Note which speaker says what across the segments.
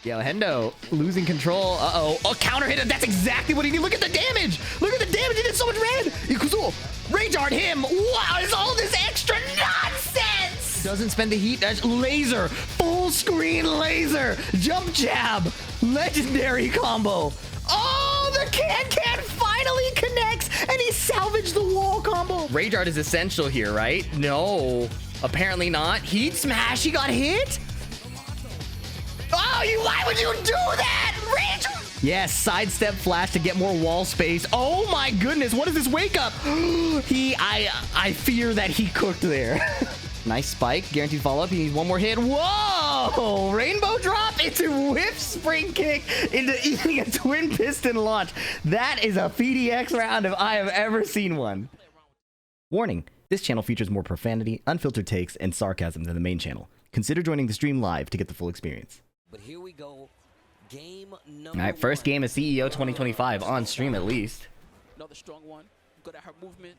Speaker 1: Yo, Hendo losing control. Uh-oh. Oh, counter hit. That's exactly what he needed. Look at the damage. Look at the damage. He did so much red. Ikuzo. Rage art him. Wow, it's all this extra nonsense. Doesn't spend the heat. That's laser. Full screen laser. Jump jab. Legendary combo. Oh, the can finally connects, and he salvaged the wall combo. Rage art is essential here, right? No, apparently not. Heat smash. He got hit. Oh, why would you do that? Rage! Yes, sidestep flash to get more wall space. Oh my goodness, what is this wake up? I fear that he cooked there. Nice spike, guaranteed follow up. He needs one more hit. Whoa! Rainbow drop into whiff spring kick into eating a twin piston launch. That is a PDX round if I have ever seen one. Warning, this channel features more profanity, unfiltered takes, and sarcasm than the main channel. Consider joining the stream live to get the full experience.
Speaker 2: But here we go. Game number
Speaker 1: All right, first game of CEO 2025 on stream at least.
Speaker 3: Another strong one. Good at her movement.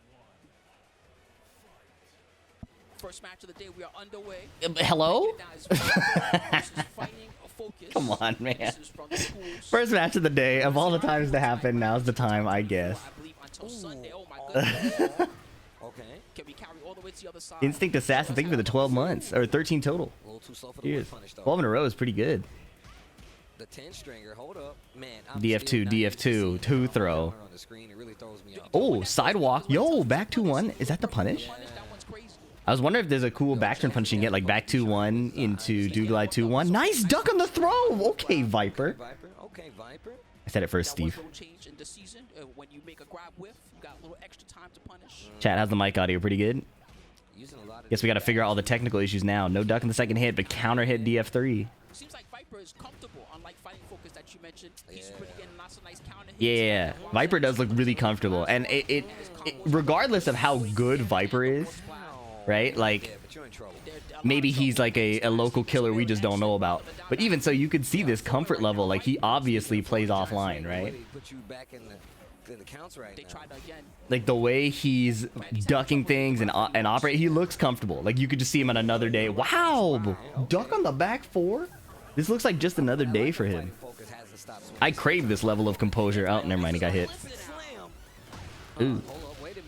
Speaker 3: First match of the day. We are underway.
Speaker 1: Hello? Come on, man. First match of the day. Of all the times to happen, now's the time, I guess. Instinct Assassin, thank you for the 12 months. Or 13 total. Cheers. 12 in a row is pretty good.
Speaker 2: The 10-stringer, hold up. Man,
Speaker 1: DF2, DF2, 2 throw. Oh, sidewalk. Yo, back 2-1. Is that the punish? I was wondering if there's a cool backturn punch you can get, like back 2-1 into do glide 2-1. Nice duck on the throw. Okay, Viper. I said it first, Steve. Chat, how's the mic audio? Pretty good? Guess we got to figure out all the technical issues now. No duck in the second hit, but counter hit DF3.
Speaker 3: Seems like Viper is comfortable, unlike FightinFocus that you mentioned. He's really getting lots of nice counter hits.
Speaker 1: Yeah, Viper does look really comfortable, and it regardless of how good Viper is, right? Like maybe he's like a local killer we just don't know about. But even so, you could see this comfort level. Like he obviously plays offline, right? Like the way he's ducking things and operate, he looks comfortable. Like you could just see him on another day. Wow, duck on the back 4. This looks like just another day for him. I crave this level of composure. Oh, never mind, he got hit. Ooh.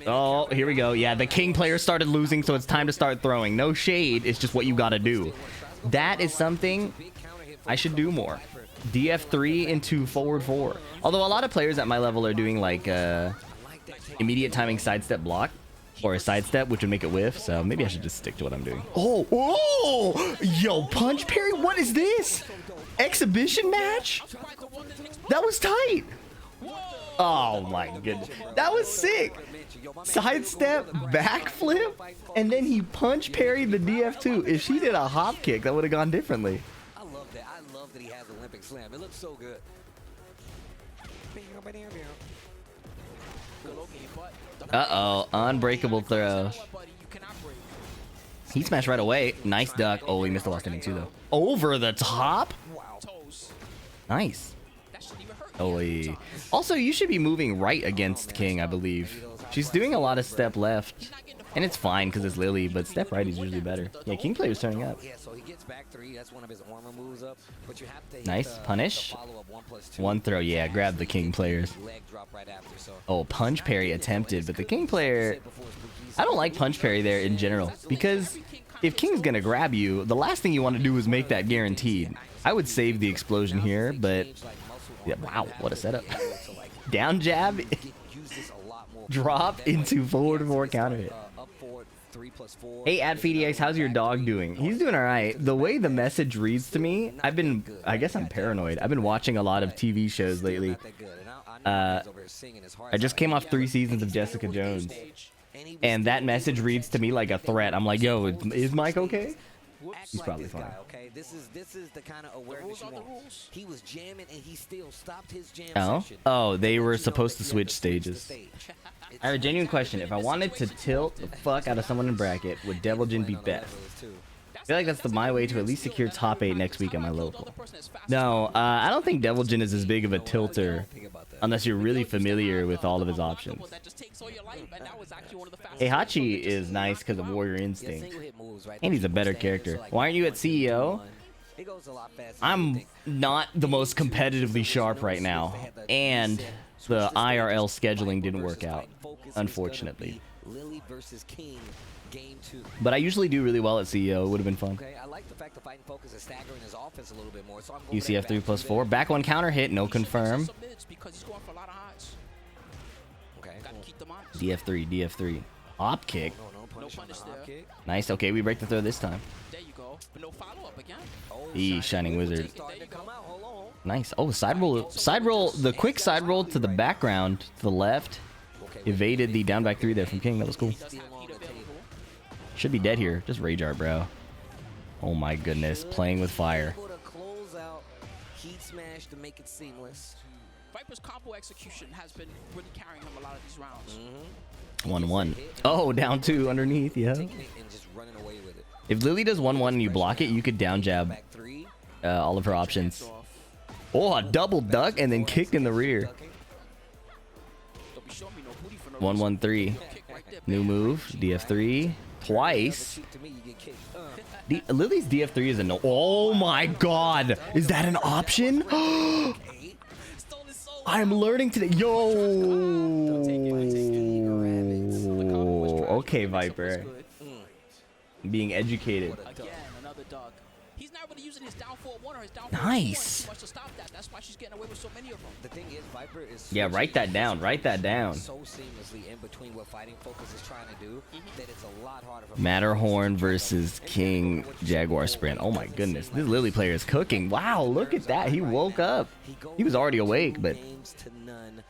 Speaker 1: Oh, here we go. Yeah, the king player started losing, so it's time to start throwing. No shade, it's just what you gotta do. That is something I should do more. DF3 into forward 4. Although a lot of players at my level are doing like immediate timing sidestep block or a sidestep, which would make it whiff. So maybe I should just stick to what I'm doing. Oh, yo, punch parry. What is this? Exhibition match? That was tight. Oh my goodness, that was sick. Sidestep, backflip, and then he punch parried the DF2. If she did a hop kick, that would have gone differently.
Speaker 2: I love that. I love that he has Olympic Slam. It looks so good.
Speaker 1: Uh-oh, unbreakable throw. He smashed right away. Nice duck. Oh, he missed the last inning too, though. Over the top? Nice. Oh, also, you should be moving right against King, I believe. She's doing a lot of step left. And it's fine because it's Lili, but step right is usually better. Yeah, King player's turning up. Nice. Punish. One throw. Yeah, grab the King players. Oh, punch parry attempted, but the King player... I don't like punch parry there in general, because if King's gonna grab you, the last thing you want to do is make that guaranteed. I would save the explosion here, but... Yeah, wow, what a setup. Down jab, drop into forward 4 counter hit. Hey, @FDX, how's your dog doing? He's doing all right. The way the message reads to me, I guess I'm paranoid. I've been watching a lot of TV shows lately. I just came off 3 seasons of Jessica Jones, and that message reads to me like a threat. I'm like, yo, is Mike okay? He's probably fine.
Speaker 2: Okay, this is the kind of awareness you want. He was jamming and he still stopped his jam session.
Speaker 1: Oh, they were supposed to switch stages. I have a genuine question. If I wanted to tilt the fuck out of someone in bracket, would Deviljin be best? I feel like that's my way to at least secure top 8 next week at my local. No, I don't think Deviljin is as big of a tilter unless you're really familiar with all of his options. Heihachi is nice because of Warrior Instinct, and he's a better character. Why aren't you at CEO?
Speaker 2: It goes a lot faster.
Speaker 1: I'm not the most competitively sharp right now, and the IRL scheduling didn't work out, unfortunately.
Speaker 2: Lili versus King, game 2.
Speaker 1: But I usually do really well at CEO. It would have been fun.
Speaker 2: Okay, I like the fact that FightinFocus is staggering his offense a little bit more. So I'm going
Speaker 1: UCF 3+4. Back one counter hit, no confirm.
Speaker 2: Okay.
Speaker 1: DF3, DF3. Op kick.
Speaker 2: No punish there.
Speaker 1: Nice. Okay, we break the throw this time.
Speaker 3: There you go. But no follow-up again.
Speaker 1: The Shining Wizard.
Speaker 2: Starting to come out. Hold on.
Speaker 1: Nice. Oh, side roll. The quick side roll to the background, to the left. Evaded the down back 3 there from King. That was cool. Should be dead here. Just rage art, bro. Oh my goodness. Playing with fire.
Speaker 2: Able to close out Heat Smash to make it seamless.
Speaker 3: Viper's combo execution has been really carrying him a lot of these rounds.
Speaker 1: 1-1. Oh, down 2 underneath. Yeah.
Speaker 2: Taking it and just running away with it.
Speaker 1: If Lili does 1-1 and you block it, you could down jab
Speaker 2: Back 3.
Speaker 1: all of her options. Oh, a double duck and then kicked in the rear. 1-1-3. New move. DF3. Twice. Lili's DF3 is a no. Oh my god. Is that an option? I'm learning today. Yo. Okay, Viper. Being educated.
Speaker 3: Again, another dog. He's not really using his down 4-1 or his down 4-1
Speaker 1: Nice.
Speaker 3: too much to stop that. That's why she's getting away with so many of them.
Speaker 2: The thing is, Viper is
Speaker 1: Yeah, write that down. Write that down.
Speaker 2: so seamlessly in between what FightinFocus is trying to do that it's a lot harder for
Speaker 1: Matterhorn versus King Jaguar Sprint. Oh my goodness. This Lili player is cooking. Wow, look at that. He woke up. He was already awake, but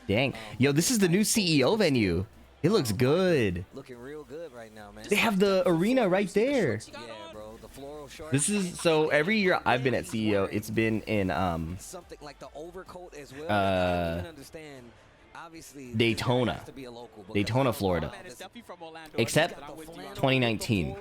Speaker 1: dang. Yo, this is the new CEO venue. It looks good.
Speaker 2: looking real good right now, man.
Speaker 1: They have the arena right there.
Speaker 2: Yeah, bro. The floral shorts.
Speaker 1: This is so every year I've been at CEO, it's been in
Speaker 2: something like the overcoat as well. I don't even understand. Obviously,
Speaker 1: Daytona.
Speaker 2: has to be a local, because
Speaker 1: Daytona,
Speaker 2: I don't
Speaker 1: Florida.
Speaker 2: know how
Speaker 3: Man, it's
Speaker 2: this-
Speaker 3: definitely from Orlando.
Speaker 1: Except
Speaker 3: I'm with you on that.
Speaker 1: 2019.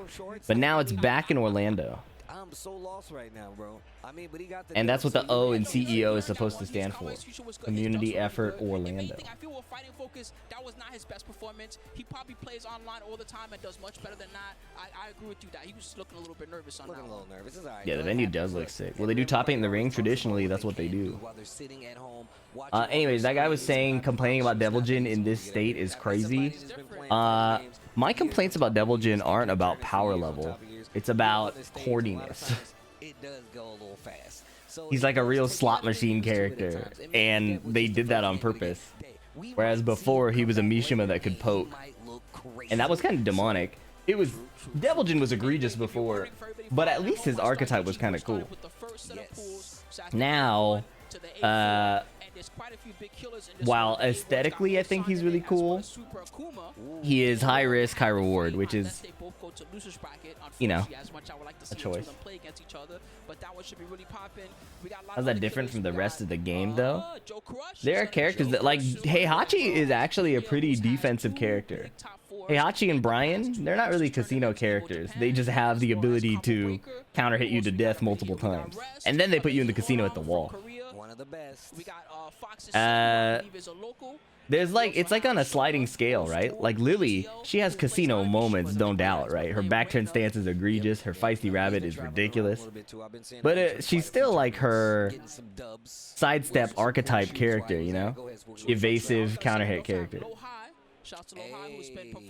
Speaker 1: But now it's back in Orlando.
Speaker 2: I'm so lost right now, bro. I mean, but he got the
Speaker 1: And that's what the O in CEO is
Speaker 3: His
Speaker 1: supposed to stand for.
Speaker 3: comments future was good.
Speaker 1: Community
Speaker 3: His dunks were
Speaker 1: Effort
Speaker 3: good. If
Speaker 1: Orlando.
Speaker 3: anything, I feel with FightinFocus, that was not his best performance. He probably plays online all the time and does much better than that. I agree with you that he was looking a little bit nervous on that
Speaker 2: Looking a
Speaker 3: one.
Speaker 2: little nervous. It's all right.
Speaker 1: Yeah, the
Speaker 2: It
Speaker 1: venue
Speaker 2: happens.
Speaker 1: does look sick. Well, they do top 8 in the ring. Traditionally, that's what they do.
Speaker 2: While they're sitting at home, watching
Speaker 1: Anyways, that guy was
Speaker 2: screens,
Speaker 1: saying complaining about Devil Jin in this state is crazy. My complaints about Devil Jin aren't about power level. It's about horniness.
Speaker 2: It does go a little fast. So
Speaker 1: He's like a real slot machine character, and they did that on purpose. Whereas before, he was a Mishima that could poke, and that was kind of demonic. It was Devil Jin was egregious before, but at least his archetype was kind of cool. Now, while aesthetically I think he's really cool, he is high risk, high reward, which is, you know, a choice. How's that different from the rest of the game, though? There are characters that, like, Heihachi is actually a pretty defensive character. Heihachi and Bryan, they're not really casino characters. They just have the ability to counter hit you to death multiple times. And then they put you in the casino at the wall.
Speaker 2: one of the best.
Speaker 1: There's like, it's like on a sliding scale, right? Like Lili, she has casino moments, don't doubt, right? Her back turn stance is egregious. Her feisty rabbit is ridiculous. But she's still like her sidestep archetype character, you know? Evasive counter hit character.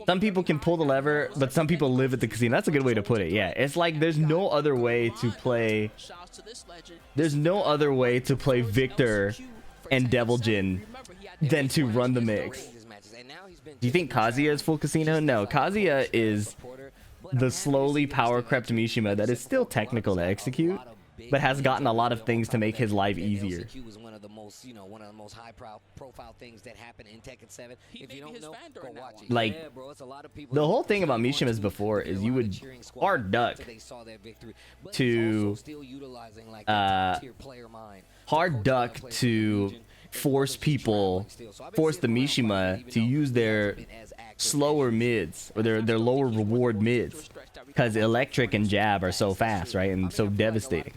Speaker 1: Some people can pull the lever, but some people live at the casino. That's a good way to put it. Yeah, it's like there's no other way to play. There's no other way to play Victor and Devil Jin than to run the mix. Do you think Kazuya is full casino? No, Kazuya is the slowly power crept Mishima that is still technical to execute, but has gotten a lot of things to make his life easier.
Speaker 2: One of the most high-profile things that happen in Tekken 7. If you don't know, go watch it.
Speaker 1: Like,
Speaker 2: yeah, bro, it's a lot of people
Speaker 1: the whole thing about Mishima's before is you would hard duck to hard duck to force people, force the Mishima to use their slower mids or their lower reward mids, because electric and jab are so fast, right, and so devastating.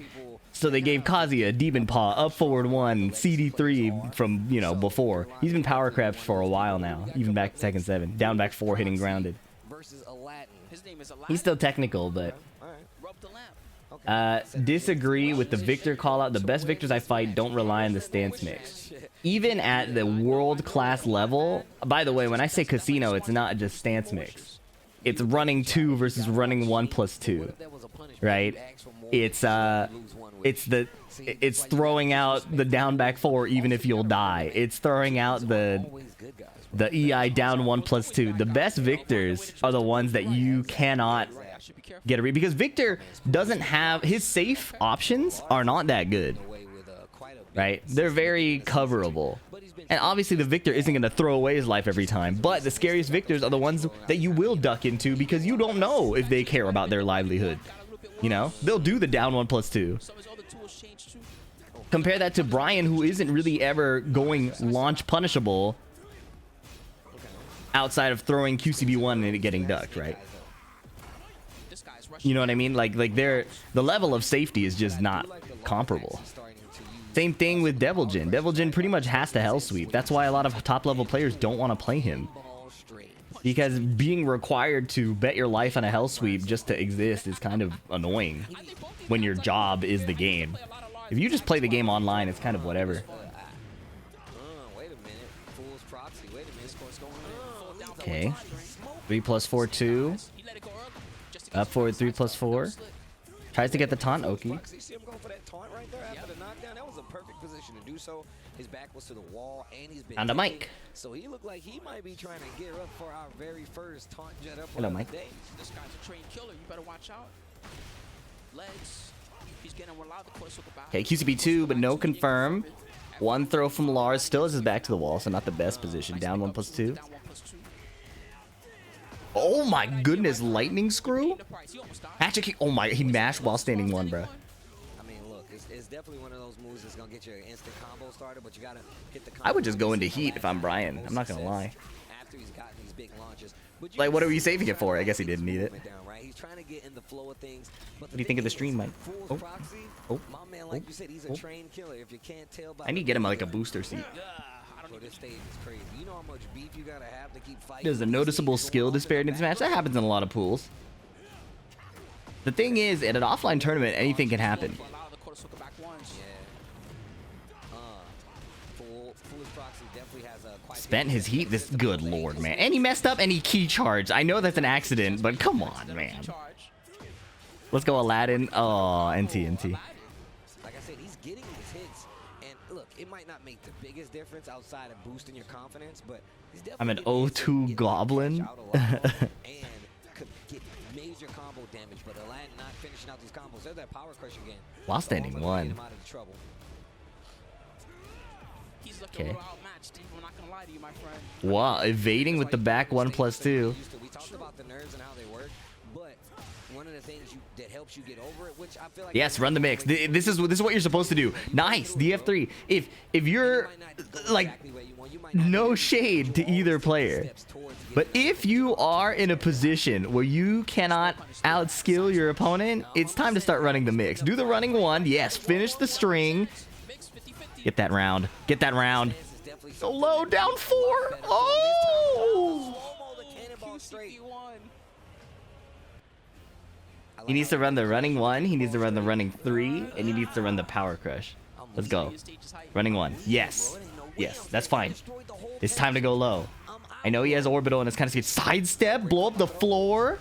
Speaker 1: So they gave Kazuya Demon Paw, up forward 1, CD3 from, you know, before. He's been power crept for a while now, even back to Tekken 7. Down back 4 hitting grounded.
Speaker 2: versus Aladdin.
Speaker 3: His name is Aladdin.
Speaker 1: He's still technical, but
Speaker 3: Rub the lamp.
Speaker 1: Disagree with the Victor call out. The best Victors I fight don't rely on the stance mix. Even at the world class level, by the way, when I say casino, it's not just stance mix. It's running 2 versus running 1+2, right? It's throwing out the down back 4 even if you'll die. It's throwing out the EI down 1+2. The best Victors are the ones that you cannot get a read, because Victor doesn't have his safe options are not that good, right? They're very coverable. And obviously the Victor isn't going to throw away his life every time, but the scariest Victors are the ones that you will duck into because you don't know if they care about their livelihood. You know, they'll do the down 1+2. Compare that to Bryan, who isn't really ever going launch punishable outside of throwing QCB1 and it getting ducked, right? You know what I mean? Like the level of safety is just not comparable. Same thing with Deviljin. Deviljin pretty much has to hell sweep. That's why a lot of top level players don't want to play him, because being required to bet your life on a hell sweep just to exist is kind of annoying when your job is the game. If you just play the game online, it's kind of whatever. Okay, 3+4 2. Up forward 3+4. Tries to get the taunt. Oki. And a mic.
Speaker 2: So he looked like he might be trying to get up for our very first taunt jet up.
Speaker 1: Hello, Mike.
Speaker 3: This guy's a trained killer. You better watch out. Legs. He's getting a lot of the course.
Speaker 1: Okay, QCB2, but no confirm. One throw from Lars. Still has his back to the wall, so not the best position. Down 1+2. Oh my goodness, lightning screw? Hatchet. Oh my, he mashed while standing 1, bro.
Speaker 2: I mean, look, it's definitely one of those moves that's gonna get you an instant combo started, but you gotta hit the combo.
Speaker 1: I would just go into heat if I'm Bryan. I'm not gonna lie.
Speaker 2: After he's gotten these big launches.
Speaker 1: Like, what are we saving it for? I guess he didn't need it.
Speaker 2: He's trying to get in the flow of things.
Speaker 1: What do you think of the stream, Mike? Oh, oh,
Speaker 2: my man, like you said, he's a trained killer. If you can't tell by
Speaker 1: I need to get him like a booster seat.
Speaker 2: This stage is crazy. You know how much beef you gotta have to keep fighting.
Speaker 1: There's a noticeable skill disparity in this match. That happens in a lot of pools. The thing is, at an offline tournament, anything can happen. Spent his heat. This good lord, man. And he messed up and he key charged. I know that's an accident, but come on, man. Let's go Aladdin. Oh, NT.
Speaker 2: Like I said, he's getting his hits. And look, it might not make the biggest difference outside of boosting your confidence, but he's
Speaker 1: I'm an O2 goblin.
Speaker 2: And could get major combo damage, but Aladdin not finishing out these combos. There's that power crush again.
Speaker 1: While standing 1. Okay. Wow, evading with the back 1+2.
Speaker 2: We talked about the nerves and how they work, but one of the things that helps you get over it, which I feel like
Speaker 1: yes, run the mix. This is what you're supposed to do. Nice, DF3. If you're like, no shade to either player, but if you are in a position where you cannot outskill your opponent, it's time to start running the mix. Do the running 1. Yes, finish the string. Get that round. Get that round. So low, down 4. Oh! He needs to run the running 1. He needs to run the running 3, and he needs to run the power crush. Let's go. Running 1. Yes. Yes, that's fine. It's time to go low. I know he has orbital and it's kind of scared. Sidestep, blow up the floor.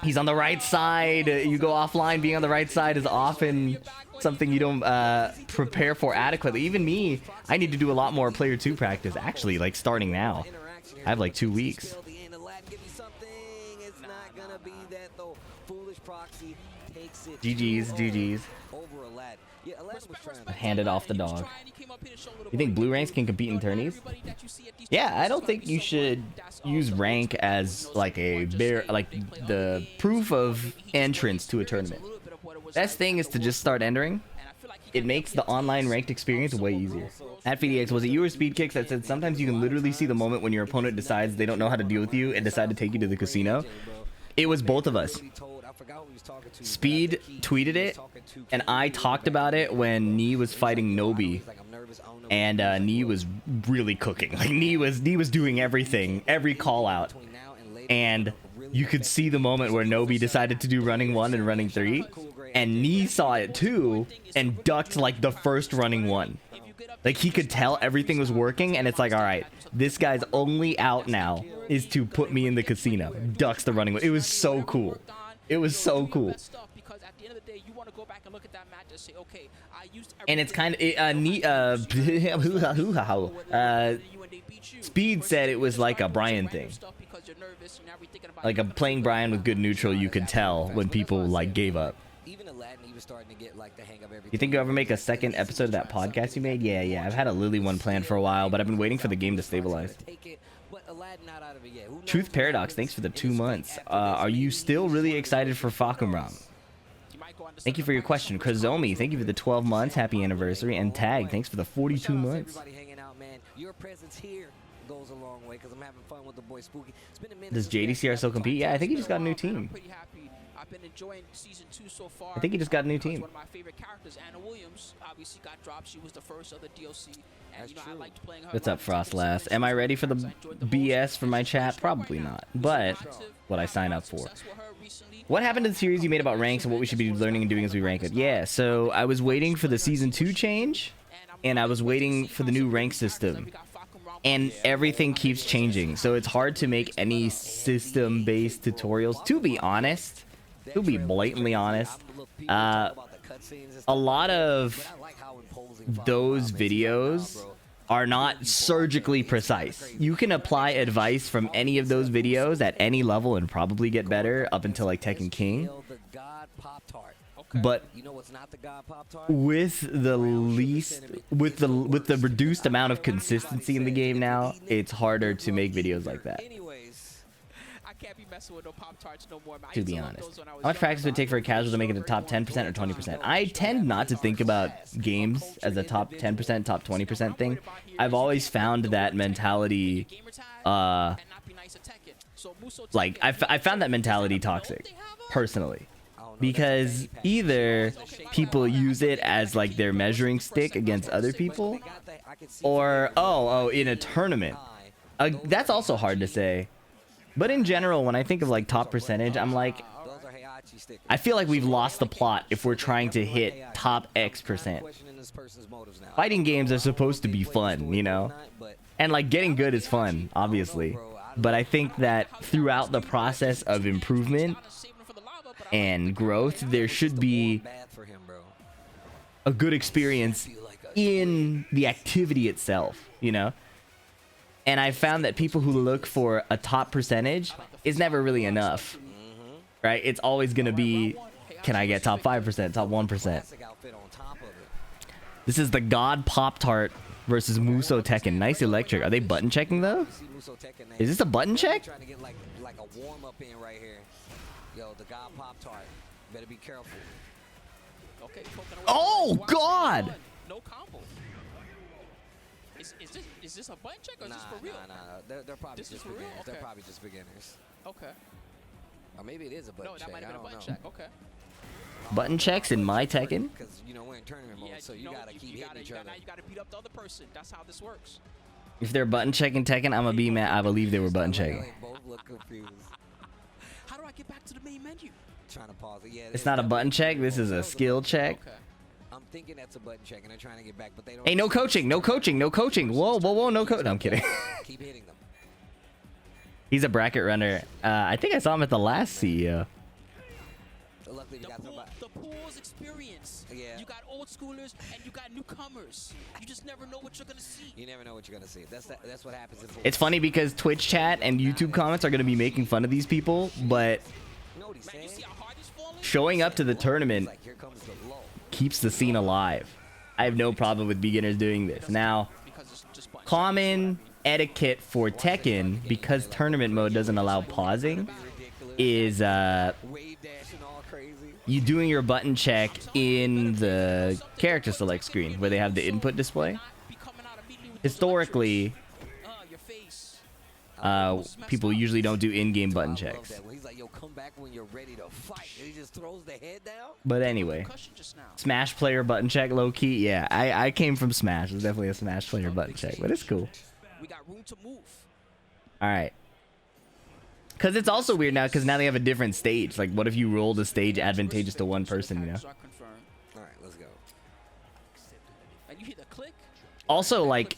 Speaker 1: He's on the right side. You go offline. Being on the right side is often something you don't prepare for adequately. Even me, I need to do a lot more player 2 practice. Actually, like starting now. I have like 2 weeks. GG's. Hand it off the dog. You think blue ranks can compete in tourneys? Yeah, I don't think you should use rank as like the proof of entrance to a tournament. Best thing is to just start entering. It makes the online ranked experience way easier. At FDX, was it you or Speedkicks that said sometimes you can literally see the moment when your opponent decides they don't know how to deal with you and decide to take you to the casino? It was both of us. Speed tweeted it, and I talked about it when Nee was fighting Nobi, and Nee was really cooking. Like Nee was doing everything, every call out, and you could see the moment where Nobi decided to do running 1 and running 3, and Nee saw it too and ducked like the first running 1. Like he could tell everything was working, and it's like, all right, this guy's only out now is to put me in the casino. Ducks the running 1. It was so cool. It was so cool. And it's kind of Speed said it was like a Bryan thing. Like a playing Bryan with good neutral, you could tell when people like gave up.
Speaker 2: Even Aladdin, he was starting to get like the hang of everything.
Speaker 1: You think you'll ever make a second episode of that podcast you made? Yeah. I've had a Lili one planned for a while, but I've been waiting for the game to stabilize. Truth Paradox, thanks for the 2 months. Are you still really excited for Hwoarang? Thank you for your question. Krazomi, thank you for the 12 months. Happy anniversary. And Tag, thanks for the 42 months.
Speaker 2: Your presence here goes a long way because I'm having fun with the boy Spooky. It's been a minute.
Speaker 1: Does JDCR still compete? Yeah, I think he just got a new team.
Speaker 3: I've been enjoying season 2 so far.
Speaker 1: I think he just got a new team.
Speaker 3: One of my favorite characters, Anna Williams, obviously got dropped. She was the first of the DLC. And you know, I liked playing her.
Speaker 1: What's up, Frostlast? Am I ready for the BS from my chat? Probably not. But what I sign up for. What happened to the series you made about ranks and what we should be learning and doing as we rank it? Yeah, so I was waiting for the season 2 change, and I was waiting for the new rank system. And everything keeps changing, so it's hard to make any system-based tutorials, to be honest. To be blatantly honest, a lot of those videos are not surgically precise. You can apply advice from any of those videos at any level and probably get better up until like Tekken King. But with the reduced amount of consistency in the game now, it's harder to make videos like that.
Speaker 3: Can't be messing with no Pop-Tarts no more, man.
Speaker 1: To be honest, how much practice would it take for a casual to make it a top 10% or 20%? I tend not to think about games as a top 10%, top 20% thing. I've always found that mentality, like I found that mentality toxic, personally, because either people use it as like their measuring stick against other people, or oh, in a tournament. That's also hard to say. But in general, when I think of like top percentage, I'm like, I feel like we've lost the plot if we're trying to hit top X%. Fighting games are supposed to be fun, you know? And like getting good is fun, obviously. But I think that throughout the process of improvement and growth, there should be a good experience in the activity itself, you know? And I found that people who look for a top percentage is never really enough, right? It's always going to be, can I get top 5%, top 1%? This is the TheGodPoptart versus Muso Tekken. Nice electric. Are they button checking though? Is this a button check?
Speaker 2: Trying to get like a warm up in right here. Yo, the TheGodPoptart. Better be careful. Okay,
Speaker 1: oh God!
Speaker 3: No combo. Is this a button check or is this for real?
Speaker 2: Nah. They're probably just beginners.
Speaker 3: Okay.
Speaker 2: They're probably just beginners.
Speaker 3: Okay.
Speaker 2: Or maybe it is a button check.
Speaker 3: No, that might have been a button check. Okay.
Speaker 1: Button checks in my Tekken?
Speaker 2: Because, you know, we're in tournament mode, so you gotta keep hitting each other.
Speaker 3: Now you gotta beat up the other person. That's how this works.
Speaker 1: If they're button checking Tekken, I'm gonna be mad. I believe they were button checking.
Speaker 2: They both look confused.
Speaker 3: How do I get back to the main menu?
Speaker 2: Trying to pause it. Yeah,
Speaker 1: it's not a button check. This is a skill check.
Speaker 3: Okay.
Speaker 2: I'm thinking that's a button check, and they're trying to get back, but they don't.
Speaker 1: Hey, no coaching, no coaching, no coaching. Whoa, no coach. No, I'm kidding.
Speaker 2: Keep hitting them.
Speaker 1: He's a bracket runner. I think I saw him at the last CEO.
Speaker 2: Luckily, we got
Speaker 3: the pool's experience.
Speaker 2: Yeah.
Speaker 3: You got old schoolers and you got newcomers. You just never know what you're gonna see.
Speaker 2: You never know what you're gonna see. That's what happens in pool.
Speaker 1: It's funny because Twitch chat and YouTube comments are gonna be making fun of these people, but showing up to the tournament keeps the scene alive. I have no problem with beginners doing this. Now, common etiquette for Tekken, because tournament mode doesn't allow pausing, is you doing your button check in the character select screen where they have the input display. Historically, people usually don't do in-game button checks. But anyway, Smash player button check low-key. Yeah, I came from Smash. It's definitely a Smash player button check, but it's cool.
Speaker 3: We got room to move.
Speaker 1: All right. Because it's also weird now, because now they have a different stage. Like, what if you roll the stage advantageous to one person, you know?
Speaker 2: All right, let's go.
Speaker 1: Also, like,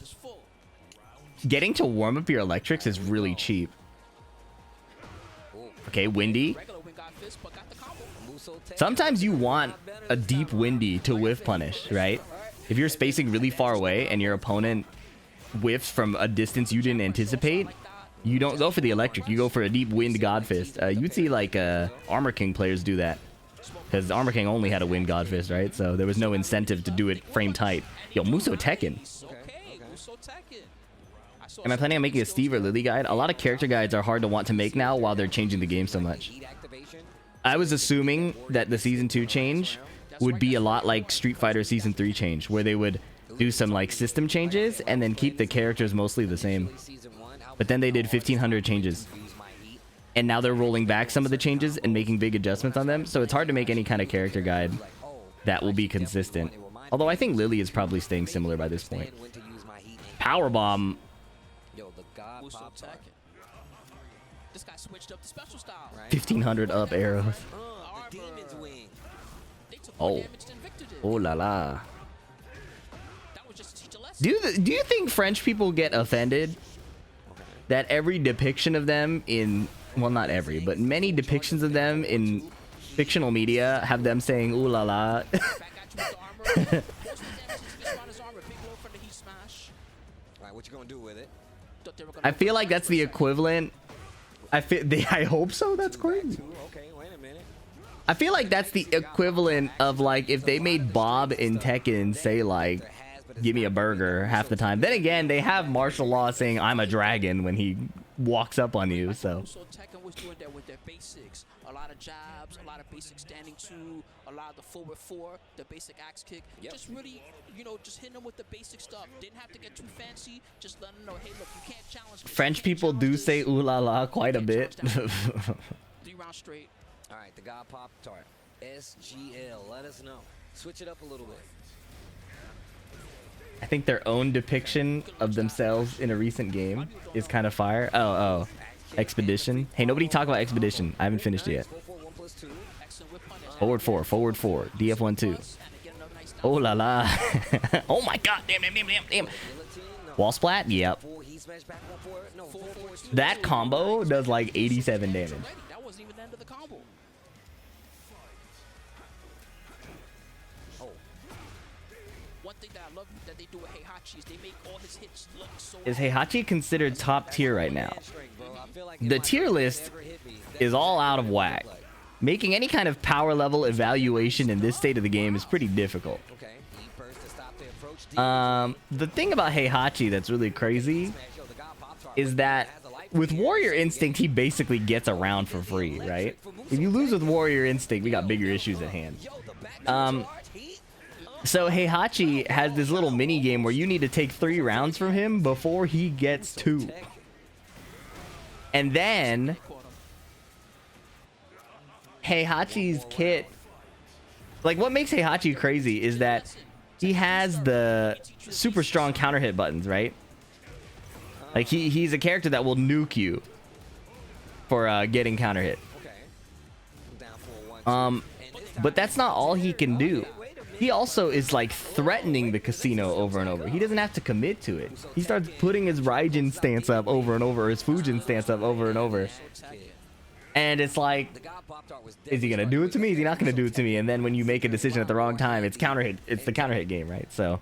Speaker 1: getting to warm up your electrics is really cheap. Okay, windy. Sometimes you want a deep windy to whiff punish, right? If you're spacing really far away and your opponent whiffs from a distance you didn't anticipate, you don't go for the electric, you go for a deep wind god fist. You'd see like Armor King players do that, because Armor King only had a wind god fist, right? So there was no incentive to do it frame tight. Yo, Muso Tekken. Am I planning on making a Steve or Lili guide? A lot of character guides are hard to want to make now while they're changing the game so much. I was assuming that the Season 2 change would be a lot like Street Fighter Season 3 change, where they would do some like system changes and then keep the characters mostly the same. But then they did 1,500 changes. And now they're rolling back some of the changes and making big adjustments on them. So it's hard to make any kind of character guide that will be consistent. Although I think Lili is probably staying similar by this point. Powerbomb.
Speaker 3: This guy switched up the special style.
Speaker 1: 1,500 up arrows. Oh. Oh la la. Do you think French people get offended that every depiction of them in, well, not every, but many depictions of them in fictional media have them saying ooh la la? I feel like that's the equivalent. I hope so. That's crazy. I feel like that's the equivalent of like if they made Bob in Tekken say like, give me a burger half the time. Then again, they have martial law saying I'm a dragon when he walks up on you. So
Speaker 3: Tekken was doing that with their basics. A lot of jabs, a lot of basic standing two, a lot of the forward four, the basic axe kick. Just really, you know, just hitting them with the basic stuff. Didn't have to get too fancy. Just let them know, hey, look, you can't challenge this.
Speaker 1: French people do say ooh la la quite a bit.
Speaker 3: 3 rounds straight.
Speaker 2: All right, TheGodPoptart, SGL. Let us know. Switch it up a little bit.
Speaker 1: I think their own depiction of themselves in a recent game is kind of fire. Oh, Expedition. Hey, nobody talk about Expedition. I haven't finished it yet. Forward 4, DF1-2. Oh la la. Oh my god, damn. Wall splat? Yep. That combo does like 87 damage.
Speaker 3: That wasn't even the end of the combo. One thing that I love that they do with Heihachi is they make all his hits look so.
Speaker 1: Is Heihachi considered top tier right now? The tier list is all out of whack. Making any kind of power level evaluation in this state of the game is pretty difficult. The thing about Heihachi that's really crazy is that with Warrior Instinct, he basically gets around for free, right? If you lose with Warrior Instinct, we got bigger issues at hand. So Heihachi has this little mini game where you need to take 3 rounds from him before he gets 2. And then Heihachi's kit, like what makes Heihachi crazy is that he has the super strong counter hit buttons, right? Like he's a character that will nuke you for getting counter hit. But that's not all he can do. He also is like threatening the casino over and over. He doesn't have to commit to it. He starts putting his Raijin stance up over and over, his Fujin stance up over and over. And it's like, is he gonna do it to me? Is he not gonna do it to me? And then when you make a decision at the wrong time, it's counter hit. It's the counter hit game, right? So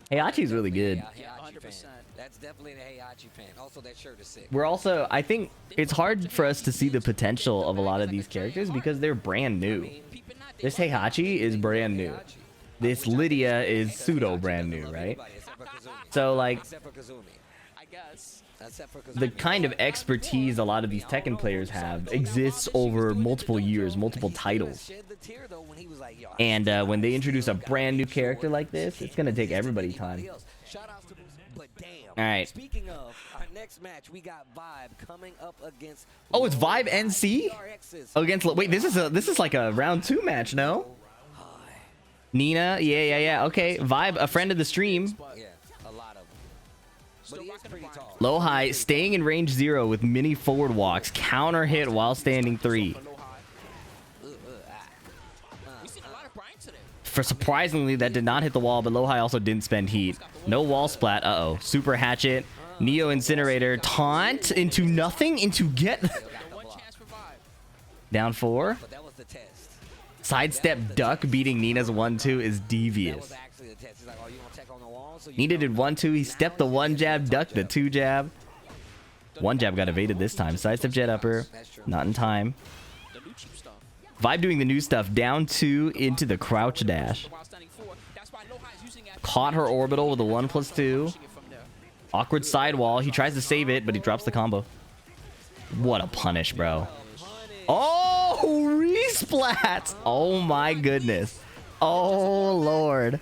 Speaker 1: Heihachi's really good.
Speaker 2: Yeah, 100%. That's definitely the Heihachi fan. Also, that shirt is sick.
Speaker 1: We're also, I think it's hard for us to see the potential of a lot of these characters because they're brand new. This Heihachi is brand new. This Lydia is pseudo brand new, right? So like, the kind of expertise a lot of these Tekken players have exists over multiple years, multiple titles. And when they introduce a brand new character like this, it's gonna take everybody time. All right.
Speaker 2: Speaking of our next match, we got Vybe coming up against.
Speaker 1: Oh, it's Vybe NC against. Wait, this is like a round 2 match, no? Nina, yeah. Okay, Vybe, a friend of the stream.
Speaker 2: Yeah, a lot of them.
Speaker 3: Still rocking the Bryan.
Speaker 1: Lowhigh staying in range 0 with mini forward walks. Counter hit while standing 3.
Speaker 3: For Lowhigh. We've seen a lot of Bryan today.
Speaker 1: For surprisingly, that did not hit the wall, but Lowhigh also didn't spend heat. No wall splat. Uh-oh. Super hatchet. Neo Incinerator. Taunt into nothing. Into get...
Speaker 3: The one chance for Vybe.
Speaker 1: Down 4.
Speaker 2: But that was the test.
Speaker 1: Sidestep duck beating Nina's 1-2 is
Speaker 2: That
Speaker 1: devious.
Speaker 2: was actually the test. He's like, oh, you want to tech on the wall? So you
Speaker 1: Nina
Speaker 2: know.
Speaker 1: did 1-2. He stepped the 1 jab, ducked the 2 jab. 1 jab got evaded this time. Sidestep jet upper. Not in time.
Speaker 3: The new cheap stuff.
Speaker 1: Vybe doing the new stuff. Down 2 into the crouch dash.
Speaker 3: While standing 4. That's why Lowhigh's using it.
Speaker 1: Caught her orbital with a 1+2.
Speaker 3: Pushing it from there.
Speaker 1: Awkward sidewall. He tries to save it, but he drops the combo. What a punish, bro. Oh, resplat. Oh, my goodness. Oh, Lord.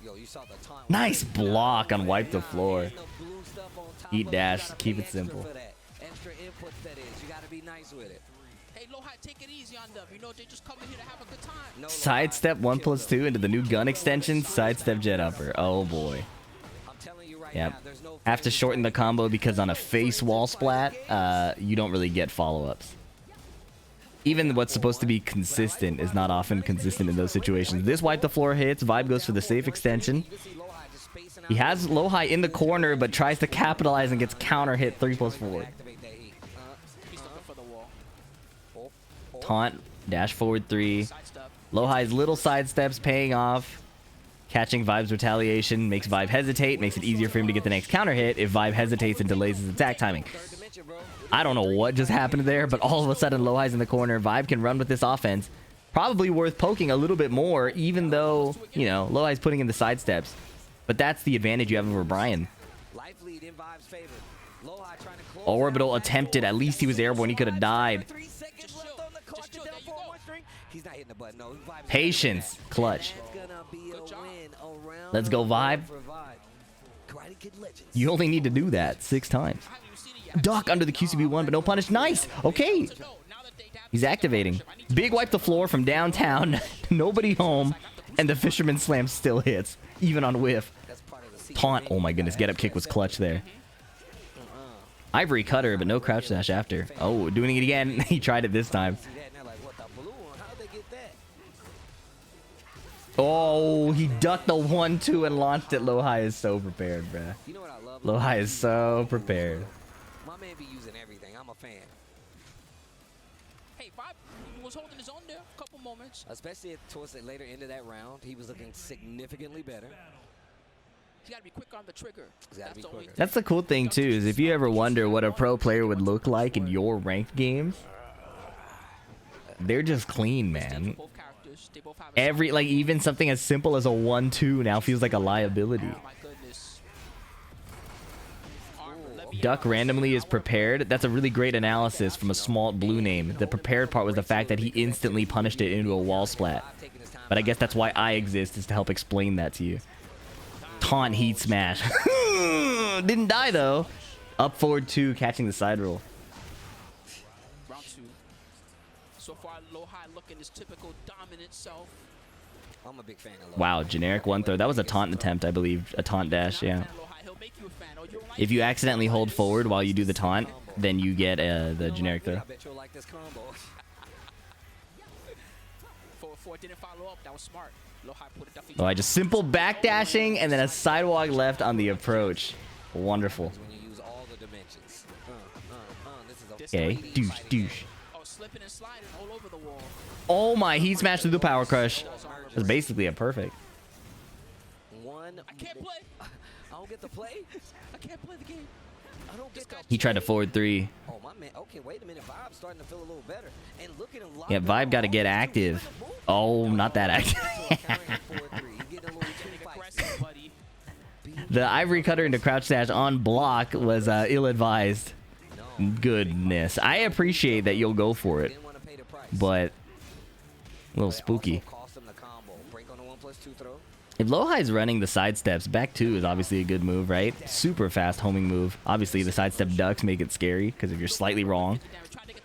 Speaker 2: Yo, you saw the taunt.
Speaker 1: Nice block on wipe the floor.
Speaker 2: Ain't no blue stuff on top
Speaker 1: Eat
Speaker 2: of it.
Speaker 1: dash,
Speaker 2: You gotta
Speaker 1: keep
Speaker 2: pay
Speaker 1: it
Speaker 2: extra
Speaker 1: simple.
Speaker 2: for that. Extra inputs, that is. You got to be nice with it.
Speaker 3: Hey, Lowhigh, take it easy on them. You know, they just coming here to have a good time.
Speaker 2: No
Speaker 1: Sidestep 1+2 into the new gun extension. Sidestep jet upper. Oh, boy.
Speaker 2: I'm telling you right
Speaker 1: Yep.
Speaker 2: now, there's no
Speaker 1: Have to shorten the combo because on a face wall splat, you don't really get follow-ups. Even what's supposed to be consistent is not often consistent in those situations. This wipe the floor hits. Vybe goes for the safe extension. He has Lowhigh in the corner, but tries to capitalize and gets counter hit 3+4.
Speaker 3: He's looking for the wall.
Speaker 1: Taunt, dash forward 3.
Speaker 3: Sidestep.
Speaker 1: Lowhigh's little sidesteps paying off. Catching Vybe's retaliation makes Vybe hesitate, makes it easier for him to get the next counter hit if Vybe hesitates and delays his attack timing. I don't know what just happened there, but all of a sudden Lowhigh's in the corner. Vybe can run with this offense. Probably worth poking a little bit more, even though, you know, Lowhigh's putting in the sidesteps. But that's the advantage you have over Bryan.
Speaker 2: Life lead in Vybe's favor. Lowhigh trying to close
Speaker 1: Orbital
Speaker 2: down.
Speaker 1: attempted. At least he was airborne. He could have died.
Speaker 2: 3 seconds left on the clock.
Speaker 3: Just chill.
Speaker 2: Down
Speaker 3: There you
Speaker 2: for
Speaker 3: go.
Speaker 2: one string. He's not hitting the button. No, Vybe's
Speaker 1: Patience. Clutch.
Speaker 2: It's gonna be a
Speaker 3: Good job.
Speaker 2: win around
Speaker 1: Let's go,
Speaker 2: the world
Speaker 1: Vybe.
Speaker 2: for Vybe. Karate Kid Legends.
Speaker 1: You only need to do that 6 times.
Speaker 3: I haven't even seen it yet.
Speaker 1: Duck under the QCB1, but no punish. Nice. Okay.
Speaker 3: So, no, now that they have
Speaker 1: He's activating. Big wipe the floor from downtown. Nobody home. And the Fisherman Slam still hits, even on whiff.
Speaker 2: That's part of the secret.
Speaker 1: Taunt. Oh my goodness. Get up kick was clutch there. Ivory cutter, but no crouch dash after. Oh, doing it again. He tried it this time.
Speaker 2: See that and they're like, what the blue one? How'd they get that?
Speaker 1: Oh, he ducked the 1-2 and launched it. Lowhigh is so prepared, bruh.
Speaker 2: You know what I love?
Speaker 1: Lowhigh is so prepared.
Speaker 2: My man be using everything. I'm a fan.
Speaker 3: Hey, Vybe was holding his own there a couple moments.
Speaker 2: Especially towards the later end of that round, he was looking significantly better.
Speaker 3: He got to be quick on the trigger.
Speaker 2: He's gotta
Speaker 3: That's
Speaker 2: be
Speaker 3: the only
Speaker 2: quicker.
Speaker 1: That's the cool thing too, is if you ever wonder what a pro player would look like in your ranked games, they're just clean, man.
Speaker 3: both characters. They both have
Speaker 1: Every, like, even something as simple as a 1-2 now feels like a liability.
Speaker 3: Oh my goodness. Armor, let me
Speaker 1: Duck randomly is prepared. That's a really great analysis from a small blue name. The prepared part was the fact that he instantly punished it into a wall splat. But I guess that's why I exist, is to help explain that to you. Taunt heat smash. Didn't die though. Up forward 2, catching the side roll.
Speaker 3: round 2. So far, Lowhigh looking his typical dominant self.
Speaker 2: I'm a big fan of Lowhigh.
Speaker 1: Wow, generic 1-throw. That was a taunt attempt, I believe. A taunt dash, yeah.
Speaker 3: Lowhigh, he'll make you a fan. Oh, you don't like
Speaker 1: If you accidentally hold forward while you do the taunt, then you get the generic throw.
Speaker 2: I bet you'll like this combo.
Speaker 3: 4-4 didn't follow up. That was smart. Lowhigh put it definitely.
Speaker 1: Oh, I just simple backdashing and then a sidewalk left on the approach. Wonderful.
Speaker 2: When you use all the dimensions. This is a
Speaker 1: Okay,
Speaker 2: 3D
Speaker 1: douche,
Speaker 2: fighting
Speaker 1: douche.
Speaker 3: Oh, slipping and sliding all over the wall.
Speaker 1: Oh my, heat smash through the power crush. That's basically a perfect.
Speaker 2: game. One.
Speaker 3: I can't play.
Speaker 2: I don't get to play.
Speaker 3: I can't play the game.
Speaker 2: I don't get to
Speaker 1: He tried to
Speaker 2: play.
Speaker 1: forward 3.
Speaker 2: Oh my man. Okay, wait a minute. Vybe's starting to feel a little better. And look at him.
Speaker 1: Yeah, Vybe got to get active. Oh, not that active.
Speaker 3: Aggressive, buddy.
Speaker 1: The ivory cutter into crouch dash on block was ill-advised. Goodness. I appreciate that you'll go for it, but a little spooky. If Lowhigh's running the sidesteps, back 2 is obviously a good move, right? Super fast homing move. Obviously, the sidestep ducks make it scary, because if you're slightly wrong,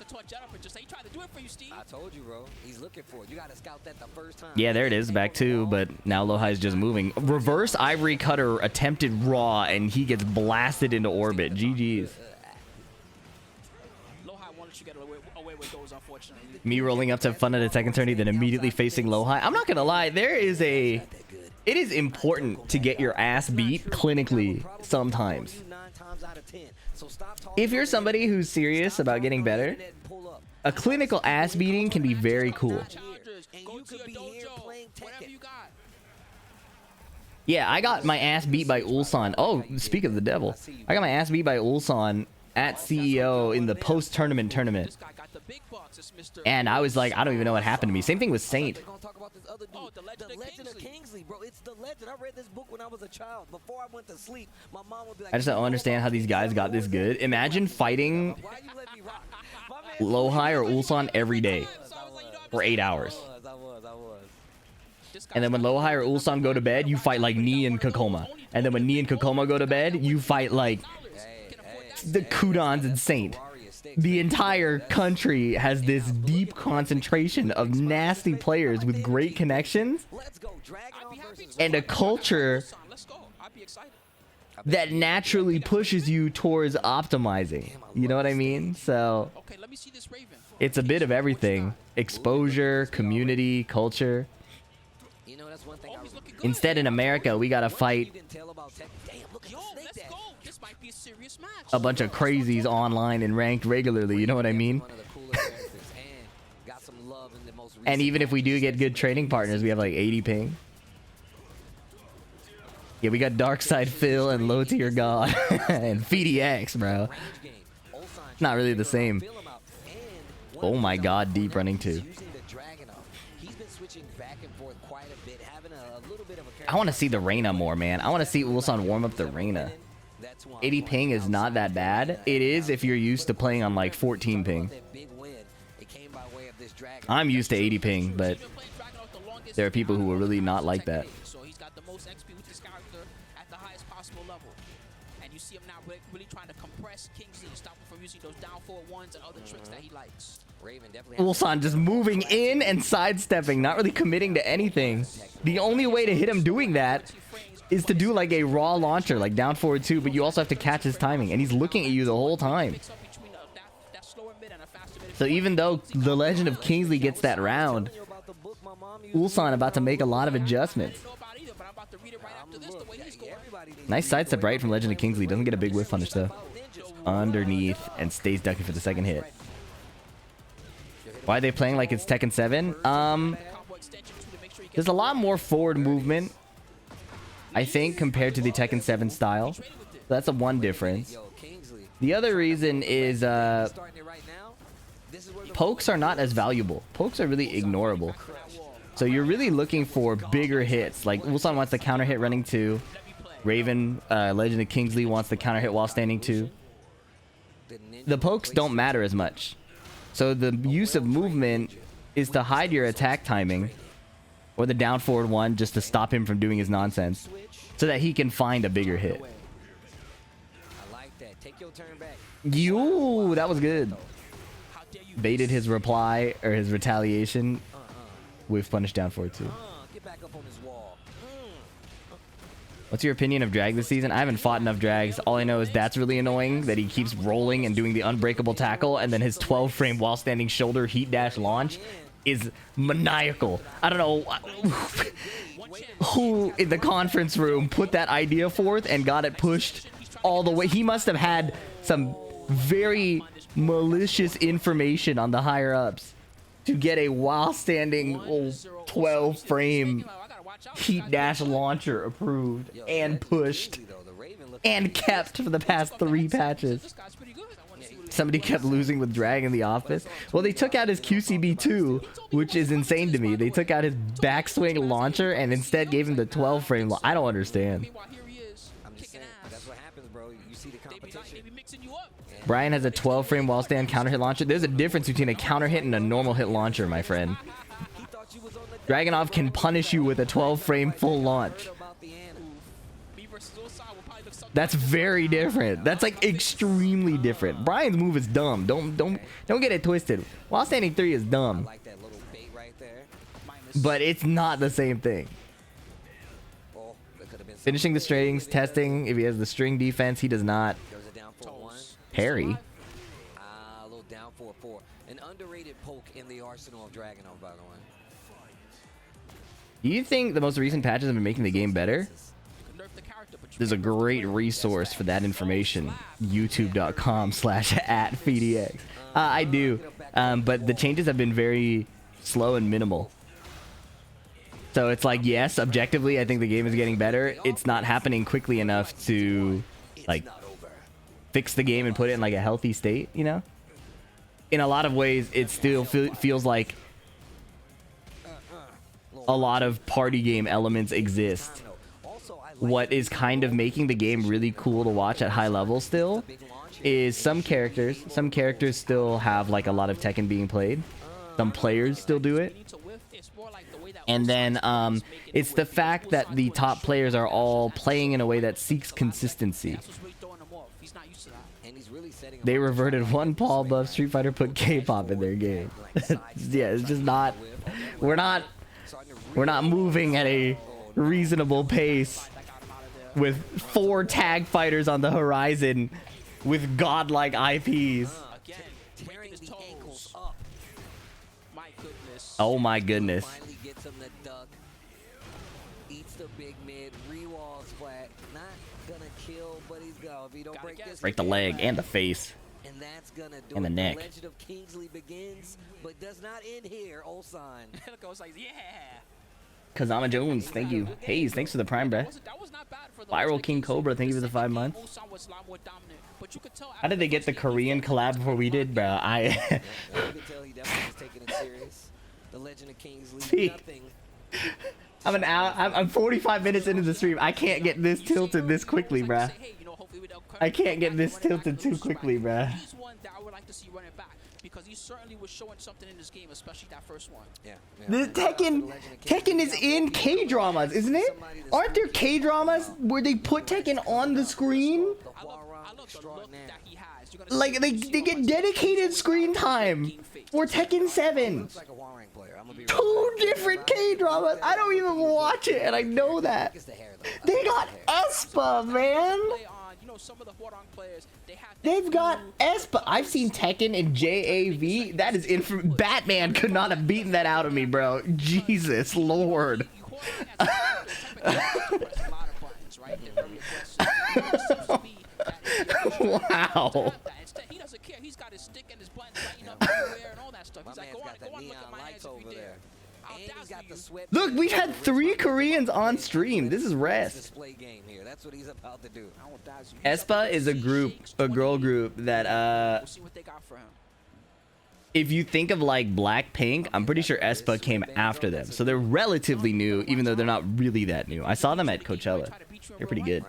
Speaker 3: torch up and just say he tried to do it for you, Steve.
Speaker 2: I told you, bro. He's looking for it. You got to scout that the first time.
Speaker 1: Yeah, there it is, back two, but now Lowhigh's just moving. Reverse Ivory Cutter attempted raw, and he gets blasted into orbit. GG's.
Speaker 3: Lowhigh wanted you to get away with those, unfortunately.
Speaker 1: Me rolling up to fun at a second tourney, then immediately facing Lowhigh. I'm not gonna lie, it is important to get your ass beat clinically sometimes. If you're somebody who's serious about getting better, a clinical ass beating can be very cool. Yeah, I got my ass beat by Ulsan. Oh, speak of the devil. I got my ass beat by Ulsan at CEO in the post-tournament tournament. And I was like, I don't even know what happened to me. Same thing with Saint.
Speaker 2: Oh, the Legend of Kingsley, bro. It's the legend. I read this book when I was a child. Before I went to sleep, my mom would be like,
Speaker 1: I just don't understand how these guys got this good. Imagine fighting Lowhigh or Ulsan every day for 8 hours. And then when Lowhigh or Ulsan go to bed, you fight like Ni and Kakoma. And then when Ni and Kakoma go to bed, you fight like the Kudons and Saint. The entire country has this deep concentration of nasty players with great connections and a culture that naturally pushes you towards optimizing. You know what I mean? So it's a bit of everything. Exposure, community, culture. Instead, in America, we gotta fight a bunch of crazies online and ranked regularly, you know what I mean? And even if we do get good training partners, we have like 80 ping. Yeah, we got Darkside Phil and Low Tier God and FDX, bro. Not really the same. Oh my god, deep running too. I want to see the Reina more, man. I want to see Ulsan warm up the Reina. 80 ping is not that bad. It is if you're used to playing on like 14 ping. I'm used to 80 ping, but there are people who are really not like that.
Speaker 3: So he's got the most XP with this character at the highest possible level. And you see him now really trying to compress Kingsley, stop him from using those down forward ones and other tricks that he likes.
Speaker 1: Ulsan just moving in and sidestepping, not really committing to anything. The only way to hit him doing that is to do like a raw launcher, like down forward 2, but you also have to catch his timing, and he's looking at you the whole time. So even though the Legend of Kingsley gets that round, Ulsan about to make a lot of adjustments. Nice sidestep right from Legend of Kingsley. Doesn't get a big whiff punish though. Underneath and stays ducking for the second hit. Why are they playing like it's Tekken 7? There's a lot more forward movement, I think, compared to the Tekken 7 style. So that's the one difference. The other reason is pokes are not as valuable. Pokes are really ignorable. So you're really looking for bigger hits. Like Ulsan wants the counter hit running 2. Raven, Legend of Kingsley wants the counter hit while standing 2. The pokes don't matter as much. So the use of movement is to hide your attack timing, or the down forward one just to stop him from doing his nonsense, so that he can find a bigger hit. You, that was good. Baited his reply or his retaliation with punish down forward 2. What's your opinion of drag this season? I haven't fought enough drags. All I know is that's really annoying that he keeps rolling and doing the unbreakable tackle, and then his 12 frame while standing shoulder heat dash launch is maniacal. I don't know who in the conference room put that idea forth and got it pushed all the way. He must have had some very malicious information on the higher ups to get a while standing 12 frame heat dash launcher approved and pushed and kept for the past 3 patches. Somebody kept losing with drag in the office. Well, they took out his QCB2, which is insane to me. They took out his backswing launcher and instead gave him the 12 frame. I don't understand. Bryan has a 12 frame wall stand counter hit launcher. There's a difference between a counter hit and a normal hit launcher, my friend. Dragunov can punish you with a 12 frame full launch.
Speaker 3: versus Ulsan will probably look something.
Speaker 1: That's very different. That's like extremely different. Bryan's move is dumb. Don't get it twisted. While standing 3 is
Speaker 2: I
Speaker 1: dumb,
Speaker 2: like that little bait right there.
Speaker 1: but it's not the same thing.
Speaker 2: Oh, that could have been
Speaker 1: Finishing the strings, testing. If he has the string defense, he does not.
Speaker 2: There was a down for 1.
Speaker 1: Parry.
Speaker 2: A little down for 4. An underrated poke in the arsenal of Dragunov, by the way.
Speaker 1: Do you think the most recent patches have been making the game better? There's a great resource for that information. YouTube.com/@FeedEx. I do. But the changes have been very slow and minimal. So it's like, yes, objectively, I think the game is getting better. It's not happening quickly enough to, like, fix the game and put it in, like, a healthy state, you know? In a lot of ways, it still feels like a lot of party game elements exist. What is kind of making the game really cool to watch at high level still is some characters still have like a lot of Tekken being played. Some players still do it. And then it's the fact that the top players are all playing in a way that seeks consistency. They reverted one Paul buff. Street Fighter put K-pop in their game. Yeah, it's just not. We're not moving at a reasonable pace with 4 tag fighters on the horizon with godlike IPs. Oh my goodness. Break the leg and the face. And the neck.
Speaker 2: LegendOfKingsley begins, but does not end here. Ulsan.
Speaker 1: Kazama Jones, thank you. Hayes, thanks for the prime, bruh. Viral King Cobra, thank you for the 5 months. How did they get the Korean collab before we did, bro? See, I'm 45 minutes into the stream. I can't get this tilted this quickly, bruh. I can't get this tilted too quickly, bruh.
Speaker 3: He's one that I would like to see running back because he certainly was showing something in this game, especially that first one.
Speaker 1: The Tekken is in K-dramas, isn't it? Aren't there K-dramas where they put Tekken on the screen?
Speaker 3: I love the look that he has.
Speaker 1: Like they get dedicated screen time for Tekken 7. 2 different K-dramas. I don't even watch it, and I know that. They got Espa, man.
Speaker 3: Some of the Hwoarang players,
Speaker 1: They've got Espa. I've seen Tekken in JAV. That is Batman could not have beaten that out of me, bro. Jesus Lord. Wow.
Speaker 3: He doesn't care. He's got his stick and his buttons lighting up everywhere and all that stuff. He's like, go on, look at my hands if you dare.
Speaker 1: Look, we've had 3 Koreans on stream. This is rest. Espa is a girl group that if you think of like Blackpink, I'm pretty sure Espa came after them. So they're relatively new, even though they're not really that new. I saw them at Coachella. They're pretty good.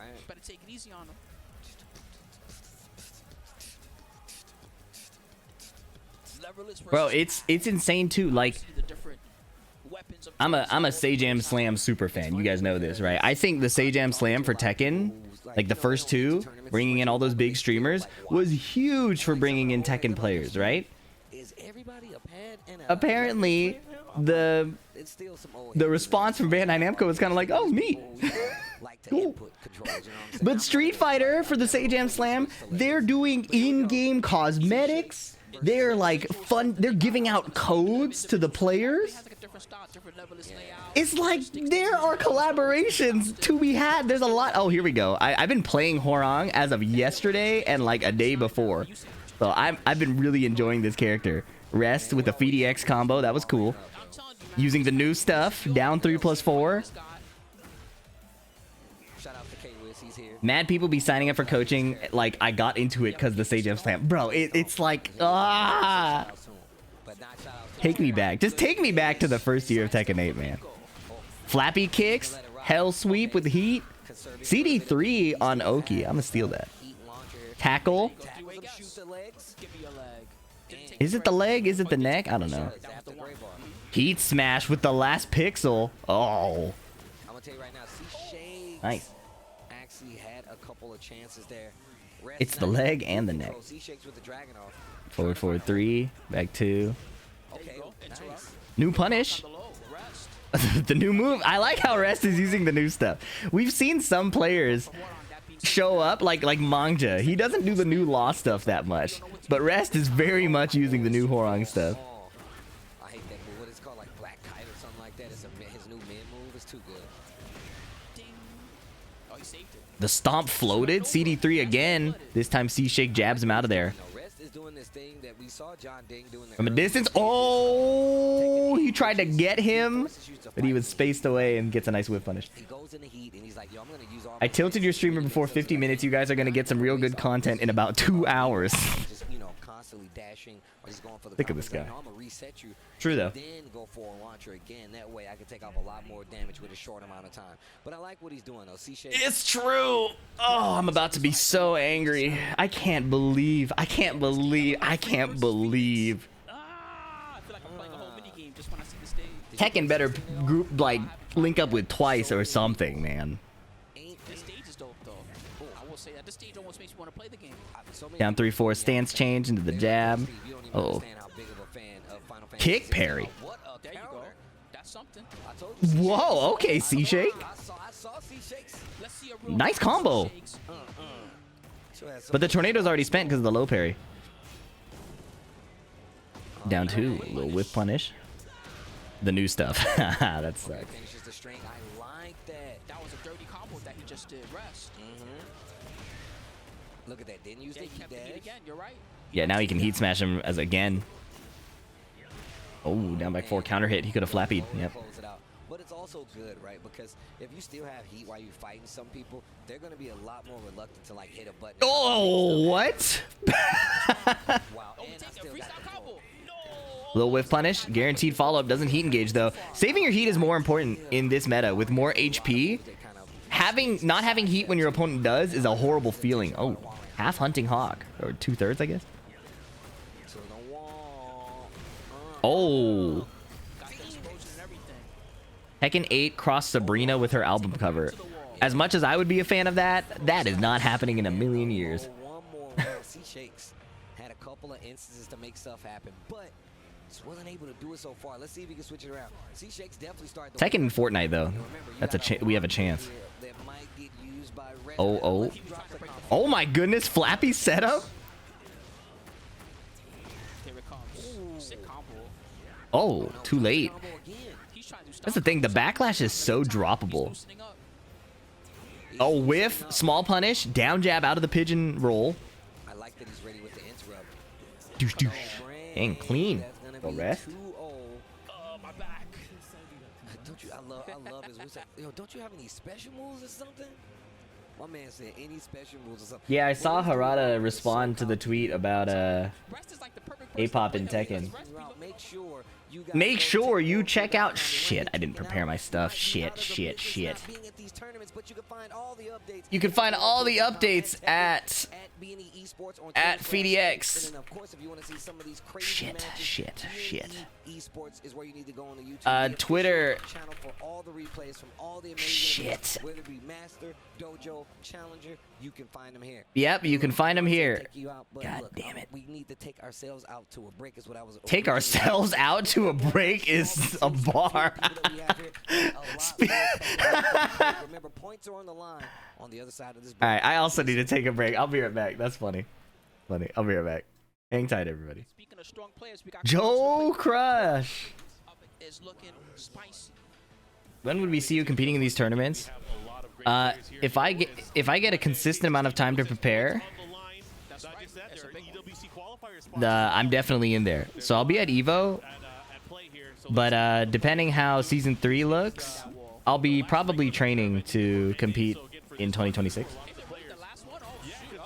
Speaker 1: Bro, it's insane too. Like, I'm a Sajam Slam super fan. You guys know this, right? I think the Sajam Slam for Tekken, like the first 2, bringing in all those big streamers, was huge for bringing in Tekken players, right? Apparently, the response from Bandai Namco was kind of like, oh, me. Cool. But Street Fighter for the Sajam Slam, they're doing in-game cosmetics. They're like fun. They're giving out codes to the players. It's like there are collaborations to be had. There's a lot. Oh, here we go. I've been playing Hwoarang as of yesterday and like a day before. So I've been really enjoying this character. Rest with the FeedEx combo. That was cool. Using the new stuff. Down 3+4. Mad people be signing up for coaching. Like, I got into it because the Sajam Slam. Bro, it's like, take me back. Just take me back to the first year of Tekken 8, man. Flappy kicks. Hell sweep with heat. CD3 on Oki. I'm gonna steal that. Tackle. Is it the leg? Is it the neck? I don't know. Heat smash with the last pixel. Oh. Nice.
Speaker 2: actually had a couple of chances there. Rest
Speaker 1: It's the
Speaker 2: nice.
Speaker 1: leg and the neck.
Speaker 2: C-shakes with the Dragunov.
Speaker 1: Forward, forward 3, back 2.
Speaker 2: Okay, nice.
Speaker 1: New punish.
Speaker 3: On the low, rest.
Speaker 1: The new move. I like how Rest is using the new stuff. We've seen some players
Speaker 3: Hwoarang, that being
Speaker 1: show up like Mangja. He doesn't do the new Law stuff that much, but Rest is very much using the new Hwoarang stuff.
Speaker 2: Oh, I hate that move. What it's called, like Black Kite or something like that. It's his new mid move. It's too good.
Speaker 3: ding. Oh, he saved it.
Speaker 1: The stomp floated. CD3 again. This time C-Shake jabs him out of there.
Speaker 2: No, Rest is doing this thing that we saw John Ding doing
Speaker 1: From a distance. Oh, he tried to get him, but he was spaced away and gets a nice whip punish.
Speaker 2: He goes in the heat and he's like, yo, I'm gonna use all
Speaker 1: I tilted your streamer before 50 minutes. You guys are going to get some real good content in about 2 hours.
Speaker 2: just, you know, constantly dashing or just going for the
Speaker 1: Look at this
Speaker 2: combos. Like,
Speaker 1: guy.
Speaker 2: no, I'm gonna reset you.
Speaker 1: True, though.
Speaker 2: Then go for a launcher again. That way I can take off a lot more damage with a short amount of time. But I like what he's doing though. C-shake.
Speaker 1: It's true. Oh, I'm about to be so angry. I can't believe.
Speaker 3: Ah, I feel like I'm playing a whole mini game just when I see the stage.
Speaker 1: Tekken better group like link up with Twice or something, man.
Speaker 3: This stage is dope though. I will say that this stage almost makes me want to play the game.
Speaker 1: Down 3-4 stance change into the jab.
Speaker 2: You don't even
Speaker 1: Oh,
Speaker 2: understand how big of a fan of Final Fantasy
Speaker 1: kick
Speaker 2: VI.
Speaker 1: parry.
Speaker 2: What a
Speaker 3: There you go.
Speaker 2: counter.
Speaker 3: That's something.
Speaker 2: I told you, C-shake.
Speaker 1: Whoa, okay, C-Shake.
Speaker 2: I saw C-shakes.
Speaker 3: Let's see a real
Speaker 1: Nice combo.
Speaker 3: shakes.
Speaker 1: But the tornado's already spent because of the low parry. Down 2, a little whip punish. The new stuff. That sucks.
Speaker 2: Finishes the string. I like that.
Speaker 3: That was a dirty combo that he just did. Rest.
Speaker 2: Look at that. Didn't use
Speaker 3: Yeah,
Speaker 2: the
Speaker 3: he
Speaker 2: heat
Speaker 3: kept the heat
Speaker 2: dash.
Speaker 3: again. You're right.
Speaker 1: Yeah, now he can heat smash him as again. Oh, down back 4 counter hit. He could have flappied. Yep.
Speaker 2: Close it out. But it's also good, right? Because if you still have heat while you're fighting some people, they're going to be a lot more reluctant to like hit a button.
Speaker 1: Oh, what?
Speaker 2: Wow.
Speaker 3: Oh,
Speaker 2: And
Speaker 3: we
Speaker 2: I
Speaker 3: take a
Speaker 2: still
Speaker 3: freestyle
Speaker 2: got the
Speaker 3: combo. No.
Speaker 1: Little whiff punish. Guaranteed follow-up. Doesn't heat engage, though. Saving your heat is more important in this meta. With more HP, not having heat when your opponent does is a horrible feeling. Oh, half hunting hawk. Or 2/3, I guess.
Speaker 2: to the wall.
Speaker 1: Oh.
Speaker 3: Got the explosion and everything.
Speaker 1: Tekken 8 crossed Sabrina with her album cover. As much as I would be a fan of that, that is not happening in a million years.
Speaker 2: One more round. C-Shakes had a couple of instances to make stuff happen, but just wasn't able to do it so far. Let's see if we can switch it around. C-Shakes definitely started the
Speaker 1: Tekken and Fortnite, though. That's we have a chance.
Speaker 2: that might get used by Red.
Speaker 1: Oh, oh. Oh my goodness, Flappy setup?
Speaker 3: Here it comes. Sick combo.
Speaker 1: Oh, too late.
Speaker 3: He's trying to do
Speaker 1: That's the thing, the backlash is so droppable.
Speaker 3: loosening up.
Speaker 1: Oh, whiff, small punish, down jab out of the pigeon roll.
Speaker 2: I like that he's ready with the interrupt.
Speaker 1: Douche, douche. Dang, clean. Go rest.
Speaker 3: My back.
Speaker 2: Don't you? I love his. Yo, don't you have any special moves or something? My man said any special moves or something.
Speaker 1: Yeah, I saw Harada respond to the tweet about
Speaker 3: Rest is like the perfect person
Speaker 1: A-pop
Speaker 3: to
Speaker 1: in
Speaker 3: play him
Speaker 1: Tekken.
Speaker 3: because Rest be looking
Speaker 2: Make sure you guys
Speaker 1: Make
Speaker 2: go
Speaker 1: sure
Speaker 2: check
Speaker 1: you
Speaker 2: out
Speaker 1: check
Speaker 2: the
Speaker 1: out
Speaker 2: Aladdin
Speaker 1: shit.
Speaker 2: link.
Speaker 1: I didn't prepare my stuff. Shit, shit, shit.
Speaker 2: Being at these tournaments, but you can find all the updates.
Speaker 1: You can find all the updates at
Speaker 2: B&E Esports on
Speaker 1: at
Speaker 2: Twitter.
Speaker 1: FightinFocus.
Speaker 2: And then, of course, if you want to see some of these crazy
Speaker 1: Shit,
Speaker 2: matches,
Speaker 1: shit, shit.
Speaker 2: B&E Esports is where you need to go on the YouTube.
Speaker 1: Twitter.
Speaker 2: Channel for all the replays from all the amazing
Speaker 1: Shit.
Speaker 2: events, whether it be Master, Dojo, Challenger, you can find them here.
Speaker 1: Yep, you can find them here.
Speaker 2: Take you out, but
Speaker 1: God
Speaker 2: look,
Speaker 1: damn it.
Speaker 2: We need to take ourselves out to a break is what I was
Speaker 1: Take ourselves out to a break is a bar.
Speaker 2: Remember, points are on the line on the other side of this break.
Speaker 1: All right, I also need to take a break. I'll be right back. That's funny. Funny. I'll be right back. Hang tight, everybody.
Speaker 3: Speaking of strong players, we got
Speaker 1: Joe Crush.
Speaker 3: is looking spicy.
Speaker 1: When would we see you competing in these tournaments? If I get a consistent amount of time to prepare,
Speaker 3: That's right. That's a big
Speaker 1: I'm definitely in there. So I'll be at Evo, but depending how season 3 looks, I'll be probably training to compete in 2026.
Speaker 3: If they win the last one, oh shoot,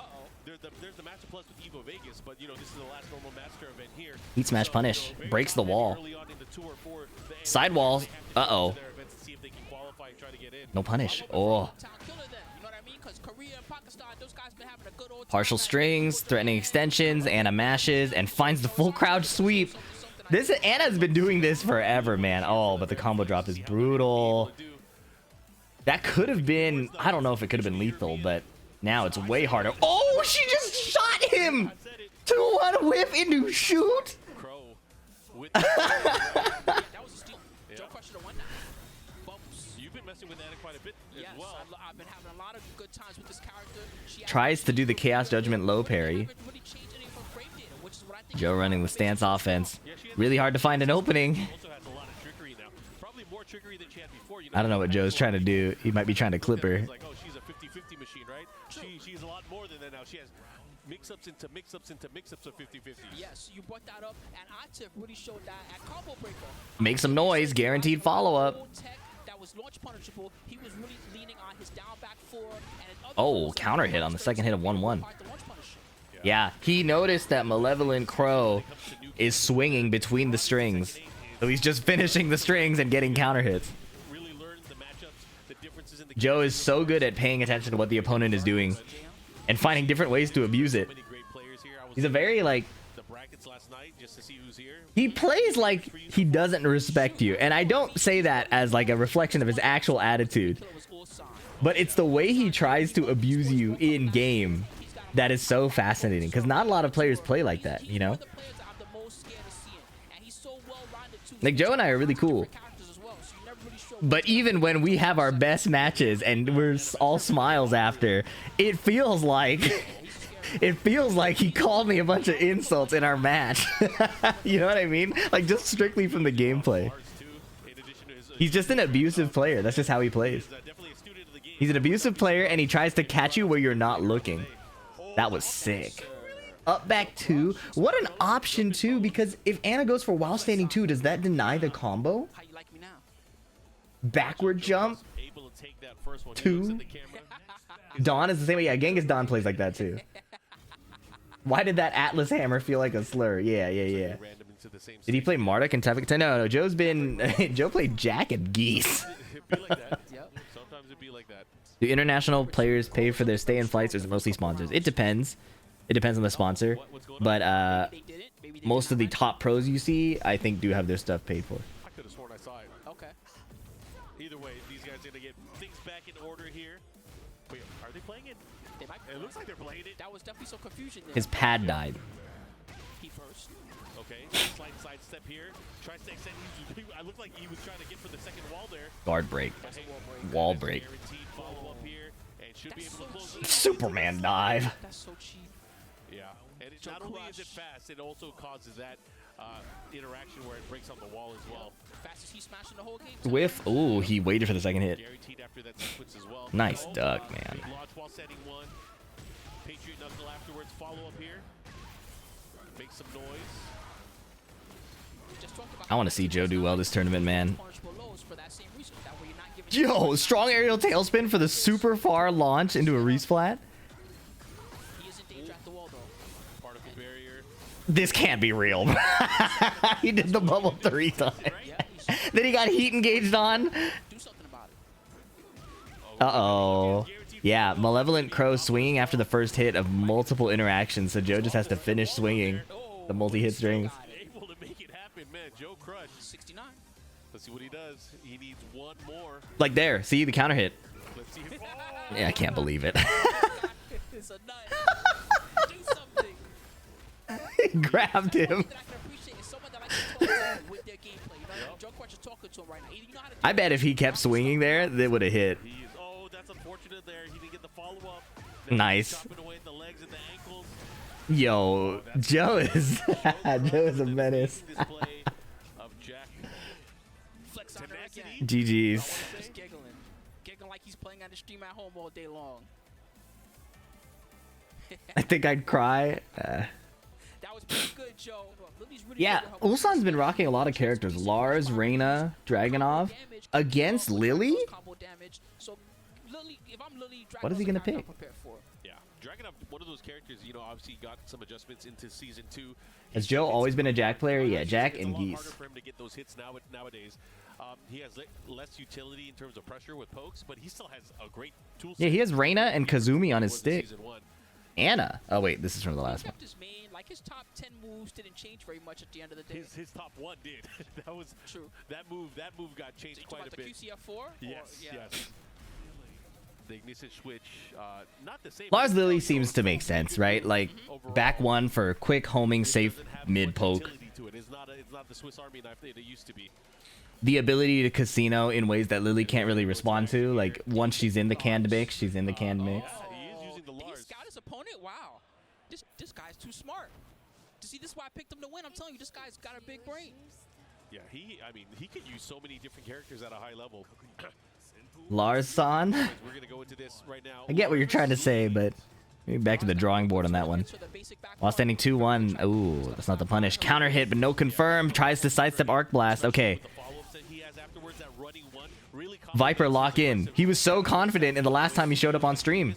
Speaker 4: There's the Master Plus with Evo Vegas, but you know this is the last normal Master event here.
Speaker 1: Heat smash punish. Breaks the wall.
Speaker 4: Early on in the tour for the
Speaker 1: Sidewalls. Uh-oh.
Speaker 4: their events to see if they can qualify and try to get in.
Speaker 1: No punish. Oh.
Speaker 3: Town killer then. You know what I mean? Because Korea and Pakistan, those guys been having a good old time.
Speaker 1: Partial strings, threatening extensions, Anna mashes, and finds the full crouch sweep. Anna's been doing this forever, man. Oh, but the combo drop is brutal. That could have been, I don't know if it could have been lethal, but now it's way harder. Oh, she just shot him! 2-1 whip into shoot?
Speaker 4: Crow with
Speaker 3: That was a steal. Joe Crush should have won that. Bubbles.
Speaker 4: You've been messing with Anna quite a bit
Speaker 3: Yes,
Speaker 4: as well.
Speaker 3: I've been having a lot of good times with this character. She
Speaker 1: Tries to do the Chaos Judgment low parry.
Speaker 3: haven't really changed any of her frame data, which is what I think
Speaker 1: Joe running the stance offense. Really hard to find an opening.
Speaker 4: Also has a lot of trickery now. Probably more trickery than she had before. You know,
Speaker 1: I don't know what Joe's trying to do. He might be trying to clip her.
Speaker 4: It's like, oh, she's a 50-50 machine, right? She's a lot more than that now. She has mix-ups into mix-ups into mix-ups of 50-50.
Speaker 3: Yes, you brought that up, and Atif really showed that at Combo Breaker.
Speaker 1: Make some noise. Guaranteed follow-up.
Speaker 3: Old tech that was launch punishable. He was really leaning on his down back four. And in other
Speaker 1: Oh,
Speaker 3: moves,
Speaker 1: counter hit on the second hit of 1-1.
Speaker 3: part the launch punish.
Speaker 1: Yeah, he noticed that Malevolent Crow is swinging between the strings. So he's just finishing the strings and getting counter hits.
Speaker 4: Really learn the matchups, the differences in the
Speaker 1: Joe is so good at paying attention to what the opponent is doing and finding different ways to abuse it.
Speaker 4: many great players here. I was
Speaker 1: He's a very, like,
Speaker 4: the brackets last night just to see who's here.
Speaker 1: he plays like he doesn't respect you. And I don't say that as like a reflection of his actual attitude.
Speaker 3: It was Ulsan.
Speaker 1: But it's the way he tries to abuse you in game that is so fascinating. Because not a lot of players play like that, you know?
Speaker 3: The players that I'm the most scared of seeing, and he's so well-rounded too.
Speaker 1: Like, Joe and I are really cool.
Speaker 3: Characters as well, so you never really show
Speaker 1: But even when we have our best matches and we're all smiles after, it feels like he called me a bunch of insults in our match. You know what I mean? Like, just strictly from the gameplay.
Speaker 4: Lars, too, in addition to his,
Speaker 1: He's just an abusive player. That's just how he plays.
Speaker 4: definitely a student of the game.
Speaker 1: He's an abusive player and he tries to catch you where you're not looking. That was sick. Up back 2. What an option too, because if Anna goes for while standing 2, does that deny the combo?
Speaker 3: how you like me now.
Speaker 1: Backward jump.
Speaker 4: Able to take that first one. He
Speaker 1: 2.
Speaker 4: looks at the camera.
Speaker 1: Dawn is the same way. Yeah, Genghis Dawn plays like that too. Why did that Atlas hammer feel like a slur? Yeah.
Speaker 4: Random into the same
Speaker 1: Did he play Marduk and Tekken? No. Joe's been... Joe played Jack and Geese.
Speaker 4: It'd be like that.
Speaker 3: Yep.
Speaker 4: Sometimes it'd be like that.
Speaker 1: Do international players pay for their stay in flights or is it mostly sponsors? It depends. It depends on the sponsor. But
Speaker 3: They didn't. Maybe they
Speaker 1: most of the
Speaker 3: didn't.
Speaker 1: top pros you see, I think, do have their stuff paid for.
Speaker 4: I could have sworn I saw it.
Speaker 3: Okay.
Speaker 4: Either way, these guys are gonna get things back in order here. Wait, are they playing it?
Speaker 3: They might.
Speaker 4: It looks like they're playing it.
Speaker 3: That was definitely some confusion there.
Speaker 1: His pad died.
Speaker 3: He first.
Speaker 4: Okay, side step here. Tries to extend. I looked like he was trying to get for the second wall there.
Speaker 1: Guard break.
Speaker 3: That's a wall break.
Speaker 1: Wall break.
Speaker 4: Guaranteed follow up here, and should be
Speaker 3: That's
Speaker 4: able to
Speaker 3: so
Speaker 4: close.
Speaker 3: cheap.
Speaker 1: Superman dive.
Speaker 3: That's so cheap.
Speaker 4: Yeah, and it, not only is it fast, it also causes that interaction where it breaks on the wall as well.
Speaker 3: Fastest he smashed in the whole game.
Speaker 1: Whiff. Ooh, he waited for the second hit.
Speaker 4: Guaranteed after that sequence as well.
Speaker 1: Nice
Speaker 4: Oh,
Speaker 1: duck, man.
Speaker 4: big launch while setting one. Patriot knuckle afterwards. Follow up here. Make some noise.
Speaker 3: Just talked about
Speaker 1: I want to see Joe do well this tournament, man.
Speaker 3: punishable lows for that same reason. That way you're not giving
Speaker 1: Yo, strong aerial tailspin for the super far launch into a resplat.
Speaker 3: He is in danger at the wall though.
Speaker 4: Particle barrier.
Speaker 1: This can't be real. He did the bubble 3 times.
Speaker 3: Yeah, he's
Speaker 1: Then he got heat engaged on.
Speaker 3: do something about it.
Speaker 1: Uh-oh. Yeah, Malevolent Crow swinging after the first hit of multiple interactions, so Joe just has to finish swinging the multi-hit strings.
Speaker 4: Able to make it happen, man. Joe Crush.
Speaker 3: 69.
Speaker 4: Let's see what he does. He needs one more.
Speaker 1: Like there, see the counter hit.
Speaker 4: Let's see if. Oh!
Speaker 1: Yeah, I can't believe it.
Speaker 3: It's a nut. Do something.
Speaker 1: He grabbed him.
Speaker 3: That I can appreciate is someone that I can talk to with their gameplay. You know, Joe Crush is talking to him right now. You know how to do
Speaker 1: I bet if he kept swinging there, they would have hit.
Speaker 4: He is, oh, that's unfortunate there. He didn't get the follow-up.
Speaker 1: Nice.
Speaker 4: Chopping away at the legs and the ankles.
Speaker 1: Yo, Joe is Joe is a menace.
Speaker 4: Display of Jack.
Speaker 3: flex on her again.
Speaker 4: Tenacity.
Speaker 1: GG's.
Speaker 3: Just giggling. Giggling like he's playing on the stream at home all day long.
Speaker 1: I think I'd cry.
Speaker 3: That was pretty good, Joe. Lily's really
Speaker 1: Yeah,
Speaker 3: good with her
Speaker 1: Ulsan's been rocking a lot of characters. Lars, Reina, Dragunov. Against Lili?
Speaker 3: Combo damage. So Lili, if I'm Lili,
Speaker 1: What is he gonna
Speaker 3: Dragunov's the character
Speaker 1: pick?
Speaker 3: I'm prepared for.
Speaker 4: Yeah, Dragunov, one of those characters, you know, obviously got some adjustments into season 2.
Speaker 1: Has Joe always been a Jack player? Yeah, Jack
Speaker 4: It's
Speaker 1: and
Speaker 4: a lot
Speaker 1: Geese.
Speaker 4: harder for him to get those hits nowadays. He has less utility in terms of pressure with pokes, but he still has a great tool.
Speaker 1: Yeah, he has Reina and Kazumi on his stick.
Speaker 4: Season 1.
Speaker 1: Anna. Oh wait, this is from the
Speaker 3: He
Speaker 1: last one.
Speaker 3: kept his main, like his top 10 moves didn't change very much at the end of the day.
Speaker 4: His top 1 did. That was
Speaker 3: True.
Speaker 4: That move got
Speaker 3: So
Speaker 4: changed
Speaker 3: you
Speaker 4: quite
Speaker 3: talking
Speaker 4: a
Speaker 3: about
Speaker 4: bit.
Speaker 3: the QCF4?
Speaker 4: Yes,
Speaker 3: Or, yeah.
Speaker 4: yes. the ignition switch, not the same.
Speaker 1: Lars Lili seems to make sense, right? Like back one for quick homing, safe mid poke.
Speaker 4: It's not the Swiss Army knife that it used to be.
Speaker 1: The ability to casino in ways that Lili can't really respond to. Like once she's in the canned mix, she's in the canned mix.
Speaker 4: He is using the
Speaker 3: Did he
Speaker 4: Lars.
Speaker 3: scout his opponent? Wow. This guy's too smart. To see, this is why I picked him to win. I'm telling you, this guy's got a big brain.
Speaker 4: Yeah, I mean, he could use so many different characters at a high level.
Speaker 1: Lars-san.
Speaker 4: We're gonna go into this right now.
Speaker 1: I get what you're trying to say, but maybe back to the drawing board on that one. While standing 2-1. Ooh, that's not the punish. Counter hit, but no confirm. Tries to sidestep Arc Blast. Okay. Viper lock in. He was so confident in the last time he showed up on stream.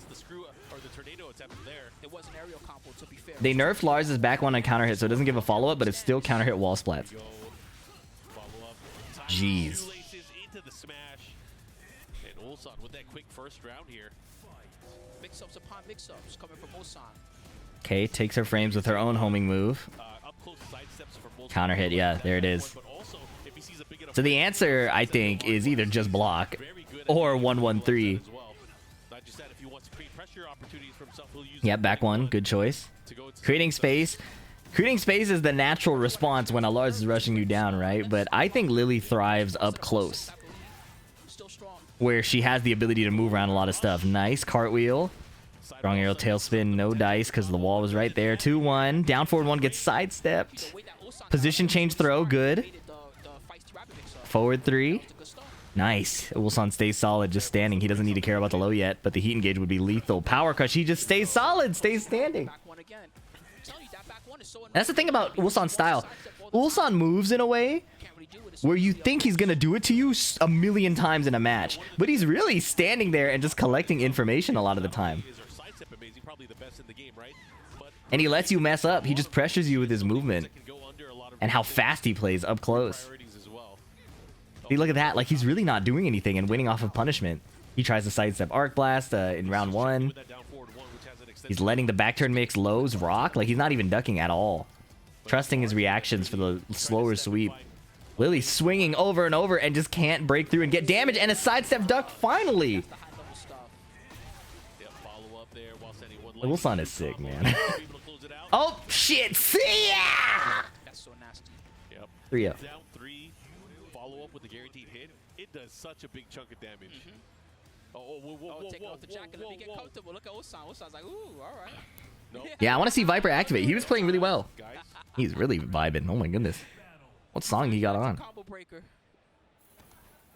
Speaker 1: They nerfed Lars' back one on counter hit, so it doesn't give a follow-up, but it's still counter hit wall splats. Jeez.
Speaker 4: And Ulsan with that quick first round here.
Speaker 3: Mix-ups upon mix-ups coming from Ulsan.
Speaker 1: Okay, takes her frames with her own homing move. Counter hit, yeah, there it is. So the answer, I think, is either just block or 1-1-3. Yep, back one, good choice. Creating space. Creating space is the natural response when a Lars is rushing you down, right? But I think Lili thrives up close, where she has the ability to move around a lot of stuff. Nice cartwheel. Strong arrow tailspin, no dice because the wall was right there. 2-1. Down forward one gets sidestepped. Position change throw, good. Forward 3. Nice. Ulsan stays solid, just standing. He doesn't need to care about the low yet, but the heat engage would be lethal. Power crush, he just stays solid, stays standing. That's the thing about Ulsan's style. Ulsan moves in a way where you think he's going to do it to you a million times in a match, but he's really standing there and just collecting information a lot of the time. And he lets you mess up. He just pressures you with his movement and how fast he plays up close. See, look at that. Like, he's really not doing anything and winning off of punishment. He tries to sidestep Arc Blast in round 1. He's letting the back turn mix lows rock. Like, he's not even ducking at all. Trusting his reactions for the slower sweep. Lili swinging over and over and just can't break through and get damage. And a sidestep duck finally. Ulsan is sick, man. Oh, shit. See ya! 3-0.
Speaker 4: Follow up with the guaranteed hit. It does such a big chunk of damage.
Speaker 3: Taking off the jacket. Let me get comfortable. Look at Ulsan. Ulsan's like, ooh, all right.
Speaker 4: Nope.
Speaker 1: Yeah, I want to see Viper activate. He was playing really well. He's really vibing. Oh my goodness. What song he got on?
Speaker 3: Combo breaker.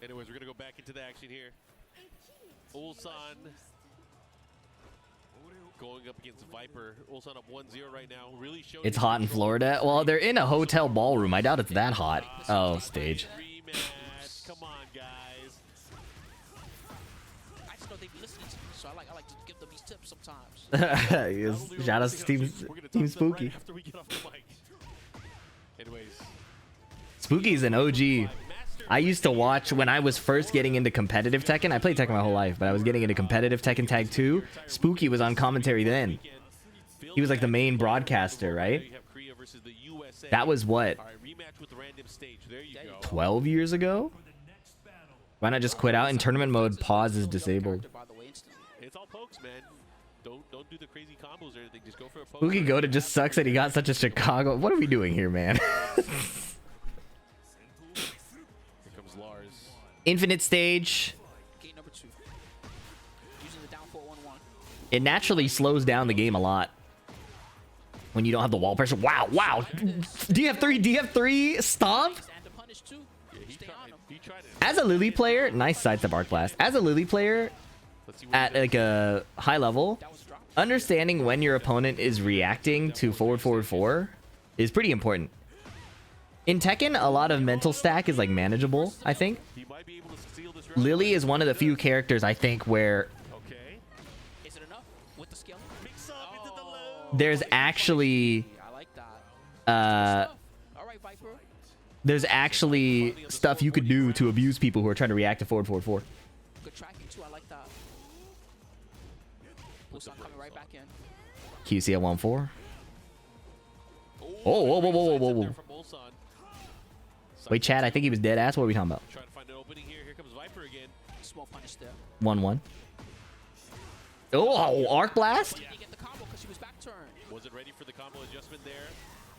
Speaker 4: Anyways, we're gonna go back into the action here. Ulsan going up against Viper. Ulsan up 1-0 right now. Really showing.
Speaker 1: It's hot in Florida. Well, they're in a hotel ballroom. I doubt it's that hot. Oh, stage.
Speaker 4: Come on, guys.
Speaker 3: I just know they be listening to me, so I like to give them these tips sometimes.
Speaker 1: Yes. Shout out to Team Spooky.
Speaker 4: Right after we get off the mic. Anyways,
Speaker 1: Spooky's an OG. I used to watch when I was first getting into competitive Tekken. I played Tekken my whole life, but I was getting into competitive Tekken Tag 2. Spooky was on commentary then. He was like the main broadcaster, right? That was what? 12 years ago? Why not just quit out in tournament mode? Pause is disabled.
Speaker 4: it's all pokes, man. Don't do the crazy combos or anything. Just go for a poke.
Speaker 1: Spooky Goda just sucks that he got such a Chicago. What are we doing here, man?
Speaker 4: Lars.
Speaker 1: Infinite stage.
Speaker 3: Game number 2. Using the down 4-1-1.
Speaker 1: It naturally slows down the game a lot when you don't have the wall pressure. Wow, wow. DF3, stomp. As a Lili player, nice sidestep Arc Blast. As a Lili player at like a high level, understanding when your opponent is reacting to forward 4 is pretty important. In Tekken, a lot of mental stack is like manageable, I think. Lili is one of the few characters, I think, where there's actually there's actually stuff you could do to abuse people who are trying to react to forward 4.
Speaker 3: Good tracking too. I like that. Ulsan coming right back in.
Speaker 1: QC at 1-4. Oh, whoa. Wait, Chad, I think he was dead ass. What are we talking about?
Speaker 4: Trying to find an opening here. Here comes Viper again.
Speaker 3: Small punish there.
Speaker 1: 1-1. Oh, Arc Blast?
Speaker 3: Didn't get the combo because she was back turned.
Speaker 4: Wasn't ready for the combo adjustment there.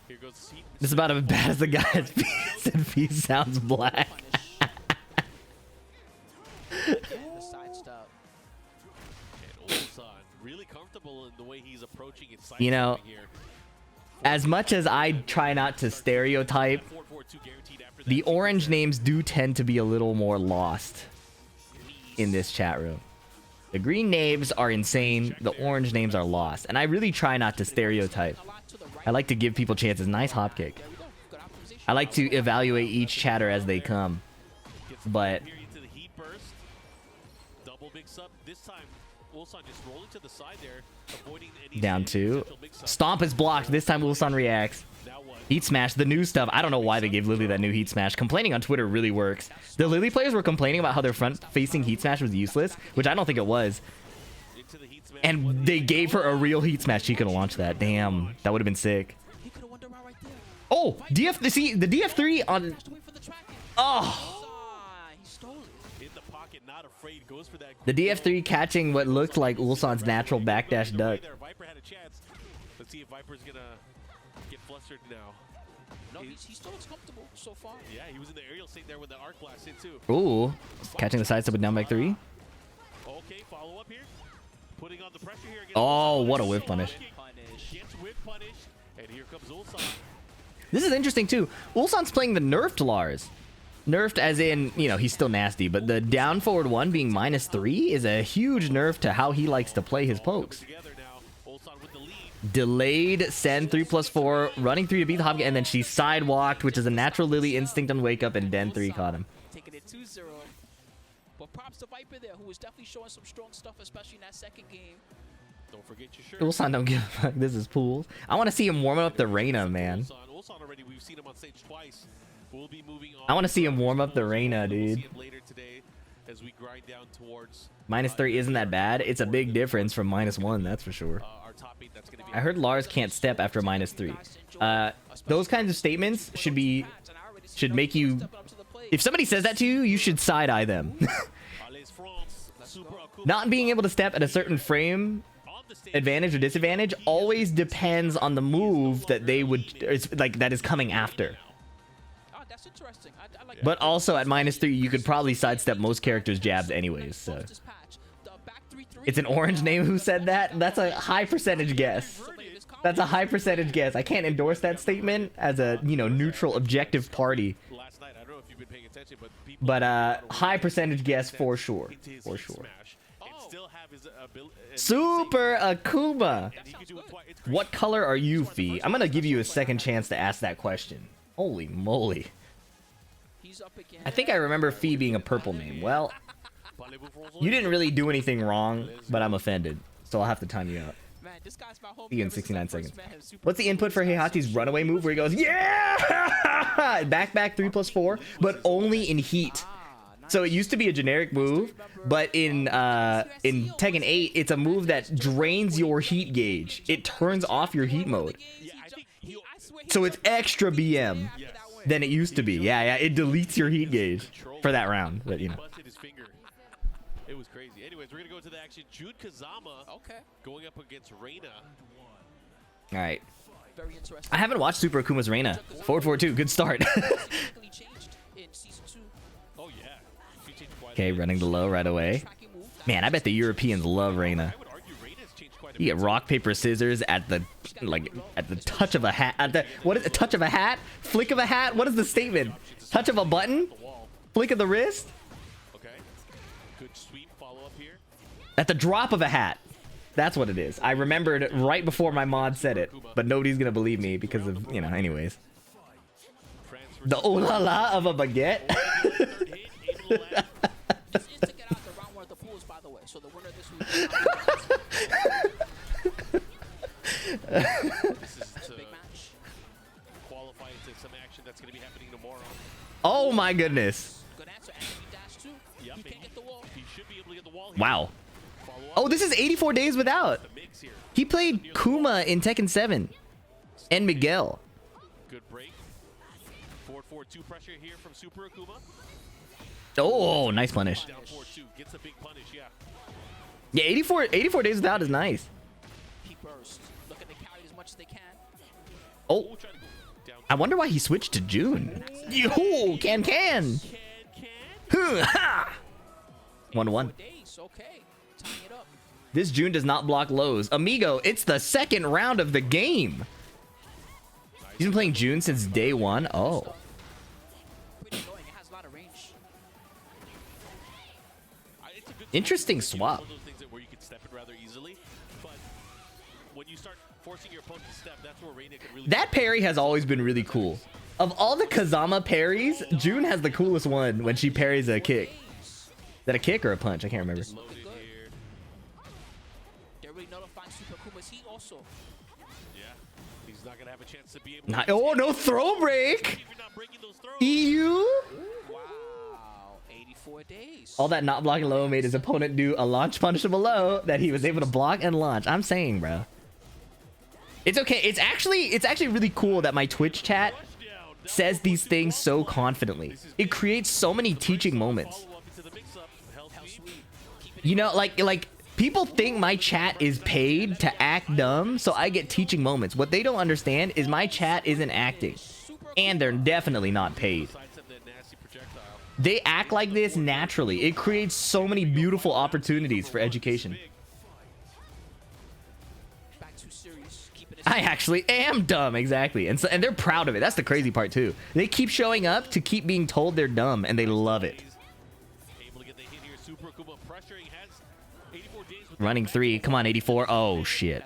Speaker 4: Here goes the seat.
Speaker 1: This is about as bad as the guy at P sounds black.
Speaker 3: The side step.
Speaker 4: And Ulsan really comfortable in the way he's approaching it.
Speaker 1: You know,
Speaker 4: here.
Speaker 1: as much as I try not to stereotype,
Speaker 4: 4-4-2 guaranteed after
Speaker 1: the
Speaker 4: that.
Speaker 1: orange names do tend to be a little more lost in this chat room. The green names are insane. The orange names are lost. And I really try not to stereotype.
Speaker 3: A lot to the right.
Speaker 1: I like to give people chances. Nice hop kick.
Speaker 3: There we go. Good optimization.
Speaker 1: I like to evaluate each chatter as they come.
Speaker 4: Gets
Speaker 1: But
Speaker 4: here into the heat burst. Double mix up. This time, Ulsan just rolling to the side there, avoiding any
Speaker 1: down two.
Speaker 4: potential mix-up.
Speaker 1: Stomp is blocked. This time Ulsan reacts.
Speaker 4: Now what?
Speaker 1: Heat Smash, the new stuff. I don't know why they gave Lili that new Heat Smash. Complaining on Twitter really works. The Lili players were complaining about how their front-facing Heat Smash was useless, which I don't think it was.
Speaker 4: Into the heat smash.
Speaker 1: And they gave her a real Heat Smash. She could have launched that. Damn, that would have been sick.
Speaker 3: He could have won the round right there.
Speaker 1: Oh, see, the DF3 on...
Speaker 3: Has to wait for the tracking.
Speaker 1: Oh,
Speaker 3: Ulsan, he stole it.
Speaker 4: In the pocket, not afraid, goes for that.
Speaker 1: the DF3 catching what looked like Ulsan's natural backdash duck.
Speaker 4: There, Viper had a chance. Let's see if Viper's gonna get flustered now.
Speaker 3: No, he still looks comfortable so far.
Speaker 4: Yeah, he was in the aerial state there when the arc blast hit too.
Speaker 1: Ooh, catching the side step with down back 3.
Speaker 4: Okay, follow up here. Putting on the pressure here. against
Speaker 1: Oh,
Speaker 4: Ulsan.
Speaker 1: what a whip punish.
Speaker 3: Punish.
Speaker 4: Gets whip punish, and here comes Ulsan.
Speaker 1: This is interesting too. Ulsan's playing the nerfed Lars. Nerfed as in, you know, he's still nasty, but the down forward 1 being -3 is a huge nerf to how he likes to play his pokes.
Speaker 4: Together now, Ulsan with the lead.
Speaker 1: Delayed send 3+4, running 3 to beat the hop, and then she sidewalked, which is a natural Lili instinct on wake up, and Den 3 caught him.
Speaker 3: Taking it 2-0. But props to Viper there, who was definitely showing some strong stuff, especially in that second game.
Speaker 4: Don't forget your shirt.
Speaker 1: Ulsan don't give a fuck. This is pools. I want to see him warm up the Reina, man.
Speaker 4: Ulsan already, we've seen him on stage twice. We'll be moving on.
Speaker 1: I want to see him warm up the Reina,
Speaker 4: We'll
Speaker 1: dude.
Speaker 4: see him later today as we grind down towards
Speaker 1: -3 isn't that bad. It's a big difference from -1, that's for sure.
Speaker 4: our top 8. That's gonna be.
Speaker 1: I heard Lars can't step after -3. Those kinds of statements should make you... If somebody says that to you, you should side-eye them.
Speaker 4: Allez, France, Super Akouma
Speaker 1: Not being able to step at a certain frame
Speaker 4: on the stage.
Speaker 1: advantage or disadvantage always depends on the move that they would... It's like that is coming after.
Speaker 3: Oh, that's interesting. I like
Speaker 1: But also at -3, you could probably sidestep most characters' jabs anyways, so...
Speaker 3: this patch. The back 3-3.
Speaker 1: It's an orange name who said that? That's a high percentage guess. That's a high percentage guess. I can't endorse that statement as a, you know, neutral, objective party.
Speaker 4: Last night, I don't know if you've been paying attention, but people.
Speaker 1: But high percentage guess for sure.
Speaker 4: into his
Speaker 1: For
Speaker 4: heat
Speaker 1: sure.
Speaker 4: smash and still have his
Speaker 1: Super Akouma!
Speaker 4: and he can do it twice. It's crazy.
Speaker 1: What color are you, Fee? I'm gonna give you a second chance to ask that question. Holy moly.
Speaker 3: He's up again.
Speaker 1: I think I remember Fee being a purple name. Well, you didn't really do anything wrong, but I'm offended. So I'll have to time you out.
Speaker 3: Man, this guy's my homie.
Speaker 1: See you in
Speaker 3: ever since
Speaker 1: 69
Speaker 3: I first
Speaker 1: seconds.
Speaker 3: met him. Super
Speaker 1: What's the input for Heihachi's runaway move where he goes, yeah! Back 3+4, but only in heat. So it used to be a generic move, but in Tekken 8, it's a move that drains your heat gauge. It turns off your heat mode.
Speaker 4: Yeah, I think he.
Speaker 1: So it's extra BM than it used to be. Yeah, it deletes your heat gauge for that round, but you know.
Speaker 4: Busted his finger. It was crazy. Anyways, we're gonna go to the action. Jun Kazama
Speaker 3: Okay.
Speaker 4: going up against Reina.
Speaker 1: All right.
Speaker 3: Very interesting.
Speaker 1: I haven't watched Super Akuma's Reina. Forward 4-2, good start.
Speaker 3: Significantly changed in season 2.
Speaker 4: Oh yeah. She changed quite a
Speaker 1: Okay,
Speaker 4: bit.
Speaker 1: running the low right away.
Speaker 3: Tracking move.
Speaker 1: Man, I bet the Europeans love Reina.
Speaker 4: I would argue Reina's changed quite a
Speaker 1: You
Speaker 4: bit.
Speaker 1: get rock paper scissors at the touch of a hat. At the what is it? Touch of a hat? Flick of a hat? What is the statement? Touch of a button?
Speaker 4: The wall.
Speaker 1: Flick of the wrist?
Speaker 4: Okay. Good sweep follow up here.
Speaker 1: At the drop of a hat. That's what it is. I remembered right before my mod said it, but nobody's gonna believe me because of, you know, anyways.
Speaker 4: Transfer.
Speaker 1: The oh la la of a baguette.
Speaker 4: Third hit. Able to land.
Speaker 3: This is to get out the round one of the pools, by the way. So the winner of this week.
Speaker 4: This is to
Speaker 3: Big match.
Speaker 4: qualify into some action that's gonna be happening tomorrow.
Speaker 1: Oh my goodness.
Speaker 3: Good answer. And he dashed too.
Speaker 4: Yep,
Speaker 3: He can't get the wall.
Speaker 4: He should be able to get the wall here.
Speaker 1: Wow.
Speaker 4: Follow up.
Speaker 1: Oh, this is 84 days without.
Speaker 4: The mix here.
Speaker 1: He played Kuma in Tekken 7 and Miguel.
Speaker 4: Good break. 4-4-2 pressure here from Super Akouma.
Speaker 1: Oh, nice punish.
Speaker 4: Down 4-2. Gets a big punish, yeah.
Speaker 1: Yeah, 84 days without is nice.
Speaker 3: He burst. Looking to carry as much as they can.
Speaker 1: Oh, I wonder why he switched to June. Yo, can. Ha! 1-1.
Speaker 3: Days. Okay. Tying it up.
Speaker 1: This June does not block lows. Amigo, it's the second round of the game. He's been playing June since day one. Oh.
Speaker 3: Pretty annoying. It has a lot of range.
Speaker 1: Interesting swap.
Speaker 4: One of those things that where you can step it rather easily, but when you start forcing your opponent to step, that's where Reina can really.
Speaker 1: That parry has always been really cool. Of all the Kazama parries, June has the coolest one when she parries a kick. Is that a kick or a punch? I can't remember.
Speaker 3: They're really nullifying Super Akuma's heat also.
Speaker 4: Yeah, he's not gonna have a chance to be able.
Speaker 1: Not, oh, no throw break.
Speaker 4: If you're not breaking those throws.
Speaker 1: EU.
Speaker 3: Wow. 84 days.
Speaker 1: All that not blocking low made his opponent do a launch punishable low that he was able to block and launch. I'm saying, bro. It's okay. It's actually really cool that my Twitch chat says these things so confidently. It creates so many teaching moments. You know, like people think my chat is paid to act dumb, so I get teaching moments. What they don't understand is my chat isn't acting, and they're definitely not paid. They act like this naturally. It creates so many beautiful opportunities for education. I actually am dumb, exactly. And they're proud of it. That's the crazy part too. They keep showing up to keep being told they're dumb, and they love it. Running 3. Come on, 84. Oh, shit.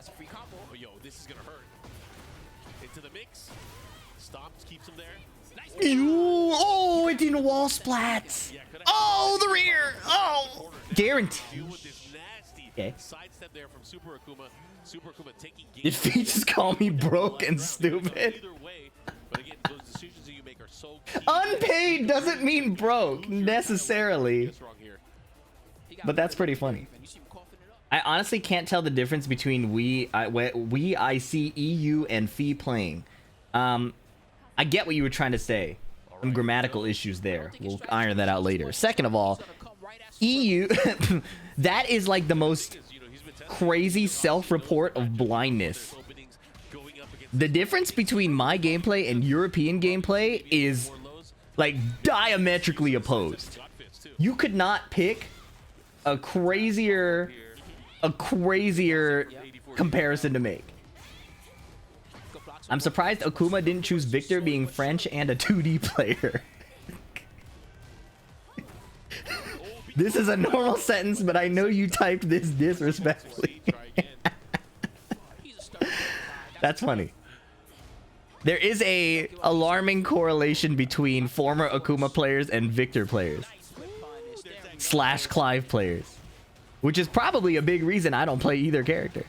Speaker 1: Ew. Oh, it didn't wall splats. Oh, the rear. Oh, guaranteed. Okay. Did Feet just call me broke and stupid? Unpaid doesn't mean broke necessarily. But that's pretty funny. I honestly can't tell the difference between IC, EU, and FightinFocus. I get what you were trying to say. Some grammatical issues there. We'll iron that out later. Second of all, EU, that is like the most crazy self-report of blindness. The difference between my gameplay and European gameplay is like diametrically opposed. You could not pick a crazier comparison to make. I'm surprised Akouma didn't choose Victor, being French and a 2D player. This is a normal sentence, but I know you typed this disrespectfully. That's funny. There is a alarming correlation between former Akouma players and Victor players. / Clive players. Which is probably a big reason I don't play either character.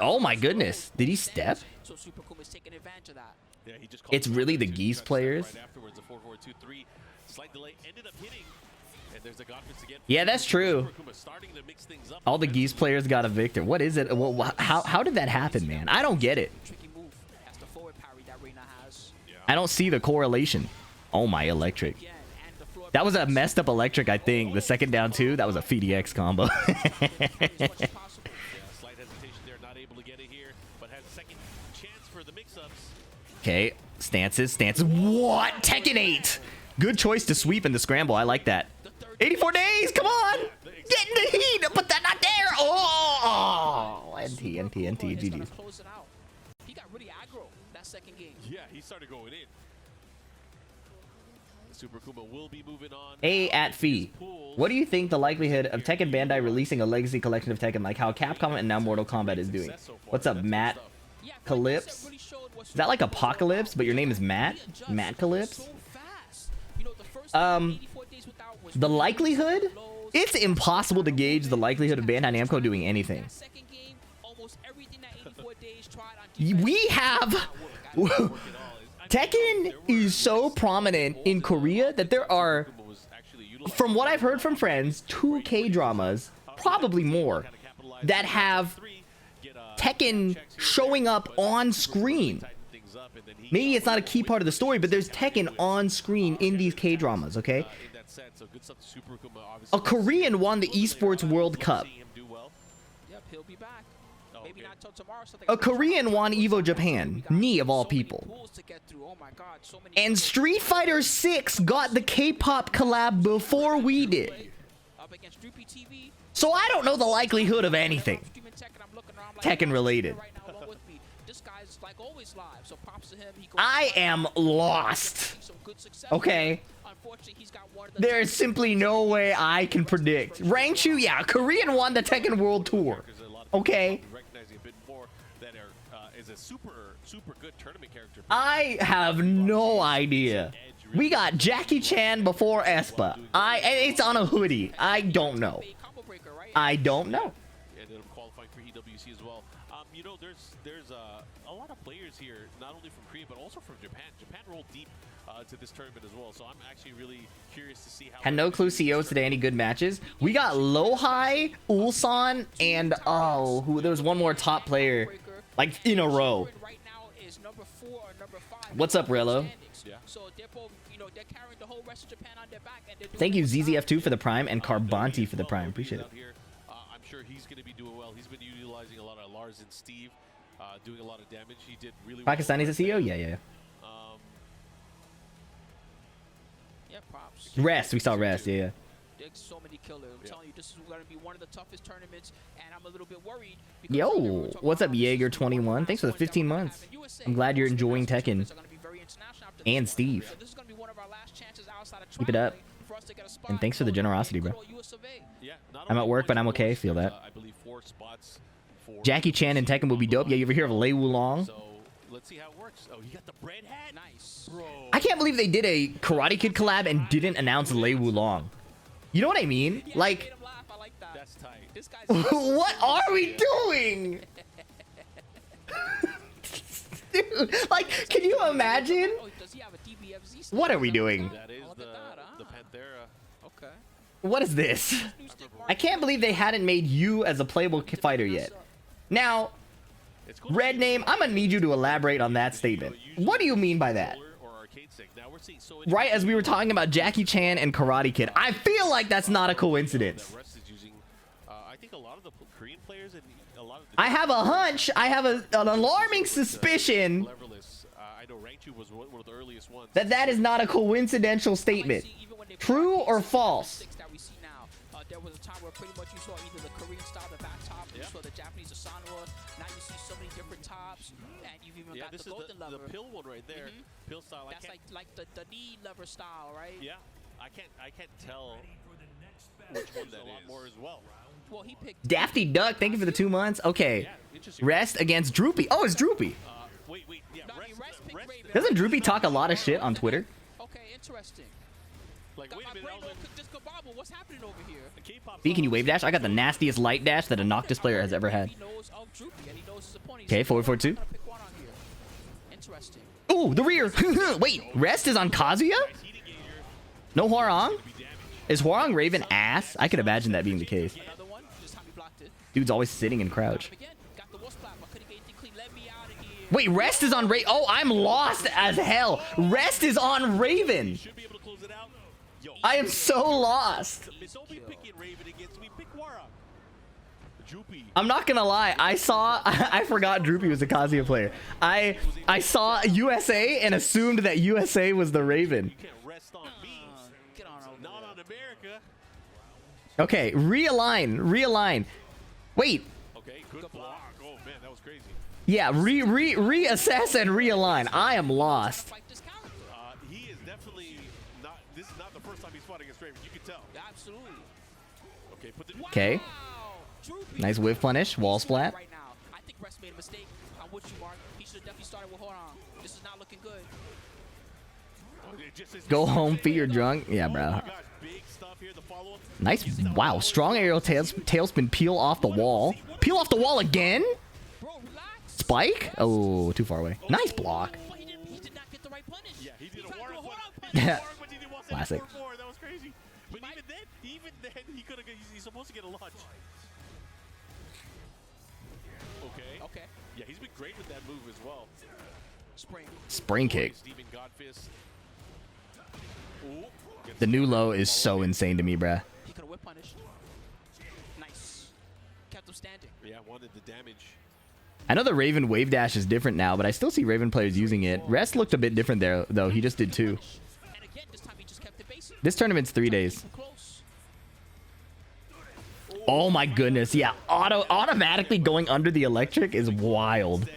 Speaker 1: Oh my goodness. Did he step? It's really the Geese players. Yeah, that's true. All the Geese players got a Victor. What is it? Well, how did that happen, man? I don't get it. I don't see the correlation. Oh my, electric. That was a messed up electric, I think. The second down two, that was a FDX combo. Okay, stances. What? Tekken 8! Good choice to sweep in the scramble. I like that. 84 days! Come on! Get in the heat! Put that not there! Oh! NT, GG's.
Speaker 3: He got really aggro that second game.
Speaker 4: Yeah, he started going in. Super Akuma will be moving on.
Speaker 1: A at Fee. What do you think the likelihood of Tekken Bandai releasing a legacy collection of Tekken, like how Capcom and now Mortal Kombat is doing? What's up, Matt Calypse? Is that like Apocalypse, but your name is Matt? Matt Calypse? The likelihood? It's impossible to gauge the likelihood of Bandai Namco doing anything. We have... Tekken is so prominent in Korea that there are, from what I've heard from friends, 2 K-dramas, probably more, that have Tekken showing up on screen.
Speaker 4: happened, and he
Speaker 1: Maybe it's not a key part of the story, but there's Tekken on screen in these K-dramas, okay?
Speaker 4: in that sense. So good stuff to Super Akuma, obviously.
Speaker 1: A Korean won the Esports World Cup.
Speaker 3: Yep, he'll be back. Maybe not till tomorrow. So
Speaker 1: A Korean won Evo Japan, Knee of all people.
Speaker 3: Oh my God, so many
Speaker 1: And Street Fighter 6 got the K-pop collab before we did.
Speaker 3: up against Droopy TV.
Speaker 1: So I don't know the likelihood of anything Tekken related.
Speaker 3: Right now, along with me. This guy's like always live, so props to him. He goes
Speaker 1: I am lost.
Speaker 3: some good success.
Speaker 1: Okay.
Speaker 3: Unfortunately, he's got one of the
Speaker 1: There's simply no way I can predict. Rangchu, yeah, Korean won the Tekken World Tour. Okay.
Speaker 4: Recognizing a bit more that is a super good tournament character.
Speaker 1: I have no idea. We got Jackie Chan before Espa. It's on a hoodie. I don't know.
Speaker 3: combo breaker, right?
Speaker 1: I don't know.
Speaker 4: Ended up qualifying for EWC as well. You know, there's a lot of players here, not only from Korea but also from Japan. Japan rolled deep to this tournament as well, so I'm actually really curious to see how.
Speaker 1: Had no clue CEOs today any good matches. We got Lowhigh, Ulsan, and there was one more top player, like in a row.
Speaker 3: Right now is number 4 or number 5.
Speaker 1: What's up, Rello?
Speaker 4: Yeah.
Speaker 3: So they're both, they're carrying the whole rest of Japan on their back, and they're doing
Speaker 1: Thank you,
Speaker 3: a good job.
Speaker 1: ZZF2 for the Prime and Carbanti for the Prime. Appreciate it.
Speaker 4: I'm sure he's going to be doing well. He's been utilizing a lot of Lars and Steve, doing a lot of damage. He did really well.
Speaker 1: Pakistani's a CEO? Yeah.
Speaker 3: Yeah, props.
Speaker 1: Rest. We saw Rest. Yeah.
Speaker 3: There's so many killers. I'm telling you, this is going to be one of the toughest tournaments, and I'm a little bit worried. because
Speaker 1: Yo,
Speaker 3: earlier we were talking
Speaker 1: what's up,
Speaker 3: about this is
Speaker 1: Jaeger21?
Speaker 3: one of the
Speaker 1: Thanks for the
Speaker 3: last
Speaker 1: 15
Speaker 3: ones that we're
Speaker 1: months.
Speaker 3: gonna have in USA.
Speaker 1: I'm glad you're
Speaker 3: Most of the
Speaker 1: enjoying
Speaker 3: rest of the
Speaker 1: Tekken.
Speaker 3: tournaments are gonna be very international after this
Speaker 1: And
Speaker 3: one.
Speaker 1: Steve.
Speaker 3: So this is going to be one of our last chances outside of
Speaker 1: Keep it up.
Speaker 3: traveling for us to get a spot
Speaker 1: And thanks for the
Speaker 3: going
Speaker 1: generosity,
Speaker 3: in
Speaker 1: bro.
Speaker 3: good old US of A.
Speaker 4: Yeah, not
Speaker 1: I'm at
Speaker 4: only
Speaker 1: work, but I'm
Speaker 4: points,
Speaker 1: okay.
Speaker 4: there's,
Speaker 1: Feel that.
Speaker 4: I believe 4 spots for
Speaker 1: Jackie Chan and Tekken will be dope. Yeah, you ever hear of Lei Wulong?
Speaker 4: So let's see how it works. Oh, he got the bread hat.
Speaker 3: Nice.
Speaker 4: Bro.
Speaker 1: I can't believe they did a Karate Kid collab and didn't announce Lei Wulong. You know what I mean?
Speaker 3: Yeah, made
Speaker 1: Like,
Speaker 3: him laugh. I like that.
Speaker 4: That's tight.
Speaker 3: This guy's
Speaker 1: what are we doing? Dude, like, can you imagine?
Speaker 3: Oh, does he have a DBFZ?
Speaker 1: What are we doing?
Speaker 4: That is
Speaker 3: Look
Speaker 4: the
Speaker 3: at that,
Speaker 4: the Panthera.
Speaker 3: Okay.
Speaker 1: What is this?
Speaker 3: New stick
Speaker 1: I can't believe they hadn't made you as a playable fighter yet. Now,
Speaker 4: It's cool to
Speaker 1: Red
Speaker 4: see
Speaker 1: Name, I'm gonna need you to elaborate on that statement. What do you mean by that?
Speaker 4: controller or arcade stick. Now we're seeing so many
Speaker 1: Right as we were talking about Jackie Chan and Karate Kid, I feel like that's not a coincidence.
Speaker 4: that Rest is using. I think a lot of the Korean players and a lot of the
Speaker 1: I have a hunch, I have an alarming suspicion
Speaker 4: cleverless. I know Rangchu was one of the earliest ones.
Speaker 1: that that is not a coincidental statement. True or false?
Speaker 3: That we see now. There was a time where pretty much you saw either the Korean style, the back top, you saw the Japanese Asana. Now you see so many different tops, and you've even
Speaker 4: Yeah,
Speaker 3: got
Speaker 4: this
Speaker 3: the
Speaker 4: is
Speaker 3: golden
Speaker 4: the
Speaker 3: lever.
Speaker 4: pill one right there. Pill style.
Speaker 3: That's like the knee lever style, right?
Speaker 4: Yeah, I can't tell which one that is. A lot more as well.
Speaker 3: Well, he picked.
Speaker 1: Dafty Duck, thank you for the 2 months. Okay.
Speaker 4: Yeah, interesting.
Speaker 1: Rest against Droopy. Oh, it's Droopy.
Speaker 4: Wait, yeah.
Speaker 3: No, I mean, Rest picked Raven.
Speaker 1: Doesn't Droopy talk a lot of shit on Twitter?
Speaker 3: Okay, interesting.
Speaker 4: Like,
Speaker 3: Got
Speaker 4: wait
Speaker 3: my
Speaker 4: a minute.
Speaker 3: brain
Speaker 4: I was
Speaker 3: on this kabobble. What's happening over here?
Speaker 4: like, K-pop
Speaker 1: B, can you
Speaker 4: songs.
Speaker 1: wave dash? I got the nastiest light dash that a Noctis player has ever had.
Speaker 3: He knows of Droopy, and he knows his opponent.
Speaker 1: Okay, forward, forward, two.
Speaker 3: I'm gonna pick one on here. Interesting.
Speaker 1: Ooh, the rear. Wait, Rest is on Kazuya?
Speaker 4: Heating gator
Speaker 1: No Hwoarang?
Speaker 4: be damaged.
Speaker 1: Is Hwoarang Raven ass? I could imagine that being the case.
Speaker 3: Another one. Just how he blocked it.
Speaker 1: Dude's always sitting in crouch.
Speaker 3: Again, got the wolf clap. I couldn't get anything clean. Let me out of here.
Speaker 1: Wait, Rest is on Raven. Oh, I'm lost as hell. Rest is on Raven.
Speaker 4: Should be able to close it out. Yo,
Speaker 1: I am so lost.
Speaker 4: don't be picking Raven against me. Pick Hwoarang. Droopy.
Speaker 1: I'm not gonna lie. I forgot Droopy was a Kazuya player. I saw USA and assumed that USA was the Raven.
Speaker 4: You can't rest on me.
Speaker 3: Get on over
Speaker 4: Not on America.
Speaker 1: Okay, realign. Wait,
Speaker 4: Okay, good block. Oh man, that was crazy.
Speaker 1: yeah, reassess and realign. I am lost.
Speaker 3: fight this character.
Speaker 4: He is definitely not. This is not the first time he's fought against Raven. You can tell.
Speaker 3: Yeah, absolutely.
Speaker 4: Okay, put the.
Speaker 1: Okay.
Speaker 3: Wow. Droopy.
Speaker 1: Nice whiff punish, wall splat.
Speaker 3: Right now, I think Rest made a mistake. I'm with you, Mark. He should have definitely started with Hwoarang. This is not looking good.
Speaker 4: Oh, it just is-
Speaker 1: Go home, feet are drunk. Yeah,
Speaker 4: Oh
Speaker 1: bro.
Speaker 4: my gosh, big stuff here. The follow-up.
Speaker 1: Nice. Wow, strong aerial tailspin peel off the wall. Peel off the wall again?
Speaker 3: Bro, relax.
Speaker 1: Spike? Oh, too far away. Nice block.
Speaker 3: But he did not get the right punish.
Speaker 4: Yeah, he did a
Speaker 3: tried to do
Speaker 4: Hwoarang
Speaker 3: Hwoarang
Speaker 4: punish.
Speaker 3: punish.
Speaker 1: Yeah.
Speaker 4: Hwoarang, but he didn't want to
Speaker 1: Classic.
Speaker 4: 4-4. That was crazy. But even then, he could have. He's supposed to get a launch. Okay.
Speaker 3: Okay.
Speaker 4: Yeah, he's been great with that move as well.
Speaker 1: Spring kick.
Speaker 4: Demon God Fist. Ooh, gets
Speaker 1: The new low is so insane to me, bruh.
Speaker 3: He could have whip punished. Nice. Kept him standing.
Speaker 4: Yeah, wanted the damage.
Speaker 1: I know the Raven wave dash is different now, but I still see Raven players using it. Rest looked a bit different there, though. He just did 2.
Speaker 3: And again, this time he just kept it basic.
Speaker 1: This tournament's 3 days.
Speaker 3: Too close.
Speaker 1: Oh my goodness. Yeah, automatically going under the electric is wild.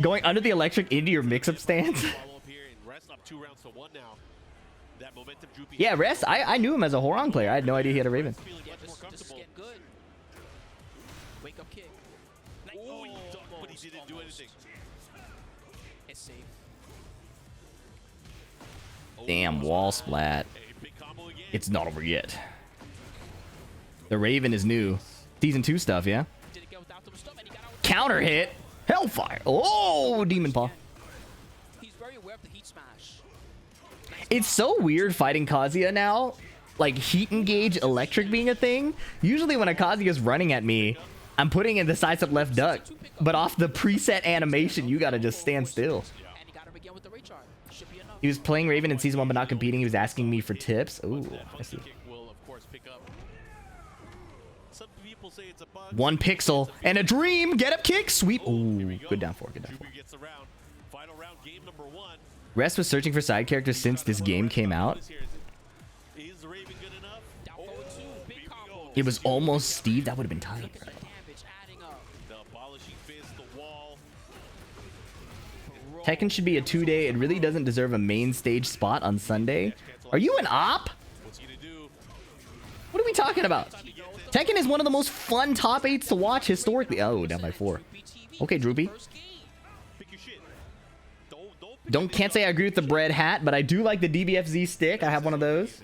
Speaker 1: Going under the electric into your mix-up stance.
Speaker 4: Follow up here and Rest up 2 rounds to 1 now. That momentum droopy.
Speaker 1: Yeah, Rest, I knew him as a Hwoarang player. I had no idea he had a Raven.
Speaker 4: Feeling
Speaker 3: Yeah,
Speaker 4: much more
Speaker 3: this is
Speaker 4: comfortable.
Speaker 3: getting good. Wake up kick. Nice.
Speaker 4: Oh, he ducked, but he didn't do anything.
Speaker 3: It's safe.
Speaker 1: Damn, wall splat.
Speaker 4: Hey, big combo again.
Speaker 1: It's not over yet. The Raven is new. Season 2 stuff, yeah?
Speaker 3: Did it get without the stuff and he got out with
Speaker 1: Counter hit. Hellfire. Oh, Demon Paw.
Speaker 3: He's very aware of the heat smash.
Speaker 1: It's so weird fighting Kazuya now. Like, heat engage electric being a thing. Usually when a Kazuya's running at me, I'm putting in the sidestep left duck. But off the preset animation, you gotta just stand still.
Speaker 3: And he got him again with the ray chart. Should be enough.
Speaker 1: He was playing Raven in Season 1 but not competing. He was asking me for tips. Ooh, I see.
Speaker 4: Kick will, of course, pick up. Some people say it's a bug.
Speaker 1: 1 pixel and a dream. Get up kick. Sweep. Ooh, good down 4. Good down 4.
Speaker 4: Droopy gets the round. Final round, game number 1.
Speaker 1: Rest was searching for side characters since this game came out.
Speaker 4: Is Raven good enough?
Speaker 3: Down forward 2. Big combo.
Speaker 1: It was almost Steve. That would have been tight,
Speaker 3: Look at
Speaker 1: bro.
Speaker 3: the damage adding up.
Speaker 4: The abolishing fist, the wall.
Speaker 1: Tekken should be a 2-day. It really doesn't deserve a main stage spot on Sunday. Are you an op?
Speaker 4: What's he gonna do?
Speaker 1: What are we talking about? Tekken is one of the most fun top 8s to watch historically. Oh, down by 4. Okay, Droopy.
Speaker 4: Pick your shit.
Speaker 1: Can't say I agree with the bread hat, but I do like the DBFZ stick. I have one of those.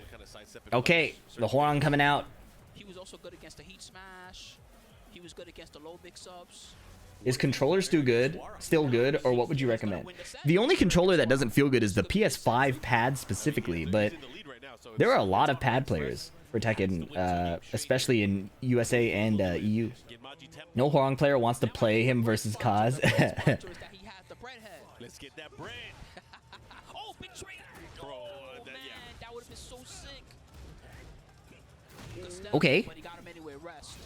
Speaker 1: Okay, the Hwoarang coming out.
Speaker 3: He was also good against the heat smash. He was good against the low mix-ups.
Speaker 1: Is controller still good, or what would you recommend? The only controller that doesn't feel good is the PS5 pad specifically, but there are a lot of pad players for Tekken, especially in USA and EU. No Hwoarang player wants to play him versus Kaz.
Speaker 3: That he had the bread head.
Speaker 4: Let's get that bread.
Speaker 3: Oh, big trade.
Speaker 4: Bro,
Speaker 3: Oh, man, that would have been so sick. Good step,
Speaker 1: Okay.
Speaker 3: But he got him anyway. Rest.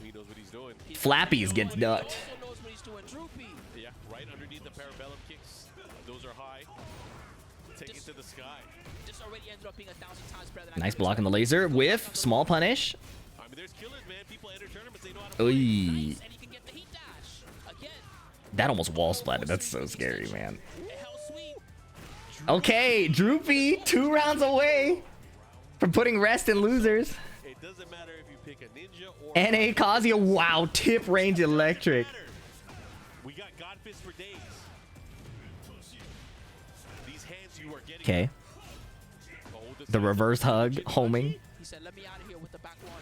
Speaker 4: He knows what he's doing.
Speaker 1: Flappies gets
Speaker 3: He
Speaker 1: ducked.
Speaker 3: also knows what he's doing. Droopy.
Speaker 4: Yeah, right underneath the parabellum kicks. Those are high. Take it to the sky.
Speaker 3: This already ended up being 1,000 times better than I
Speaker 1: Nice
Speaker 3: could
Speaker 1: block on the laser. Whiff. Small punish.
Speaker 4: I mean, there's killers, man. People enter tournaments, they know how to play.
Speaker 1: Oy.
Speaker 3: expect. And he can get the heat dash. Again.
Speaker 1: That almost wall splatted. That's so scary, man.
Speaker 3: A hell sweep.
Speaker 1: Okay, Droopy, 2 rounds away from putting Rest in losers.
Speaker 4: It doesn't matter if you pick a ninja or
Speaker 1: NA Kazuya, wow, tip range electric.
Speaker 4: we got God Fist for days. These hands you are getting.
Speaker 1: Okay,
Speaker 4: Oh,
Speaker 1: the reverse hug, homing.
Speaker 3: He said, let me out of here with the back one.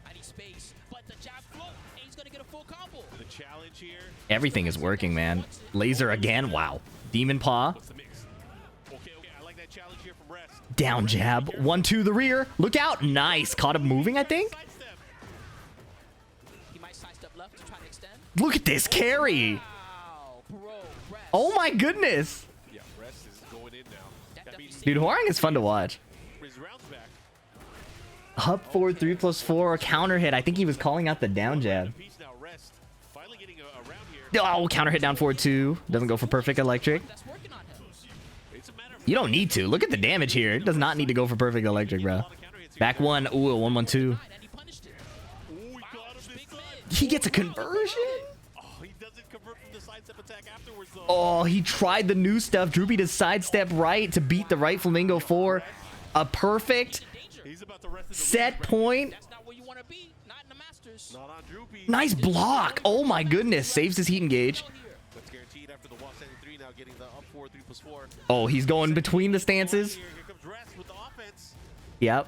Speaker 3: I need space. But the jab float, and he's going to get a full combo.
Speaker 4: The challenge here.
Speaker 1: Everything is working, man. Laser again, wow. Demon Paw,
Speaker 4: What's the mix? Okay, I like that challenge here from Rest.
Speaker 1: down jab, 1-2 the rear. Look out, nice. Caught him moving, I think.
Speaker 4: Sidestep.
Speaker 3: He might sidestep left to try to extend.
Speaker 1: Look at this carry.
Speaker 3: Wow, bro, rest.
Speaker 1: Oh my goodness.
Speaker 4: Yeah, Rest is going in now. That means
Speaker 1: Dude, Hwoarang is fun to watch.
Speaker 4: his rounds back.
Speaker 1: Up forward 3+4 counter hit. I think he was calling out the down jab.
Speaker 4: Piece now, Rest. Finally getting a round here.
Speaker 1: Oh, counter hit down forward 2. Doesn't go for perfect electric.
Speaker 3: That's working on him.
Speaker 4: It's a matter of
Speaker 1: You don't need to. Look at the damage here. It does not need to go for perfect electric, bro. Back 1. Ooh, a 1-1-2.
Speaker 3: And he punished it.
Speaker 4: Ooh, he
Speaker 3: Wow,
Speaker 4: got him
Speaker 3: big
Speaker 4: this time.
Speaker 3: mid.
Speaker 1: He gets a conversion.
Speaker 4: Oh, he doesn't convert from the sidestep attack afterwards, though.
Speaker 1: Oh, he tried the new stuff. Droopy to sidestep right to beat the right Flamingo for a perfect
Speaker 3: Danger.
Speaker 4: He's about to rest in the
Speaker 1: set
Speaker 4: ring.
Speaker 1: point.
Speaker 3: That's not where you want to be. Not in the Masters.
Speaker 4: Not on Droopy.
Speaker 1: Nice block. Oh my goodness. Saves his heat engage.
Speaker 4: That's guaranteed after the walk 3 now, getting the up 4, 3+4.
Speaker 1: Oh, he's going between the stances.
Speaker 4: Here comes Rest with the offense.
Speaker 1: Yep.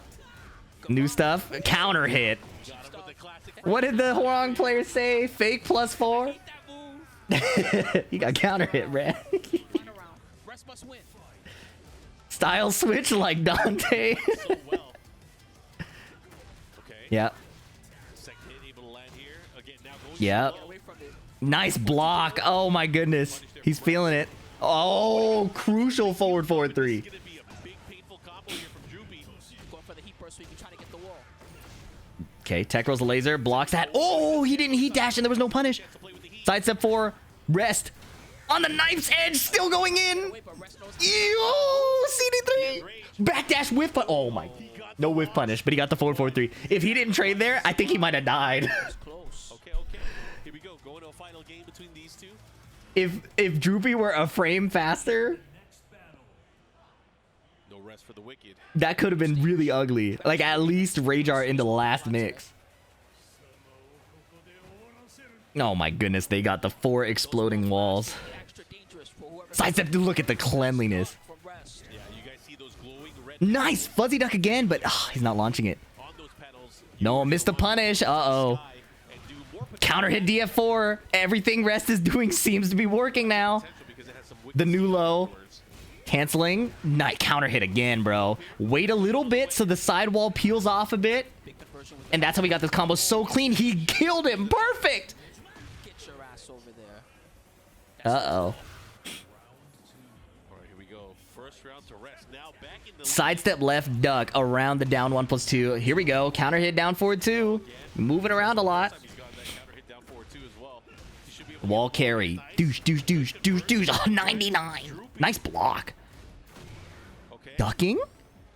Speaker 1: New stuff. Counter hit.
Speaker 4: Got him with the classic.
Speaker 1: What did the Hwoarang player say? Fake +4?
Speaker 3: Hate that move.
Speaker 1: He got counter hit, man.
Speaker 3: Run around. Rest must win.
Speaker 1: Style switch like Dante.
Speaker 4: So well. Okay.
Speaker 1: Yep.
Speaker 4: Second hit able to land here. Again, now going
Speaker 1: Yep.
Speaker 3: Get away from it.
Speaker 1: Nice block. Oh my goodness. He's feeling it. Oh, crucial forward 4-3.
Speaker 4: It's gonna be a big painful combo here from Droopy.
Speaker 3: Going for the heat burst so he can try to get the wall.
Speaker 1: Okay, tech rolls the laser, blocks that. Oh, he didn't heat dash and there was no punish. Sidestep 4, rest. On the knife's edge, still going in. Ew, CD3. Backdash whiff punish. Oh my. No whiff punish, but he got the forward 4-3. If he didn't trade there, I think he might have died.
Speaker 4: Okay. Here we go. Going to a final game between these two.
Speaker 1: If Droopy were a frame faster,
Speaker 4: No rest for the wicked.
Speaker 1: that could have been really ugly. Like at least Rajar into the last mix. Oh my goodness, they got the 4 exploding walls. Sidestep, dude, look at the cleanliness.
Speaker 4: Yeah, you guys see those glowing red
Speaker 1: Nice, fuzzy duck again, but he's not launching it.
Speaker 4: on those pedals.
Speaker 1: No, missed the punish. Uh-oh.
Speaker 4: And do more
Speaker 1: Counter hit DF4. Everything Rest is doing seems to be working now.
Speaker 4: potential because it has some wicked
Speaker 1: The new low.
Speaker 4: forwards.
Speaker 1: Canceling. Nice counter hit again, bro. Wait a little bit so the sidewall peels off a bit. And that's how we got this combo so clean. He killed him. Perfect.
Speaker 3: Get your ass over there.
Speaker 1: Uh-oh.
Speaker 4: All right, here we go. First round to rest. Now back in the
Speaker 1: Sidestep left duck around the down 1+2. Here we go. Counter hit down forward 2. Moving around a lot.
Speaker 4: He's got that counter hit down forward too as well. He should be able to
Speaker 1: Wall carry. Douche, douche, douche, douche, douche. Oh, 99. Nice block.
Speaker 4: Okay.
Speaker 1: Ducking.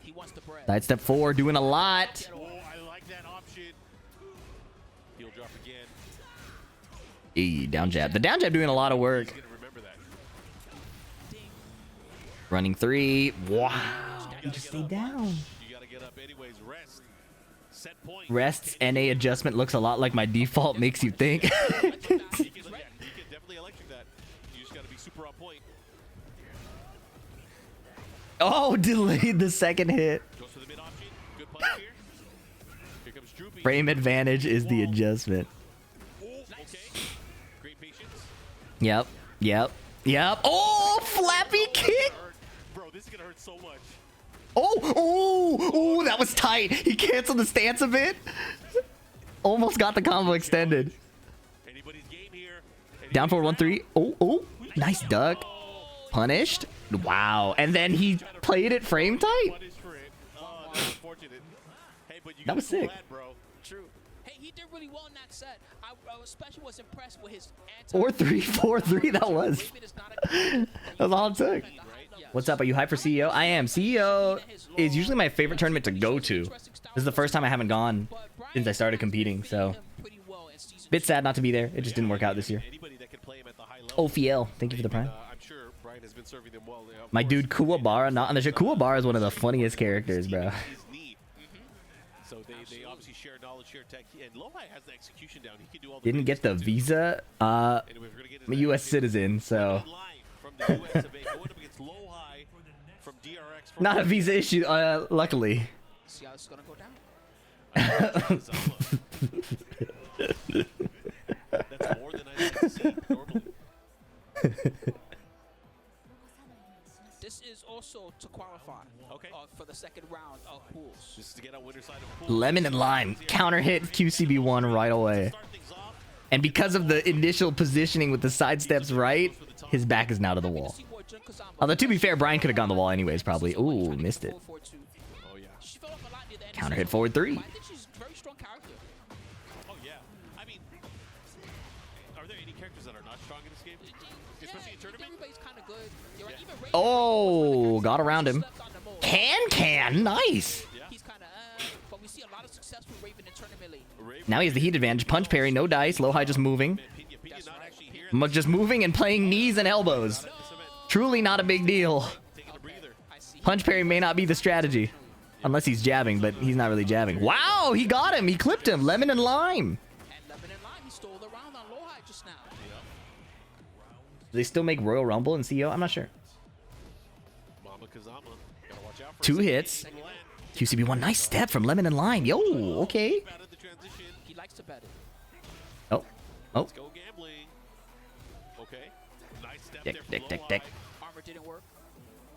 Speaker 3: He wants the bread.
Speaker 1: Sidestep 4. Doing a lot.
Speaker 4: Oh, I like that option. He'll drop again.
Speaker 1: Down jab. The down jab doing a lot of work.
Speaker 4: He's gonna remember that.
Speaker 1: Running 3. Wow.
Speaker 4: You
Speaker 1: Just stay down.
Speaker 4: You gotta get up anyways. Rest. Set point.
Speaker 1: Rest's NA adjustment looks a lot like my default makes you think.
Speaker 4: He can definitely electric that. You just gotta be super on point.
Speaker 1: Oh, delayed the second hit.
Speaker 4: Goes for the mid option. Good punch here. Here comes Droopy.
Speaker 1: Frame advantage is the adjustment.
Speaker 4: Oh, okay. Great patience.
Speaker 1: Yep. Oh, flappy kick.
Speaker 4: Hurt. Bro, this is gonna hurt so much.
Speaker 1: Oh, that was tight. He canceled the stance a bit. Almost got the combo extended.
Speaker 4: Anybody's game here.
Speaker 1: Down for 1-3. Oh, nice duck. Punished. Wow. And then he played it frame tight.
Speaker 4: Punish for it. Oh, that's unfortunate. Hey, but you
Speaker 1: That was
Speaker 4: gotta feel
Speaker 1: sick.
Speaker 4: bad, bro.
Speaker 3: True. Hey, he did really well in that set. I especially was impressed with his
Speaker 1: 4-3, 4-3. That was. That's all it took. What's up? Are you hyped for CEO? I am. CEO is usually my favorite tournament to go to. This is the first time I haven't gone since I started competing, so bit sad not to be there. It just didn't work out this year.
Speaker 4: Anybody that can play him at the high level.
Speaker 1: Ophiel, thank you for the prime.
Speaker 4: I'm sure Bryan has been serving them well. Of
Speaker 1: My
Speaker 4: course.
Speaker 1: dude Kuwabara, not on the show. Kuwabara is one of the funniest characters, bro.
Speaker 4: His knee. So they obviously share knowledge, share tech, and Lowhigh has the execution down. He can do all the
Speaker 1: Didn't get the visa. I'm
Speaker 4: Anyway, we're gonna get
Speaker 1: a U.S. citizen, so
Speaker 4: live from the US of A. Going up against Lowhigh from DRX. From
Speaker 1: not a visa issue. Luckily.
Speaker 3: See how it's gonna go down.
Speaker 4: That's more than I like to see normally.
Speaker 3: This is also to qualify.
Speaker 4: Okay.
Speaker 3: For the second round of pools.
Speaker 4: Just to get on winner side of the pool.
Speaker 1: Lemon and lime counter hit QCB1 right away.
Speaker 4: Start things off.
Speaker 1: And because of the initial positioning with the side steps right, his back is now to the wall. Although to be fair, Bryan could have gone the wall anyways, probably. Ooh, missed it.
Speaker 4: Oh yeah.
Speaker 1: Counter hit forward 3.
Speaker 3: I think she's a very strong character.
Speaker 4: Oh yeah. I mean, are there any characters that are not strong in this game? Especially in tournament?
Speaker 3: Everybody's kind of good. Even Reina
Speaker 1: Oh, got around him.
Speaker 3: slept on the most.
Speaker 1: Can, nice.
Speaker 3: He's kind of, but we see a lot of success with Raven in tournament lately.
Speaker 4: Raven,
Speaker 1: Now he has the heat advantage. Punch parry, no dice. Lowhigh just moving.
Speaker 4: Pina not actually here.
Speaker 1: Just moving and playing knees and elbows. Truly not a big deal.
Speaker 4: Taking a breather.
Speaker 3: I see.
Speaker 1: Punch parry may not be the strategy. Unless he's jabbing, but he's not really jabbing. Wow, he got him. He clipped him. Lemon and lime.
Speaker 3: And Lemon and Lime, he stole the round on Lowhigh just now.
Speaker 1: Do they still make Royal Rumble in CEO? I'm not sure.
Speaker 4: Mama Kazama. Gotta watch out for
Speaker 1: 2
Speaker 4: a
Speaker 1: hits.
Speaker 4: second land.
Speaker 1: QCB1, nice step from Lemon and Lime. Yo, okay.
Speaker 4: Out of the transition.
Speaker 3: He likes to bet it.
Speaker 1: Oh.
Speaker 4: Let's go gambling. Okay. Nice step there from Lowhigh.
Speaker 3: Armor didn't work.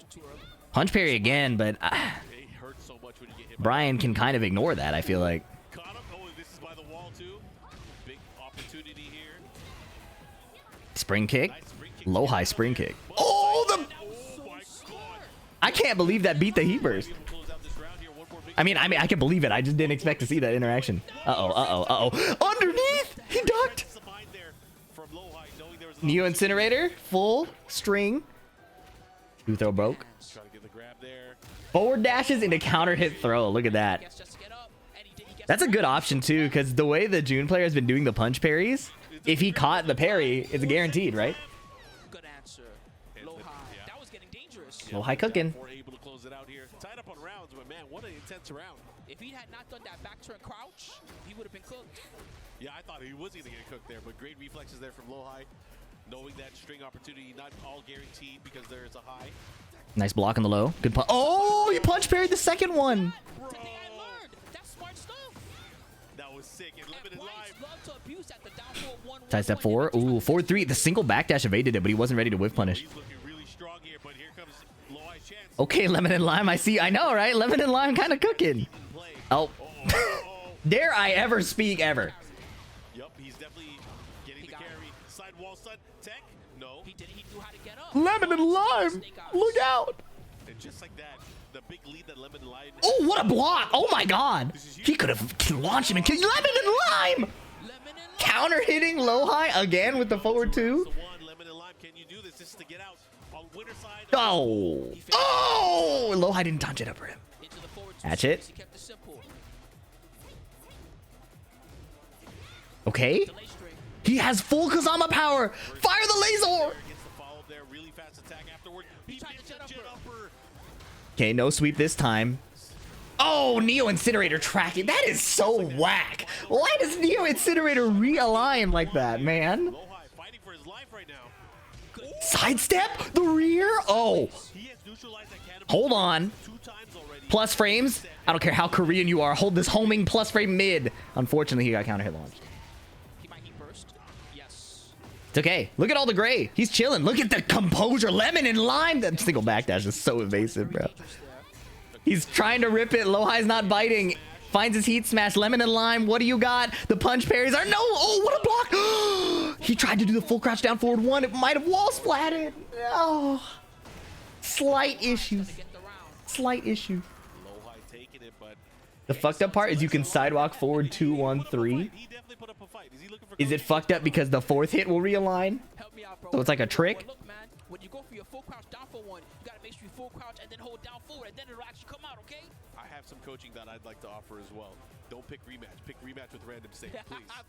Speaker 3: Too early.
Speaker 1: Punch parry again, but
Speaker 4: It hurts so much when you get hit by
Speaker 1: Bryan can kind of ignore that, I feel like.
Speaker 4: Caught him. Oh, this is by the wall too. Big opportunity here.
Speaker 1: Spring kick.
Speaker 4: Nice spring kick.
Speaker 1: Low high spring kick. Oh, I can't believe that beat the heat burst. I mean, I can believe it. I just didn't expect to see that interaction. Underneath, he ducked. Neo Incinerator, full string. Two throw broke. Forward dashes into counter hit throw. Look at that. That's a good option too, because the way the June player has been doing the punch parries, if he caught the parry, it's guaranteed, right?
Speaker 3: Good answer. Lowhigh. That was getting dangerous.
Speaker 1: Lowhigh cooking.
Speaker 4: Able to close it out here. Tied up on rounds, but man, what an intense round.
Speaker 3: If he had not done that back turn crouch, he would have been cooked.
Speaker 4: Yeah, I thought he was going to get cooked there, but great reflexes there from Lowhigh. Knowing that string opportunity, not all guaranteed because there's a high.
Speaker 1: Nice block on the low. Good punch. Oh, he punch parried the second one.
Speaker 3: Today I learned. That's smart stuff.
Speaker 4: That was sick. And limited live.
Speaker 3: Love to abuse at the down forward 1-1.
Speaker 1: Side step 4. Ooh, forward 3. The single backdash evaded it, but he wasn't ready to whiff punish.
Speaker 4: He's looking really strong here, but here comes Lowhigh's chance.
Speaker 1: Okay, Lemon and Lime. I know, right? Lemon and Lime kind of cooking. Oh. Dare I ever speak ever?
Speaker 4: Yep, he's definitely getting the carry. Side wall stun. Tech? No.
Speaker 3: He knew how to get up.
Speaker 1: Lemon and Lime. Look out.
Speaker 4: And just like that, the big lead that Lemon and Lime.
Speaker 1: Oh, what a block. Oh my god. He could have launched him and killed Lemon and Lime. Counter hitting Lowhigh again with the forward 2.
Speaker 4: Lemon and Lime, can you do this? This is to get out on winner side.
Speaker 1: Oh. Oh. Lowhigh didn't touch it up for him. Hatch it. Okay. He has full Kazama power. Fire the laser. Okay, no sweep this time. Oh, Neo Incinerator tracking. That is so whack. Why does Neo Incinerator realign like that, man? Sidestep the rear. Oh. Hold on. Plus frames. I don't care how Korean you are. Hold this homing plus frame mid. Unfortunately, he got counter hit launched. It's okay. Look at all the gray. He's chilling. Look at the composure. Lemon and Lime. That single backdash is so evasive, bro. He's trying to rip it. Lowhigh's not biting. Finds his heat smash. Lemon and Lime. What do you got? The punch parries are no. Oh, what a block. He tried to do the full crouch down forward 1. It might have wall splatted. Oh. Slight issues. Slight issue. The fucked up part is you can sidewalk forward 2, 1, 3. Is it fucked up because the 4th hit will realign? So it's like a trick?
Speaker 3: Look, man, when you go for your full crouch down for 1, you gotta make sure you full crouch and then hold down forward, and then it'll actually come out, okay?
Speaker 4: I have some coaching that I'd like to offer as well. Don't pick rematch. Pick rematch with random save,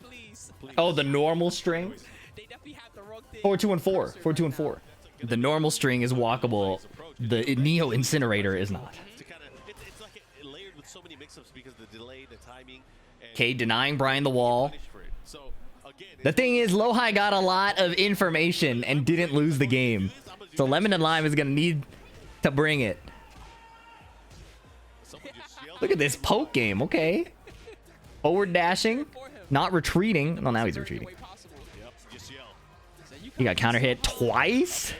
Speaker 4: please.
Speaker 3: Please.
Speaker 1: Oh, the normal string?
Speaker 3: They definitely have the wrong thing.
Speaker 1: 4, 2, and 4. 4, 2, and 4. The normal string is walkable. The Neo Incinerator is not.
Speaker 4: It's like layered with so many mix-ups because the delay, the timing.
Speaker 1: Okay, denying Bryan the wall. The thing is, Lowhigh got a lot of information and didn't lose the game. So Lemon and Lime is going to need to bring it. Look at this poke game. Okay. Forward dashing. Not retreating. Well, now he's retreating. He got counter hit twice.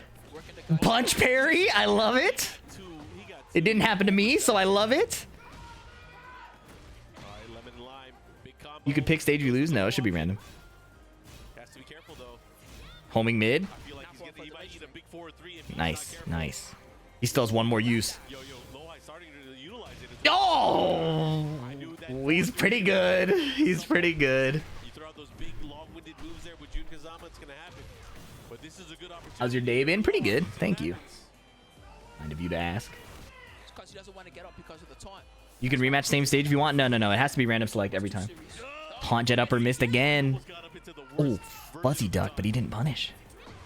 Speaker 1: Punch parry. I love it. It didn't happen to me, so I love it. You could pick stage you lose. No, it should be random. Homing mid. Nice, nice. He still has one more use. Oh! He's pretty good. He's pretty good. How's your day been? Pretty good. Thank you. Kind of you to ask. You can rematch same stage if you want. No, no, no. It has to be random select every time. Taunt jet upper missed again. Oh, fuzzy duck, but he didn't punish.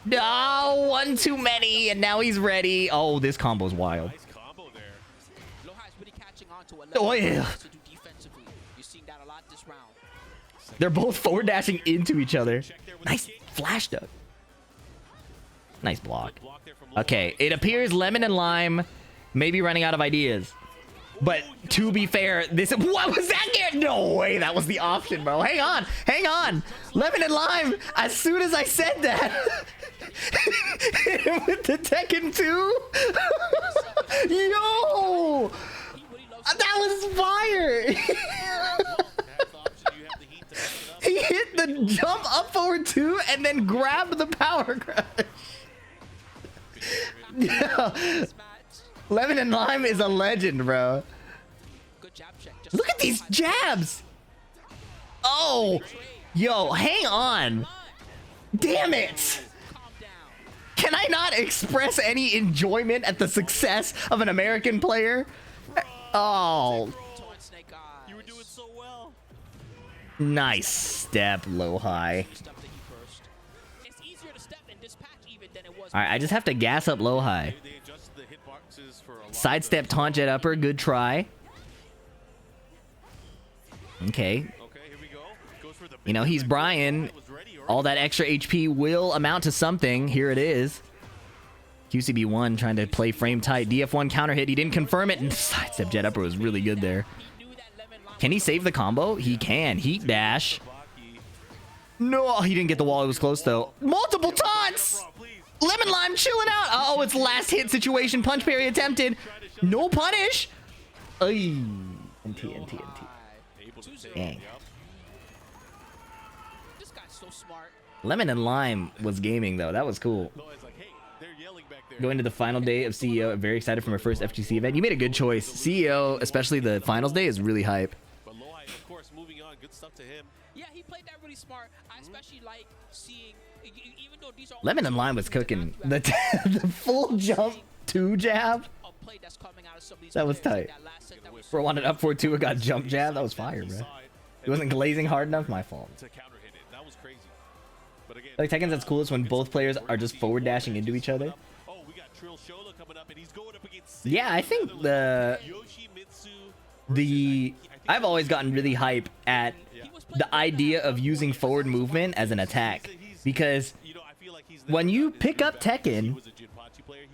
Speaker 1: No, one too many, and now he's ready. Oh, this combo's wild. Oh, yeah. They're both forward dashing into each other. Nice flash duck. Nice block. Okay, it appears Lemon and Lime may be running out of ideas. But to be fair, this... What was that? No way. That was the option, bro. Hang on. Hang on. Lemon and Lime, as soon as I said that... hit him with the Tekken 2? Yo! That was fire! He hit the jump up forward 2 and then grabbed the power crush. Yeah. Lemon and Lime is a legend, bro.
Speaker 3: Good jab check.
Speaker 1: Look at these jabs. Oh, yo, hang on. Damn it.
Speaker 3: Calm down.
Speaker 1: Can I not express any enjoyment at the success of an American player? Oh,
Speaker 3: Taunt Snake Eyes.
Speaker 4: You were doing so well.
Speaker 1: nice step, Lowhigh.
Speaker 3: Step that he burst. It's easier to step in this patch even than it was.
Speaker 1: All right, I just have to gas up Lowhigh.
Speaker 4: They adjusted the hitboxes for a lot.
Speaker 1: Sidestep taunt jet upper, good try. Okay,
Speaker 4: Okay, here we go. Goes for the
Speaker 1: you know, he's Bryan. All that extra HP will amount to something. Here it is. QCB1 trying to play frame tight. DF1 counter hit. He didn't confirm it. And sidestep jet upper was really good there.
Speaker 3: He knew that lemon lime.
Speaker 1: Can he save the combo? He can. Heat dash. No, he didn't get the wall. It was close, though. Multiple taunts! Lemon Lime chilling out. Uh-oh, it's last hit situation. Punch parry attempted. No punish. Ay. NT. Dang.
Speaker 3: This guy's so smart.
Speaker 1: Lemon and Lime was gaming, though. That was cool.
Speaker 4: No, it's like, hey, they're yelling back there.
Speaker 1: Going to the final day of CEO. I'm very excited for my first FGC event. You made a good choice. CEO, especially the finals day, is really hype.
Speaker 4: But Lowhigh, of course, moving on. Good stuff to him.
Speaker 3: Yeah, he played that really smart. I especially like seeing, even though these are
Speaker 1: Lemon and Lime was cooking. The full jump 2 jab.
Speaker 3: a play that's coming out of some of these
Speaker 1: That was
Speaker 3: players.
Speaker 1: tight.
Speaker 3: That last set that was
Speaker 1: For wanted up 4-2, it got jump jab. That was fire, bro. It wasn't glazing hard enough. My fault.
Speaker 4: To counter hit it. That was crazy. But again,
Speaker 1: Like Tekken's that's coolest when both players are just forward dashing into each other.
Speaker 4: oh, we got Trill Shola coming up, and he's going up against
Speaker 1: Yeah, I think
Speaker 4: Yoshimitsu.
Speaker 1: I've always gotten really hype at the idea of using forward movement as an attack, because when you pick up Tekken,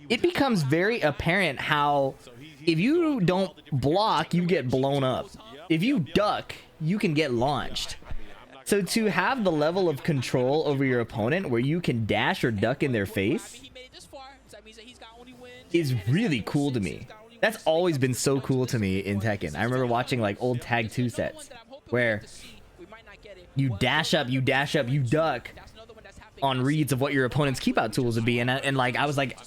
Speaker 1: it becomes very apparent how if you don't block, you get blown up. If you duck, you can get launched. So to have the level of control over your opponent where you can dash or duck in their face
Speaker 3: he made it this far. So that means that he's got only wins.
Speaker 1: is really cool to me. That's always been so cool to me in Tekken. I remember watching like old Tag 2 sets where you dash up, you duck on reads of what your opponent's keep out tools would be. And like, I was like,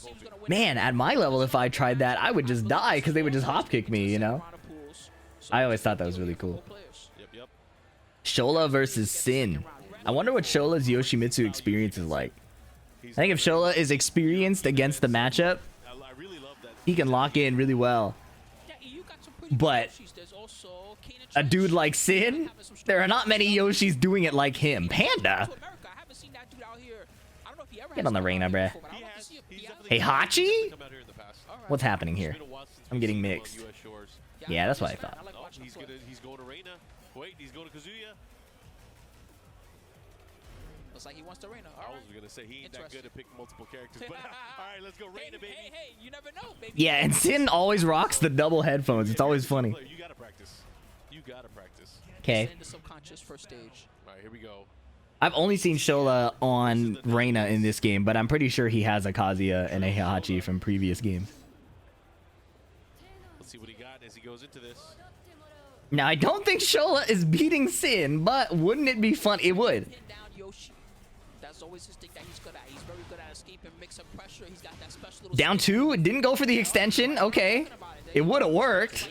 Speaker 1: man, at my level, if I tried that, I would just die because they would just hop kick me, you know? I always thought that was really cool. Shola versus Sin. I wonder what Shola's Yoshimitsu experience is like. I think if Shola is experienced against the matchup, he can lock in really well. But a dude like Sin, there are not many Yoshis doing it like him. Panda? Get on the Reina, bruh. Heihachi? What's happening here? I'm getting mixed. Yeah, that's what I thought.
Speaker 4: He's going to Reina. Wait, he's going to Kazuya.
Speaker 3: Looks like he wants to Reina.
Speaker 4: I was gonna say he ain't that good to pick multiple characters, but all right, let's go Reina, baby.
Speaker 3: Hey, you never know, baby.
Speaker 1: Yeah, and Sin always rocks the double headphones. It's always funny.
Speaker 4: You gotta practice. You gotta practice.
Speaker 1: Okay.
Speaker 3: In the subconscious first stage.
Speaker 4: All right, here we go.
Speaker 1: I've only seen Shola on Reina in this game, but I'm pretty sure he has a Kazuya and a Heihachi from previous games.
Speaker 4: Let's see what he got as he goes into this.
Speaker 1: Now, I don't think Shola is beating Sin, but wouldn't it be fun? It would.
Speaker 3: Pin down Yoshi. That's always his thing that he's good at. He's very good at escaping, mix up pressure. He's got that special little
Speaker 1: Down 2, it didn't go for the extension. Okay. It would have worked.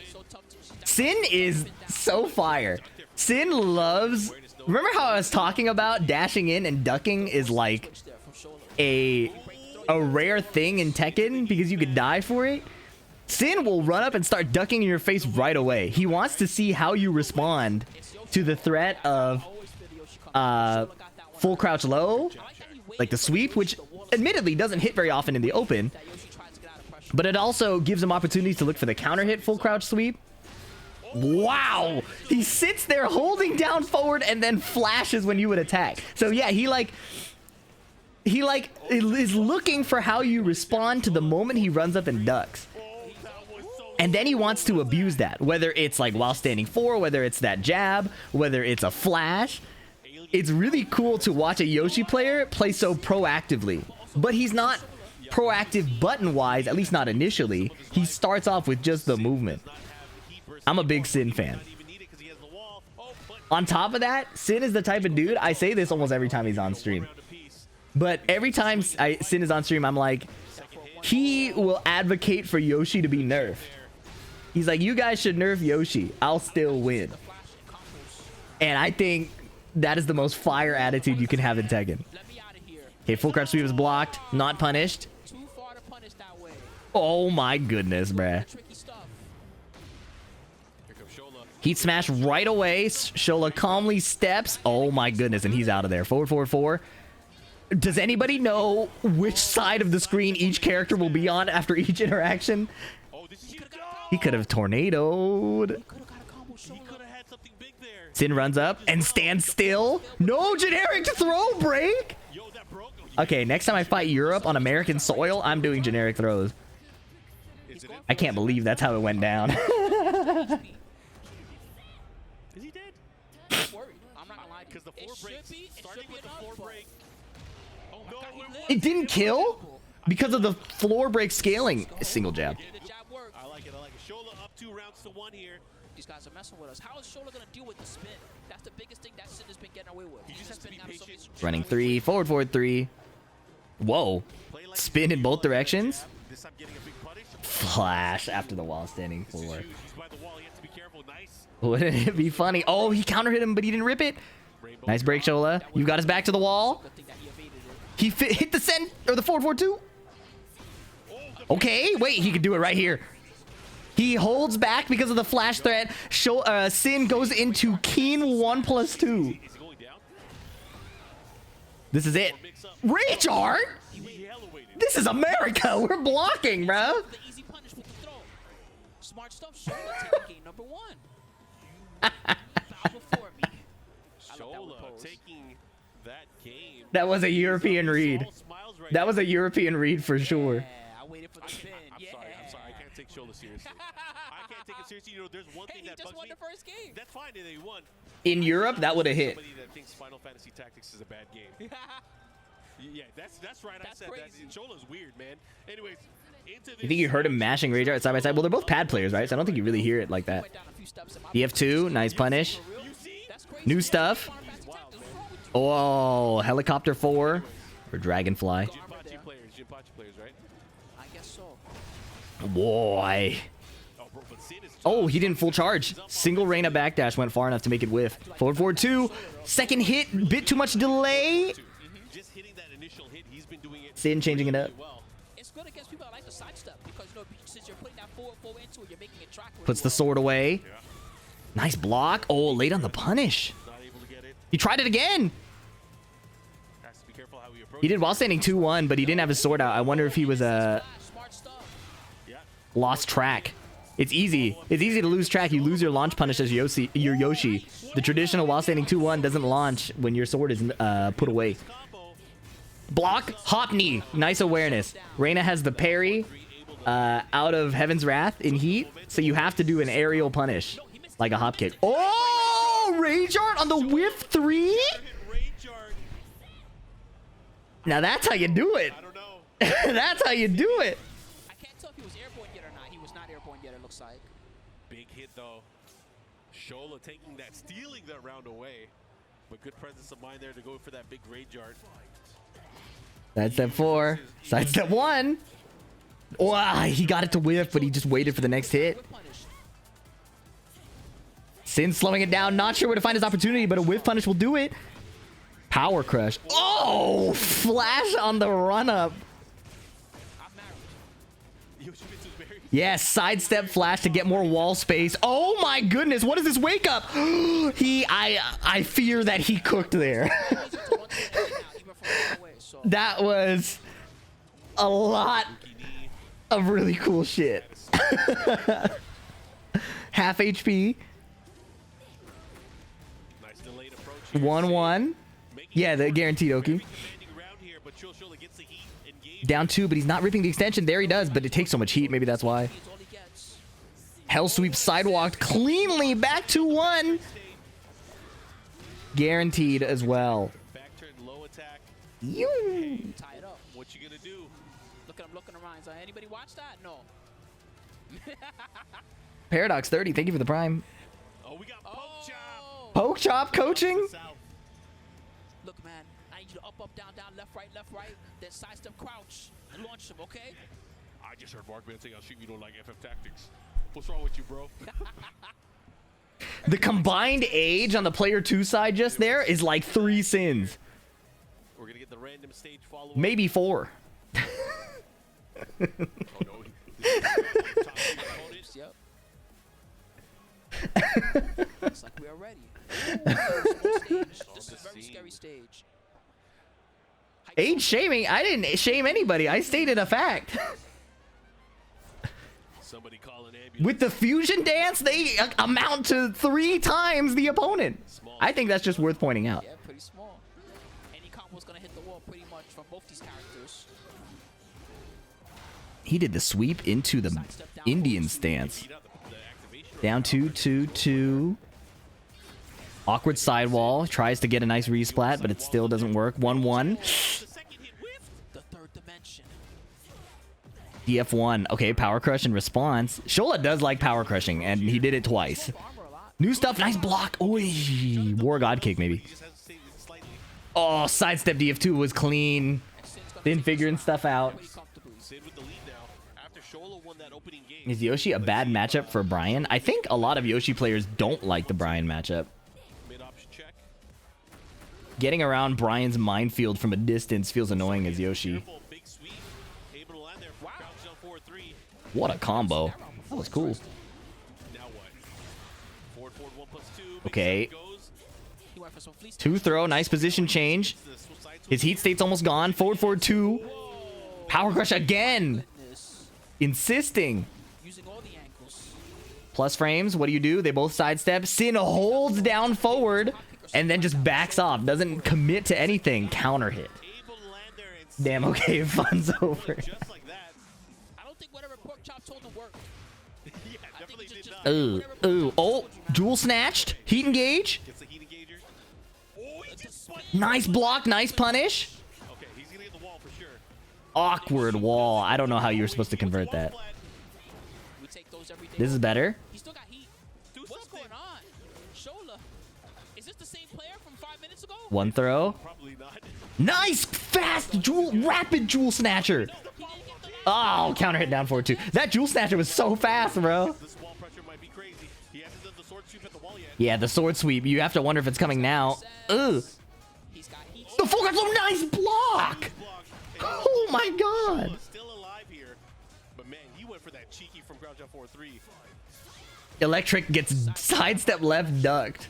Speaker 1: Sin is so fire. Sin loves... Remember how I was talking about dashing in and ducking is like a rare thing in Tekken because you could die for it? Sin will run up and start ducking in your face right away. He wants to see how you respond to the threat of full crouch low, like the sweep, which admittedly doesn't hit very often in the open, but it also gives him opportunities to look for the counter hit full crouch sweep. Wow, he sits there holding down forward and then flashes when you would attack. So yeah, he is looking for how you respond to the moment he runs up and ducks. And then he wants to abuse that, whether it's like while standing 4, whether it's that jab, whether it's a flash. It's really cool to watch a Yoshi player play so proactively, but he's not proactive button wise, at least not initially. He starts off with just the movement. I'm a big Sin fan. On top of that, Sin is the type of dude, I say this almost every time he's on stream, but every time Sin is on stream, I'm like, he will advocate for Yoshi to be nerfed. He's like, you guys should nerf Yoshi. I'll still win. And I think that is the most fire attitude you can have in Tekken. Okay, full crouch sweep is blocked. Not punished. Oh my goodness, bruh. Heat smash right away. Shola calmly steps. Oh my goodness, and he's out of there. Forward, forward, forward. Does anybody know which side of the screen each character will be on after each interaction? He could have tornadoed. Sin runs up and stands still. No generic throw break. Okay, next time I fight Europe on American soil, I'm doing generic throws. I can't believe that's how it went down.
Speaker 4: Is he dead?
Speaker 3: I'm not gonna lie. Because
Speaker 4: the floor breaks. Starting with the floor break. Oh no!
Speaker 1: It didn't kill because of the floor break scaling. Single jab.
Speaker 4: I like it. I like it. Shola up 2 rounds to 1 here.
Speaker 3: These guys are messing with us. How is Shola gonna deal with the spin? That's the biggest thing that Sin has been getting away with.
Speaker 4: He just has to be patient.
Speaker 1: Running 3, forward, forward 3. Whoa. Spin in both directions.
Speaker 4: This time getting a big punish.
Speaker 1: Flash after the wall standing floor.
Speaker 4: He's by the wall. He has to be careful. Nice.
Speaker 1: Wouldn't it be funny? Oh, he counter hit him, but he didn't rip it. Nice break, Shola. You've got his back to the wall. He hit the send or the forward forward 2. Okay, wait, he could do it right here. He holds back because of the flash threat. Sin goes into keen 1+2. This is it. Rage art? This is America. We're blocking, bro.
Speaker 3: Smart stuff. Shola taking number 1.
Speaker 4: Shola taking that game.
Speaker 1: That was a European read. That was a European read for sure.
Speaker 3: Yeah, I waited for the spin.
Speaker 4: I'm sorry. I can't take Shola seriously. I can't take it seriously. You know, there's one thing that bugs me.
Speaker 3: He just won the first game.
Speaker 4: That's fine that he won.
Speaker 1: In Europe, that would have hit.
Speaker 4: Somebody that thinks Final Fantasy Tactics is a bad game. Yeah, that's right.
Speaker 3: That's
Speaker 4: I said
Speaker 3: crazy.
Speaker 4: that. Shola's weird, man. Anyways, into this.
Speaker 1: You think you heard him mashing Rage Art side by side? Well, they're both pad players, right? So I don't think you really hear it like that. EF2, nice punish. New stuff. Oh, helicopter 4 or dragonfly.
Speaker 4: Jinpachi players, right?
Speaker 3: I guess so.
Speaker 1: Boy. Oh, he didn't full charge. Single Reina backdash went far enough to make it whiff. Forward, forward 2. Second hit, bit too much delay.
Speaker 4: Just hitting that initial hit, he's been doing it.
Speaker 1: Sin changing it up.
Speaker 3: It's good against people that like to sidestep because you know since you're putting that forward into it, you're making it track.
Speaker 1: Puts the sword away. Nice block. Oh, late on the punish.
Speaker 4: Not able to get it.
Speaker 1: He tried it again.
Speaker 4: Has to be careful how he approaches.
Speaker 1: He did while standing 2-1, but he didn't have his sword out. I wonder if he was lost track. It's easy. It's easy to lose track. You lose your launch punish as Yoshi. The traditional while standing 2-1 doesn't launch when your sword is put away. Block, hop knee. Nice awareness. Reina has the parry out of Heaven's Wrath in heat, so you have to do an aerial punish, like a hop kick. Oh, Rage Art on the whiff 3? Now that's how you do it.
Speaker 4: I don't know.
Speaker 1: That's how you do it.
Speaker 3: I can't tell if he was airborne yet or not. He was not airborne yet, it looks like.
Speaker 4: Big hit though. Shola taking that, stealing that round away. But good presence of mind there to go for that big Rage Art.
Speaker 1: Sidestep 4. Sidestep 1. Wow, he got it to whiff, but he just waited for the next hit. Sin slowing it down. Not sure where to find his opportunity, but a whiff punish will do it. Power crush. Oh, flash on the run up. Yes, sidestep flash to get more wall space. Oh my goodness, what is this wake up? I fear that he cooked there. That was a lot of really cool shit. Half HP. 1-1. Yeah, the guaranteed Oki. Down 2, but he's not ripping the extension. There he does, but it takes so much heat. Maybe that's why. Hell sweep sidewalked cleanly back to 1. Guaranteed as well. You.
Speaker 3: Tie it up.
Speaker 4: What you gonna do?
Speaker 3: Look at him looking around. So anybody watch that? No.
Speaker 1: Paradox 30, thank you for the prime.
Speaker 4: Oh, we got poke chop.
Speaker 1: Poke chop coaching?
Speaker 3: Look, man, I need you to up, down, left, right, then sidestep crouch and launch him, okay?
Speaker 4: I just heard Markman saying on stream you don't like FF Tactics. What's wrong with you, bro?
Speaker 1: The combined age on the player 2 side just there is like 3 sins.
Speaker 4: We're gonna get the random stage follow.
Speaker 1: Maybe 4.
Speaker 4: Oh, no.
Speaker 3: Yep. Looks like we are ready. Ooh, this is a very scary stage.
Speaker 1: Age shaming? I didn't shame anybody. I stated a fact.
Speaker 4: Somebody call an ambulance.
Speaker 1: With the fusion dance, they amount to 3 times the opponent. I think that's just worth pointing out.
Speaker 3: Yeah, pretty small. Any combo's gonna hit the wall pretty much from both these characters.
Speaker 1: He did the sweep into the Indian stance. Down 2-2-2. Awkward sidewall. Tries to get a nice resplat, but it still doesn't work. 1-1.
Speaker 3: The third dimension.
Speaker 1: DF1. Okay, power crush in response. Shola does like power crushing, and he did it twice. New stuff. Nice block. Oy. War God kick, maybe. Oh, sidestep DF2 was clean. Been figuring stuff out. Is Yoshi a bad matchup for Bryan? I think a lot of Yoshi players don't like the Bryan matchup. Getting around Bryan's minefield from a distance feels annoying as Yoshi. What a combo. That was cool. Okay. 2 throw. Nice position change. His heat state's almost gone. Forward, forward, 2. Power crush again. Insisting. Plus frames. What do? They both sidestep. Sin holds down forward and then just backs off. Doesn't commit to anything. Counter hit. Damn, okay. Fun's over. Ooh, ooh. Oh, jewel snatched. Heat engage. Nice block. Nice punish. Awkward wall. I don't know how you're supposed to convert that. This is better.
Speaker 3: He still got heat. What's going on? Shola. Is this the same player from 5 minutes ago?
Speaker 1: 1 throw. Nice fast jewel, rapid jewel snatcher. Oh, counter hit down forward 2. That jewel snatcher was so fast, bro. Yeah, the sword sweep. You have to wonder if it's coming now. Ugh. The full control, nice block. Oh my god. Electric gets sidestep left ducked.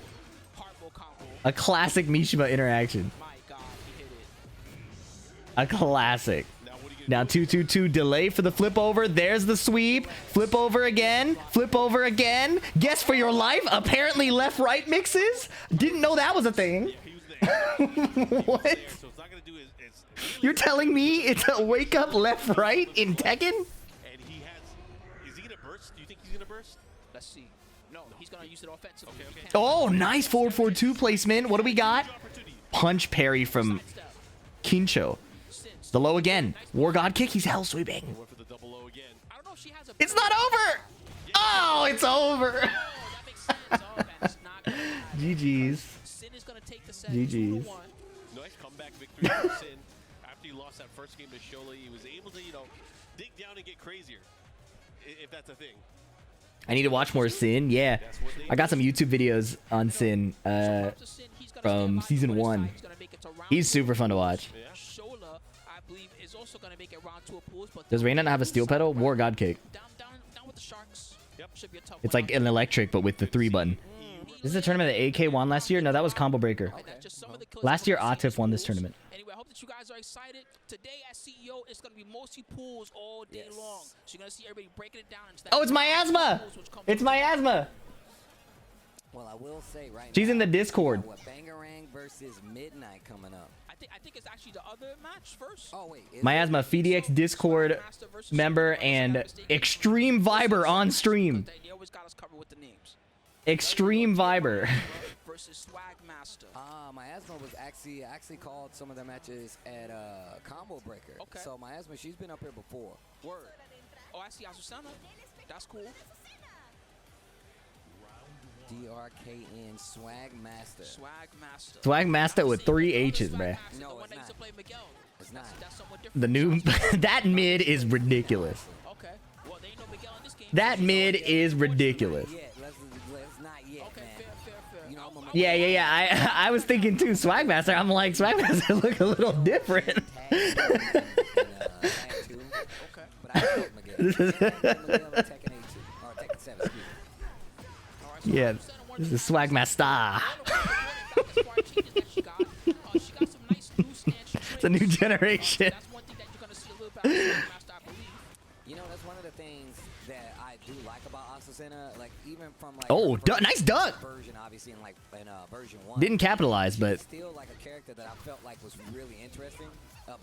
Speaker 1: A classic Mishima interaction. A classic. Now 2-2-2 delay for the flip over. There's the sweep. Flip over again. Flip over again. Guess for your life. Apparently left right mixes. Didn't know that was a thing. What? You're telling me it's a wake up left right in Tekken?
Speaker 4: And he has. Is he gonna burst? Do you think he's gonna burst?
Speaker 3: Let's see. No, he's gonna use it offensively.
Speaker 4: Okay.
Speaker 1: Oh, nice 4-4-2 placement. What do we got? Punch parry from Kincho. The low again. War God kick. He's hell sweeping. It's not over. Oh, it's over. GG's. GG's.
Speaker 4: Nice comeback victory for Sin. After he lost that first game to Shola, he was able to, dig down and get crazier. If that's a thing.
Speaker 1: I need to watch more Sin. Yeah. I got some YouTube videos on Sin from season 1. He's super fun to watch. Does Reina not have a steel pedal? War God kick. It's like an electric, but with the 3 button. This is a tournament that AK won last year? No, that was Combo Breaker. Last year, Atif won this tournament.
Speaker 3: Anyway, I hope that you guys are excited. Today at CEO, it's going to be mostly pools all day long. So you're going to see everybody breaking it down.
Speaker 1: Oh, it's Mayasma! It's Mayasma!
Speaker 2: Well, I will say right
Speaker 1: She's
Speaker 2: now,
Speaker 1: in the Discord.
Speaker 2: What, Bangarang versus Midnight coming up.
Speaker 3: I think it's actually the other match first.
Speaker 2: Oh, wait.
Speaker 1: Miasma, FDX Discord member and Extreme Viber on stream.
Speaker 3: They always got us covered with the names.
Speaker 1: Extreme Viber.
Speaker 3: Versus SwagMastahhh.
Speaker 2: Miasma was actually called some of their matches at Combo Breaker.
Speaker 3: Okay.
Speaker 2: So Miasma, she's been up here before.
Speaker 3: Word. Oh, I see Azucena. That's cool.
Speaker 2: DRKN SwagMastahhh.
Speaker 3: SwagMastahhh.
Speaker 1: SwagMastahhh with 3 H's, bruh.
Speaker 2: No, it's not. It's not.
Speaker 3: That's someone different.
Speaker 1: The new that mid is ridiculous.
Speaker 3: Okay. Well, they ain't no Miguel in this game.
Speaker 1: That mid is ridiculous.
Speaker 2: Yeah, let's not yet,
Speaker 3: Okay,
Speaker 2: man.
Speaker 3: fair.
Speaker 2: You know, I'm a
Speaker 1: Yeah. I was thinking too, SwagMastahhh. I'm like, SwagMastahhh look a little different.
Speaker 2: tag two.
Speaker 3: Okay.
Speaker 2: But I love Miguel. Miguel in Tekken 8 too. Or Tekken 7, excuse me.
Speaker 3: All right, so
Speaker 1: Yeah,
Speaker 3: you said on one
Speaker 1: this
Speaker 3: of
Speaker 1: is
Speaker 3: the-
Speaker 1: SwagMastahhh.
Speaker 3: She got some nice new stance
Speaker 1: It's a new generation.
Speaker 3: That's one thing that you're gonna see a little bit of SwagMastahhh, I believe.
Speaker 2: You know, that's one of the things that I do like about Asucena. Like, even from like
Speaker 1: Oh,
Speaker 2: her first
Speaker 1: nice duck.
Speaker 2: version, obviously in version 1.
Speaker 1: Didn't capitalize, but
Speaker 2: Still like a character that I felt like was really interesting.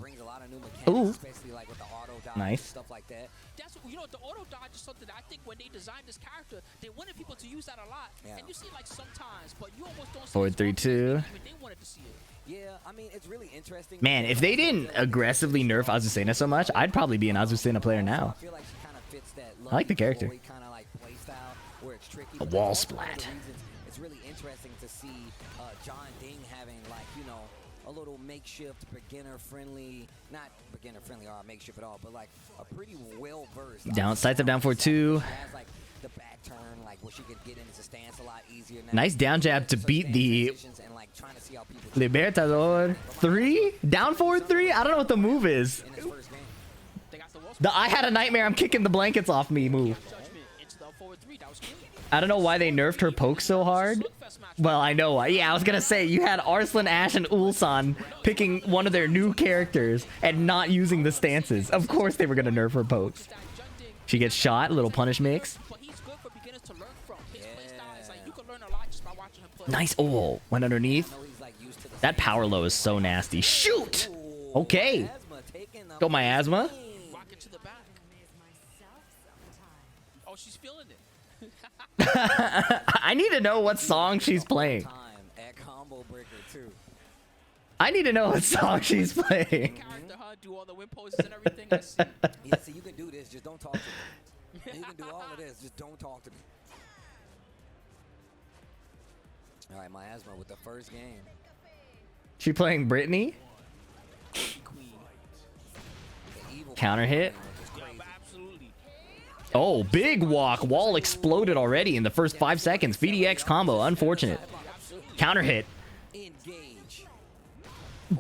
Speaker 2: Brings a lot of new mechanics,
Speaker 1: Ooh.
Speaker 2: especially like with the auto dodge
Speaker 1: Nice.
Speaker 2: and stuff like that.
Speaker 3: That's the auto dodge is something that I think when they designed this character, they wanted people to use that a lot.
Speaker 2: Yeah.
Speaker 3: And you see like sometimes, but you almost don't see
Speaker 1: 4,
Speaker 3: it
Speaker 1: 3, 2.
Speaker 3: even they wanted to see it.
Speaker 2: Yeah, I mean, it's really interesting.
Speaker 1: man, if they didn't aggressively nerf Azucena so much, I'd probably be an Azucena player now.
Speaker 2: I feel like she kind of fits that
Speaker 1: I like the character.
Speaker 2: kind of like play style where it's tricky.
Speaker 1: A
Speaker 2: but
Speaker 1: wall
Speaker 2: that's also one of the
Speaker 1: splat.
Speaker 2: reasons It's really interesting to see John Ding having like, you know, a little makeshift beginner-friendly, not beginner-friendly or makeshift at all, but like a pretty well-versed.
Speaker 1: Down, sights up, down 4-2.
Speaker 2: Has like the back turn, like where she could get into stance a lot easier now.
Speaker 1: Nice down jab to
Speaker 2: Such
Speaker 1: beat the
Speaker 2: transitions and, like, trying to see how people
Speaker 1: Libertador. 3? Down 4-3? I don't know what the move is.
Speaker 2: in his first game.
Speaker 3: They got the wall
Speaker 1: The I had a nightmare, I'm kicking the blankets off me move.
Speaker 3: judgment into the forward 3. That was clean.
Speaker 1: I don't know why they nerfed her poke so hard. Well, I know why. Yeah, I was gonna say, you had Arslan, Ash, and Ulsan picking one of their new characters and not using the stances. Of course they were gonna nerf her pokes. She gets shot, a little punish mix.
Speaker 3: But he's good for beginners to learn from. His play style is like you can learn a lot just by watching him play.
Speaker 1: Nice. Oh, went underneath.
Speaker 2: I know he's like used to the
Speaker 1: That power low is so nasty. Shoot! Okay.
Speaker 2: asthma taking the
Speaker 1: Go Mayasma.
Speaker 3: Rock it to the back. Oh, she's feeling it.
Speaker 1: I need to know what song she's playing.
Speaker 2: time at Combo Breaker 2.
Speaker 1: I need to know what song she's playing.
Speaker 3: Character, huh? Do all the win poses and everything. I see.
Speaker 2: Yeah, see, you can do this, just don't talk to me. You can do all of this, just don't talk to me. All right, Mayasma with the first game.
Speaker 1: She playing Brittany.
Speaker 3: Queen.
Speaker 2: The evil
Speaker 1: Counter hit.
Speaker 3: Yeah, absolutely.
Speaker 1: Oh, big walk. Wall exploded already in the first 5 seconds. VDX combo. Unfortunate. Counter hit.
Speaker 2: Engage.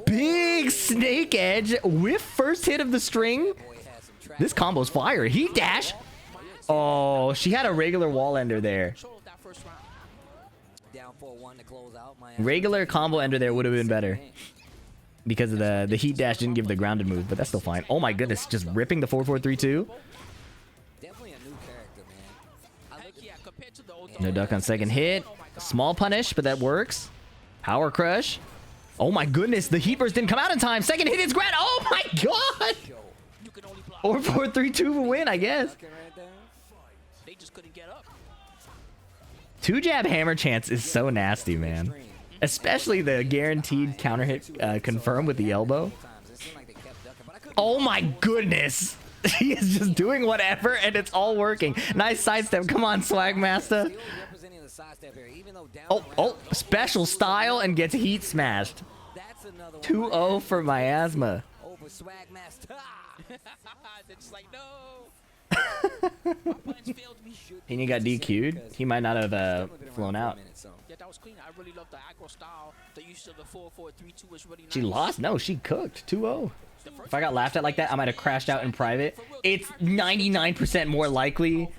Speaker 1: Big snake edge with first hit of the string.
Speaker 2: Boy has some track.
Speaker 1: This combo's fire. Heat dash. Oh, she had a regular wall ender there.
Speaker 3: Control of that first round.
Speaker 2: Down 4-1 to close out. Mayasma.
Speaker 1: Regular combo ender there would have been better because of the heat dash didn't give the grounded move, but that's still fine. Oh my goodness, just ripping the 4-4-3-2.
Speaker 2: Definitely a new character, man.
Speaker 3: Heck yeah, compared to the old
Speaker 1: No duck on second hit. Small punish, but that works. Power crush. Oh my goodness, the heat burst didn't come out in time. Second hit is grad. Oh my god.
Speaker 3: You can only block.
Speaker 1: 4-4-3-2 for win, I guess.
Speaker 2: Looking right there.
Speaker 3: They just couldn't get up.
Speaker 1: 2-jab hammer chance is so nasty, man. Especially the guaranteed counter hit confirmed with the elbow.
Speaker 2: Times. It seemed like they kept ducking, but I couldn't
Speaker 1: Oh my goodness. He is just doing whatever and it's all working. Nice sidestep. Come on, SwagMastahhh.
Speaker 2: still representing the sidestep here, even though down
Speaker 1: Oh,
Speaker 2: the
Speaker 1: oh,
Speaker 2: round,
Speaker 1: special style and gets heat smashed.
Speaker 2: that's another
Speaker 1: 2-0 for Mayasma.
Speaker 2: over SwagMastahhh.
Speaker 3: It's like no. My plans failed me.
Speaker 1: He got DQ'd. He might not have flown out.
Speaker 3: Yeah, that was clean. I really love the aggro style. The use of the 4-4-3-2 was really nice.
Speaker 1: She lost? No, she cooked. 2-0. If I got laughed at like that, I might have crashed out in private. It's 99% more likely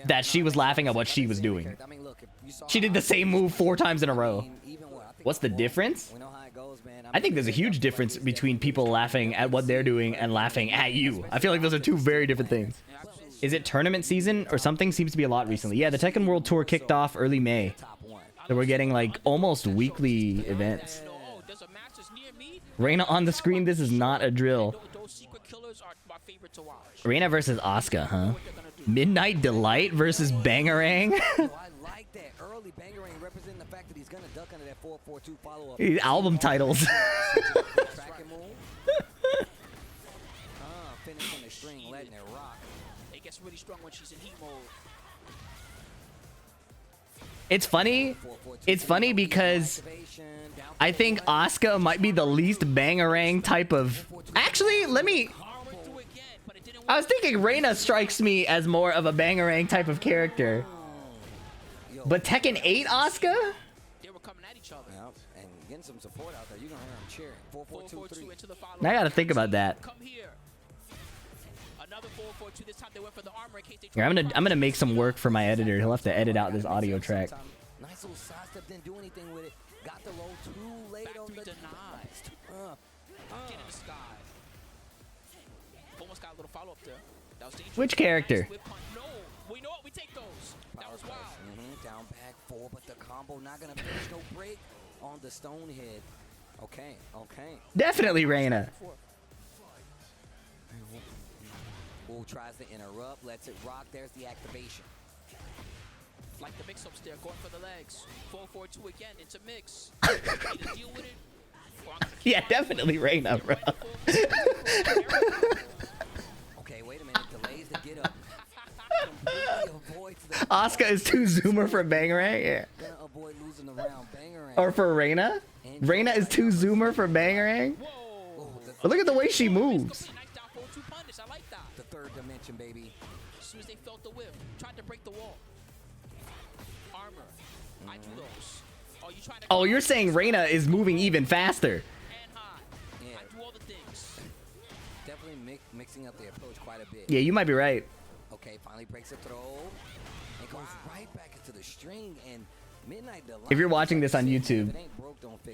Speaker 1: that she was laughing at what she was doing.
Speaker 2: I mean, look, if you saw
Speaker 1: She did the same move 4 times in a row.
Speaker 2: even what, I think
Speaker 1: What's the difference?
Speaker 2: we know how it goes, man.
Speaker 1: I think there's a huge difference between people laughing at what they're doing and laughing at you. I feel like those are two very different things.
Speaker 3: Yeah, absolutely.
Speaker 1: Is it tournament season or something? Seems to be a lot recently. Yeah, the Tekken World Tour kicked off early May.
Speaker 2: top one.
Speaker 1: So we're getting like almost weekly events.
Speaker 3: No, oh, there's a Masters near me.
Speaker 1: Reina on the screen. This is not a drill.
Speaker 3: Those secret killers are my favorite to watch.
Speaker 1: Reina versus Asuka, huh?
Speaker 3: What they're gonna do.
Speaker 1: Midnight Delight versus Bangarang.
Speaker 2: So I like that early Bangarang representing the fact that he's gonna duck under that 4-4-2 follow-up.
Speaker 1: These album titles.
Speaker 2: Tracking move. Finishing the string, letting it rock.
Speaker 3: It gets really strong when she's in heat mode.
Speaker 1: It's funny. It's funny because I think Asuka might be the least Bangarang type of... Actually, let me... I was thinking Reina strikes me as more of a Bangarang type of character. But Tekken 8 Asuka?
Speaker 3: They were coming at each other.
Speaker 2: And getting some support out there. You can hear them cheering. 4-4-2-3.
Speaker 3: Into the follow.
Speaker 1: I gotta think about that.
Speaker 3: Come here. Another 4-4-2. This time they went for the armor in case they
Speaker 1: Here, I'm gonna make some work for my editor. He'll have to edit out this audio track.
Speaker 2: Nice little side step, didn't do anything with it. Got the low too late on the
Speaker 3: denied. Get in the sky. Almost got a little follow up there. That was dangerous.
Speaker 1: Which character?
Speaker 3: No, we know what we take those. That was wild.
Speaker 2: Down back 4, but the combo not gonna finish no break on the stone head. Okay.
Speaker 1: Definitely Reina.
Speaker 2: Bull tries to interrupt, lets it rock. There's the activation.
Speaker 3: Like the mix-ups there, going for the legs. 4-4-2 again into mix. Need to deal with it.
Speaker 1: Yeah, definitely Reina, bro.
Speaker 2: Okay, wait a minute. Delays to get up.
Speaker 1: Asuka is too zoomer for Bangarang. Yeah.
Speaker 2: Gonna avoid losing the round. Bangarang.
Speaker 1: Or for Reina? Reina is too zoomer for Bangarang? But look at the way she moves.
Speaker 3: I like that.
Speaker 2: The third dimension, baby.
Speaker 3: As soon as they felt the whip, tried to break the wall. Armor. I do those. Oh, you trying to...
Speaker 1: Oh, you're saying Reina is moving even faster.
Speaker 3: And high.
Speaker 2: Yeah.
Speaker 3: I do all the things.
Speaker 2: Definitely mixing up the approach quite a bit.
Speaker 1: Yeah, you might be right.
Speaker 2: Okay, finally breaks a throw. It goes right back into the string and Midnight Delight.
Speaker 1: If you're watching this on YouTube,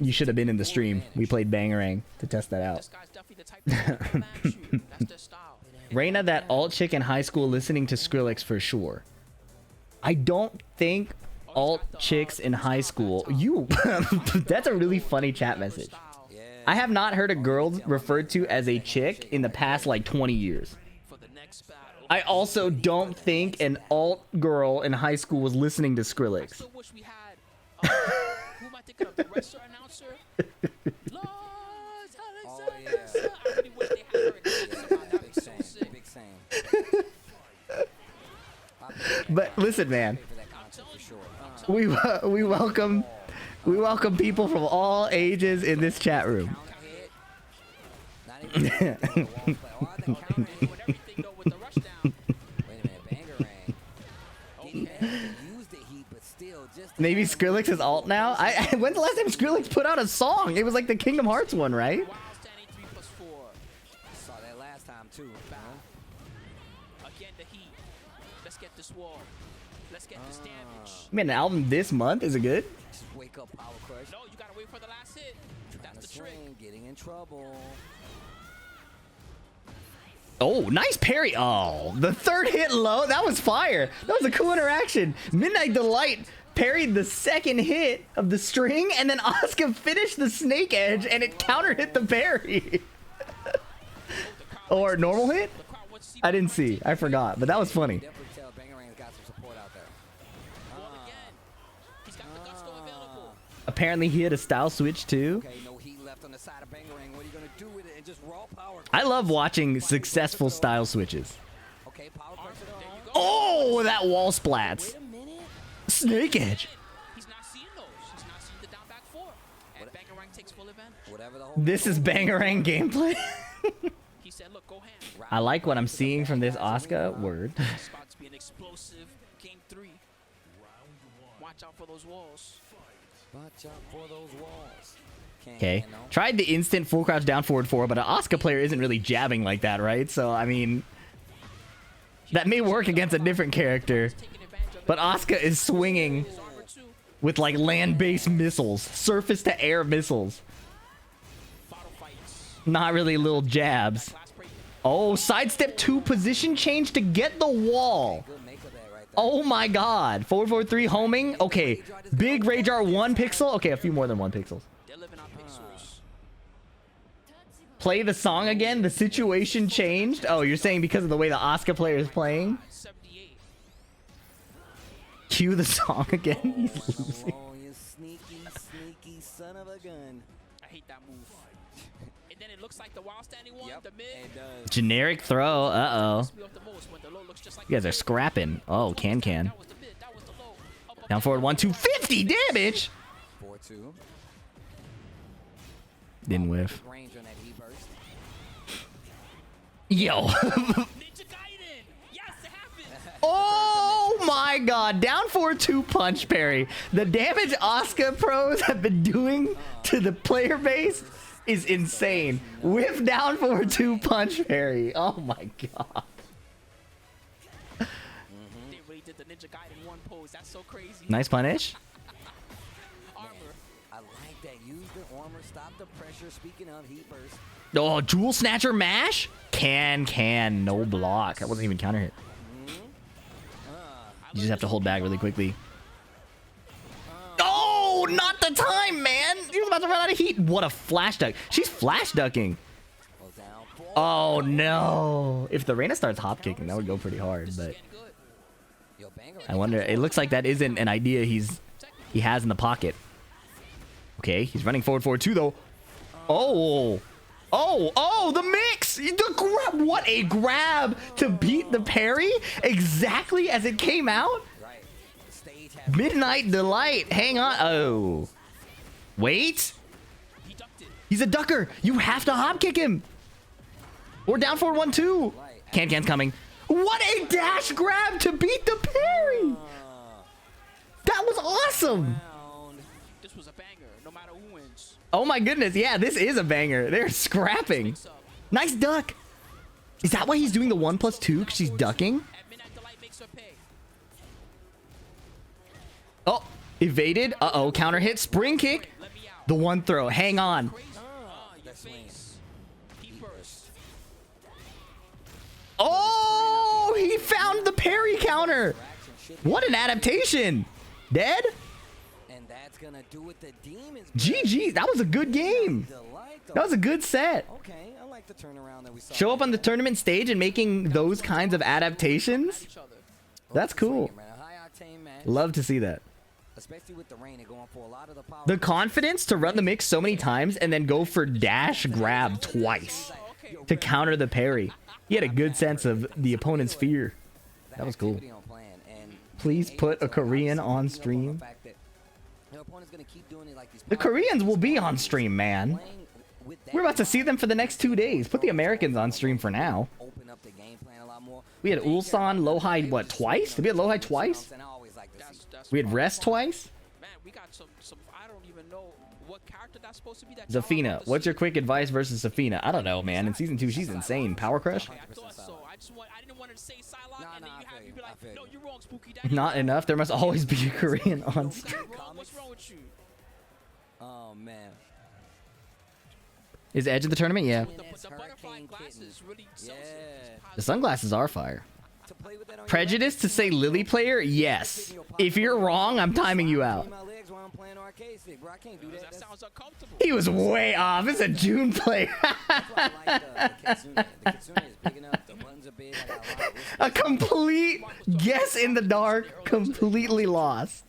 Speaker 1: you should have been in the stream. We played Bangarang to test that out.
Speaker 3: This guy's definitely the type to come at you. That's their style.
Speaker 1: Reina, that alt chick in high school listening to Skrillex for sure. I don't think alt chicks in high school... That's a really funny chat message. I have not heard a girl referred to as a chick in the past like 20 years. I also don't think an alt girl in high school was listening to Skrillex.
Speaker 3: I wish we had, who am I thinking of? The wrestler announcer? Lars, Alexander. I really wish they had her in the big Sam. Big Sam.
Speaker 1: But listen, man, we welcome people from all ages in this chat room. Maybe Skrillex is alt now? When's the last time Skrillex put out a song? It was like the Kingdom Hearts one, right?
Speaker 2: Saw that last time too.
Speaker 3: Again, the heat. Let's get this wall. Let's get this damage.
Speaker 1: Man, an album this month? Is it good?
Speaker 2: Just wake up, Power Crush.
Speaker 3: No, you gotta wait for the last hit. That's the trick.
Speaker 2: Getting in trouble.
Speaker 1: Oh, nice parry. Oh, the third hit low. That was fire. That was a cool interaction. Midnight Delight parried the second hit of the string, and then Asuka finished the snake edge, and it counter hit the parry. Or normal hit? I didn't see. I forgot, but that was funny.
Speaker 2: Definitely tell Bangarang's got some support out there.
Speaker 3: He's got the gusto available.
Speaker 1: Apparently he had a style switch too.
Speaker 2: Okay, no heat left on the side of Bangarang. What are you gonna do with it? And just raw power.
Speaker 1: I love watching successful style switches.
Speaker 2: Okay, Power Crush it on.
Speaker 1: Oh, that wall splats.
Speaker 2: Wait a minute.
Speaker 1: Snake edge.
Speaker 3: He's not seeing those. He's not seeing the down back 4. And Bangarang takes full advantage.
Speaker 2: Whatever the whole
Speaker 1: This is Bangarang gameplay.
Speaker 3: He said, look, go ham.
Speaker 1: I like what I'm seeing from this Asuka. Word.
Speaker 3: It's about to be an explosive game 3. Watch out for those walls.
Speaker 2: Watch out for those walls.
Speaker 1: Okay. Tried the instant full crouch down forward 4, but an Asuka player isn't really jabbing like that, right? So, I mean, that may work against a different character. But Asuka is swinging with like land-based missiles, surface-to-air missiles. Not really little jabs. Oh, sidestep 2 position change to get the wall. Oh my god. 4-4-3 homing. Okay. Big Rage R 1 pixel. Okay, a few more than 1 pixels. Play the song again. The situation changed. Oh, you're saying because of the way the Asuka player is playing? Cue the song again. He's losing.
Speaker 2: Oh, you sneaky son of a gun.
Speaker 3: I hate that move. And then it looks like the wild standing one, the mid.
Speaker 2: It does.
Speaker 1: Generic throw. Uh-oh. You guys are scrapping. Oh, can.
Speaker 3: That was the mid. That was the low. Up
Speaker 1: Down forward 1-2, 50 damage.
Speaker 2: 4-2.
Speaker 1: Didn't whiff.
Speaker 2: Range on that heat burst.
Speaker 1: Yo.
Speaker 3: Ninja Gaiden. Yes, it happened.
Speaker 1: Oh my god. Down forward 2 punch parry. The damage Asuka pros have been doing to the player base is insane. Whiff down forward 2 punch parry. Oh my god.
Speaker 3: They really did the Ninja Gaiden 1 pose. That's so crazy.
Speaker 1: Nice punish.
Speaker 3: Armor.
Speaker 2: I like that. Use the armor. Stop the pressure. Speaking of heat burst.
Speaker 1: Oh, jewel snatcher mash? Can. No block. That wasn't even counter hit. You just have to hold back really quickly. Oh, not the time, man. He was about to run out of heat. What a flash duck. She's flash ducking. Oh, no. If the Reina starts hop kicking, that would go pretty hard. But I wonder. It looks like that isn't an idea he has in the pocket. Okay, he's running forward too, though. Oh, the mix! The grab! What a grab to beat the parry exactly as it came out. Midnight Delight. Hang on. Oh. Wait. He's a ducker. You have to hop kick him. Or down forward 1-2. Can's coming. What a dash grab to beat the parry. That was awesome.
Speaker 3: This was a banger, no matter who wins.
Speaker 1: Oh my goodness. Yeah, this is a banger. They're scrapping. Nice duck. Is that why he's doing the 1+2? Because she's ducking? Oh, evaded. Uh-oh, counter hit. Spring kick. The one throw. Hang on. Oh, he found the parry counter. What an adaptation. Dead? GG. That was a good game. That was a good set. Show up on the tournament stage and making those kinds of adaptations. That's cool. Love to see that.
Speaker 2: Especially with the Reina going for a lot of the power.
Speaker 1: The confidence to run the mix so many times and then go for dash grab twice to counter the parry. He had a good sense of the opponent's fear. That was cool. Please put a Korean on stream. The Koreans will be on stream, man. We're about to see them for the next 2 days. Put the Americans on stream for now. We had Ulsan, Lowhigh, what, twice? Did we have Lowhigh twice? We had Rest twice?
Speaker 3: Man, we got some I don't even know what character that's supposed to be. That
Speaker 1: Zafina. What's your quick advice versus Zafina? I don't know, man. In season 2, she's insane. Power Crush?
Speaker 3: I thought so. I didn't want to say Psylocke, and then you have me be like, no, you're wrong, Spooky.
Speaker 1: Not enough. There must always be a Korean on stream.
Speaker 3: What's wrong with you?
Speaker 2: Oh man.
Speaker 1: Is Edge of the tournament? Yeah.
Speaker 3: The butterfly glasses really sells it.
Speaker 1: The sunglasses are fire. Prejudice to say Lili player? Yes. If you're wrong, I'm timing you out. He was way off. It's a June player. A complete guess in the dark. Completely lost.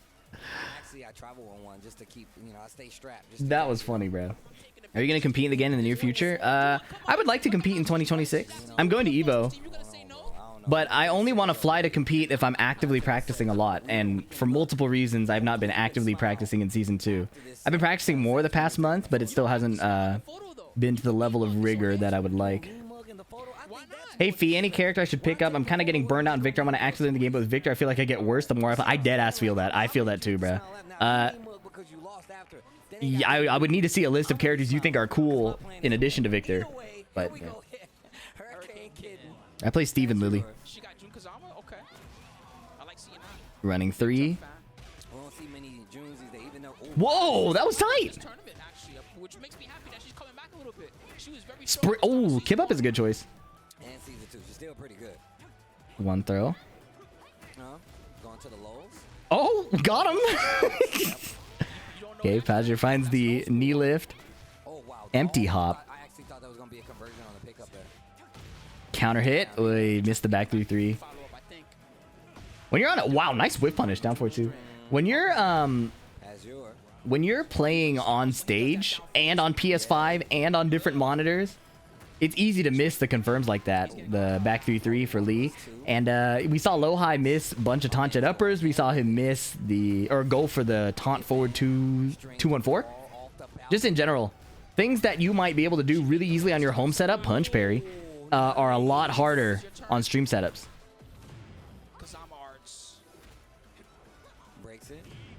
Speaker 1: That was funny, bro. Are you going to compete again in the near future? I would like to compete in 2026. I'm going to EVO. But I only want to fly to compete if I'm actively practicing a lot. And for multiple reasons, I've not been actively practicing in Season 2. I've been practicing more the past month, but it still hasn't been to the level of rigor that I would like. Hey, Fee, any character I should pick up? I'm kind of getting burned out in Victor. I want to actively in the game, but with Victor, I feel like I get worse the more I play. I deadass feel that. I feel that too, bro. Yeah, I would need to see a list of characters you think are cool in addition to Victor. But yeah. I play Steve and Lili. Running 3. Whoa, that was tight. Oh, Kip Up is a good choice. One throw. Oh, got him. Okay, Pazure finds the knee lift. Empty hop. Counter hit. Oh, he missed the back 3-3. When you're on it, wow, nice whip punish down 4-2. When you're playing on stage and on PS5 and on different monitors, it's easy to miss the confirms like that. The back 3-3 for Lee. And we saw Lowhigh miss a bunch of taunted uppers. We saw him miss or go for the taunt forward 2-1-4. Just in general, things that you might be able to do really easily on your home setup, punch parry, are a lot harder on stream setups.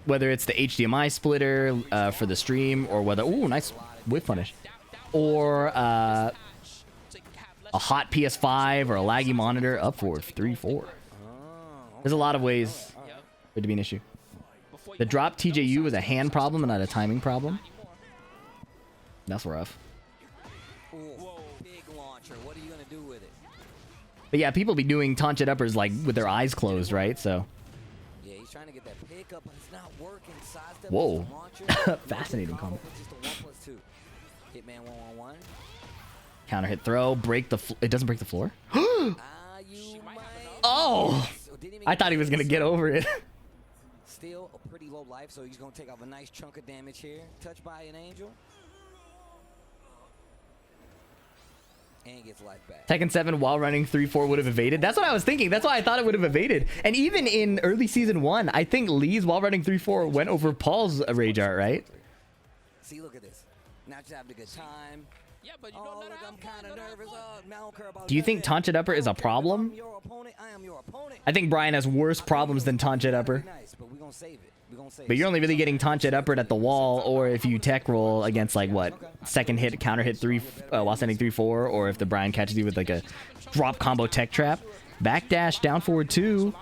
Speaker 1: Whether it's the HDMI splitter for the stream, or whether... Ooh, nice whip punish. Or a hot PS5 or a laggy monitor up forward 3-4. There's a lot of ways for it to be an issue. The drop TJU was a hand problem and not a timing problem. That's rough. But yeah, people be doing taunted uppers like with their eyes closed, right? So.
Speaker 2: Yeah, he's trying to get that pickup, but it's not working.
Speaker 1: Whoa. Fascinating combo.
Speaker 2: Hitman 1-on-1.
Speaker 1: Counter hit throw, it doesn't break the floor? Oh! I thought he was gonna get over it.
Speaker 2: Still a pretty low life, so he's gonna take off a nice chunk of damage here. Touched by an angel. And gets life back.
Speaker 1: Tekken 7 while running 3-4 would have evaded. That's what I was thinking. That's why I thought it would have evaded. And even in early season 1, I think Lee's while running 3-4 went over Paul's rage art, right?
Speaker 2: See, look at this. Not just having a good time. Yeah, but you don't look, I'm kind of nervous. I don't care about.
Speaker 1: Do you think taunted upper is a problem?
Speaker 2: I am your opponent.
Speaker 1: I think Bryan has worse problems than taunted upper. But you're only really getting taunted upper at the wall, or if you tech roll against like what, second hit, counter hit 3 while sending 3-4, or if the Bryan catches you with like a drop combo tech trap. Backdash down forward 2.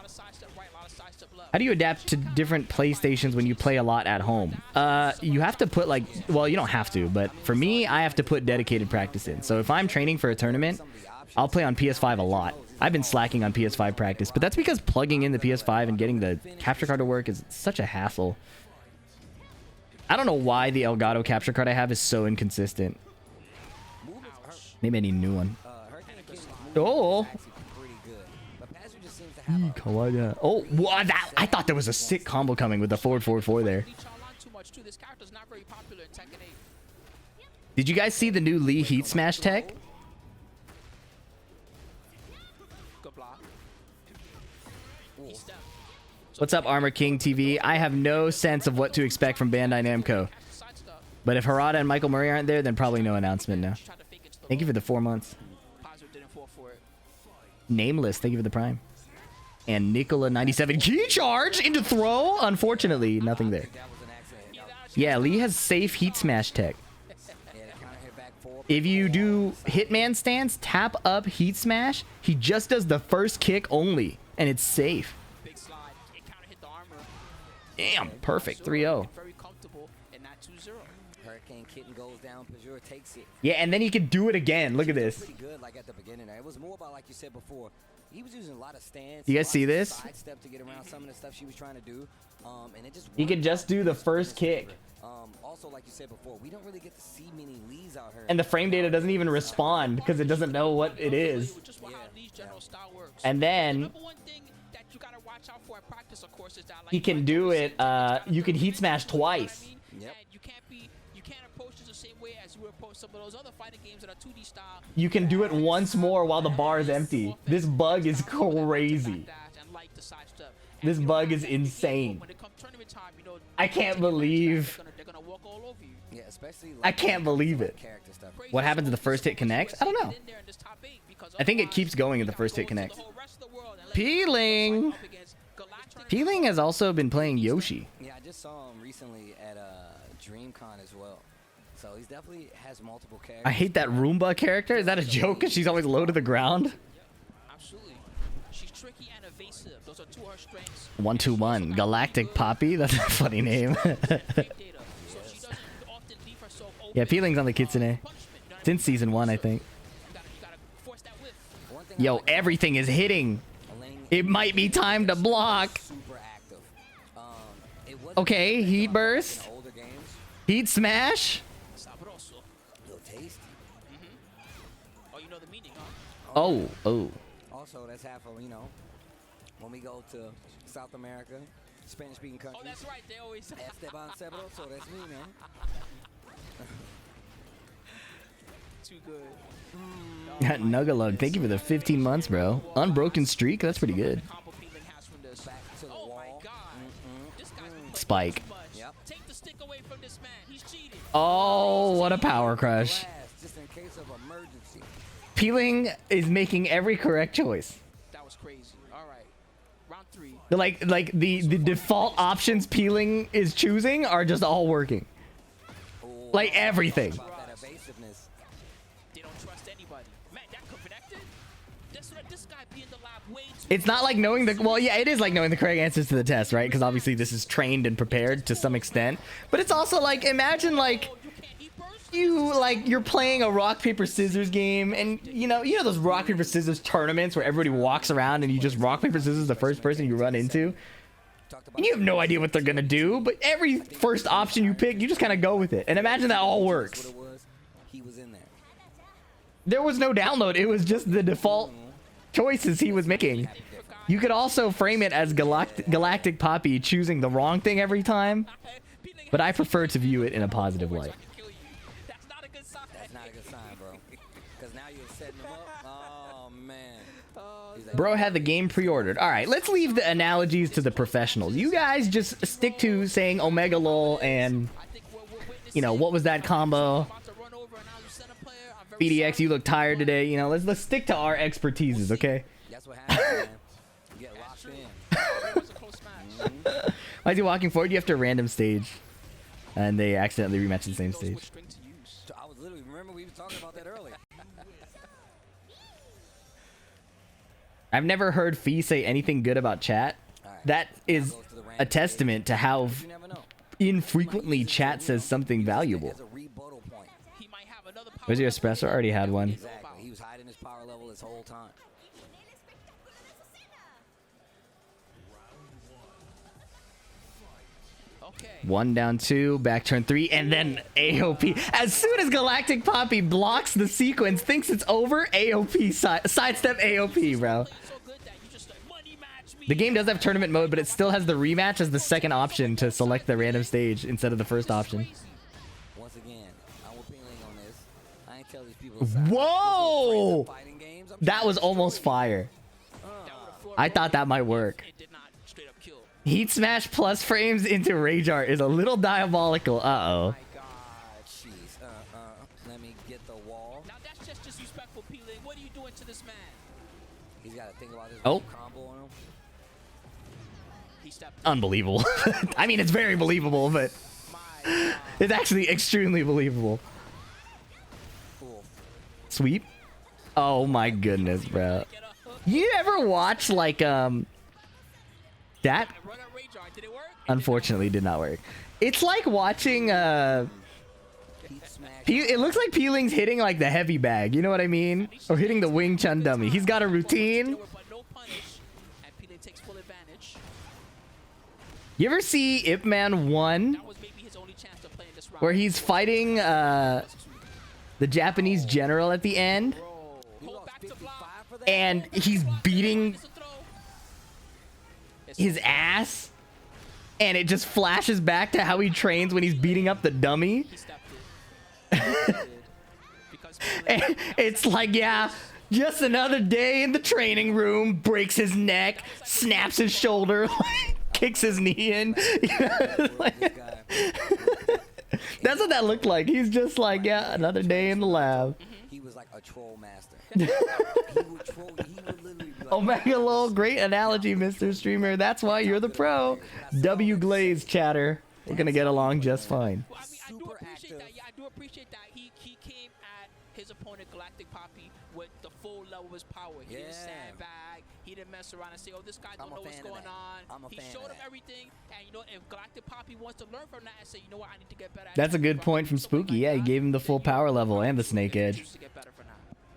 Speaker 1: How do you adapt to different playstations when you play a lot at home? You have to put like, well, you don't have to, but for me, I have to put dedicated practice in. So if I'm training for a tournament, I'll play on PS5 a lot. I've been slacking on PS5 practice, but that's because plugging in the PS5 and getting the capture card to work is such a hassle. I don't know why the Elgato capture card I have is so inconsistent. Maybe I need a new one. Oh! Oh, what? I thought there was a sick combo coming with the forward 4-4 there. Did you guys see the new Lee Heat Smash tech? What's up, Armor King TV? I have no sense of what to expect from Bandai Namco. But if Harada and Michael Murray aren't there, then probably no announcement now. Thank you for the 4 months. Nameless, thank you for the prime. And Nicola97 key charge into throw. Unfortunately, nothing there. Yeah, Lee has safe heat smash tech. If you do Hitman stance, tap up heat smash, he just does the first kick only, and it's safe. Damn, perfect. 3-0.
Speaker 2: Kitten goes down, Pazure takes it.
Speaker 1: Yeah, and then he can do it again. Look at this.
Speaker 2: Pretty good, like at the beginning. It was more about, like you said before, he was using a lot of stance.
Speaker 1: You guys see this?
Speaker 2: Sidestep to get around some of the stuff she was trying to do. And it just
Speaker 1: he could just do the first kick.
Speaker 2: Also, like you said before, we don't really get to see many Lees out here.
Speaker 1: And the frame data doesn't even respond because it doesn't know what it is. And then he can do it. You can heat smash twice.
Speaker 2: Yep.
Speaker 1: You can do it once more while the bar is empty. This bug is crazy. This bug is insane. I can't believe. I can't believe it. What happens if the first hit connects? I don't know. I think it keeps going if the first hit connects. PLing. PLing has also been playing Yoshi.
Speaker 2: Yeah, I just saw him recently at DreamCon as well. So he definitely has multiple characters.
Speaker 1: I hate that Roomba character. Is that a joke? Because she's always low to the ground.
Speaker 3: Absolutely. She's tricky and evasive. Those are two of her strengths.
Speaker 1: 121 Galactic Poppy. That's a funny name. Yeah, PLing's on the Kitsune since season 1, I think. Yo, everything is hitting. It might be time to block. Okay, heat burst. Heat smash. Oh, oh.
Speaker 2: Also, that's half of, you know, when we go to South America, Spanish-speaking countries.
Speaker 3: Oh, that's right. They always
Speaker 2: Esteban Sebro, so that's me, man.
Speaker 3: too good.
Speaker 1: Nugalug, thank you for the 15 months, bro. Unbroken streak, that's pretty good.
Speaker 3: Combo PLing has from this. Oh my god. This guy's been playing
Speaker 1: Spike.
Speaker 3: too much. Take the stick away from this man. He's cheating.
Speaker 1: Oh, what a power crush.
Speaker 2: Just in case of emergency.
Speaker 1: PLing is making every correct choice.
Speaker 3: That was crazy. All right. Round 3.
Speaker 1: Like the default options PLing is choosing are just all working. Like everything.
Speaker 2: That evasiveness.
Speaker 3: They don't trust anybody. Man, that connected? This guy be in the lab way too.
Speaker 1: It's not like knowing the, well, yeah, it is like knowing the correct answers to the test, right? Because obviously this is trained and prepared to some extent. But it's also like, imagine like you're playing a rock paper scissors game, and you know those rock paper scissors tournaments where everybody walks around and you just rock paper scissors the first person you run into. And you have no idea what they're gonna do, but every first option you pick, you just kind of go with it. And imagine that all works.
Speaker 2: He was in there.
Speaker 1: There was no download. It was just the default choices he was making. You could also frame it as Galactic Poppy choosing the wrong thing every time, but I prefer to view it in a positive light.
Speaker 3: That's not a good sign.
Speaker 2: That's not a good sign, bro. Because now you're setting him up. Oh, man.
Speaker 1: Bro had the game pre-ordered. All right, let's leave the analogies to the professionals. You guys just stick to saying Omega Lol and, you know, what was that combo? BDX, you look tired today. You know, let's stick to our expertises, okay?
Speaker 2: That's what happens, man. You get locked in.
Speaker 1: Why is he walking forward? You have to random stage, and they accidentally rematch the same stage.
Speaker 2: I was literally, remember we were talking about that earlier.
Speaker 1: I've never heard Fee say anything good about chat. That is a testament to how infrequently chat says something valuable. Where's your espresso? I already had one.
Speaker 2: Exactly. He was hiding his power level this whole time.
Speaker 1: One down two, back turn three, and then AOP. As soon as Galactic Poppy blocks the sequence, thinks it's over, AOP, sidestep AOP, bro. The game does have tournament mode, but it still has the rematch as the second option to select the random stage instead of the first option.
Speaker 2: Once again, I'm with PLing on this. I ain't tell these people.
Speaker 1: Whoa! That was almost fire. I thought that might work. Heat smash plus frames into rage art is a little diabolical. Uh-oh.
Speaker 2: Let me get the wall.
Speaker 3: Now that's just disrespectful, PLing. What are you doing to this man?
Speaker 2: He's got to think about his
Speaker 1: combo
Speaker 2: on him.
Speaker 1: Unbelievable. I mean, it's very believable, but it's actually extremely believable. Sweep. Oh my goodness, bro. You ever watch like that? Unfortunately, did not work. It's like watching it looks like PLing's hitting like the heavy bag, you know what I mean? Or hitting the Wing Chun dummy. He's got a routine. You ever see Ip Man 1? Where he's fighting the Japanese general at the end? And he's beating his ass? And it just flashes back to how he trains when he's beating up the dummy? It's like, yeah, just another day in the training room, breaks his neck, snaps his shoulder, kicks his knee in. That's what that looked like. He's just like, yeah, another day in the lab.
Speaker 2: He was like a troll master. He would literally be like,
Speaker 1: Omega Lol, great analogy, Mr. Streamer. That's why you're the pro. W Glaze chatter. We're gonna get along just fine.
Speaker 3: Well, I do appreciate that. Yeah, I do appreciate that. He came at his opponent, Galactic Poppy, with the full level of his power. He didn't sandbag. He didn't mess around and say, oh, this guy don't know what's going on. He showed him everything. And, you know, if Galactic Poppy wants to learn from that and say, you know what, I need to get better at
Speaker 1: That's a good point from Spooky. Yeah, he gave him the full power level and the snake edge.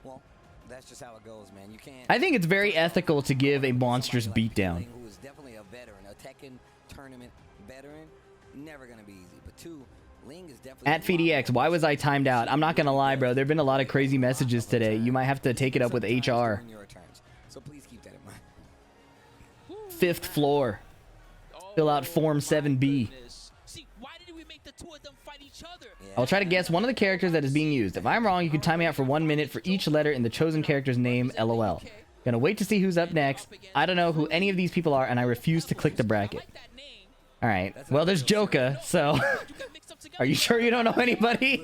Speaker 2: well, that's just how it goes, man. You can't.
Speaker 1: I think it's very ethical to give a monstrous beatdown.
Speaker 2: Who is definitely a veteran, a Tekken tournament veteran. Never gonna be easy. But two, Ling is definitely
Speaker 1: At FDX, why was I timed out? I'm not gonna lie, bro. There've been a lot of crazy messages today. You might have to take it up with HR.
Speaker 2: So please keep that in mind.
Speaker 1: 5th floor. Fill out Form 7B.
Speaker 3: See, why did we make the two of them fight each
Speaker 1: I'll try to guess one of the characters that is being used. If I'm wrong, you can time me out for 1 minute for each letter in the chosen character's name, LOL. Gonna wait to see who's up next. I don't know who any of these people are, and I refuse to click the bracket. Alright, well, there's Joka, so... Are you sure you don't know anybody?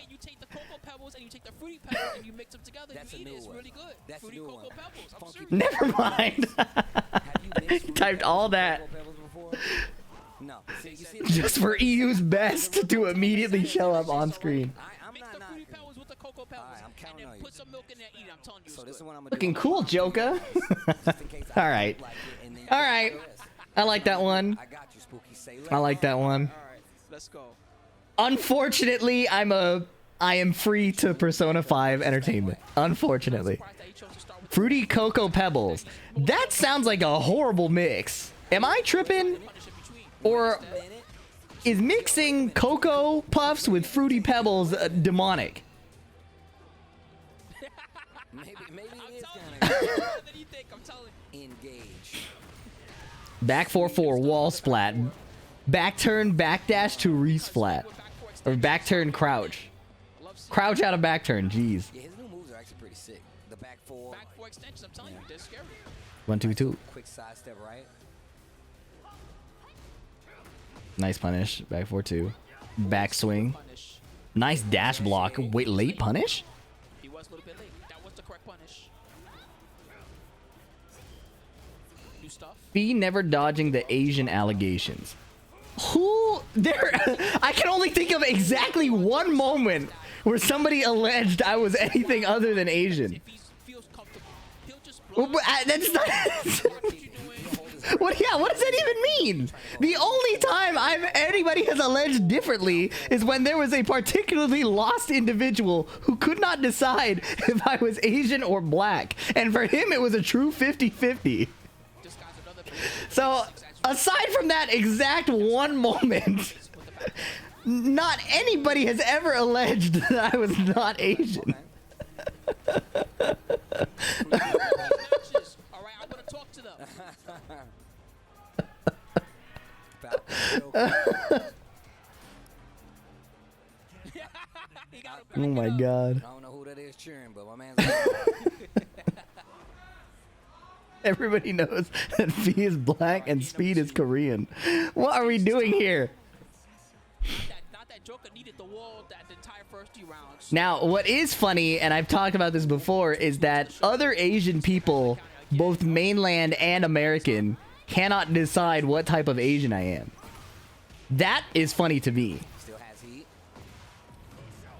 Speaker 3: You take the cocoa pebbles and you take the fruity pebbles and you mix them together.
Speaker 2: That's
Speaker 3: you
Speaker 2: a
Speaker 3: eat
Speaker 2: new
Speaker 3: it. It's
Speaker 2: one.
Speaker 3: really good.
Speaker 2: That's a
Speaker 3: Fruity
Speaker 2: new
Speaker 3: cocoa
Speaker 2: one.
Speaker 3: pebbles. I'm serious.
Speaker 1: Never mind.
Speaker 2: Have you
Speaker 1: Typed all that.
Speaker 2: No. See, you see
Speaker 1: Just for EU's best to immediately show up on screen.
Speaker 2: I'm
Speaker 3: Mix
Speaker 2: not
Speaker 3: the fruity
Speaker 2: knocking.
Speaker 3: pebbles with the cocoa pebbles.
Speaker 2: Alright, I'm
Speaker 3: And
Speaker 2: counting
Speaker 3: then
Speaker 2: on you.
Speaker 3: put some milk in there. Eat it. I'm telling you.
Speaker 2: So this is what I'm gonna
Speaker 1: Looking
Speaker 2: do.
Speaker 1: cool, Joka.
Speaker 2: Just in case I
Speaker 1: Alright.
Speaker 2: don't like it, and then
Speaker 1: Alright. I like that one.
Speaker 2: I got you, Spooky. Say
Speaker 1: I like that one.
Speaker 3: All right, let's go.
Speaker 1: Unfortunately, I am free to Persona 5 entertainment. Unfortunately. Fruity Cocoa Pebbles. That sounds like a horrible mix. Am I tripping? Or is mixing Cocoa Puffs with Fruity Pebbles demonic?
Speaker 2: Maybe it is
Speaker 3: I'm
Speaker 2: kind
Speaker 3: telling you. I'm telling you.
Speaker 2: engage.
Speaker 1: Back 4-4, wall splat. Back turn, backdash to resplat. Or back turn, crouch. Crouch out of back turn, jeez.
Speaker 2: Yeah, his new moves are actually pretty sick. The back four.
Speaker 3: Back four extensions. I'm telling you, they're scary.
Speaker 1: 1-2-2.
Speaker 2: Quick sidestep, right?
Speaker 1: Nice punish. Back 4-2. Back swing.
Speaker 3: Punish.
Speaker 1: Nice dash block. Wait, late punish?
Speaker 3: He was a little bit late. That was the correct punish. New stuff.
Speaker 1: Fee never dodging the Asian allegations. Who there? I can only think of exactly one moment where somebody alleged I was anything other than Asian.
Speaker 3: If he feels comfortable, he'll just
Speaker 1: Well,
Speaker 3: block.
Speaker 1: but, that's not.
Speaker 3: What you doing?
Speaker 1: What? Yeah. What does that even mean? The only time anybody has alleged differently is when there was a particularly lost individual who could not decide if I was Asian or black, and for him it was a true 50-50.
Speaker 3: This guy's another
Speaker 1: So, aside from that exact one moment, not anybody has ever alleged that I was not Asian.
Speaker 3: matches. All right, I want to talk to them. He got him back
Speaker 1: Oh my
Speaker 3: up.
Speaker 1: god.
Speaker 2: I don't know who that is cheering, but my man's
Speaker 1: Everybody knows that Fee is black and Speed is Korean. What are we doing here?
Speaker 3: Not that Joker needed the wall that the entire first 3 rounds.
Speaker 1: Now, what is funny, and I've talked about this before, is that other Asian people, both mainland and American, cannot decide what type of Asian I am. That is funny to me.
Speaker 2: still has heat.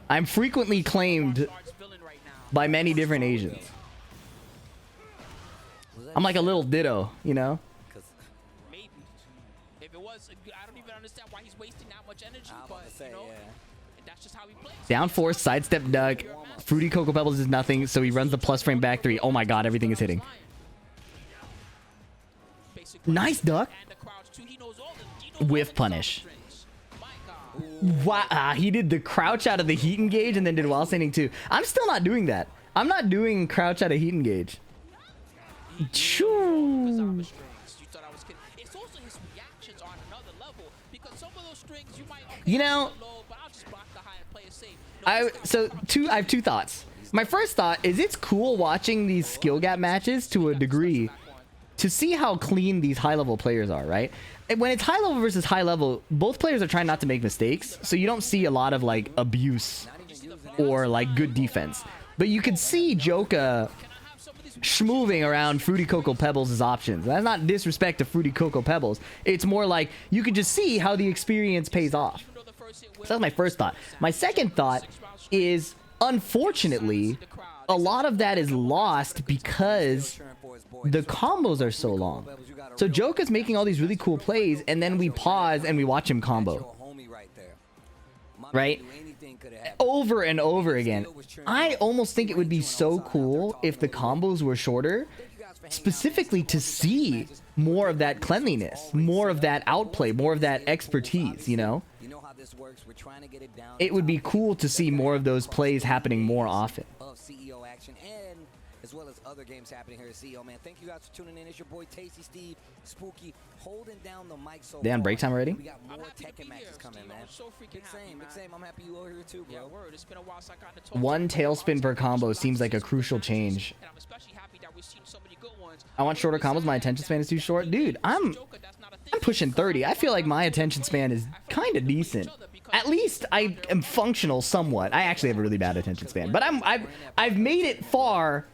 Speaker 1: I'm frequently claimed
Speaker 3: Large villain right now.
Speaker 1: by many different Asians. I'm like a little ditto, you know?
Speaker 3: Maybe. If it was, I don't even understand why he's wasting that much energy.
Speaker 2: I'm
Speaker 3: But
Speaker 2: about to say,
Speaker 3: you know,
Speaker 2: yeah.
Speaker 3: that's just how he plays.
Speaker 1: Down 4, sidestep duck. Fruity Cocoa Pebbles is nothing, so he runs the plus frame back 3. Oh my god, everything is hitting. Nice duck.
Speaker 3: And the crouch too. He knows all the
Speaker 1: Whiff punish.
Speaker 3: strings. My God.
Speaker 1: Wow, he did the crouch out of the heat engage and then did while standing too. I'm still not doing that. I'm not doing crouch out of heat engage. Choo.
Speaker 3: Strings. You thought I was kidding. It's also his reactions on another level because some of those strings you might. Okay,
Speaker 1: You know,
Speaker 3: it's low, but I'll just block the high and play it safe. No,
Speaker 1: I have two thoughts. My first thought is it's cool watching these skill gap matches to a degree to see how clean these high level players are, right? And when it's high level versus high level, both players are trying not to make mistakes, so you don't see a lot of like abuse or like good defense. But you could see Joka schmoving around Fruity Cocoa Pebbles' options. That's not disrespect to Fruity Cocoa Pebbles. It's more like you could just see how the experience pays off. So that's my first thought. My second thought is, unfortunately, a lot of that is lost because the combos are so long. So Joka's making all these really cool plays, and then we pause and we watch him combo. Right? Over and over again. I almost think it would be so cool if the combos were shorter, specifically to see more of that cleanliness, more of that outplay, more of that expertise, you know? It would be cool to see more of those plays happening more often.
Speaker 2: as well as other games happening here at CEO, man. Thank you guys for tuning in. It's your boy Tasty Steve, Spooky, holding down the mic so
Speaker 1: They on
Speaker 2: far.
Speaker 1: break time already?
Speaker 2: We got more Tekken matches coming, man.
Speaker 3: I'm so freaking happy,
Speaker 2: Big
Speaker 3: man.
Speaker 2: same. I'm happy you over here too, bro.
Speaker 3: Yeah, word. It's been a while since I got to talk.
Speaker 1: One tailspin per combo seems like a crucial change.
Speaker 3: And I'm especially happy that we've seen so many good ones.
Speaker 1: I want shorter combos. My attention span is too short. Dude, I'm pushing 30. I feel like my attention span is kind of decent. At least I am functional somewhat. I actually have a really bad attention span, but I've made it far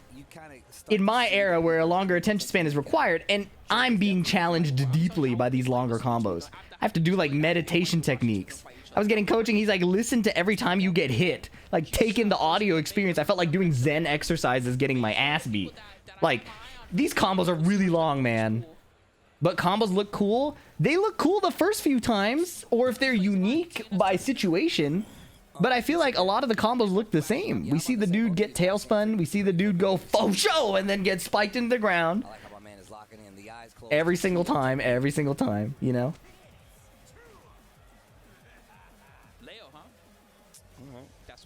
Speaker 1: in my era where a longer attention span is required, and I'm being challenged deeply by these longer combos. I have to do like meditation techniques. I was getting coaching. He's like, listen to every time you get hit. Like, take in the audio experience. I felt like doing Zen exercises, getting my ass beat. Like, these combos are really long, man. But combos look cool. They look cool the first few times, or if they're unique by situation. But I feel like a lot of the combos look the same. We see the dude get tailspun. We see the dude go faux show and then get spiked into the ground. Every single time, you know?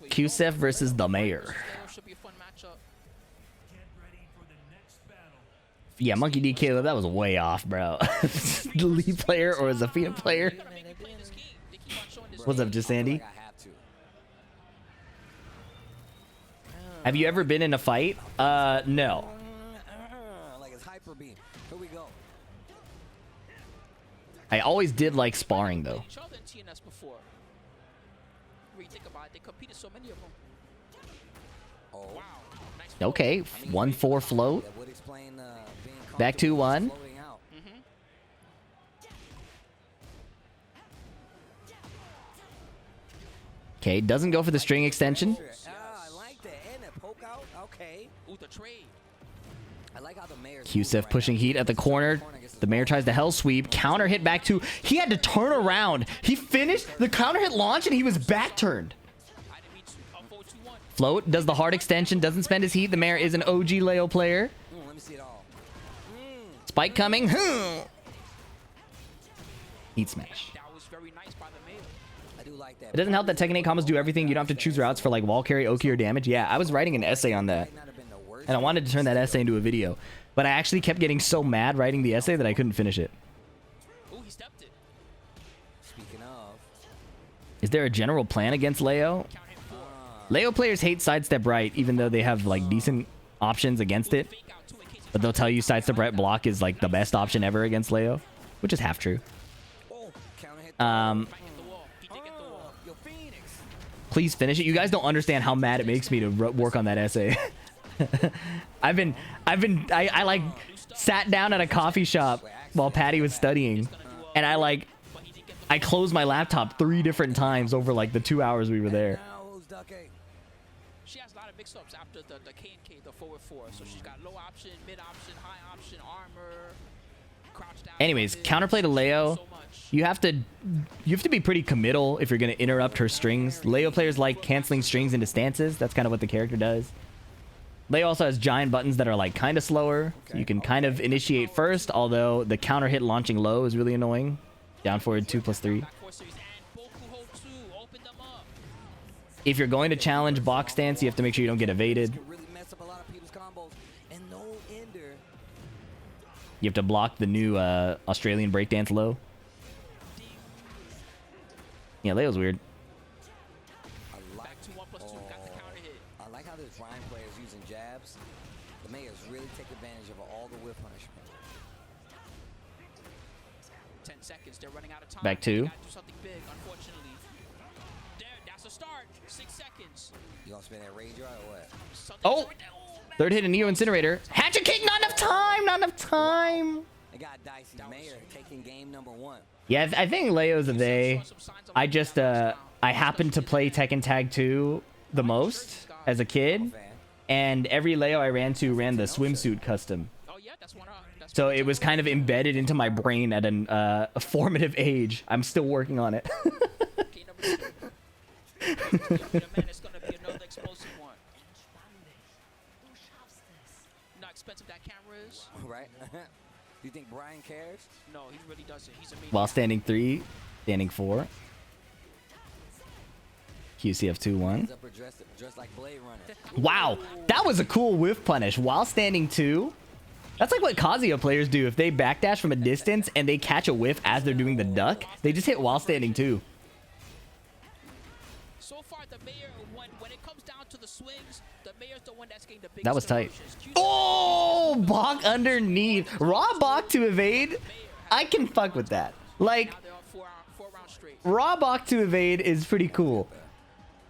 Speaker 1: QCF versus the mayor. Yeah, Monkey D. Caleb, that was way off, bro. The lead player or Zafina player? What's up, just Sandy? Have you ever been in a fight? No. I always did like sparring, though. Okay, 1-4 float. Back 2-1. Okay, doesn't go for the string extension. QCF pushing heat at the corner. The mayor tries to hell sweep. Counter hit back 2. He had to turn around. He finished the counter hit launch and he was back turned. Float does the hard extension. Doesn't spend his heat. The mayor is an OG Leo player. Spike coming. Heat smash. It doesn't help that Tekken 8 combos do everything. You don't have to choose routes for like wall carry, Oki, or damage. Yeah, I was writing an essay on that. And I wanted to turn that essay into a video. But I actually kept getting so mad writing the essay that I couldn't finish it. Is there a general plan against Leo? Leo players hate sidestep right, even though they have like decent options against it. But they'll tell you sidestep right block is like the best option ever against Leo, which is half true. Please finish it. You guys don't understand how mad it makes me to work on that essay. I like sat down at a coffee shop while Patty was studying, and I closed my laptop 3 different times over like the 2 hours we were there.
Speaker 3: She has a lot of mix-ups after the K&K, the forward 4. So she's got low option, mid option, high option, armor, crouch down.
Speaker 1: Anyways, counterplay to Leo. You have to be pretty committal if you're going to interrupt her strings. Leo players like canceling strings into stances. That's kind of what the character does. Leo also has giant buttons that are like kind of slower. So you can kind of initiate first, although the counter hit launching low is really annoying. Down forward 2+3. If you're going to challenge box stance, you have to make sure you don't get evaded. You have to block the new Australian breakdance low. Yeah, Leo's weird.
Speaker 2: I like how this Bryan player is using jabs. The Mayors really take advantage of all the whip punishment.
Speaker 3: 10 seconds. They're running out of time.
Speaker 1: Back 2.
Speaker 3: Do something big, unfortunately. There, that's a start. 6 seconds.
Speaker 2: You gonna spin that Ranger or what?
Speaker 1: Oh! Third hit a Neo Incinerator. Hatchet kick! Not enough time! Not enough time!
Speaker 2: It got dicey. Mayor taking game number 1.
Speaker 1: Yeah, I think Leo's a they. I just, I happened to play Tekken Tag 2 the most as a kid. And every Leo I ran to ran the swimsuit custom. So it was kind of embedded into my brain at a formative age. I'm still working on it.
Speaker 3: Expensive that camera is.
Speaker 2: Right? Do you think Bryan cares?
Speaker 3: No, he really doesn't. He's a
Speaker 1: While standing 3, standing 4. QCF 2-1.
Speaker 2: Ends up dressed like Blade Runner.
Speaker 1: Wow, that was a cool whiff punish while standing 2. That's like what Kazuya players do. If they backdash from a distance and they catch a whiff as they're doing the duck, they just hit while standing 2.
Speaker 3: So far, the mayor, when it comes down to the swings, the mayor's the one that's getting the biggest.
Speaker 1: That was tight.
Speaker 3: emotions.
Speaker 1: Oh, Bach underneath. Raw Bach to evade. I can fuck with that. Like,
Speaker 3: Now they're on four rounds straight.
Speaker 1: Raw Bach to evade is pretty cool.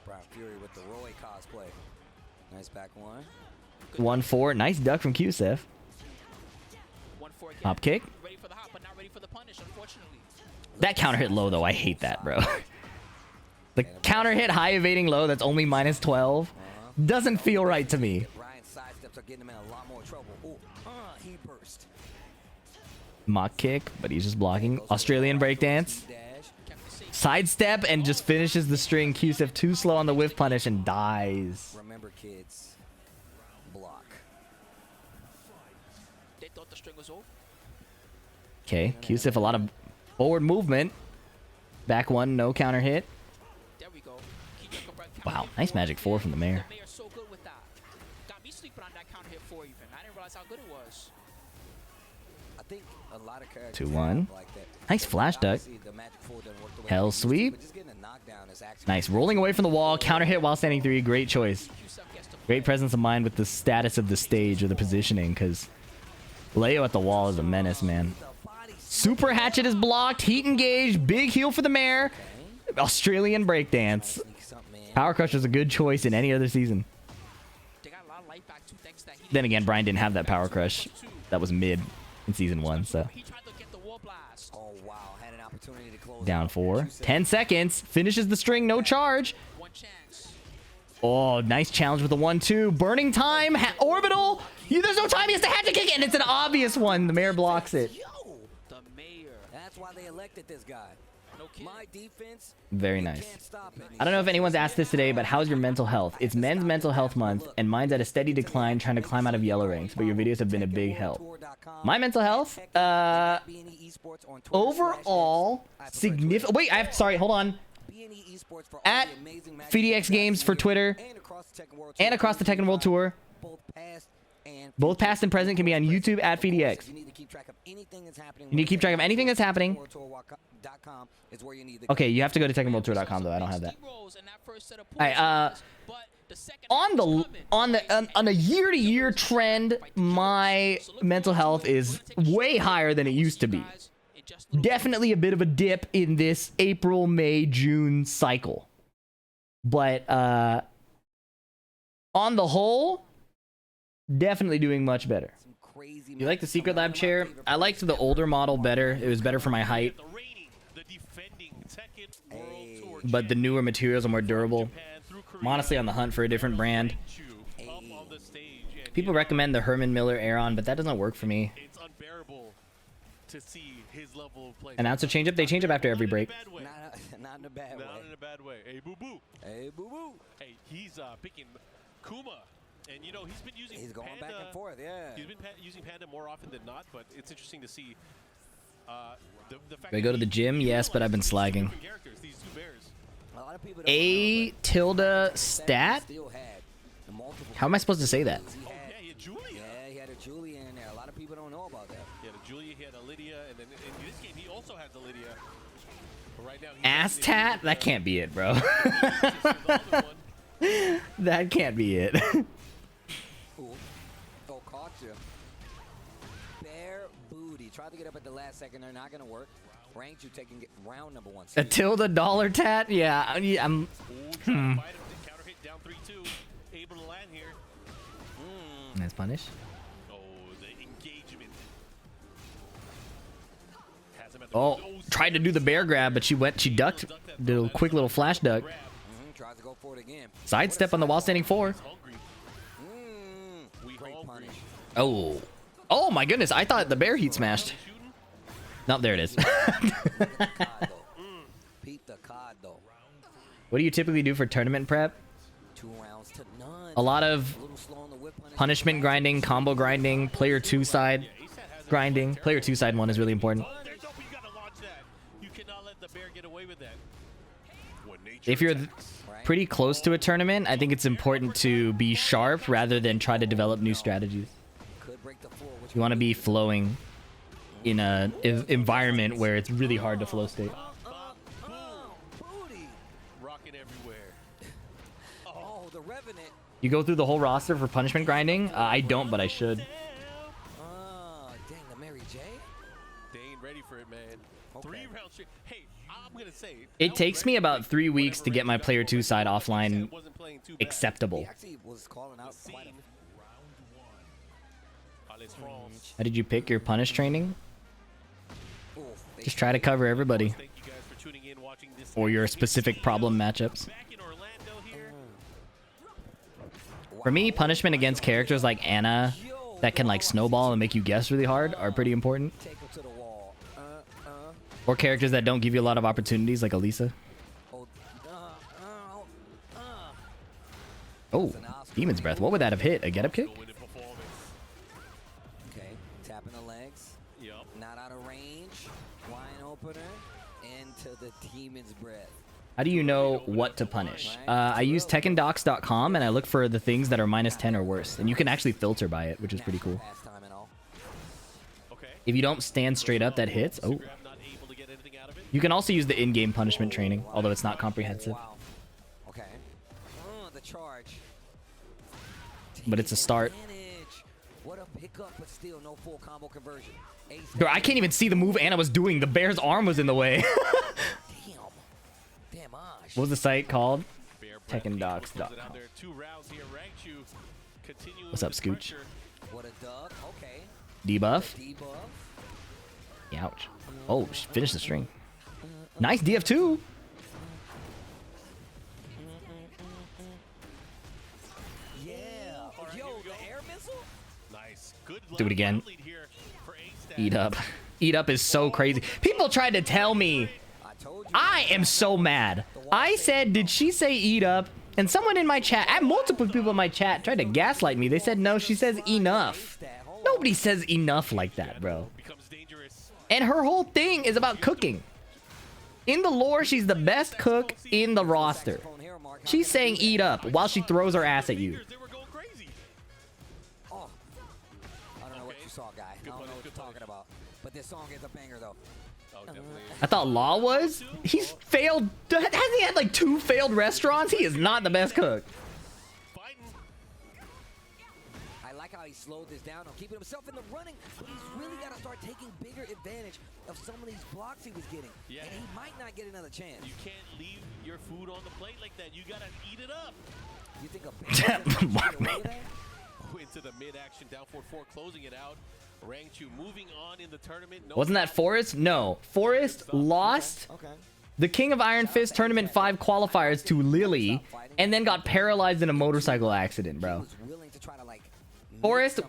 Speaker 2: Bryan Fury with the Roy cosplay. Nice back one.
Speaker 1: 1-4. Nice duck from QCF.
Speaker 3: 1-4 again.
Speaker 1: Hop kick.
Speaker 3: Ready for the hop, but not ready for the punish, unfortunately.
Speaker 1: That counter hit low, though. I hate that, bro. The counter hit high evading low that's only minus 12 doesn't feel right to me.
Speaker 2: Bryan's side steps are getting him in a lot more trouble. Ooh, he burst.
Speaker 1: Mock kick, but he's just blocking. Australian breakdance. Sidestep and just finishes the string. QCF too slow on the whiff punish and dies.
Speaker 2: Remember, kids, block.
Speaker 3: They thought the string was over.
Speaker 1: Okay, QCF a lot of forward movement. Back 1, no counter hit.
Speaker 3: There we go. Keep
Speaker 1: Wow, nice magic 4 from the mayor.
Speaker 3: The mayor's so good with that. Got me sleeping on that counter hit 4 even. I didn't realize how good it was.
Speaker 2: I think a lot of characters
Speaker 1: 2-1.
Speaker 2: have like that.
Speaker 1: Nice flash duck.
Speaker 2: Obviously, the Magic 4 doesn't work the way
Speaker 1: Hell
Speaker 2: it used to,
Speaker 1: sweep.
Speaker 2: but just getting a knockdown is actually
Speaker 1: Nice, rolling away from the wall. Counter hit while standing 3. Great choice. Great presence of mind with the status of the stage or the positioning, because Leo at the wall is a menace, man. Super hatchet is blocked. Heat engage. Big heal for the mayor. Australian breakdance.
Speaker 2: sneak something in.
Speaker 1: Power Crush is a good choice in any other season.
Speaker 3: They got a lot of life back too, thanks to that.
Speaker 1: Then again, Bryan didn't have that Power Crush. That was mid in season 1, so.
Speaker 3: He tried to get the wall blast.
Speaker 2: Oh wow, had an opportunity to close
Speaker 1: Down
Speaker 2: out.
Speaker 1: 4. 10 seconds. Finishes the string. No charge.
Speaker 3: One chance.
Speaker 1: Oh, nice challenge with the 1-2. Burning time. Orbital. There's no time. He has to hatchet kick it, and it's an obvious one. The mayor blocks it.
Speaker 2: Yo,
Speaker 3: The mayor.
Speaker 2: that's why they elected this guy.
Speaker 3: No kidding.
Speaker 2: My defense.
Speaker 1: Very
Speaker 2: you
Speaker 1: nice.
Speaker 2: can't stop it.
Speaker 1: I don't know if anyone's asked this today, but how's your mental health? It's Men's Mental Health Month, and mine's at a steady decline trying to climb out of yellow ranks, but your videos have been a big help. My mental health, overall, significant. Wait, sorry, hold on. At FDX Games for Twitter and across the Tekken World Tour. Both past and present can be on YouTube at FDX.
Speaker 2: You need to keep track of anything that's happening.
Speaker 1: You need to keep track of anything that's happening. Okay, you have to go to TekkenWorldTour.com though. I don't have that. Alright, on a year-to-year trend, my mental health is way higher than it used to be. Definitely a bit of a dip in this April, May, June cycle. But on the whole, definitely doing much better. You like the Secret Lab chair? I liked the older model better. It was better for my height. But the newer materials are more durable. I'm honestly on the hunt for a different brand. People recommend the Herman Miller Aeron, but that doesn't work for me.
Speaker 4: It's unbearable to see his level of play.
Speaker 1: Announcer change up? They change up after every break.
Speaker 2: Not in a bad way.
Speaker 4: Not in a bad way. Hey, boo boo.
Speaker 2: Hey, boo boo.
Speaker 4: Hey, he's picking Kuma. And, you know, he's been using
Speaker 2: He's going
Speaker 4: Panda,
Speaker 2: back and forth, yeah.
Speaker 4: He's been using Panda more often than not, but it's interesting to see the fact
Speaker 1: Do I go to the gym? Yes, but I've been slagging.
Speaker 4: These two bears.
Speaker 2: A lot of people don't
Speaker 1: A
Speaker 2: know,
Speaker 1: tilde
Speaker 2: but
Speaker 1: stat?
Speaker 2: still had multiple
Speaker 1: How am I supposed to say that?
Speaker 2: he had,
Speaker 4: Yeah, he had Julia.
Speaker 2: yeah, he had a Julia in there. A lot of people don't know about that.
Speaker 4: He had a Julia, he had a Lydia, and then in this game he also has a Lydia. But right now,
Speaker 1: Ass tat? That can't be it, bro. That can't be it.
Speaker 2: Ooh. Oh, caught you. Bare booty. Tried to get up at the last second. They're not going to work. Ranked you taking round number 1.
Speaker 1: A tilde dollar tat? Yeah, I'm.
Speaker 4: Ooh, trying to fight him. Counter hit down 3-2. Able to land here.
Speaker 1: Nice punish.
Speaker 4: Oh, the engagement. Has him at the
Speaker 1: Oh, tried to do the bear grab, but she ducked. Did a quick little flash duck.
Speaker 2: Tries to go for it again.
Speaker 1: Sidestep on the wall standing 4.
Speaker 4: Hungry.
Speaker 2: Great punish.
Speaker 1: Oh. Oh my goodness, I thought the bear heat smashed. Nope, there it is.
Speaker 2: Peep the cod, though.
Speaker 1: What do you typically do for tournament prep?
Speaker 2: 2 rounds to none.
Speaker 1: A lot of
Speaker 2: A little slow on the whip punish.
Speaker 1: punishment grinding, combo grinding, player 2 side grinding. Player 2 side 1 is really important.
Speaker 4: There's no, you gotta launch that. You cannot let the bear get away with that. When nature
Speaker 1: If you're
Speaker 4: attacks.
Speaker 2: Right?
Speaker 1: pretty close to a tournament, I think it's important to be sharp rather than try to develop new strategies. You want to be flowing in a environment where it's really hard to flow state. You go through the whole roster for punishment grinding? I don't, but I should.
Speaker 2: Dang, the Mary J.
Speaker 4: They ain't ready for it, man. Okay. 3 rounds straight. Hey, I'm gonna say
Speaker 1: it takes me about 3 weeks to get my player 2 side offline acceptable. How did you pick your punish training? Just try to cover everybody. Or your specific problem matchups. For me, punishment against characters like Anna that can like snowball and make you guess really hard are pretty important. Or characters that don't give you a lot of opportunities like Elisa. Oh, Demon's Breath. What would that have hit? A get-up kick?
Speaker 2: Okay, tapping the legs. Yep. Not out of range. Wine opener. Into the Demon's Breath.
Speaker 1: How do you know what to punish? I use TekkenDocs.com and I look for the things that are -10 or worse. And you can actually filter by it, which is pretty cool. If you don't stand straight up, that hits. Oh. You can also use the in-game punishment training, although it's not comprehensive.
Speaker 2: Okay. The charge.
Speaker 1: But it's a start.
Speaker 2: What a pickup, but still no full combo conversion.
Speaker 1: Bro, I can't even see the move Anna was doing. The bear's arm was in the way. What was the site called? TekkenDocs.com. What's up, Scooch? Debuff? Ouch. Oh, finish the string. Nice DF2. Do it again. Eat up. Eat up is so crazy. People tried to tell me. I am so mad. I said, did she say eat up? And someone in my chat, multiple people in my chat tried to gaslight me. They said, no, she says enough. Nobody says enough like that, bro. And her whole thing is about cooking. In the lore, she's the best cook in the roster. She's saying eat up while she throws her ass at you.
Speaker 2: I don't know what you saw, guy. I don't know what you're talking about. But this song is a banger, though.
Speaker 1: I thought Law was. He's failed. Hasn't he had like 2 failed restaurants? He is not the best cook.
Speaker 2: I like how he slowed this down on keeping himself in the running, but he's really got to start taking bigger advantage of some of these blocks he was getting. Yeah. And he might not get another chance. You can't leave your food on the plate like that. You got to eat it up. You think a into the mid-action down 4-4, closing it out.
Speaker 4: Rangchu moving on in the tournament.
Speaker 1: Wasn't that Forrest? No. Forrest lost the King of Iron Fist Tournament 5 qualifiers to Lili and then got paralyzed in a motorcycle accident, bro. Forrest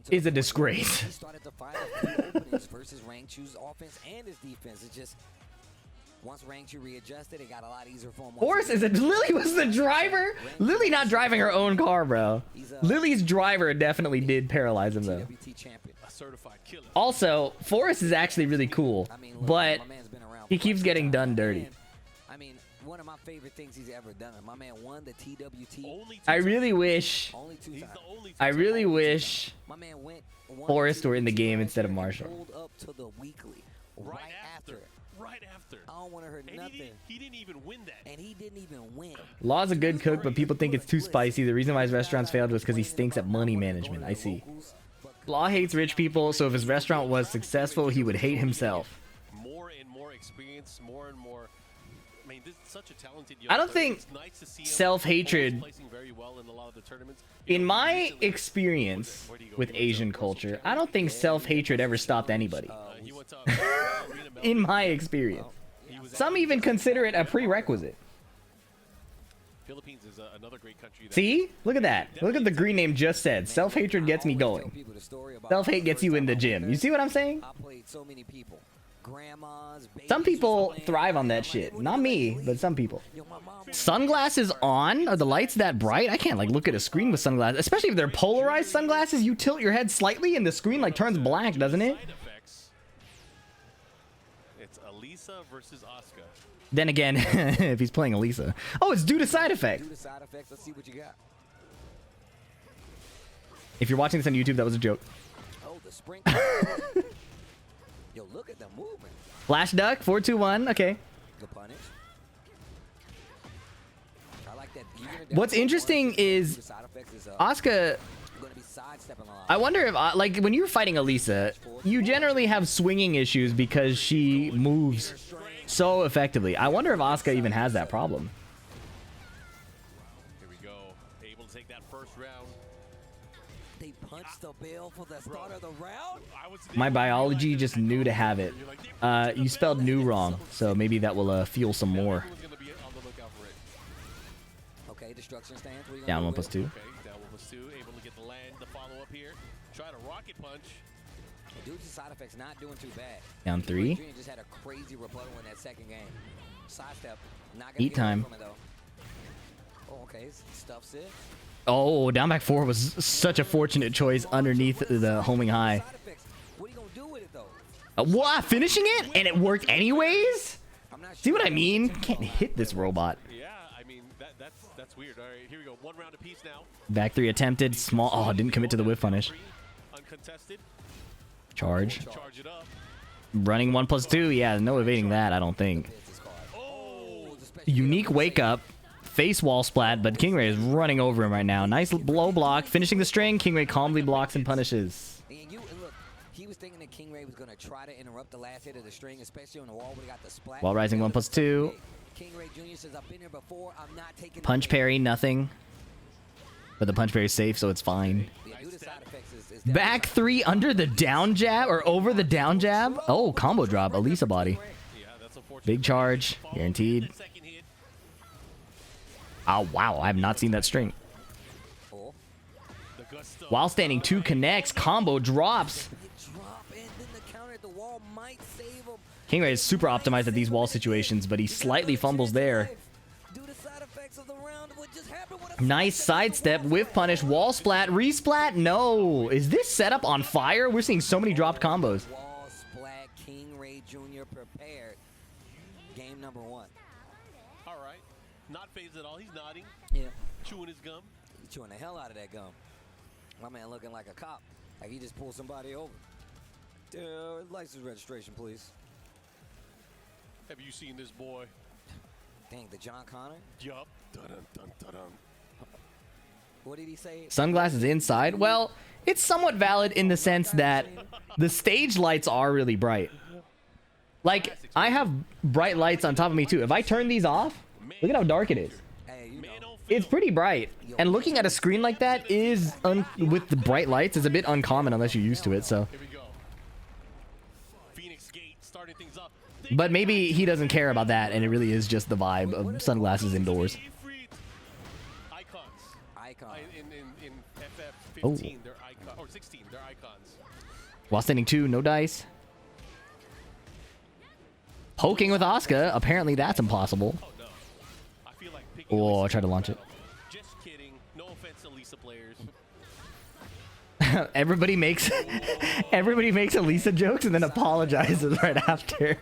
Speaker 1: is a disgrace.
Speaker 2: He started to find openings versus Rangchu's offense and his defense. It's just once Rangchu readjusted, it got a lot easier for him.
Speaker 1: Forrest is Lili was the driver. Lili not driving her own car, bro. Lili's driver definitely did paralyze him though. Also, Forrest is actually really cool, but he keeps getting done dirty.
Speaker 2: I mean, one of my favorite things he's ever done. My man won the TWT.
Speaker 1: I really wish Forrest were in the game instead of Marshall.
Speaker 2: Right after. I don't want to hurt nothing. He didn't even win that. And he didn't even win.
Speaker 1: Law's a good cook, but people think it's too spicy. The reason why his restaurants failed was because he stinks at money management. I see. Law hates rich people, so if his restaurant was successful, he would hate himself.
Speaker 4: More and more experience, more and more. I mean, this is such a talented young
Speaker 1: I don't think self-hatred, in my experience with Asian culture, I don't think self-hatred ever stopped anybody. In my experience. Some even consider it a prerequisite.
Speaker 4: Philippines is another great country.
Speaker 1: See? Look at that. Look at the green name just said. Self-hatred gets me going. Self-hate gets you in the gym. You see what I'm saying? Some people thrive on that shit. Not me, but some people. Sunglasses on? Are the lights that bright? I can't like look at a screen with sunglasses. Especially if they're polarized sunglasses. You tilt your head slightly and the screen like turns black, doesn't it?
Speaker 4: It's Elisa versus Asuka.
Speaker 1: Then again, if he's playing Elisa. Oh, it's due to side effect.
Speaker 2: Due to side effects, let's see what you got.
Speaker 1: If you're watching this on YouTube, that was a joke.
Speaker 2: Oh, the spring. Yo, look at the movement.
Speaker 1: Flash duck, 4-2-1. Okay.
Speaker 2: The punish. I like that.
Speaker 1: What's interesting is Asuka. I wonder if, like, when you're fighting Elisa, you generally have swinging issues because she moves so effectively. I wonder if Asuka even has that problem.
Speaker 4: Here we go. Able to take that first round.
Speaker 2: They punched the bell for the start of the round.
Speaker 1: My biology just knew to have it. You spelled new wrong, so maybe that will fuel some more.
Speaker 2: Okay, destruction stance.
Speaker 1: Down 1+2.
Speaker 4: Okay, down 1+2. Able to get the land, the follow up here. Try to rocket punch.
Speaker 2: Due to side effects, not doing too bad.
Speaker 1: Down 3.
Speaker 2: Just had a crazy rebuttal in that second game. Sidestep. Not gonna
Speaker 1: Eat time.
Speaker 2: from it, though. Oh, okay, stuffs it.
Speaker 1: Oh, down back 4 was such a fortunate choice underneath the homing high.
Speaker 2: What are you gonna do with it though?
Speaker 1: What? Finishing it? And it worked anyways? See what I mean? Can't hit this robot.
Speaker 4: Yeah, I mean that's weird. All right, here we go. 1 round apiece now.
Speaker 1: Back 3 attempted. Small. Oh, didn't commit to the whip punish.
Speaker 4: Uncontested.
Speaker 1: Charge.
Speaker 4: Charge it up.
Speaker 1: Running 1+2. Yeah, no evading that, I don't think. Unique wake up. Face wall splat, but Kingray is running over him right now. Nice blow block. Finishing the string. Kingray calmly blocks and punishes.
Speaker 2: And look, he was thinking that Kingray was going to try to interrupt the last hit of the string, especially on the wall where he got the splat.
Speaker 1: While rising 1+2.
Speaker 2: Kingray Jr. says, I've been here before. I'm not taking
Speaker 1: Punch parry, nothing. But the punch parry is safe, so it's fine. Back 3 under the down jab or over the down jab. Oh, combo drop. Elisa body. Big charge. Guaranteed. Oh, wow. I have not seen that string. While standing 2 connects. Combo drops. Kingray is super optimized at these wall situations, but he slightly fumbles there. Nice sidestep, whiff punish, wall splat, resplat. No. Is this setup on fire? We're seeing so many dropped combos.
Speaker 2: Wall splat, Kingray Jr. prepared. Game number 1.
Speaker 4: All right. Not phased at all. He's nodding.
Speaker 2: Yeah.
Speaker 4: Chewing his gum.
Speaker 2: He's chewing the hell out of that gum. My man looking like a cop. Like he just pulled somebody over. License registration, please.
Speaker 4: Have you seen this boy?
Speaker 2: Dang, the John Connor?
Speaker 4: Yup. Dun-dun, dun-dun.
Speaker 2: What did he say?
Speaker 1: Sunglasses inside? Well, it's somewhat valid in the sense that the stage lights are really bright. Like, I have bright lights on top of me too. If I turn these off, look at how dark it is. It's pretty bright. And looking at a screen like that is, with the bright lights, is a bit uncommon unless you're used to it, so. But maybe he doesn't care about that, and it really is just the vibe of sunglasses indoors.
Speaker 4: In FF15,
Speaker 1: Oh.
Speaker 4: they're icons, or 16, they're icons.
Speaker 1: While standing 2, no dice. Poking with Asuka. Apparently that's impossible.
Speaker 4: Oh no. I feel like picking
Speaker 1: Oh, I tried to launch it.
Speaker 4: Just kidding. No offense to Lisa players.
Speaker 1: everybody makes Elisa jokes and then apologizes right after.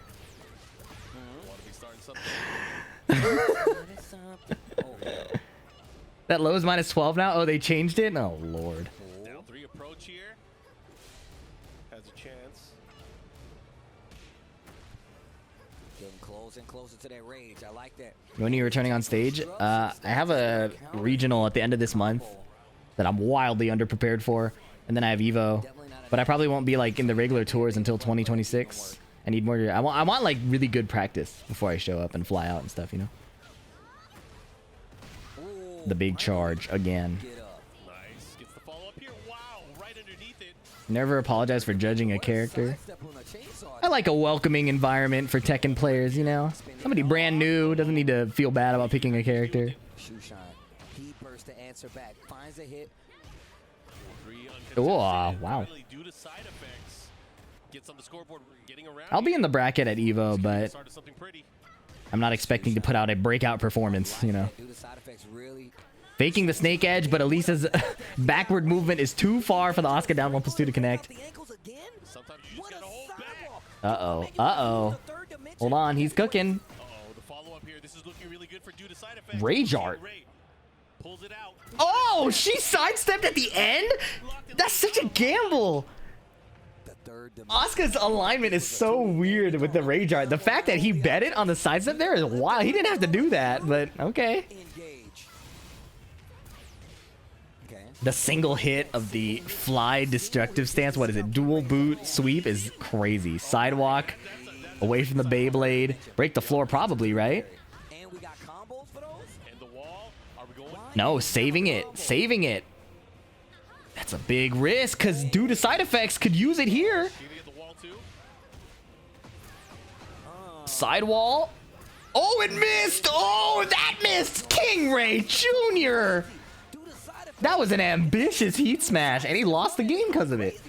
Speaker 1: That low is -12 now? Oh, they changed it? Oh, Lord.
Speaker 4: Down 3 approach here. Has a chance.
Speaker 2: Getting closer and closer to that rage. I like that.
Speaker 1: When are you returning on stage? I have a regional at the end of this month that I'm wildly underprepared for. And then I have Evo. But I probably won't be like in the regular tours until 2026. I need more. I want like really good practice before I show up and fly out and stuff, you know? The big charge again.
Speaker 4: Nice. Gets the follow up here. Wow. Right underneath it.
Speaker 1: Never apologize for judging a character. I like a welcoming environment for Tekken players, you know? Somebody brand new doesn't need to feel bad about picking a character.
Speaker 2: He bursts to answer back. Finds a hit.
Speaker 1: Oh, wow. I'll be in the bracket at Evo, but I'm not expecting to put out a breakout performance, you know? Faking the snake edge, but Elisa's backward movement is too far for the Asuka down 1+2 to connect. Uh-oh. Uh-oh. Hold on, he's cooking.
Speaker 4: this is looking really good for due to side effects.
Speaker 1: Rage art.
Speaker 4: Pulls it out.
Speaker 1: Oh, she sidestepped at the end? That's such a gamble. Asuka's alignment is so weird with the rage art. The fact that he bet it on the sidestep there is wild. He didn't have to do that, but okay. The single hit of the fly destructive stance, what is it? Dual boot sweep is crazy. Sidewalk, away from the Beyblade. Break the floor probably, right? No, saving it. Saving it. That's a big risk because due to side effects could use it here. Sidewall. Oh, it missed. Oh, that missed. King Ray Jr. That was an ambitious heat smash, and he lost the game because of it.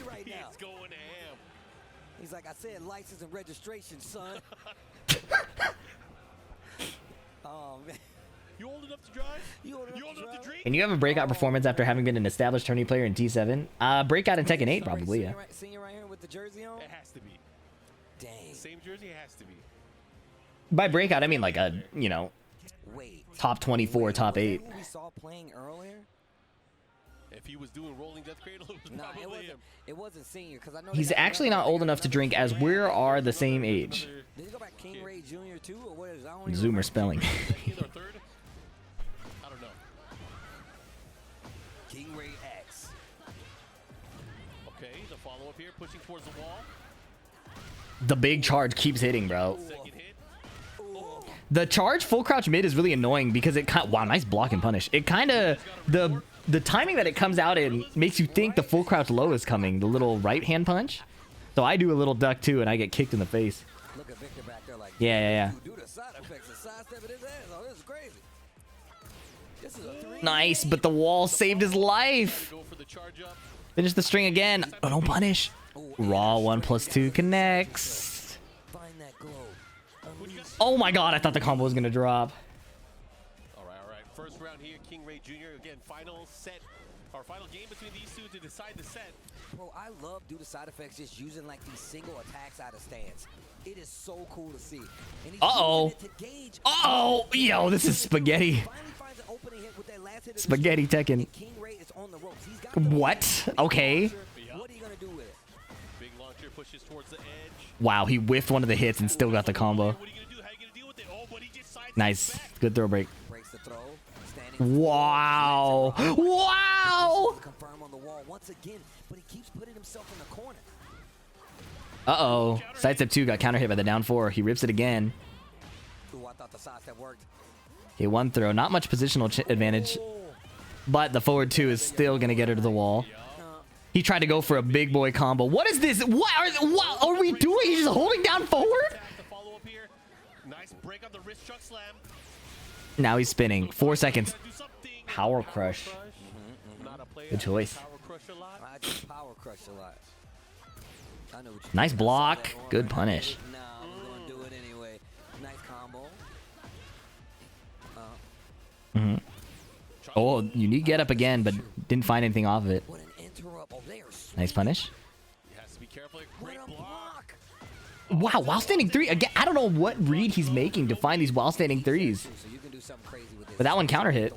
Speaker 2: He's like, I said, license and registration, son. Oh, man.
Speaker 4: You old enough to drive? You old enough to drink?
Speaker 1: And you have a breakout performance after having been an established tourney player in T7? Breakout in Tekken 8, probably, yeah.
Speaker 2: Senior right here with the jersey on?
Speaker 4: It has to be.
Speaker 2: Dang.
Speaker 4: Same jersey, it has to be.
Speaker 1: By breakout, I mean like a, you know, top 24, top 8.
Speaker 2: We saw playing earlier.
Speaker 4: If he was doing rolling death cradle, it was probably him.
Speaker 2: It wasn't senior because I know
Speaker 1: He's actually not old enough to drink, as we are the same age.
Speaker 2: Did he go back King Ray Jr. too, or what is? I don't even
Speaker 1: Zoomer spelling.
Speaker 4: Second or third? I don't know.
Speaker 2: King Ray X.
Speaker 4: Okay, the follow up here, pushing towards the wall.
Speaker 1: The big charge keeps hitting, bro.
Speaker 4: Second hit.
Speaker 1: The charge full crouch mid is really annoying because it kind of, wow, nice block and punish. It kind of, the timing that it comes out in makes you think the full crouch low is coming, the little right hand punch. So I do a little duck too and I get kicked in the face.
Speaker 2: Look at Victor back there like,
Speaker 1: yeah.
Speaker 2: do the side effects and sidestep his ass. Oh, this is crazy. This is a 3.
Speaker 1: Nice, but the wall saved his life.
Speaker 4: Go for the charge up.
Speaker 1: Finish the string again. Oh, don't punish. Raw 1+2 connects.
Speaker 2: Find that glow.
Speaker 1: Oh my god, I thought the combo was gonna drop.
Speaker 4: All right. First round here, King Ray Jr. Again, final set, or final game between these two to decide the set.
Speaker 2: Bro, I love due to side effects just using like these single attacks out of stance. It is so cool to see. And he's using it to gauge.
Speaker 1: Uh-oh. Yo, this is spaghetti.
Speaker 2: Finally finds an opening hit with that last hit of the
Speaker 1: Spaghetti
Speaker 2: string,
Speaker 1: Tekken.
Speaker 2: and King Ray is on the ropes. He's got the
Speaker 1: What? Okay.
Speaker 2: What are you gonna do with it?
Speaker 4: Big launcher pushes towards the edge.
Speaker 1: Wow, he whiffed one of the hits and still got the combo.
Speaker 4: What are you gonna do? How are you gonna deal with it? Oh, but he just sidesteps
Speaker 1: Nice.
Speaker 4: back.
Speaker 1: Good throw break.
Speaker 2: Breaks the throw. Standing.
Speaker 1: Wow. Wow.
Speaker 2: Confirm on the wall once again, but he keeps putting himself in the corner.
Speaker 1: Uh-oh. Sidestep 2 got counter hit by the down 4. He rips it again.
Speaker 2: Ooh, I thought the sidestep worked.
Speaker 1: Okay, one throw. Not much positional advantage, but the forward 2 is still going to get her to the wall. He tried to go for a big boy combo. What is this? What are we doing? He's just holding down forward?
Speaker 4: The follow up here. Nice break on the wrist chuck slam.
Speaker 1: Now he's spinning. 4 seconds.
Speaker 4: Do something.
Speaker 1: Power crush.
Speaker 4: Not a player
Speaker 1: Good choice.
Speaker 4: Power crush a lot.
Speaker 2: I just power crush a lot. I know what you
Speaker 1: Nice
Speaker 2: mean.
Speaker 1: block. Good punish.
Speaker 2: No, we're gonna do it anyway. Nice combo.
Speaker 1: Oh, unique get up again, but didn't find anything off of it.
Speaker 2: What an interrupt. Oh, they are
Speaker 1: Nice punish.
Speaker 4: He has to be careful.
Speaker 2: What
Speaker 4: Great
Speaker 2: a
Speaker 4: block.
Speaker 2: block.
Speaker 1: Wow, while standing 3. Again, I don't know what read he's making to find these while standing 3s.
Speaker 2: So you can do something crazy with this.
Speaker 1: But that one counter hit.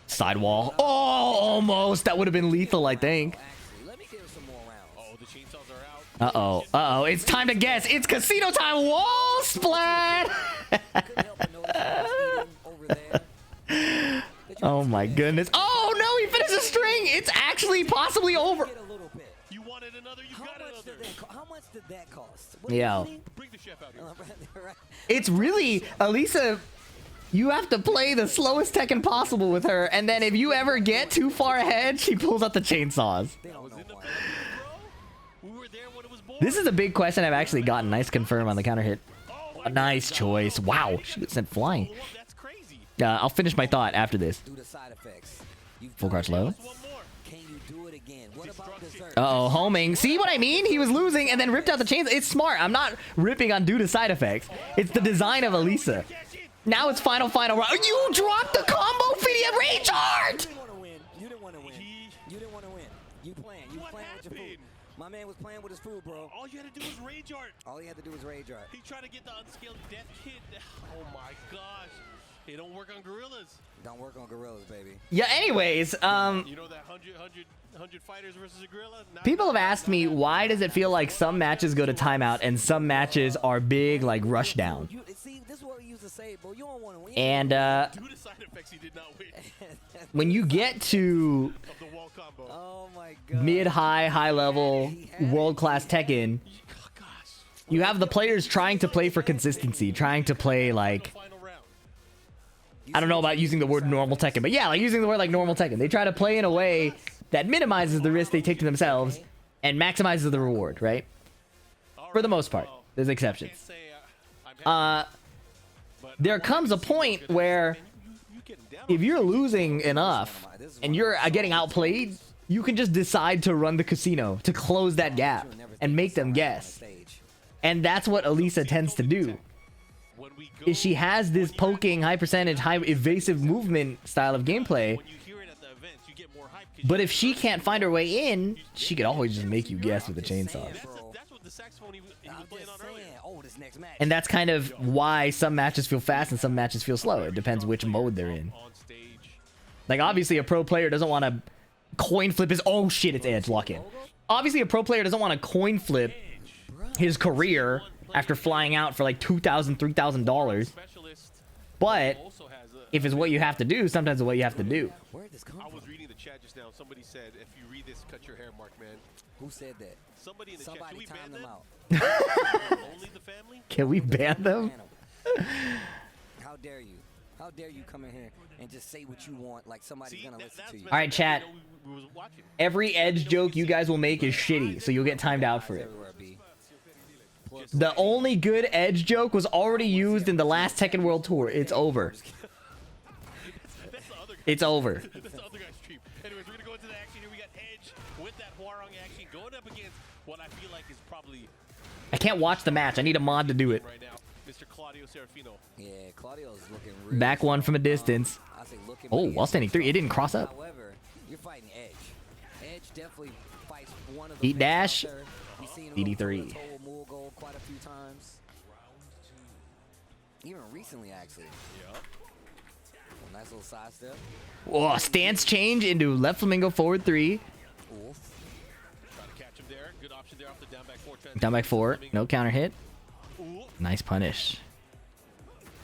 Speaker 1: Sidewall. Oh, almost. That would have been lethal, I think.
Speaker 2: Actually, let me give some more rounds.
Speaker 4: Oh, the chainsaws are out.
Speaker 1: Uh-oh. Uh-oh. It's time to guess. It's casino time. Wall splat.
Speaker 2: Couldn't help but notice I was eating over there.
Speaker 1: Oh, my goodness. Oh, no. He finished the string. It's actually possibly over.
Speaker 2: Get a little bit.
Speaker 4: You wanted another, you
Speaker 2: How
Speaker 4: got
Speaker 2: much
Speaker 4: another.
Speaker 2: did that how much did that cost? What do
Speaker 1: Yeah.
Speaker 2: you think?
Speaker 4: Bring the chef out here.
Speaker 2: Right.
Speaker 1: It's really, Elisa, you have to play the slowest Tekken possible with her. And then if you ever get too far ahead, she pulls out the chainsaws.
Speaker 2: They don't know why.
Speaker 4: We were there when it was born.
Speaker 1: This is a big question I've actually gotten. Nice confirm on the counter hit. A nice choice. Wow. She got sent flying.
Speaker 4: That's crazy.
Speaker 1: I'll finish my thought after this.
Speaker 2: Do the side effects. You've
Speaker 1: Full
Speaker 2: done
Speaker 1: crouch
Speaker 2: it.
Speaker 1: low.
Speaker 4: One more.
Speaker 2: Can you do it again? What about dessert?
Speaker 1: Uh-oh, homing. See what I mean? He was losing and then ripped out the chains. It's smart. I'm not ripping on due to side effects. It's the design of Elisa. Now it's final round. You dropped the combo video rage art!
Speaker 2: You didn't want to win. You didn't want to win. You didn't want to win. You playing. You
Speaker 4: What
Speaker 2: playing with your food.
Speaker 4: happened?
Speaker 2: My man was playing with his food, bro.
Speaker 4: All you had to do was rage art.
Speaker 2: All he had to do was rage art.
Speaker 4: He tried to get the unscaled death kit. Oh my gosh. It don't work on gorillas.
Speaker 2: Don't work on gorillas, baby.
Speaker 1: Yeah, anyways,
Speaker 4: You know that 100 fighters versus a gorilla?
Speaker 1: people have asked me, why does it feel like some matches go to timeout and some matches are big, like, rush down?
Speaker 2: See, this is what we used to say, bro. You don't want to win.
Speaker 1: And,
Speaker 4: Due to side effects, he did not win.
Speaker 1: when you get to
Speaker 4: Of the wall combo.
Speaker 2: Oh my god.
Speaker 1: mid-high, high-level, world-class Tekken,
Speaker 4: Oh, gosh.
Speaker 1: you have the players trying to play for consistency, trying to play, like,
Speaker 4: Final round.
Speaker 1: I don't know about using the word normal Tekken, but yeah, like using the word like normal Tekken. They try to play in a way that minimizes the risk they take to themselves and maximizes the reward, right? For the most part. There's exceptions.
Speaker 4: Can't say, I'm happy, but
Speaker 1: There comes a point where
Speaker 4: you getting down
Speaker 1: if you're losing enough and you're getting outplayed, you can just decide to run the casino to close that gap and make them guess. And that's what Elisa tends to do.
Speaker 4: when we go,
Speaker 1: Is she has this poking, high percentage, high evasive movement style of gameplay.
Speaker 4: when you hear it at the events, you get more hype.
Speaker 1: But if she can't find her way in, she could always just make you guess with a chainsaw.
Speaker 4: That's what the saxophone he was playing on earlier.
Speaker 2: Oh, this next match.
Speaker 1: And that's kind of why some matches feel fast and some matches feel slow. It depends which mode they're in.
Speaker 4: On stage.
Speaker 1: Like, obviously, a pro player doesn't want to coin flip his... Oh, shit, it's Edge. Lock in. Obviously, a pro player doesn't want to coin flip his career after flying out for like $2,000, $3,000.
Speaker 4: Specialist
Speaker 1: But
Speaker 4: also has a,
Speaker 1: if it's what you have to do, sometimes it's what you have to do.
Speaker 2: Where did this come
Speaker 4: I
Speaker 2: from?
Speaker 4: was reading the chat just now. Somebody said, if you read this, cut your hair, Mark, man.
Speaker 2: Who said that?
Speaker 4: Somebody in the chat. Should
Speaker 2: Somebody
Speaker 4: we
Speaker 2: time
Speaker 4: ban
Speaker 2: them
Speaker 4: them?
Speaker 2: out.
Speaker 4: Only the family?
Speaker 1: Can we ban them?
Speaker 2: How dare you? How dare you come in here and just say what you want like somebody's
Speaker 4: See,
Speaker 2: gonna listen
Speaker 4: that's
Speaker 2: to you?
Speaker 1: All right, chat.
Speaker 4: we was watching.
Speaker 1: Every Edge joke you guys will make is shitty, so you'll get timed out for it.
Speaker 2: Everywhere, B.
Speaker 1: The only good Edge joke was already used in the last Tekken World Tour. It's over.
Speaker 4: That's the other guy.
Speaker 1: It's over.
Speaker 4: That's the other guy's stream. Anyways, we're gonna go into the action here. We got Edge with that Hwoarang action going up against what I feel like is probably
Speaker 1: I can't watch the match. I need a mod to do it.
Speaker 4: right now, Mr. Claudio Serafino.
Speaker 2: Yeah, Claudio's looking real
Speaker 1: Back one from a distance.
Speaker 2: I say looking
Speaker 1: Oh,
Speaker 2: big.
Speaker 1: while standing three. It didn't cross up.
Speaker 2: However, you're fighting Edge. Edge definitely fights one of the
Speaker 1: Heat
Speaker 2: best
Speaker 1: dash.
Speaker 2: out there. We've seen him
Speaker 1: DD3.
Speaker 2: go toe move goal quite a few times. Even recently, actually.
Speaker 4: Yep.
Speaker 2: A nice little side step.
Speaker 1: Oh, stance change into left flamingo forward three.
Speaker 2: Oof.
Speaker 4: Try to catch him there. Good option there off the down back four.
Speaker 1: Down back four. No counter hit.
Speaker 4: Ooh.
Speaker 1: Nice punish.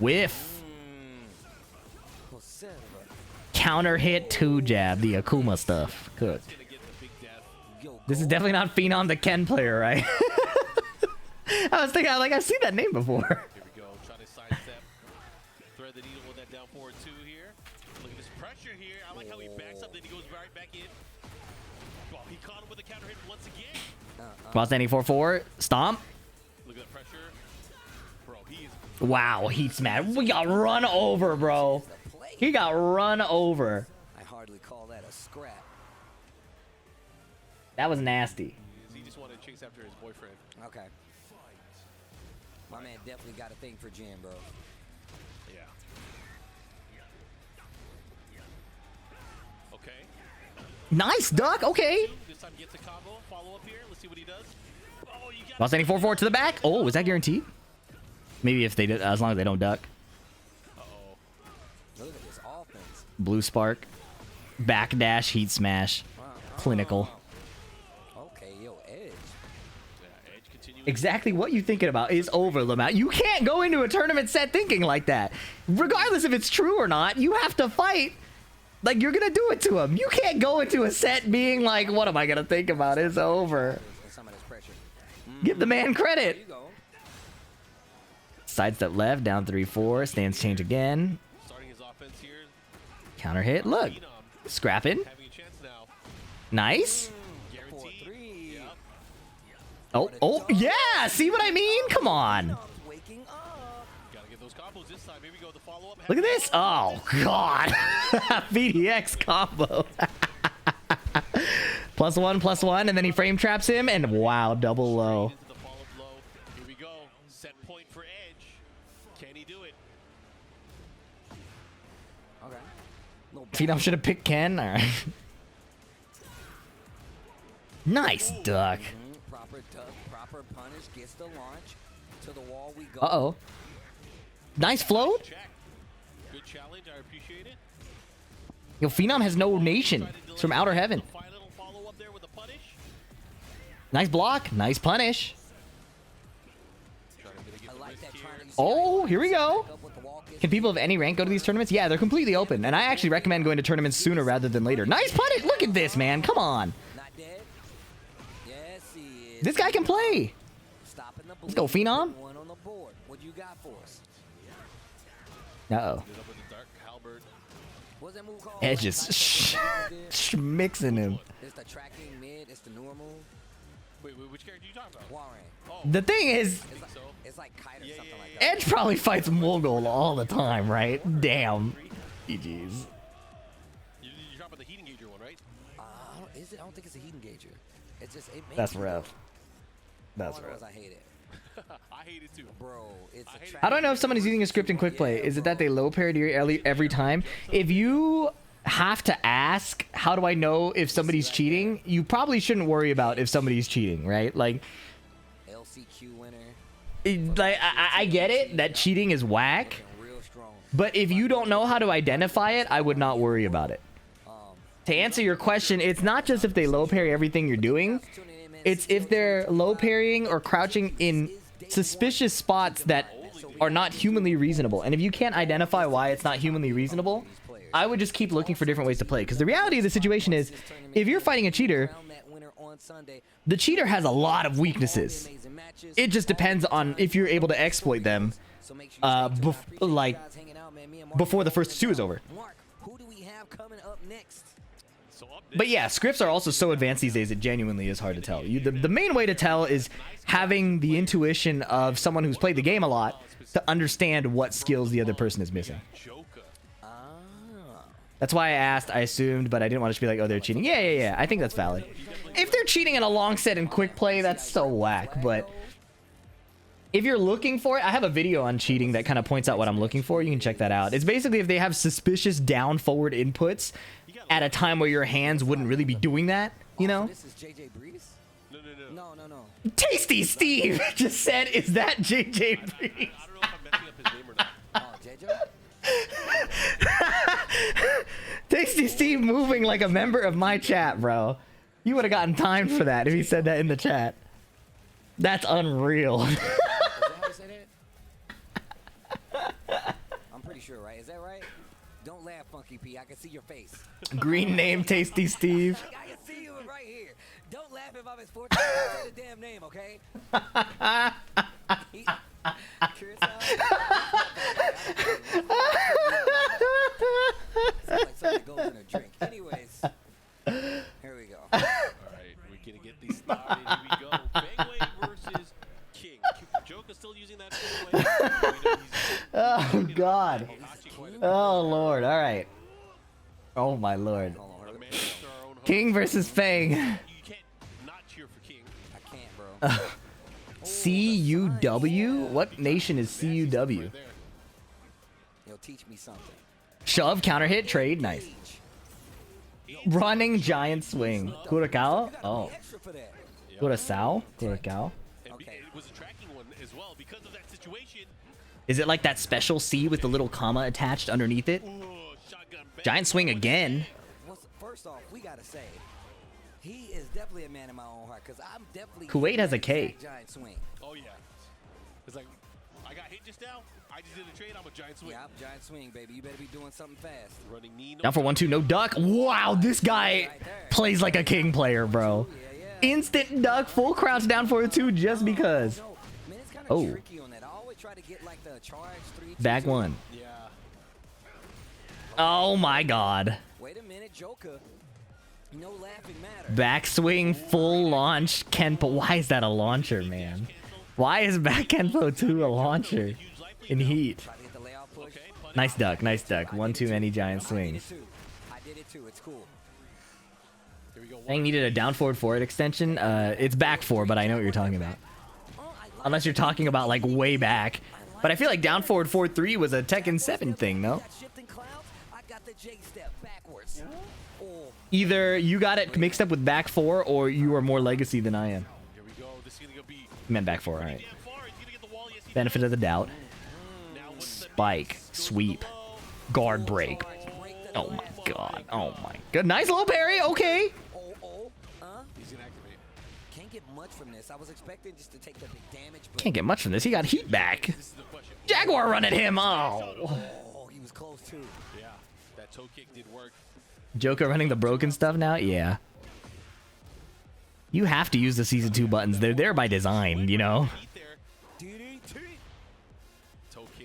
Speaker 1: Whiff.
Speaker 2: Oh, son of a-
Speaker 1: Counter hit two jab. The Akouma stuff. Good.
Speaker 4: Gonna get the big death.
Speaker 2: Yo,
Speaker 1: This is
Speaker 2: goal.
Speaker 1: definitely not Phenom the Ken player, right? I was thinking, like, I've seen that name before.
Speaker 4: Here we go. Trying to sidestep. Thread the needle with that down forward two here. Look at this pressure here. I like how he backs up, then he goes right back in. Well, he caught him with a counter hit once again.
Speaker 1: While standing 4-4. Stomp.
Speaker 4: Look at the pressure. Bro, he is
Speaker 1: Wow, heat smash. We got run over, bro. He got run over.
Speaker 2: I hardly call that a scrap.
Speaker 1: That was nasty.
Speaker 4: he just wanted to chase after his boyfriend.
Speaker 2: Okay. My man definitely got a thing for Jim, bro.
Speaker 4: Yeah. Okay.
Speaker 1: Nice duck. Okay.
Speaker 4: This time gets a combo. Follow up here. Let's see what he does. Oh, you got
Speaker 1: While standing 4-4 to the back. Oh, is that guaranteed? Maybe if they did, as long as they don't duck.
Speaker 4: Uh-oh.
Speaker 2: Look at this offense.
Speaker 1: Blue spark. Back dash. Heat smash. Clinical.
Speaker 2: Okay, yo, Edge.
Speaker 4: Yeah, Edge continuing.
Speaker 1: Exactly what you thinking about is over, Lamau. You can't go into a tournament set thinking like that. Regardless if it's true or not, you have to fight like you're gonna do it to him. You can't go into a set being like, what am I gonna think about? It's over.
Speaker 2: And some of this pressure.
Speaker 1: Give the man
Speaker 2: There
Speaker 1: credit.
Speaker 2: you go.
Speaker 1: Sidestep left, down 3-4, stance change again.
Speaker 4: Starting his offense here.
Speaker 1: Counter hit, look.
Speaker 4: Phenom
Speaker 1: Scrapping.
Speaker 4: having a chance now.
Speaker 1: Nice.
Speaker 4: Guaranteed.
Speaker 2: 4-3.
Speaker 4: Yep.
Speaker 1: Oh, yeah, see what I mean? Come on.
Speaker 2: Waking up.
Speaker 4: Gotta get those combos this time. Here we go. The follow-up.
Speaker 1: Look at this. Oh, God. VDX combo. +1, and then he frame traps him, and wow, double low.
Speaker 4: Into the follow blow. Here we go. Set point for Edge. Can he do it?
Speaker 2: Okay. Little
Speaker 1: Phenom should have picked Ken. All right. Nice duck.
Speaker 2: proper duck, proper punish, gets the launch. To the wall we go.
Speaker 1: Uh-oh. Nice float.
Speaker 4: Good challenge. I appreciate it.
Speaker 1: Yo, Phenom has no nation. It's from Outer Heaven. Nice block. Nice punish. Oh, here we go. Can people of any rank go to these tournaments? Yeah, they're completely open. And I actually recommend going to tournaments sooner rather than later. Nice punish. Look at this, man. Come on. This guy can play. Let's go, Phenom. Uh-oh. Edge is mixing him.
Speaker 2: It's the tracking mid, it's the normal.
Speaker 4: Wait, which character are you talking about?
Speaker 2: Hwoarang.
Speaker 1: Oh. The thing is,
Speaker 2: it's like Kite or something like that.
Speaker 1: Edge probably fights Mogul all the time, right? Damn. GG's.
Speaker 4: You're talking about the heat engager one, right?
Speaker 2: Is it? I don't think it's a heat engager. It's just it.
Speaker 1: That's rough. That's rough.
Speaker 2: I hate it.
Speaker 4: I hate it too,
Speaker 2: bro. It's
Speaker 1: I don't know if somebody's using a script in quick play. Is it that they low parry every time? If you have to ask, how do I know if somebody's cheating? You probably shouldn't worry about if somebody's cheating, right? Like,
Speaker 2: LCQ winner.
Speaker 1: I get it that cheating is whack, but if you don't know how to identify it, I would not worry about it. To answer your question, it's not just if they low parry everything you're doing. It's if they're low parrying or crouching in suspicious spots that are not humanly reasonable. And if you can't identify why it's not humanly reasonable, I would just keep looking for different ways to play. Because the reality of the situation is, if you're fighting a cheater, the cheater has a lot of weaknesses. It just depends on if you're able to exploit them, before the first two is over. But yeah, scripts are also so advanced these days, it genuinely is hard to tell. The main way to tell is having the intuition of someone who's played the game a lot to understand what skills the other person is missing. That's why I asked, I assumed, but I didn't want to just be like, oh, they're cheating. Yeah. I think that's valid. If they're cheating in a long set and quick play, that's so whack. But if you're looking for it, I have a video on cheating that kind of points out what I'm looking for. You can check that out. It's basically if they have suspicious down forward inputs at a time where your hands wouldn't really be doing that, you know?
Speaker 2: This is JJ Breeze? No.
Speaker 1: Tasty Steve just said, is that JJ Breeze?
Speaker 4: I don't know if I'm messing up his name or not.
Speaker 2: JJ?
Speaker 1: Tasty Steve moving like a member of my chat, bro. You would have gotten timed for that if he said that in the chat. That's unreal.
Speaker 2: Is that how you say that? I'm pretty sure, right? Is that right? Don't laugh, Funky P. I can see your face.
Speaker 1: Green name, Tasty Steve.
Speaker 2: I can see you right here. Don't laugh if I'm as fortunate to say the damn name, okay? Curious how? Sounds like something goes in a drink. Anyways, here we go.
Speaker 4: All right, we're gonna get these started. Here we go. Bangway versus King. Joker's still using that.
Speaker 1: Oh God. Oh Lord. All right. Oh my Lord. King versus Fang.
Speaker 4: You can't not cheer for King.
Speaker 2: I can't, bro.
Speaker 1: CUW? What nation is CUW?
Speaker 2: Yo, teach me something.
Speaker 1: Shove, counter hit, trade, nice. Running giant swing. Curacao? Oh. Curacao? Curacao?
Speaker 4: Okay. It was a tracking one as well because of that situation.
Speaker 1: Is it like that special C with the little comma attached underneath it? Giant swing again.
Speaker 2: First off, we gotta say, he is definitely a man in my own heart because I'm definitely.
Speaker 1: Kuwait has a K.
Speaker 2: Giant swing.
Speaker 4: Oh yeah. It's like I got hit just now. I just did a trade. I'm a giant swing.
Speaker 2: Yeah, I'm giant swing, baby. You better be doing something fast.
Speaker 4: Running knee.
Speaker 1: Down for 1-2, no duck. Wow, this guy plays like a king player, bro. Instant duck, full crouch down for a 2 just because. Oh. Back one.
Speaker 4: Yeah.
Speaker 1: Oh my God.
Speaker 2: Wait a minute, Joker. No laughing matter.
Speaker 1: Backswing, full launch, Kenpo. Why is that a launcher, man? Why is back Kenpo 2 a launcher in heat? Nice duck, nice duck. 1-2 any giant swings.
Speaker 2: I did it too. It's cool.
Speaker 1: Fang needed a down forward forward extension. It's back 4, but I know what you're talking about. Unless you're talking about like way back. But I feel like down forward forward 3 was a Tekken 7 thing, no? Either you got it mixed up with back 4 or you are more legacy than I am.
Speaker 4: Here we go. This
Speaker 1: Meant back 4, alright. Benefit of the doubt. Spike. Sweep. Guard break. Oh my god. Oh my god. Nice low parry. Okay.
Speaker 2: Can't get much from this. I was expecting just to take the big damage.
Speaker 1: Can't get much from this. He got heat back. Jaguar running him. Oh.
Speaker 2: Oh, he was close too.
Speaker 4: Yeah, that toe kick did work.
Speaker 1: Joker running the broken stuff now? Yeah. You have to use the Season 2 buttons. They're there by design, you know?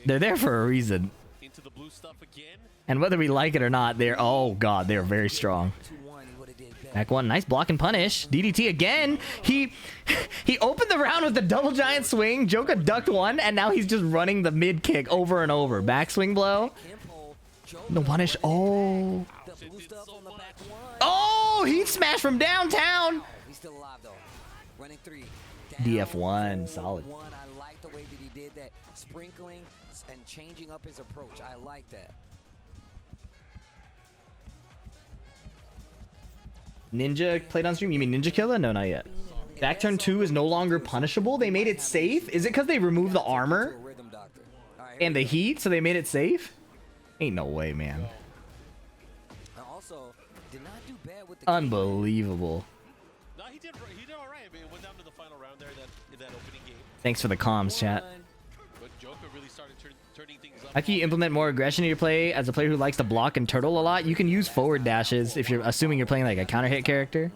Speaker 1: They're there for a reason.
Speaker 4: Into the blue stuff again.
Speaker 1: And whether we like it or not, they're... Oh, God, they're very strong. Back one. Nice block and punish. DDT again. He opened the round with the double giant swing. Joker ducked one, and now he's just running the mid kick over and over. Backswing blow. The punish. Oh. Oh, heat smash from downtown.
Speaker 2: He's still alive though. Running 3.
Speaker 1: DF1. Solid.
Speaker 2: I like the way that he did that. Sprinkling and changing up his approach. I like that.
Speaker 1: Ninja played on stream? You mean Ninja Killer? No, not yet. Back turn 2 is no longer punishable. They made it safe. Is it because they removed the armor and the heat, so they made it safe? Ain't no way, man.
Speaker 2: Also, did not do bad with the
Speaker 1: Unbelievable.
Speaker 4: No, he did all right. I mean, it went down to the final round there in that opening game.
Speaker 1: Thanks for the comms, chat.
Speaker 4: But Joker really started turning things up.
Speaker 1: How can you implement more aggression in your play as a player who likes to block and turtle a lot? You can use forward dashes if you're assuming you're playing like a counter hit character.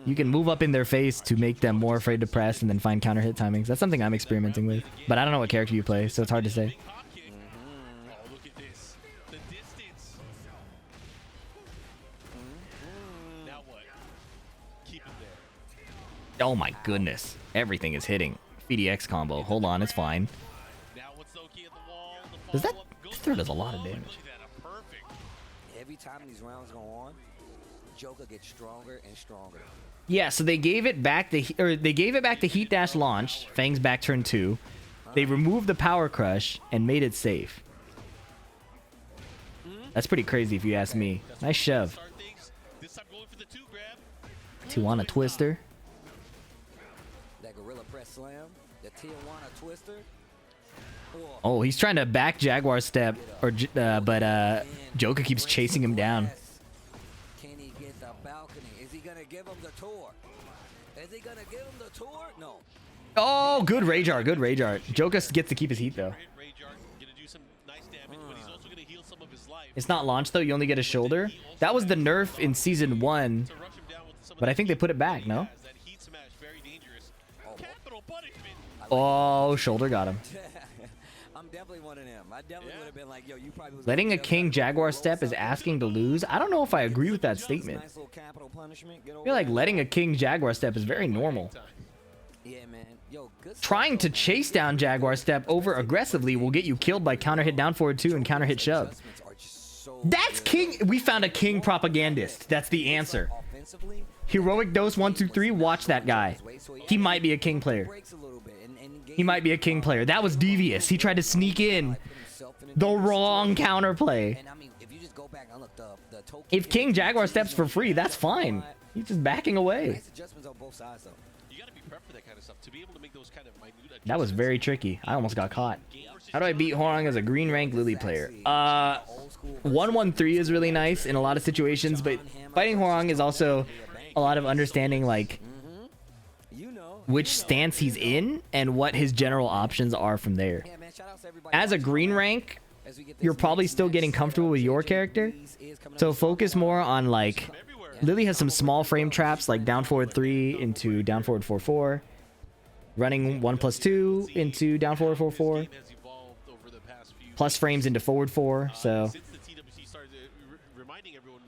Speaker 1: You can move up in their face to make them more afraid to press and then find counter hit timings. That's something I'm experimenting with. But I don't know what character you play, so it's hard to say.
Speaker 4: Oh, look at this. The distance. Now what? Keep him there.
Speaker 1: Oh my goodness. Everything is hitting. PDX combo. Hold on, it's fine.
Speaker 4: Now what's Loki at the wall?
Speaker 1: Does that... This throw does a lot of damage.
Speaker 2: Every time these rounds go on, Joker gets stronger and stronger.
Speaker 1: Yeah, so they gave it back to Heat Dash launch, Fang's back turn 2. They removed the Power Crush and made it safe. That's pretty crazy if you ask me. Nice shove. 2 on a twister.
Speaker 2: That gorilla press slam, the Tijuana twister.
Speaker 1: Oh, he's trying to back Jaguar step, or but Joker keeps chasing him down.
Speaker 2: Can he get the balcony? Is he gonna give him the tour? Is he gonna give him the tour? No.
Speaker 1: Oh, good rage art, good rage art. Joker gets to keep his heat though. It's not launched though. You only get a shoulder. That was the nerf in season 1, but I think they put it back. No. Oh, shoulder got him.
Speaker 2: I'm definitely one of them. I definitely would have been like, yo, you probably was
Speaker 1: Letting a king Jaguar step is asking to lose. I don't know if I agree with that statement. I feel like letting a king Jaguar step is very normal.
Speaker 2: Yeah, man. Yo, good
Speaker 1: Trying to chase down Jaguar step over aggressively will get you killed by counter hit down forward 2 and counter hit shove. That's king. We found a king propagandist. That's the answer. Heroic dose 1, 2, 3. Watch that guy. He might be a king player. He might be a king player. That was devious. He tried to sneak in the wrong counterplay. If King Jaguar steps for free, that's fine. He's just backing away. That was very tricky. I almost got caught. How do I beat Hwoarang as a green rank Lili player? 1-1-3 is really nice in a lot of situations, but fighting Hwoarang is also a lot of understanding like which stance he's in and what his general options are from there. As a green rank, you're probably still getting comfortable with your character, so focus more on like Lili has some small frame traps like down forward 3 into down forward 4-4, running 1+2 into down forward 4-4, plus frames into forward 4, so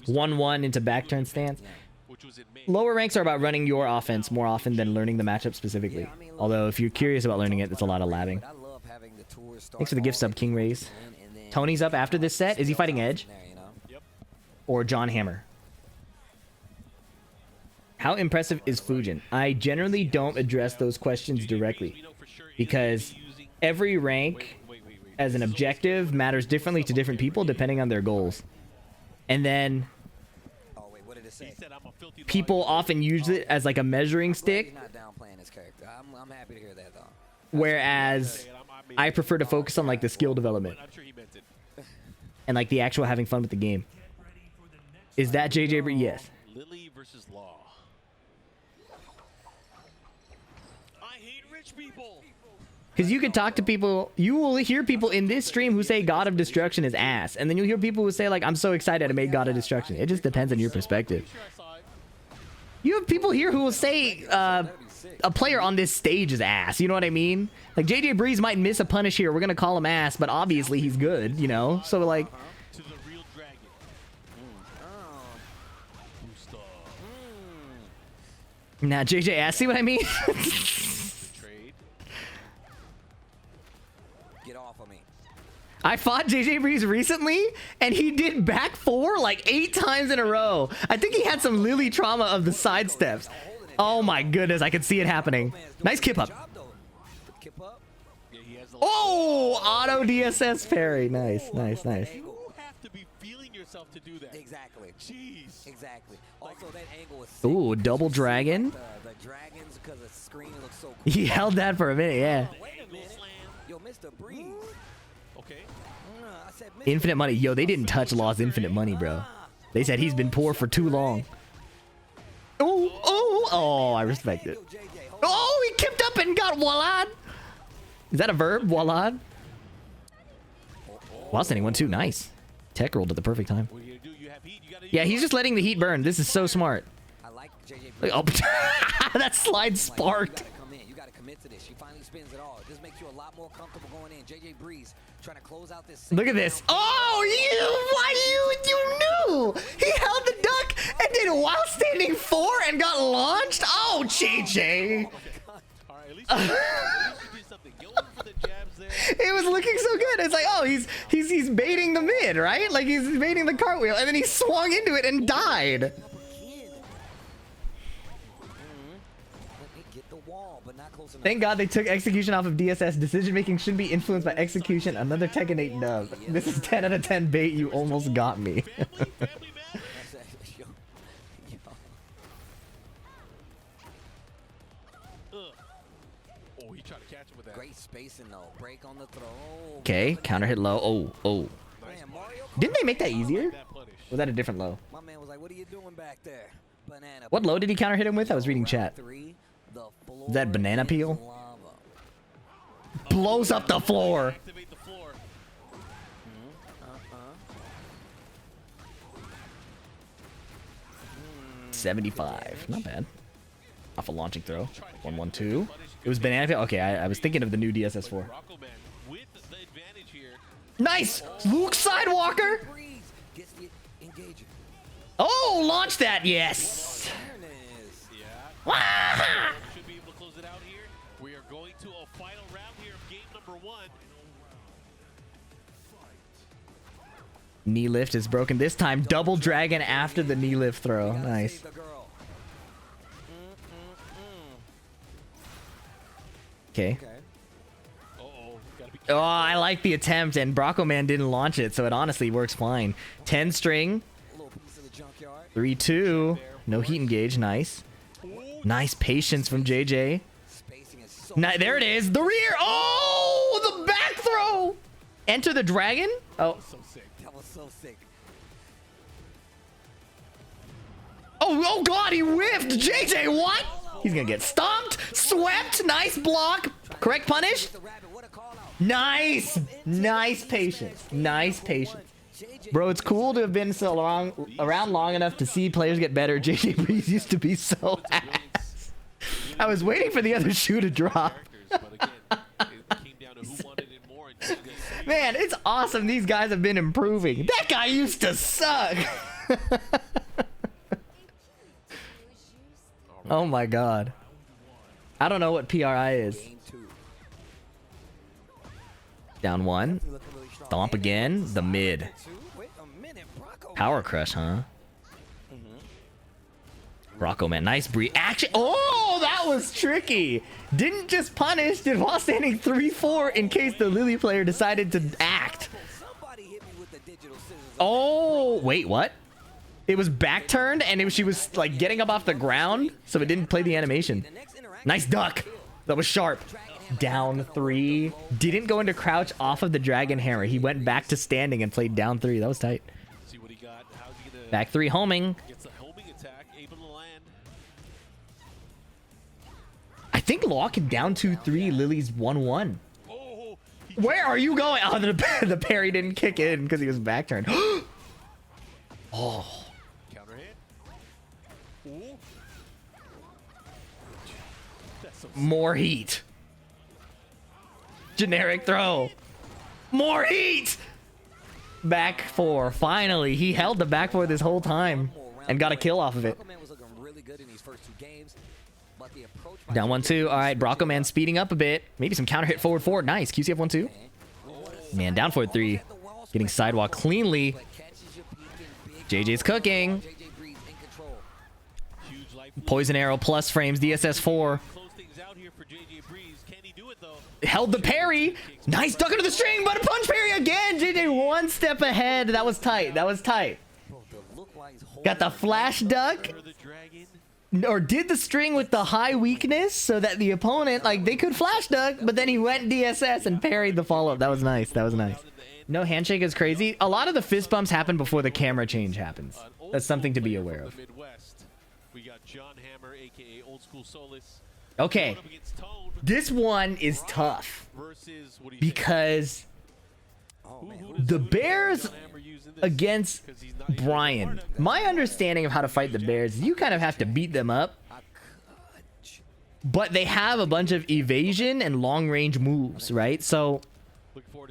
Speaker 1: 1-1 into back turn stance. Lower ranks are about running your offense more often than learning the matchup specifically. Although, if you're curious about learning it, it's a lot of labbing. Thanks for the gift sub, King Rays. Tony's up after this set. Is he fighting Edge? Or John Hammer? How impressive is Fujin? I generally don't address those questions directly, because every rank as an objective matters differently to different people depending on their goals. And then
Speaker 2: say.
Speaker 1: people often use it as like a measuring stick,
Speaker 2: Not downplaying his character. I'm happy to hear that though.
Speaker 1: whereas I prefer to focus on like the skill development and like the actual having fun with the game. Is that JJ Bree? Yes.
Speaker 4: Lili versus Law. I hate rich people.
Speaker 1: Because you can talk to people, you will hear people in this stream who say God of Destruction is ass, and then you'll hear people who say like, I'm so excited I made God of Destruction. It just depends on your perspective. You have people here who will say a player on this stage is ass. You know what I mean? Like JJ Breeze might miss a punish here. We're gonna call him ass, but obviously he's good. You know, so like.
Speaker 4: To the real dragon.
Speaker 1: Now JJ ass. See what I mean?
Speaker 4: Trade.
Speaker 2: Get off of me.
Speaker 1: I fought JJ Breeze recently, and he did back 4 like 8 times in a row. I think he had some Lili trauma of the side steps. Oh my goodness, I could see it happening. Nice kip up. Oh, auto DSS parry. Nice, nice, nice.
Speaker 4: You have to be feeling yourself to do that.
Speaker 2: Exactly.
Speaker 4: Jeez.
Speaker 2: Exactly. Also, that angle was.
Speaker 1: Ooh, double dragon.
Speaker 2: The dragons, because the screen looks so cool.
Speaker 1: He held that for a minute, yeah.
Speaker 2: Wait a minute. Yo, Mr. Breeze.
Speaker 4: Okay.
Speaker 2: I said, Mr.
Speaker 1: Infinite money. Yo, they didn't touch Law's infinite money, bro. They said he's been poor for too long. Oh, oh, oh, I respect it. Oh, he kipped up and got Walad. Is that a verb? Walad? While standing 1-2. Nice. Tech rolled at the perfect time.
Speaker 4: What are you gonna do? You have heat. You gotta
Speaker 1: Yeah, he's just letting the heat burn. This is so smart.
Speaker 2: I like JJ.
Speaker 1: Look, oh, that slide sparked.
Speaker 2: You gotta come in. You gotta commit to this. She finally spins it all. This makes you a lot more comfortable going in. JJ Breeze trying to close out this.
Speaker 1: Look at this. Oh, you knew. He held the duck and did while standing 4 and got launched. Oh, JJ.
Speaker 4: All right, at least you did something. Going for the jabs there.
Speaker 1: It was looking so good. It's like, oh, he's baiting the mid, right? Like he's baiting the cartwheel, and then he swung into it and died.
Speaker 2: Let me get the wall, but not close enough.
Speaker 1: Thank God they took execution off of DSS. Decision making shouldn't be influenced by execution. Another Tekken 8 dub. This is 10 out of 10 bait. You almost got me.
Speaker 4: Family man. Oh, he tried to catch him with that.
Speaker 2: Great spacing though. Break on the throw.
Speaker 1: Okay, counter hit low. Oh, oh.
Speaker 2: Man, Mario
Speaker 1: Didn't they make that easier?
Speaker 4: That punish.
Speaker 1: Was that a different low?
Speaker 2: My man was like, "What are you doing back there?" Banana.
Speaker 1: What low did he counter hit him with? I was reading chat.
Speaker 2: Is
Speaker 1: that banana peel? Blows up the floor.
Speaker 4: Activate the floor.
Speaker 1: 75. Not bad. Off a launching throw. 1-1-2. It was banana peel. Okay, I was thinking of the new DSS4.
Speaker 4: Rocco man with the advantage here.
Speaker 1: Nice! Luke Sidewalker! Oh, launch that! Yes!
Speaker 4: Yeah. Should be able to close it out here. We are going to a final round here of game number 1.
Speaker 1: Knee lift is broken this time. Double dragon after the knee lift throw. Nice. Okay. Oh, I like the attempt, and Brocco Man didn't launch it, so it honestly works fine. 10 string. 3-2. No heat engage. Nice. Nice patience from JJ. There it is. The rear. Oh, the back throw. Enter the dragon. Oh.
Speaker 2: That was so sick.
Speaker 1: Oh God, he whiffed. JJ, what? He's gonna get stomped, swept. Nice block. Correct punish. Nice. Nice patience. Nice patience. Bro, it's cool to have been around long enough to see players get better. JJ Breeze used to be so ass. I was waiting for the other shoe to drop. Man, it's awesome these guys have been improving. That guy used to suck. Oh my God. I don't know what PRI is. Down 1. Stomp again. The mid. Power crush, huh? Rocco man, nice breed. Action. Oh, that was tricky. Didn't just punish. Did while standing 3-4 in case the Lili player decided to act. Oh, wait, what? It was back turned, and she was like getting up off the ground, so it didn't play the animation. Nice duck. That was sharp. Down 3. Didn't go into crouch off of the Dragon Hammer. He went back to standing and played down 3. That was tight. Back 3 homing. I think Law can down 2-3. Lily's 1-1. Where are you going? Oh, the parry didn't kick in because he was back turned. Oh.
Speaker 4: Counter hit. Ooh.
Speaker 1: More heat. Generic throw. More heat. Back 4. Finally, he held the back 4 this whole time and got a kill off of it. Down 1-2. All right, Brocco Man speeding up a bit. Maybe some counter hit forward 4. Nice. QCF 1-2. Man, down 4-3. Getting sidewalk cleanly. JJ's cooking. Poison arrow plus frames. DSS 4. Held the parry. Nice duck under the string, but a punch parry again. JJ 1 step ahead. That was tight. That was tight. Got the flash duck. Or did the string with the high weakness so that the opponent, like, they could flash duck, but then he went DSS and parried the follow-up. That was nice. That was nice. No handshake is crazy. A lot of the fist bumps happen before the camera change happens. That's something to be aware of. Okay. This one is tough because the Bears against Bryan. My understanding of how to fight the Bears is you kind of have to beat them up, but they have a bunch of evasion and long-range moves, right? So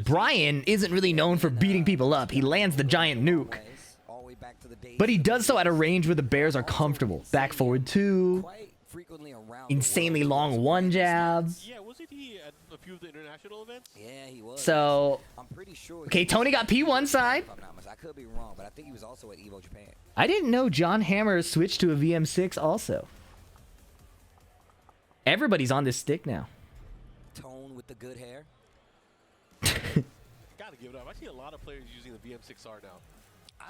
Speaker 1: Bryan isn't really known for beating people up. He lands the giant nuke, but he does so at a range where the Bears are comfortable. Back forward 2. Insanely long 1 jab.
Speaker 4: Yeah, wasn't he at a few of the international events?
Speaker 2: Yeah, he was.
Speaker 1: So,
Speaker 2: I'm pretty sure.
Speaker 1: Okay, Tony got P1 side.
Speaker 2: I could be wrong, but I think he was also at Evo Japan.
Speaker 1: I didn't know John Hammer switched to a VM6 also. Everybody's on this stick now.
Speaker 2: Tone with the good hair.
Speaker 4: Gotta give it up. I see a lot of players using the VM6R now.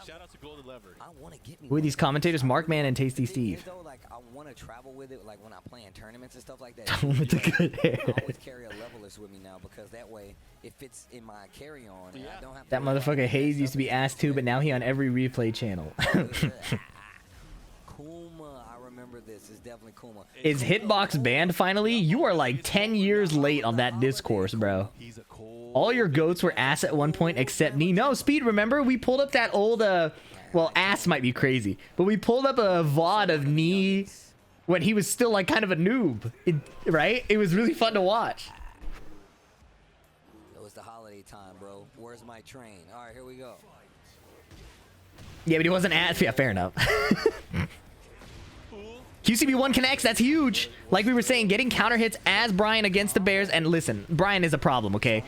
Speaker 4: Shout out to Golden Lever.
Speaker 2: I want to get me.
Speaker 1: Who are these commentators? Markman and Tasty Steve.
Speaker 2: Though, like, I want to travel with it, like when I play in tournaments and stuff like that.
Speaker 1: Tone with the good hair.
Speaker 2: I always carry a levelist with me now because that way it fits in my carry-on. Yeah. I don't have to
Speaker 1: That motherfucker Hayes used to be asked too, but now he on every replay channel.
Speaker 2: Kuma, I remember this. It's definitely Kuma.
Speaker 1: Is Hitbox banned finally? You are like 10 years late on that discourse, bro. All your goats were ass at one point except knee. No, Speed, remember? We pulled up that old, well, ass might be crazy, but we pulled up a VOD of knee when he was still like kind of a noob, right? It was really fun to watch.
Speaker 2: It was the holiday time, bro. Where's my train? All right, here we go.
Speaker 1: Yeah, but he wasn't ass. Yeah, fair enough. QCB1 connects. That's huge. Like we were saying, getting counter hits as Bryan against the Bears. And listen, Bryan is a problem, okay?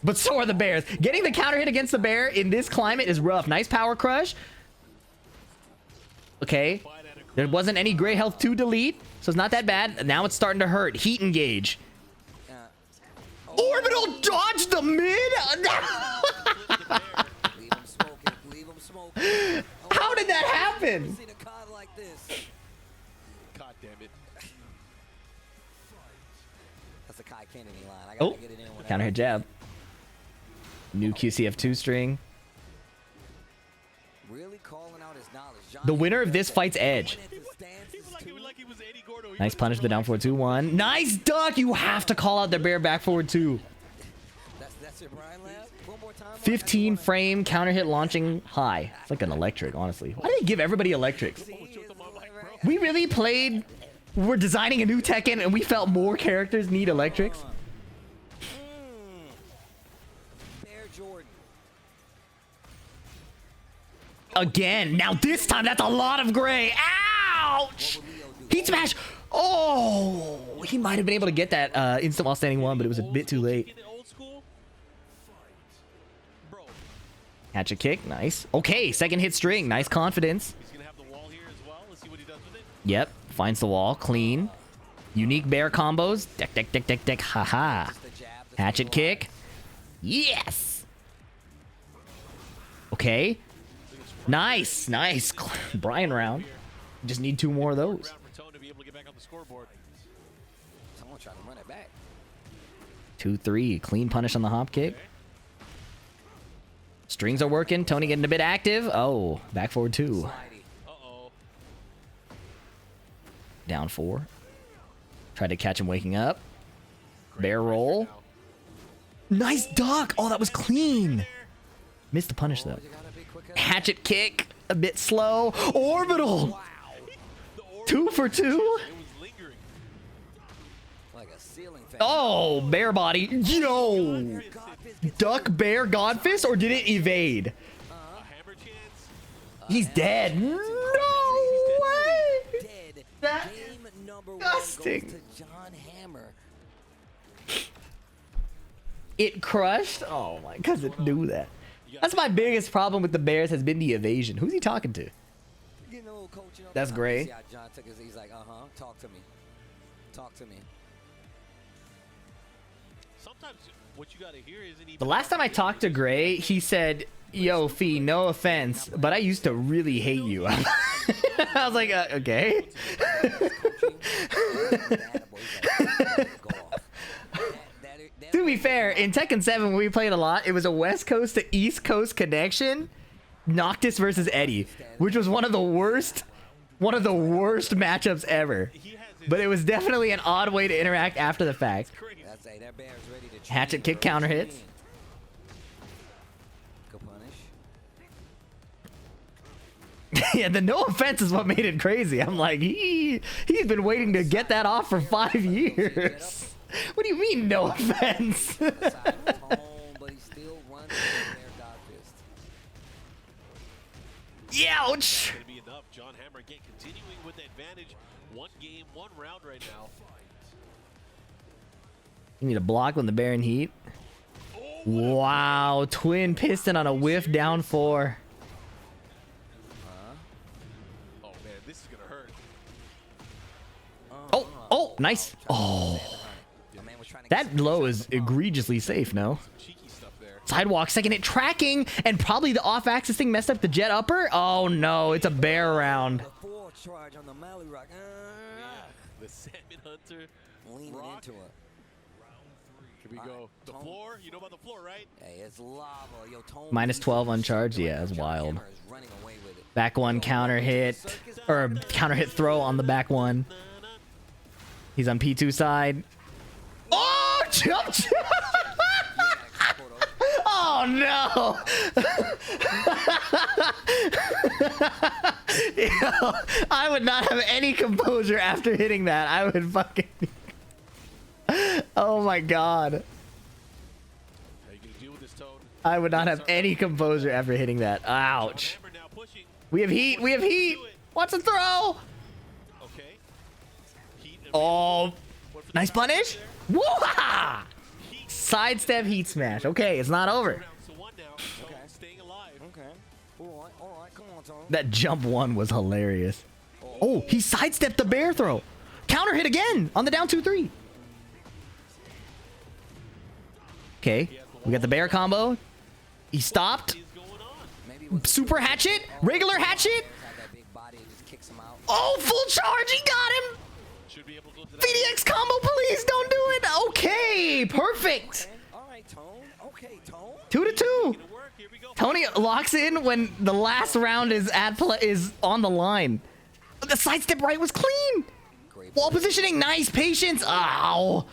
Speaker 1: But so are the Bears. Getting the counter hit against the Bear in this climate is rough. Nice power crush. Okay. There wasn't any gray health to delete, so it's not that bad. Now it's starting to hurt. Heat engage. Orbital dodge the mid? How did that happen?
Speaker 4: God damn it.
Speaker 2: That's a Kai Kennedy line. I
Speaker 1: Oh,
Speaker 2: gotta get it in
Speaker 1: counter hit jab. New QCF2 string.
Speaker 2: Really calling out his knowledge.
Speaker 1: The winner of this fight's edge. Nice punish, the down forward 2-1. Nice duck! You have to call out the Bear back forward 2.
Speaker 2: That's your Bryan lab. One more time.
Speaker 1: 15 frame counter hit launching high. It's like an electric, honestly. Why do they give everybody electrics? We really played. We're designing a new Tekken and we felt more characters need electrics. Again. Now this time, that's a lot of gray. Ouch! Heat smash. Oh, he might have been able to get that instant while standing 1, but it was a bit too late. Hatchet kick. Nice. Okay, second hit string. Nice confidence. Yep. Finds the wall. Clean. Unique bear combos. Deck, deck, deck, deck, deck. Haha. Hatchet kick. Yes. Okay. Nice, nice. Bryan round. Just need 2 more of those.
Speaker 2: Someone trying to run it back.
Speaker 1: 2-3. Clean punish on the hop kick. Strings are working. Tony getting a bit active. Oh, back forward 2. Down 4. Tried to catch him waking up. Bear roll. Nice duck. Oh, that was clean. Missed the punish though. Hatchet kick. A bit slow. Orbital. 2 for 2. Oh, bear body. Yo. Duck, bear, godfist, or did it evade? He's dead. No way. That's disgusting. It crushed? Oh my, because it knew that. That's my biggest problem with the Bears has been the evasion. Who's he talking to? That's Gray.
Speaker 2: He's like, talk to me. Talk to me.
Speaker 4: Sometimes what you gotta hear isn't even.
Speaker 1: The last time I talked to Gray, he said, "Yo, Fee, no offense, but I used to really hate you." I was like, okay. To be fair, in Tekken 7 when we played a lot, it was a West Coast to East Coast connection. Noctis versus Eddie, which was one of the worst matchups ever. But it was definitely an odd way to interact after the fact. Hatchet kick counter hits. Yeah, the no offense is what made it crazy. I'm like, he's been waiting to get that off for 5 years. What do you mean, no offense? Ouch!
Speaker 4: John Hammer again continuing with the advantage. 1 game, 1 round right now.
Speaker 1: You need a block when the bear in heat. Wow, twin piston on a whiff down 4.
Speaker 4: Oh man, this is gonna hurt.
Speaker 1: Oh, nice. Oh. That low is egregiously safe, no? Sidewalk, second hit tracking, and probably the off-axis thing messed up the jet upper. Oh no, it's a bear round.
Speaker 4: The Salmon Hunter leaning into it. Here we go. The floor, you know about the floor, right?
Speaker 2: Hey, it's lava. Yo,
Speaker 1: Minus 12 uncharged. Yeah, that's wild. Back 1 counter hit, or counter hit throw on the back 1. He's on P2 side. Oh, jump! Oh no! Yo, I would not have any composure after hitting that. I would fucking. Oh my god. I would not have any composure after hitting that. Ouch. We have heat. We have heat. What's a throw? Oh, nice punish. Woo-ha! Sidestep heat smash. Okay, it's not over. That jump 1 was hilarious. Oh, he sidestepped the bear throw. Counter hit again on the down 2-3. Okay, we got the bear combo. He stopped. Super hatchet. Regular hatchet. Oh, full charge. He got him. VDX combo, please don't do it. Okay, perfect. 2-2. Tony locks in when the last round is on the line. The sidestep right was clean. Wall positioning, nice patience. Ow.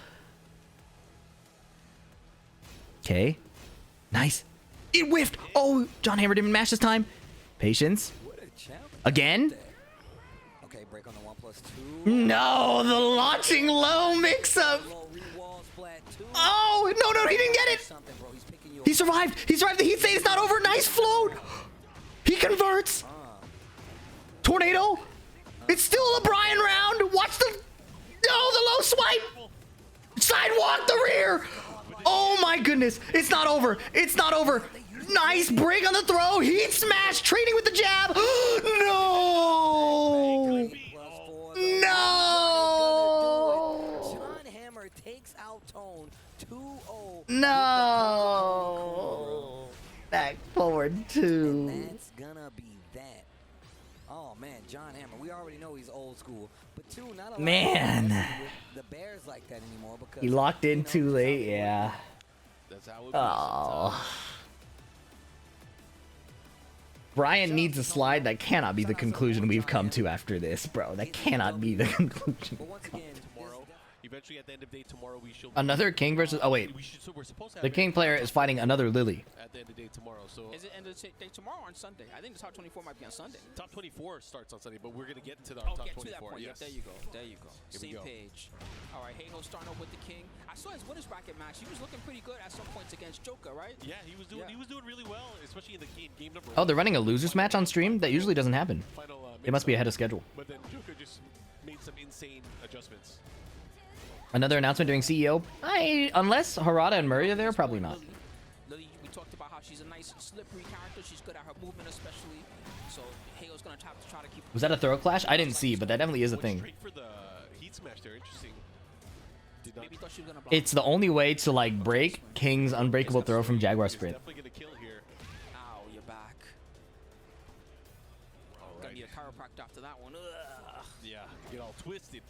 Speaker 1: Okay, nice. It whiffed. Oh, John Hammer didn't match this time. Patience. Again. No, the launching low mix-up. Oh, no, he didn't get it. He survived. He survived the heat state. It's not over. Nice float. He converts. Tornado. It's still a Bryan round. Watch the... No, the low swipe. Sidewalk the rear. Oh, my goodness. It's not over. It's not over. Nice break on the throw. Heat smash. Trading with the jab. No. No!
Speaker 2: John Hammer takes out Tone 2-0.
Speaker 1: No! Back forward 2.
Speaker 2: That's gonna be Oh man, John Hammer. We already know he's old school, but two, not a lot
Speaker 1: Man.
Speaker 2: of the Bears like that anymore because
Speaker 1: He locked in too late, yeah.
Speaker 4: That's how it
Speaker 1: Oh. Bryan needs a slide. That cannot be the conclusion we've come to after this, bro. That cannot be the conclusion.
Speaker 2: But once again,
Speaker 4: tomorrow. Eventually, at the end of the day, tomorrow we should.
Speaker 1: Another King versus... Oh, wait.
Speaker 4: We're supposed to have
Speaker 1: The King player is fighting another Lili.
Speaker 4: at the end of the day tomorrow. So
Speaker 3: Is it end of the day tomorrow or on Sunday? I think the top 24 might be on Sunday.
Speaker 4: top 24 starts on Sunday, but we're gonna get to our
Speaker 3: Oh,
Speaker 4: top
Speaker 3: get to
Speaker 4: 24.
Speaker 3: that point.
Speaker 4: Yes.
Speaker 3: Yeah, there you go. There you go.
Speaker 4: Here we
Speaker 3: Same
Speaker 4: go.
Speaker 3: page. All right, Heihachi starting off with the King. I saw his winners bracket match. He was looking pretty good at some points against Joker, right?
Speaker 4: Yeah, he was doing.
Speaker 3: Yeah.
Speaker 4: He was doing really well, especially in the game number.
Speaker 1: Oh, they're running a losers match on stream? That usually doesn't happen.
Speaker 4: Final,
Speaker 1: It must be ahead of schedule.
Speaker 4: But then Joker just made some insane adjustments.
Speaker 1: Another announcement during CEO. Unless Harada and Murray are there, probably not.
Speaker 3: Lili, we talked about how she's a nice slippery character. She's good at her movement, especially. So Heihachi's gonna have to try to keep.
Speaker 1: Was that a throw clash? I didn't see, but that definitely is a
Speaker 4: Went
Speaker 1: thing.
Speaker 4: straight for the heat smash there. Interesting. Did not.
Speaker 3: Maybe thought she was gonna block.
Speaker 1: It's the only way to like break King's unbreakable throw from Jaguar
Speaker 4: He's
Speaker 1: Sprint.
Speaker 4: definitely gonna kill here.
Speaker 3: Ow, you're back.
Speaker 4: All
Speaker 3: Gonna
Speaker 4: right.
Speaker 3: need a chiropractor after that one. Ugh.
Speaker 4: Yeah, get all twisted.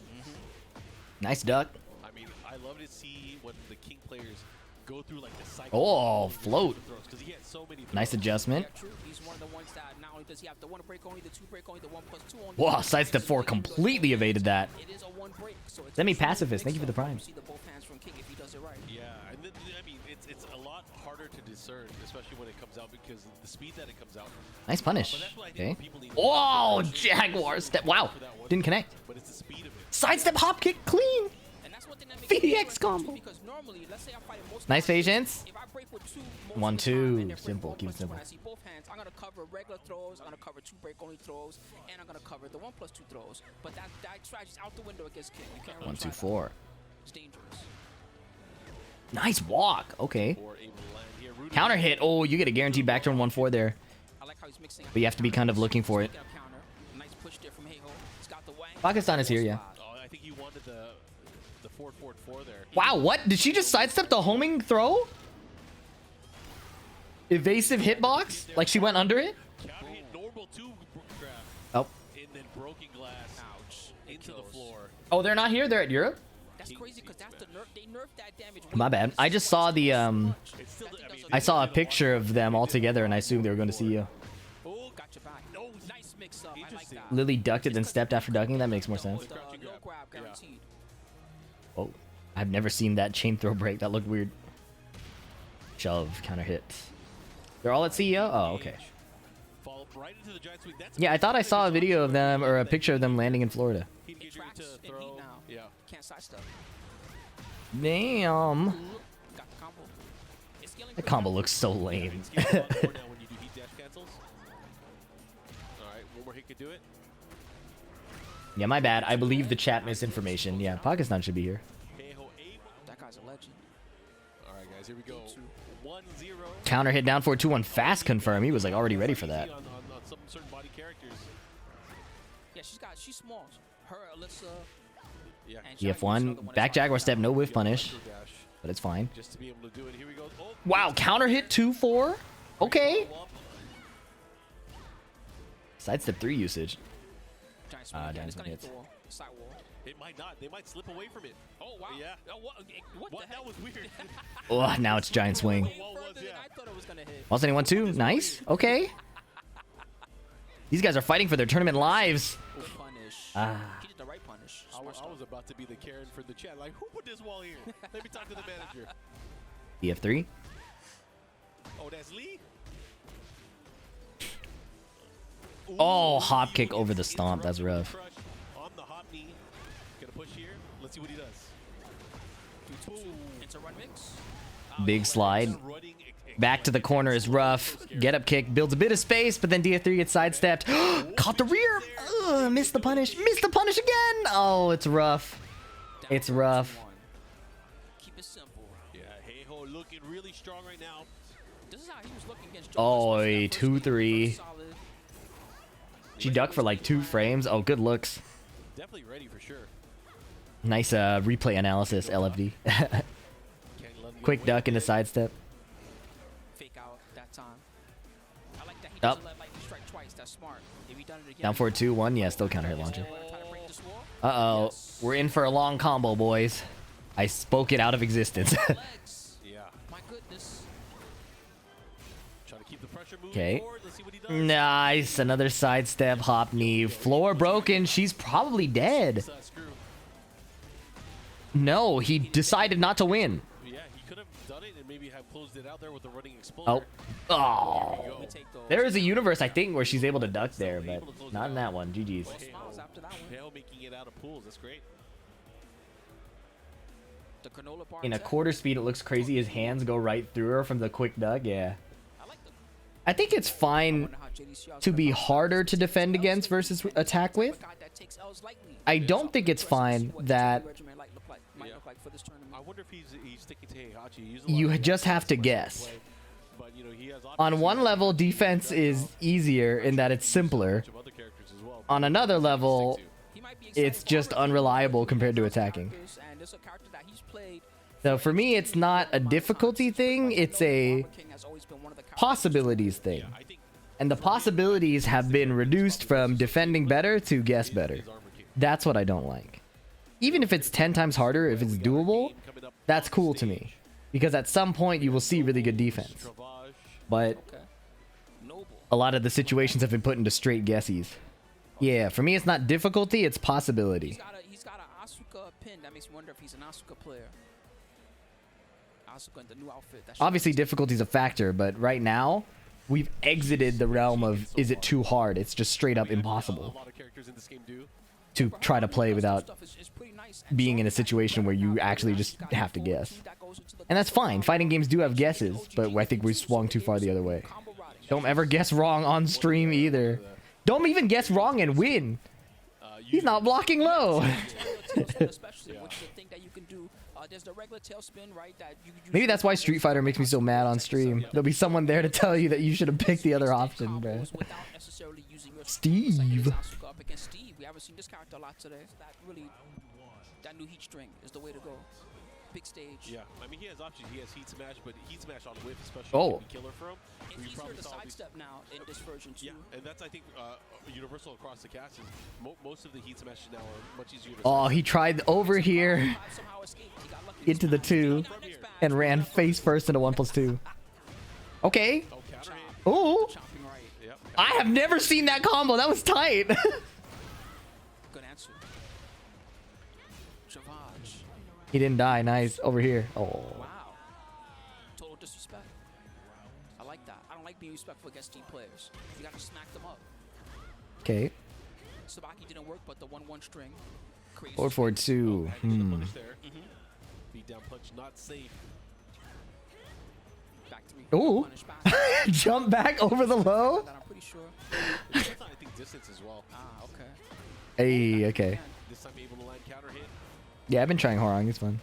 Speaker 1: Nice duck.
Speaker 4: I mean, I love to see when the King players go through like the cycle.
Speaker 1: Oh, float.
Speaker 4: Because he had so many.
Speaker 1: Nice
Speaker 4: throws.
Speaker 1: adjustment.
Speaker 3: Yeah, true. He's one of the ones that not only does he have the one break only, the two break only, the 1+2 only.
Speaker 1: Whoa, sidestep 4 completely evaded that.
Speaker 3: It is a one break, so it's
Speaker 1: Let me
Speaker 3: a two
Speaker 1: pacifist. Thank you for the
Speaker 3: mix-up.
Speaker 1: prime.
Speaker 3: See the both hands from King if he does it right.
Speaker 4: Yeah, and then, I mean, it's a lot harder to discern, especially when it comes out because of the speed that it comes out.
Speaker 1: Nice punish.
Speaker 4: But that's what I
Speaker 1: Okay.
Speaker 4: think people need.
Speaker 1: Oh, Jaguar step. Wow. Didn't connect.
Speaker 4: But it's the speed of it.
Speaker 1: Sidestep hop kick clean.
Speaker 3: And that's one thing that makes
Speaker 1: VDX
Speaker 3: it interesting,
Speaker 1: combo.
Speaker 3: too, because normally, let's say I'm fighting most
Speaker 1: Nice
Speaker 3: times,
Speaker 1: patience.
Speaker 3: if I break with two, most
Speaker 1: 1,
Speaker 3: of the time,
Speaker 1: 2.
Speaker 3: and they're break
Speaker 1: Simple.
Speaker 3: 1+2,
Speaker 1: Keep it simple.
Speaker 3: when I see both hands, I'm gonna cover regular throws, I'm gonna cover two break only throws, and I'm gonna cover the 1+2 throws. But that strategy's out the window against King. You can't really
Speaker 1: 1, 2,
Speaker 3: try that.
Speaker 1: 4.
Speaker 3: It's dangerous.
Speaker 1: Nice walk. Okay.
Speaker 4: Or able to land here. Rudy-
Speaker 1: Counter hit. Oh, you get a guaranteed back turn 1-4 there.
Speaker 3: I like how he's mixing.
Speaker 1: But you have to be kind of looking for it.
Speaker 3: Counter. Nice push there from Heihachi. He's got the wang.
Speaker 1: Pakistan is here, yeah.
Speaker 4: Oh, I think he wanted the forward 4 there.
Speaker 1: Wow, what? Did she just sidestep the homing throw? Evasive hitbox? Like she went under it?
Speaker 4: Counter hit normal 2 grab.
Speaker 1: Oh.
Speaker 4: And then broken glass.
Speaker 3: Ouch. It
Speaker 4: Into the
Speaker 3: kills.
Speaker 4: floor.
Speaker 1: Oh, they're not here? They're at Europe?
Speaker 3: That's crazy because that's the nerf. They nerfed that damage.
Speaker 1: My bad. I just saw the,
Speaker 4: It's still, I mean,
Speaker 1: I saw a picture of them all together and I assumed they were going to see you.
Speaker 3: Oh, got your back. No, nice mix up. I like
Speaker 4: Interesting.
Speaker 3: that.
Speaker 1: Lili ducked it then stepped after ducking. That makes more sense.
Speaker 3: The low grab guaranteed.
Speaker 1: Oh, I've never seen that chain throw break. That looked weird. Shove, counter hit. They're all at CEO? Oh, okay.
Speaker 4: Fall right into the giant swing. That's
Speaker 1: Yeah, I thought I saw a video of them or a picture of them landing in Florida.
Speaker 4: He
Speaker 3: It
Speaker 4: gives you
Speaker 3: tracks
Speaker 4: to
Speaker 3: in
Speaker 4: throw.
Speaker 3: heat now.
Speaker 4: Yeah.
Speaker 3: Can't sidestep.
Speaker 1: Damn.
Speaker 3: Got the combo. It's scaling
Speaker 1: That combo looks so lame.
Speaker 4: It's getting a lot more now when you do heat dash cancels. Alright, one more hit could do it.
Speaker 1: Yeah, my bad. I believe the chat misinformation. Yeah, Pakistan should be here.
Speaker 4: Heihachi able.
Speaker 3: That guy's a legend.
Speaker 4: Alright guys, here we go. 1-0.
Speaker 1: Counter hit down for 2-1 fast confirm. He was like already ready for that.
Speaker 4: On some certain body characters.
Speaker 3: Yeah, she's small. Her, Alyssa.
Speaker 4: Yeah.
Speaker 3: And Xiayou, so the
Speaker 1: EF1,
Speaker 3: one
Speaker 1: back
Speaker 3: is
Speaker 1: Jaguar
Speaker 3: fine.
Speaker 1: step, no whiff punish,
Speaker 4: Retro dash
Speaker 1: but it's fine.
Speaker 4: just to be able to do it. Here we go. Oh,
Speaker 1: Wow, counter hit 2-4. Okay.
Speaker 4: follow up.
Speaker 1: Sidestep 3 usage.
Speaker 3: Giant swing again.
Speaker 1: giant
Speaker 3: It's gonna
Speaker 1: swing
Speaker 3: hit
Speaker 1: hits.
Speaker 3: the wall. Side wall.
Speaker 4: It might not. They might slip away from it.
Speaker 3: Oh, wow.
Speaker 4: Yeah.
Speaker 3: What the heck?
Speaker 4: That was weird.
Speaker 1: Oh, now it's giant swing.
Speaker 3: Way
Speaker 4: wall was,
Speaker 3: further than
Speaker 4: yeah.
Speaker 3: I thought it was gonna hit.
Speaker 1: Also, anyone too? Nice. Okay. These guys are fighting for their tournament lives.
Speaker 3: Good punish.
Speaker 1: Ah.
Speaker 3: He did the right punish.
Speaker 4: I
Speaker 3: Smart
Speaker 4: was about to be the Karen for the chat. Like, who put this wall here? Let me talk to the manager.
Speaker 1: EF3.
Speaker 4: Oh, that's Lee?
Speaker 1: Oh,
Speaker 4: Ooh,
Speaker 1: hop
Speaker 4: Lee
Speaker 1: kick over the
Speaker 4: gets
Speaker 1: stomp. That's rough.
Speaker 4: crush on the hop knee. Gonna push here. Let's see what he does.
Speaker 3: It's a run mix.
Speaker 1: Big slide. Back to the corner is rough. Get up kick builds a bit of space, but then DF3 gets sidestepped. Caught the rear. Ugh, missed the punish. Missed the punish again. Oh, it's rough. It's rough.
Speaker 3: Keep it simple.
Speaker 4: Yeah, Heihachi looking really strong right now.
Speaker 3: This is how he was looking against
Speaker 1: Oh,
Speaker 3: Joker, especially
Speaker 1: a
Speaker 3: that first game.
Speaker 1: 2-3.
Speaker 3: First solid.
Speaker 1: She ducked for like 2 frames. Oh, good looks.
Speaker 4: Definitely ready for sure.
Speaker 1: Nice replay analysis, LFD.
Speaker 4: Can't let him get
Speaker 1: Quick
Speaker 4: away
Speaker 1: duck
Speaker 4: with
Speaker 1: into
Speaker 4: it.
Speaker 1: sidestep.
Speaker 3: Fake out that time. I like that he
Speaker 1: Up.
Speaker 3: doesn't let lightning strike twice. That's smart. If he done it again,
Speaker 1: Down forward 2-1. Yeah, still counter hit launcher.
Speaker 3: try to break this wall.
Speaker 1: Uh-oh.
Speaker 3: Yes.
Speaker 1: We're in for a long combo, boys. I spoke it out of existence.
Speaker 3: Legs.
Speaker 4: Yeah.
Speaker 3: My goodness.
Speaker 4: Try to keep the pressure moving
Speaker 1: Okay.
Speaker 4: forward. Let's see what he does.
Speaker 1: Nice. Another sidestep, hop knee. Floor broken. She's probably dead.
Speaker 4: Screw.
Speaker 1: No, he decided not to win.
Speaker 4: Yeah, he could have done it and maybe have closed it out there with the running exploder.
Speaker 1: Oh. Oh.
Speaker 3: We take those.
Speaker 1: There is a universe, I think, where she's able to duck there, but not in that one. GG's.
Speaker 3: Smiles after that one.
Speaker 4: Hell making it out of pools. That's great.
Speaker 3: The granola bar
Speaker 1: In a
Speaker 3: tech.
Speaker 1: quarter speed, it looks crazy. His hands go right through her from the quick duck. Yeah.
Speaker 3: I like the.
Speaker 1: I think it's fine
Speaker 3: Wonder how JDCR 's
Speaker 1: to
Speaker 3: gonna
Speaker 1: be
Speaker 3: bounce
Speaker 1: harder
Speaker 3: back.
Speaker 1: to defend against versus attack with.
Speaker 3: Guy that takes L's lightly.
Speaker 1: I don't think it's fine
Speaker 3: What his
Speaker 1: that
Speaker 3: training regimen might look like for this tournament.
Speaker 4: I wonder if he's sticking to Heihachi. He used a lot
Speaker 1: You
Speaker 4: of
Speaker 1: just have to
Speaker 4: Heihachi
Speaker 1: guess.
Speaker 4: play, but, you know, he has
Speaker 1: On
Speaker 4: options.
Speaker 1: one level, defense is easier in that it's simpler.
Speaker 4: Bunch of other characters as well.
Speaker 1: On another level,
Speaker 3: He might be excited
Speaker 1: it's just
Speaker 3: for
Speaker 1: unreliable compared to attacking.
Speaker 3: and there's a character that he's played.
Speaker 1: So for me, it's not a difficulty thing, it's a
Speaker 3: King has always been one of the characters.
Speaker 1: possibilities thing.
Speaker 4: I think
Speaker 1: And the possibilities have been reduced from defending better to guess better.
Speaker 4: his armor king.
Speaker 1: That's what I don't like. Even if it's 10 times harder, if it's doable,
Speaker 4: Coming up
Speaker 1: that's
Speaker 4: on
Speaker 1: cool to
Speaker 4: stage.
Speaker 1: me. Because at some point, you will see really good defense.
Speaker 4: Travage.
Speaker 1: But
Speaker 3: Okay. Noble.
Speaker 1: a lot of the situations have been put into straight guesses. Yeah, for me, it's not difficulty, it's possibility.
Speaker 3: He's got a Asuka pin. That makes me wonder if he's an Asuka player. Asuka in the new outfit. That should
Speaker 1: Obviously,
Speaker 3: be-
Speaker 1: difficulty is a factor, but right now, we've exited the realm of is it too hard? It's just straight up
Speaker 4: A
Speaker 1: impossible
Speaker 4: lot of characters in this game do.
Speaker 1: to try to play without
Speaker 3: Stuff is pretty nice.
Speaker 1: being in a situation where you actually just have to guess. And that's fine. Fighting games do have guesses, but I think we swung too far the other way. Don't ever guess wrong on stream either. Don't even guess wrong and win. He's not blocking low.
Speaker 3: Especially, which is a thing that you can do. There's the regular tailspin, right? That you
Speaker 1: Maybe that's why Street Fighter makes me so mad on stream. There'll be someone there to tell you that you should have picked the other option, bro.
Speaker 3: without necessarily using your
Speaker 1: Steve.
Speaker 3: Asuka up against Steve. We haven't seen this character a lot today. That new heat string is the way to go. Big stage.
Speaker 4: Yeah, I mean, he has options. He has Heat Smash, but Heat Smash on whiff, especially
Speaker 1: Oh.
Speaker 4: can be killer for him.
Speaker 3: It's
Speaker 4: We
Speaker 3: easier
Speaker 4: probably
Speaker 3: to
Speaker 4: saw these-
Speaker 3: sidestep now in this version too.
Speaker 4: Yeah, and that's, I think, universal across the cast is most of the Heat Smashes now are much easier to
Speaker 1: Oh, he tried over here
Speaker 3: Somehow escaped. He got lucky.
Speaker 1: into the 2 and ran face first into 1+2. Okay.
Speaker 4: Oh, counter hit.
Speaker 1: Ooh.
Speaker 3: Chopping right.
Speaker 4: Yep.
Speaker 1: I have never seen that combo. That was tight.
Speaker 3: Good answer. Travage.
Speaker 1: He didn't die. Nice. Over here. Oh.
Speaker 3: Wow. Total disrespect. I like that. I don't like being respectful against team players. You gotta smack them up.
Speaker 1: Okay.
Speaker 3: Sabaki didn't work, but the 1-1 string. Crazy.
Speaker 1: Forward 2.
Speaker 4: Had to get the punish there. Beat down punch, not safe.
Speaker 3: Back 3.
Speaker 1: Ooh.
Speaker 3: Punish back.
Speaker 1: Jump back over the low.
Speaker 3: That I'm pretty sure.
Speaker 4: This time, I think distance as well.
Speaker 3: Ah, okay.
Speaker 1: Hey, okay.
Speaker 4: This time able to land counter hit.
Speaker 1: Yeah, I've been trying Hwoarang. It's fun.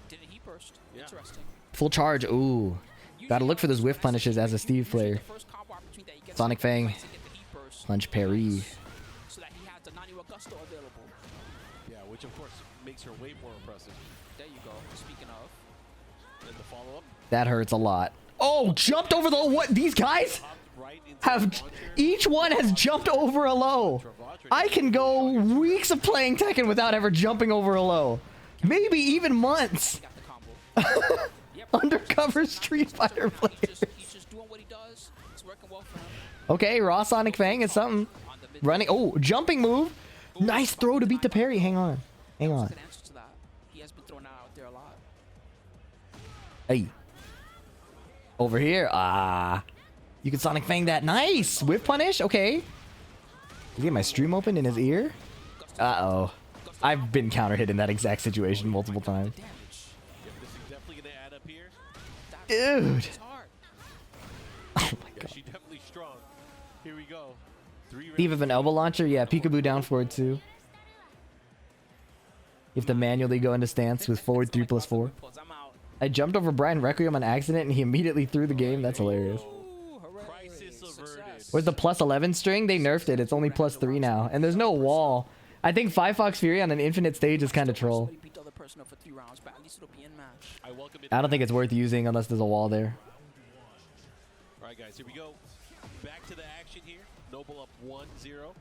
Speaker 3: Did a heat burst.
Speaker 4: Yeah.
Speaker 3: Interesting.
Speaker 1: Full charge. Ooh. Gotta look for those whiff punishes as a Steve player.
Speaker 3: The first combo opportunity that he gets
Speaker 1: Sonic Fang.
Speaker 3: to get the heat burst,
Speaker 1: Punch parry.
Speaker 3: so that he has the Nani Augusto available.
Speaker 4: Yeah, which of course makes her way more impressive.
Speaker 3: There you go. Speaking of.
Speaker 4: And the follow up,
Speaker 1: That hurts a lot. Oh, jumped over the what? These guys
Speaker 4: popped right into
Speaker 1: have.
Speaker 4: the launcher.
Speaker 1: Each one has jumped over a low. I can go weeks of playing Tekken without ever jumping over a low. Maybe even months.
Speaker 3: Got the combo. Yep.
Speaker 1: Undercover Street Fighter players.
Speaker 3: He's just doing what he does. It's working well for him.
Speaker 1: Okay, Raw Sonic Fang is something.
Speaker 3: On the mid-
Speaker 1: Running. Oh, jumping move. Nice throw to beat the parry. Hang on. Hang on.
Speaker 3: Good answer to that. He has been throwing that out there a lot.
Speaker 1: Hey. Over here. Ah. You can Sonic Fang that. Nice. Whip punish. Okay. Is he getting my stream open in his ear? Uh-oh. I've been counter hit in that exact situation multiple times.
Speaker 3: Damage.
Speaker 4: Yep, this is definitely going to add up here.
Speaker 1: Dude.
Speaker 3: It's hard.
Speaker 1: Oh my
Speaker 4: Yeah,
Speaker 1: god.
Speaker 4: she's definitely strong. Here we go. 3
Speaker 1: Steve of an elbow launcher? Yeah, peekaboo down forward 2. You have to manually go into stance with forward 3+4.
Speaker 3: I'm out.
Speaker 1: I jumped over Bryan Requiem on accident and he immediately threw the game. That's hilarious.
Speaker 3: Ooh, hooray.
Speaker 4: Crisis averted.
Speaker 3: Success.
Speaker 1: Where's the +11 string? They nerfed it. It's only +3 now. And there's no wall. I think 5 Fox Fury on an infinite stage is kind of troll.
Speaker 3: Somebody beat the other person up for 3 rounds, but at least it'll be in match.
Speaker 4: I welcome it.
Speaker 1: I don't think it's worth using unless there's a wall there.
Speaker 4: All right, guys, here we go. Back to the action here. Noble up 1-0.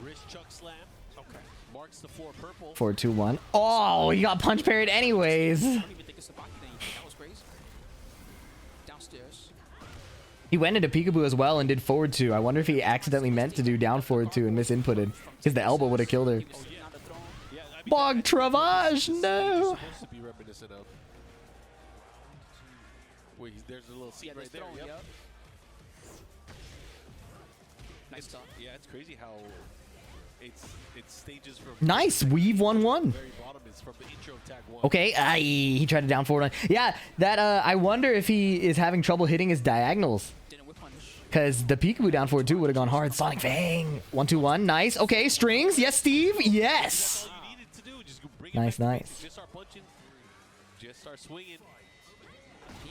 Speaker 4: Wrist chuck slam. Okay. Marks the floor purple.
Speaker 1: 4-2-1. Oh, he got punch parried anyways.
Speaker 3: I don't even think it's a Baki thing. That was crazy. Downstairs.
Speaker 1: He went into peekaboo as well and did forward 2. I wonder if he accidentally meant to do down forward 2 and misinputted, because the elbow would have killed her. Bog Travage, no.
Speaker 4: Supposed to be reminiscent of. Wait, there's a little scene right there. Yep.
Speaker 3: Nice stuff.
Speaker 4: Yeah, it's crazy how it's stages from.
Speaker 1: Nice weave 1-1.
Speaker 4: Very bottom is from the intro of tag 1.
Speaker 1: Okay, he tried to down forward on. Yeah, that I wonder if he is having trouble hitting his diagonals.
Speaker 3: Didn't whip punish.
Speaker 1: Because the peekaboo down forward 2 would have gone hard. Sonic Fang. 1-2-1. Nice. Okay, strings. Yes, Steve. Yes.
Speaker 4: All you needed to do, just go bring it
Speaker 1: Nice,
Speaker 4: back.
Speaker 1: nice.
Speaker 4: Just start punching. Just start swinging.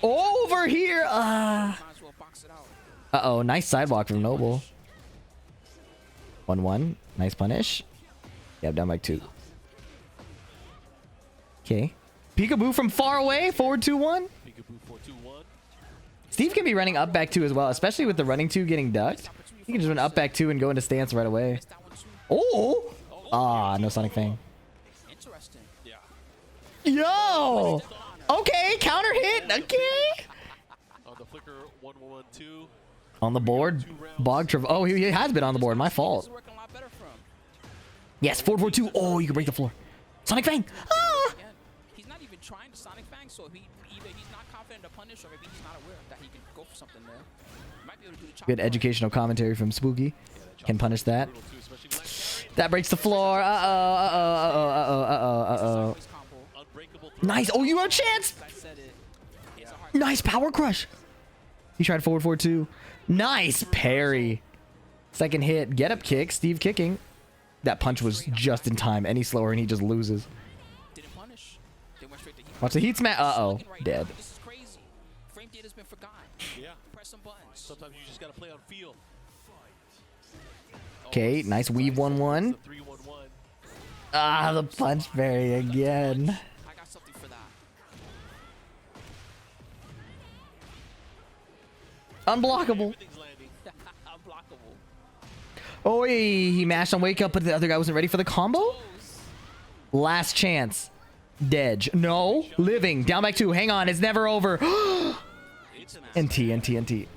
Speaker 1: Over here.
Speaker 3: Might as well box it out.
Speaker 1: Uh-oh. Nice sidewalk from Noble. 1-1. Nice punish. Yep, down by 2. Okay. Peekaboo from far away. Forward 2-1.
Speaker 4: Peekaboo 4-2-1.
Speaker 1: Steve can be running up back 2 as well, especially with the running 2 getting ducked. He can just run up back 2 and go into stance right away.
Speaker 3: Missed that one too.
Speaker 1: Oh! Ah, no Sonic Fang.
Speaker 3: Interesting.
Speaker 4: Yeah.
Speaker 1: Yo! Okay, counter hit. Okay.
Speaker 4: On the flicker 1-1-2.
Speaker 1: On the board. Bog Trav. Oh, he has been on the board. My
Speaker 3: This
Speaker 1: fault.
Speaker 3: is working a lot better for him.
Speaker 1: Yes, 4-4-2. Oh, you can break the floor. Sonic Fang. Ah!
Speaker 3: Again, he's not even trying to Sonic Fang, so either he's not confident to punish or maybe he's not aware that he can go for something there. Might be able to do the chop
Speaker 1: Good
Speaker 3: throw.
Speaker 1: educational commentary from Spooky. Can punish that.
Speaker 4: Brutal too, especially left
Speaker 1: That breaks the floor. Uh-oh, uh-oh, uh-oh, uh-oh, uh-oh.
Speaker 3: Sideways combo.
Speaker 4: unbreakable throw.
Speaker 1: Nice. Oh, you have a chance.
Speaker 3: I said it. It's a hard
Speaker 1: Nice power crush. He tried forward 4-2. Nice parry. Second hit. Get up kick. Steve kicking. That punch was just in time. Any slower and he just loses.
Speaker 3: didn't punish. They went straight to heat.
Speaker 1: Watch the heat smash. Uh-oh.
Speaker 3: Slugging right
Speaker 1: Dead.
Speaker 3: now. This is crazy. Frame data's been forgotten.
Speaker 4: Yeah.
Speaker 3: Press some buttons.
Speaker 4: Sometimes you just gotta play on feel.
Speaker 1: Okay, nice weave 1-1.
Speaker 4: The 3-1-1.
Speaker 1: Ah, the punch parry again.
Speaker 3: I got something for that.
Speaker 1: Unblockable.
Speaker 4: Everything's landing.
Speaker 3: Unblockable.
Speaker 1: Oh, he mashed on wake up, but the other guy wasn't ready for the combo. Last chance. Dej. No. Living. Down by 2. Hang on. It's never over. NT.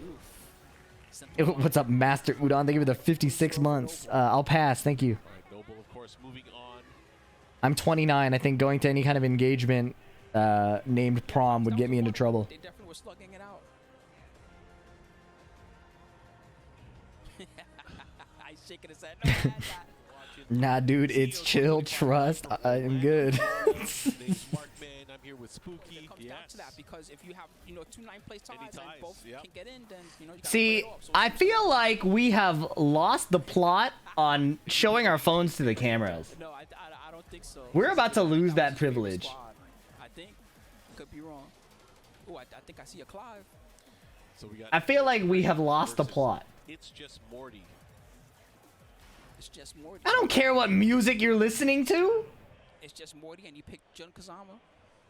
Speaker 1: What's up, Master Udon? Thank you for the 56 months. I'll pass. Thank you.
Speaker 4: Noble, of course, moving on.
Speaker 1: I'm 29. I think going to any kind of engagement named prom would get me into trouble.
Speaker 3: They definitely were slugging it out. I shaking his head. No, that's not.
Speaker 1: Nah, dude. It's chill. Trust. I am good.
Speaker 4: Name's Markman. I'm here with Spooky.
Speaker 3: It comes down to that because if you have 2 9-place ties and
Speaker 4: ties,
Speaker 3: both
Speaker 4: yeah.
Speaker 3: can get in, then you gotta
Speaker 1: See,
Speaker 3: play it off. So
Speaker 1: I feel like we have lost the plot on showing our phones to the cameras.
Speaker 3: no, I don't think so.
Speaker 1: We're about to lose that
Speaker 3: was a pretty good
Speaker 1: privilege.
Speaker 3: squad. I think could be wrong. Oh, I think I see a Clive.
Speaker 4: So we got
Speaker 1: I feel like we have lost the plot.
Speaker 4: It's just Morty.
Speaker 3: It's just Morty.
Speaker 1: I don't care what music you're listening to.
Speaker 3: It's just Morty, and you pick Jun Kazama.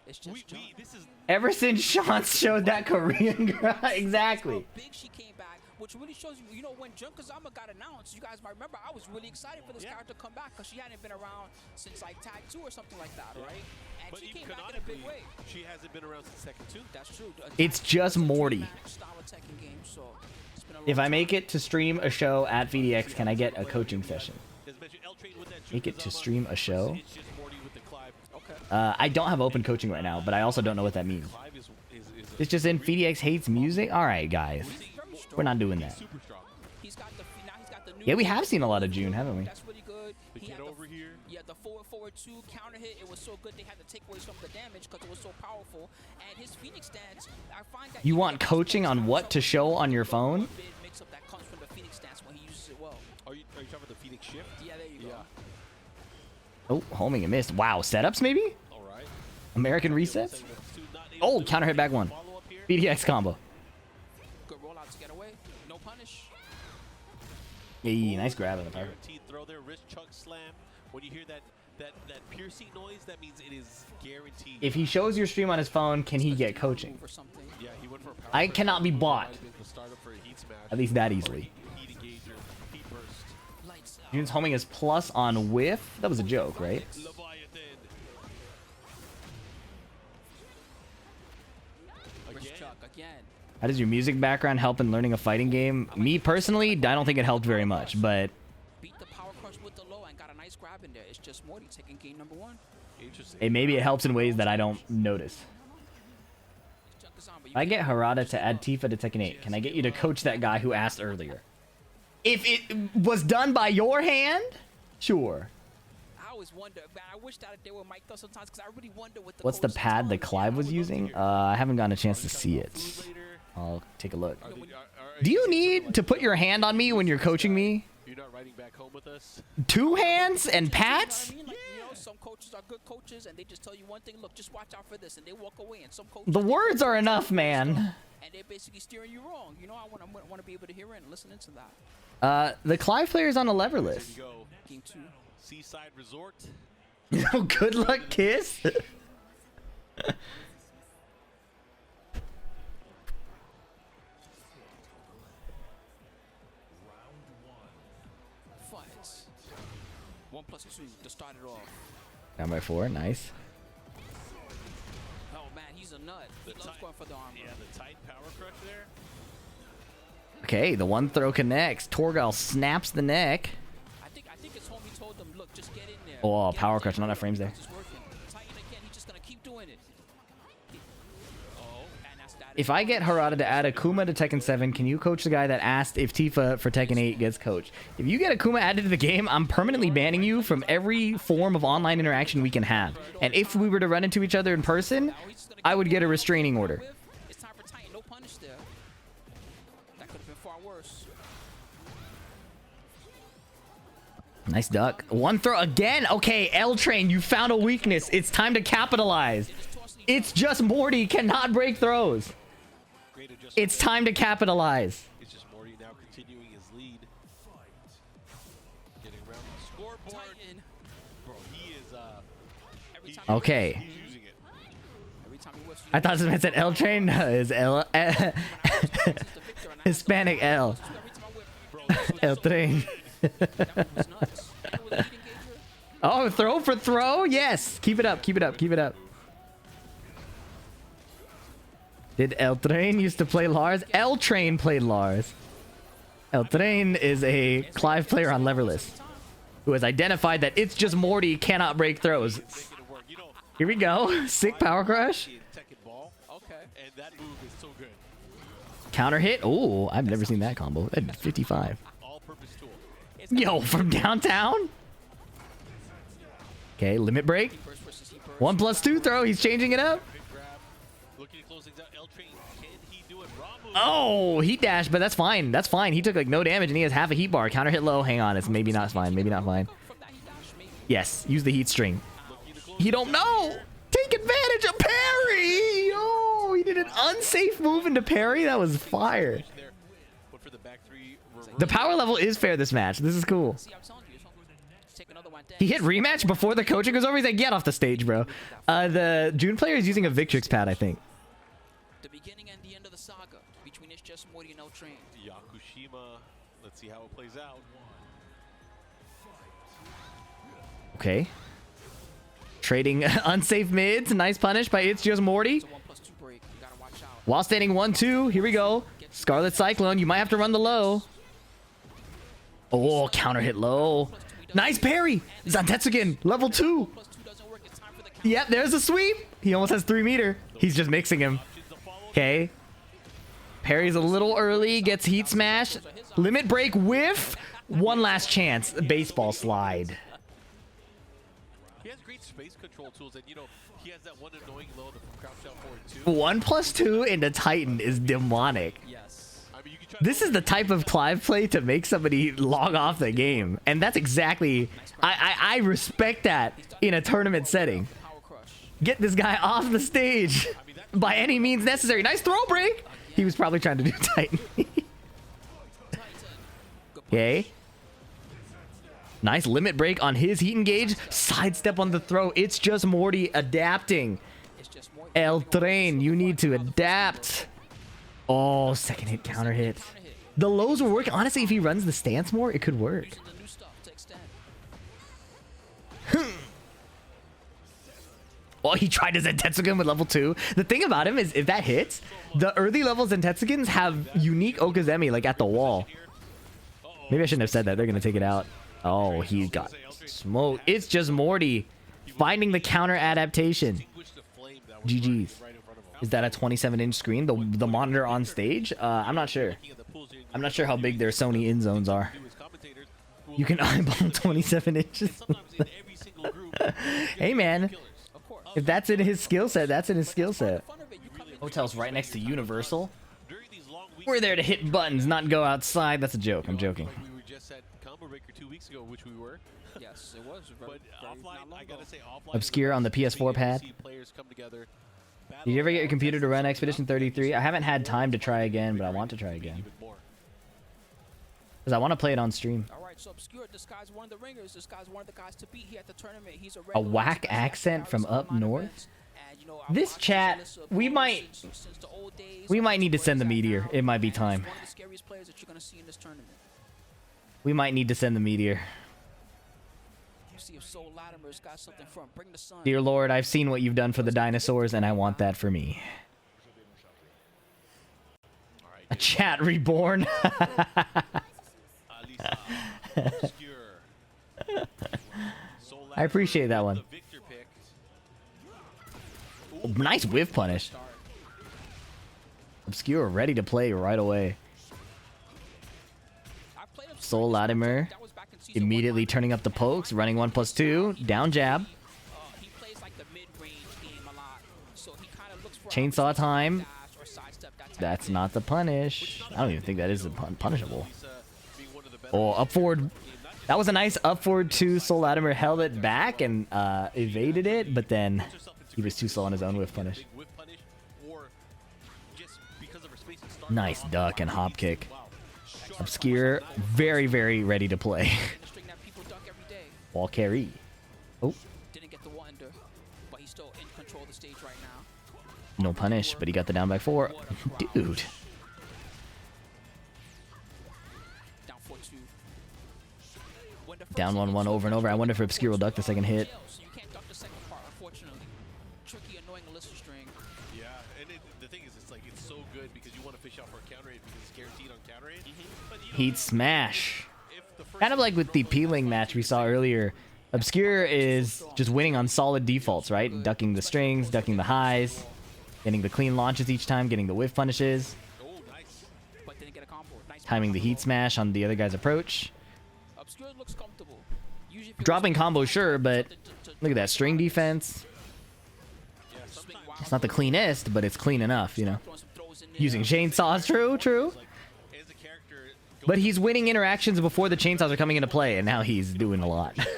Speaker 3: It's just Jun.
Speaker 4: This is
Speaker 1: Ever since Sean showed that Korean girl, exactly.
Speaker 3: How big she came back, which really shows you, when Jun Kazama got announced, you guys might remember, I was really excited for this character to come back because she hadn't been around since like Tag 2 or something like that, right? And
Speaker 4: but
Speaker 3: she
Speaker 4: even
Speaker 3: came back in a big
Speaker 4: canonically,
Speaker 3: way.
Speaker 4: she hasn't been around since Tekken 2.
Speaker 3: That's true.
Speaker 1: It's just Morty.
Speaker 3: Style of Tekken game, so it's been a
Speaker 1: If
Speaker 3: long
Speaker 1: I make
Speaker 3: time.
Speaker 1: it to stream a show at VDX, can I get a coaching session?
Speaker 4: As mentioned, L-Train with that
Speaker 1: Make it to
Speaker 4: Kazama.
Speaker 1: stream a show?
Speaker 4: It's just Morty with the Clive.
Speaker 3: Okay.
Speaker 1: I don't have open coaching right now, but I also don't know what that means.
Speaker 4: Clive is
Speaker 1: It's just in VDX hates music? Alright, guys.
Speaker 3: Very strong.
Speaker 1: We're not doing that.
Speaker 4: super strong.
Speaker 3: He's got the new
Speaker 1: Yeah, we have seen a lot of June, haven't we?
Speaker 3: That's really good.
Speaker 4: The
Speaker 3: He
Speaker 4: kid
Speaker 3: had
Speaker 4: over here.
Speaker 3: Yeah, the forward 2 counter hit. It was so good they had to take away some of the damage because it was so powerful. And his Phoenix stance, I find that
Speaker 1: You
Speaker 3: even
Speaker 1: want
Speaker 3: if his
Speaker 1: coaching
Speaker 3: stance
Speaker 1: on
Speaker 3: comes
Speaker 1: what
Speaker 3: out
Speaker 1: to
Speaker 3: with
Speaker 1: show
Speaker 3: the
Speaker 1: on your
Speaker 3: good
Speaker 1: phone?
Speaker 3: bit mix-up that comes from the Phoenix stance when he uses it well.
Speaker 4: Are you talking about the Phoenix shift?
Speaker 3: Yeah, there you go.
Speaker 1: Oh, homing and missed. Wow, setups maybe?
Speaker 4: All right.
Speaker 1: American resets? Oh, counter hit back 1.
Speaker 4: Follow up here.
Speaker 1: VDX combo.
Speaker 3: Good rollout to get away. No punish.
Speaker 1: Hey, nice grab on the power.
Speaker 4: Guaranteed throw there, wrist chuck slam. When you hear that that piercing noise, that means it is guaranteed.
Speaker 1: If he shows your stream on his phone, can he get coaching?
Speaker 4: Yeah, he went for a power
Speaker 1: I
Speaker 4: burst.
Speaker 1: cannot be bought.
Speaker 4: Might have been the startup for a heat smash.
Speaker 1: At least that easily.
Speaker 4: Heat engager, heat burst.
Speaker 1: June's homing his plus on whiff. That was a joke, right?
Speaker 4: Leviathan.
Speaker 3: Again.
Speaker 1: How does your music background help in learning a fighting game? Me personally, I don't think it helped very much, but
Speaker 3: Beat the power crush with the low and got a nice grab in there. It's just Morty taking game number 1.
Speaker 4: Interesting.
Speaker 1: maybe it helps in ways that I don't notice. If I get Harada to add Tifa to Tekken 8, can I get you to coach that guy who asked earlier? If it was done by your hand, sure.
Speaker 3: I always wonder, man, I wish that they were mic'd up sometimes because I really wonder what the
Speaker 1: What's the
Speaker 3: coach is
Speaker 1: pad
Speaker 3: telling
Speaker 1: that
Speaker 3: them.
Speaker 1: Clive was using? I haven't gotten a chance to see it. I'll take a look. Do you need to put your hand on me when you're coaching me?
Speaker 4: You're not riding back home with us?
Speaker 1: 2 hands and pats?
Speaker 3: You know what I mean? Like, you know, some coaches are good coaches and they just tell you one thing, look, just watch out for this, and they walk away. And some coaches,
Speaker 1: The words are enough, man.
Speaker 3: and they're basically steering you wrong. You know, I want to be able to hear it and listen into that.
Speaker 1: The Clive player is on a lever
Speaker 4: There
Speaker 1: list.
Speaker 4: you go.
Speaker 3: Game 2.
Speaker 4: Seaside Resort.
Speaker 1: Good luck, kiss.
Speaker 3: Fights. 1+2 to start it off.
Speaker 1: Down by 4, nice.
Speaker 3: Oh man, he's a nut. He loves going for the armor.
Speaker 4: Yeah, the tight power crush there.
Speaker 1: Okay, the one throw connects. Torgal snaps the neck.
Speaker 3: I think his homie told him, look, just get in there.
Speaker 1: Oh,
Speaker 3: Get
Speaker 1: power
Speaker 3: in
Speaker 1: crush, not enough frames there.
Speaker 3: It's working. Titan again, he's just gonna keep doing it. Oh, and that's that.
Speaker 1: If I get Harada to add Akouma to Tekken 7, can you coach the guy that asked if Tifa for Tekken 8 gets coached? If you get Akouma added to the game, I'm permanently banning you from every form of online interaction we can have. And if we were to run into each other in person, I would get a restraining order.
Speaker 3: It's time for Titan. No punish there. That could have been far worse.
Speaker 1: Nice duck. One throw again. Okay, L Train, you found a weakness. It's time to capitalize. It's just Morty cannot break throws.
Speaker 4: Great adjustment.
Speaker 1: It's time to capitalize.
Speaker 4: It's just Morty now continuing his lead. Getting around the scoreboard.
Speaker 3: Titan.
Speaker 4: Bro, he is
Speaker 3: Every time
Speaker 1: Okay.
Speaker 4: he's using it.
Speaker 3: Every time he whistles,
Speaker 1: I thought this said L Train. No, it's L.
Speaker 3: it's the victor, and I
Speaker 1: Hispanic L.
Speaker 3: every time I whip,
Speaker 4: Bro, this was
Speaker 1: El Train.
Speaker 3: that move was nuts. You know, with a heat engager,
Speaker 1: Oh, throw for throw? Yes. Keep it up. Keep it up. Keep it up. Did El Train used to play Lars? L Train played Lars. El Train is a Clive player on Leverless who has identified that it's just Morty cannot break throws.
Speaker 4: making it work. You know,
Speaker 1: Here we go. Sick power crush.
Speaker 4: in Tekken Ball,
Speaker 3: okay.
Speaker 4: and that move is so good.
Speaker 1: Counter hit. Oh, I've never seen that combo. At 55.
Speaker 4: All-purpose tool.
Speaker 1: Yo, from downtown? Okay, limit break.
Speaker 3: Burst versus heat burst.
Speaker 1: 1+2 throw. He's changing it up.
Speaker 4: Big grab. Looking to close things out. L-Train, can he do it? Raw move.
Speaker 1: Oh, heat dash, but that's fine. That's fine. He took like no damage and he has half a heat bar. Counter hit low. Hang on. It's maybe not fine. Maybe not fine.
Speaker 3: From that heat dash, maybe.
Speaker 1: Yes, use the heat string.
Speaker 4: Looking to close
Speaker 1: He
Speaker 4: things
Speaker 1: don't
Speaker 4: out
Speaker 1: know.
Speaker 4: here.
Speaker 1: Take advantage of parry. Oh, he did an unsafe move into parry. That was fire.
Speaker 4: There. Went for the back three reverse.
Speaker 1: The power level is fair this match. This is cool.
Speaker 3: See, I'm telling you, just take another one.
Speaker 1: He hit rematch before the coaching was over. He's like, get off the stage, bro. The June player is using a Victrix pad, I think.
Speaker 3: The beginning and the end of the saga between It's Just Morty and L Train.
Speaker 4: Yakushima. Let's see how it plays out.
Speaker 1: Okay. Trading unsafe mids. Nice punish by It's Just Morty.
Speaker 3: It's a 1+2 break. You gotta watch out.
Speaker 1: While standing 1-2. Here we go. Scarlet Cyclone. You might have to run the low. Oh, counter hit low. Nice parry. Zantetsuken. Level 2.
Speaker 3: +2 doesn't work. It's time for the count.
Speaker 1: Yep, there's a sweep. He almost has 3 meter. He's just mixing him. Okay. Parry's a little early. Gets heat smash. Limit break whiff. One last chance. Baseball slide.
Speaker 4: He has great space control tools, and you know, he has that one annoying low, the crouch out forward 2.
Speaker 1: 1+2 into Titan is demonic.
Speaker 3: Yes.
Speaker 4: I mean, you can try
Speaker 1: This is the type of Clive play to make somebody log off the game. And that's exactly... I respect that in a tournament setting.
Speaker 3: Power crush.
Speaker 1: Get this guy off the stage by any means necessary. Nice throw break. He was probably trying to do Titan.
Speaker 3: Titan. Good
Speaker 1: Okay. Nice limit break on his heat engage. Sidestep on the throw. It's just Morty adapting. El Train, you need to adapt. Oh, second hit counter hit. The lows were working. Honestly, if he runs the stance more, it could work. Oh, he tried his Zentetsuken with level 2. The thing about him is if that hits, the early level Zentetsugens have unique Okazemi like at the wall. Maybe I shouldn't have said that. They're going to take it out. Oh, he got smoked. It's just Morty finding the counter adaptation. GG's. Is that a 27-inch screen? The monitor on stage? I'm not sure. I'm not sure how big their Sony in zones are. You can eyeball 27 inches. Hey, man. If that's in his skill set, that's in his skill set. Hotel's right next to Universal. We're there to hit buttons, not go outside. That's a joke. I'm joking.
Speaker 4: We were just at Combo Breaker 2 weeks ago, which we were.
Speaker 3: Yes, it was.
Speaker 4: But offline, I gotta say, offline.
Speaker 1: Obscure on the PS4 pad. Did you ever get your computer to run Expedition 33? I haven't had time to try again, but I want to try again. Because I want to play it on stream.
Speaker 3: Alright, so Obscure, this guy's one of the ringers. This guy's one of the guys to beat here at the tournament. He's
Speaker 1: a whack accent from up north? This chat, we might need to send the meteor. It might be time. We might need to send the meteor. Dear Lord, I've seen what you've done for the dinosaurs, and I want that for me. A chat reborn. I appreciate that one. Oh, nice whiff punish. Obscure ready to play right away. Soul Latimer immediately turning up the pokes, running 1+2, down jab. Chainsaw time. That's not the punish. I don't even think that is punishable. Oh, up forward. That was a nice up forward 2. Soul Latimer held it back and evaded it, but then he was too slow on his own whiff punish. Nice duck and hop kick. Obscure, very, very ready to play. Wall carry. Oh. No punish, but he got the down back 4. Dude. Down 1-1 over and over. I wonder if Obscure will duck the second hit. Heat smash. Kind of like with the PLing match we saw earlier. Obscure is just winning on solid defaults, right? Ducking the strings, ducking the highs, getting the clean launches each time, getting the whiff punishes, timing the heat smash on the other guy's approach. Dropping combo, sure, but look at that string defense. It's not the cleanest, but it's clean enough, you know. Using chainsaws, true. But he's winning interactions before the chainsaws are coming into play, and now he's doing a lot.
Speaker 4: How do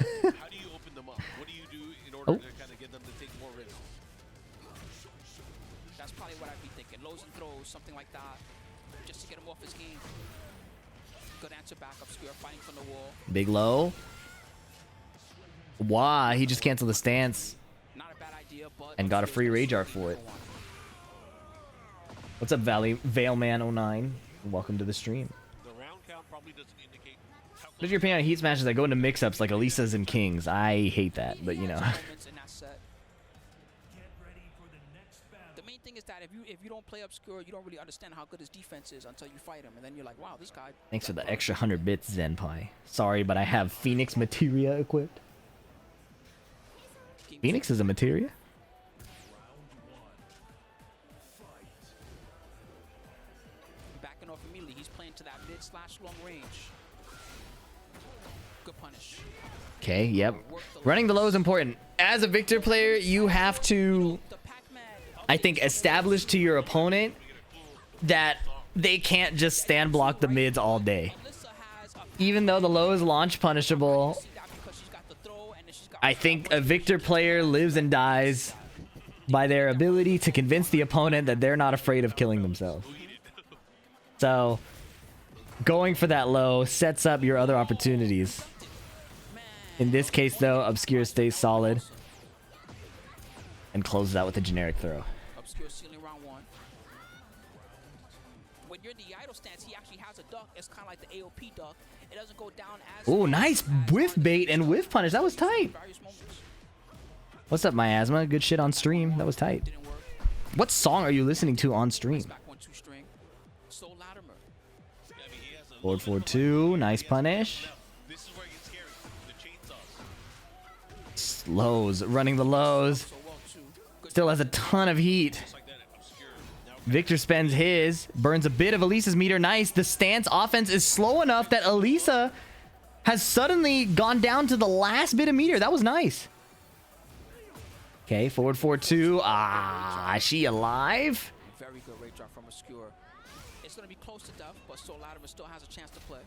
Speaker 4: you open them up? What do you do in order to kind of get them to take more risks?
Speaker 3: That's probably what I'd be thinking. Lows and throws, something like that, just to get him off his game. Good answer back, Obscure, fighting from the wall.
Speaker 1: Big low. Wow, he just canceled the stance.
Speaker 3: Not a bad idea, but
Speaker 1: and got a free rage art for it. What's up, Veilman09? Welcome to the stream. What is your opinion on heat smashes that go into mix-ups like Elisa's and Kings? I hate that, but you know.
Speaker 3: The main thing is that if you don't play Obscure, you don't really understand how good his defense is until you fight him, and then you're like, wow, this guy.
Speaker 1: Thanks for the extra 100 bits, Zenpai. Sorry, but I have Phoenix Materia equipped. Phoenix is a Materia?
Speaker 3: Backing off immediately, he's playing to that mid/long range. Good punish.
Speaker 1: Okay, yep. Running the low is important. As a Victor player, you have to, I think, establish to your opponent that they can't just stand block the mids all day. Even though the low is launch punishable, I think a Victor player lives and dies by their ability to convince the opponent that they're not afraid of killing themselves. So, going for that low sets up your other opportunities. In this case, though, Obscure stays solid and closes out with a generic throw.
Speaker 3: Obscure ceiling round 1. When you're in the idle stance, he actually has a duck. It's kind of like the AOP duck. It doesn't go down as...
Speaker 1: Oh, nice whiff bait and whiff punish. That was tight. What's up, Mayasma? Good shit on stream. That was tight. What song are you listening to on stream? Forward 4-2. Nice punish. Lows. Running the lows. Still has a ton of heat. Victor spends his. Burns a bit of Elisa's meter. Nice. The stance offense is slow enough that Elisa has suddenly gone down to the last bit of meter. That was nice. Okay, forward 4-2. Ah, is she alive?
Speaker 3: Very good rate drop from Obscure. It's going to be close to death, but Soul Latimer still has a chance to play.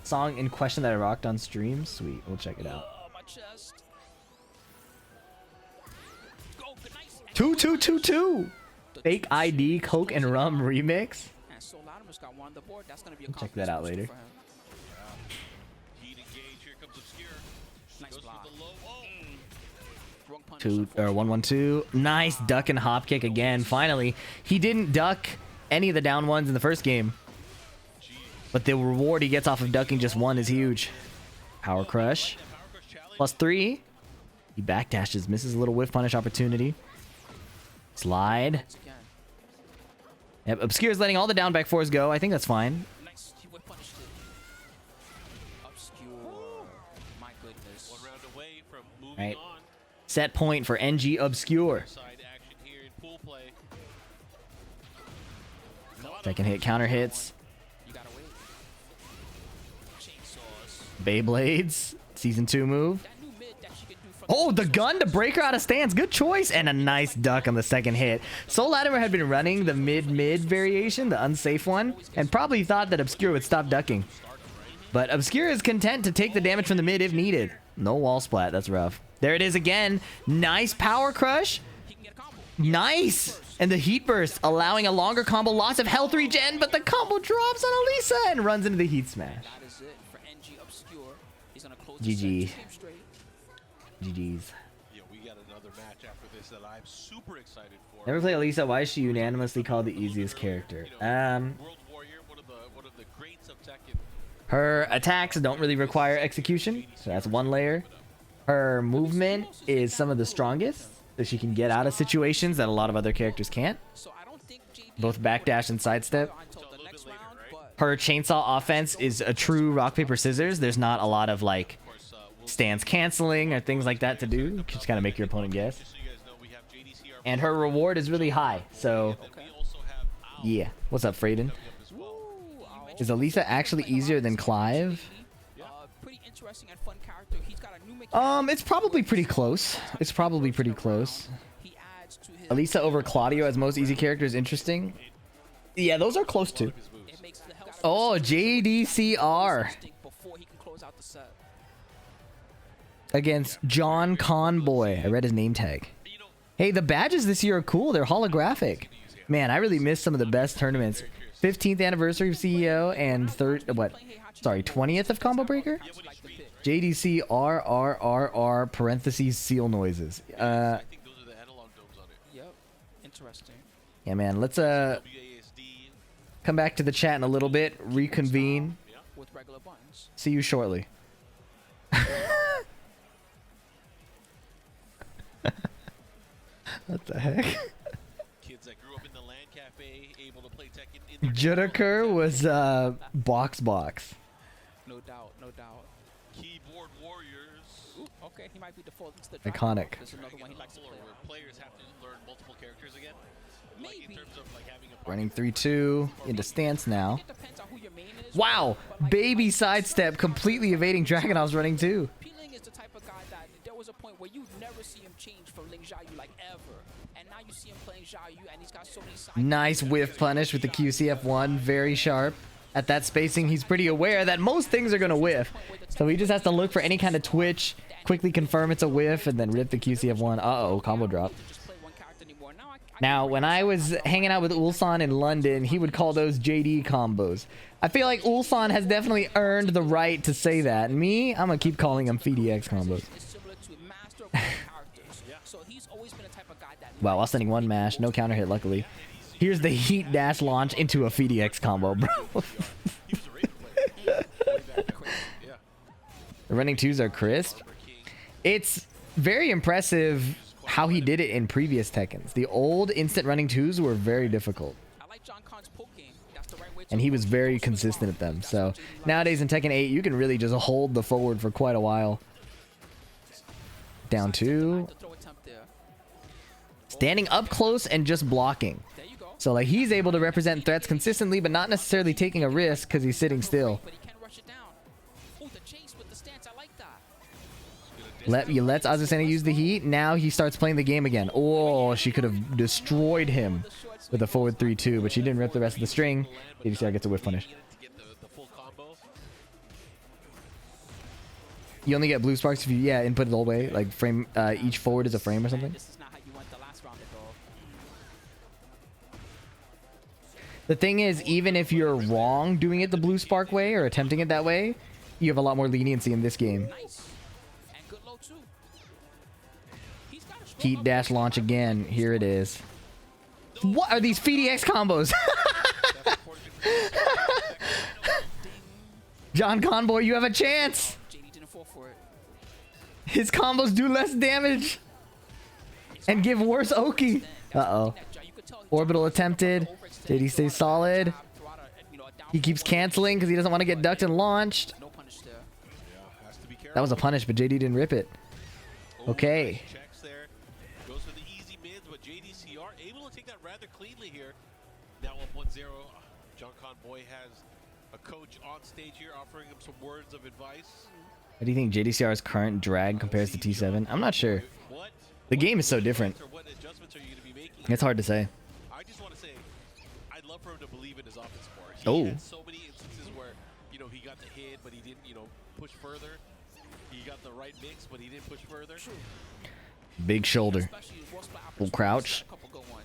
Speaker 1: Song in question that I rocked on stream? Sweet, we'll check it out.
Speaker 3: My chest. Go, nice.
Speaker 1: 2-2-2-2. Fake ID, Coke and Rum remix.
Speaker 3: And Soul Latimer's got one on the board. That's going to be a
Speaker 1: check that out later.
Speaker 3: Nice block.
Speaker 1: 1-1-2. Nice duck and hop kick again. Finally, he didn't duck any of the down ones in the first game, but the reward he gets off of ducking just one is huge. Power crush. +3. He backdashes, misses a little whiff punish opportunity. Slide. Yep, Obscure's letting all the down back fours go. I think that's fine.
Speaker 3: Nice. He whiff punished it. Obscure. My goodness.
Speaker 4: One round away from moving
Speaker 1: Right.
Speaker 4: on.
Speaker 1: Set point for NG Obscure.
Speaker 4: Side action here in pool play.
Speaker 1: Second hit, counter hits.
Speaker 3: You gotta wait. Chainsaws.
Speaker 1: Beyblades. Season 2 move.
Speaker 3: That new mid that she can do from
Speaker 1: Oh, the gun to break her out of stance. Good choice. And a nice duck on the second hit. Soul Latimer had been running the mid-mid variation, the unsafe one, and probably thought that Obscure would stop ducking. But Obscure is content to take the damage from the mid if needed. No wall splat. That's rough. There it is again. Nice power crush.
Speaker 3: he can get a combo.
Speaker 1: Nice. And the heat burst, allowing a longer combo, loss of health regen, but the combo drops on Elisa and runs into the heat smash.
Speaker 3: That is it for NG Obscure. He's gonna close
Speaker 1: GG.
Speaker 3: the set, 2 games straight.
Speaker 1: GG's.
Speaker 4: Yeah, we got another match after this that I'm super excited for.
Speaker 1: Never play Elisa. Why is she unanimously called the easiest character?
Speaker 4: World Warrior, one of the greats of Tekken.
Speaker 1: Her attacks don't really require execution, so that's one layer. Her movement is some of the strongest, so she can get out of situations that a lot of other characters can't.
Speaker 3: So I don't think JD
Speaker 1: Both backdash and sidestep.
Speaker 3: until the next round, but
Speaker 1: Her chainsaw offense is a true rock, paper, scissors. There's not a lot of like stance canceling or things like that to do. You just gotta make your opponent guess.
Speaker 4: So you guys know we have JDC
Speaker 1: And her reward is really high, so
Speaker 4: we also have Owl
Speaker 1: yeah. What's up, Frayden?
Speaker 4: as well.
Speaker 1: Is Elisa actually easier than Clive?
Speaker 3: pretty interesting and fun character. He's got a new mechanic.
Speaker 1: It's probably pretty close. It's probably pretty close.
Speaker 3: He adds to his
Speaker 1: Elisa over Claudio as most easy character is interesting. Yeah, those are close too.
Speaker 3: it makes the health
Speaker 1: Oh, JDCR
Speaker 3: before he can close out the set.
Speaker 1: against John Conboy. I read his name tag. Hey, the badges this year are cool. They're holographic. Man, I really missed some of the best tournaments. 15th anniversary of CEO and 20th of Combo Breaker? JDC RRRR parentheses seal noises.
Speaker 4: I think those are the analog domes on it.
Speaker 3: Yep. Interesting.
Speaker 1: Yeah, man. Let's
Speaker 4: WASD.
Speaker 1: come back to the chat in a little bit, reconvene.
Speaker 3: With regular buttons.
Speaker 1: See you shortly. What the heck?
Speaker 4: Kids that grew up in the LAN cafe, able to play Tekken in the
Speaker 1: Judiker was box.
Speaker 3: No doubt, no doubt.
Speaker 4: keyboard warriors.
Speaker 3: Ooh, okay, he might be defaulting to the
Speaker 1: Iconic.
Speaker 3: There's another one he likes to play.
Speaker 4: Where players have to learn multiple characters again. Like in
Speaker 3: Maybe.
Speaker 4: terms of like having a
Speaker 1: Running 3-2 into stance now.
Speaker 3: It depends on who your main is.
Speaker 1: Wow,
Speaker 3: but like-
Speaker 1: baby sidestep completely evading Dragunov's running too.
Speaker 3: PLing is the type of guy that there was a point where you'd never see him change from Ling Xiayou like ever. And now you see him playing Xiayou and he's got so many sides.
Speaker 1: Nice whiff punish with the QCF1, very sharp. At that spacing, he's pretty aware that most things are gonna whiff. So he just has to look for any kind of twitch, quickly confirm it's a whiff, and then rip the QCF1. Uh-oh, combo drop.
Speaker 3: Just play one character anymore. Now
Speaker 1: Now, when I was hanging out with Ulsan in London, he would call those JD combos. I feel like Ulsan has definitely earned the right to say that. Me, I'm gonna keep calling them FDX combos. Wow, while sending one mash, no counter hit, luckily. Here's the heat dash launch into a FDX combo, bro. The running twos are crisp. It's very impressive how he did it in previous Tekkens. The old instant running twos were very difficult. And he was very consistent at them. So nowadays in Tekken 8, you can really just hold the forward for quite a while. Down two. Standing up close and just blocking. So like he's able to represent threats consistently, but not necessarily taking a risk because he's sitting still. Lets Azucena use the heat. Now he starts playing the game again. Oh, she could have destroyed him with a forward 3-2, but she didn't rip the rest of the string. ADCR gets a whiff punish. You only get blue sparks if you, input it all the way. Like frame, each forward is a frame or something. The thing is, even if you're wrong doing it the blue spark way or attempting it that way, you have a lot more leniency in this game. Heat dash launch again. Here it is. What are these FDX combos? John Conboy, you have a chance. His combos do less damage and give worse Oki. Uh-oh. Orbital attempted. JD stays solid. He keeps canceling because he doesn't want to get ducked and launched. That was a punish, but JD didn't rip it. Okay.
Speaker 4: Goes for the easy mids, but JDCR able to take that rather cleanly here. Now up 1-0. John Conboy has a coach on stage here offering him some words of advice.
Speaker 1: How do you think JDCR's current drag compares to T7? I'm not sure. The game is so different. It's hard to say.
Speaker 4: I just want to say, I'd love for him to believe in his offense more. He had so many instances where, he got the hit, but he didn't, push further. He got the right mix, but he didn't push further.
Speaker 1: Big shoulder. Full crouch.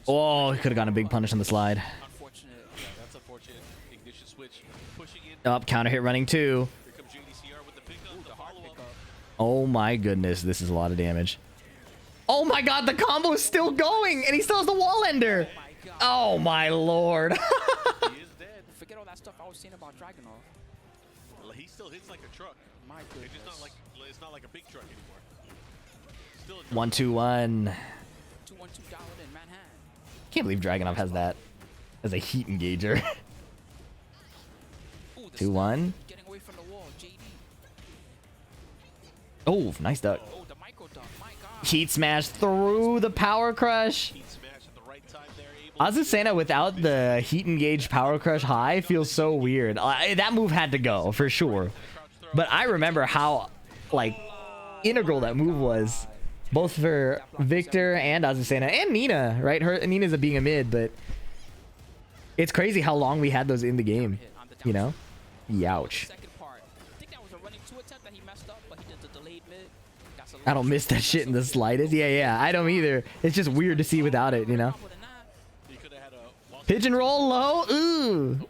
Speaker 1: Oh, he could have gotten a big punish on the slide.
Speaker 4: That's unfortunate. Ignition switch pushing in.
Speaker 1: Up, counter hit running two.
Speaker 4: Here comes JDCR with the pickup, the follow-up.
Speaker 1: Oh my goodness, this is a lot of damage. Oh my god, the combo is still going, and he still has the wall ender. Oh my lord.
Speaker 4: He is dead.
Speaker 3: Forget all that stuff I was saying about Dragunov.
Speaker 4: Well, he still hits like a truck.
Speaker 3: My goodness.
Speaker 4: It's not like a big truck anymore. Still a truck.
Speaker 1: 1-2-1.
Speaker 3: 2-1-2 down in Manhattan.
Speaker 1: Can't believe Dragunov has that as a heat engager. 2-1.
Speaker 3: Getting away from the wall, JD.
Speaker 1: Oh, nice duck.
Speaker 3: Oh, the micro duck. My god.
Speaker 1: Heat smash through the power crush.
Speaker 4: Heat smash at the right time there.
Speaker 1: Azucena without the heat engaged power crush high feels so weird. That move had to go for sure. But I remember how integral that move was, both for Victor and Azucena and Nina, right? Nina's being a mid, but it's crazy how long we had those in the game, Youch. I don't miss that shit in the slightest. Yeah, I don't either. It's just weird to see without it, Pigeon roll low. Ooh.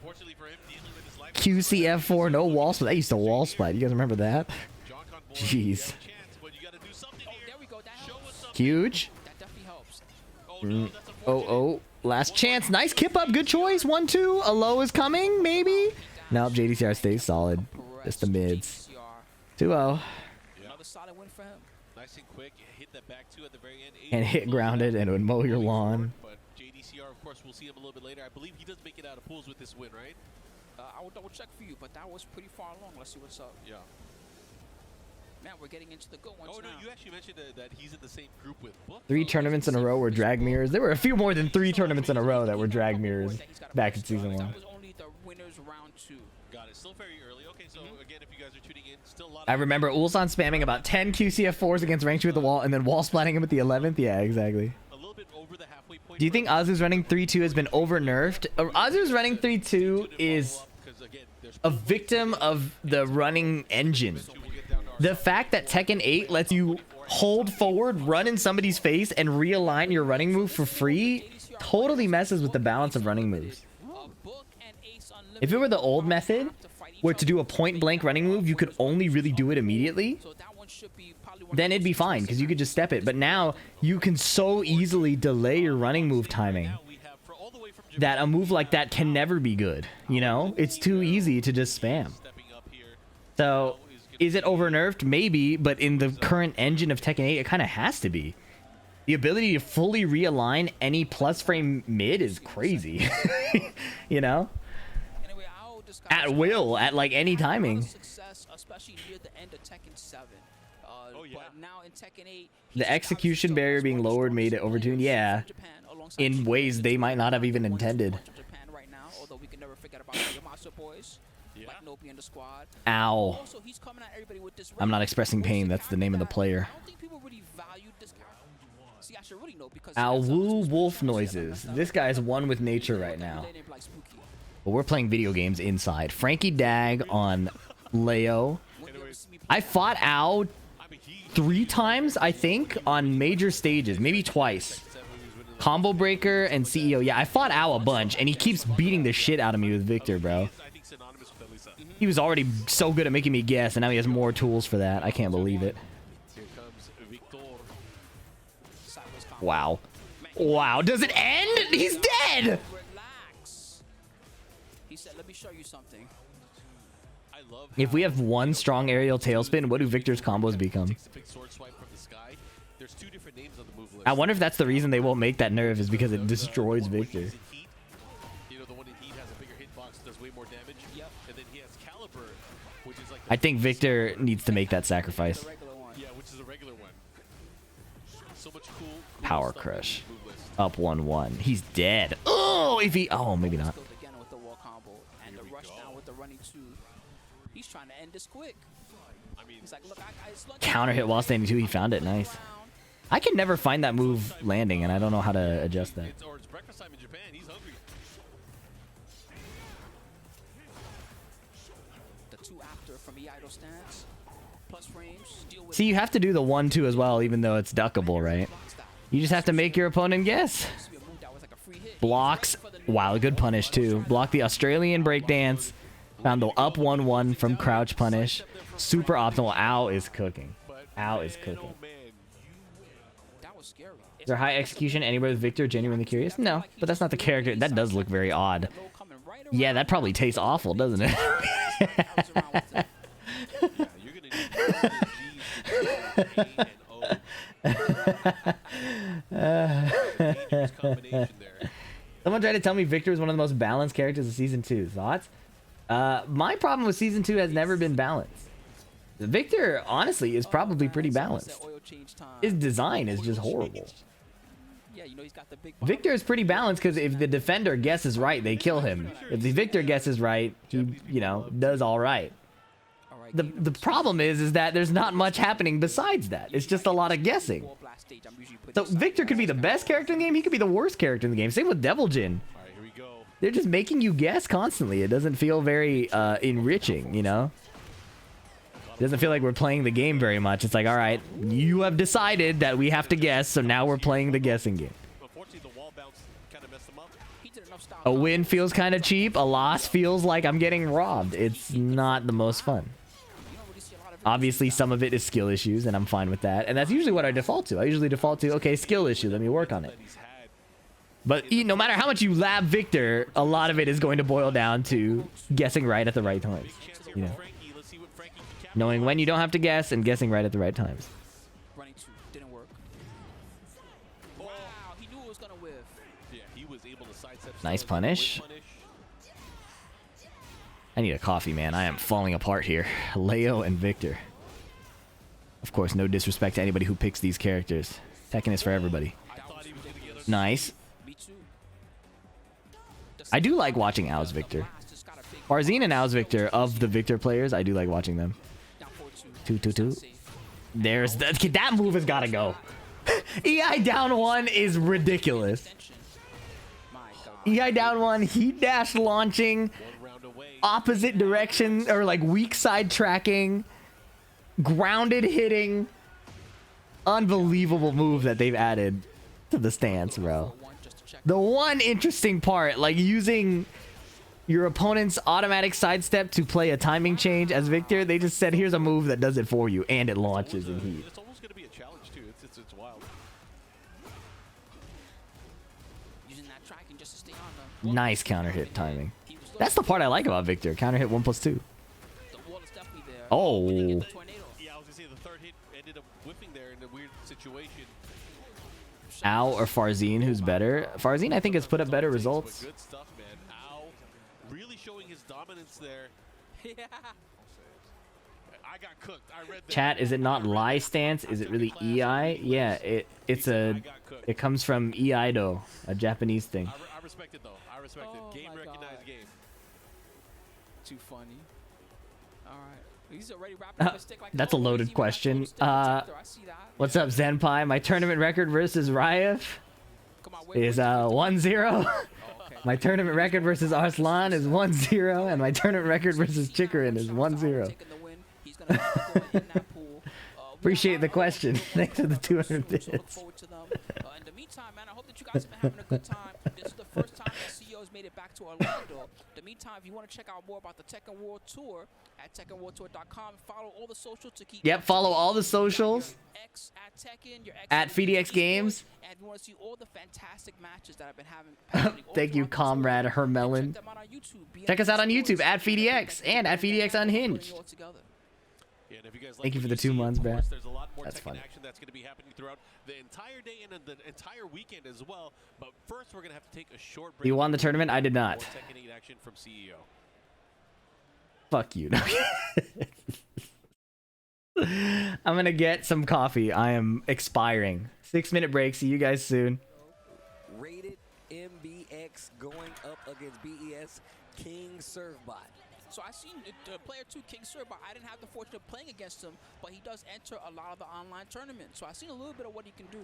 Speaker 1: QCF4, no wall split. I used to wall split. You guys remember that? Jeez. Huge. Last chance. Nice kip up. Good choice. 1-2. A low is coming, maybe? Nope, JDCR stays solid. Just the mids. 2-0.
Speaker 4: Nice and quick. Hit that back two at the very end.
Speaker 1: And hit grounded and would mow your lawn.
Speaker 4: But JDCR, of course, we'll see him a little bit later. I believe he does make it out of pools with this win, right?
Speaker 3: I will double check for you, but that was pretty far along. Let's see what's up.
Speaker 4: Yeah.
Speaker 3: Man, we're getting into the good ones now.
Speaker 4: You actually mentioned that he's in the same group with Book.
Speaker 1: 3 tournaments in a row were drag mirrors. There were a few more than 3 tournaments in a row that were drag mirrors back in season 1.
Speaker 3: That was only the winners round 2.
Speaker 4: Got it. Still very early. Okay, so again, if you guys are tuning in, still a lot.
Speaker 1: I remember Ulsan spamming about 10 QCF4s against rank 2 at the wall and then wall splatting him at the 11th. Yeah, exactly.
Speaker 4: A little bit over the halfway point.
Speaker 1: Do you think Azu's running 3-2 has been over nerfed? Azu's running 3-2 is a victim of the running engine. The fact that Tekken 8 lets you hold forward, run in somebody's face, and realign your running move for free totally messes with the balance of running moves. If it were the old method, where to do a point blank running move, you could only really do it immediately, then it'd be fine because you could just step it. But now you can so easily delay your running move timing that a move like that can never be good. You know, it's too easy to just spam. So is it over nerfed? Maybe, but in the current engine of Tekken 8, it kind of has to be. The ability to fully realign any plus frame mid is crazy. You know? At will, at like any timing.
Speaker 3: Especially near the end of Tekken 7. But now in Tekken 8,
Speaker 1: the execution barrier being lowered made it overtuned. Yeah. In ways they might not have even intended. Ow. I'm not expressing pain. That's the name of the player. Ow woo wolf noises. This guy's one with nature right now. But we're playing video games inside. Frankie Dag on Leo. I fought Ow 3 times, I think, on major stages. Maybe twice. Combo Breaker and CEO. Yeah, I fought Ow a bunch, and he keeps beating the shit out of me with Victor, bro. He was already so good at making me guess, and now he has more tools for that. I can't believe it. Wow. Wow. Does it end? He's dead!
Speaker 3: He said, "Let me show you something."
Speaker 1: If we have one strong aerial tailspin, what do Victor's combos become? I wonder if that's the reason they won't make that nerf, is because it destroys Victor. I think Victor needs to make that sacrifice. Power crush. Up 1-1. He's dead. Oh, if he... Oh, maybe not.
Speaker 3: He's trying to end this quick. He's like, look,
Speaker 1: counter hit while standing 2. He found it. Nice. I can never find that move landing, and I don't know how to adjust that. See, you have to do the 1-2 as well, even though it's duckable, right? You just have to make your opponent guess. Blocks. Wow, good punish, too. Block the Australian breakdance. Found the up 1-1 from crouch punish. Super optimal. Ow is cooking. Ow is cooking. Is there high execution anywhere with Victor? Genuinely curious? No, but that's not the character. That does look very odd. Yeah, that probably tastes awful, doesn't it? Someone tried to tell me Victor is one of the most balanced characters of Season 2. Thoughts? My problem with Season 2 has never been balanced. Victor, honestly, is probably pretty balanced. His design is just horrible. Victor is pretty balanced because if the defender guesses right, they kill him. If the Victor guesses right, he, you know, does all right. The problem is that there's not much happening besides that. It's just a lot of guessing. So Victor could be the best character in the game. He could be the worst character in the game. Same with Devil Jin. They're just making you guess constantly. It doesn't feel very enriching, you know? It doesn't feel like we're playing the game very much. It's like, all right, you have decided that we have to guess, so now we're playing the guessing game. A win feels kind of cheap. A loss feels like I'm getting robbed. It's not the most fun. Obviously, some of it is skill issues, and I'm fine with that. And that's usually what I default to. I usually default to, okay, skill issue. Let me work on it. But no matter how much you lab Victor, a lot of it is going to boil down to guessing right at the right times. You know, knowing when you don't have to guess and guessing right at the right times. Nice punish. I need a coffee, man. I am falling apart here. Leo and Victor. Of course, no disrespect to anybody who picks these characters. Tekken is for everybody. Nice. I do like watching Ow's Victor. Farzine and Ow's Victor, of the Victor players, I do like watching them. 2-2-2. There's that move has got to go. EI down 1 is ridiculous. EI down 1, heat dash launching, opposite direction, or like weak side tracking, grounded hitting. Unbelievable move that they've added to the stance, bro. The one interesting part, like using your opponent's automatic sidestep to play a timing change as Victor, they just said, here's a move that does it for you, and it launches in heat.
Speaker 4: It's almost going to be a challenge, too. It's wild.
Speaker 3: Using that tracking just to stay on them.
Speaker 1: Nice counter hit timing. That's the part I like about Victor. Counter hit 1+2.
Speaker 3: The wall is definitely there.
Speaker 1: Oh.
Speaker 3: But they get the tornado.
Speaker 4: Yeah, I was going to say the third hit ended up whipping there in a weird situation.
Speaker 1: Al or Farzine, who's better? Farzine, I think, has put up better results.
Speaker 4: Good stuff, man. Al really showing his dominance there.
Speaker 3: Yeah.
Speaker 4: I got cooked. I read that.
Speaker 1: Chat, is it not lie stance? Is it really EI? Yeah, it comes from Iaido, a Japanese thing.
Speaker 4: I respect it, though. I respect it. Game recognized game.
Speaker 3: Too funny. All right. He's already wrapping up his stick like
Speaker 1: That's a loaded question. What's up, Zenpai? My tournament record versus Ryef is 1-0. My tournament record versus Arslan is 1-0, and my tournament record versus Chikarin is 1-0. Appreciate the question. Thanks for the 200 bits.
Speaker 3: In the meantime, man, I hope that you guys have been having a good time. This is the first time that CEO has made it back to Orlando. In the meantime, if you want to check out more about the Tekken World Tour, at TekkenWorldTour.com, follow all the socials to keep.
Speaker 1: Yep, follow all the socials.
Speaker 3: X at Tekken, your X
Speaker 1: at FDX Games.
Speaker 3: And if you want to see all the fantastic matches that I've been having.
Speaker 1: Thank you, comrade Hermelin. Check us out on YouTube at FDX and at FDX Unhinged.
Speaker 4: Yeah, and if you guys like
Speaker 1: Thank you for the 2 months, bro.
Speaker 4: There's a lot more
Speaker 1: That's
Speaker 4: Tekken
Speaker 1: funny.
Speaker 4: action that's going to be happening throughout the entire day and the entire weekend as well. But first, we're going to have to take a short break.
Speaker 1: You won the tournament? I did not.
Speaker 4: More Tekken 8 action from CEO.
Speaker 1: Fuck you. I'm gonna get some coffee. I am expiring. 6-minute break. See you guys soon.
Speaker 2: Rated MBX going up against BES King Servbot.
Speaker 3: So I seen the player 2, King Servbot. I didn't have the fortune of playing against him, but he does enter a lot of the online tournaments. So I seen a little bit of what he can do.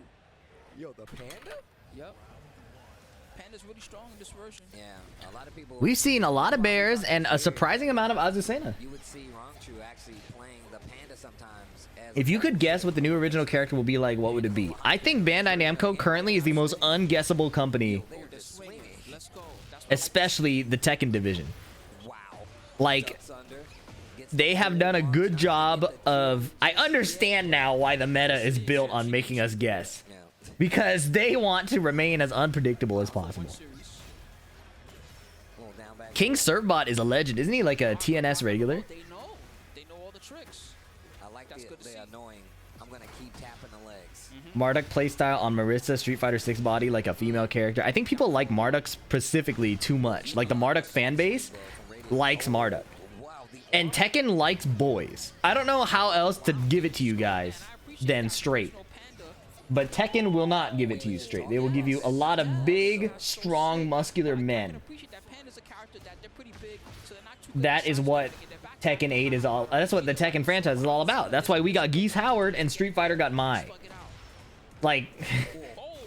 Speaker 2: Yo, the Panda?
Speaker 3: Yep. Panda's really strong in this version.
Speaker 2: Yeah, a lot of people.
Speaker 1: We've seen a lot of bears and a surprising amount of Azucena.
Speaker 2: You would see Rangchu actually playing the Panda sometimes.
Speaker 1: If you could guess what the new original character will be like, what would it be? I think Bandai Namco currently is the most unguessable company, especially the Tekken division.
Speaker 2: Wow.
Speaker 1: Like, they have done a good job of... I understand now why the meta is built on making us guess. Because they want to remain as unpredictable as possible. King Servbot is a legend. Isn't he like a TNS regular?
Speaker 3: They know all the tricks.
Speaker 2: I like the annoying. I'm gonna keep tapping the legs.
Speaker 1: Marduk playstyle on Marissa, Street Fighter 6 body like a female character. I think people like Marduk specifically too much. Like the Marduk fan base likes Marduk. And Tekken likes boys. I don't know how else to give it to you guys than straight. But Tekken will not give it to you straight. They will give you a lot of big, strong, muscular men. That is what Tekken 8 is all. That's what the Tekken franchise is all about. That's why we got Geese Howard and Street Fighter got Mai. Like,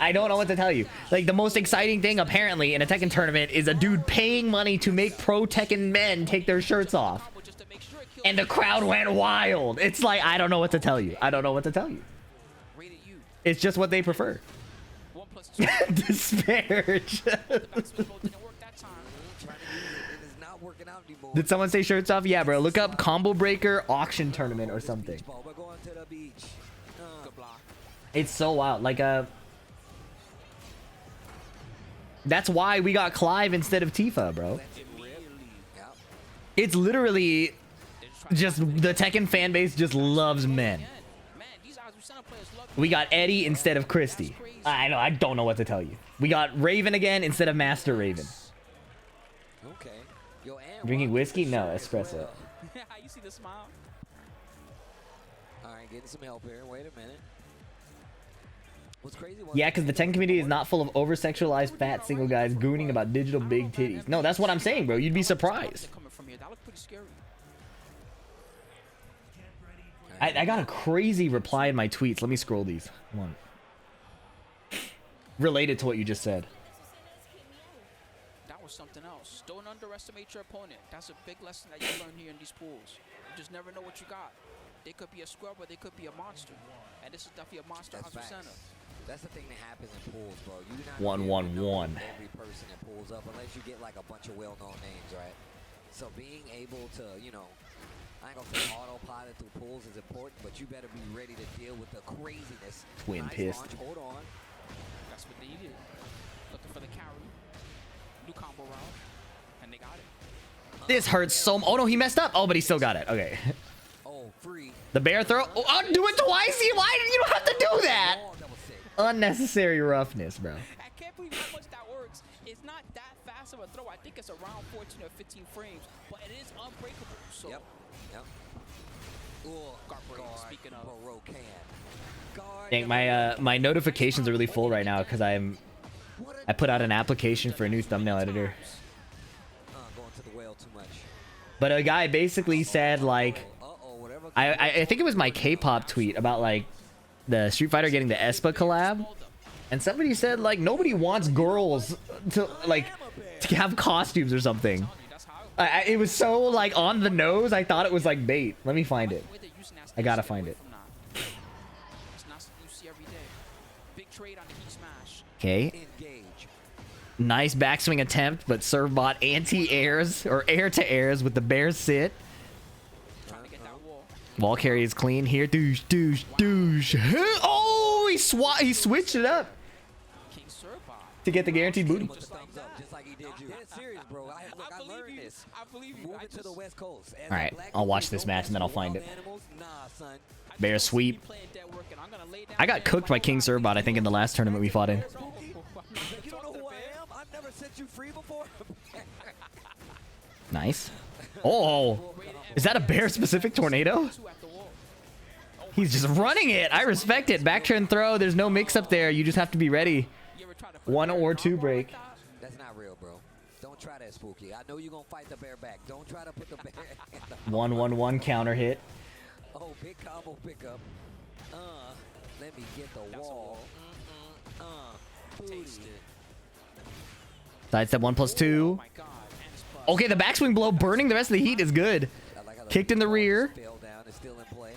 Speaker 1: I don't know what to tell you. Like, the most exciting thing apparently in a Tekken tournament is a dude paying money to make pro Tekken men take their shirts off. And the crowd went wild. It's like, I don't know what to tell you. I don't know what to tell you. It's just what they prefer. Disparage. Did someone say shirts off? Yeah, bro. Look up Combo Breaker Auction Tournament or something. It's so wild. Like, that's why we got Clive instead of Tifa, bro. It's literally just the Tekken fan base just loves men. We got Eddie instead of Christy. I know. I don't know what to tell you. We got Raven again instead of Master Raven.
Speaker 2: Okay.
Speaker 1: Drinking whiskey? No, espresso.
Speaker 3: You see the smile?
Speaker 2: All right, getting some help here. Wait a minute. What's crazy?
Speaker 1: Yeah, because the Tekken community is not full of over-sexualized fat single guys gooning about digital big titties. No, that's what I'm saying, bro. You'd be surprised. I got a crazy reply in my tweets. Let me scroll these. Come on. Related to what you just said.
Speaker 3: That was something else. Don't underestimate your opponent. That's a big lesson that you learn here in these pools. You just never know what you got. They could be a scrub or they could be a monster. And this is definitely a monster Azucena.
Speaker 2: That's the thing that happens in pools, bro. You do not
Speaker 1: 1-1-1.
Speaker 2: every person that pulls up unless you get like a bunch of well-known names, right? So being able to, you know, I ain't gonna say autopilot through pools is important, but you better be ready to deal with the craziness.
Speaker 1: Twin pissed.
Speaker 2: Launch, hold on.
Speaker 3: That's what they did. Looking for the carry. New combo round. And they got it.
Speaker 1: This hurts so much. Oh no, he messed up. Oh, but he still got it. Okay.
Speaker 2: Oh, free.
Speaker 1: The bear throw. Oh, do it twice. Why did you don't have to do that?
Speaker 2: Oh, that was sick.
Speaker 1: Unnecessary roughness, bro.
Speaker 3: I can't believe how much that works. It's not that fast of a throw. I think it's around 14 or 15 frames, but it is unbreakable. So,
Speaker 2: Yep. Ooh,
Speaker 3: guard, speaking of.
Speaker 1: Dang, my notifications are really full right now because I put out an application for a new thumbnail editor.
Speaker 2: Going to the well too much.
Speaker 1: But a guy basically said like, I think it was my K-pop tweet about like the Street Fighter getting the Espa collab, and somebody said like nobody wants girls to have costumes or something. It was so like on the nose. I thought it was like bait. Let me find it. I gotta find it. Okay. Nice backswing attempt, but serve bot anti-airs or air to airs with the bear sit. Wall carry is clean here. Douche, douche, douche. Oh, he switched it up to get the guaranteed booty.
Speaker 2: Just like he did you. Dead serious, bro. I learned this.
Speaker 3: I believe you.
Speaker 2: Moving to the West Coast.
Speaker 1: All right, I'll watch this match and then I'll find it. Bear sweep. I got cooked by King Servbot, I think, in the last tournament we fought in.
Speaker 2: You don't know who I am? I've never set you free before.
Speaker 1: Nice. Oh, is that a bear-specific tornado? He's just running it. I respect it. Back turn throw. There's no mix-up there. You just have to be ready. 1 or 2 break.
Speaker 2: That's not real, bro. Don't try that, Spooky. I know you're going to fight the bear back. Don't try to put the bear in the
Speaker 1: 1-1-1 counter hit.
Speaker 2: Oh, big combo pickup. Let me get the wall.
Speaker 3: Taste it.
Speaker 1: Sidestep 1+2. Okay, the backswing blow burning the rest of the heat is good. Kicked in the rear.
Speaker 2: Fell down. It's still in play.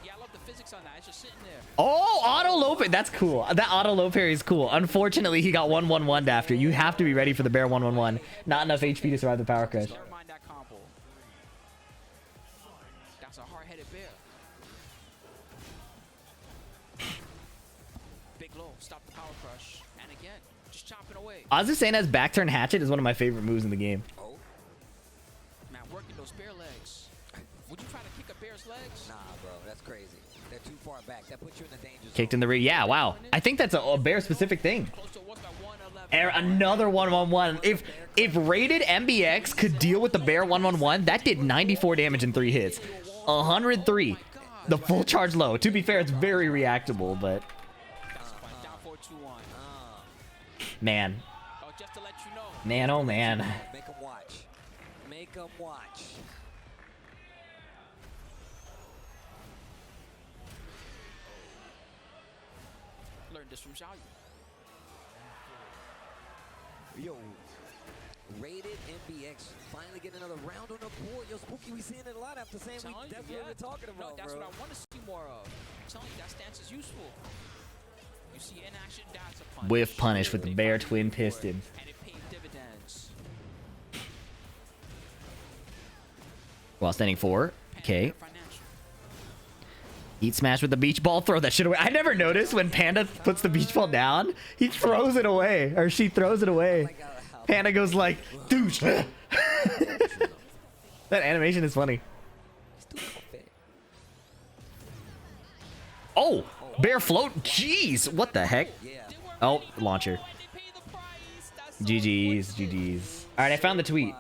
Speaker 3: Yeah, I love the physics on that. It's just sitting there.
Speaker 1: Oh, auto low parry. That's cool. That auto low parry is cool. Unfortunately, he got 1-1-1'd after. You have to be ready for the bear 1-1-1. Not enough HP to survive the power crush.
Speaker 3: Never mind that combo. That's a hard-headed bear. Big low. Stop the power crush. And again, just chopping away.
Speaker 1: Azucena's back turn hatchet is one of my favorite moves in the game.
Speaker 2: Oh.
Speaker 3: Man, working those bear legs. Would you try to kick a bear's legs?
Speaker 2: Nah, bro. That's crazy. They're too far back. That puts you in the danger zone.
Speaker 1: Kicked in the rear. Yeah, wow. I think that's a bear-specific thing.
Speaker 3: Close to what's that 111?
Speaker 1: Another 1-1-1. If rated MBX could deal with the bear 1-1-1, that did 94 damage in 3 hits. 103. The full charge low. To be fair, it's very reactable, but
Speaker 3: Down 4-2-1.
Speaker 1: man.
Speaker 3: Oh, just to let you know.
Speaker 1: Man, oh man.
Speaker 2: Make them watch. Make them watch.
Speaker 3: Learned this from Xiayou.
Speaker 2: Yo. Rated MBX finally getting another round on the board. Yo, Spooky, we seeing it a lot after saying
Speaker 3: Telling you,
Speaker 2: that's
Speaker 3: yeah.
Speaker 2: what we're talking about,
Speaker 3: No, that's
Speaker 2: bro.
Speaker 3: what I want to see more of. I'm telling you, that stance is useful. You see in action, that's a punish.
Speaker 1: Whiff punish with the bear twin piston.
Speaker 3: And it paid dividends.
Speaker 1: While standing 4. Okay.
Speaker 3: Financial.
Speaker 1: Eat smash with the beach ball. Throw that shit away. I never noticed when Panda puts the beach ball down, he throws it away. Or she throws it away. Panda goes like, douche. That animation is funny. Oh, bear float. Jeez, what the heck? Oh, launcher. GG's, GG's. All right, I found the tweet.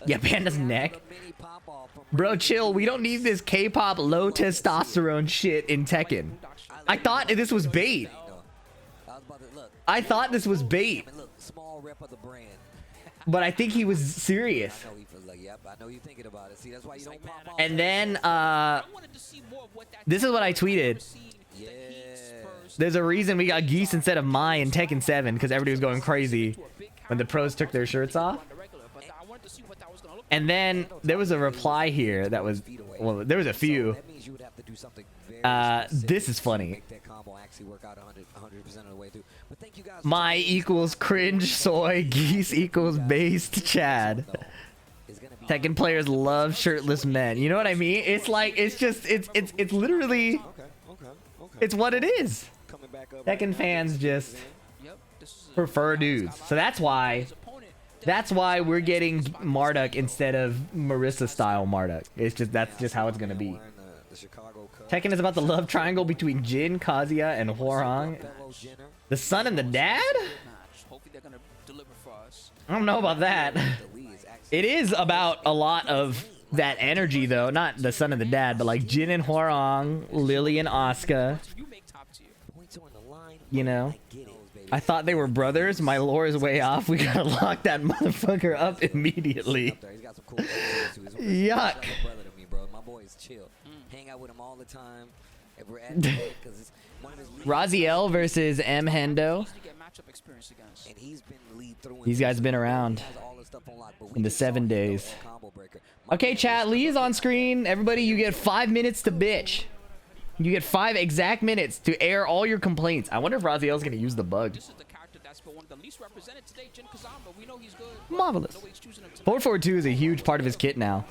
Speaker 1: Yeah, Panda's neck. Bro, chill. We don't need this K-pop low testosterone shit in Tekken. I thought this was bait. I thought this was bait.
Speaker 2: Small rep of the brand.
Speaker 1: But I think he was serious.
Speaker 2: I know he feels like, yep, I know you're thinking about it. See, that's why you don't pop off.
Speaker 1: And then, this is what I tweeted.
Speaker 2: Yeah.
Speaker 1: There's a reason we got Geese instead of Mai in Tekken 7 because everybody was going crazy when the pros took their shirts off.
Speaker 3: But I wanted to see what that was going to look
Speaker 1: And then there was a reply here that was, well, there was a few. This is funny. My equals cringe soy, geese equals based Chad. Tekken players love shirtless men. You know what I mean? It's like, it's just, it's literally, it's what it is. Tekken fans just prefer dudes. So that's why we're getting Marduk instead of Marissa style Marduk. It's just, that's just how it's gonna be. Tekken is about the love triangle between Jin, Kazuya, and Hwoarang. The son and the dad? I don't know about that. It is about a lot of that energy though. Not the son and the dad, but like Jin and Hwoarang, Lili and Asuka. You know? I thought they were brothers. My lore is way off. We gotta lock that motherfucker up immediately. Yuck. Hang out with him all the time. Raziel versus M. Hendo. These guys have been around in the 7 days. Okay, chat. Lee is on screen. Everybody, you get 5 minutes to bitch. You get 5 exact minutes to air all your complaints. I wonder if Raziel's gonna use the bug. Marvelous. 442 is a huge part of his kit now.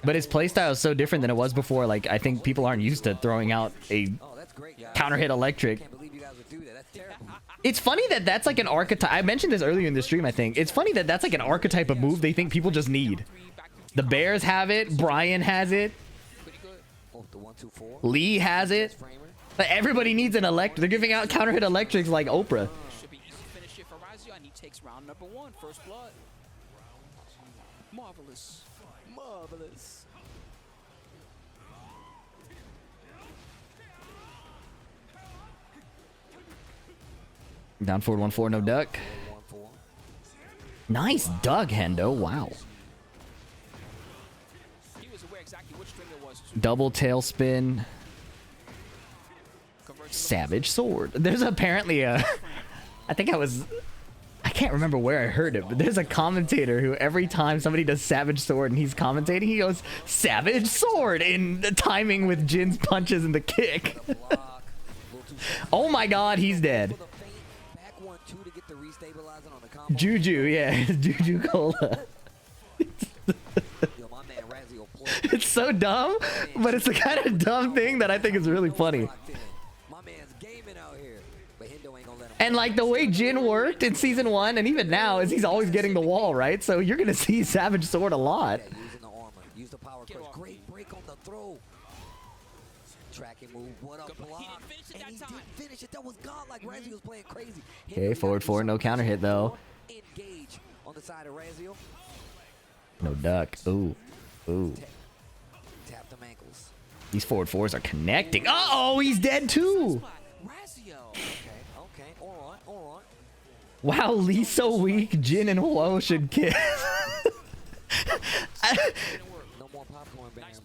Speaker 1: But his playstyle is so different than it was before. Like, I think people aren't used to throwing out a counter hit electric. It's funny that that's like an archetype. I mentioned this earlier in the stream, I think. It's funny that that's like an archetype of move they think people just need. The Bears have it. Bryan has it. Lee has it. But everybody needs an electric. They're giving out counter hit electrics like Oprah.
Speaker 2: Marvelous.
Speaker 1: Down forward 1-4, no duck. Nice duck, Hendo. Wow. Double tailspin. Savage sword. There's apparently a... I can't remember where I heard it, but there's a commentator who every time somebody does Savage Sword and he's commentating, he goes, Savage Sword, in the timing with Jin's punches and the kick. Oh my god, he's dead. Juju, yeah, Juju Cola. It's so dumb, but it's the kind of dumb thing that I think is really funny. And like the way Jin worked in season 1 and even now is he's always getting the wall, right? So you're gonna see Savage Sword a lot.
Speaker 2: Using the armor, use the power crush. Great break on the throw. Tracking move, what up block? And he didn't finish it. That was godlike. Razio was playing crazy.
Speaker 1: Okay, forward 4, no counter hit though.
Speaker 2: Engage on the side of Razio.
Speaker 1: No duck. Ooh. Ooh.
Speaker 2: Tap them ankles.
Speaker 1: These forward 4s are connecting. Uh-oh, he's dead too. Wow, Lee's so weak. Jin and Hwo should kiss.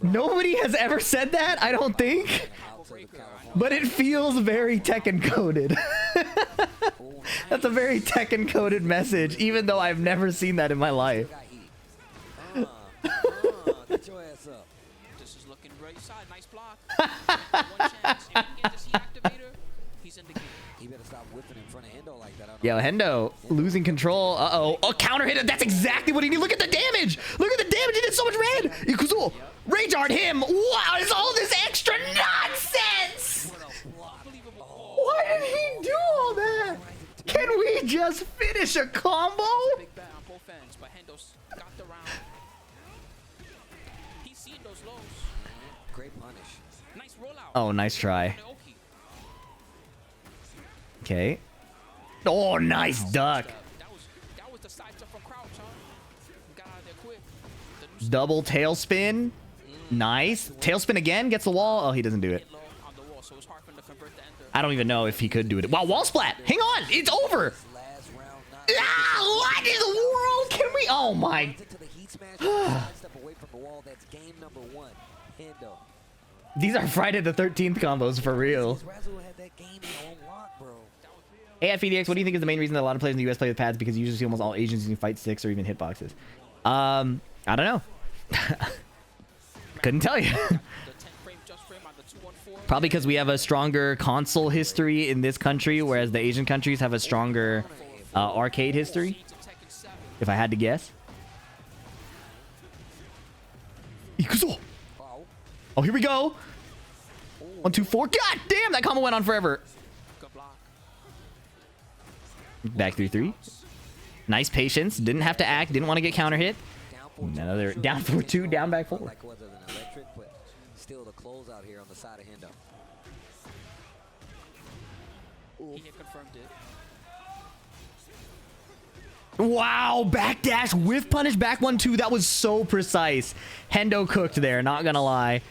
Speaker 1: Nobody has ever said that, I don't think. But it feels very Tekken coded. That's a very Tekken coded message, even though I've never seen that in my life.
Speaker 3: This is looking right side. Nice block. One chance. If he can get this activator, he's in the game.
Speaker 2: He better stop whipping in front of Hendo like that.
Speaker 1: Yo, Hendo losing control. Uh-oh. Oh, counter hit. That's exactly what he needs. Look at the damage. Look at the damage. He did so much red. Ikuzo. Rage art him. Wow, it's all this extra nonsense. Why did he do all that? Can we just finish a combo?
Speaker 3: Big bet on both ends, but Hendo's got the round. He's seen those lows.
Speaker 2: Great punish.
Speaker 3: Nice rollout.
Speaker 1: Oh, nice try. Okay. Oh, nice duck.
Speaker 3: That was the side stuff from Crouch, huh? Got out of there quick.
Speaker 1: Double tailspin. Nice. Tailspin again. Gets the wall. Oh, he doesn't do it. I don't even know if he could do it. Wow, wall splat. Hang on. It's over. Ah, what in the world can we... Oh, my... These are Friday the 13th combos for real. Hey, at FDX, what do you think is the main reason that a lot of players in the US play with pads? Because you usually see almost all Asians using fight sticks or even hitboxes. I don't know. Couldn't tell you. Probably because we have a stronger console history in this country, whereas the Asian countries have a stronger arcade history. If I had to guess. Ikuzo! Oh, here we go. 1, 2, 4. God damn, that combo went on forever. Back 3-3. Nice patience. Didn't have to act. Didn't want to get counter hit. Another down 4-2. Down back 4.
Speaker 2: Still the close out here on the side of Hendo.
Speaker 3: He had confirmed it.
Speaker 1: Wow, backdash with punish, back 1-2. That was so precise. Hendo cooked there, not gonna lie.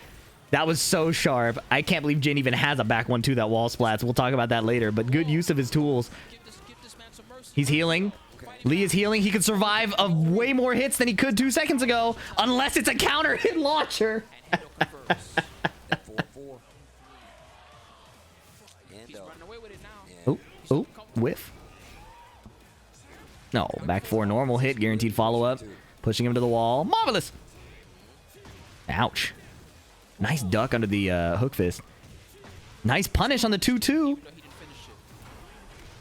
Speaker 1: That was so sharp. I can't believe Jin even has a back 1-2 that wall splats. We'll talk about that later, but good use of his tools. He's healing. Lee is healing. He could survive way more hits than he could 2 seconds ago, unless it's a counter hit launcher. Oh, whiff. No, back 4 normal hit, guaranteed follow-up. Pushing him to the wall. Marvelous! Ouch. Nice duck under the hook fist. Nice punish on the 2-2.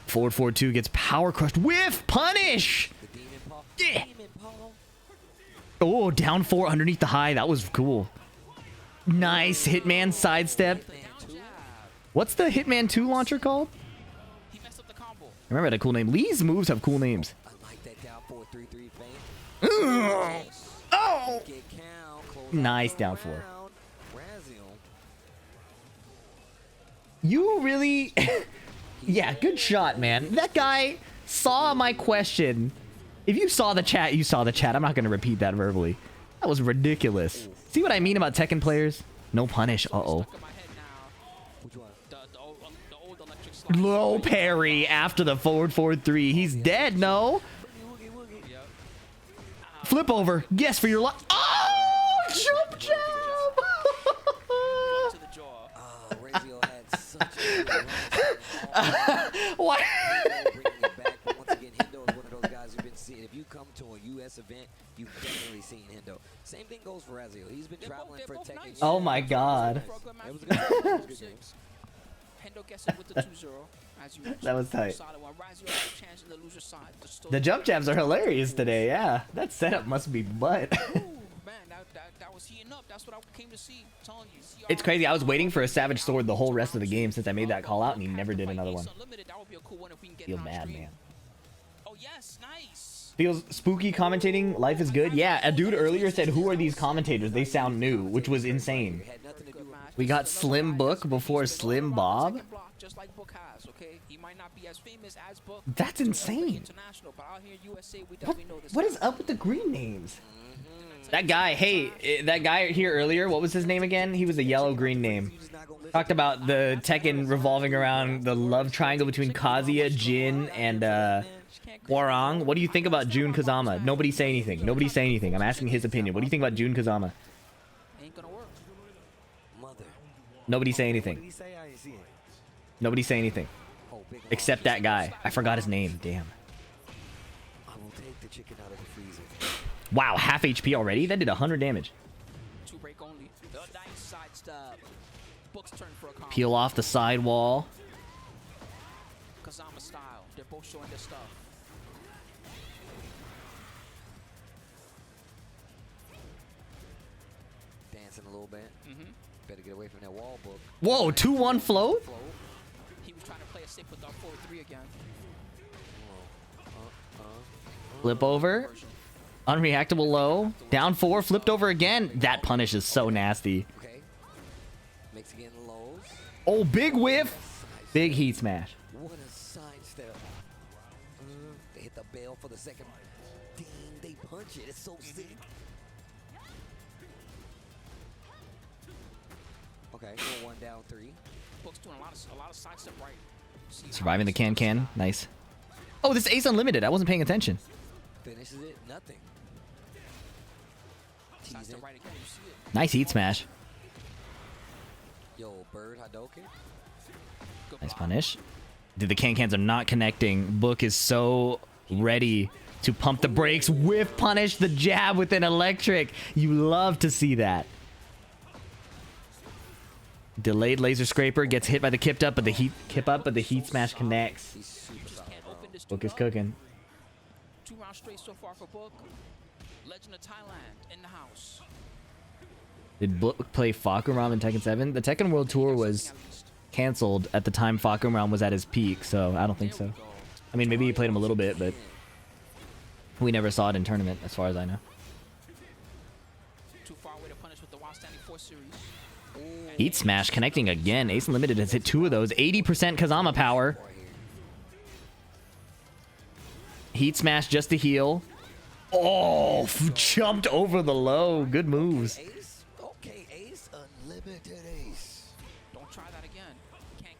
Speaker 1: Forward 4-2 gets power crushed. Whiff! Punish! Yeah! Oh, down 4 underneath the high. That was cool. Nice Hitman sidestep. What's the Hitman 2 launcher called? I remember it had a cool name. Lee's moves have cool names. Oh! Nice down 4. You really... Yeah, good shot, man. That guy saw my question. If you saw the chat, you saw the chat. I'm not going to repeat that verbally. That was ridiculous. See what I mean about Tekken players? No punish. Uh-oh. Low parry after the forward 4-3. He's dead, no? Flip over. Yes, for your life. Oh! Jump jab! What?
Speaker 2: If you come to a U.S. event, you've definitely seen Hendo. Same thing goes for Razio. He's been traveling for Tekken.
Speaker 1: Nice. Oh my god.
Speaker 3: Hendo gets it with the 2-0.
Speaker 1: That was tight. The jump jabs are hilarious today, yeah. That setup must be butt.
Speaker 3: That was heating up. That's what I came to see. Telling you.
Speaker 1: It's crazy. I was waiting for a Savage Sword the whole rest of the game since I made that call out, and he never did another one. Feel bad, man.
Speaker 3: Oh yes, nice.
Speaker 1: Feels spooky commentating. Life is good. Yeah, a dude earlier said, "Who are these commentators? They sound new," which was insane. We got Slim Book before Slim Bob.
Speaker 3: Just like Book has, okay? He might not be as famous as Book.
Speaker 1: That's insane. What is up with the green names? That guy, hey, that guy here earlier, what was his name again? He was a yellow-green name. Talked about the Tekken revolving around the love triangle between Kazuya, Jin, and Hwoarang. What do you think about Jun Kazama? Nobody say anything. Nobody say anything. I'm asking his opinion. What do you think about Jun Kazama? Nobody say anything. Nobody say anything. Except that guy. I forgot his name. Damn. Wow, half HP already? That did 100 damage. Peel off the side wall.
Speaker 3: Kazama style. They're both showing their stuff.
Speaker 2: Dancing a little bit. Better get away from that wall, Book.
Speaker 1: Whoa, 2-1 float?
Speaker 3: He was trying to play a safe with our 4-3 again.
Speaker 1: Flip over. Unreactable low. Down 4, flipped over again. That punish is so nasty.
Speaker 2: Okay. Makes again lows.
Speaker 1: Oh, big whiff. Big heat smash.
Speaker 2: What a sidestep. They hit the bell for the second. Ding, they punch it. It's so sick. Okay, 4-1 down 3.
Speaker 3: Book's doing a lot of sidestep right.
Speaker 1: Surviving the can. Nice. Oh, this Ace Unlimited. I wasn't paying attention.
Speaker 2: Finishes it. Nothing.
Speaker 3: Right again, you see it.
Speaker 1: Nice heat smash.
Speaker 2: Yo, Bird Hadoken.
Speaker 1: Nice punish. Dude, the cans are not connecting. Book is so ready to pump the brakes. Whiff punish the jab with an electric. You love to see that. Delayed laser scraper gets hit by the kipped up, but the heat smash connects. Book is cooking.
Speaker 3: 2 rounds straight so far for Book. Legend of Thailand in the house.
Speaker 1: Did Book play Fahkumram in Tekken 7? The Tekken World Tour was canceled at the time Fahkumram was at his peak, so I don't think so. I mean, maybe he played him a little bit, but we never saw it in tournament, as far as I know.
Speaker 3: Too far away to punish with the Wild Standing 4 series.
Speaker 1: Heat smash connecting again. Ace Unlimited has hit 2 of those. 80% Kazama power. Heat smash just to heal. Oh, jumped over the low. Good moves.
Speaker 2: Okay, Ace. Unlimited Ace.
Speaker 3: Don't try that again.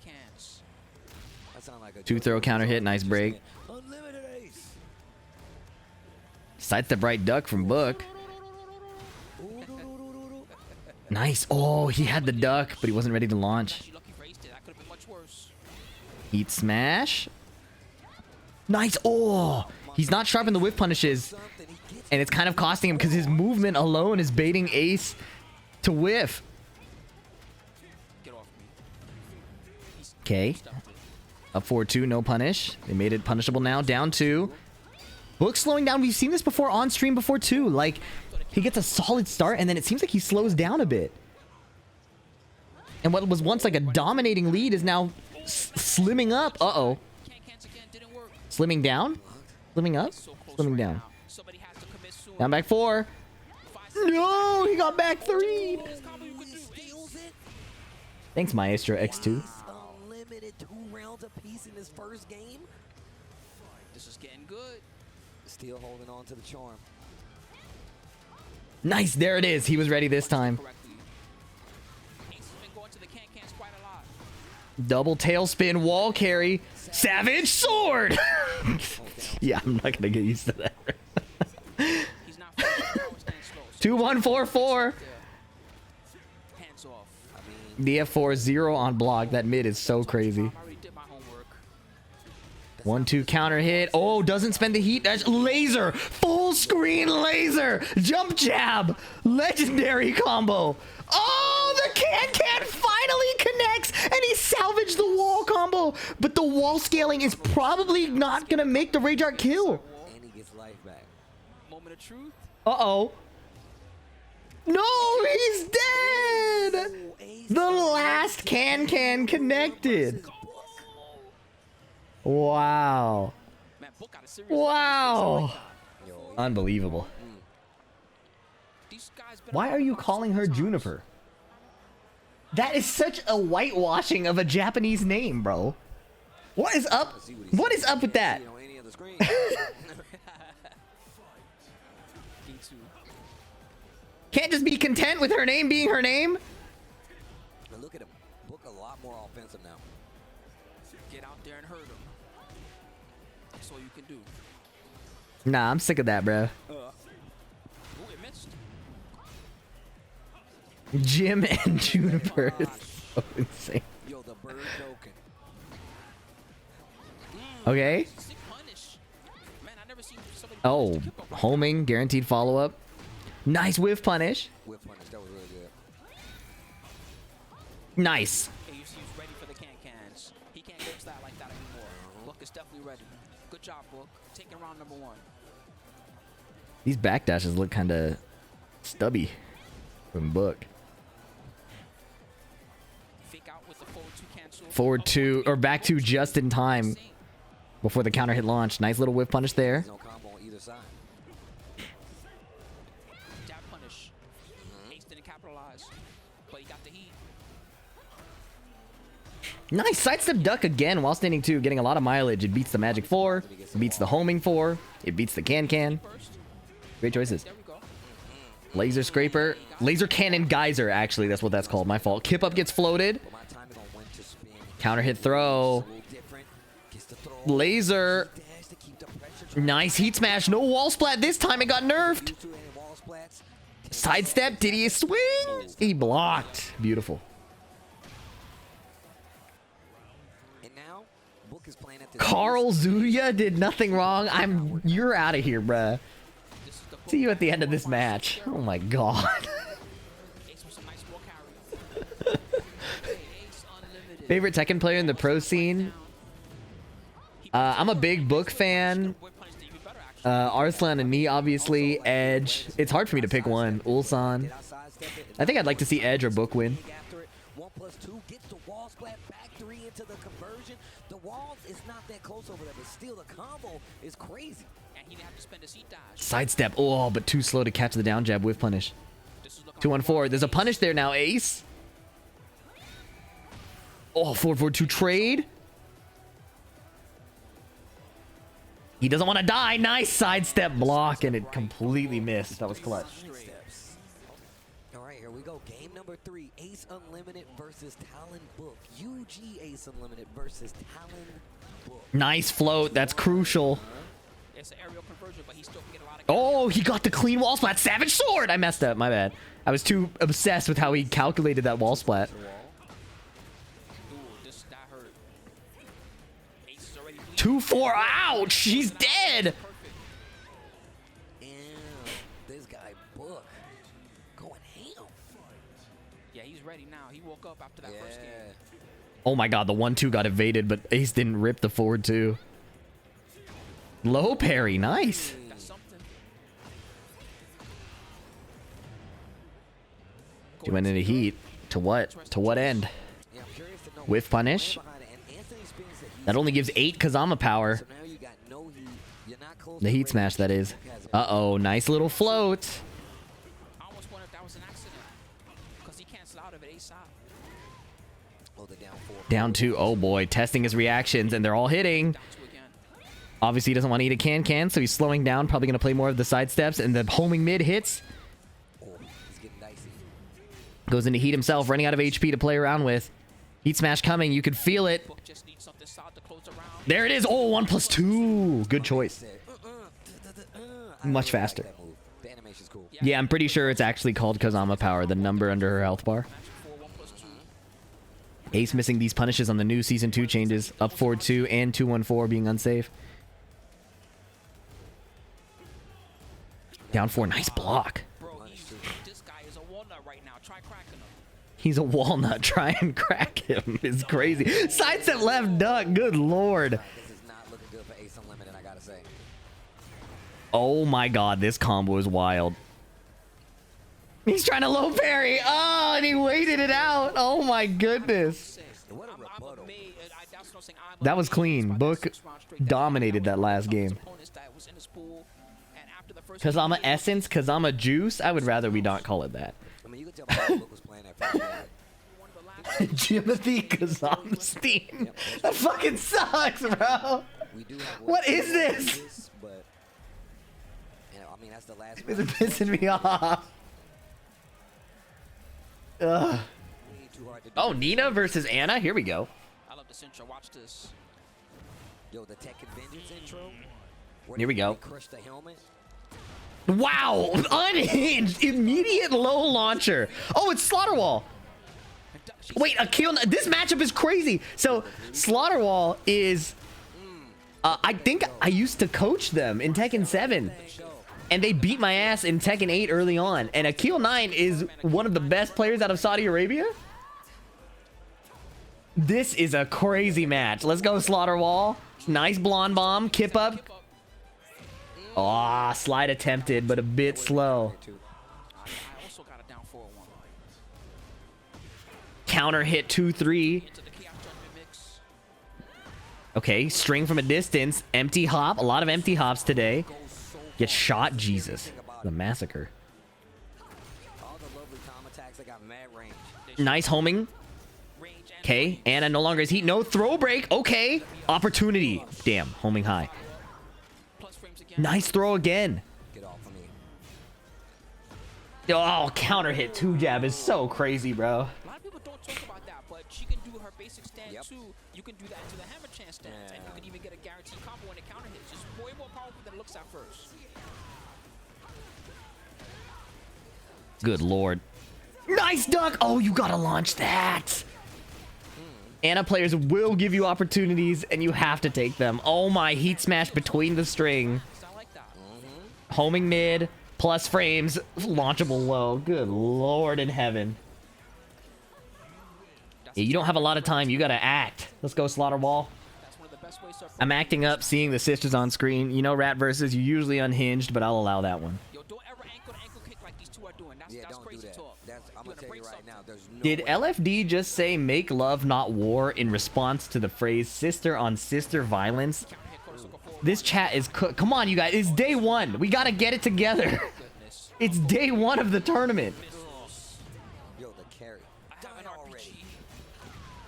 Speaker 3: Cans.
Speaker 2: That sound like a
Speaker 1: 2 throw counter hit. Nice break.
Speaker 2: Unlimited Ace.
Speaker 1: Sidestep right duck from Book. Nice. Oh, he had the duck, but he wasn't ready to launch. Heat smash. Nice. Oh, he's not sharp in the whiff punishes. And it's kind of costing him because his movement alone is baiting Ace to whiff. Okay. Up 4-2, no punish. They made it punishable now. Down 2. Book slowing down. We've seen this before on stream before too. Like, he gets a solid start and then it seems like he slows down a bit. And what was once like a dominating lead is now slimming up. Uh-oh. Slimming down? Slimming up? Slimming down. Down back 4. No, he got back 3. Thanks, Maestro X2.
Speaker 2: Unlimited 2 rounds apiece in his first game.
Speaker 3: This is getting good.
Speaker 2: Still holding on to the charm.
Speaker 1: Nice, there it is. He was ready this time. Double tailspin wall carry. Savage sword! Yeah, I'm not gonna get used to that. 2-1-4-4. The F4 0 on block. That mid is so crazy. 1-2 counter hit. Oh, doesn't spend the heat dash. Laser. Full screen laser. Jump jab. Legendary combo. Oh, the can finally connects and he salvaged the wall combo. But the wall scaling is probably not going to make the Rage Art kill.
Speaker 2: And he gets life back.
Speaker 3: Moment of truth.
Speaker 1: Uh-oh. No, he's dead. The last can connected. Wow. Wow. Unbelievable. Why are you calling her Juniper? That is such a whitewashing of a Japanese name, bro. What is up? What is up with that? Can't just be content with her name being her name?
Speaker 2: But look at him. Look a lot more offensive now.
Speaker 3: Get out there and hurt him. That's all you can do.
Speaker 1: Nah, I'm sick of that, bro.
Speaker 3: Ooh, it missed.
Speaker 1: Jim and Juniper is so insane.
Speaker 2: Yo, the bird token.
Speaker 1: Okay.
Speaker 3: Man, I never seen somebody
Speaker 1: Oh, homing, guaranteed follow-up. Nice whiff punish.
Speaker 2: Whip punish, that was really good.
Speaker 1: Nice.
Speaker 3: He's ready for the cans. He can't go that like that anymore. Book is definitely ready. Good job, Book. Taking round number 1.
Speaker 1: These backdashes look kind of stubby from Book.
Speaker 3: Fake out with the forward 2 cancel.
Speaker 1: Forward 2, or back 2 just in time before the counter hit launch. Nice little whiff punish there.
Speaker 2: No combo on either side.
Speaker 3: Jab punish. Ace didn't capitalize, but he got the heat.
Speaker 1: Nice sidestep duck again while standing 2, getting a lot of mileage. It beats the Magic 4, it beats the homing 4, it beats the can. Great choices.
Speaker 3: There we go.
Speaker 1: Laser scraper, laser cannon geyser. Actually, that's what that's called. My fault. Kip up gets floated. Counter hit throw. Laser. Nice heat smash. No wall splat this time. It got nerfed. Sidestep. Did he swing? He blocked. Beautiful.
Speaker 2: And now, Book is playing at this
Speaker 1: Carl Zuya did nothing wrong. You're out of here, bruh. See you at the end of this match. Oh my god. Favorite Tekken player in the pro scene? I'm a big Book fan. Arslan and me, obviously. Edge. It's hard for me to pick one. Ulsan. I think I'd like to see Edge or Book win.
Speaker 2: 1+2 gets the wall splat back 3 into the conversion. The walls is not that close over there, but still the combo is crazy. And he didn't have to spend a seat dodge.
Speaker 1: Sidestep. Oh, but too slow to catch the down jab with punish. 2-1-4. There's a punish there now, Ace. Oh, 4-4-2 trade. He doesn't want to die. Nice sidestep block, and it completely missed. That was clutch.
Speaker 2: All right, here we go. Game number 3. Ace Unlimited versus Talon Book. UG Ace Unlimited versus Talon Book.
Speaker 1: Nice float. That's crucial.
Speaker 3: It's an aerial conversion, but he still can get a lot of...
Speaker 1: Oh, he got the clean wall splat. Savage sword. I messed up. My bad. I was too obsessed with how he calculated that wall splat.
Speaker 3: Ooh, that hurt. Ace is already...
Speaker 1: 2-4. Ouch. She's dead.
Speaker 2: And this guy Book going ham.
Speaker 3: Yeah, he's ready now. He woke up after that first game.
Speaker 1: Oh my god, the 1-2 got evaded, but Ace didn't rip the forward 2. Low parry, nice.
Speaker 3: That's something.
Speaker 1: He went into heat. To what? To what end?
Speaker 2: Yeah, I'm curious to know
Speaker 1: With punish?
Speaker 2: behind it. And Anthony's feelings that he's
Speaker 1: That only gives 8 Kazama power.
Speaker 2: so now you got no heat. You're not close
Speaker 1: The
Speaker 2: to
Speaker 1: heat
Speaker 2: ready.
Speaker 1: smash, that is. Uh-oh, nice little float.
Speaker 3: I almost wonder if that was an accident. Because he canceled out of it ASAP.
Speaker 2: Oh, the down 4.
Speaker 1: Down 2. Oh boy, testing his reactions, and they're all hitting.
Speaker 3: Down 2 again.
Speaker 1: Obviously, he doesn't want to eat a can-can, so he's slowing down. Probably going to play more of the side steps, and the homing mid hits.
Speaker 2: Oh, he's getting dicey.
Speaker 1: Goes into heat himself, running out of HP to play around with. Heat smash coming. You could feel it.
Speaker 3: Book just needs something solid to close the round.
Speaker 1: There it is. Oh, 1+2. Good choice.
Speaker 2: I
Speaker 1: Much
Speaker 2: really like
Speaker 1: faster.
Speaker 2: that move. The animation's cool.
Speaker 1: Yeah, I'm pretty sure it's actually called Kazama Power, the number under her health bar.
Speaker 3: Match 4, 1+2.
Speaker 1: Ace missing these punishes on the new Season 2 changes. Up forward 2 and 2-1-4 being unsafe. Down 4. Nice block.
Speaker 3: Bro, this guy is a walnut right now. Try cracking him.
Speaker 1: He's a walnut. Try and crack him. It's crazy. Sidestep left duck. Good lord.
Speaker 2: This is not looking good for Ace Unlimited, I gotta say.
Speaker 1: Oh my god, this combo is wild. He's trying to low parry. Oh, and he waited it out. Oh my goodness.
Speaker 2: What a
Speaker 3: I'm
Speaker 2: rebuttal.
Speaker 3: amazed. That's what I'm saying. I'm
Speaker 1: That was
Speaker 3: amazed
Speaker 1: clean.
Speaker 3: by
Speaker 1: Book
Speaker 3: 6 rounds straight.
Speaker 1: dominated that last
Speaker 3: His
Speaker 1: game.
Speaker 3: opponents that was in his pool, and after the first
Speaker 1: Kazama
Speaker 3: game,
Speaker 1: Essence, Kazama Juice. I would rather we not call it that.
Speaker 2: I mean, you can tell by how Book was playing that first game.
Speaker 3: one of the last
Speaker 1: Jimothy Kazama Steam. That fucking sucks, bro.
Speaker 2: We do have
Speaker 1: What is this?
Speaker 2: But, you know, I mean, that's the last
Speaker 1: This is pissing me off. Ugh.
Speaker 2: Too hard to do.
Speaker 1: Oh, Nina versus Anna. Here we go.
Speaker 3: I love this intro. Watch this.
Speaker 2: Yo, the Tekken Vengeance intro. where
Speaker 1: Here we
Speaker 2: they
Speaker 1: go.
Speaker 2: Crush the helmet.
Speaker 1: Wow, unhinged, immediate low launcher. Oh, it's Slaughterwall. Wait, Akil, this matchup is crazy. So Slaughterwall is, I think I used to coach them in Tekken 7. And they beat my ass in Tekken 8 early on. And Akil 9 is one of the best players out of Saudi Arabia. This is a crazy match. Let's go, Slaughterwall. Nice blonde bomb, kip up. Ah, slide attempted, but a bit slow.
Speaker 3: I also got a down 4-1.
Speaker 1: Counter hit 2-3.
Speaker 3: Into the Chaos Judgment mix.
Speaker 1: Okay, string from a distance. Empty hop. A lot of empty hops today. Get shot, Jesus. The massacre.
Speaker 2: All the lovely calm attacks that got mad range.
Speaker 1: Nice homing.
Speaker 3: Range and
Speaker 1: Okay, Anna no longer is heat. No throw break. Okay. Opportunity. Damn, homing high.
Speaker 3: plus frames again.
Speaker 1: Nice throw again.
Speaker 2: Get off of me.
Speaker 1: Oh, counter hit 2 jab is so crazy, bro.
Speaker 3: A lot of people don't talk about that, but she can do her basic stand
Speaker 2: Yep.
Speaker 3: too. You can do that into the hammer chance stance, and you can even get a guaranteed combo when the counter hits. It's way more powerful than it looks at first.
Speaker 1: Good lord. Nice duck. Oh, you gotta launch that. Ana players will give you opportunities, and you have to take them. Oh my, heat smash between the string. Homing mid, plus frames, launchable low. Good lord in heaven. Yeah, you don't have a lot of time. You gotta act. Let's go, Slaughterwall. I'm acting up, seeing the sisters on screen. You know, Rat versus, you usually unhinged, but I'll allow that one. Did LFD just say make love not war in response to the phrase sister on sister violence? This chat is come on, you guys. It's day one. We gotta get it together. It's day one of the tournament.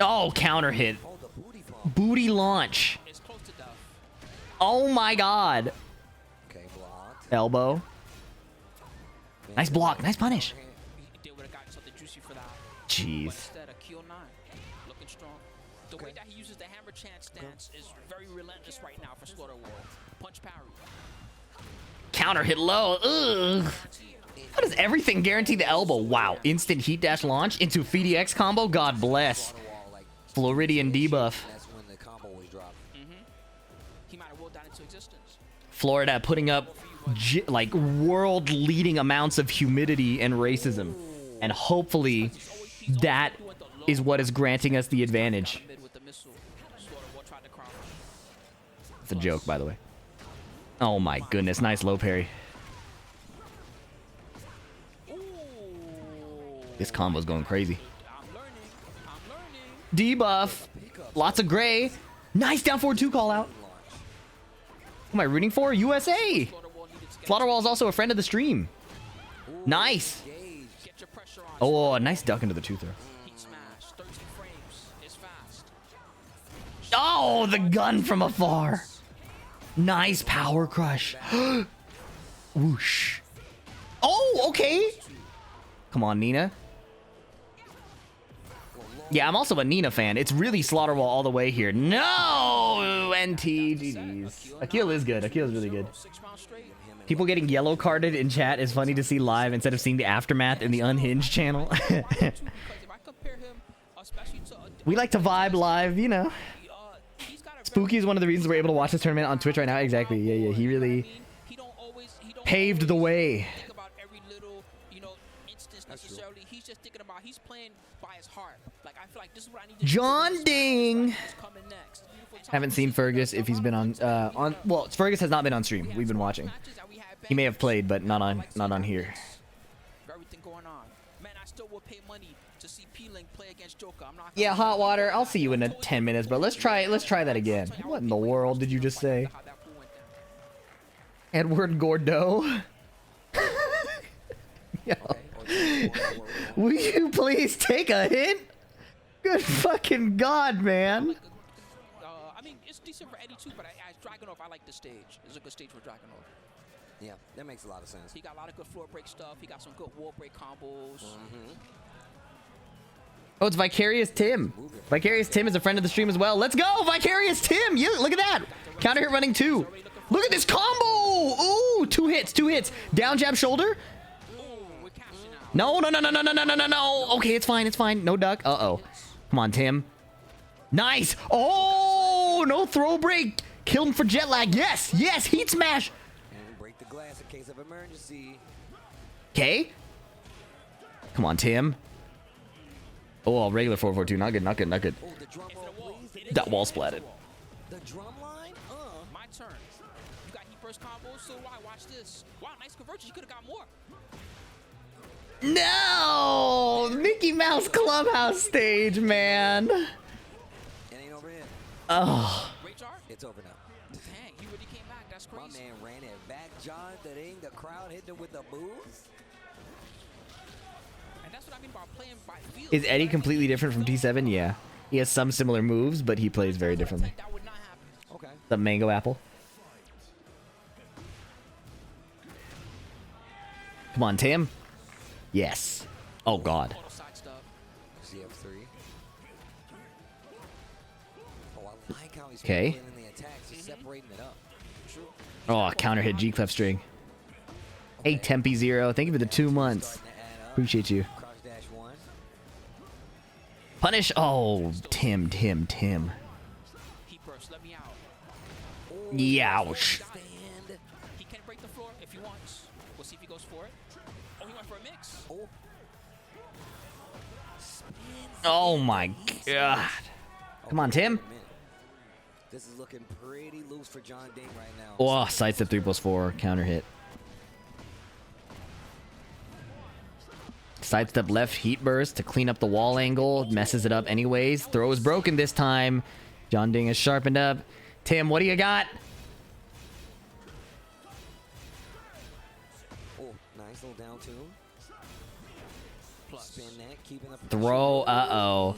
Speaker 1: Oh, counter hit. Booty launch. Oh my god. Elbow. Nice block. Nice punish. Jeez.
Speaker 3: The way that he uses the hammer chance stance is very relentless right now for Slaughterwall. Punch parry.
Speaker 1: Counter hit low. Ugh. How does everything guarantee the elbow? Wow. Instant heat dash launch into FDX combo. God bless. Floridian debuff. Florida putting up like world leading amounts of humidity and racism. And hopefully that is what is granting us the advantage. It's a joke, by the way. Oh my goodness, nice low parry. This combo's going crazy. Debuff. Lots of gray. Nice down forward 2 call out. Who am I rooting for? USA. Slaughterwall is also a friend of the stream. Nice. Oh, nice duck into the 2-throw. Oh, the gun from afar. Nice power crush. Whoosh. Oh, okay. Come on, Nina. Yeah, I'm also a Nina fan. It's really Slaughterwall all the way here. No! NT, GG's. Akil is good. Akil is really good. People getting yellow carded in chat is funny to see live instead of seeing the aftermath in the Unhinged channel. We like to vibe live, you know. Spooky is one of the reasons we're able to watch this tournament on Twitch right now. Exactly. Yeah, yeah. He really paved the way. He's just thinking about he's playing by his heart. Like I feel like this is what I need to John Ding. Haven't seen Fergus if he's been on well, Fergus has not been on stream. We've been watching. He may have played, but not on here. Everything going on. Man, I still will pay money to see PLing play against Joker. I'm not Yeah, hot water. I'll see you in 10 minutes, bro. Let's try that again. What in the world did you just say? Edward Gordeau? Yo. Will you please take a hint? Good fucking god, man.
Speaker 3: I mean, it's decent for Eddie too, but as Dragunov, I like the stage. It's a good stage for Dragunov.
Speaker 2: Yeah, that makes a lot of sense.
Speaker 3: He got a lot of good floor break stuff. He got some good wall break combos.
Speaker 1: Oh, it's Vicarious Tim. Vicarious Tim is a friend of the stream as well. Let's go, Vicarious Tim. Yeah, look at that. Counter hit running 2. Look at this combo. Ooh, 2 hits. Down jab shoulder. No. Okay, it's fine. No duck. Uh-oh. Come on, Tim. Nice. Oh, no throw break. Kill him for jet lag. Yes. Heat smash.
Speaker 2: And break the glass in case of emergency.
Speaker 1: Okay. Come on, Tim. Oh, regular 442. Not good.
Speaker 2: Oh, the drum roll, please.
Speaker 1: That wall splatted.
Speaker 2: The drum line?
Speaker 3: My turn. You got heat burst combos, so why? Watch this. Wow, nice conversion. You could have got more.
Speaker 1: No! Mickey Mouse Clubhouse stage, man.
Speaker 2: It ain't over yet.
Speaker 1: Oh.
Speaker 2: It's over now.
Speaker 3: Dang, he really came back. That's crazy.
Speaker 2: My man ran it back, John. That ain't the crowd hitting him with the moves.
Speaker 3: And that's what I mean by playing by feel.
Speaker 1: Is Eddie completely different from T7? Yeah. He has some similar moves, but he plays very differently.
Speaker 3: That would not happen.
Speaker 2: Okay.
Speaker 1: The mango apple. Come on, Tim. Yes. Oh, God.
Speaker 2: CF3. Oh, I like how he's
Speaker 1: okay.
Speaker 2: in the attacks. He's separating it up.
Speaker 1: Oh, counter hit G-Clef string. Hey, Tempe Zero. Thank you for the 2 months. Appreciate you. Punish. Oh, Tim.
Speaker 3: He burst. Let me out.
Speaker 1: Youch.
Speaker 3: He can break the floor if he wants. We'll see if he goes for it. Oh, he went for a mix.
Speaker 1: Oh my god. Come on, Tim.
Speaker 2: This is looking pretty loose for John Ding right now.
Speaker 1: Oh, sidestep 3+4. Counter hit. Sidestep left heat burst to clean up the wall angle. Messes it up anyways. Throw is broken this time. John Ding is sharpened up. Tim, what do you got?
Speaker 2: Oh, nice little down two. Plus spin that, keeping up.
Speaker 1: Throw. Uh-oh.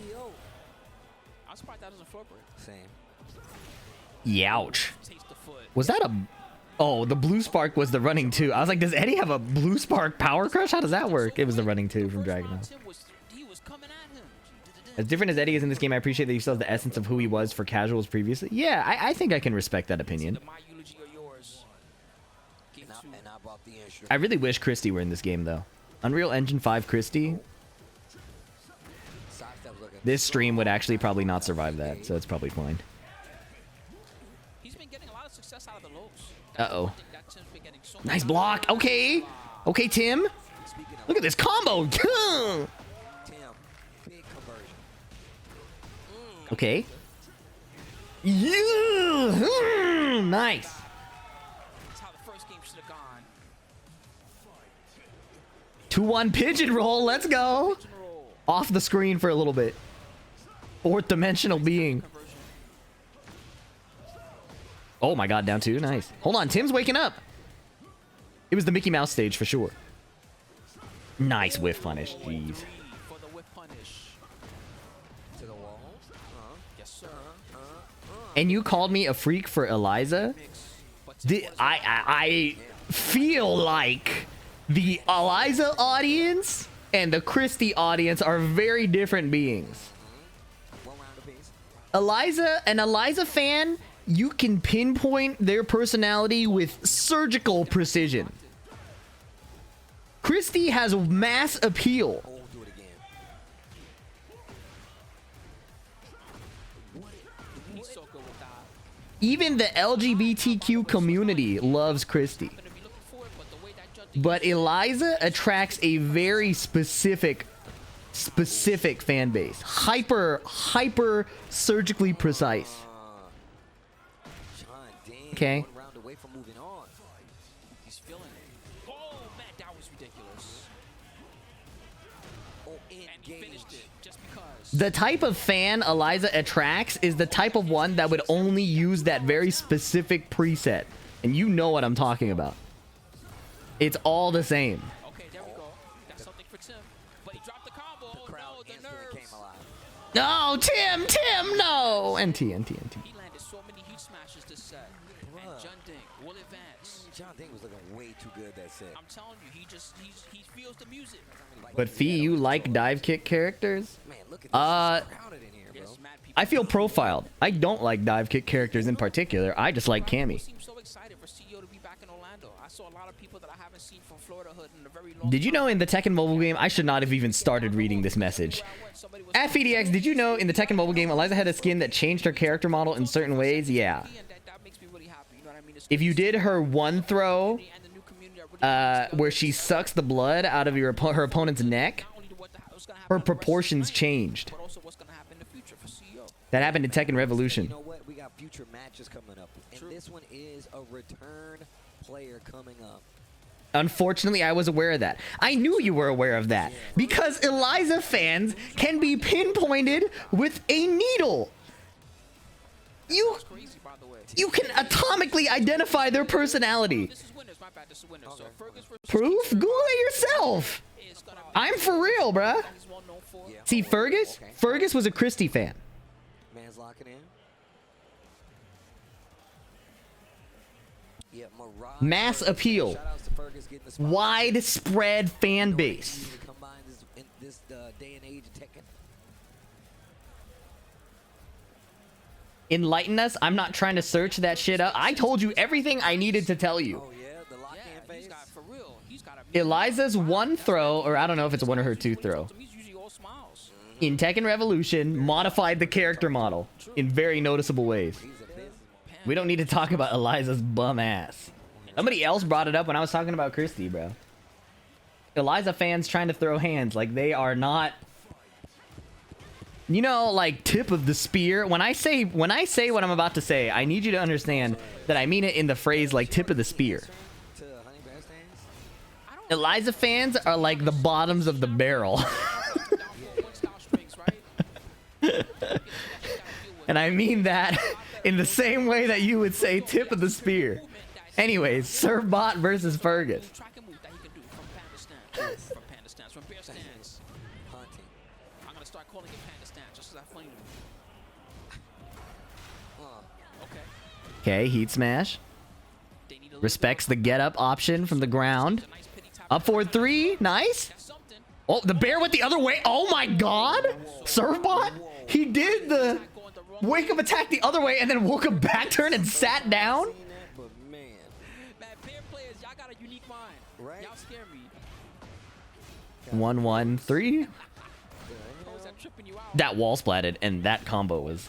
Speaker 3: I'm surprised that doesn't floor break.
Speaker 2: Same.
Speaker 1: Youch.
Speaker 3: Taste the foot.
Speaker 1: Was that a... Oh, the blue spark was the running 2. I was like, does Eddie have a blue spark power crush? How does that work? It was the running 2 from Dragunov.
Speaker 3: He was coming at him.
Speaker 1: As different as Eddie is in this game, I appreciate that he still has the essence of who he was for casuals previously. Yeah, I think I can respect that opinion.
Speaker 3: My eulogy or yours.
Speaker 2: And I brought the instrument.
Speaker 1: I really wish Christie were in this game, though. Unreal Engine 5 Christie. This stream would actually probably not survive that, so it's probably fine.
Speaker 3: He's been getting a lot of success out of the lows.
Speaker 1: Uh-oh. Nice block. Okay. Okay, Tim. Look at this combo. Okay. Yeah. Nice.
Speaker 3: That's how the first game should have gone.
Speaker 1: 2-1 pigeon roll. Let's go. Off the screen for a little bit. Fourth dimensional being. Oh my god, down 2. Nice. Hold on, Tim's waking up. It was the Mickey Mouse stage for sure. Nice whiff punish. Jeez.
Speaker 3: For the whip punish.
Speaker 2: To the wall.
Speaker 3: Yes, sir.
Speaker 1: And you called me a freak for Eliza? I feel like the Eliza audience and the Christie audience are very different beings. An Eliza fan, you can pinpoint their personality with surgical precision. Christie has mass appeal. Even the LGBTQ community loves Christie. But Eliza attracts a very specific fan base. Hyper surgically precise. Okay.
Speaker 3: He's feeling it. Oh, man, that was ridiculous. And he finished it just because.
Speaker 1: The type of fan Eliza attracts is the type of one that would only use that very specific preset. And you know what I'm talking about. It's all the same.
Speaker 3: Okay, there we go. That's something for Tim. But he dropped the combo.
Speaker 2: The crowd
Speaker 3: No, the
Speaker 2: instantly
Speaker 3: nerves.
Speaker 2: came alive.
Speaker 1: No, Tim, no. NT.
Speaker 3: He landed so many heat smashes this set. And John Ding will advance.
Speaker 2: John Ding was looking way too good that set.
Speaker 3: I'm telling you, he feels the music.
Speaker 1: But Fee, you like dive kick characters?
Speaker 2: Man, look at this. It's crowded in here, bro.
Speaker 1: I feel profiled. I don't like dive kick characters in particular. I just like Cammy.
Speaker 3: I seem so excited for CEO to be back in Orlando. I saw a lot of people that I haven't seen from Florida Hood in a very long
Speaker 1: Did you know in the Tekken mobile game, I should not have even started reading this message. At FDX, did you know in the Tekken mobile game, Eliza had a skin that changed her character model in certain ways? Yeah. If you did her one throw, where she sucks the blood out of her opponent's neck, her proportions changed. That happened in Tekken Revolution.
Speaker 2: You know what? We got future matches coming up. And this one is a return player coming up.
Speaker 1: Unfortunately, I was aware of that. I knew you were aware of that. Because Eliza fans can be pinpointed with a needle. You can atomically identify their personality. Proof? Google it yourself. I'm for real, bruh. See, Fergus was a Christie fan.
Speaker 2: Man's locking in. Yeah,
Speaker 1: Mass appeal. Widespread fan base.
Speaker 2: In this day and age of Tekken.
Speaker 1: Enlighten us. I'm not trying to search that shit up. I told you everything I needed to tell you.
Speaker 2: Oh yeah, the lock-in phase.
Speaker 3: For real.
Speaker 1: Eliza's one throw, or I don't know if it's one or her two throw.
Speaker 3: He's usually all smiles.
Speaker 1: in Tekken Revolution modified the character model in very noticeable ways. We don't need to talk about Eliza's bum ass. Somebody else brought it up when I was talking about Christy, bro. Eliza fans trying to throw hands like they are not, you know, like tip of the spear. When I say what I'm about to say, I need you to understand that I mean it in the phrase like tip of the spear. Eliza fans are like the bottoms of the barrel. And I mean that in the same way that you would say tip of the spear. Anyways, Servbot versus Fergus. Okay, heat smash. Respects the get up option from the ground. Up forward 3, nice. Oh, the bear went the other way. Oh my god. Servbot, he did the wake up attack the other way and then woke up back turn and sat down. 1-1-3. That wall splatted and that combo was.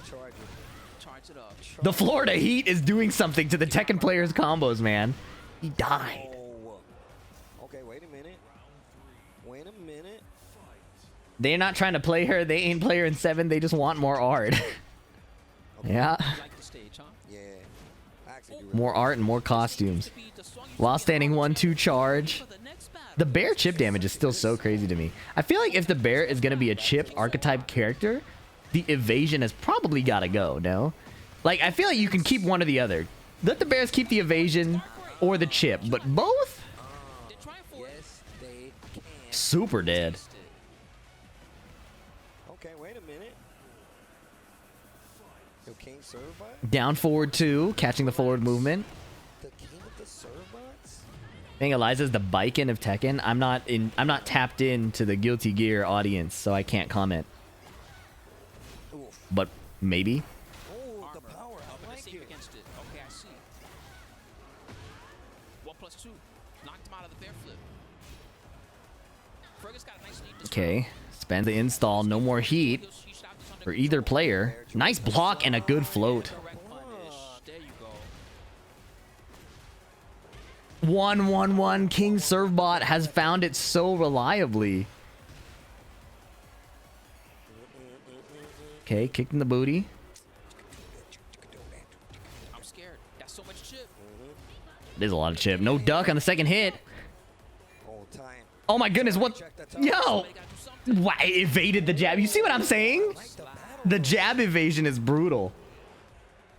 Speaker 1: The Florida Heat is doing something to the Tekken players' combos, man. He died.
Speaker 2: Okay, wait a minute. Wait a minute.
Speaker 1: They're not trying to play her. They ain't play her in 7. They just want more art. Yeah. More art and more costumes. While standing 1-2 charge. The bear chip damage is still so crazy to me. I feel like if the bear is going to be a chip archetype character, the evasion has probably got to go, no? Like, I feel like you can keep one or the other. Let the bears keep the evasion or the chip, but both? Super dead.
Speaker 2: Okay, wait a minute. Yo, King Servbot?
Speaker 1: Down forward 2, catching the forward movement.
Speaker 2: The king of the Servbots?
Speaker 1: I think Eliza's the Biken of Tekken. I'm not tapped into the Guilty Gear audience, so I can't comment. But maybe.
Speaker 2: Oh, the power. I like it.
Speaker 3: Against it. Okay, I see. 1+2. Knocked him out of the bear flip. Fergus got a nice lead.
Speaker 1: Okay, spends the install. No more heat for either player. Nice block and a good float. 1-1-1. King Servbot has found it so reliably. Okay, kicked in the booty.
Speaker 3: I'm scared. That's so much chip.
Speaker 1: There's a lot of chip. No duck on the second hit. Oh my goodness, what? Yo! Why evaded the jab? You see what I'm saying? The jab evasion is brutal.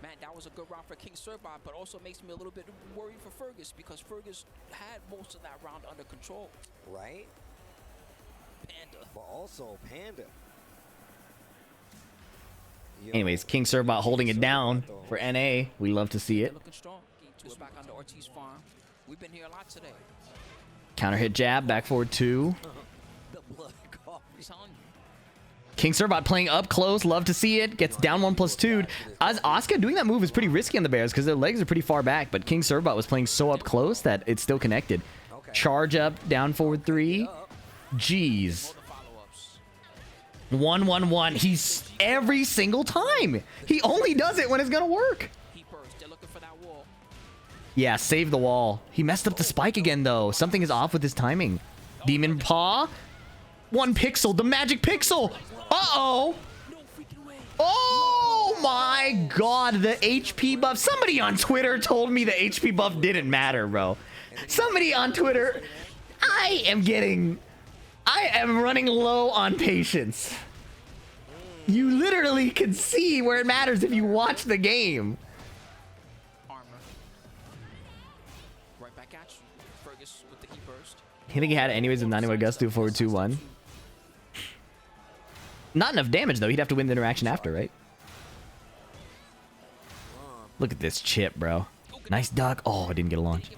Speaker 3: Man, that was a good round for King Servbot, but also makes me a little bit worried for Fergus because Fergus had most of that round under control.
Speaker 2: Right?
Speaker 3: Panda.
Speaker 2: But also Panda.
Speaker 1: Anyways, King Servbot holding it down for NA. We love to see it.
Speaker 3: Looking strong. Getting back on the Ortiz farm. We've been here a lot today.
Speaker 1: Counter hit jab, back forward 2. King Servbot playing up close. Love to see it. Gets down 1+2. Asuka doing that move is pretty risky on the bears because their legs are pretty far back. But King Servbot was playing so up close that it's still connected. Charge up, down forward 3. Jeez. 1-1-1. He's every single time. He only does it when it's going to work. Yeah, save the wall. He messed up the spike again, though. Something is off with his timing. Demon Paw. 1 pixel. The magic pixel. Uh-oh. Oh, my God. The HP buff. Somebody on Twitter told me the HP buff didn't matter, bro. Somebody on Twitter. I am running low on patience. You literally can see where it matters if you watch the game. I think he had it anyways with 91 Gusto forward 2-1. Not enough damage, though. He'd have to win the interaction after, right? Look at this chip, bro. Nice duck. Oh, I didn't get a launch.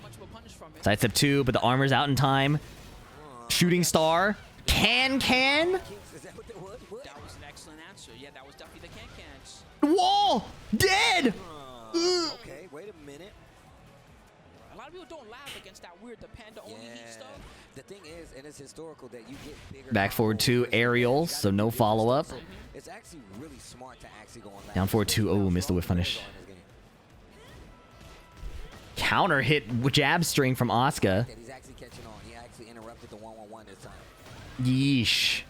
Speaker 1: Sidestep 2, but the armor's out in time. Shooting star. Can.
Speaker 3: That was an excellent answer. Yeah, that was definitely the can-cans.
Speaker 1: Whoa! Dead!
Speaker 2: Okay, wait a minute.
Speaker 3: A lot of people don't laugh against that weird, the panda only heat stuff.
Speaker 2: The thing is, and it's historical that you get bigger.
Speaker 1: Back forward 2 aerial, so no follow-up.
Speaker 2: It's actually really smart to actually go on
Speaker 1: Down forward 2. Oh, missed the whiff punish. Counter hit jab string from Asuka.
Speaker 2: He's actually catching on. He actually interrupted the 1-1-1 this time.
Speaker 1: Yeesh.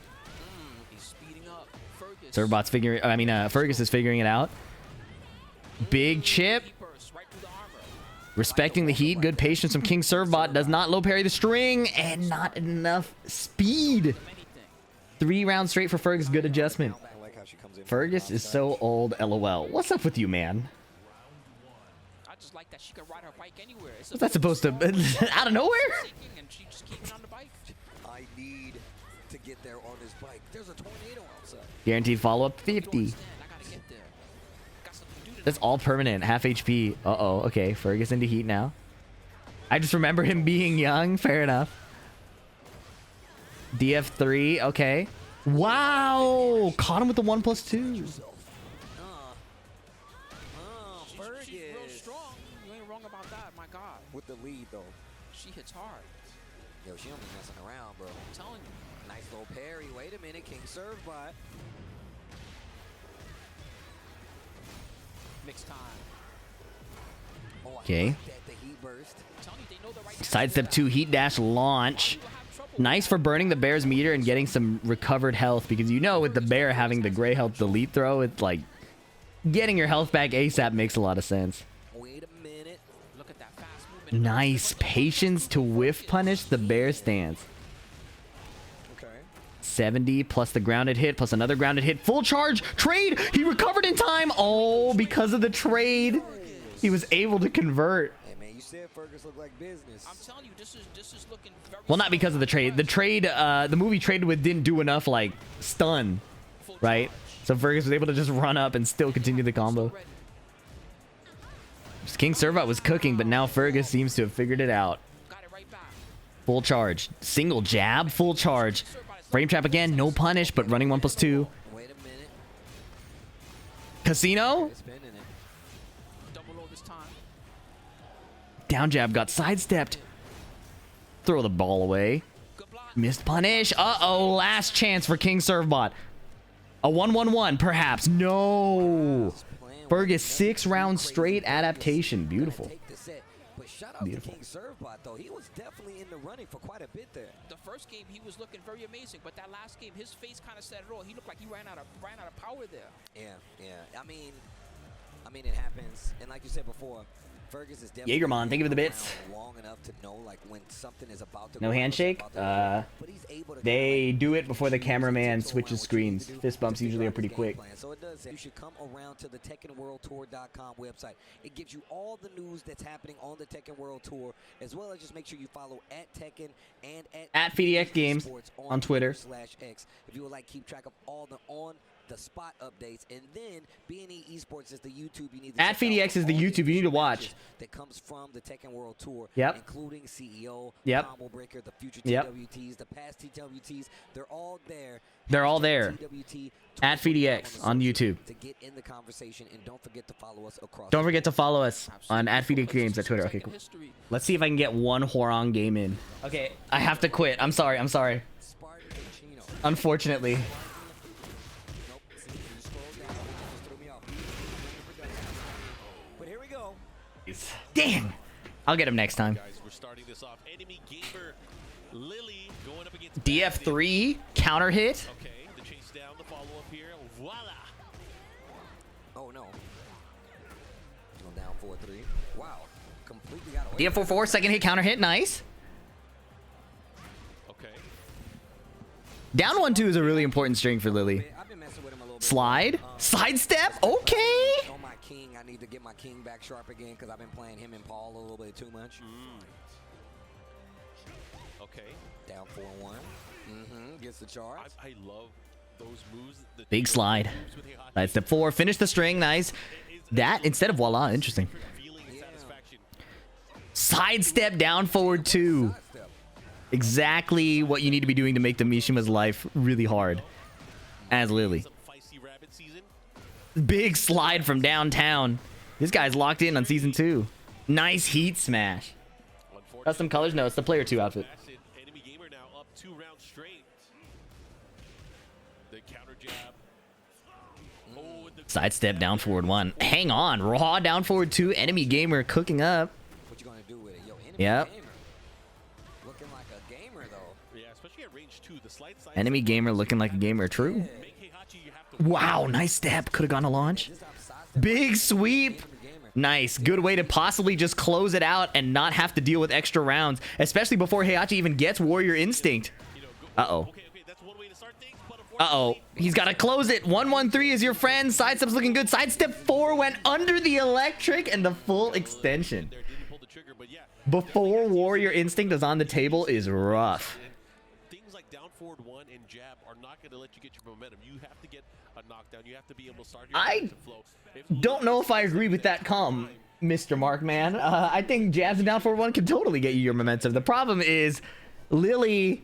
Speaker 3: He's speeding up. Fergus.
Speaker 1: Servbot's figuring. I mean, Fergus is figuring it out. Big chip.
Speaker 3: Right through the armor.
Speaker 1: Respecting the heat. Good patience from King Servbot. Does not low parry the string. And not enough speed. 3 rounds straight for Fergus. Good adjustment. Fergus is so old. LOL. What's up with you, man?
Speaker 3: I just like that she can ride her bike anywhere.
Speaker 1: What's that supposed to... out of nowhere?
Speaker 3: And she just keeps it on the bike.
Speaker 2: I need to get there on his bike. There's a tornado outside.
Speaker 1: Guaranteed follow-up 50.
Speaker 3: I gotta get there. Got something to do
Speaker 1: That's all permanent. Half HP. Uh-oh. Okay. Fergus into heat now. I just remember him being young. Fair enough. DF3. Okay. Wow. Caught him with the 1+2.
Speaker 3: She's real strong. You ain't wrong about that, my God.
Speaker 2: With the lead, though.
Speaker 3: She hits hard.
Speaker 2: Yo, she don't be messing around, bro.
Speaker 3: I'm telling you.
Speaker 2: Nice little parry. Wait a minute. King Servbot.
Speaker 3: Mixed time.
Speaker 2: Oh, I
Speaker 1: Okay.
Speaker 2: like that, the heat burst.
Speaker 3: I'm telling you, they know the right
Speaker 1: Sidestep 2 heat dash launch. Nice for burning the bear's meter and getting some recovered health, because you know with the bear having the gray health delete throw, it's like getting your health back ASAP makes a lot of sense.
Speaker 2: Wait a minute.
Speaker 3: Look at that fast movement.
Speaker 1: Nice patience to whiff punish the bear stance.
Speaker 2: Okay.
Speaker 1: 70 plus the grounded hit plus another grounded hit. Full charge trade. He recovered in time. Oh, because of the trade, he was able to convert.
Speaker 2: Hey, man, you said Fergus looked like business.
Speaker 3: I'm telling you, this is looking very
Speaker 1: Well, not because of the trade. The trade, the movie traded with didn't do enough like stun, right? So Fergus was able to just run up and still continue the combo. King Servbot was cooking, but now Fergus seems to have figured it out.
Speaker 3: Got it right back.
Speaker 1: Full charge, single jab, full charge. Frame trap again, no punish, but running 1+2.
Speaker 2: Wait a minute.
Speaker 1: Casino.
Speaker 2: Spinning it.
Speaker 3: Double low this time.
Speaker 1: Down jab got sidestepped. Throw the ball away.
Speaker 3: Good block.
Speaker 1: Missed punish. Uh-oh, last chance for King Servbot. A 1-1-1, perhaps. No. Fergus 6 rounds straight adaptation. Beautiful.
Speaker 2: Take the set. But shout out
Speaker 1: Beautiful.
Speaker 2: to King Servbot, though. He was definitely in the running for quite a bit there.
Speaker 3: The first game he was looking very amazing, but that last game his face kind of said it all. He looked like he ran out of power there.
Speaker 2: Yeah. I mean, it happens. And like you said before, Fergus is definitely
Speaker 1: Jaegermon, thank you for the bits.
Speaker 2: long enough to know like when something is about to
Speaker 1: No
Speaker 2: go,
Speaker 1: handshake?
Speaker 2: but he's able to
Speaker 1: They
Speaker 2: kinda,
Speaker 1: do it before the
Speaker 2: choose
Speaker 1: cameraman
Speaker 2: to tiptoe
Speaker 1: switches
Speaker 2: around what you
Speaker 1: screens.
Speaker 2: need to do
Speaker 1: Fist bumps
Speaker 2: to
Speaker 1: usually are
Speaker 2: figure
Speaker 1: pretty
Speaker 2: out his game
Speaker 1: quick.
Speaker 2: plan. So it does say you should come around to the TekkenWorldTour.com website. It gives you all the news that's happening on the Tekken World Tour, as well as just make sure you follow at Tekken and
Speaker 1: At FDX Games
Speaker 2: Sports
Speaker 1: on Twitter.
Speaker 2: /X if you would like keep track of all the the spot updates. And then B&E Esports is the YouTube you need to
Speaker 1: At
Speaker 2: check out
Speaker 1: FDX
Speaker 2: for
Speaker 1: is the
Speaker 2: all
Speaker 1: YouTube you need to
Speaker 2: official
Speaker 1: watch.
Speaker 2: matches that comes from the Tekken World Tour,
Speaker 1: Yep.
Speaker 2: including CEO,
Speaker 1: Yep.
Speaker 2: Combo Breaker, the future
Speaker 1: Yep.
Speaker 2: TWTs, the past TWTs. They're all there.
Speaker 1: They're all there.
Speaker 2: TWT
Speaker 1: At FDX on YouTube.
Speaker 2: to get in the conversation, and don't forget to follow us across.
Speaker 1: Don't forget to follow us on at FDX Games at Twitter. Okay, cool.
Speaker 3: History.
Speaker 1: Let's see if I can get one Hwoarang game in. Okay, I have to quit. I'm sorry.
Speaker 2: Spartan Chino.
Speaker 1: Unfortunately.
Speaker 2: Nope. See, you scroll down, it just threw me off. But here we go.
Speaker 1: Dang. I'll get him next time.
Speaker 4: Guys, we're starting this off. Enemy gamer Lili going up against
Speaker 1: DF3, counter hit.
Speaker 4: Okay, the chase down, the follow-up here. Voila!
Speaker 2: Oh no. Going down 4-3. Wow. Completely got away.
Speaker 1: DF4-4, second hit, counter hit, nice.
Speaker 4: Okay.
Speaker 1: Down 1-2 is a really important string for Lili.
Speaker 2: I've been messing with him a little bit.
Speaker 1: Slide, sidestep, okay.
Speaker 2: On my king, I need to get my king back sharp again because I've been playing him and Paul a little bit too much.
Speaker 4: Okay.
Speaker 2: Down 4-1. Gets the charge.
Speaker 4: I love those moves. The
Speaker 1: Big slide.
Speaker 4: moves with Heihachi.
Speaker 1: Sidestep 4, finish the string, nice. That instead of voila, interesting.
Speaker 4: Feeling and satisfaction.
Speaker 1: Sidestep down forward 2.
Speaker 2: Sidestep.
Speaker 1: Exactly what you need to be doing to make the Mishima's life really hard. As Lili.
Speaker 4: Some feisty rabbit season.
Speaker 1: Big slide from downtown. This guy's locked in on season 2. Nice heat smash. Custom colors? No, it's the player 2 outfit.
Speaker 4: Enemy gamer now up 2 rounds straight. The counter jab. Oh, the
Speaker 1: Sidestep down forward 1. Hang on. Raw down forward 2. Enemy gamer cooking up.
Speaker 2: What you gonna do with it? Yo, enemy
Speaker 1: Yep.
Speaker 2: gamer. Looking like a gamer though.
Speaker 4: yeah, especially at range 2, the slight side.
Speaker 1: Enemy gamer looking like a gamer. True.
Speaker 4: Make Heihachi, you have to
Speaker 1: Wow, nice step. Could have gone to launch. Big sweep. Nice. Good way to possibly just close it out and not have to deal with extra rounds, especially before Heihachi even gets Warrior Instinct. Uh-oh.
Speaker 4: Okay, that's one way to start things, but
Speaker 1: Uh-oh. He's got to close it. 1-1-3 is your friend. Sidestep's looking good. Sidestep 4 went under the electric and the full extension.
Speaker 4: there didn't pull the trigger, but yeah.
Speaker 1: Before Warrior Instinct is on the table is rough.
Speaker 4: Things like down forward 1 and jab are not going to let you get your momentum. You have to get a knockdown. You have to be able to start your offensive flow.
Speaker 1: Don't know if I agree with that comm, Mr. Markman. I think jabs and down forward 1 can totally get you your momentum. The problem is Lili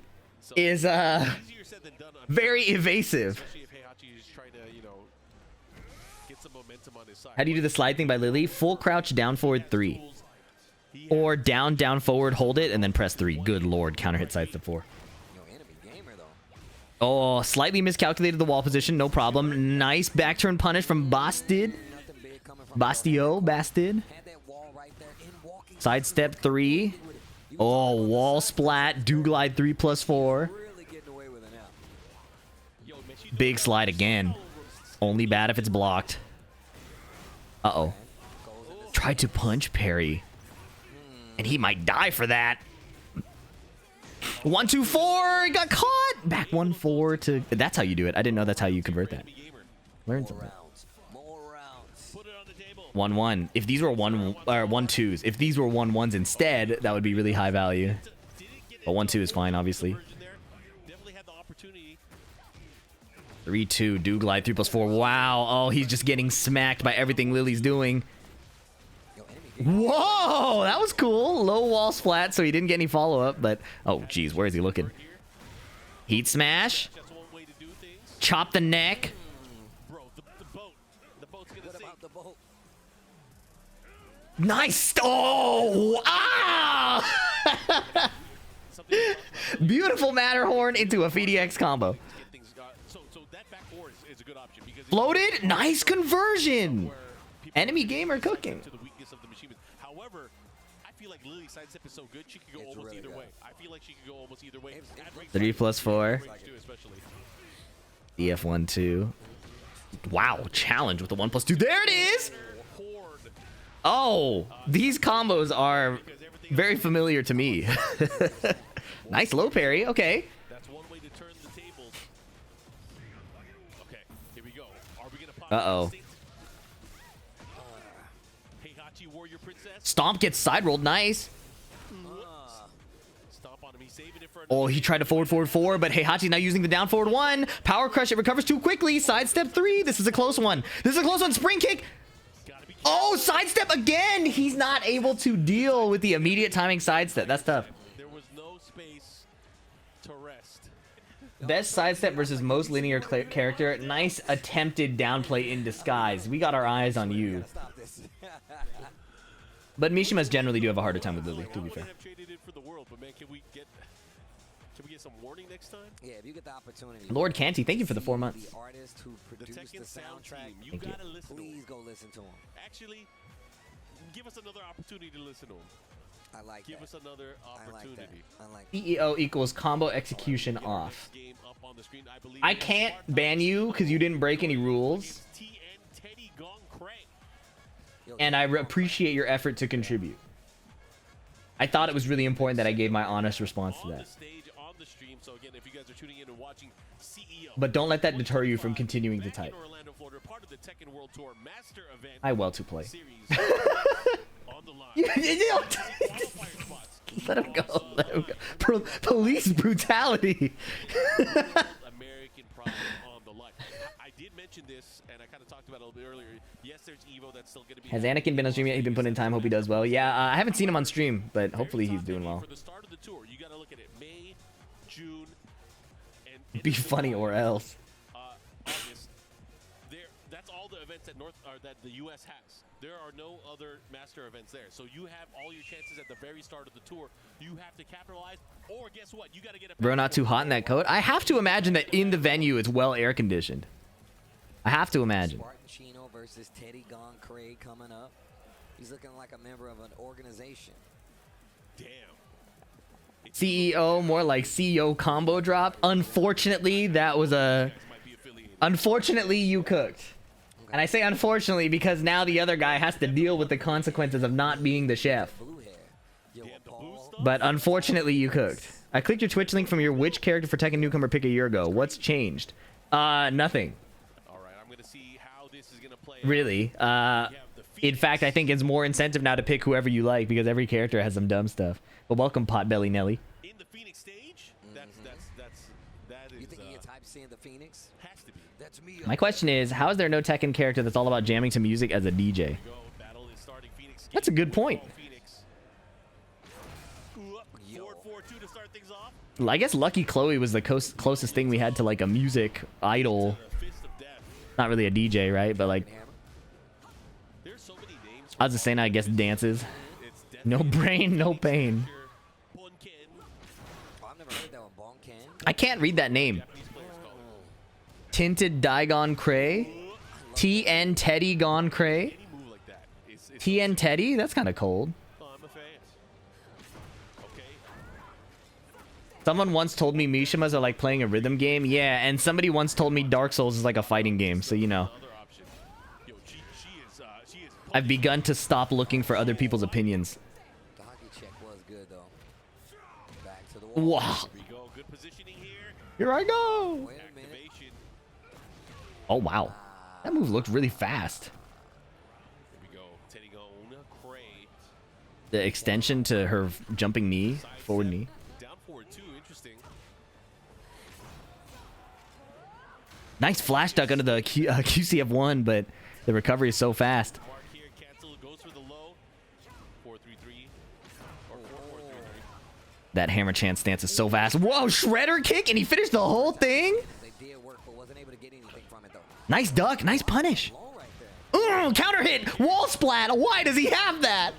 Speaker 1: is
Speaker 4: Easier said than done,
Speaker 1: very evasive.
Speaker 4: especially if Heihachi is trying to, you know, get some momentum on his side.
Speaker 1: How do you do the slide thing by Lili? Full crouch down forward 3.
Speaker 4: He
Speaker 1: Or down forward, hold it, and then press 3. Good lord, counter hit sidestep 4.
Speaker 2: Yo, enemy gamer though.
Speaker 1: Oh, slightly miscalculated the wall position, no problem. Nice back turn punish from Bastid.
Speaker 2: Nothing big coming from
Speaker 1: Bastio, Bastid.
Speaker 2: Had that wall right there in walking.
Speaker 1: Sidestep 3. Oh, wall splat, do glide 3+4.
Speaker 2: Really getting away with it now.
Speaker 4: Yo, man, she
Speaker 1: Big slide again. Only bad if it's blocked. Uh-oh. Tried to punch parry. And he might die for that. 1, 2, 4. Got caught. Back 1, 4 to... That's how you do it. I didn't know that's how you convert that. Learn something.
Speaker 2: More rounds.
Speaker 4: put it on the table.
Speaker 1: 1-1. If these were 1-2s, if these were 1-1s instead, that would be really high value. But 1-2 is fine, obviously.
Speaker 4: Definitely had the opportunity.
Speaker 1: 3-2. Do glide 3+4. Wow. Oh, he's just getting smacked by everything Lili's doing.
Speaker 2: Yo, enemy gamer.
Speaker 1: Whoa, that was cool. Low wall splat, so he didn't get any follow-up, but... Oh, geez, where is he looking? Heat smash.
Speaker 4: That's one way to do things.
Speaker 1: Chop the neck.
Speaker 4: Bro, the boat. The boat's gonna
Speaker 2: What
Speaker 4: sink.
Speaker 2: about the boat?
Speaker 1: Nice. Oh, ah!
Speaker 4: Something
Speaker 1: Beautiful Matterhorn into a FDX combo.
Speaker 4: to get things so that back four is a good option because
Speaker 1: Floated. Nice conversion.
Speaker 4: where people
Speaker 1: Enemy gamer cooking.
Speaker 4: to the weakness of the machine. However, I feel like Lili's sidestep is so good she could go
Speaker 2: It's
Speaker 4: almost
Speaker 2: really
Speaker 4: either
Speaker 2: good.
Speaker 4: way. I feel like she could go almost either way.
Speaker 2: It's-
Speaker 4: At range
Speaker 1: 3+4.
Speaker 4: range two especially.
Speaker 1: EF1-2. Wow, challenge with the 1+2. There it is.
Speaker 4: Horde.
Speaker 1: Oh, these combos are very familiar to me. Nice low parry. Okay.
Speaker 4: That's one way to turn the tables. Okay, here we go. Are we gonna pop
Speaker 1: Uh-oh.
Speaker 4: instinct? Heihachi Warrior Princess.
Speaker 1: Stomp gets side rolled. Nice.
Speaker 4: Stomp on him. He's saving it for
Speaker 1: Oh, he tried to forward 4, but Heihachi's now using the down forward 1. Power crush. It recovers too quickly. Sidestep 3. This is a close one. This is a close one. Spring kick.
Speaker 4: Gotta be
Speaker 1: Oh, sidestep again. He's not able to deal with the immediate timing sidestep. That's tough.
Speaker 4: There was no space to rest.
Speaker 1: Best sidestep versus most linear character. Nice attempted downplay in disguise. We got our eyes on you.
Speaker 2: Stop this.
Speaker 1: But Mishimas generally do have a harder time with Lili, to be
Speaker 4: I wouldn't
Speaker 1: fair.
Speaker 4: have traded it for the world, but man, can we get some warning next time?
Speaker 2: Yeah, if you get the opportunity.
Speaker 1: Lord Canty, thank you for the 4 months.
Speaker 2: The artist who
Speaker 4: The
Speaker 2: produced the
Speaker 4: Tekken sound
Speaker 2: soundtrack.
Speaker 4: team. You
Speaker 1: Thank you.
Speaker 4: gotta listen to
Speaker 2: Please
Speaker 4: him.
Speaker 2: go listen to him.
Speaker 4: Actually, give us another opportunity to listen to him.
Speaker 2: I like
Speaker 4: Give
Speaker 2: that.
Speaker 4: us another
Speaker 2: I like that.
Speaker 4: opportunity.
Speaker 2: I like that.
Speaker 1: EEO equals combo execution off.
Speaker 4: Next game up on the screen, I believe
Speaker 1: I
Speaker 4: it is
Speaker 1: can't
Speaker 4: Spartan
Speaker 1: ban you because you didn't break any rules,
Speaker 4: against TN Teddy Gong Cray.
Speaker 2: Yo,
Speaker 1: and I appreciate your effort to contribute. I thought it was really important that I gave my honest response to
Speaker 4: On the
Speaker 1: that.
Speaker 4: stage, on the stream. So again, if you guys are tuning in and watching CEO,
Speaker 1: But don't let that deter you from continuing to
Speaker 4: back
Speaker 1: type.
Speaker 4: in Orlando, Florida, part of the Tekken World Tour Master Event
Speaker 1: I well to play.
Speaker 4: series on the line. Qualifier spots.
Speaker 1: Let him go. Let him go. Police brutality.
Speaker 4: American pride on the line. I did mention this, and I kind of talked about it a little bit earlier. Yes, there's Evo that's still going to be.
Speaker 1: Has Anakin been on stream yet? He's been putting in time. Hope he does well. Yeah, I haven't seen him on stream, but hopefully he's doing well.
Speaker 4: For the start of the tour, you got to look at it. May, June, and
Speaker 1: Be funny or else.
Speaker 4: August. That's all the events that the U.S. has. There are no other master events there. So you have all your chances at the very start of the tour. You have to capitalize, or guess what? You got to get a...
Speaker 1: Bro, not too hot in that coat. I have to imagine that in the venue it's well air conditioned. I have to imagine.
Speaker 2: Spartan Chino versus Teddy Gone Cray coming up. He's looking like a member of an organization.
Speaker 4: Damn.
Speaker 1: CEO, more like CEO combo drop. Unfortunately, that was a... Unfortunately, you cooked. And I say unfortunately because now the other guy has to deal with the consequences of not being the chef. But unfortunately, you cooked. I clicked your Twitch link from your which character for Tekken newcomer pick a year ago. What's changed? Nothing.
Speaker 4: All right, I'm gonna see how this is gonna play.
Speaker 1: Really? In fact, I think it's more incentive now to pick whoever you like because every character has some dumb stuff. But welcome, Potbelly Nelly.
Speaker 4: In the Phoenix stage, that is.
Speaker 2: You think he gets hype seeing the Phoenix?
Speaker 4: Has to be.
Speaker 2: That's me.
Speaker 1: My question is, how is there no Tekken character that's all about jamming to music as a DJ? That's a good point. I guess Lucky Chloe was the closest thing we had to like a music idol. Not really a DJ, right? But like Azucena, I guess, dances. No brain, no pain. I can't read that name. Tinted Daigon Cray? TN Teddy Gone Cray? TN Teddy? That's kind of cold. Someone once told me Mishimas are like playing a rhythm game. Yeah, and somebody once told me Dark Souls is like a fighting game, so you know. I've begun to stop looking for other people's opinions. Wow. Here I go. Oh, wow. That move looked really fast. The extension to her jumping knee, forward knee. Nice flash duck under the QCF1, but the recovery is so fast. That hammer chance stance is so fast. Whoa, shredder kick, and he finished the whole thing? Nice duck, nice punish. Ooh, counter hit, wall splat. Why does he have that?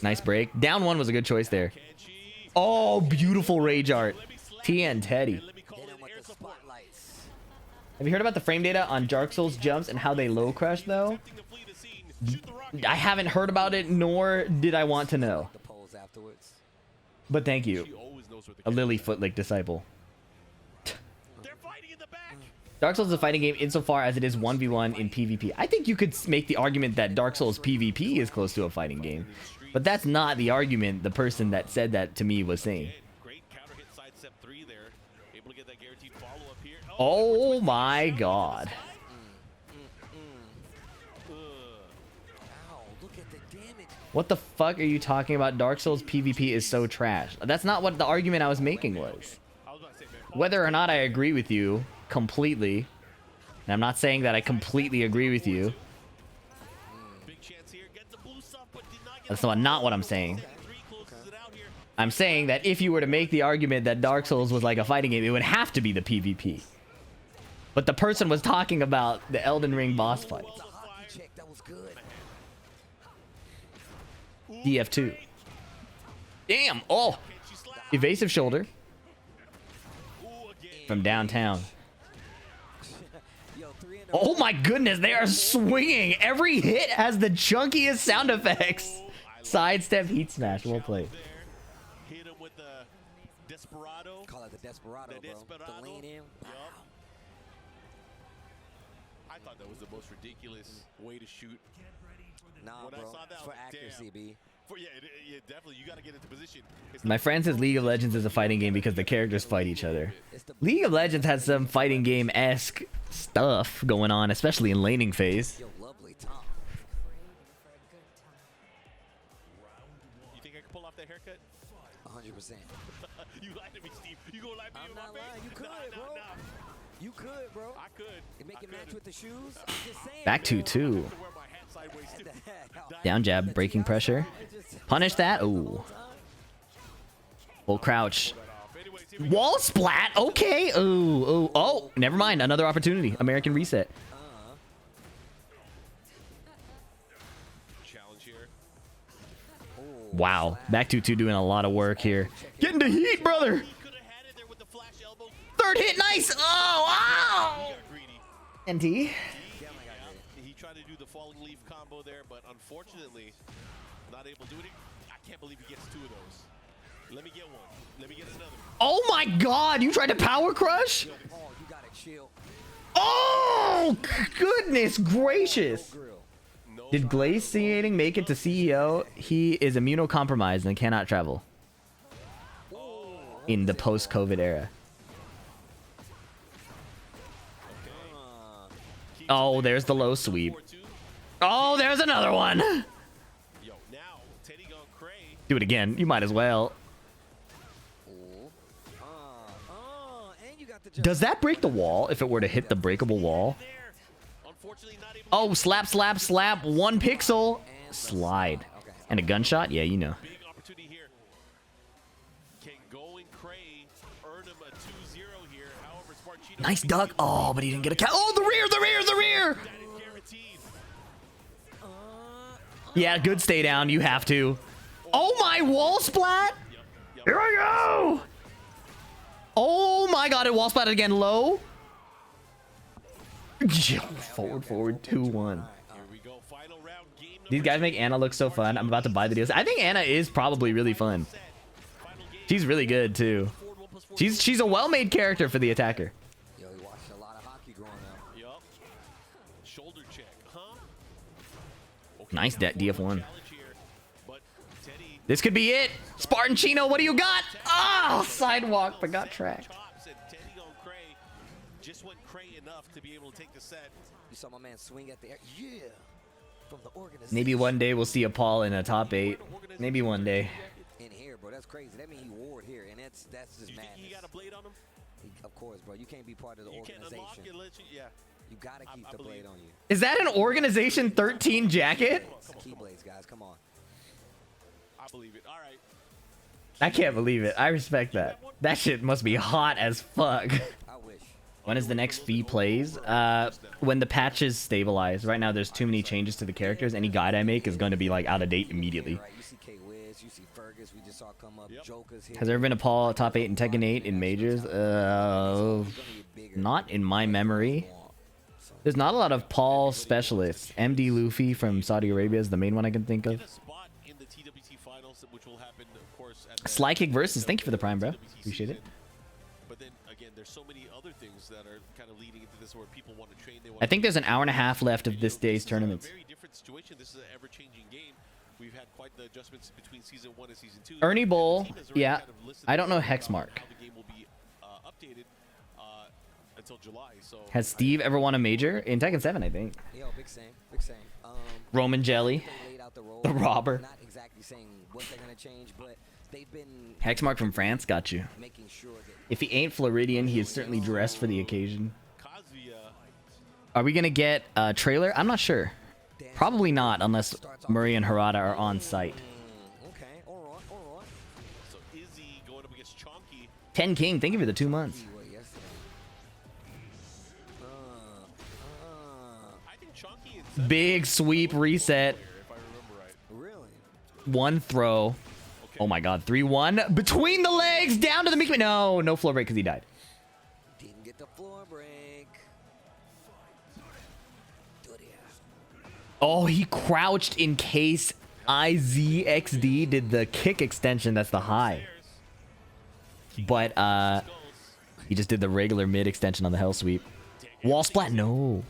Speaker 1: Nice break. Down one was a good choice there. Oh, beautiful rage art. TN Teddy. Have you heard about the frame data on Dark Souls jumps and how they low crush though? I haven't heard about it, nor did I want to know. But thank you. A Lili Footlick disciple. Dark Souls is a fighting game insofar as it is 1v1 in PvP. I think you could make the argument that Dark Souls PvP is close to a fighting game. But that's not the argument the person that said that to me was saying. Oh my god. What the fuck are you talking about? Dark Souls PvP is so trash. That's not what the argument I was making was. Whether or not I agree with you completely, and I'm not saying that I completely agree with you. That's not what I'm saying. I'm saying that if you were to make the argument that Dark Souls was like a fighting game, it would have to be the PvP. But the person was talking about the Elden Ring boss fight. DF2. Damn. Oh. Evasive shoulder. From downtown. Oh my goodness. They are swinging. Every hit has the chunkiest sound effects. Sidestep, heat smash. Well played.
Speaker 4: Hit him with the Desperado.
Speaker 2: Call it the Desperado, bro. The lean in.
Speaker 4: I thought that was the most ridiculous way to shoot.
Speaker 2: Nah, bro. It's for accuracy, B.
Speaker 4: Yeah, definitely. You got to get into position.
Speaker 1: My friend says League of Legends is a fighting game because the characters fight each other. League of Legends has some fighting game-esque stuff going on, especially in laning phase.
Speaker 2: Yo, lovely Tom.
Speaker 4: You think I can pull off that haircut?
Speaker 2: 100%.
Speaker 4: You lied to me, Steve. You gonna lie to me?
Speaker 2: I'm not lying. You could, bro. You could, bro.
Speaker 4: I could.
Speaker 2: It make it match with the shoes. I'm just saying.
Speaker 1: Back 2-2. Down jab, breaking pressure. Punish that. Ooh. Full crouch. Wall splat. Okay. Oh, never mind. Another opportunity. American reset.
Speaker 4: Challenge here.
Speaker 1: Wow. Back 2-2 doing a lot of work here. Getting to heat, brother.
Speaker 4: He could have had it there with the flash elbow.
Speaker 1: Third hit. Nice. Oh, wow.
Speaker 4: He got greedy.
Speaker 1: NT.
Speaker 4: He tried to do the falling leaf combo there, but unfortunately, not able to do it. I can't believe he gets 2 of those. Let me get one. Let me get another.
Speaker 1: Oh my God. You tried to power crush?
Speaker 2: Yo, Paul, you gotta chill.
Speaker 1: Oh, goodness gracious.
Speaker 2: Grill.
Speaker 4: No
Speaker 1: Did Glaciating make it to CEO? He is immunocompromised and cannot travel in the post-COVID era. Oh, there's the low sweep. Oh, there's another one.
Speaker 4: Yo, now Teddy gone cray.
Speaker 1: Do it again. You might as well.
Speaker 2: And you got the
Speaker 1: Does that break the wall if it were to hit the breakable wall?
Speaker 4: There. Unfortunately, not able
Speaker 1: Oh, slap, slap, slap. 1 pixel. Slide. And a gunshot? Yeah, you know.
Speaker 4: big opportunity here. Can go and cray, earn him a 2-0 here. However, Sparchino
Speaker 1: Nice duck. Oh, but he didn't get a count. Oh, the rear, the rear, the rear.
Speaker 4: that is guaranteed.
Speaker 1: Yeah, good stay down. You have to. Oh, my wall splat.
Speaker 4: Yep.
Speaker 1: Here I go. Oh, my God. It wall splatted again. Low. Forward, 2-1.
Speaker 4: Here we go. Final round. Game
Speaker 1: These guys make Anna look so fun. I'm about to buy the deals. I think Anna is probably really fun. She's really good, too. She's a well-made character for the attacker.
Speaker 2: Yo, he watched a lot of hockey growing up.
Speaker 4: Yup. Shoulder check, huh? Okay,
Speaker 1: Nice
Speaker 4: now
Speaker 1: DF1.
Speaker 4: challenge here, but Teddy
Speaker 1: This could be it. Spartan Chino, what do you got? Oh, sidewalk, but got tracked.
Speaker 4: chops and Teddy on cray. Just went cray enough to be able to take the set.
Speaker 2: You saw my man swing at the air. Yeah. From the organization.
Speaker 1: Maybe one day we'll see a Paul in a top 8. Maybe one day.
Speaker 2: In here, bro. That's crazy. That means he ward here, and that's just
Speaker 4: You think
Speaker 2: madness.
Speaker 4: he got a blade on him?
Speaker 2: Of course, bro. You can't be part of the
Speaker 4: You can't unlock
Speaker 2: organization.
Speaker 4: it, let you, yeah.
Speaker 2: You gotta keep
Speaker 4: I
Speaker 2: the
Speaker 4: believe.
Speaker 2: blade on you.
Speaker 1: Is that an Organization 13 jacket?
Speaker 2: Keyblades, guys. Come on.
Speaker 4: I believe it. All right.
Speaker 1: I can't believe it. I respect that. That shit must be hot as fuck.
Speaker 2: I wish.
Speaker 1: When is the next fee plays? When the patches stabilize. Right now there's too many changes to the characters. Any guide I make is going to be like out of date immediately.
Speaker 2: Right. You see K Wiz. You see Fergus. We just saw come up. Joker's here.
Speaker 1: Has there ever been a Paul top 8 in Tekken 8 in majors? Not in my memory. There's not a lot of Paul specialists. MD Luffy from Saudi Arabia is the main one I can think of.
Speaker 4: Get a spot in the TWT finals, which will happen, of course, at the
Speaker 1: Sly Kick versus. Thank you for the prime, bro.
Speaker 4: TWT
Speaker 1: Appreciate it.
Speaker 4: season. But then again, there's so many other things that are kind of leading into this where people want to train. They want
Speaker 1: I think there's an hour and a half left of this day's tournaments.
Speaker 4: A very different situation. This is an ever-changing game. We've had quite the adjustments between season 1 and season 2.
Speaker 1: Ernie Bowl,
Speaker 4: The team has already
Speaker 1: yeah.
Speaker 4: kind of listed
Speaker 1: I don't know
Speaker 4: about
Speaker 1: Hexmark.
Speaker 4: how the game will be updated until July. So
Speaker 1: Has Steve ever won a major? In Tekken 7, I think.
Speaker 2: Yo, big same. Big same.
Speaker 1: Roman Jelly.
Speaker 2: They laid out the role.
Speaker 1: The robber.
Speaker 2: Not exactly saying what they're gonna change, but they've been
Speaker 1: Hexmark from France got you.
Speaker 2: making sure that.
Speaker 1: If he ain't Floridian, he is certainly dressed for the occasion.
Speaker 4: Kazuya,
Speaker 1: Are we going to get a trailer? I'm not sure. Probably not, unless Murray and Harada are on site.
Speaker 2: Okay. All right.
Speaker 4: so Izzy going up against Chonky.
Speaker 1: 10 King, thank you for the 2 months.
Speaker 2: See what yesterday.
Speaker 4: I think Chonky and Seth
Speaker 1: Big sweep reset.
Speaker 4: here, if I remember right.
Speaker 2: Really?
Speaker 1: 1 throw. Oh my god, 3-1. Between the legs, down to the Mickey. No floor break because he died.
Speaker 2: Didn't get the floor break.
Speaker 1: Oh, he crouched in case IZXD did the kick extension. That's the high. But he just did the regular mid extension on the hell sweep. Wall splat. No.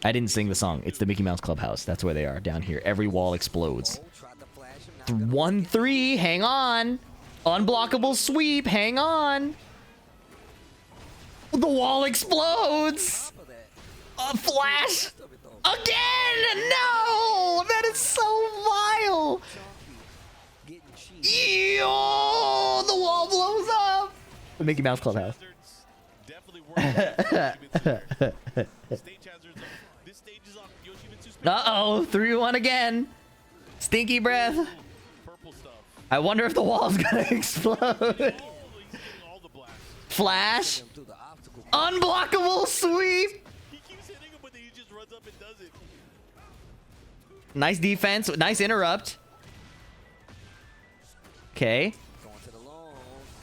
Speaker 1: I didn't sing the song. It's the Mickey Mouse Clubhouse. That's where they are down here. Every wall explodes.
Speaker 2: Tried to flash him.
Speaker 1: 1-3. Hang on. Unblockable sweep. Hang on. The wall explodes. A flash. Again! No! That is so vile! Yo! The wall blows up! The Mickey Mouse Clubhouse.
Speaker 4: Definitely working. Stage hazards. This stage is on Yoshimitsu's
Speaker 1: Uh-oh, 3-1 again. Stinky breath.
Speaker 4: purple stuff.
Speaker 1: I wonder if the wall's gonna explode. Flash. Unblockable sweep.
Speaker 4: He keeps hitting him, but then he just runs up and does it.
Speaker 1: Nice defense. Nice interrupt. Okay.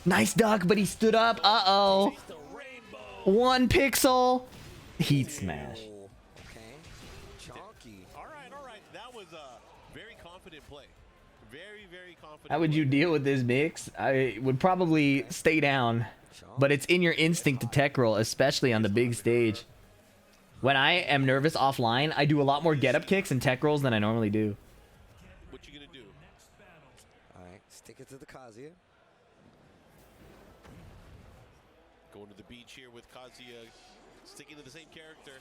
Speaker 1: Nice duck, but he stood up. Uh-oh. 1 pixel. Heat smash.
Speaker 4: All right. That was a very confident play. Very confident.
Speaker 1: How would you deal with this mix? I would probably stay down, but it's in your instinct to tech roll, especially on the big stage. When I am nervous offline, I do a lot more get-up kicks and tech rolls than I normally do.
Speaker 4: What you gonna do?
Speaker 2: All right, stick it to the Kazuya.
Speaker 4: Going to the beach here with Kazuya, sticking to the same character.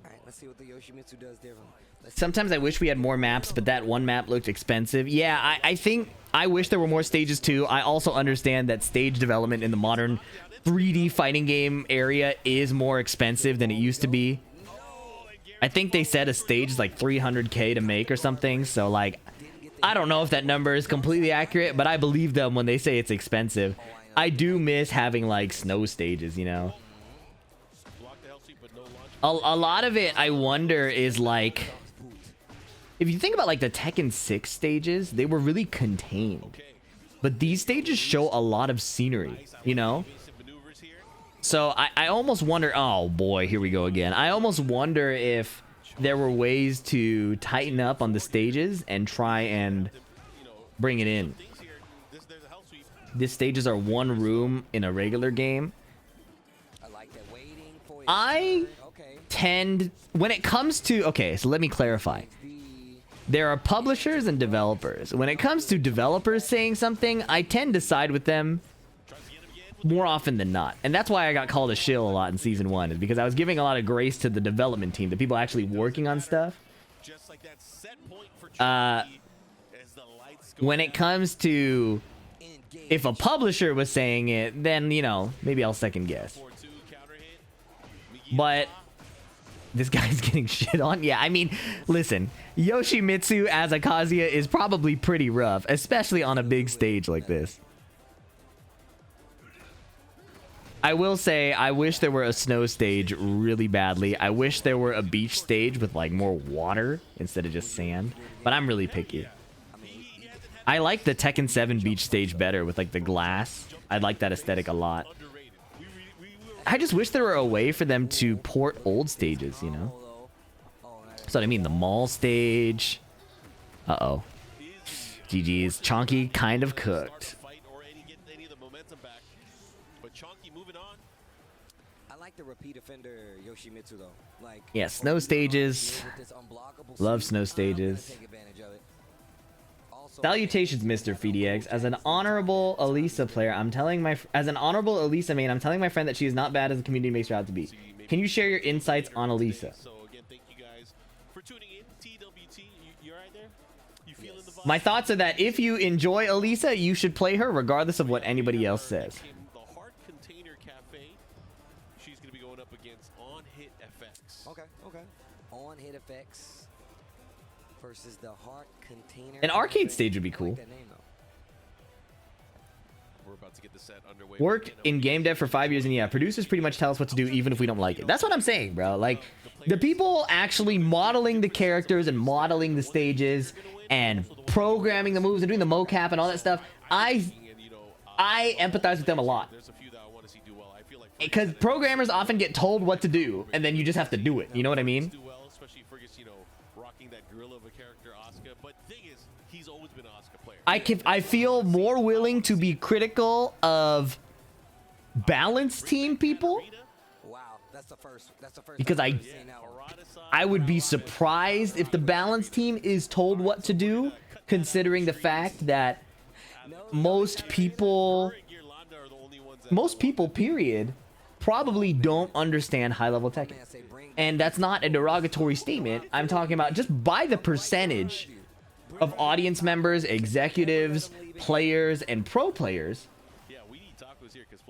Speaker 2: All right, let's see what the Yoshimitsu does differently.
Speaker 1: Sometimes I wish we had more maps, but that one map looked expensive. Yeah, I think I wish there were more stages too. I also understand that stage development in the modern 3D fighting game area is more expensive than it used to be. I think they said a stage is like 300K to make or something. So like, I don't know if that number is completely accurate, but I believe them when they say it's expensive. I do miss having like snow stages, you know. A lot of it, I wonder, is like, if you think about like the Tekken 6 stages, they were really contained. But these stages show a lot of scenery, you know? So I almost wonder, oh boy, here we go again. I almost wonder if there were ways to tighten up on the stages and try and bring it in. These stages are one room in a regular game. I tend, when it comes to, okay, so let me clarify. There are publishers and developers. When it comes to developers saying something, I tend to side with them more often than not. And that's why I got called a shill a lot in season 1, is because I was giving a lot of grace to the development team, the people actually working on stuff. When it comes to, if a publisher was saying it, then, you know, maybe I'll second guess. But this guy's getting shit on. Yeah, I mean, listen, Yoshimitsu as a Kazuya is probably pretty rough, especially on a big stage like this. I will say, I wish there were a snow stage really badly. I wish there were a beach stage with like more water instead of just sand. But I'm really picky. I like the Tekken 7 beach stage better with like the glass. I like that aesthetic a lot. I just wish there were a way for them to port old stages, you know? That's what I mean, the mall stage. Uh-oh. GG's. Chonky kind of cooked.
Speaker 2: The repeat offender Yoshimitsu though, like,
Speaker 1: yeah, snow stages. Love snow stages. Salutations, Mr. Feedy Eggs. As an honorable Elisa player, I'm telling my as an honorable Elisa main, I'm telling my friend that she is not bad as the community makes her out to be. Can you share your insights on Elisa?
Speaker 4: So again, thank you guys for tuning in. TWT, you right there? You feeling the vibe?
Speaker 1: My thoughts are that if you enjoy Elisa, you should play her regardless of what anybody else says.
Speaker 2: Okay. On hit effects versus the heart container.
Speaker 1: An arcade stage would be cool.
Speaker 4: We're about to get the set underway.
Speaker 1: Worked in game dev for 5 years, and yeah, producers pretty much tell us what to do even if we don't like it. That's what I'm saying, bro. Like, the people actually modeling the characters and modeling the stages and programming the moves and doing the mocap and all that stuff, I empathize with them a lot. Because programmers often get told what to do, and then you just have to do it. You know what I mean? I feel more willing to be critical of balanced team people. Because I would be surprised if the balanced team is told what to do, considering the fact that most people, period, probably don't understand high-level Tekken. And that's not a derogatory statement. I'm talking about just by the percentage of audience members, executives, players, and pro players.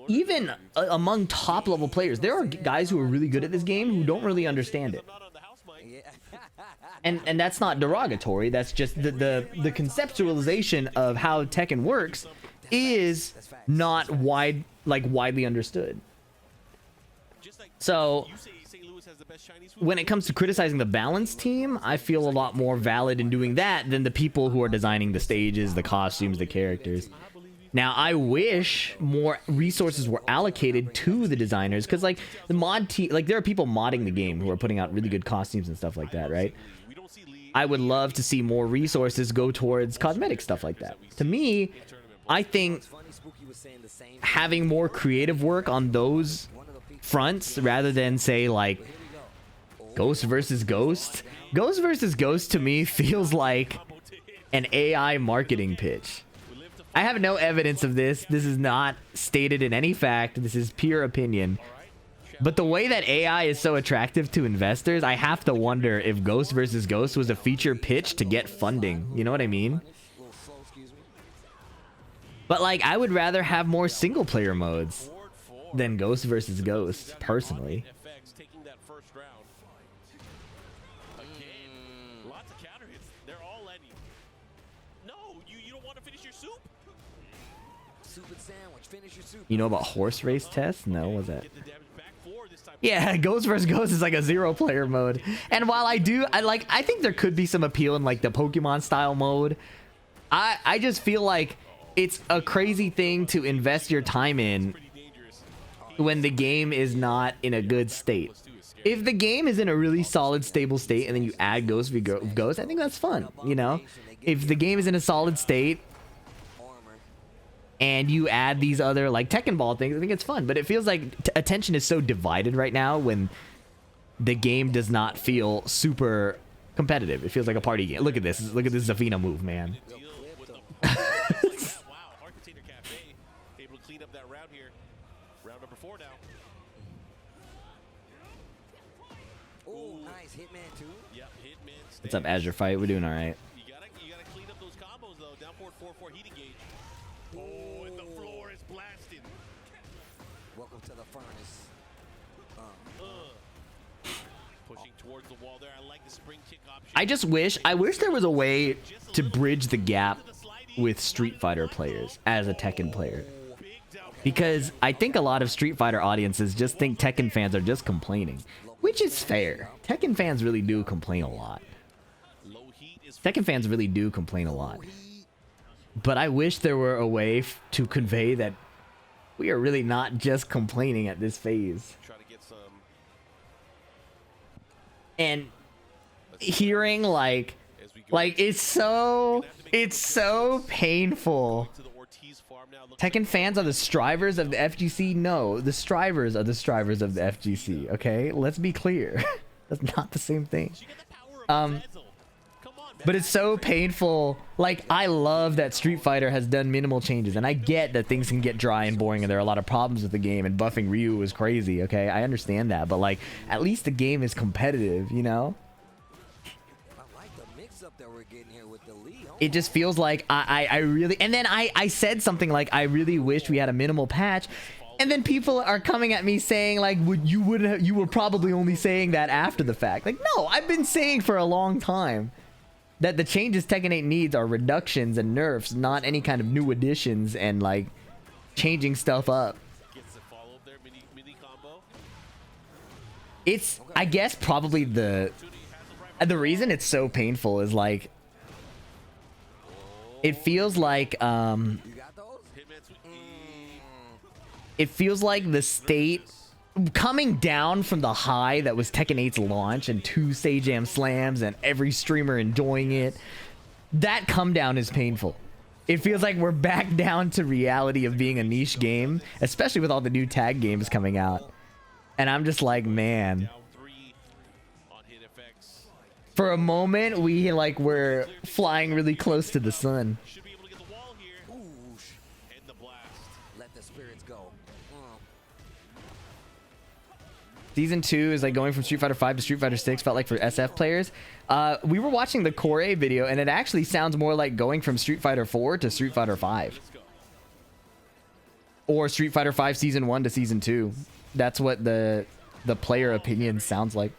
Speaker 1: Even among top-level players, there are guys who are really good at this game who don't really understand it. And that's not derogatory. That's just the conceptualization of how Tekken works is not widely understood. So when it comes to criticizing the balance team, I feel a lot more valid in doing that than the people who are designing the stages, the costumes, the characters. Now, I wish more resources were allocated to the designers, because like the mod team, like there are people modding the game who are putting out really good costumes and stuff like that, right? I would love to see more resources go towards cosmetic stuff like that. To me, I think having more creative work on those fronts rather than say like Ghost versus Ghost. Ghost versus Ghost to me feels like an AI marketing pitch. I have no evidence of this. This is not stated in any fact. This is pure opinion. But the way that AI is so attractive to investors, I have to wonder if Ghost versus Ghost was a feature pitch to get funding. You know what I mean? But like, I would rather have more single player modes than Ghost versus Ghost, personally. You know about horse race tests? No, was that? Yeah, Ghost vs. Ghost is like a 0-player mode. And while I think there could be some appeal in like the Pokemon style mode, I just feel like it's a crazy thing to invest your time in when the game is not in a good state. If the game is in a really solid, stable state and then you add Ghost vs. Ghost, I think that's fun, you know? If the game is in a solid state and you add these other like Tekken Ball things, I think it's fun. But it feels like attention is so divided right now when the game does not feel super competitive. It feels like a party game. Look at this. Look at this Zafina move, man. What's up, Azure Fight? We're doing all right.
Speaker 4: You gotta clean up those combos though. Down forward 4-4 heat engage. Oh, and the floor is blasted.
Speaker 2: Welcome to the furnace.
Speaker 4: Pushing towards the wall there. I like the spring kick option.
Speaker 1: I wish there was a way to bridge the gap with Street Fighter players as a Tekken player. Because I think a lot of Street Fighter audiences just think Tekken fans are just complaining. Which is fair. Tekken fans really do complain a lot. Tekken fans really do complain a lot. But I wish there were a way to convey that we are really not just complaining at this phase. And hearing like it's so painful. Tekken fans are the strivers of the FGC? No, the strivers are the strivers of the FGC, okay? Let's be clear. That's not the same thing. But it's so painful. Like, I love that Street Fighter has done minimal changes, and I get that things can get dry and boring and there are a lot of problems with the game, and buffing Ryu was crazy, okay? I understand that, but like, at least the game is competitive, you know? It just feels like I really, and then I said something like, I really wish we had a minimal patch, and then people are coming at me saying like, you were probably only saying that after the fact. Like, no, I've been saying for a long time that the changes Tekken 8 needs are reductions and nerfs, not any kind of new additions and like changing stuff up. It's, I guess, probably the reason it's so painful is like, it feels like the state coming down from the high that was Tekken 8's launch and 2 Sajam slams and every streamer enjoying it. That come down is painful. It feels like we're back down to reality of being a niche game, especially with all the new tag games coming out. And I'm just like, man. For a moment, we like were flying really close to the sun. Season 2 is like going from Street Fighter 5 to Street Fighter 6 felt like for SF players. We were watching the Core A video, and it actually sounds more like going from Street Fighter 4 to Street Fighter 5. Or Street Fighter 5 Season 1 to Season 2. That's what the player opinion sounds like.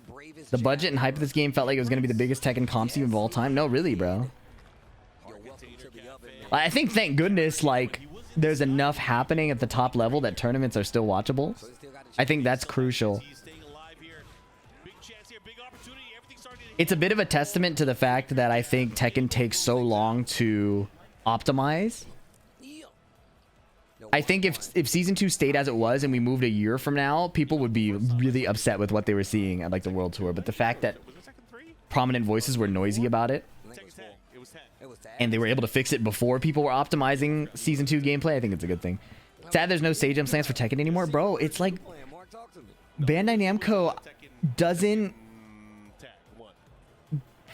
Speaker 2: bravest
Speaker 1: The budget and hype of this game felt like it was going to be the biggest Tekken comp scene of all time. No, really, bro. I think, thank goodness, like, there's enough happening at the top level that tournaments are still watchable. I think that's crucial. It's a bit of a testament to the fact that I think Tekken takes so long to optimize. I think if Season 2 stayed as it was and we moved a year from now, people would be really upset with what they were seeing at like the World Tour. But the fact that prominent voices were noisy about it and they were able to fix it before people were optimizing Season 2 gameplay, I think it's a good thing. Sad there's no Sage Jam slams for Tekken anymore. Bro, it's like Bandai Namco doesn't,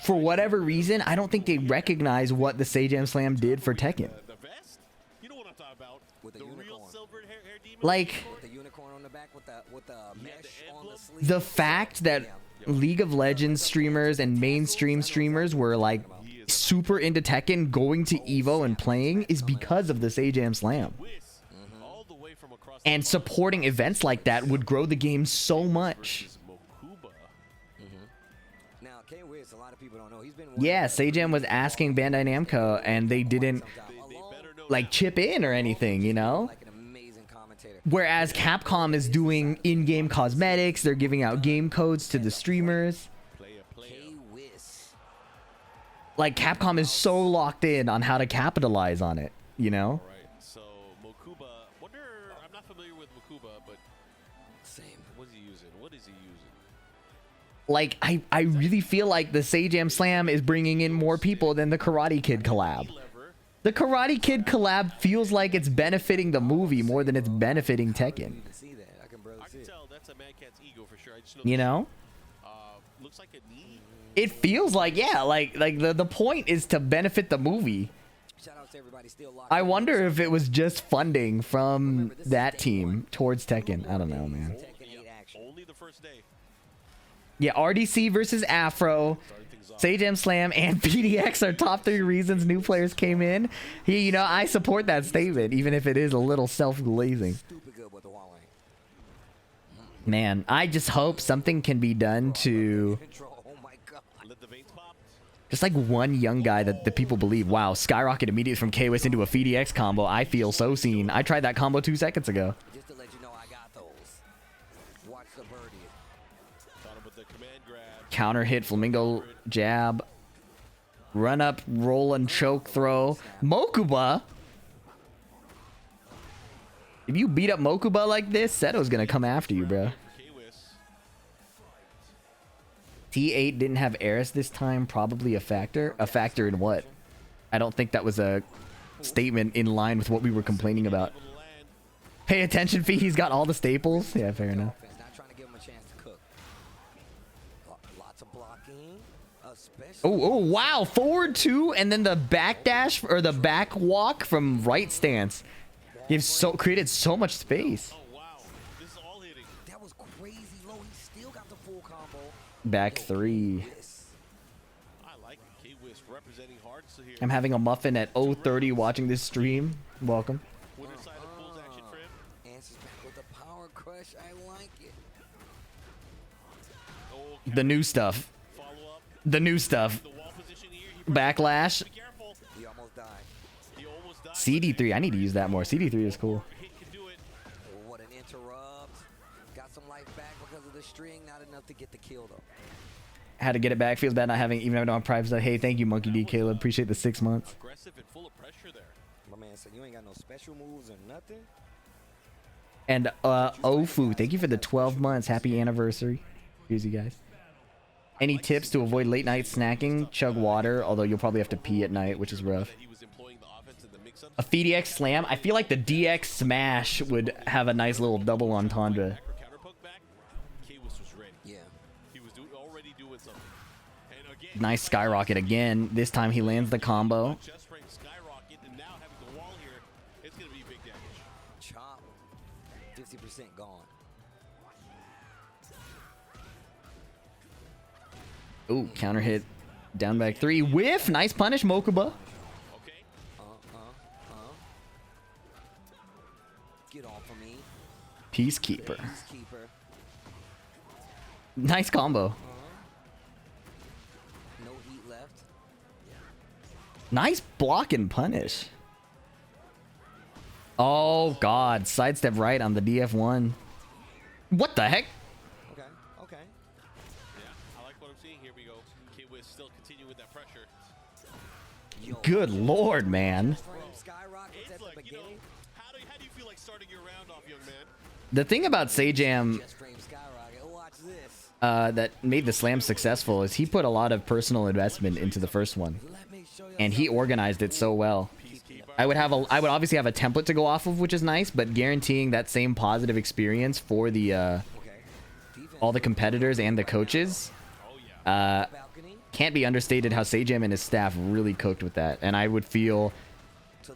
Speaker 1: for whatever reason, I don't think they recognize what the Sage Jam Slam did for Tekken. Like, the fact that League of Legends streamers and mainstream streamers were like super into Tekken, going to EVO and playing is because of the Sage Jam Slam. And supporting events like that would grow the game so much. Yeah, Sage Jam was asking Bandai Namco and they didn't like chip in or anything, you know? Whereas Capcom is doing in-game cosmetics, they're giving out game codes to the streamers. Like, Capcom is so locked in on how to capitalize on it, you know?
Speaker 4: So Mokuba, I'm not familiar with Mokuba, but same. What is he using?
Speaker 1: Like, I really feel like the Sage Jam Slam is bringing in more people than the Karate Kid collab. The Karate Kid collab feels like it's benefiting the movie more than it's benefiting Tekken. You know?
Speaker 4: Looks like a knee.
Speaker 1: It feels like, yeah, like the point is to benefit the movie. I wonder if it was just funding from that team towards Tekken. I don't know, man.
Speaker 4: Only the first day.
Speaker 1: Yeah, RDC versus Afro, Sage Jam Slam, and PDX are top 3 reasons new players came in. You know, I support that statement, even if it is a little self-glazing. Man, I just hope something can be done to just like one young guy that the people believe. Wow, skyrocket immediately from KOS into a FDX combo. I feel so seen. I tried that combo 2 seconds ago.
Speaker 2: Just to let you know, I got those. Watch the birdie.
Speaker 1: Counter hit, flamingo jab, run up, roll and choke throw. Mokuba. If you beat up Mokuba like this, Seto's gonna come after you, bro. T8 didn't have Eris this time. Probably a factor. A factor in what? I don't think that was a statement in line with what we were complaining about. Pay attention, Fee. He's got all the staples. Yeah, fair enough. Oh, wow. Forward 2 and then the back dash or the back walk from right stance. You've created so much space.
Speaker 4: Oh wow, this is all hitting.
Speaker 2: That was crazy low. He still got the full combo.
Speaker 1: Back 3.
Speaker 4: I like it. K-Wiz representing hearts here.
Speaker 1: I'm having a muffin at 0:30 watching this stream. Welcome.
Speaker 4: Winner side of Pulls action for him.
Speaker 2: Answers back with a power crush. I like it.
Speaker 4: Oh,
Speaker 1: The new stuff.
Speaker 4: follow up.
Speaker 1: The new stuff.
Speaker 4: The wall position here. He
Speaker 1: Backlash.
Speaker 4: be careful.
Speaker 2: He almost died.
Speaker 4: He almost died.
Speaker 1: CD3. I need to use that more. CD3 is cool.
Speaker 4: Hit can do it.
Speaker 2: Oh, what an interrupt. Got some life back because of the string. Not enough to get the kill, though.
Speaker 1: Had to get it back. Feels bad not having even on private. Hey, thank you, Monkey D. Caleb. Appreciate the 6 months.
Speaker 4: Aggressive and full of pressure there.
Speaker 2: My man said you ain't got no special moves or nothing.
Speaker 1: And Ofu, thank you for the 12 months. Happy anniversary. Here's you guys. Any tips to avoid late night snacking? Chug water, although you'll probably have to pee at night, which is rough.
Speaker 4: He was employing the offense in the mix-up.
Speaker 1: A FDX slam. I feel like the DX smash would have a nice little double entendre.
Speaker 4: Counter poke back. K-Wiz was ready.
Speaker 2: Yeah.
Speaker 4: He was already doing something. And again,
Speaker 1: Nice skyrocket again. This time he lands the combo.
Speaker 4: just rank skyrocket and now having the wall here, it's gonna be big damage.
Speaker 2: Chop. 50% gone.
Speaker 1: Ooh, counter hit. Down back 3. Whiff. Nice punish, Mokuba.
Speaker 4: Okay.
Speaker 2: Get off of me.
Speaker 1: Peacekeeper.
Speaker 2: Peacekeeper.
Speaker 1: Nice combo.
Speaker 2: No heat left.
Speaker 1: Nice block and punish. Oh god, sidestep right on the DF1. What the heck?
Speaker 2: Okay, okay.
Speaker 4: Yeah, I like what I'm seeing. Here we go. K-Wiz still continue with that pressure.
Speaker 1: Good lord, man.
Speaker 2: Frame skyrockets at the
Speaker 4: Look,
Speaker 2: beginning.
Speaker 4: how do you feel like starting your round off, young man?
Speaker 1: The thing about Sajam
Speaker 2: Just frame skyrocket. Watch this.
Speaker 1: that made the slam successful is he put a lot of personal investment into the first one,
Speaker 2: Let me show you.
Speaker 1: and he organized it so well. I would obviously have a template to go off of, which is nice, but guaranteeing that same positive experience for the
Speaker 2: Okay.
Speaker 1: all the competitors and the coaches
Speaker 2: Balcony.
Speaker 1: can't be understated how Sajam and his staff really cooked with that, and I would feel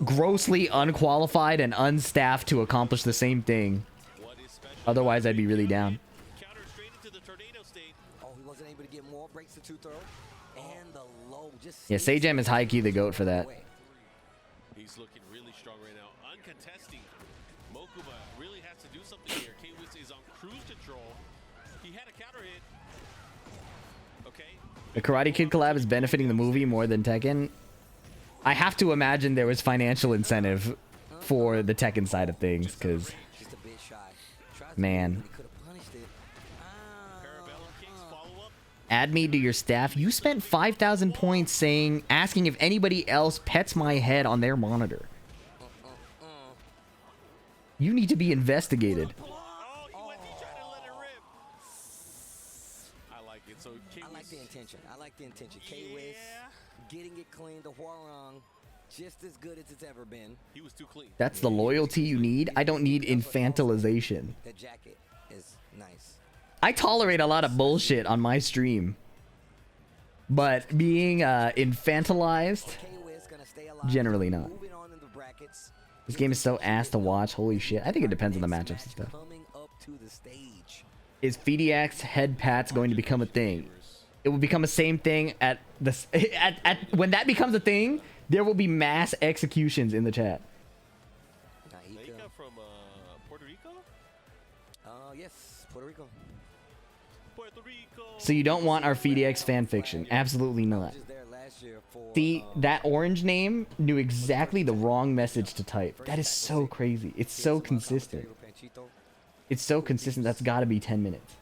Speaker 1: grossly unqualified and unstaffed to accomplish the same thing. Otherwise, I'd be really down.
Speaker 4: Counter straight into the tornado state.
Speaker 2: Oh, he wasn't able to get more. Breaks the 2-throw. And the low. Just
Speaker 1: Yeah, Sajam is high key the GOAT for that.
Speaker 4: He's looking really strong right now. Uncontesting. Mokuma really has to do something here. K-Wiz is on cruise control. He had a counter hit. Okay.
Speaker 1: The Karate Kid collab is benefiting the movie more than Tekken. I have to imagine there was financial incentive for the Tekken side of things, because,
Speaker 2: Just a bit shy. Tries to
Speaker 1: man.
Speaker 2: move, he could have punished it.
Speaker 4: Parabellum Kings follow up.
Speaker 1: Add me to your staff. You spent 5,000 points asking if anybody else pets my head on their monitor. You need to be investigated.
Speaker 4: Oh, he went to try to let it rip. I like it. So K-Wiz.
Speaker 2: I like the intention. I like the intention. K-Wiz getting it clean. The Hwoarang just as good as it's ever been.
Speaker 4: He was too clean.
Speaker 1: That's the loyalty you need. I don't need infantilization.
Speaker 2: The jacket is nice.
Speaker 1: I tolerate a lot of bullshit on my stream, but being infantilized,
Speaker 2: K-Wiz gonna stay alive.
Speaker 1: generally not.
Speaker 2: Moving on in the brackets.
Speaker 1: This game is so ass to watch. Holy shit. I think it depends on the matchups and stuff.
Speaker 2: Coming up to the stage.
Speaker 1: Is FDX head pats going to become a thing? It will become the same thing at the when that becomes a thing. There will be mass executions in the chat.
Speaker 4: Leica from Puerto Rico?
Speaker 2: Yes, Puerto Rico.
Speaker 4: Puerto Rico.
Speaker 1: So you don't want our FDX fanfiction? Absolutely not.
Speaker 2: Just there last year for,
Speaker 1: See, that orange name knew exactly the wrong message to type. That is so crazy. It's so consistent. It's so consistent. That's got to be 10 minutes.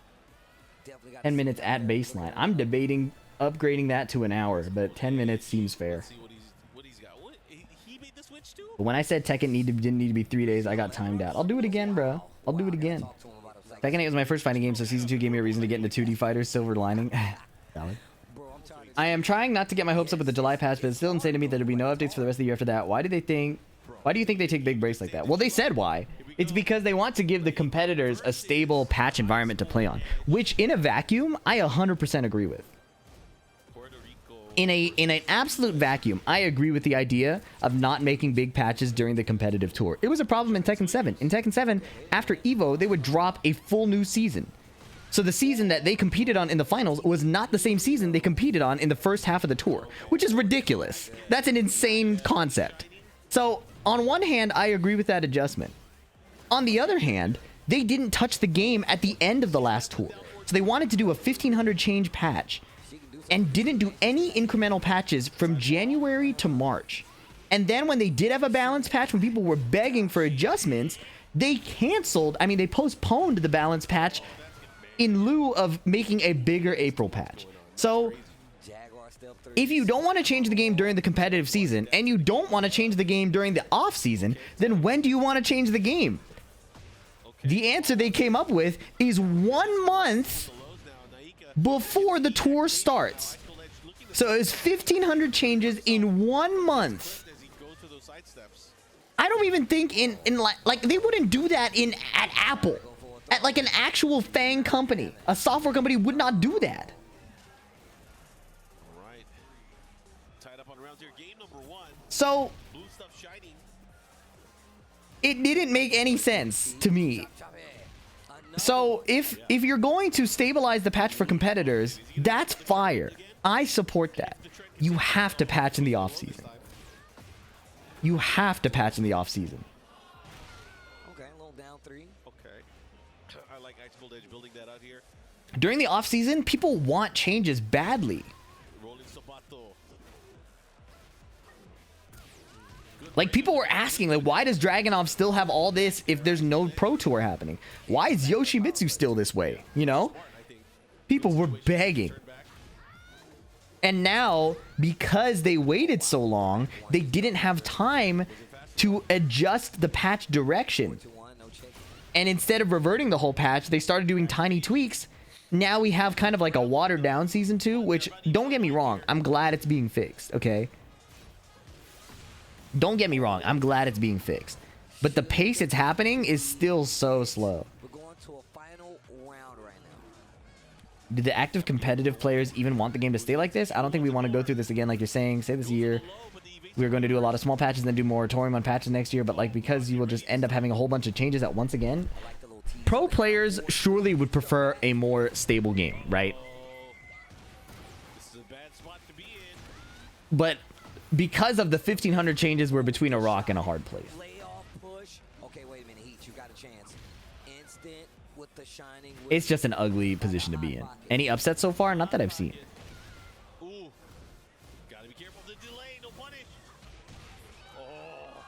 Speaker 1: 10 minutes at baseline. I'm debating upgrading that to an hour, but 10 minutes seems fair.
Speaker 4: See what he's got. What? He made the switch too?
Speaker 1: But when I said Tekken didn't need to be 3 days, I got timed out. I'll do it again, bro. I'll do it again. Tekken 8 was my first fighting game, so Season 2 gave me a reason to get into 2D fighters. Silver lining. Valid. I am trying not to get my hopes up with the July patch, but it's still insane to me that there'll be no updates for the rest of the year after that. Why do you think they take big breaks like that? Well, they said why. It's because they want to give the competitors a stable patch environment to play on, which in a vacuum, I 100% agree with. In an absolute vacuum, I agree with the idea of not making big patches during the competitive tour. It was a problem in Tekken 7. In Tekken 7, after EVO, they would drop a full new season. So the season that they competed on in the finals was not the same season they competed on in the first half of the tour, which is ridiculous. That's an insane concept. So on one hand, I agree with that adjustment. On the other hand, they didn't touch the game at the end of the last tour. So they wanted to do a 1500 change patch and didn't do any incremental patches from January to March. And then when they did have a balance patch, when people were begging for adjustments, they postponed the balance patch in lieu of making a bigger April patch. So if you don't want to change the game during the competitive season and you don't want to change the game during the off season, then when do you want to change the game? The answer they came up with is 1 month before the tour starts. So it's 1,500 changes in 1 month. I don't even think like they wouldn't do that at Apple. At like an actual FANG company. A software company would not do that. So it didn't make any sense to me. So if you're going to stabilize the patch for competitors, that's fire. I support that. You have to patch in the offseason. You have to patch in the offseason.
Speaker 2: Okay, a little down 3.
Speaker 4: Okay. I like Icebolt Edge building that out here.
Speaker 1: During the off season, people want changes badly. Like, people were asking, like, why does Dragunov still have all this if there's no Pro Tour happening? Why is Yoshimitsu still this way? You know? People were begging. And now, because they waited so long, they didn't have time to adjust the patch direction. And instead of reverting the whole patch, they started doing tiny tweaks. Now we have kind of like a watered down Season 2, which, don't get me wrong, I'm glad it's being fixed, okay? Don't get me wrong, I'm glad it's being fixed. But the pace it's happening is still so slow.
Speaker 2: We're going to a final round right now.
Speaker 1: Do the active competitive players even want the game to stay like this? I don't think we want to go through this again like you're saying. Say this year, we're going to do a lot of small patches and then do moratorium on patches next year. But like, because you will just end up having a whole bunch of changes at once again. Pro players surely would prefer a more stable game, right? But because of the 1,500 changes, we're between a rock and a hard place.
Speaker 2: Okay, wait a minute, Heat, you got a chance. Instant with the shining.
Speaker 1: It's just an ugly position to be in. Any upsets so far? Not that I've seen.
Speaker 4: Ooh. Gotta be careful of the delay, no punish. Oh.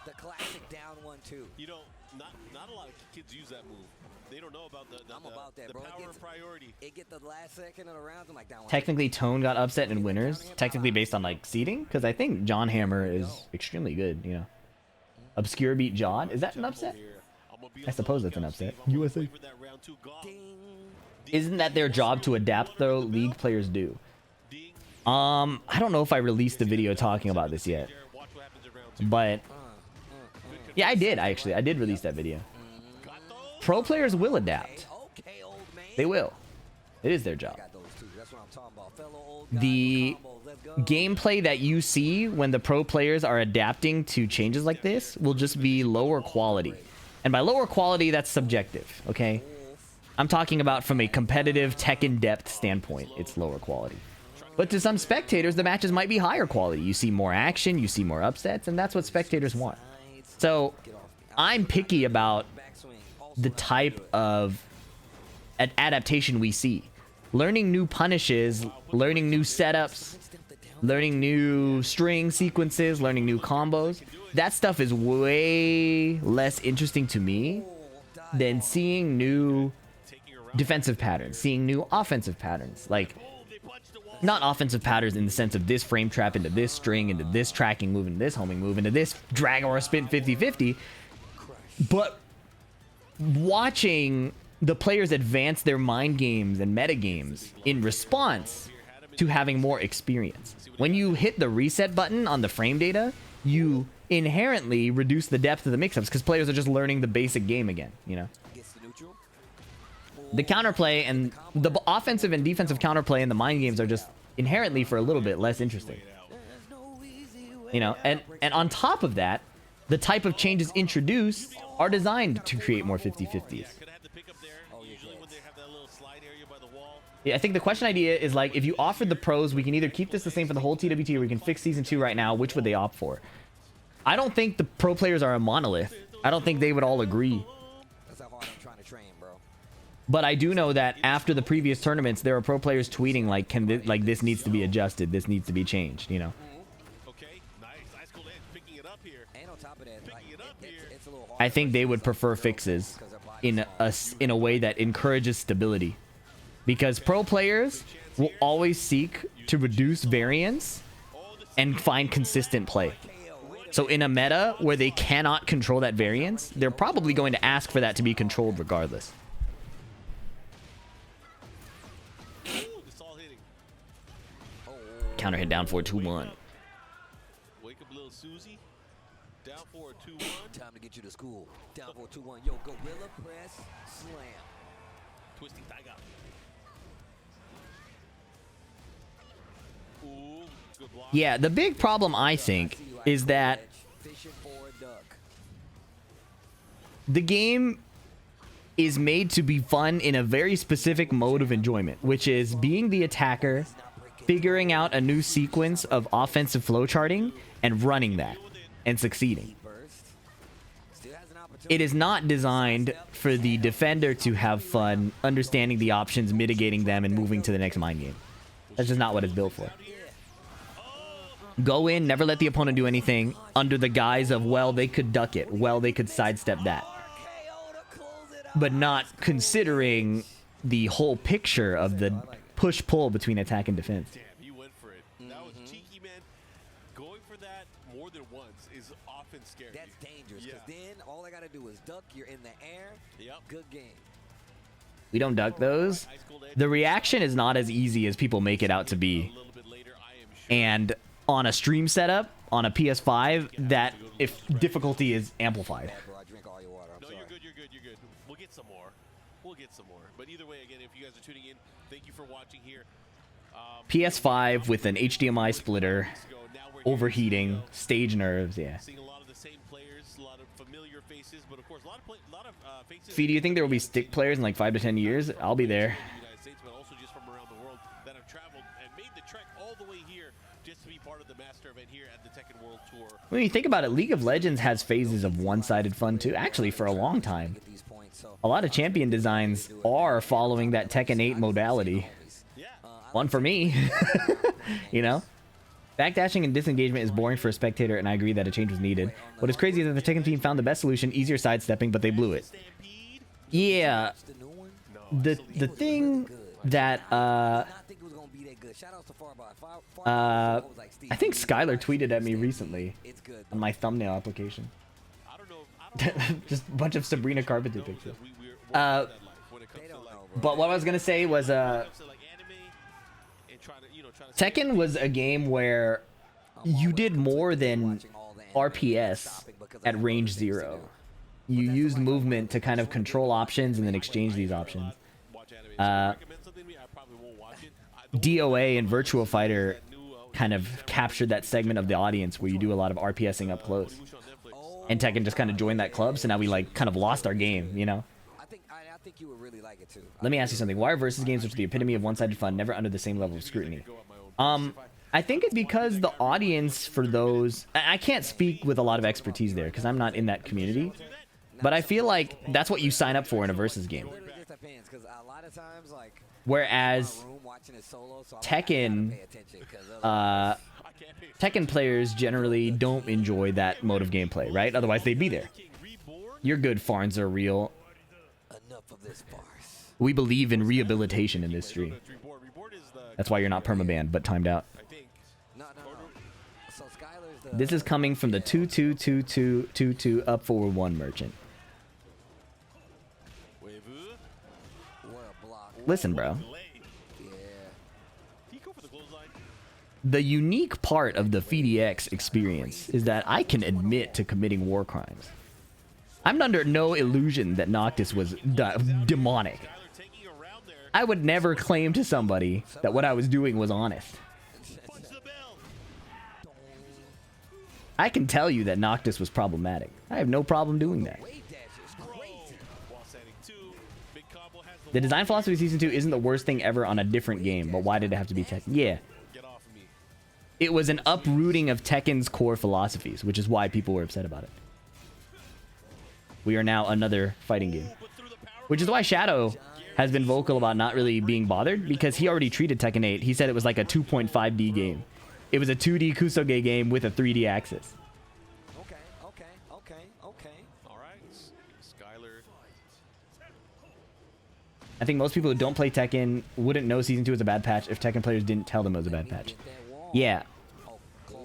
Speaker 2: The classic down 1-2.
Speaker 4: You know, not a lot of kids use that move. They don't know about the power of priority.
Speaker 2: It get the last second of the round. I'm like, down 1-2.
Speaker 1: Technically, Tone got upset in winners. Technically based on like seeding, because I think John Hammer is extremely good. You know, Obscure beat Jod. Is that an upset? I suppose that's an upset. USA. Isn't that their job to adapt though? League players do. I don't know if I released the video talking about this yet, but yeah, I did actually. I did release that video. Pro players will adapt. They will. It is their job. The gameplay that you see when the pro players are adapting to changes like this will just be lower quality. And by lower quality, that's subjective, okay? I'm talking about from a competitive Tekken depth standpoint, it's lower quality. But to some spectators, the matches might be higher quality. You see more action, you see more upsets, and that's what spectators want. So I'm picky about the type of adaptation we see. Learning new punishes, learning new setups, learning new string sequences, learning new combos. That stuff is way less interesting to me than seeing new defensive patterns, seeing new offensive patterns. Like, not offensive patterns in the sense of this frame trap into this string, into this tracking move, into this homing move, into this drag or a spin 50-50, but watching the players advance their mind games and meta games in response to having more experience. When you hit the reset button on the frame data, you inherently reduce the depth of the mix-ups because players are just learning the basic game again, you know? The counterplay and the offensive and defensive counterplay in the mind games are just inherently for a little bit less interesting. You know, and on top of that, the type of changes introduced are designed to create more 50-50s. Yeah, I think the question idea is like, if you offered the pros, we can either keep this the same for the whole TWT or we can fix Season 2 right now. Which would they opt for? I don't think the pro players are a monolith. I don't think they would all agree. But I do know that after the previous tournaments, there are pro players tweeting like, this needs to be adjusted, this needs to be changed, you know? I think they would prefer fixes in a way that encourages stability. Because pro players will always seek to reduce variance and find consistent play. So in a meta where they cannot control that variance, they're probably going to ask for that to be controlled regardless. Counter hit down 4-2-1.
Speaker 4: Wake up, little Susie. Down 4-2-1.
Speaker 2: Time to get you to school. Down 4-2-1. Yo, gorilla press slam.
Speaker 4: Twisting tiger. Ooh, good block.
Speaker 1: Yeah, the big problem I think is that the game is made to be fun in a very specific mode of enjoyment, which is being the attacker, figuring out a new sequence of offensive flowcharting and running that and succeeding. it is not designed for the defender to have fun, understanding the options, mitigating them, and moving to the next mind game. That's just not what it's built for. Go in, never let the opponent do anything under the guise of, well, they could duck it. Well, they could sidestep that. But not considering the whole picture of the push-pull between attack and defense.
Speaker 4: Damn, he went for it. That was cheeky, man. Going for that more than once is often scary.
Speaker 2: That's dangerous, because then all I got to do is duck, you're in the air.
Speaker 4: Yep.
Speaker 2: Good game.
Speaker 1: We don't duck those. The reaction is not as easy as people make it out to be. And on a stream setup, on a PS5, that if difficulty is amplified.
Speaker 2: Bro, I drink all your water. I'm
Speaker 4: No,
Speaker 2: sorry.
Speaker 4: you're good, you're good, you're good. We'll get some more. We'll get some more. But either way, again, if you guys are tuning in, thank you for watching here.
Speaker 1: PS5 with an HDMI splitter, overheating, stage nerves, yeah.
Speaker 4: Seeing a lot of the same players, a lot of familiar faces, but of course, a lot of faces.
Speaker 1: Fee, do you think there will be stick players in like 5 to 10 years? I'll be there.
Speaker 4: United States, but also just from around the world that have traveled and made the trek all the way here just to be part of the master event here at the Tekken World Tour.
Speaker 1: When you think about it, League of Legends has phases of one-sided fun too. Actually, for a long time.
Speaker 2: Get these points, so
Speaker 1: A lot of champion designs are following that Tekken 8 modality.
Speaker 4: Yeah.
Speaker 1: One for me. You know? Backdashing and disengagement is boring for a spectator, and I agree that a change was needed. What is crazy is that the Tekken team found the best solution, easier sidestepping, but they blew it.
Speaker 4: Stampede?
Speaker 1: Yeah,
Speaker 2: the new one.
Speaker 1: the thing that
Speaker 2: I think it was gonna be that good. Shout out to Farby.
Speaker 1: I think Skylar tweeted at me recently
Speaker 2: It's good.
Speaker 1: on my thumbnail application.
Speaker 4: I don't know.
Speaker 1: Just a bunch of Sabrina Carpenter pictures.
Speaker 4: We're
Speaker 1: Uh,
Speaker 4: that life when it comes
Speaker 2: They
Speaker 4: to
Speaker 2: don't
Speaker 4: like,
Speaker 2: know, bro.
Speaker 1: But what I was gonna say was
Speaker 4: comes to like anime and trying to
Speaker 1: Tekken was a game where you did more than RPS at range 0. You used movement to kind of control options and then exchange these options.
Speaker 4: watch anime. So if you recommend something to me, I probably won't watch it.
Speaker 1: DOA and Virtua Fighter kind of captured that segment of the audience where you do a lot of RPSing up close. And Tekken just kind of joined that club, so now we like kind of lost our game, you know?
Speaker 2: I think you would really like it too.
Speaker 1: Let me ask you something. Why are versus games, which are the epitome of one-sided fun, never under the same level of scrutiny? I think it's because the audience for those... I can't speak with a lot of expertise there, because I'm not in that community. But I feel like that's what you sign up for in a versus game.
Speaker 2: It just depends, because a lot of times, like,
Speaker 1: Whereas
Speaker 2: room watching it solo, so
Speaker 1: Tekken,
Speaker 2: pay attention, 'cause
Speaker 1: Tekken players generally don't enjoy that mode of gameplay, right? Otherwise, they'd be there. You're good, Farns are real.
Speaker 2: enough of this farce.
Speaker 1: We believe in rehabilitation in this stream. That's why you're not permabanned, but timed out.
Speaker 2: No. So Skylar's the.
Speaker 1: This is coming from the 222222 up forward 1 merchant.
Speaker 2: We're a block.
Speaker 1: Listen, bro.
Speaker 2: Yeah.
Speaker 1: The unique part of the FDX experience is that I can admit to committing war crimes. I'm under no illusion that Noctis was demonic. I would never claim to somebody that what I was doing was honest. I can tell you that Noctis was problematic. I have no problem doing that.
Speaker 2: Wave dash is crazy.
Speaker 1: The design philosophy of Season 2 isn't the worst thing ever on a different game, but why did it have to be Tekken? Yeah. It was an uprooting of Tekken's core philosophies, which is why people were upset about it. We are now another fighting game. Which is why Shadow has been vocal about not really being bothered, because he already treated Tekken 8. He said it was like a 2.5D game. It was a 2D Kusoge game with a 3D axis.
Speaker 2: Okay.
Speaker 4: All right, Skylar.
Speaker 1: I think most people who don't play Tekken wouldn't know Season 2 was a bad patch if Tekken players didn't tell them it was a bad patch. Yeah.
Speaker 2: Oh, close.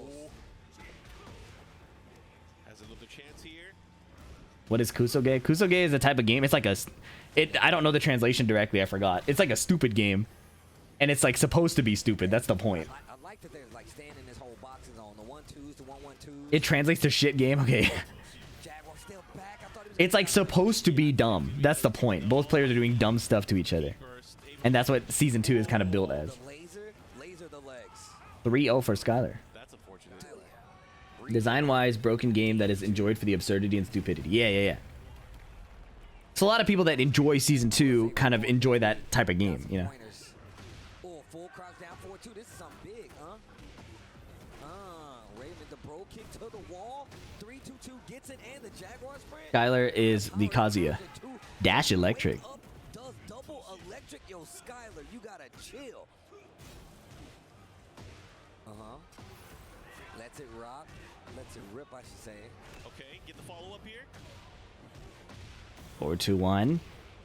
Speaker 4: Has another chance here.
Speaker 1: What is Kusoge? Kusoge is a type of game. It's like a... I don't know the translation directly. I forgot. It's like a stupid game. And it's like supposed to be stupid. That's the point.
Speaker 2: I like that there's like standing this whole boxes on the 1-2s, the 1-1-2s.
Speaker 1: It translates to shit game. Okay.
Speaker 2: Jaguar still back. I thought he was
Speaker 1: It's like supposed to be dumb. That's the point. Both players are doing dumb stuff to each other. And that's what Season 2 is kind of built as.
Speaker 2: the laser the legs.
Speaker 1: 3-0 for Skylar.
Speaker 4: That's unfortunate.
Speaker 1: Design-wise, broken game that is enjoyed for the absurdity and stupidity. Yeah. So a lot of people that enjoy Season 2 kind of enjoy that type of game, you know?
Speaker 2: Oh, full crouch down 4-2. This is something big, huh? Raven, the bro kick to the wall. 3-2-2 gets it, and the Jaguar sprint.
Speaker 1: Skylar is the Kazuya. Dash electric.
Speaker 2: Does double electric. Yo, Skylar, you gotta chill. Lets it rock. Lets it rip, I should say.
Speaker 4: Okay, get the follow-up here.
Speaker 1: 4-2-1.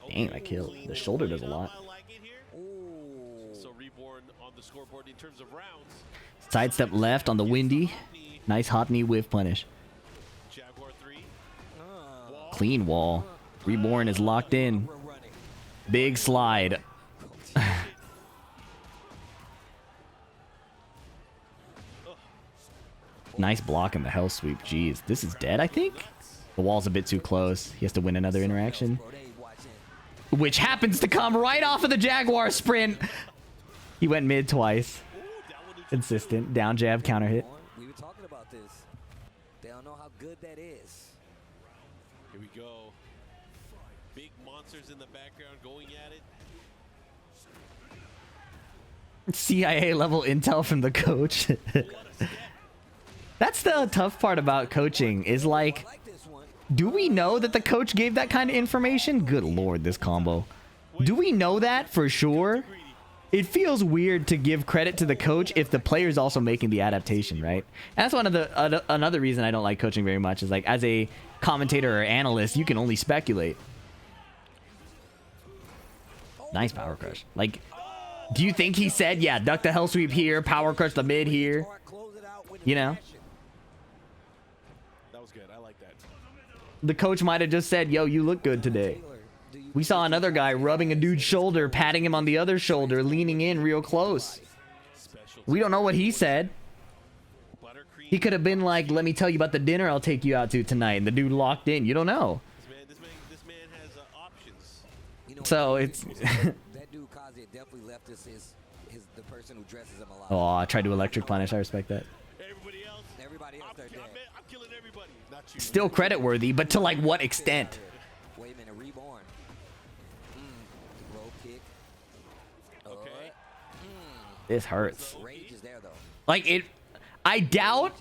Speaker 1: Dang, that killed. The shoulder does a lot.
Speaker 4: I like it here. So Reborn on the scoreboard in terms of rounds.
Speaker 1: Sidestep left on the windy. Nice hop knee whiff punish.
Speaker 4: Jaguar 3.
Speaker 1: Clean wall. Reborn is locked in. Big slide. Nice block in the hell sweep. Jeez, this is dead, I think? The wall's a bit too close. He has to win another interaction. Which happens to come right off of the Jaguar sprint. He went mid twice. Consistent. Down jab, counter hit.
Speaker 2: We were talking about this. They don't know how good that is.
Speaker 4: Here we go. Big monsters in the background going at it.
Speaker 1: CIA level intel from the coach. That's the tough part about coaching is like, do we know that the coach gave that kind of information? Good lord, this combo. Do we know that for sure? It feels weird to give credit to the coach if the player's also making the adaptation, right? And that's one of the another reason I don't like coaching very much is like as a commentator or analyst, you can only speculate. Nice power crush. Like, do you think he said, yeah, duck the hell sweep here, power crush the mid here? You know?
Speaker 4: That was good. I like that.
Speaker 1: The coach might have just said, yo, you look good today. We saw another guy rubbing a dude's shoulder, patting him on the other shoulder, leaning in real close. We don't know what he said. He could have been like, let me tell you about the dinner I'll take you out to tonight. And the dude locked in. You don't know.
Speaker 4: This man has options.
Speaker 1: So it's...
Speaker 2: That dude Kazuya definitely left us the person who dresses him a lot.
Speaker 1: Oh, I tried to electric punish. I respect that.
Speaker 2: Everybody else, they're dead.
Speaker 4: I'm killing everybody. Not you.
Speaker 1: Still credit worthy, but to like what extent?
Speaker 2: Wait a minute, Reborn. Roll kick.
Speaker 4: Okay.
Speaker 1: This hurts.
Speaker 2: Rage is there though.
Speaker 1: Like it... I doubt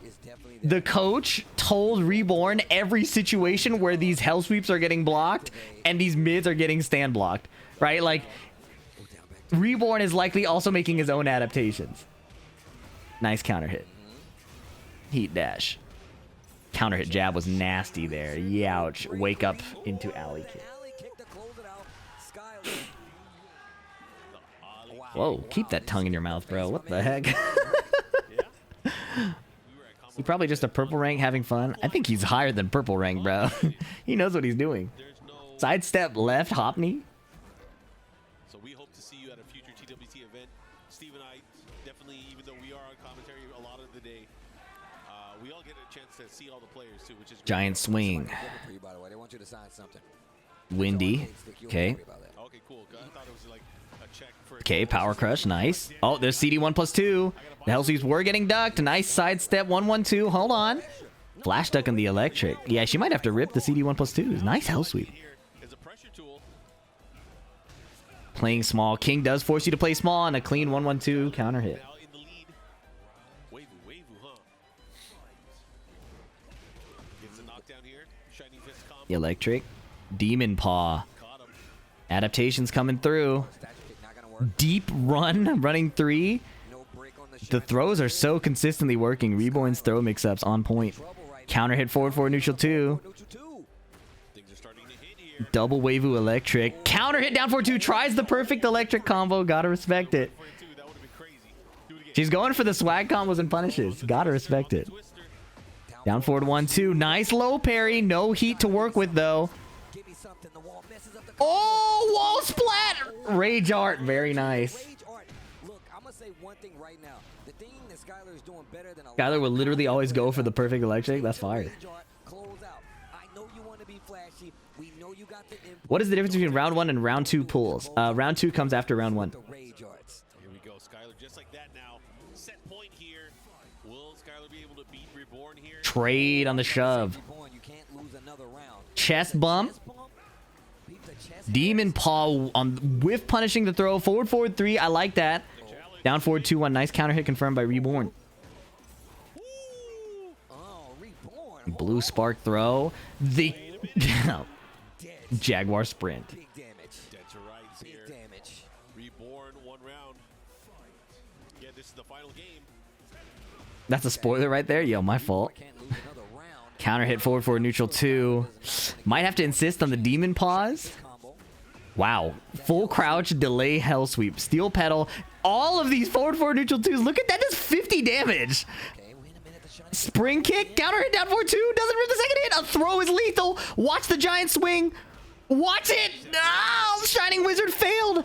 Speaker 1: the coach told Reborn every situation where these hell sweeps are getting blocked and these mids are getting stand blocked, right? Like, Reborn is likely also making his own adaptations. Nice counter hit. Heat dash. Counter hit jab was nasty there. Youch. Wake up into alley kick. Whoa, keep that tongue in your mouth, bro. What the heck? He probably just a purple rank having fun. I think he's higher than purple rank, bro. He knows what he's doing. Sidestep left, hop knee.
Speaker 4: So we hope to see you at a future TWT event. Steve and I definitely, even though we are on commentary a lot of the day, we all get a chance to see all the players too, which is great.
Speaker 1: Giant swing.
Speaker 2: By the way, they want you to sign something.
Speaker 1: Windy. Okay.
Speaker 4: Okay, cool. I thought it was like a check for.
Speaker 1: Okay, power crush, nice. Oh, there's CD1+2. The hell sweeps were getting ducked. Nice sidestep, 1-1-2. Hold on. Flash duck on the electric. Yeah, she might have to rip the CD1+2s. Nice hell sweep. Playing small. King does force you to play small on a clean 1-1-2 counter hit. Electric. Demon Paw. Adaptations coming through. Deep run, running 3. The throws are so consistently working. Reborn's throw mix-ups on point. Counter hit forward neutral 2. Double Wavu electric. Counter hit down 4-2. Tries the perfect electric combo. Gotta respect it. She's going for the swag combos and punishes. Gotta respect it. Down forward 1-2. Nice low parry. No heat to work with though. Oh, wall splat! Rage art. Very nice. Skylar will literally always go for the perfect electric. That's fire. What is the difference between round 1 and round 2 pulls? Round 2 comes after round 1.
Speaker 4: Here we go, Skylar, just like that now. Set point here. Will Skylar be able to beat Reborn here?
Speaker 1: Trade on the shove. Chest bump. Demon Paw on whiff punishing the throw. Forward 3. I like that. Down forward 2-1. Nice counter hit confirmed by Reborn. Blue spark throw. The Jaguar sprint.
Speaker 2: Big damage.
Speaker 4: Dead to rights
Speaker 2: Big
Speaker 4: here.
Speaker 2: damage.
Speaker 4: Reborn 1 round. Yeah, this is the final game.
Speaker 1: That's a spoiler right there. Yo, my fault.
Speaker 2: Can't lose another round.
Speaker 1: Counter hit forward for neutral 2. Might have to insist on the demon pause.
Speaker 2: Combo.
Speaker 1: Wow. Full crouch, delay, hell sweep, steel pedal. All of these forward neutral 2s. Look at that. That's 50 damage.
Speaker 2: Okay, wait a minute. The shiny
Speaker 1: Spring kick. Counter hit down forward 2. Doesn't rip the second hit. A throw is lethal. Watch the giant swing. Watch it. Oh, Shining Wizard failed.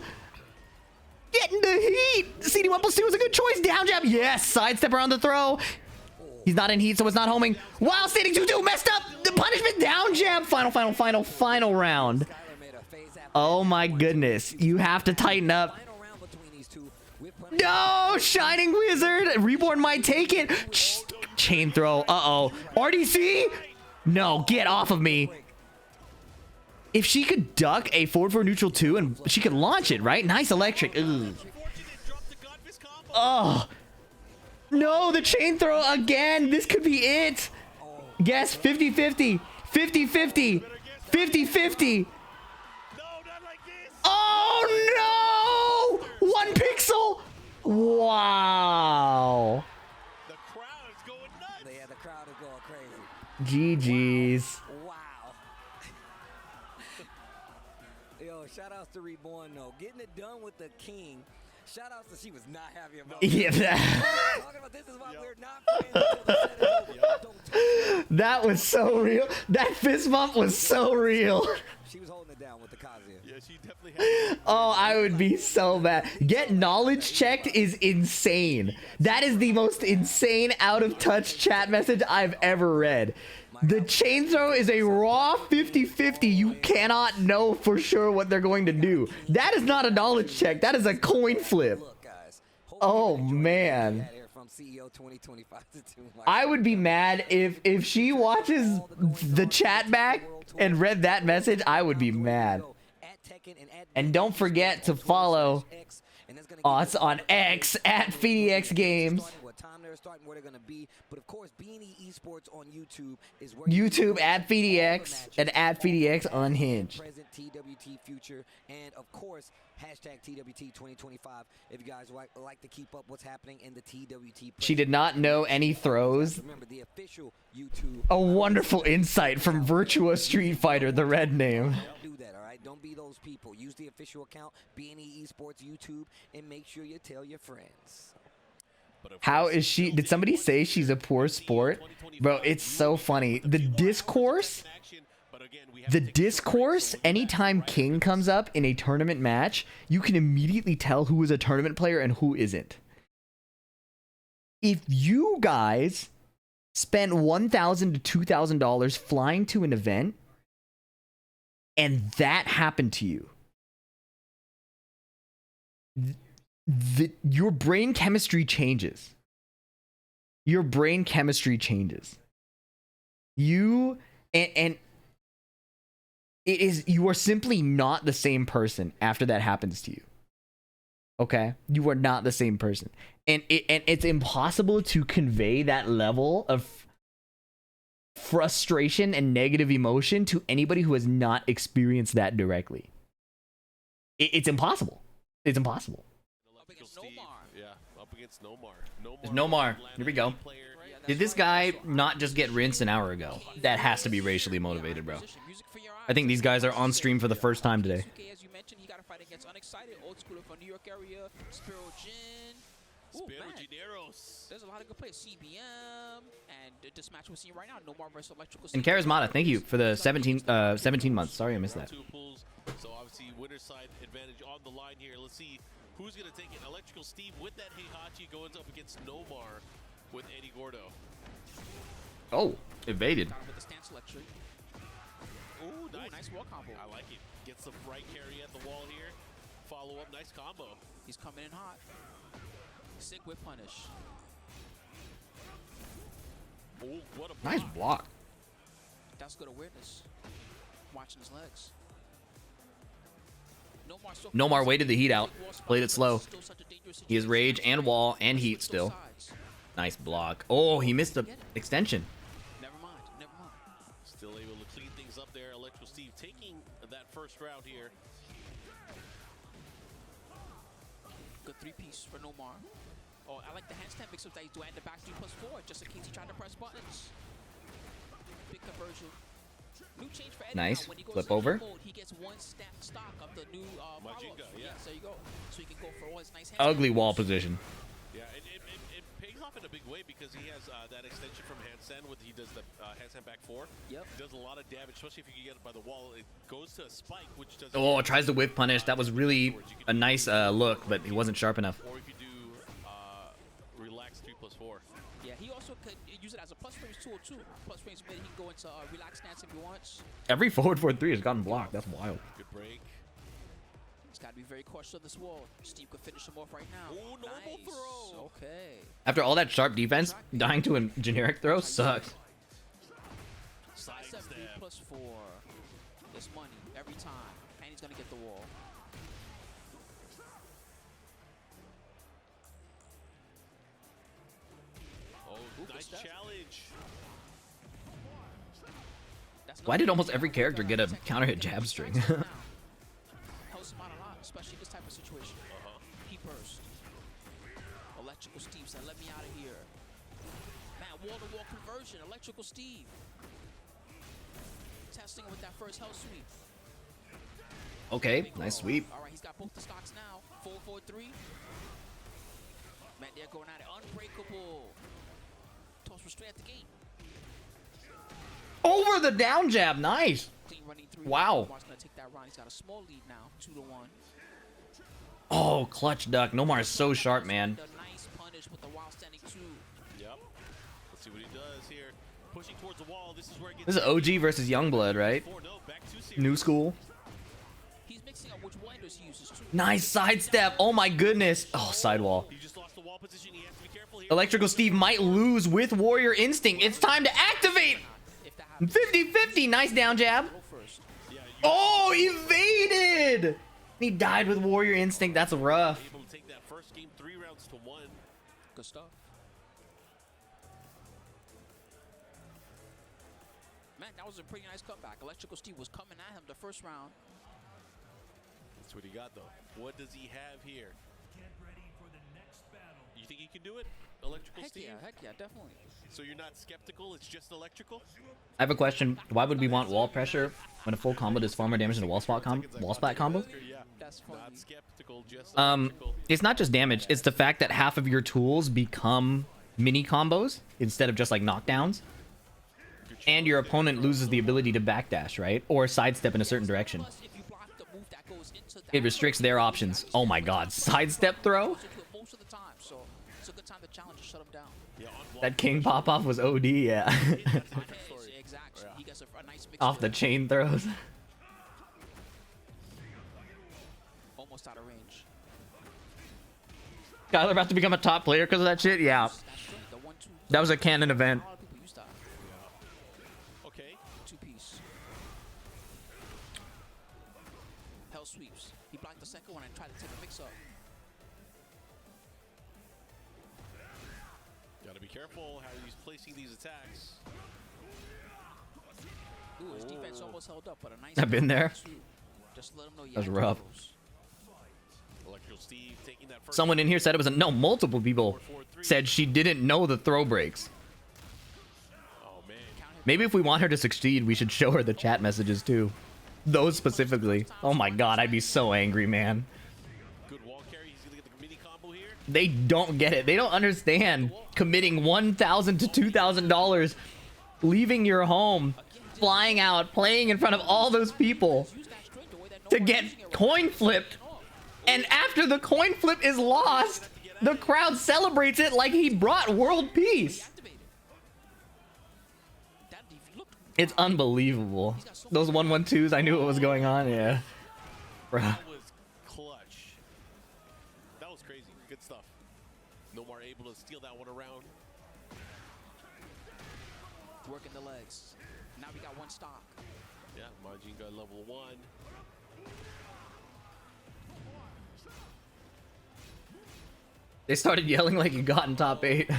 Speaker 1: Getting the heat. CD1+2 was a good choice. Down jab. Yes. Sidestep around the throw. He's not in heat, so it's not homing. While standing 2-2. Messed up. The punishment down jab. Final round.
Speaker 2: Skylar made a phase after
Speaker 1: Oh my goodness. You have to tighten up.
Speaker 2: final round between these two. With
Speaker 1: No. Shining Wizard. Reborn might take it. Chain throw. Uh-oh. RDC? No. Get off of me. If she could duck a forward neutral 2 and she could launch it, right? Nice electric. Ugh. Oh. No, the chain throw again. This could be it. Yes, 50-50. 50-50. 50-50. Oh, no. 1 pixel. Wow.
Speaker 4: The crowd is going nuts.
Speaker 2: Yeah, the crowd is going crazy.
Speaker 1: GG's.
Speaker 2: Wow. Yo, shout outs to Reborn though. Getting it done with the king. Shout outs to she was not happy about it.
Speaker 1: Yeah,
Speaker 2: Talking about this is why we're not friends until the set is over. Don't touch me.
Speaker 1: that was so real. That fist bump was so real.
Speaker 2: She was holding it down with the Kazuya.
Speaker 4: Yeah, she definitely has.
Speaker 1: Oh, I would be so mad. Get knowledge checked is insane. That is the most insane out of touch chat message I've ever read. The chain throw is a raw 50-50. You cannot know for sure what they're going to do. That is not a knowledge check. That is a coin flip.
Speaker 2: Look, guys.
Speaker 1: Oh, man.
Speaker 2: From CEO 2025 to 2.
Speaker 1: I would be mad if she watches the chat back and read that message. I would be mad. And don't forget to follow us on X at FightinFocus Games.
Speaker 2: What time they're starting, where they're going to be. But of course, BNE Esports on YouTube is where
Speaker 1: YouTube at FightinFocus and at FightinFocus Unhinged.
Speaker 2: Present, TWT future, and of course, hashtag TWT 2025. If you guys like to keep up what's happening in the TWT.
Speaker 1: She did not know any throws.
Speaker 2: Remember the official YouTube.
Speaker 1: A wonderful insight from Virtua Street Fighter, the red name.
Speaker 2: Don't do that, all right? Don't be those people. Use the official account, BNE Esports YouTube, and make sure you tell your friends.
Speaker 1: How is she? Did somebody say she's a poor sport? Bro, it's so funny. The discourse, anytime King comes up in a tournament match, you can immediately tell who is a tournament player and who isn't. If you guys spent $1,000 to $2,000 flying to an event and that happened to you, your brain chemistry changes. Your brain chemistry changes. You and it is, you are simply not the same person after that happens to you. Okay? You are not the same person. And it's impossible to convey that level of frustration and negative emotion to anybody who has not experienced that directly. It's impossible. It's impossible.
Speaker 4: Up against Nomar.
Speaker 1: There's Nomar. Here we go. Did this guy not just get rinsed an hour ago? That has to be racially motivated, bro. I think these guys are on stream for the first time today.
Speaker 3: As you mentioned, he got to fight against Unexcited, old school from New York area, Spiro Jin. There's a lot of good players. CBM, and this match we're seeing right now, Nomar versus Electrical.
Speaker 1: And Charismata, thank you for the 17 months. Sorry I missed that.
Speaker 4: So obviously winner side advantage on the line here. Let's see who's going to take it. Electrical Steve with that Heihachi going up against Nomar with Eddie Gordo.
Speaker 1: Oh, evaded.
Speaker 4: Ooh, nice wall combo. I like it. Gets the right carry at the wall here. Follow up, nice combo.
Speaker 3: He's coming in hot. Sick whip punish.
Speaker 4: Oh, what a block.
Speaker 1: Nice block.
Speaker 3: That's good awareness. Watching his legs.
Speaker 1: Nomar waited the heat out. Played it slow. He has rage and wall and heat still. Nice block. Oh, he missed the extension.
Speaker 3: Never mind.
Speaker 4: taking that first round here.
Speaker 3: Good 3-piece for Nomar. Oh, I like the handstand mix-up that he's doing at the back 3+4, just in case he tried to press buttons. Big conversion. New change for Eddie.
Speaker 1: Nice.
Speaker 3: Now, when he goes
Speaker 1: Flip
Speaker 3: to
Speaker 1: over.
Speaker 3: mode, he gets one stock of the new follow-up.
Speaker 4: Yeah.
Speaker 3: Yes, there you go. So he can go for all his nice
Speaker 1: Ugly wall
Speaker 3: moves.
Speaker 1: position.
Speaker 4: Yeah, it pays off in a big way because he has that extension from handstand with he does the handstand back 4.
Speaker 2: Yep.
Speaker 4: Does a lot of damage, especially if you can get it by the wall. It goes to a spike, which does.
Speaker 1: Oh, tries to whip punish. That was really a nice look, but he wasn't sharp enough.
Speaker 4: Or if you do relax 3+4.
Speaker 3: Yeah, he also could use it as a plus frames tool too. Plus frames mid, he can go into relax stance if he wants.
Speaker 1: Every forward 4-3 has gotten blocked. That's wild.
Speaker 4: Good break.
Speaker 3: He's got to be very cautious of this wall. Steve could finish him off right now.
Speaker 4: Ooh, normal throw.
Speaker 3: Okay.
Speaker 1: After all that sharp defense, dying to a generic throw sucks.
Speaker 3: Side step 3+4. It's money every time. And he's going to get the wall.
Speaker 4: Oh,
Speaker 3: Ooh,
Speaker 4: nice
Speaker 3: good step.
Speaker 4: challenge.
Speaker 1: Why did almost every character get a counter hit jab string?
Speaker 3: Helps him out a lot, especially in this type of situation. He burst. Electrical Steve said, let me out of here. Man, wall-to-wall conversion. Electrical Steve. Testing with that first hell sweep.
Speaker 1: Okay, nice sweep.
Speaker 3: All right, he's got both the stocks now. 4-4-3. Man, they're going at it. Unbreakable. Toss was straight at the gate.
Speaker 1: Over the down jab, nice.
Speaker 3: Clean running through.
Speaker 1: Wow.
Speaker 3: Nomar's gonna take that round. He's got a small lead now, 2-1.
Speaker 1: Oh, clutch duck. Nomar is so sharp, man.
Speaker 3: The nice punish with the wild standing 2.
Speaker 4: Yep. Let's see what he does here. Pushing towards the wall. This is where it gets.
Speaker 1: This is OG versus Youngblood, right?
Speaker 4: No, back 2 series.
Speaker 1: New school.
Speaker 3: He's mixing up which winders he uses too.
Speaker 1: Nice sidestep. Oh my goodness. Oh, sidewall.
Speaker 4: He just lost the wall position. He has to be careful here.
Speaker 1: Electrical Steve might lose with Warrior Instinct. It's time to activate.
Speaker 3: If that happens,
Speaker 1: 50-50. Nice down jab.
Speaker 3: go first.
Speaker 4: Yeah, you
Speaker 1: Oh, evaded. He died with Warrior Instinct. That's rough.
Speaker 4: able to take that first game 3 rounds to 1.
Speaker 3: Good stuff. Man, that was a pretty nice comeback. Electrical Steve was coming at him the first round.
Speaker 4: That's what he got though. What does he have here? You think he can do it? Electrical Steve?
Speaker 3: Heck yeah, definitely.
Speaker 4: So you're not skeptical? It's just electrical?
Speaker 1: I have a question. Why would we want wall pressure when a full combo does far more damage than a wall splat combo?
Speaker 4: Yeah.
Speaker 3: That's funny.
Speaker 4: Not skeptical, just electrical.
Speaker 1: It's not just damage. It's the fact that half of your tools become mini combos instead of just like knockdowns. And your opponent loses the ability to backdash, right? Or sidestep in a certain direction.
Speaker 3: Plus, if you block the move that goes into that,
Speaker 1: It restricts their options. Oh my god. Sidestep throw?
Speaker 3: most of the time, so it's a good time to challenge to shut him down.
Speaker 4: Yeah, on block.
Speaker 1: That king pop-off was OD, yeah.
Speaker 3: Exactly. He gets a nice mix
Speaker 1: Off the chain throws.
Speaker 3: almost out of range.
Speaker 1: Skylar about to become a top player because of that shit? Yeah.
Speaker 3: That's straight, the 1-2.
Speaker 1: That was a canon event.
Speaker 3: A lot of people use that.
Speaker 4: Okay.
Speaker 3: 2-piece. Hell sweeps. He blocked the second one and tried to take a mix-up.
Speaker 4: Gotta be careful how he's placing these attacks.
Speaker 3: Ooh, his defense almost held up, but a nice.
Speaker 1: I've been there.
Speaker 3: Just let him know you
Speaker 1: That was
Speaker 3: have
Speaker 1: rough.
Speaker 3: those.
Speaker 4: Electrical Steve taking that first.
Speaker 1: Someone in here said it was a no. Multiple people said she didn't know the throw breaks.
Speaker 4: Oh man.
Speaker 1: Maybe if we want her to succeed, we should show her the chat messages too. Those specifically. Oh my god, I'd be so angry, man.
Speaker 4: Good wall carry. He's gonna get the mini combo here.
Speaker 1: They don't get it. They don't understand committing $1,000 to $2,000, leaving your home, flying out, playing in front of all those people
Speaker 3: Use that straight the way that
Speaker 1: to
Speaker 3: Nomar
Speaker 1: get
Speaker 3: using it.
Speaker 1: coin flipped. And after the coin flip is lost, the crowd celebrates it like he brought world peace.
Speaker 3: Activated. That looked
Speaker 1: It's unbelievable. Those 1-1-2s, I knew what was going on. Yeah. Bruh.
Speaker 4: That was clutch. That was crazy. Good stuff. Nomar able to steal that one around.
Speaker 3: working the legs. Now we got one stock.
Speaker 4: Yeah, Majin got level 1.
Speaker 1: They started yelling like you got in top 8.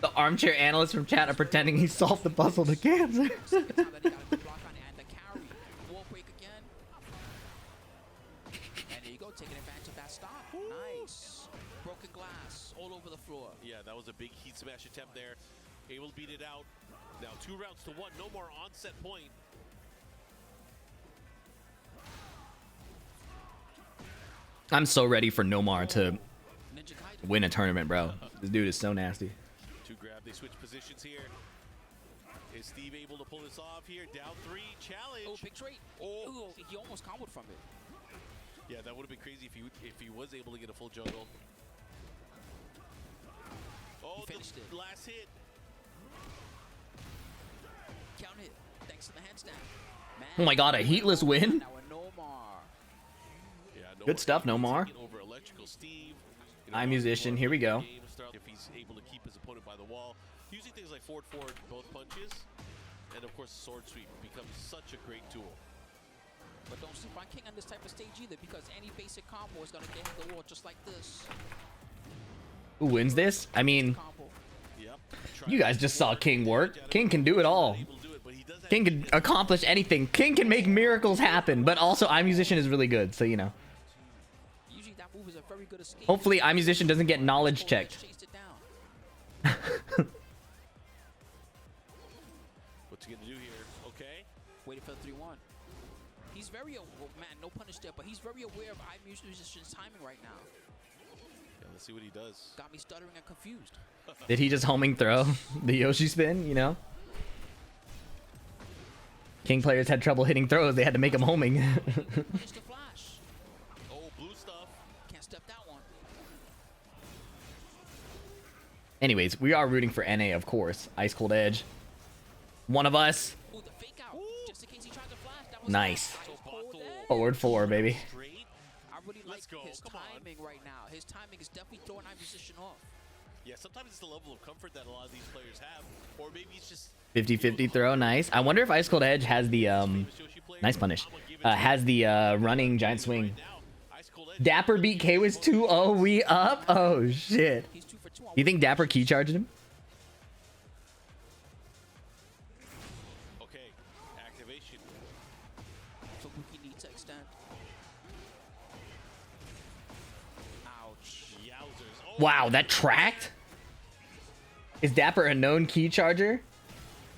Speaker 1: The armchair analysts from chat are pretending he solved the puzzle to cancer.
Speaker 3: Second time that he got a good block all over the floor.
Speaker 4: Yeah, that was a big heat smash attempt there. Able to beat it out. Now 2 rounds to 1. No more onset point.
Speaker 1: I'm so ready for Nomar to win a tournament, bro. This dude is so nasty.
Speaker 4: To grab, they switch positions here. Is Steve able to pull this off here? Down 3, challenge.
Speaker 3: Oh, big trade. Oh, he almost comboed from it.
Speaker 4: Yeah, that would have been crazy if he was able to get a full juggle. Oh,
Speaker 3: He finished it.
Speaker 4: Last hit.
Speaker 3: Count it. Thanks to the handstand. Man,
Speaker 1: Oh my god, a heatless win?
Speaker 3: now a Nomar.
Speaker 4: Yeah,
Speaker 1: Good stuff, Nomar.
Speaker 4: taking over Electrical Steve.
Speaker 1: I'm musician. Here we go.
Speaker 4: If he's able to keep his opponent by the wall, using things like forward both punches, and of course sword sweep becomes such a great tool.
Speaker 3: But don't sleep on King on this type of stage either, because any basic combo is gonna get him the wall just like this.
Speaker 1: Who wins this? I mean,
Speaker 3: Combo.
Speaker 4: Yep.
Speaker 1: you guys just saw King work. King can do it all. King can accomplish anything. King can make miracles happen, but also iMusician is really good, so you know.
Speaker 3: Usually that move is a very good escape.
Speaker 1: Hopefully iMusician doesn't get knowledge checked.
Speaker 3: Chased it down.
Speaker 4: What's he gonna do here? Okay.
Speaker 3: Waiting for the 3-1. He's very, well, man, no punish there, but he's very aware of iMusician's timing right now.
Speaker 4: Yeah, let's see what he does.
Speaker 3: Got me stuttering and confused.
Speaker 1: Did he just homing throw the Yoshi spin, you know? King players had trouble hitting throws. They had to make them homing.
Speaker 3: Punish the flash.
Speaker 4: Oh, blue stuff.
Speaker 3: Can't step that one.
Speaker 1: Anyways, we are rooting for NA, of course. Ice Cold Edge. One of us.
Speaker 3: Ooh, the fake out. Just in case he tried to flash. That was
Speaker 1: Nice.
Speaker 3: Ice Cold Edge.
Speaker 1: Forward 4, baby.
Speaker 4: Straight.
Speaker 3: I really like
Speaker 4: Let's go.
Speaker 3: his
Speaker 4: Come on.
Speaker 3: timing right now. His timing is definitely throwing iMusician off.
Speaker 4: Yeah, sometimes it's the level of comfort that a lot of these players have, or maybe it's just
Speaker 1: 50-50 throw, nice. I wonder if Ice Cold Edge has the nice punish. Has the running giant swing. Dapper beat K-Wiz 2-0. We up? Oh shit.
Speaker 3: He's 2 for 2 on
Speaker 1: You think Dapper key charged him?
Speaker 4: okay. Activation.
Speaker 3: so Wookie needs to extend. Ouch.
Speaker 4: Yowzers. Oh,
Speaker 1: Wow, that tracked? Is Dapper a known key charger?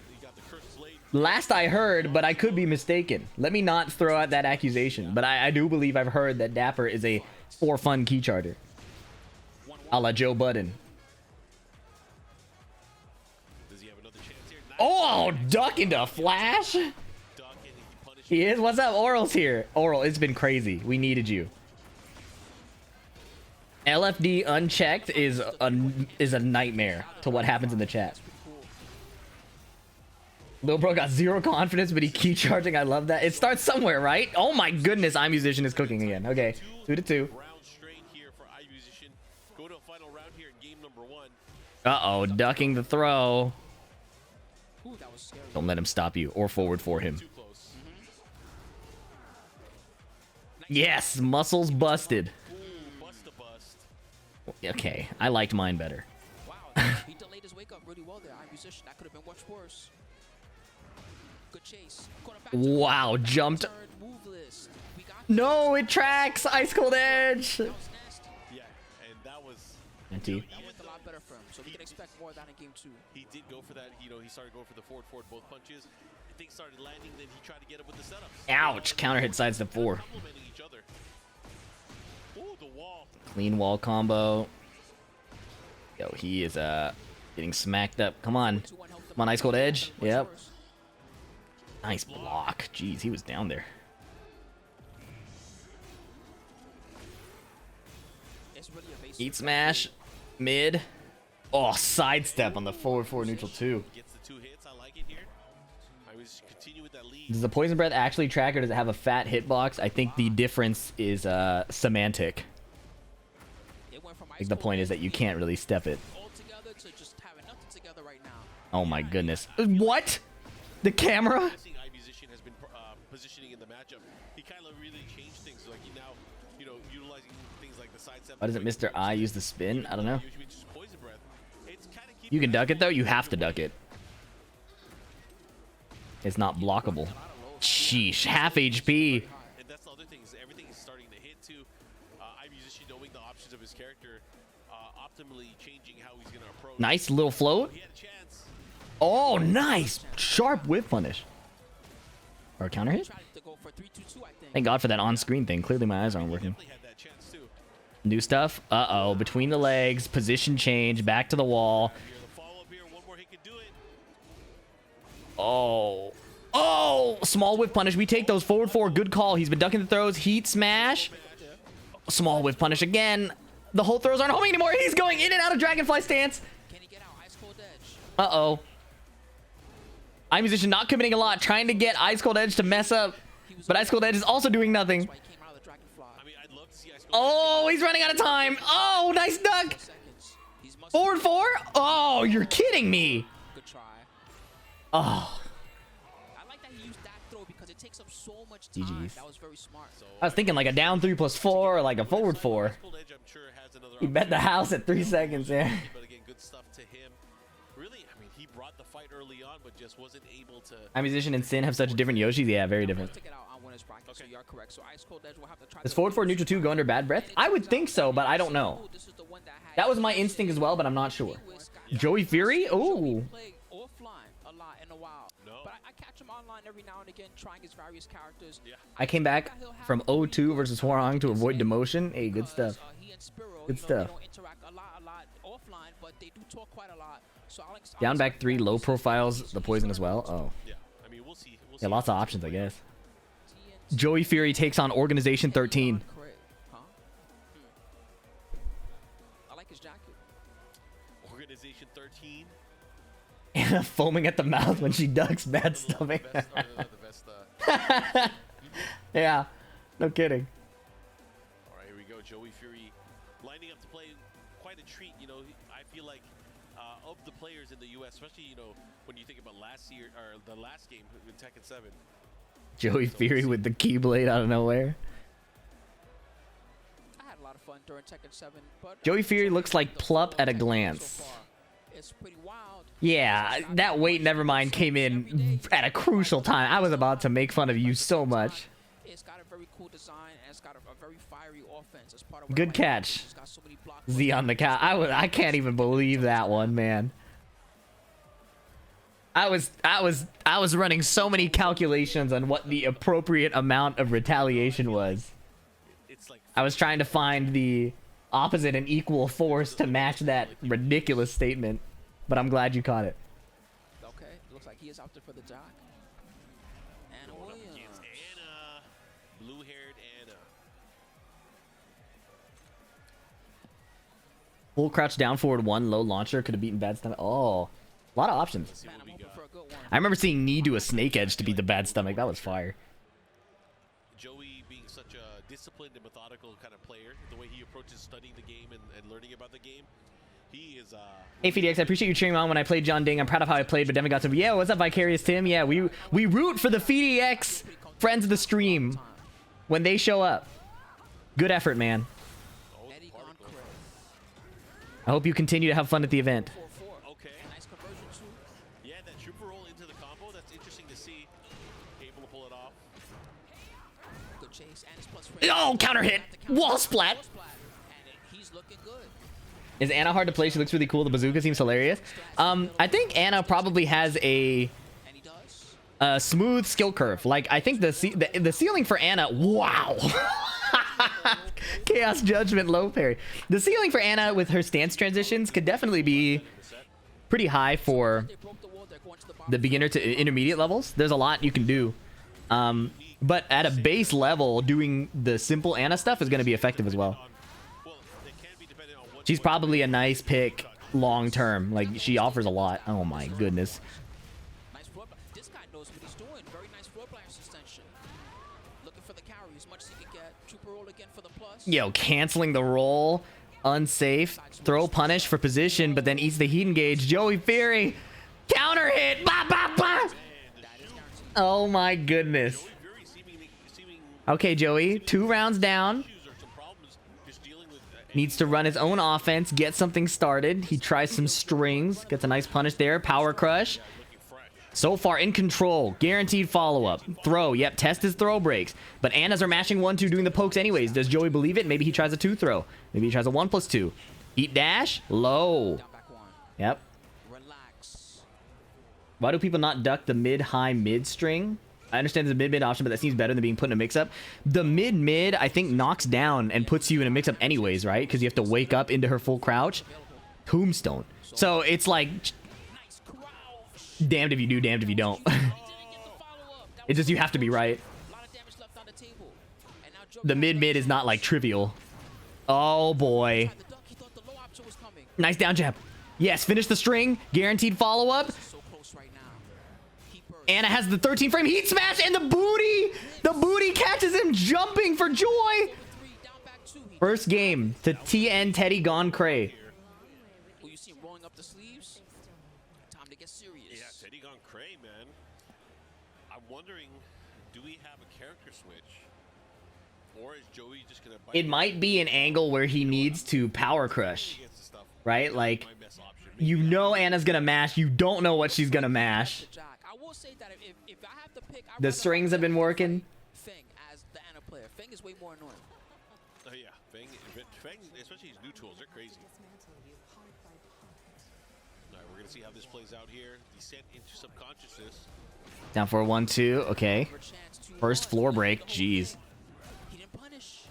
Speaker 4: he got the curse laid.
Speaker 1: Last I heard, but I could be mistaken. Let me not throw out that accusation, but I do believe I've heard that Dapper is a for fun key charger. A la Joe Budden.
Speaker 4: Does he have another chance here? Nice.
Speaker 1: Oh, duck into flash?
Speaker 4: Duck and he punished
Speaker 1: He is. What's up? Oral's here. Oral, it's been crazy. We needed you. LFD unchecked is a nightmare to what happens in the chat. Lil Bro got 0 confidence, but he key charging. I love that. It starts somewhere, right? Oh my goodness, iMusician is cooking again. Okay, 2-2.
Speaker 4: round straight here for iMusician. Go to a final round here in game number 1.
Speaker 1: Uh-oh, ducking the throw.
Speaker 3: Ooh, that was scary.
Speaker 1: Don't let him stop you or forward for him.
Speaker 4: Too close.
Speaker 1: Yes, muscles busted.
Speaker 4: Ooh, bust to bust.
Speaker 1: Okay, I liked mine better.
Speaker 3: Wow, he delayed his wake up really well there. iMusician, that could have been much worse. Good chase. Caught him back to
Speaker 1: Wow,
Speaker 3: the
Speaker 1: jumped.
Speaker 3: turn move list. We got
Speaker 1: No, it tracks. Ice Cold Edge.
Speaker 3: that was nasty.
Speaker 4: Yeah, and that was...
Speaker 1: Empty.
Speaker 3: That went a lot better for him, so we can expect more of that in game 2.
Speaker 4: He did go for that. You know, he started going for the forward both punches. Things started landing, then he tried to get up with the setup.
Speaker 1: Ouch, counter hit sidestep 4.
Speaker 4: Complementing each other. Ooh, the wall.
Speaker 1: Clean wall combo. Yo, he is getting smacked up. Come on.
Speaker 3: 2-1 helped
Speaker 1: Come on, Ice Cold Edge.
Speaker 3: much
Speaker 1: Yep.
Speaker 3: worse.
Speaker 1: Nice block. Jeez, he was down there.
Speaker 3: It's really a basic
Speaker 1: Eat smash. Mid. Oh, sidestep on the forward 4 neutral 2.
Speaker 4: Gets the 2 hits. I like it here. I was continue with that lead.
Speaker 1: Does the Poison Breath actually track or does it have a fat hitbox? I think the difference is semantic.
Speaker 3: It went from
Speaker 1: I think the point is that you can't really step it.
Speaker 3: all together to just having nothing together right now.
Speaker 1: Oh my goodness. What? The camera?
Speaker 4: I think iMusician has been positioning in the matchup. He kind of really changed things. Like he now, you know, utilizing things like the sidestep.
Speaker 1: Why doesn't Mr. I use the spin? I don't know.
Speaker 4: Yoshimitsu's poison breath. It's kind of
Speaker 1: You can duck it though? You have to duck it. It's not blockable. Sheesh, half HP.
Speaker 4: And that's the other thing is everything is starting to hit too. iMusician knowing the options of his character, ultimately changing how he's going to approach.
Speaker 1: Nice little float.
Speaker 4: He had a chance.
Speaker 1: Oh, nice. Sharp whip punish. Or a counter hit?
Speaker 3: Tried to go for 3-2-2, I think.
Speaker 1: Thank God for that on-screen thing. Clearly my eyes aren't working.
Speaker 4: Definitely had that chance too.
Speaker 1: New stuff. Uh-oh. Between the legs. Position change. Back to the wall.
Speaker 4: Here, the follow-up here. One more, he could do it.
Speaker 1: Oh. Oh! Small whip punish. We take those. Forward 4. Good call. He's been ducking the throws. Heat smash. Small whip punish again. The whole throws aren't homing anymore. He's going in and out of Dragonfly stance.
Speaker 3: Can he get out? Ice cold edge.
Speaker 1: Uh-oh. iMusician not committing a lot. Trying to get Ice Cold Edge to mess up. But Ice Cold Edge is also doing nothing.
Speaker 3: That's why he came out of the Dragonfly.
Speaker 4: I mean, I'd love to see Ice Cold.
Speaker 1: Oh, he's running out of time. Oh, nice duck.
Speaker 3: Seconds. He's must
Speaker 1: Forward 4. Oh, you're kidding me.
Speaker 3: Good try.
Speaker 1: Oh.
Speaker 3: I like that he used that throw because it takes up so much time.
Speaker 1: GG's.
Speaker 3: That was very smart.
Speaker 1: I was thinking like a down 3 + 4 or like a forward 4.
Speaker 4: Ice Cold Edge, I'm sure, has another
Speaker 1: He bet the
Speaker 4: opportunity.
Speaker 1: house at 3 seconds there.
Speaker 4: But again, good stuff to him. Really, I mean, he brought the fight early on, but just wasn't able to.
Speaker 1: iMusician and Sin have such different Yoshis. Yeah, very different.
Speaker 3: Take it out on winners bracket, so you are correct. So Ice Cold Edge will have to try.
Speaker 1: Does forward 4 neutral 2 go under bad breath? I would think so, but I don't know.
Speaker 3: This is the one that had
Speaker 1: That was my instinct as well, but I'm not sure. Joey Fury? Ooh.
Speaker 3: Play offline a lot in a while.
Speaker 4: No.
Speaker 3: But I catch him online every now and again, trying his various characters.
Speaker 4: Yeah.
Speaker 1: I came back from 0-2 versus Hwoarang to avoid demotion. Hey, good
Speaker 3: Because,
Speaker 1: stuff.
Speaker 3: he and Spiro,
Speaker 1: Good
Speaker 3: you know,
Speaker 1: stuff.
Speaker 3: They don't interact a lot offline, but they do talk quite a lot. So I'll
Speaker 1: Down back
Speaker 3: expect
Speaker 1: 3,
Speaker 3: that.
Speaker 1: low profiles, the poison as well. Oh.
Speaker 4: Yeah, I mean, we'll see.
Speaker 1: Yeah, lots of options, I guess.
Speaker 3: TNT
Speaker 1: Joey Fury takes on Organization 13.
Speaker 3: crit, huh? I like his jacket.
Speaker 4: Organization 13.
Speaker 1: Anna foaming at the mouth when she ducks bad stomach.
Speaker 4: The best,
Speaker 1: Yeah, no kidding.
Speaker 4: All right, here we go. Joey Fury lining up to play quite a treat. You know, I feel like of the players in the U.S., especially, you know, when you think about last year or the last game in Tekken 7.
Speaker 1: Joey Fury with the Keyblade out of nowhere.
Speaker 3: I had a lot of fun during Tekken 7, but
Speaker 1: Joey Fury looks like
Speaker 3: the
Speaker 1: Plup
Speaker 3: flow
Speaker 1: at a
Speaker 3: of Tekken
Speaker 1: glance.
Speaker 3: so far is pretty wild.
Speaker 1: Yeah, that wait, never mind, came in at a crucial time. I was about to make fun of you so much.
Speaker 3: It's got a very cool design and it's got a very fiery offense. As part of what
Speaker 1: Good
Speaker 3: I like.
Speaker 1: catch.
Speaker 3: It's got so many block
Speaker 1: Z on the couch. I can't even believe that one, man. I was running so many calculations on what the appropriate amount of retaliation was.
Speaker 4: It's like
Speaker 1: I was trying to find the opposite and equal force to match that ridiculous statement, but I'm glad you caught it.
Speaker 3: Okay, it looks like he is out there for the jock. Anna
Speaker 4: going up
Speaker 3: Williams.
Speaker 4: against Anna, blue-haired Anna.
Speaker 1: Full crouch down forward 1, low launcher could have beaten bad stomach. Oh, a lot of options.
Speaker 4: Let's see
Speaker 3: Man,
Speaker 4: what
Speaker 3: I'm
Speaker 4: we
Speaker 3: hoping
Speaker 4: got.
Speaker 3: for a good one.
Speaker 1: I remember seeing Knee do a snake edge to beat the bad stomach. That was fire.
Speaker 4: Joey being such a disciplined and methodical kind of player, the way he approaches studying the game and learning about the game, he is
Speaker 1: Hey FDX, I appreciate you cheering me on when I played John Ding. I'm proud of how I played, but Devin got some. Yeah, what's up, Vicarious Tim? Yeah, we root for the FDX friends of the stream when they show up. Good effort, man.
Speaker 3: Eddie gone crit.
Speaker 1: I hope you continue to have fun at the event.
Speaker 3: 4-4.
Speaker 4: okay.
Speaker 3: Nice conversion too.
Speaker 4: Yeah, that trooper roll into the combo, that's interesting to see. Able to pull it off.
Speaker 3: Good chase and his plus
Speaker 1: Oh, counter hit. Wall splat.
Speaker 3: And he's looking good.
Speaker 1: Is Anna hard to play? She looks really cool. The bazooka seems hilarious. I think Anna probably has a
Speaker 3: And he does.
Speaker 1: smooth skill curve. Like, I think the ceiling for Anna, wow. Chaos Judgment low parry. The ceiling for Anna with her stance transitions could definitely be pretty high for
Speaker 3: They broke the wall. They're going to the bottom.
Speaker 1: the beginner to intermediate levels. There's a lot you can do. But at a base level, doing the simple Anna stuff is going to be effective as well.
Speaker 4: Well, they can be dependent on what
Speaker 1: She's probably a nice pick long term. Like, she offers a lot. Oh my goodness.
Speaker 3: Nice floor plan. This guy knows what he's doing. Very nice floor plan extension. Looking for the carry as much as he can get. Trooper roll again for the plus.
Speaker 1: Yo, canceling the roll. Unsafe. Throw punish for position, but then eats the heat engage. Joey Fury. Counter hit. Bah, bah, bah.
Speaker 3: That is guaranteed.
Speaker 1: Oh my goodness.
Speaker 4: Fury seeming
Speaker 1: Okay, Joey. 2 rounds down.
Speaker 4: issues or some problems just dealing with
Speaker 1: Needs to run his own offense. Get something started. He tries some strings. Gets a nice punish there. Power crush.
Speaker 4: looking fresh.
Speaker 1: So far in control. Guaranteed follow-up. Throw. Yep, test his throw breaks. But Annas are mashing 1-2 doing the pokes anyways. Does Joey believe it? Maybe he tries a 2 throw. Maybe he tries a 1+2. Heat dash. Low.
Speaker 3: Down back one.
Speaker 1: Yep.
Speaker 3: Relax.
Speaker 1: Why do people not duck the mid-high mid string? I understand there's a mid-mid option, but that seems better than being put in a mix-up. The mid-mid, I think, knocks down and puts you in a mix-up anyways, right? Because you have to wake up into her full crouch. Tombstone. So it's like, damned if you do, damned if you don't. It's just you have to be right. The mid-mid is not like trivial. Oh boy. Nice down jab. Yes, finish the string. Guaranteed follow-up. Anna has the 13 frame heat smash and the booty catches him jumping for joy. First game to TN Teddy gone cray.
Speaker 3: You see him rolling up the sleeves. Time to get serious.
Speaker 4: Yeah, Teddy gone cray, man. I'm wondering, do we have a character switch? Or is Joey just gonna bite?
Speaker 1: It might be an angle where he needs to power crush. Right? Like, you know Anna's gonna mash. You don't know what she's gonna mash.
Speaker 3: If I have to pick,
Speaker 1: The strings have been working.
Speaker 3: Feng as the Anna player. Feng is way more annoying.
Speaker 4: Oh yeah, Feng, especially his new tools, they're crazy. Alright, we're gonna see how this plays out here. Descent into subconsciousness.
Speaker 1: Down for a 1-2. Okay. First floor break. Jeez.
Speaker 3: He didn't punish.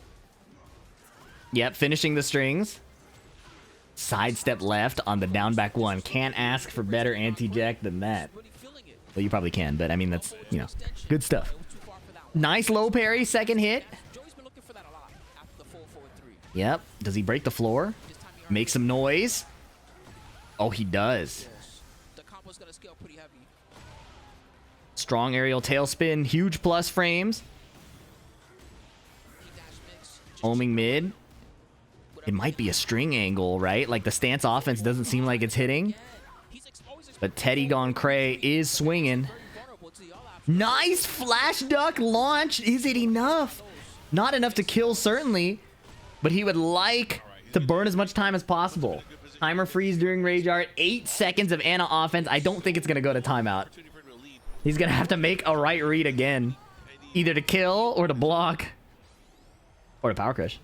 Speaker 1: Yep, finishing the strings. Sidestep left on the down back one. Can't ask for better anti-jack than that. Well, you probably can, but I mean, that's, you know, good stuff. Nice low parry, second hit. Yep. Does he break the floor? Make some noise. Oh, he does. Strong aerial tailspin. Huge plus frames. Homing mid. It might be a string angle, right? Like the stance offense doesn't seem like it's hitting. But Teddy gone cray is swinging. Nice flash duck launch. Is it enough? Not enough to kill, certainly. But he would like to burn as much time as possible. Timer freeze during Rage Art. 8 seconds of Anna offense. I don't think it's going to go to timeout. He's going to have to make a right read again. Either to kill or to block. Or to power crush.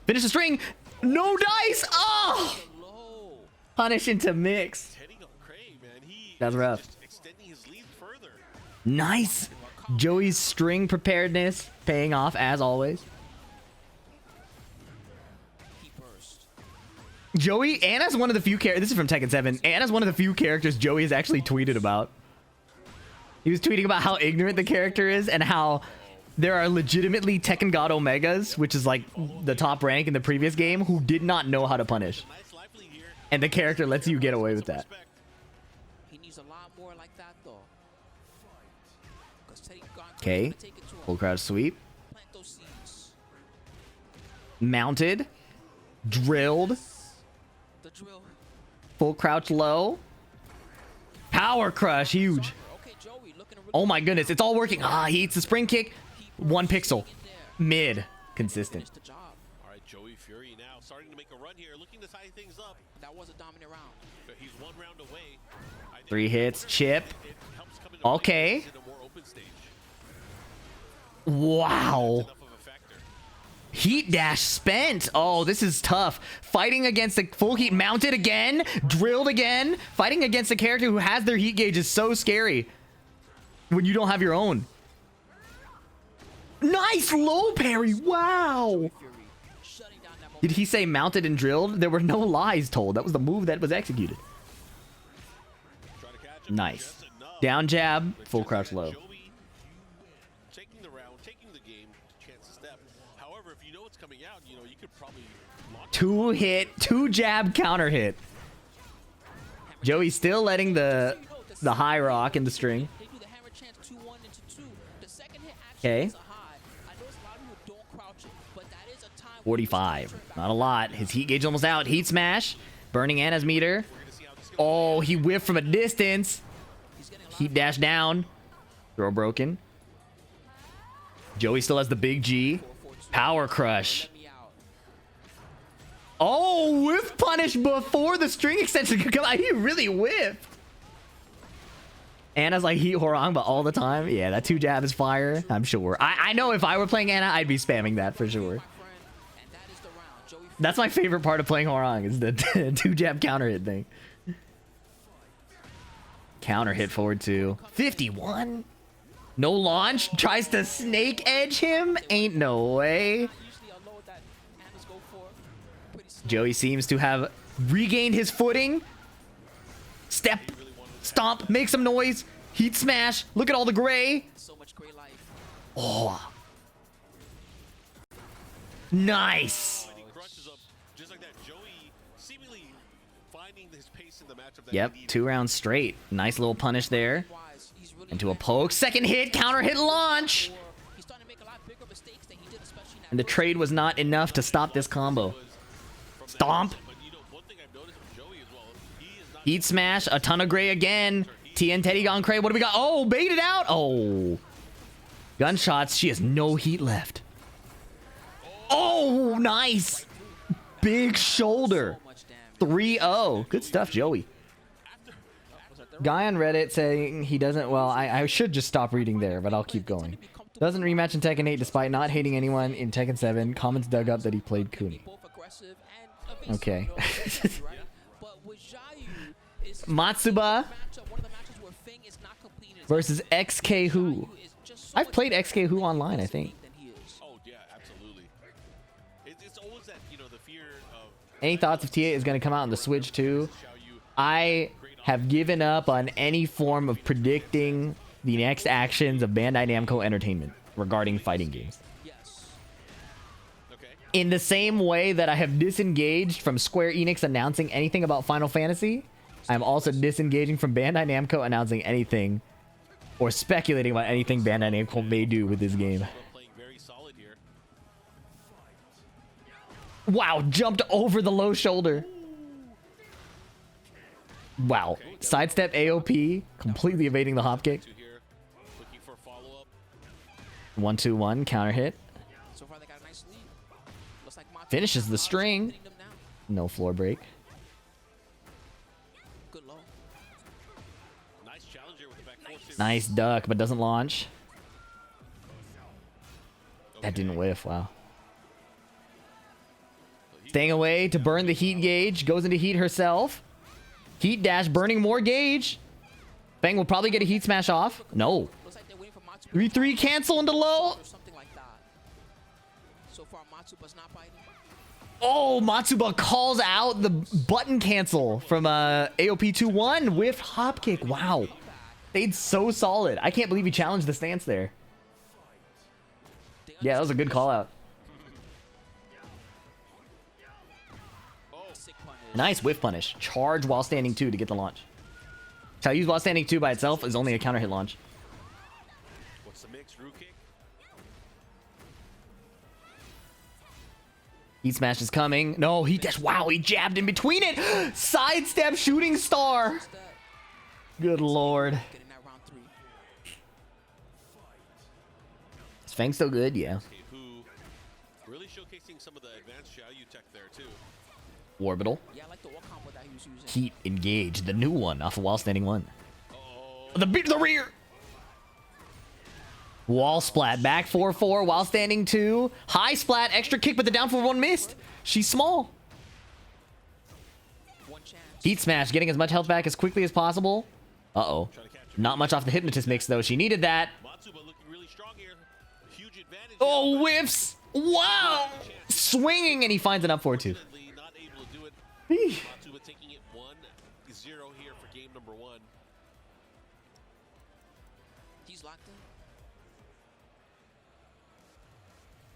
Speaker 1: Finish the string. No dice. Oh! Punish into mix. That's rough. Nice. Joey's string preparedness paying off as always. Joey, Anna's one of the few characters. This is from Tekken 7. Anna's one of the few characters Joey has actually tweeted about. He was tweeting about how ignorant the character is and how there are legitimately Tekken God Omegas, which is like the top rank in the previous game, who did not know how to punish. And the character lets you get away with that. Okay. Full crouch sweep. Mounted. Drilled. Full crouch low. Power crush. Huge. Oh my goodness. It's all working. Ah, he eats the spring kick. 1 pixel. Mid. Consistent.
Speaker 4: All right, Joey Fury now starting to make a run here, looking to tie things up.
Speaker 3: That was a dominant round.
Speaker 4: But he's 1 round away.
Speaker 1: 3 hits. Chip. Okay. Wow. Heat dash spent. Oh, this is tough. Fighting against the full heat. Mounted again. Drilled again. Fighting against a character who has their heat gauge is so scary when you don't have your own. Nice low parry. Wow. Did he say mounted and drilled? There were no lies told. That was the move that was executed. Nice. Down jab. Full crouch low. 2 hit, 2 jab counter hit. Joey's still letting the high rock in the string. Okay. 45. Not a lot. His heat gauge almost out. Heat smash. Burning Anna's meter. Oh, he whiffed from a distance. Heat dash down. Throw broken. Joey still has the big G. Power crush. Oh, whiff punish before the string extension could come out. He really whiffed. Anna's like heat Hwoarang, but all the time. Yeah, that 2 jab is fire. I'm sure. I know if I were playing Anna, I'd be spamming that for sure. That's my favorite part of playing Hwoarang is the 2-jab counter hit thing. Counter hit forward 2. 51? No launch? Tries to snake edge him? Ain't no way. Joey seems to have regained his footing. Step. Stomp. Make some noise. Heat smash. Look at all the gray.
Speaker 3: So much gray life.
Speaker 1: Oh. Nice. Yep, 2 rounds straight. Nice little punish there. Into a poke. Second hit, counter hit launch. And the trade was not enough to stop this combo. Stomp. Heat smash, a ton of gray again. TN Teddy gone cray. What do we got? Oh, baited out. Oh. Gunshots. She has no heat left. Oh, nice. Big shoulder. 3-0. Good stuff, Joey. Guy on Reddit saying he doesn't... Well, I should just stop reading there, but I'll keep going. Doesn't rematch in Tekken 8 despite not hating anyone in Tekken 7. Comments dug up that he played Kuni. Okay. Matsuba versus XK Who. I've played XK Who online, I think.
Speaker 4: Oh, yeah, absolutely. It's always that, you know, the fear of...
Speaker 1: Any thoughts if T8 is going to come out on the Switch too? I have given up on any form of predicting the next actions of Bandai Namco Entertainment regarding fighting games. In the same way that I have disengaged from Square Enix announcing anything about Final Fantasy, I'm also disengaging from Bandai Namco announcing anything or speculating about anything Bandai Namco may do with this game. Wow, jumped over the low shoulder. Wow, sidestep AOP, completely evading the hop kick. 1-2-1, counter hit. Finishes the string. No floor break. Nice duck, but doesn't launch. That didn't whiff, wow. Staying away to burn the heat gauge. Goes into heat herself. Heat dash, burning more gauge. Fang will probably get a heat smash off. No. 3-3 cancel into low. Oh, Matsuba calls out the button cancel from AOP 2-1 with hop kick. Wow. Stayed so solid. I can't believe he challenged the stance there. Yeah, that was a good call out. Nice whiff punish. Charge while standing 2 to get the launch. Xiayou while standing 2 by itself is only a counter hit launch.
Speaker 4: What's the mix? Root kick?
Speaker 1: Heat smash is coming. No, he dash. Wow, he jabbed in between it. Sidestep shooting star. Good lord. Is Fang still good? Yeah.
Speaker 4: Really showcasing some of the advanced Xiayou tech there too.
Speaker 1: Orbital. Heat engage, the new one off of while standing 1. The rear. Wall splat back 4-4 while standing 2. High splat, extra kick, but the down 4-1 missed. She's small. Heat smash, getting as much health back as quickly as possible. Uh-oh. Not much off the hypnotist mix though. She needed that. Oh, whiffs. Wow. Swinging, and he finds an up 4-2.
Speaker 4: Matsuba taking it 1-0 here for game number 1.
Speaker 3: He's locked in.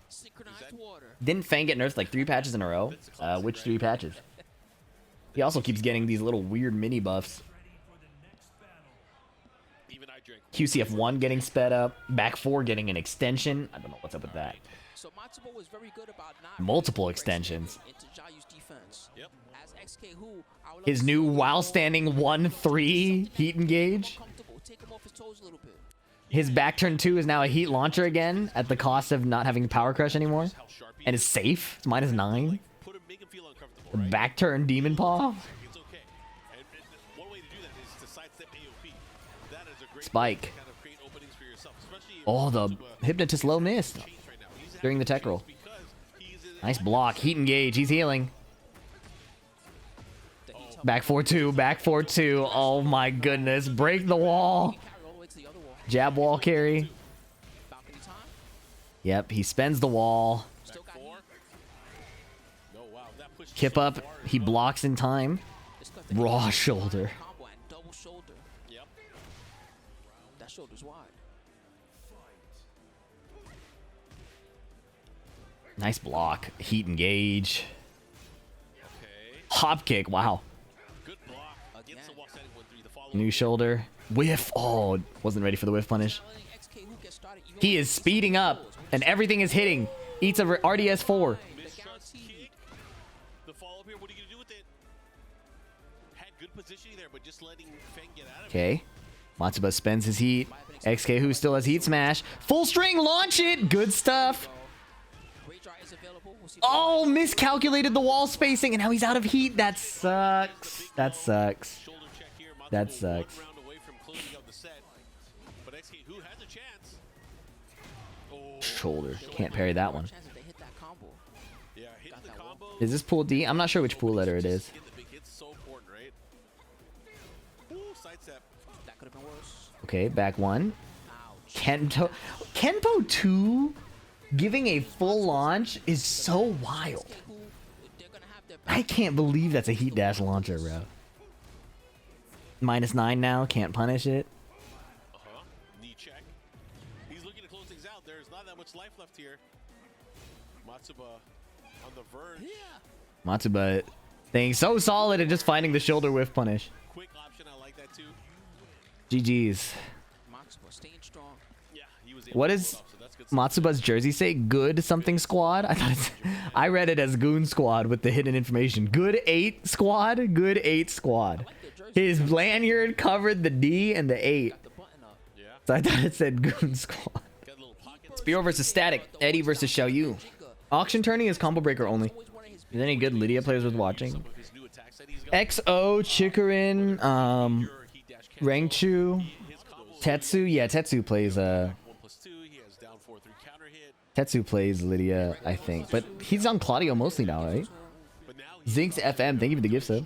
Speaker 3: Synchronized water.
Speaker 1: Didn't Fang get nerfed like 3 patches in a row? Which 3 patches? He also keeps getting these little weird mini buffs. QCF1 getting sped up. Back 4 getting an extension. I don't know what's up with that.
Speaker 3: So Matsuba was very good about not
Speaker 1: multiple extensions.
Speaker 3: Into Xiayou's defense.
Speaker 4: Yep.
Speaker 3: As XK Who,
Speaker 1: his new while standing 1-3 heat engage.
Speaker 3: Take him off his toes a little bit.
Speaker 1: His back turn 2 is now a heat launcher again at the cost of not having power crush anymore. And is safe. It's -9. The back turn demon paw. Spike. Oh, the hypnotist low missed during the tech roll. Nice block. Heat engage. He's healing. Back 4-2. Back 4-2. Oh my goodness. Break the wall. Jab wall carry. Yep, he spends the wall. Kip up. He blocks in time. Raw shoulder.
Speaker 3: That shoulder's wide.
Speaker 1: Nice block. Heat engage. Hop kick. Wow. New shoulder. Whiff. Oh, wasn't ready for the whiff punish. He is speeding up, and everything is hitting. Eats a RDS 4. Okay. Matsuba spends his heat. XK who still has heat smash. Full string. Launch it. Good stuff. Oh, miscalculated the wall spacing, and now he's out of heat. That sucks. That sucks. That sucks. Shoulder. Can't parry that one. Is this pool D? I'm not sure which pool letter it is. Okay, back one. Kenpo 2 giving a full launch is so wild. I can't believe that's a heat dash launcher, bro. -9 now, can't punish it.
Speaker 4: Knee check. He's looking to close things out. There's not that much life left here. Matsuba on the verge.
Speaker 1: Matsuba staying so solid at just finding the shoulder whiff punish.
Speaker 4: Quick option, I like that too.
Speaker 1: GG's.
Speaker 3: Matsuba staying strong.
Speaker 4: Yeah, he was
Speaker 1: What is Matsuba's jersey say? Good something squad? I read it as Goon Squad with the hidden information. Good 8 squad? Good 8 squad. His lanyard covered the D and the 8. So I thought it said Goon Squad. Spear versus Static. Eddie versus Xiayou. Auction turning is combo breaker only. Is there any good Lydia players worth watching? XO, Chikarin, Rangchu, Tetsu. Yeah, Tetsu plays Tetsu plays Lydia, I think. But he's on Claudio mostly now, right? Zinx FM, thank you for the gift sub.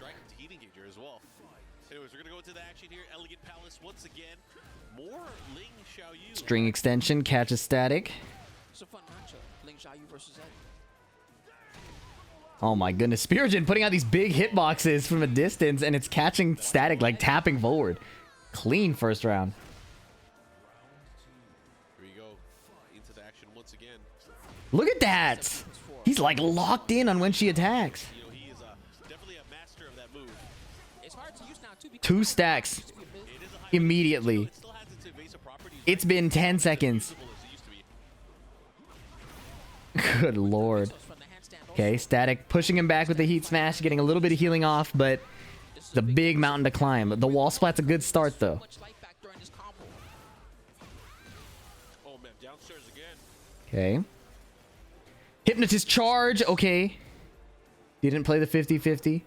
Speaker 1: String extension, catches Static. Oh my goodness, Spirogen putting out these big hitboxes from a distance, and it's catching Static like tapping forward. Clean first round.
Speaker 4: Here we go. Into the action once again.
Speaker 1: Look at that! He's like locked in on when she attacks.
Speaker 4: You know, he is definitely a master of that move.
Speaker 3: It's hard to use now too,
Speaker 1: 2 stacks immediately. It's been 10 seconds. Good lord. Okay, Static pushing him back with the heat smash, getting a little bit of healing off, but it's a big mountain to climb. The wall splat's a good start though. Okay. Hypnotist charge. Okay. Didn't play the 50-50.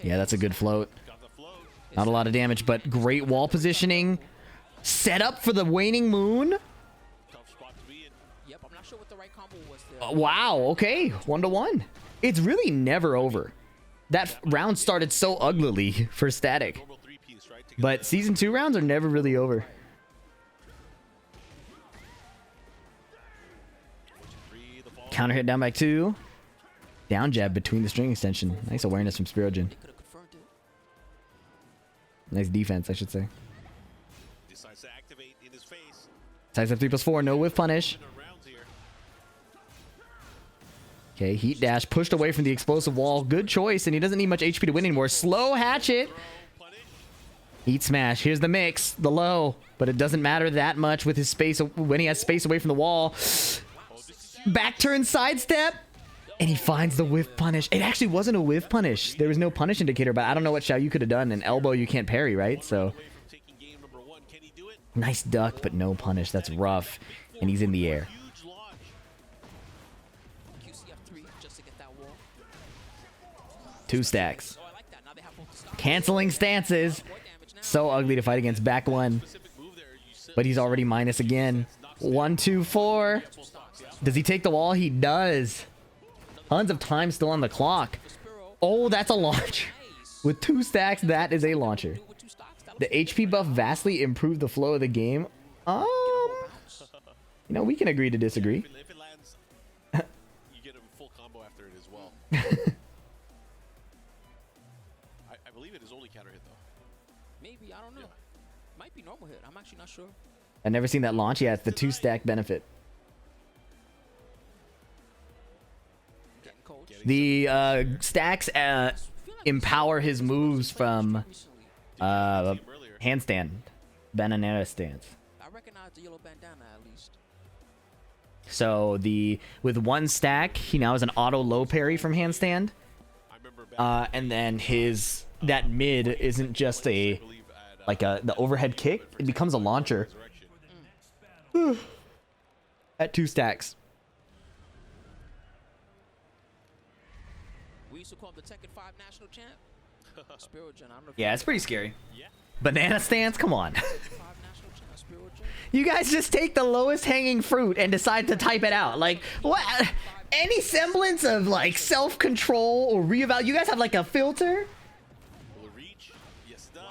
Speaker 1: Yeah, that's a good float. Not a lot of damage, but great wall positioning. Set up for the waning moon. Wow, okay. 1-1. It's really never over. That round started so uglily for Static. But Season 2 rounds are never really over. Counter hit down by 2. Down jab between the string extension. Nice awareness from Spirogen. Nice defense, I should say. Size up 3+4. No whiff punish. Okay, heat dash pushed away from the explosive wall. Good choice, and he doesn't need much HP to win anymore. Slow hatchet. Heat smash. Here's the mix. The low. But it doesn't matter that much with his space when he has space away from the wall. Back turn sidestep. And he finds the whiff punish. It actually wasn't a whiff punish. There was no punish indicator, but I don't know what Xiayou could have done. An elbow you can't parry, right? So nice duck, but no punish. That's rough. And he's in the air. Two stacks. Canceling stances. So ugly to fight against. Back one. But he's already minus again. 1, 2, 4. Does he take the wall? He does. Tons of time still on the clock. Oh, that's a launcher. With 2 stacks, that is a launcher. The HP buff vastly improved the flow of the game. You know, we can agree to disagree.
Speaker 4: If it lands, you get a full combo after it as well. I believe it is only counter hit though.
Speaker 3: Maybe, I don't know. Might be normal hit. I'm actually not sure.
Speaker 1: I've never seen that launch. Yeah, it's the 2 stack benefit. The stacks empower his moves from handstand, banana stance.
Speaker 3: I recognize the yellow bandana at least.
Speaker 1: So with 1 stack, he now has an auto low parry from handstand, and then that mid isn't just the overhead kick; it becomes a launcher at 2 stacks.
Speaker 3: We used to call him the Tekken 5 national champ. Gen, I don't know if
Speaker 1: Yeah, it's pretty scary. Banana stance, come on. You guys just take the lowest hanging fruit and decide to type it out. Like, what? Any semblance of like self-control or reevaluate? You guys have like a filter?
Speaker 4: Will it reach? Yes, it does.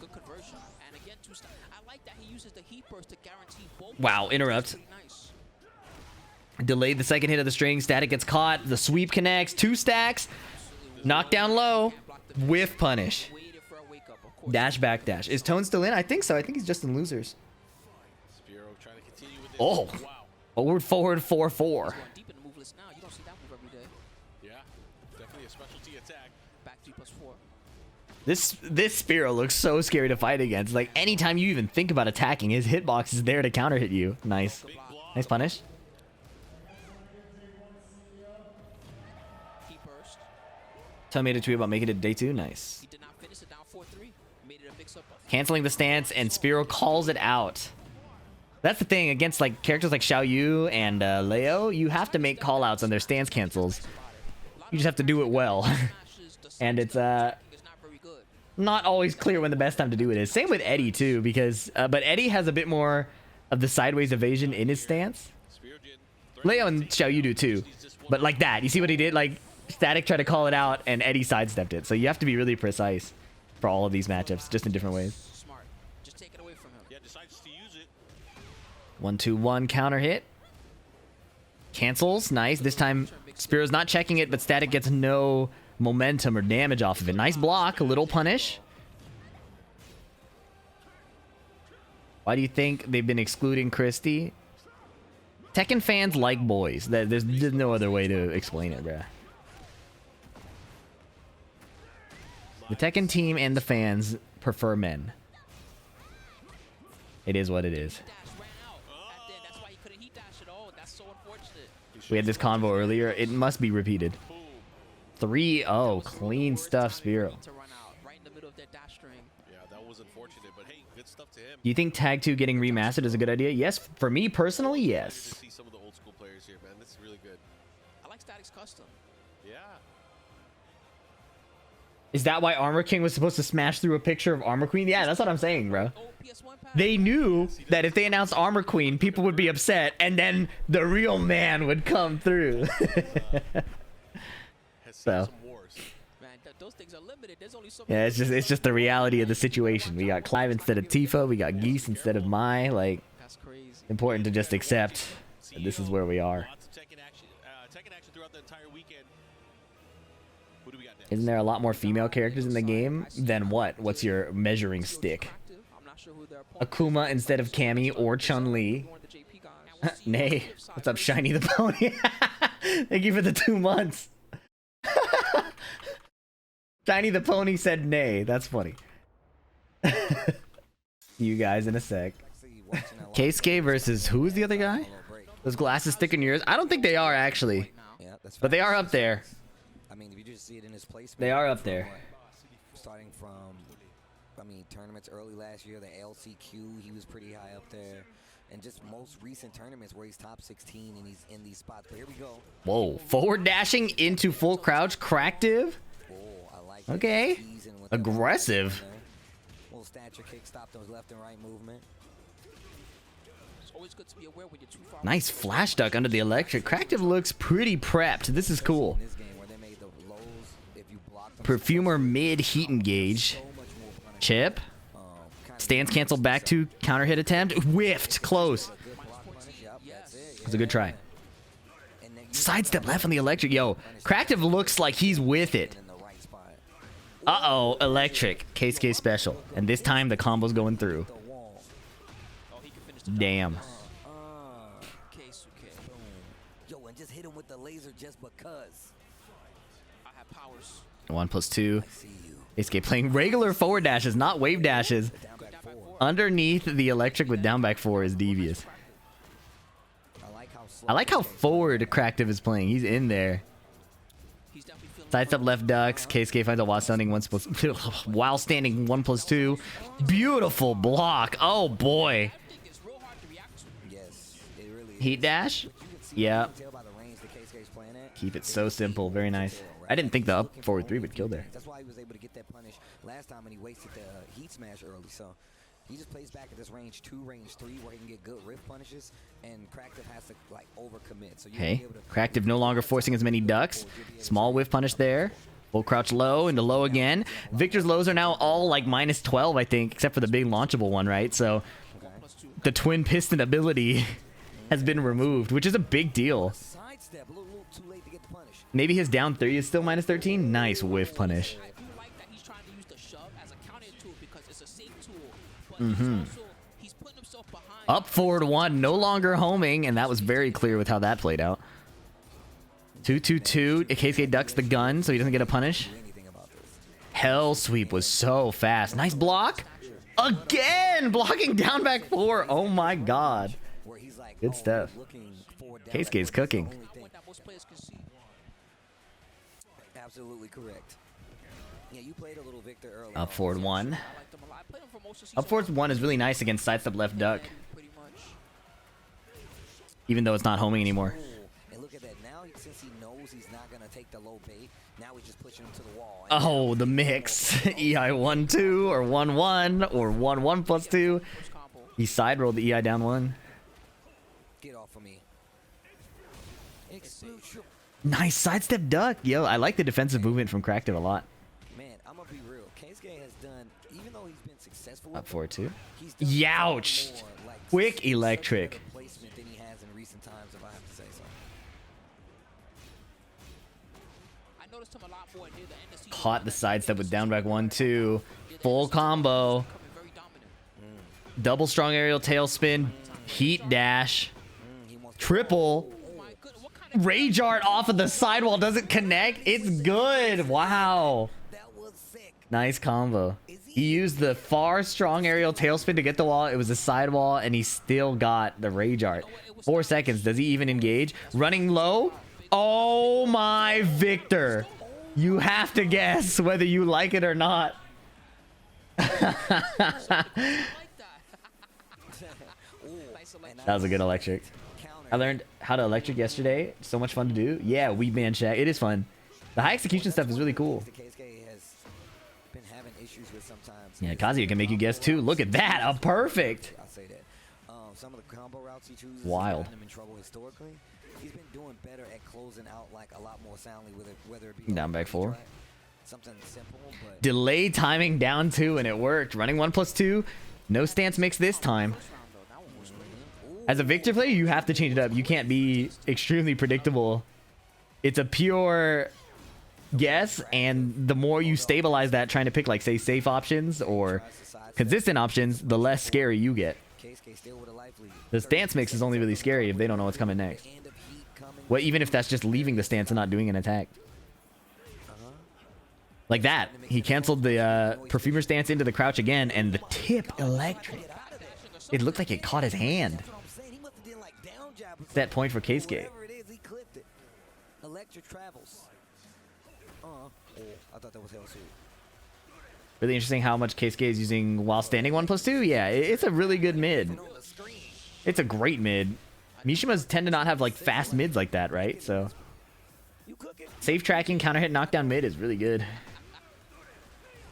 Speaker 3: Good conversion. And again, I like that he uses the heat burst to guarantee both.
Speaker 1: Wow, interrupt. Delayed the second hit of the string. Static gets caught. The sweep connects. 2 stacks. Knock down low. Whiff punish. Dash back dash. Is Tone still in? I think so. I think he's just in losers. Oh. Forward 4-4.
Speaker 4: Yeah, definitely a specialty attack.
Speaker 3: Back 3+4.
Speaker 1: This Spearow looks so scary to fight against. Like, anytime you even think about attacking, his hitbox is there to counter hit you. Nice. Nice punish. Tell me to tweet about making it day 2. Nice.
Speaker 3: He did not finish it down 4-3. Made it a mix-up.
Speaker 1: Canceling the stance, and Spearow calls it out. That's the thing against like characters like Xiayou and Leo. You have to make callouts on their stance cancels. You just have to do it well, and it's not always clear when the best time to do it is. Same with Eddie too, because but Eddie has a bit more of the sideways evasion in his stance. Leo and Xiayou do too, but like that. You see what he did? Like, Static tried to call it out, and Eddie sidestepped it. So you have to be really precise for all of these matchups, just in different ways.
Speaker 3: Smart. Just take it away from him.
Speaker 4: Yeah, decides to use it.
Speaker 1: 1-2-1 counter hit. Cancels. Nice. This time, Spearow's not checking it, but Static gets no momentum or damage off of it. Nice block. A little punish. Why do you think they've been excluding Christie? Tekken fans like boys. There's no other way to explain it, bruh. The Tekken team and the fans prefer men. It is what it is. We had this convo earlier. It must be repeated. 3-0. Clean stuff, Spearow.
Speaker 4: Yeah, that was unfortunate, but hey, good stuff to him.
Speaker 1: Do you think Tag 2 getting remastered is a good idea? Yes. For me personally, yes.
Speaker 4: See some of the old school players here, man. This is really good.
Speaker 3: I like Static's custom.
Speaker 4: Yeah.
Speaker 1: Is that why Armor King was supposed to smash through a picture of Armor Queen? Yeah, that's what I'm saying, bro. They knew that if they announced Armor Queen, people would be upset, and then the real man would come through. So,
Speaker 3: Those things are limited. There's only so
Speaker 1: yeah, it's just the reality of the situation. We got Clive instead of Tifa. We got Geese instead of Mai. Like,
Speaker 3: that's crazy.
Speaker 1: Important to just accept that this is where we are.
Speaker 4: Lots of Tekken action throughout the entire weekend. Who do we got next?
Speaker 1: Isn't there a lot more female characters in the game? Then what? What's your measuring stick? Akouma instead of Cammy or Chun-Li. Nay. What's up, Shiny the Pony? Thank you for the 2 months. Shiny the Pony said nay. That's funny. See you guys in a sec. Keisuke versus who's the other guy? Those glasses thick in yours? I don't think they are actually. But they are up there.
Speaker 2: I mean, if you just see it in his placement.
Speaker 1: They are up there.
Speaker 2: Starting from, I mean, tournaments early last year, the LCQ, he was pretty high up there. And just most recent tournaments where he's top 16 and he's in these spots. But here we go.
Speaker 1: Whoa, forward dashing into full crouch, cracktive. Okay, aggressive.
Speaker 2: Little stature kick, stop those left and right movement.
Speaker 3: always good to be aware when you're too far.
Speaker 1: Nice flash duck under the electric. Cractive looks pretty prepped. This is cool.
Speaker 2: In this game where they made the lows, if you block them,
Speaker 1: Perfumer mid heat engage.
Speaker 2: so much more punishment.
Speaker 1: Chip. Stance canceled back to counter hit attempt. Whiffed. Close.
Speaker 2: Good block punish, yep, that's it.
Speaker 1: It was a good try.
Speaker 2: And then you
Speaker 1: Sidestep left on the electric. Yo, Cractive looks like he's with it.
Speaker 2: in the right spot.
Speaker 1: Uh-oh, electric. Keisuke special. And this time the combo's going through.
Speaker 2: The wall.
Speaker 3: Oh, he can finish the job.
Speaker 1: Damn.
Speaker 3: Keisuke.
Speaker 2: Yo, and just hit him with the laser just because.
Speaker 3: I have powers.
Speaker 1: 1+2.
Speaker 2: See you.
Speaker 1: Keisuke playing regular forward dashes, not wave dashes.
Speaker 2: Down back
Speaker 3: Down back
Speaker 2: four.
Speaker 3: four.
Speaker 1: Underneath the electric with down back 4 is devious. I like how forward Cractive is playing. He's in there.
Speaker 3: He's definitely feeling
Speaker 1: Sidestep left ducks. Keisuke finds a while standing 1+2. Beautiful block. Oh boy.
Speaker 3: I think it's real hard to react to.
Speaker 2: Yes, it really is.
Speaker 1: Heat dash.
Speaker 2: You can see,
Speaker 1: Yeah.
Speaker 2: you can tell by the range that Keisuke's playing at.
Speaker 1: Keep it so simple. Very nice. I didn't think the up forward 3 would kill there.
Speaker 2: That's why he was able to get that punish last time, and he wasted the heat smash early. So he just plays back at this range 2, range 3, where he can get good rift punishes, and Cractive has to like overcommit. So
Speaker 1: Hey, Cractive no longer forcing as many ducks. Small whiff punish there. Full crouch low into low again. Victor's lows are now all like -12, I think, except for the big launchable one, right? So the twin piston ability has been removed, which is a big deal.
Speaker 2: sidestep, a little too late to get the punish.
Speaker 1: Maybe his down 3 is still -13. Nice whiff punish.
Speaker 3: I do like that he's trying to use the shove as a counter tool because it's a safe tool. But he's putting himself behind.
Speaker 1: Up forward 1, no longer homing, and that was very clear with how that played out. 2-2-2. Keisuke ducks the gun, so he doesn't get a punish.
Speaker 2: Do anything about this.
Speaker 1: Hell sweep was so fast. Nice block. Again, blocking down back 4. Oh my god.
Speaker 2: Where he's like,
Speaker 1: Good stuff.
Speaker 2: looking forward down
Speaker 1: Keisuke's
Speaker 2: back.
Speaker 1: cooking.
Speaker 2: That's the only thing.
Speaker 3: Point that most players can see.
Speaker 2: Absolutely correct. Yeah, you played a little Victor early.
Speaker 1: Up forward 1.
Speaker 3: I like them a lot. I played them for most of the season.
Speaker 1: Up forward 1 is really nice against sidestep left duck,
Speaker 3: Pretty much.
Speaker 1: even though it's not homing anymore.
Speaker 2: Ooh, and look at that. Now, since he knows he's not going to take the low bait, now he's just pushing him to the wall. And
Speaker 1: Oh, the mix. EI 1-2 or 1-1 or 1-1+2.
Speaker 3: First combo.
Speaker 1: He side rolled the EI down 1.
Speaker 2: get off of me. Explode your-
Speaker 1: Nice sidestep duck. Yo, I like the defensive movement from Cractive a lot.
Speaker 2: Man, I'm going to be real. Keisuke has done, even though he's been successful
Speaker 1: Up
Speaker 2: with
Speaker 1: forward 2.
Speaker 2: he's done
Speaker 1: Youched.
Speaker 2: more, like,
Speaker 1: Quick
Speaker 2: such a
Speaker 1: electric.
Speaker 2: better placement than he has in recent times, if I have to say so.
Speaker 3: I noticed him a lot more near the end of the season.
Speaker 1: Caught the sidestep with down back 1-2. Full combo.
Speaker 3: Becoming very dominant.
Speaker 1: Double strong aerial tailspin. Heat dash.
Speaker 2: He wants to
Speaker 1: Triple.
Speaker 3: Oh my goodness, what kind of
Speaker 1: Rage art off of the sidewall doesn't connect. It's good. Wow.
Speaker 2: that was sick.
Speaker 1: Nice combo. He used the far strong aerial tailspin to get the wall. It was a sidewall, and he still got the rage art. 4 seconds. Does he even engage? Running low. Oh my Victor. You have to guess whether you like it or not.
Speaker 3: like that? Nice electric.
Speaker 1: That was a good electric. I learned how to electric yesterday. So much fun to do. Yeah, Weed Man Shack. It is fun. The high execution stuff is really cool.
Speaker 2: The Keisuke has been having issues with sometimes.
Speaker 1: Yeah, Kazuya can make you guess too. Look at that. A perfect.
Speaker 2: I'll say that. Some of the combo routes he chooses
Speaker 1: Wild.
Speaker 2: has gotten him in trouble historically. He's been doing better at closing out like a lot more soundly with it, whether it be
Speaker 1: Down
Speaker 2: like
Speaker 1: back 4.
Speaker 2: track, something simple, but
Speaker 1: Delay timing down 2, and it worked. Running 1+2. No stance mix this time. As a Victor player, you have to change it up. You can't be extremely predictable. It's a pure guess, and the more you stabilize that, trying to pick like say safe options or consistent options, the less scary you get.
Speaker 2: Keisuke still with a life lead.
Speaker 1: The stance mix is only really scary if they don't know what's coming next.
Speaker 2: End of heat coming.
Speaker 1: Well, even if that's just leaving the stance and not doing an attack. Like that. He canceled the perfumer stance into the crouch again, and the tip electric. It looked like it caught his hand.
Speaker 2: That's what I'm saying. He must have done like down jab or
Speaker 1: That point for Keisuke.
Speaker 2: whatever it is, he clipped it. Electric travels. Oh, I thought that was hell sweet.
Speaker 1: Really interesting how much Keisuke is using while standing 1+2. Yeah, it's a really good mid.
Speaker 2: On the screen.
Speaker 1: It's a great mid. Mishimas tend to not have like fast mids like that, right? So
Speaker 2: You cooking?
Speaker 1: safe tracking, counter hit, knockdown mid is really good.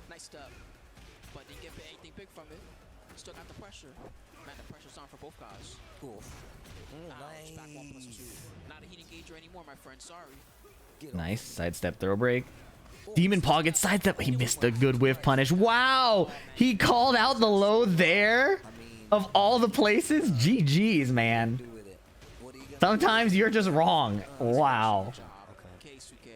Speaker 3: Nice stuff. But didn't get anything big from it. Still got the pressure. Man, the pressure's on for both guys. Ouch, back 1+2. Not a heat engager anymore, my friend. Sorry.
Speaker 1: Nice sidestep throw break. Demon Paw gets sidestep. He missed the good whiff punish. Wow, he called out the low there. Of all the places, GG's, man. Sometimes you're just wrong. Wow.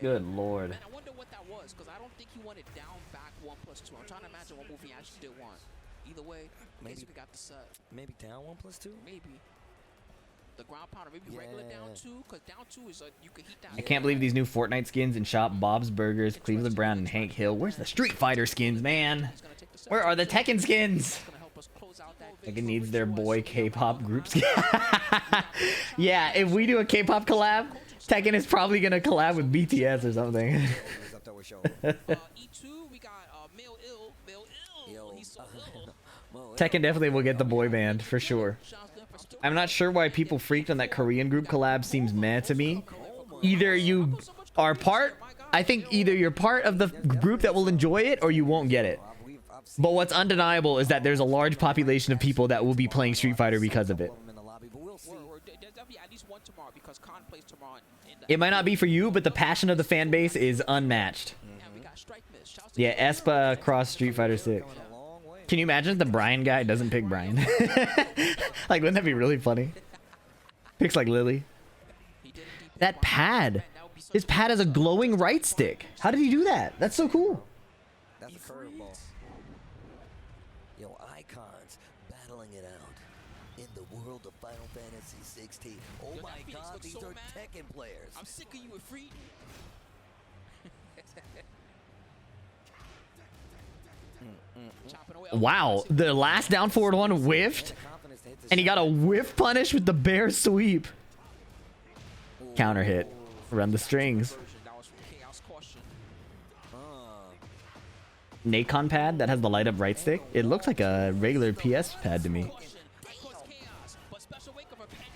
Speaker 1: Good lord.
Speaker 3: Man, I wonder what that was, because I don't think he wanted down back 1+2. I'm trying to imagine what move he actually did want. Either way, maybe we got the set.
Speaker 2: Maybe down 1+2?
Speaker 3: Maybe. The ground pounder, maybe regular down 2, because down 2 is you can heat down.
Speaker 1: I can't believe these new Fortnite skins in shop. Bob's Burgers, Cleveland Brown, and Hank Hill. Where's the Street Fighter skins, man? Where are the Tekken skins? Tekken needs their boy K-pop group skin. Yeah, if we do a K-pop collab, Tekken is probably gonna collab with BTS or something.
Speaker 3: E2, we got Male Ill. He's so ill.
Speaker 1: Tekken definitely will get the boy band for sure. I'm not sure why people freaked on that Korean group collab. Seems meh to me. Either you are part, I think either you're part of the group that will enjoy it or you won't get it. But what's undeniable is that there's a large population of people that will be playing Street Fighter because of it. It might not be for you, but the passion of the fan base is unmatched. Yeah, Espa cross Street Fighter 6. Can you imagine if the Bryan guy doesn't pick Bryan? Like, wouldn't that be really funny? Picks like Lili. That pad. His pad has a glowing right stick. How did he do that? That's so cool.
Speaker 2: That's a curveball. Yo, icons battling it out in the world of Final Fantasy 16. Oh my god, these are Tekken players.
Speaker 3: I'm sick of you with free.
Speaker 1: Wow, the last down forward one whiffed, and he got a whiff punish with the bear sweep. Counter hit. Run the strings. Nacon pad that has the light up right stick. It looks like a regular PS pad to me.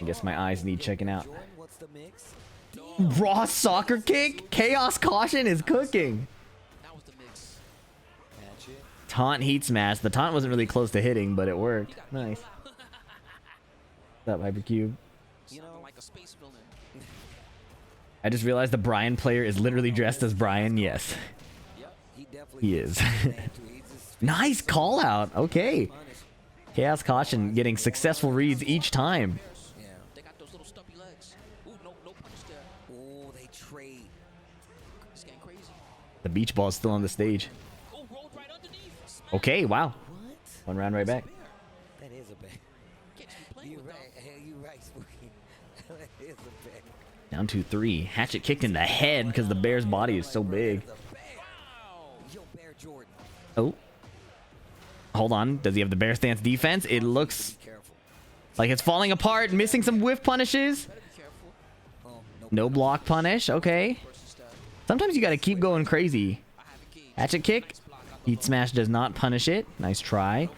Speaker 1: I guess my eyes need checking out. Raw soccer kick. Chaos caution is cooking. Taunt heat smash. The taunt wasn't really close to hitting, but it worked. Nice. What's up, Hypercube? I just realized the Bryan player is literally dressed as Bryan. Yes. He is. Nice call out. Okay. Chaos caution getting successful reads each time.
Speaker 3: They got those little stumpy legs. Ooh, no punish there.
Speaker 2: Oh, they trade.
Speaker 3: It's getting crazy.
Speaker 1: The beach ball is still on the stage.
Speaker 3: Oh, rolled right underneath.
Speaker 1: Okay, wow.
Speaker 2: What?
Speaker 1: One round right back.
Speaker 2: That is a bang. You're right. Hey, you right, Spooky. That is a bang.
Speaker 1: Down 2-3. Hatchet kicked in the head because the bear's body is so big. Oh. Hold on. Does he have the bear stance defense? It looks like it's falling apart. Missing some whiff punishes. No block punish. Okay. Sometimes you got to keep going crazy. Hatchet kick. Heat smash does not punish it. Nice try.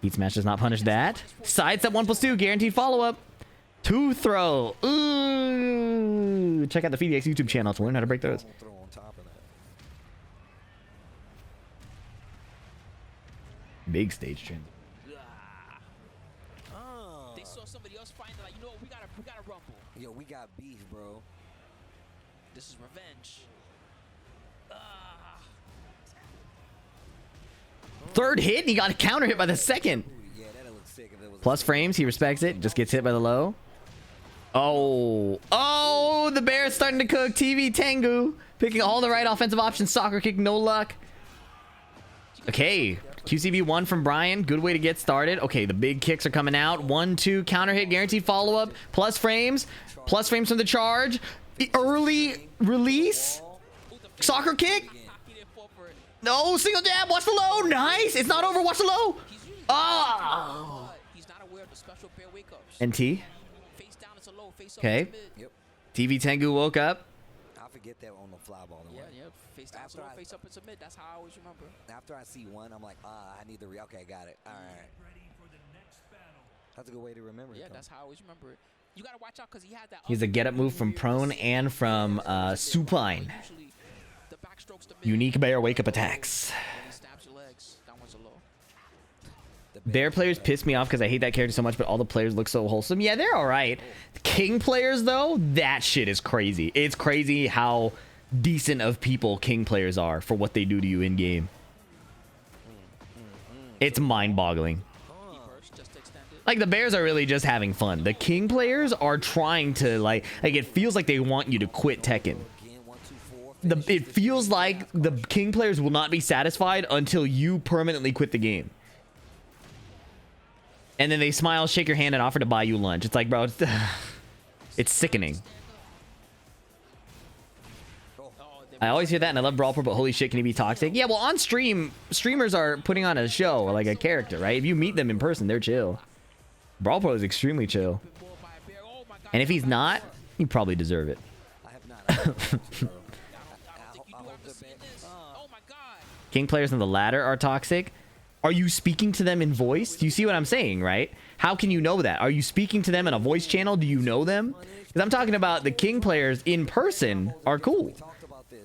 Speaker 1: Heat smash does not punish that. Sidestep 1+2. Guaranteed follow-up. 2 throw. Ooh. Check out the FDX YouTube channel to learn how to break those. Big stage trend.
Speaker 3: They saw somebody else fighting. Like, you know what? We gotta rumble.
Speaker 2: Yo, we got beef, bro.
Speaker 3: This is revenge.
Speaker 1: Third hit, and he got a counter hit by the second.
Speaker 2: Yeah, that'd look sick if it was
Speaker 1: Plus frames, he respects it. Just gets hit by the low. Oh, the bear is starting to cook. TV Tengu picking all the right offensive options. Soccer kick, no luck. Okay, QCB1 from Bryan. Good way to get started. Okay, the big kicks are coming out. 1-2 counter hit, guaranteed follow up. Plus frames from the charge. The early release. Soccer kick. No, single jab. Watch the low. Nice. It's not over. Watch the low. Oh.
Speaker 3: He's not aware of the special bear wake ups.
Speaker 1: NT.
Speaker 3: Face down, it's a low. Face up,
Speaker 1: Okay.
Speaker 3: it's a mid.
Speaker 2: Yep.
Speaker 1: TV Tengu woke up.
Speaker 2: I forget that on the fly ball.
Speaker 3: Yeah. Face down, it's a low. Face up, it's a mid. That's how I always remember.
Speaker 2: After I see one, I'm like, I need the okay, got it. All right. That's a good way to remember it.
Speaker 3: Yeah, that's how I always remember it. You gotta watch out because he had that.
Speaker 1: He's a get up move from prone and from supine.
Speaker 3: Usually, the backstrokes, the mid.
Speaker 1: Unique bear wake up attacks.
Speaker 3: He stabs your legs. That one's a low.
Speaker 2: The
Speaker 1: Bear players piss me off because I hate that character so much, but all the players look so wholesome. Yeah, they're all right. King players, though, that shit is crazy. It's crazy how decent of people King players are for what they do to you in game. It's mind-boggling. Like, the Bears are really just having fun. The King players are trying to, like it feels like they want you to quit Tekken. It feels like the King players will not be satisfied until you permanently quit the game. And then they smile, shake your hand, and offer to buy you lunch. It's like, bro, it's sickening. I always hear that, and I love Brawl Pro, but holy shit, can he be toxic? Yeah, well, on stream, streamers are putting on a show, like a character, right? If you meet them in person, they're chill. Brawl Pro is extremely chill. And if he's not, you probably deserve it. King players on the ladder are toxic. Are you speaking to them in voice? Do you see what I'm saying, right? How can you know that? Are you speaking to them in a voice channel? Do you know them? Because I'm talking about the King players in person are cool.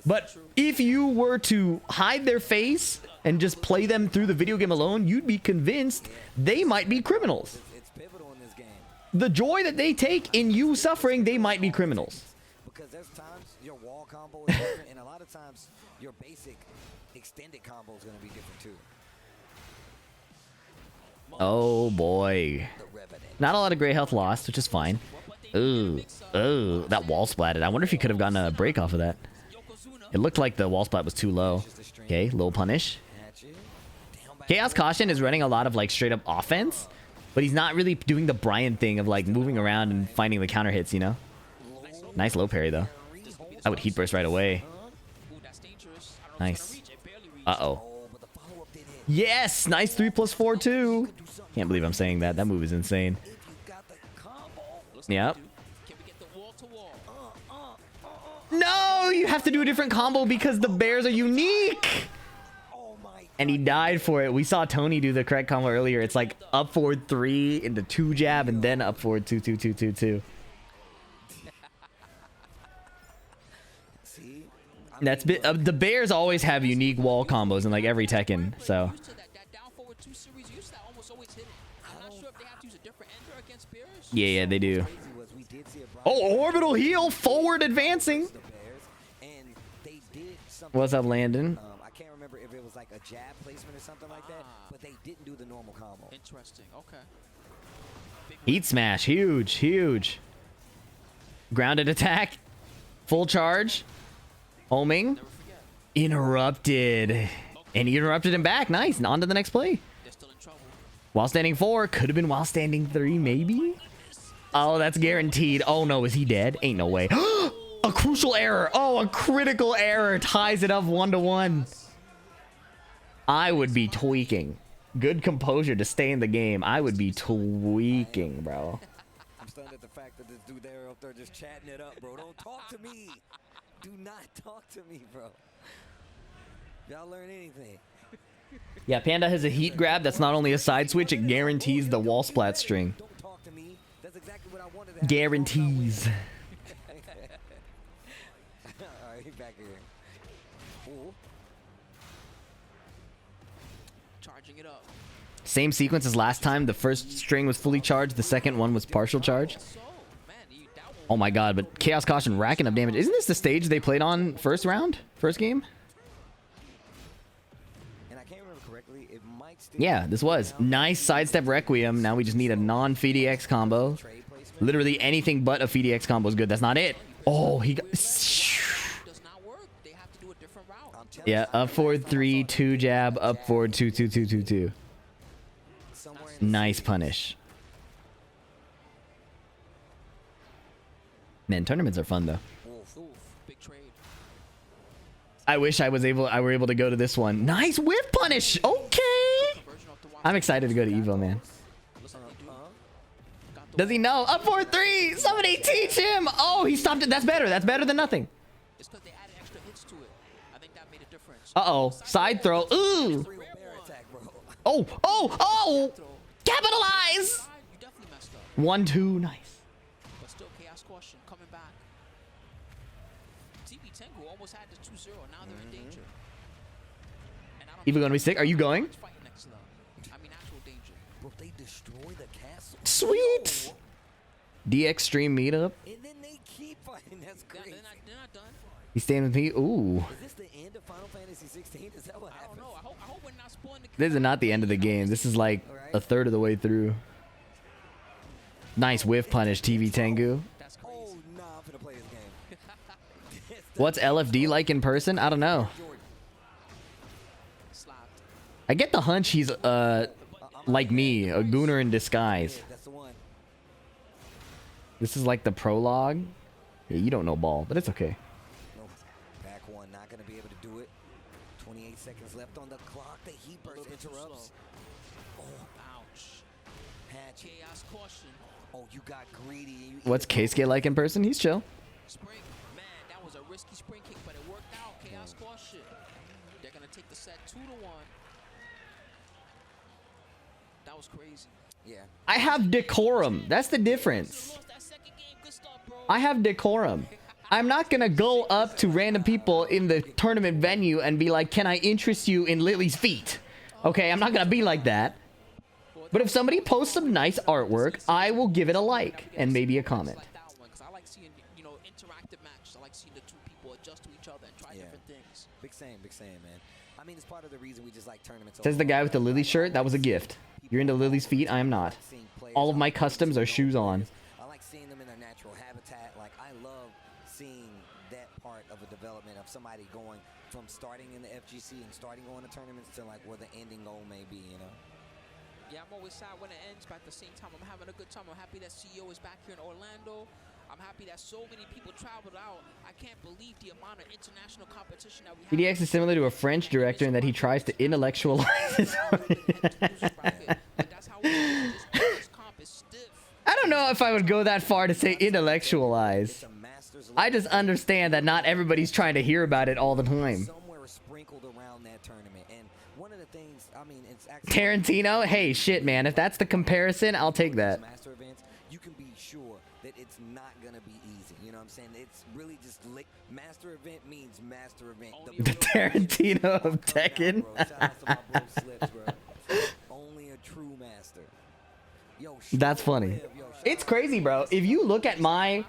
Speaker 1: But if you were to hide their face and just play them through the video game alone, you'd be convinced they might be criminals. The joy that they take in you suffering, they might be criminals.
Speaker 2: Because there's times your wall combo is different, and a lot of times your basic extended combo is going to be different too.
Speaker 1: Oh boy. Not a lot of gray health lost, which is fine. Ooh, ooh, that wall splatted. I wonder if he could have gotten a break off of that. It looked like the wall splat was too low. Okay, little punish. Chaos Caution is running a lot of like straight up offense, but he's not really doing the Bryan thing of like moving around and finding the counter hits, you know? Nice low parry though. I would heat burst right away. Nice. Uh-oh. Yes! Nice 3+4 too. Can't believe I'm saying that. That move is insane. Yep. No! You have to do a different combo because the bears are unique! And he died for it. We saw Tony do the correct combo earlier. It's like up forward 3 into 2 jab and then up forward 2, 2, 2, 2, 2. That's the bears always have unique wall combos in like every Tekken, so. Yeah, they do. Oh, orbital heal, forward advancing. What's up, Landon?
Speaker 2: I can't remember if it was like a jab placement or something like that, but they didn't do the normal combo.
Speaker 3: Interesting. Okay.
Speaker 1: Heat smash, huge, huge. Grounded attack, full charge. Homing. Interrupted. And he interrupted him back. Nice. And on to the next play. While standing 4. Could have been while standing 3, maybe? Oh, that's guaranteed. Oh, no. Is he dead? Ain't no way. A crucial error. Oh, a critical error ties it up 1-1. I would be tweaking. Good composure to stay in the game. I would be tweaking, bro.
Speaker 2: I'm stunned at the fact that this dude there up there just chatting it up, bro. Don't talk to me. Do not talk to me, bro. Y'all learn anything.
Speaker 1: Yeah, Panda has a heat grab that's not only a side switch, it guarantees the wall splat string.
Speaker 2: Don't talk to me. That's exactly what I wanted to
Speaker 1: Guarantees.
Speaker 2: Alright, back here. Ooh.
Speaker 3: Charging it up.
Speaker 1: Same sequence as last time. The first string was fully charged. The second one was partial charge. Oh my god, but Chaos Caution racking up damage. Isn't this the stage they played on first round? First game?
Speaker 2: And I can't remember correctly, it might still
Speaker 1: Yeah, this was. Nice sidestep Requiem. Now we just need a non-FDX combo. Literally anything but a FDX combo is good. That's not it. Oh, he got... Yeah, up forward 3, 2 jab, up forward 2, 2, 2, 2, 2. Nice punish. Man, tournaments are fun though.
Speaker 3: Big trade.
Speaker 1: I wish I were able to go to this one. Nice whip punish. Okay. I'm excited to go to Evo, man. Does he know? Up 4-3. Somebody teach him. Oh, he stopped it. That's better. That's better than nothing.
Speaker 3: It's because they added extra hits to it. I think that made a difference.
Speaker 1: Uh-oh. Side throw. Ooh. Oh, oh, oh. Capitalize.
Speaker 3: You definitely messed up.
Speaker 1: 1-2. Nice.
Speaker 3: But still, Chaos Caution coming back. TB Tengu almost had the 2-0. Now they're in danger. And I don't
Speaker 1: Evo going to be sick. Are you going?
Speaker 3: fighting next to them. I mean, actual danger.
Speaker 2: bro. They destroy the castle.
Speaker 1: Sweet. DX stream meetup.
Speaker 2: And then they keep fighting. That's crazy.
Speaker 3: They're not done.
Speaker 1: He's staying with me. Ooh.
Speaker 2: Is this the end of Final Fantasy 16? Is that what
Speaker 3: I
Speaker 2: happened?
Speaker 3: don't know. I hope we're not spoiling the.
Speaker 1: This is not the end of the game. This is like a third of the way through. Nice whiff punish, TV Tengu.
Speaker 3: That's crazy.
Speaker 2: Oh, nah, I'm finna play this game.
Speaker 1: What's LFD like in person? I don't know.
Speaker 3: Slapped.
Speaker 1: I get the hunch he's like me, a gooner in disguise.
Speaker 2: That's the one.
Speaker 1: This is like the prologue. Yeah, you don't know ball, but it's okay.
Speaker 2: Nope. Back one, not gonna be able to do it. 28 seconds left on the clock. The heat burst interrupts. Oh,
Speaker 3: Ouch.
Speaker 2: Hatch.
Speaker 3: Chaos caution.
Speaker 2: Oh, you got greedy. You
Speaker 1: What's Keisuke like in person? He's chill.
Speaker 3: Spring. Man, that was a risky spring kick, but it worked out. Chaos caution. They're gonna take the set 2-1. That was crazy.
Speaker 2: Yeah.
Speaker 1: I have decorum. That's the difference.
Speaker 3: Lost that second game. Good stuff, bro.
Speaker 1: I have decorum. I'm not gonna go up to random people in the tournament venue and be like, can I interest you in Lily's feet? Okay, I'm not gonna be like that. But if somebody posts some nice artwork, I will give it a like and maybe a comment.
Speaker 3: Like that one, 'cause I like seeing, you know, interactive matches. I like seeing the two people adjust to each other and try different things.
Speaker 2: Big same, man. I mean, it's part of the reason we just like tournaments.
Speaker 1: Says the guy with the Lily shirt. That was a gift. You're into Lily's feet? I am not. All of my customs are shoes on.
Speaker 2: I like seeing them in their natural habitat. Like, I love seeing that part of a development of somebody going from starting in the FGC and starting going to tournaments to like where the ending goal may be, you know?
Speaker 3: Yeah, I'm always sad when it ends, but at the same time, I'm having a good time. I'm happy that CEO is back here in Orlando. I'm happy that so many people traveled out. I can't believe the amount of international competition that we have.
Speaker 1: PDX is similar to a French director in that he tries to intellectualize his I don't know if I would go that far to say intellectualize. I just understand that not everybody's trying to hear about it all the time.
Speaker 2: Somewhere sprinkled around that tournament. And one of the things, I mean, it's actually
Speaker 1: Tarantino? Hey, shit, man. If that's the comparison, I'll take that.
Speaker 2: master events, you can be sure that it's not gonna be easy. You know what I'm saying? It's really just master event means master event.
Speaker 1: The Tarantino of Tekken.
Speaker 2: Shout out to my bro Slips, bro. Only a true master. Yo,
Speaker 1: That's funny. It's crazy, bro. If you look at my...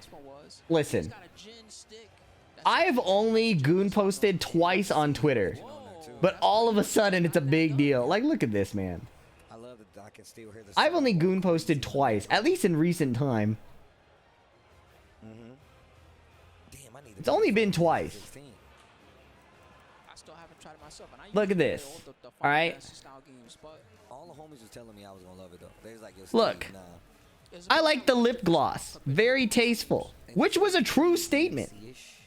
Speaker 1: Listen. I've only goon posted twice on Twitter. But all of a sudden, it's a big deal. Like, look at this, man.
Speaker 2: I love that I can still hear the
Speaker 1: I've only goon posted twice, at least in recent time.
Speaker 2: Damn, I need
Speaker 1: It's only been twice.
Speaker 2: 16.
Speaker 3: I still haven't tried it myself. And I
Speaker 1: Look at
Speaker 3: usually
Speaker 1: this.
Speaker 3: play the
Speaker 1: All right.
Speaker 3: Fantasy style games, but
Speaker 2: All the homies was telling me I was gonna love it though. They was like, yo,
Speaker 1: Look.
Speaker 2: Steve, nah.
Speaker 1: I like the lip gloss. Very tasteful. Which was a true statement.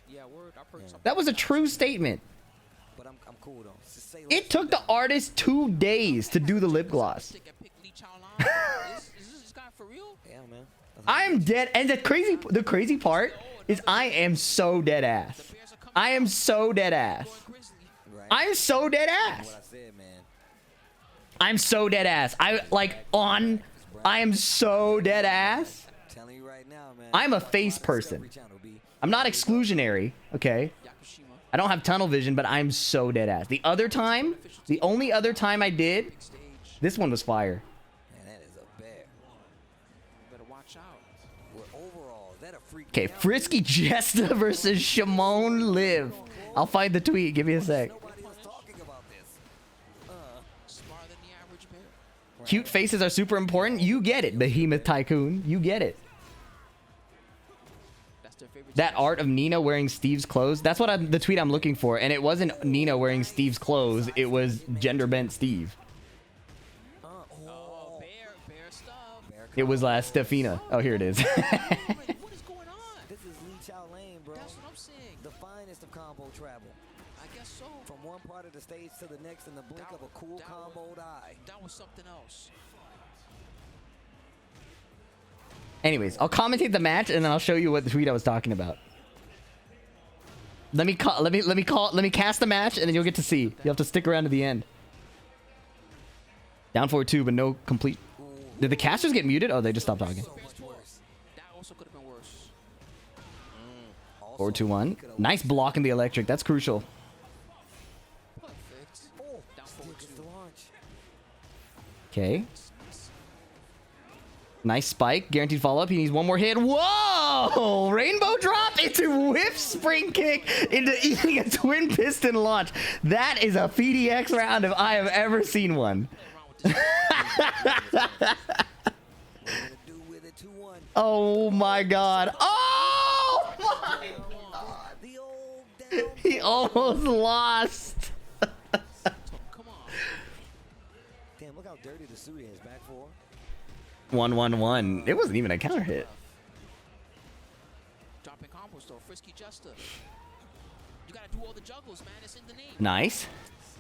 Speaker 3: yeah, word. I've heard something.
Speaker 1: That was a true statement.
Speaker 2: But I'm cool though. Just say
Speaker 1: It took the artist 2 days to do the lip gloss.
Speaker 3: Stick and pick Lee Chaolan. Is this guy for real?
Speaker 2: Yeah, man.
Speaker 1: I'm dead. And the crazy part is I am so dead ass. I am so dead ass.
Speaker 3: Grizzly.
Speaker 2: Right.
Speaker 1: I'm so dead
Speaker 2: What
Speaker 1: ass.
Speaker 2: I said, man.
Speaker 1: I'm so dead ass. I am so dead ass.
Speaker 2: Telling you right now, man.
Speaker 1: I'm a face person. I'm not exclusionary, okay?
Speaker 3: Yakushima.
Speaker 1: I don't have tunnel vision, but I'm so dead ass. The only other time I did,
Speaker 3: Stage.
Speaker 1: this one was fire.
Speaker 2: Man, that is a bear.
Speaker 3: Better watch out.
Speaker 2: Well, overall, that a freak.
Speaker 1: Okay, Frisky Jesta versus Shimon Liv. I'll find the tweet. Give me a sec.
Speaker 2: Nobody was talking about this.
Speaker 3: Smarter than the average bear.
Speaker 1: Cute faces are super important. You get it, Behemoth Tycoon. You get it.
Speaker 3: That's their favorite.
Speaker 1: That art of Nina wearing Steve's clothes. That's what the tweet I'm looking for. And it wasn't Nina wearing Steve's clothes. It was gender bent Steve.
Speaker 3: Oh, bear stuff.
Speaker 1: It was Stefina. Oh, here it is.
Speaker 3: What is going on?
Speaker 2: This is Lee Chow Lane, bro.
Speaker 3: That's what I'm saying.
Speaker 2: The finest of combo travel.
Speaker 3: I guess so.
Speaker 2: From one part of the stage to the next in the blink of a cool comboed eye.
Speaker 3: That was something else.
Speaker 1: Anyways, I'll commentate the match and then I'll show you what the tweet I was talking about. Let me cast the match and then you'll get to see. You'll have to stick around to the end. Down 4-2, but no complete. Did the casters get muted? Oh, they just stopped talking.
Speaker 2: So much worse.
Speaker 3: That also could have been worse.
Speaker 1: 4-2-1. Nice block in the electric. That's crucial.
Speaker 3: Perfect.
Speaker 2: Oh,
Speaker 3: Down
Speaker 2: still gets
Speaker 3: 4-2.
Speaker 2: the launch.
Speaker 1: Okay. Nice spike. Guaranteed follow-up. He needs one more hit. Whoa! Rainbow drop into whiff spring kick into eating a twin piston launch. That is a PDX round if I have ever seen one. Oh my god. Oh my god. He almost lost.
Speaker 2: Damn, look how dirty the suit is. Back four.
Speaker 1: 1-1-1. It wasn't even a counter hit.
Speaker 3: Dropping combos though, frisky Jester. You gotta do all the juggles, man. It's in the name.
Speaker 1: Nice.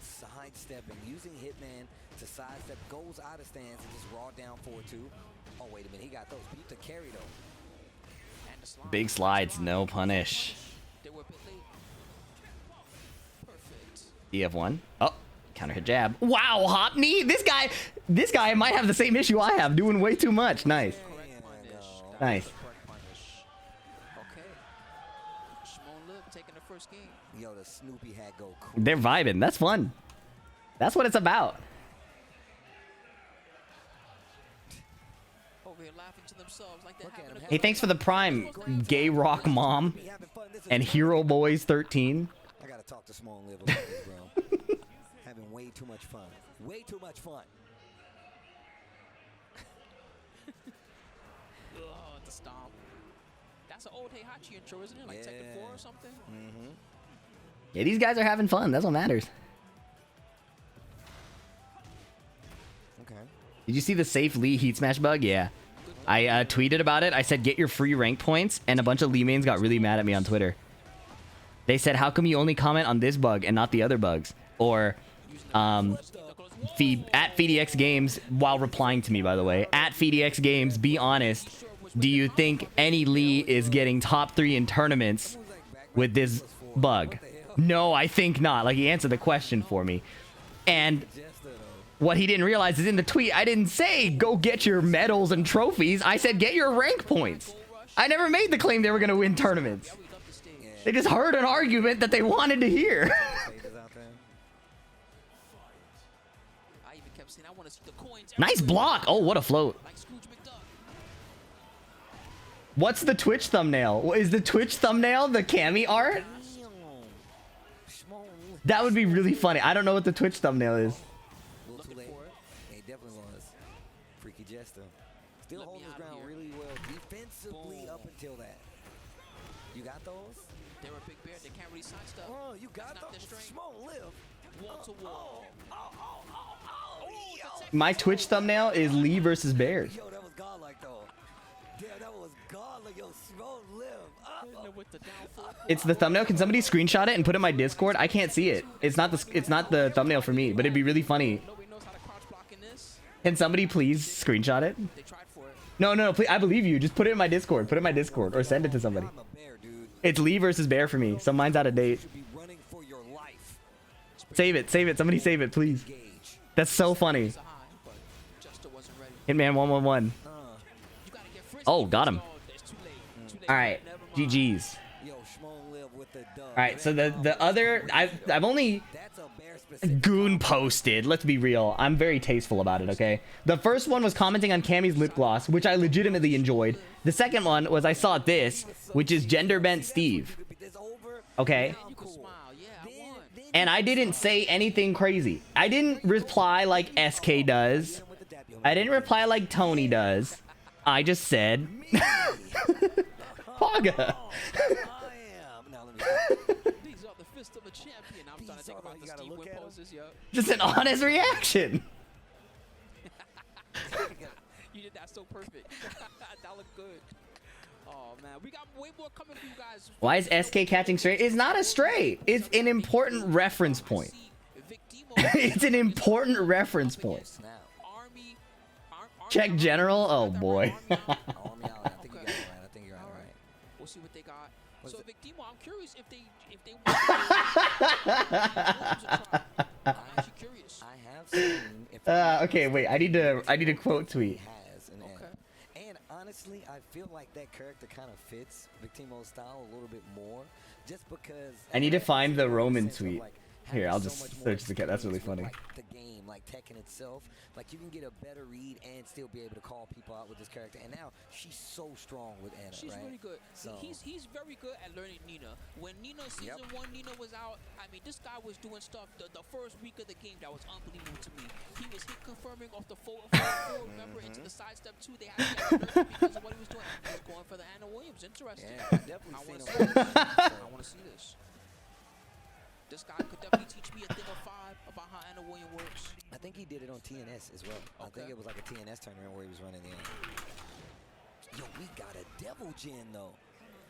Speaker 2: Sidestepping, using Hitman to sidestep, goes out of stance and just raw down 4-2. Oh wait a minute, he got those. Beat the carry though.
Speaker 3: And the slide.
Speaker 1: Big slides, no punish.
Speaker 3: They were a bit late. Perfect.
Speaker 1: EF1. Oh, counter hit jab. Wow, hop knee. This guy might have the same issue I have, doing way too much. Nice.
Speaker 3: Correct punish.
Speaker 1: Nice.
Speaker 3: Correct punish. Okay. Shimon Lip taking the first game.
Speaker 2: Yo, the Snoopy hat go cool.
Speaker 1: They're vibing. That's fun. That's what it's about.
Speaker 3: Over here laughing to themselves like they're having a
Speaker 1: Hey, thanks for the prime, Gay Rock Mom and Hero Boys 13.
Speaker 2: I gotta talk to Small Live about this, bro. Having way too much fun. Way too much fun.
Speaker 3: Oh, the stomp. That's an old Heihachi intro, isn't it? Like Tekken 4 or something?
Speaker 2: Mm-hmm.
Speaker 1: Yeah, these guys are having fun. That's what matters.
Speaker 2: Okay.
Speaker 1: Did you see the safe Lee heat smash bug? Yeah. I tweeted about it. I said, get your free rank points. And a bunch of Lee mains got really mad at me on Twitter. They said, how come you only comment on this bug and not the other bugs? Or, at FeedX Games, while replying to me, by the way. At FeedX Games, be honest. Do you think any Lee is getting top 3 in tournaments with this bug? No, I think not. Like, he answered the question for me. And what he didn't realize is in the tweet, I didn't say go get your medals and trophies. I said get your rank points. I never made the claim they were going to win tournaments. They just heard an argument that they wanted to hear. Nice block. Oh, what a float. What's the Twitch thumbnail? Is the Twitch thumbnail the Cammy art? That would be really funny. I don't know what the Twitch thumbnail is.
Speaker 2: Freaky Jester. Still holding his ground really well defensively up until that. You got those?
Speaker 3: They're a big bear. They can't really sidestep.
Speaker 2: Oh, you got
Speaker 3: It's not
Speaker 2: those?
Speaker 3: their strength.
Speaker 2: Small live.
Speaker 3: Wall to wall.
Speaker 1: My Twitch thumbnail is Lee versus Bears.
Speaker 2: Yo, that was godlike though. Damn, that was godlike. Yo, Small live.
Speaker 1: It's the thumbnail. Can somebody screenshot it and put it in my Discord? I can't see it. It's not the thumbnail for me, but it'd be really funny.
Speaker 3: Nobody knows how to crouch block in this.
Speaker 1: Can somebody please screenshot it?
Speaker 3: They tried for it.
Speaker 1: No, please, I believe you. Just put it in my Discord. Put it in my Discord or send it to somebody.
Speaker 2: I'm a bear, dude.
Speaker 1: It's Lee versus Bear for me. So mine's out of date.
Speaker 2: Should be running for your life.
Speaker 1: Save it. Somebody save it, please.
Speaker 2: Gauge.
Speaker 1: That's so funny.
Speaker 3: It's a high, but Jester wasn't ready.
Speaker 1: Hitman 111.
Speaker 3: You gotta get frisky.
Speaker 1: Oh, got him.
Speaker 3: Oh, it's too late. Too late.
Speaker 1: All right,
Speaker 3: Never mind.
Speaker 1: GG's.
Speaker 2: Yo, Small live with the dub.
Speaker 1: All right, so the other I've only
Speaker 2: That's a bear specific.
Speaker 1: goon posted. Let's be real. I'm very tasteful about it, okay? The first one was commenting on Cammy's lip gloss, which I legitimately enjoyed. The second one was I saw this, which is Gender Bent Steve. Okay?
Speaker 3: You can smile. Yeah, I won.
Speaker 1: And I didn't say anything crazy. I didn't reply like SK does. I didn't reply like Tony does. I just said Paga.
Speaker 3: These are the fist of a champion. I'm trying to think about the Steve Win poses, yo.
Speaker 1: Just an honest reaction.
Speaker 3: You did that so perfect. That looked good. Oh man, we got way more coming for you guys.
Speaker 1: Why is SK catching straight? It's not a straight. It's an important reference point. It's an important reference point.
Speaker 3: Army,
Speaker 1: Check general. Oh boy.
Speaker 2: I think you got it right. I think you're right.
Speaker 3: We'll see what they got. So Victimo, I'm curious if they I'm actually curious.
Speaker 2: I have seen. If
Speaker 1: Okay, wait. I need to quote tweet.
Speaker 2: has an M. And honestly, I feel like that character kind of fits Victimo's style a little bit more, just because.
Speaker 1: I need to find the Roman tweet.
Speaker 2: Like,
Speaker 1: Here, I'll
Speaker 2: having
Speaker 1: just
Speaker 2: much more
Speaker 1: search the cat. That's really
Speaker 2: experience
Speaker 1: funny.
Speaker 2: with, like, the game, like Tekken itself, like you can get a better read and still be able to call people out with this character. And now she's so strong with Anna,
Speaker 3: She's
Speaker 2: right?
Speaker 3: really good.
Speaker 2: So
Speaker 3: He's very good at learning Nina. When Nina season 1 Nina was out, I mean, this guy was doing stuff the first week of the game that was unbelievable to me. He was hit confirming off the 4-4, remember, into the sidestep 2. They had to learn because of what he was doing. He was going for the Anna Williams. Interesting.
Speaker 2: yeah, definitely
Speaker 3: I
Speaker 2: seen
Speaker 3: want to
Speaker 2: him.
Speaker 3: see this. I want to see this. This guy could definitely teach me a thing or 5 about how Anna Williams works.
Speaker 2: I think he did it on TNS as well. I think it was like a TNS tournament where he was running the Yo, we got a Devil Gen though.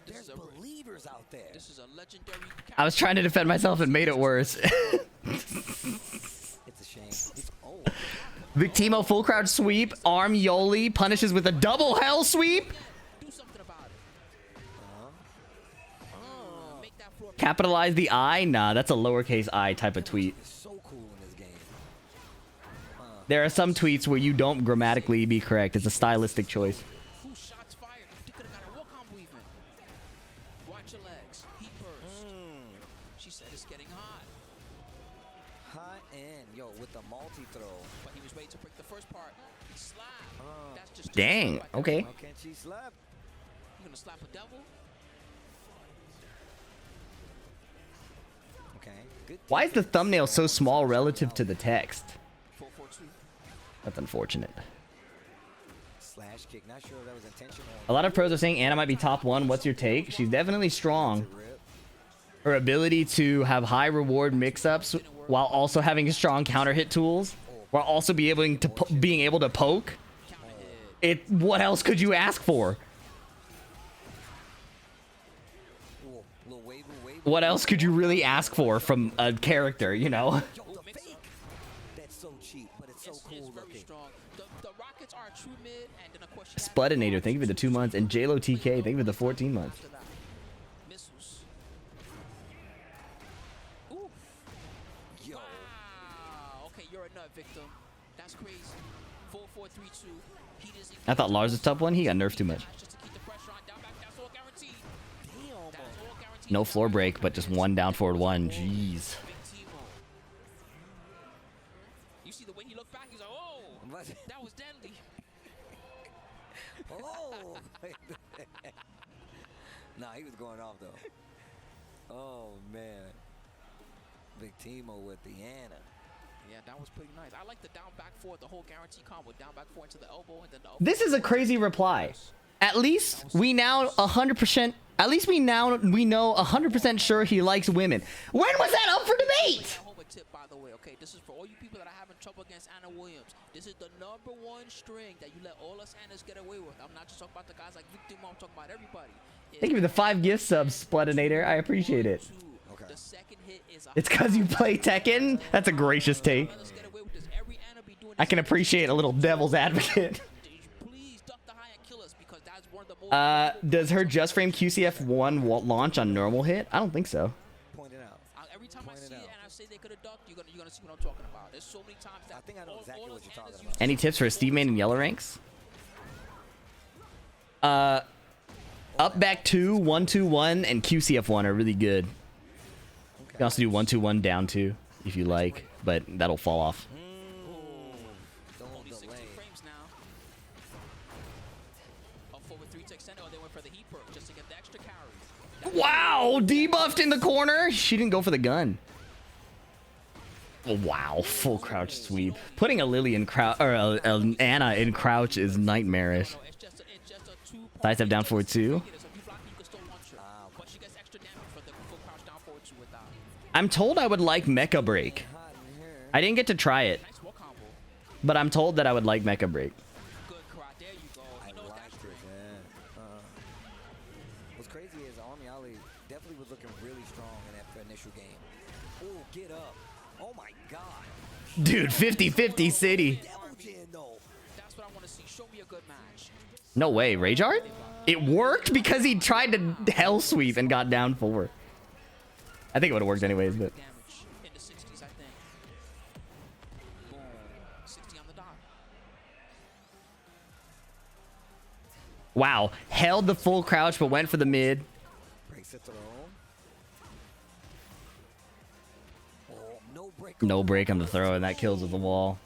Speaker 2: There's believers out there.
Speaker 3: This is a legendary
Speaker 1: I was trying to defend myself and made it worse.
Speaker 2: It's a shame. It's old.
Speaker 1: Victimo full crouch sweep. Arm Yoli punishes with a double hell sweep.
Speaker 3: Do something about it. Make that floor
Speaker 1: Capitalize the I? Nah, that's a lowercase I type of tweet.
Speaker 2: It's so cool in this game.
Speaker 1: There are some tweets where you don't grammatically be correct. It's a stylistic choice.
Speaker 3: Who shots fired? You could have got a walk combo even. Watch your legs. Heat burst. She said it's getting hot.
Speaker 2: High end, yo, with the multi-throw.
Speaker 3: But he was ready to break the first part. He slapped. That's just
Speaker 1: Dang,
Speaker 3: disrespect right
Speaker 1: okay.
Speaker 2: How can she slap?
Speaker 3: there. You gonna slap a devil?
Speaker 2: Okay, good.
Speaker 1: Why is the thumbnail so small relative to the text?
Speaker 3: 4-4-2.
Speaker 1: That's unfortunate.
Speaker 2: Slash kick. Not sure if that was intentional.
Speaker 1: A lot of pros are saying Anna might be top 1. What's your take? She's definitely strong.
Speaker 2: Rip.
Speaker 1: Her ability to have high reward mix-ups while also having strong counter hit tools, while also being able to poke. What else could you ask for?
Speaker 2: Little wave.
Speaker 1: What else could you really ask for from a character, you know?
Speaker 2: Yo, the fake. That's so cheap, but it's so
Speaker 3: It's
Speaker 2: cool
Speaker 3: very
Speaker 2: looking.
Speaker 3: strong. The Rockets are a true mid, and then of course she had
Speaker 1: Spudinator, thank you for the 2 months, and JLo TK, thank you for the 14 months.
Speaker 3: after that. Missiles. Ooh.
Speaker 2: Yo,
Speaker 3: Wow. Okay, you're a nut victim. That's crazy. 4-4-3-2. He doesn't
Speaker 1: I thought Lars was top 1. He got nerfed too much.
Speaker 3: just to keep the pressure on. Down back, that's all guaranteed.
Speaker 2: damn.
Speaker 3: That is all guaranteed.
Speaker 1: No floor break, but just one down forward 1. Jeez.
Speaker 3: Big Timo. You see the way he looked back, he's like, oh,
Speaker 2: What?
Speaker 3: that was deadly.
Speaker 2: Oh. Nah, he was going off though. Oh man. Big Timo with the Anna.
Speaker 3: Yeah, that was pretty nice. I like the down back four, the whole guarantee combo, down back four into the elbow, and then the elbow.
Speaker 1: This is a crazy reply. At least we now 100%. At least we know 100% sure he likes women. When was that up for debate?
Speaker 3: Home a tip, by the way. Okay, this is for all you people that are having trouble against Anna Williams. This is the #1 string that you let all us Annas get away with. I'm not just talking about the guys like Victimo. I'm talking about everybody.
Speaker 1: Thank you for the 5 gift subs, Splutinator. I appreciate it.
Speaker 2: Okay.
Speaker 3: The second hit is
Speaker 1: It's because you play Tekken? That's a gracious take.
Speaker 3: Let us get away with this. Every Anna be doing
Speaker 1: I
Speaker 3: this.
Speaker 1: can appreciate a little devil's advocate.
Speaker 3: Please duck the high and kill us because that's one of the most.
Speaker 1: Does her Just Frame QCF1 launch on normal hit? I don't think so.
Speaker 2: Point it out.
Speaker 3: Every time I
Speaker 2: Point it
Speaker 3: see it
Speaker 2: out.
Speaker 3: and I say they could have ducked, you're gonna see what I'm talking about. There's so many times that
Speaker 2: I think I know exactly
Speaker 3: all
Speaker 2: what
Speaker 3: us
Speaker 2: you're talking
Speaker 3: Annas
Speaker 2: about.
Speaker 1: Any tips for Steve Main in yellow ranks? Up back 2, 1-2-1, and QCF1 are really good. You can also do 1-2-1 down 2 if you like, but that'll fall off.
Speaker 2: Don't
Speaker 3: Only 16
Speaker 2: delay.
Speaker 3: frames now. Up forward 3 to extend. Oh, they went for the heat perk just to get the extra carry.
Speaker 1: Wow, debuffed in the corner. She didn't go for the gun. Oh, wow, full crouch sweep. Putting a Lili in crouch or a Anna in crouch is nightmarish.
Speaker 3: No, it's just a 2-point.
Speaker 1: Sidestep down forward 2.
Speaker 3: So if you block, you can still launch her. But she gets extra damage for the full crouch down forward 2 without.
Speaker 1: I'm told I would like Mecha Break.
Speaker 2: Hot in here.
Speaker 1: I didn't get to try it,
Speaker 3: Nice walk combo.
Speaker 1: but I'm told that I would like Mecha Break.
Speaker 3: Good cry. There you go.
Speaker 2: I
Speaker 3: You know what
Speaker 2: liked
Speaker 3: that's
Speaker 2: it, yeah. What's crazy is Army Ali definitely was looking really strong in that initial game. Oh, get up. Oh my God.
Speaker 1: Dude, 50-50 city.
Speaker 2: Devil Gen though.
Speaker 3: That's what I want to see. Show me a good match.
Speaker 1: No way, Rage Art? It worked because he tried to hell sweep and got down 4. I think it would have worked anyways, but
Speaker 3: Damage in the 60s, I think. Boom. 60 on the dot.
Speaker 1: wow, held the full crouch but went for the mid.
Speaker 2: Breaks the throw.
Speaker 1: No break on the throw, and that kills with the wall.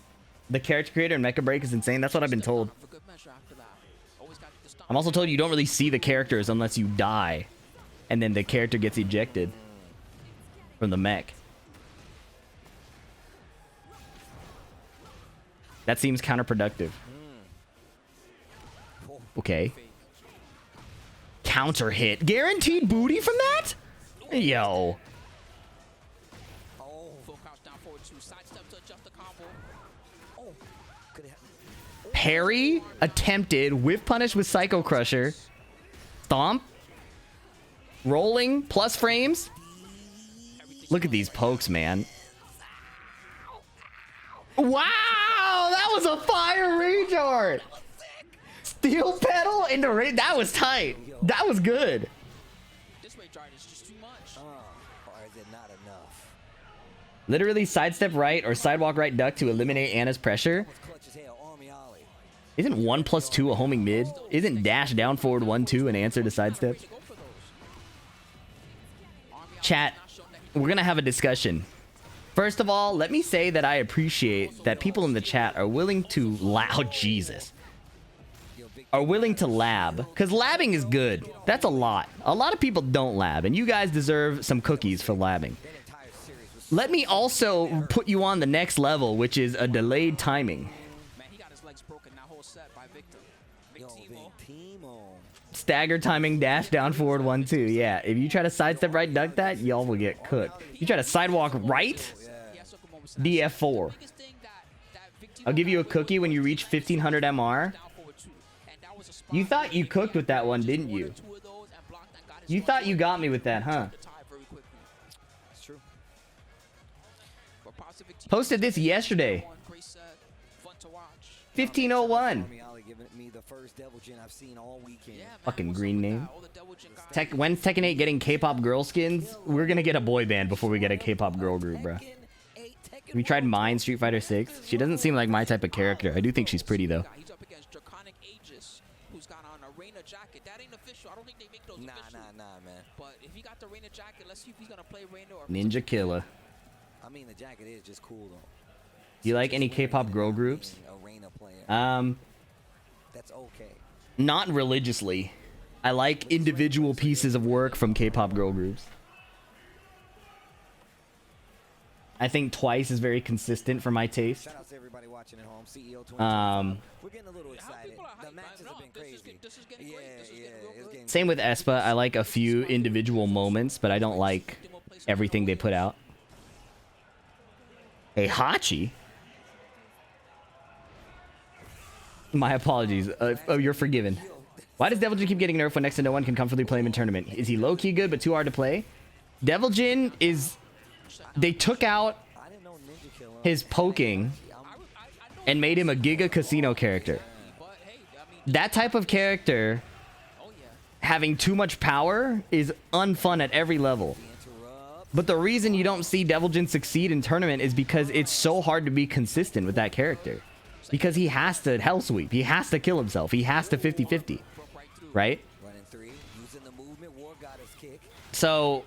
Speaker 1: The character creator in Mecha Break is insane. That's what I've been told. I'm also told you don't really see the characters unless you die, and then the character gets ejected from the mech. That seems counterproductive. Okay. Counter hit. Guaranteed booty from that? Yo. Parry attempted. Whiff punish with Psycho Crusher. Stomp. Rolling. Plus frames. Look at these pokes, man. Wow! That was a fire rage art! Steel pedal into rage. That was tight. That was good.
Speaker 3: This rage art is just too much.
Speaker 2: Or is it not enough?
Speaker 1: Literally sidestep right or sidewalk right duck to eliminate Anna's pressure. Isn't 1+2 a homing mid? Isn't dash down forward 1-2 an answer to sidestep? Chat, we're gonna have a discussion. First of all, let me say that I appreciate that people in the chat are willing to Jesus. Are willing to lab, because labbing is good. That's a lot. A lot of people don't lab, and you guys deserve some cookies for labbing. Let me also put you on the next level, which is a delayed timing. Stagger timing, dash down forward 1-2. Yeah, if you try to sidestep right, duck that, y'all will get cooked. You try to sidewalk right, DF4. I'll give you a cookie when you reach 1500 MR. You thought you cooked with that one, didn't you? You thought you got me with that, huh? Posted this yesterday. 1501. Fucking green name. When's Tekken 8 getting K-pop girl skins? We're gonna get a boy band before we get a K-pop girl group, bro. We tried mine, Street Fighter 6. She doesn't seem like my type of character. I do think she's pretty though.
Speaker 3: Who's got on a Reina jacket. That ain't official. I don't think they make those official. Nah, man. But if he got the Reina jacket, let's see if he's gonna play Reina or
Speaker 1: Ninja Killer.
Speaker 2: I mean, the jacket is just cool though.
Speaker 1: Do you like any K-pop girl groups?
Speaker 2: That's okay.
Speaker 1: Not religiously. I like individual pieces of work from K-pop girl groups. I think Twice is very consistent for my taste.
Speaker 2: Shout out to everybody watching at home. CEO we're getting a little excited. The matches have been crazy.
Speaker 1: Same with Espa. I like a few individual moments, but I don't like everything they put out. Heihachi? My apologies. Oh, you're forgiven. Why does Devil Jin keep getting nerfed when next to no one can comfortably play him in tournament? Is he low-key good but too hard to play? Devil Jin is... They took out his poking and made him a Giga Casino character. That type of character having too much power is unfun at every level. But the reason you don't see Devil Jin succeed in tournament is because it's so hard to be consistent with that character. Because he has to hell sweep. He has to kill himself. He has to 50-50. Right? So,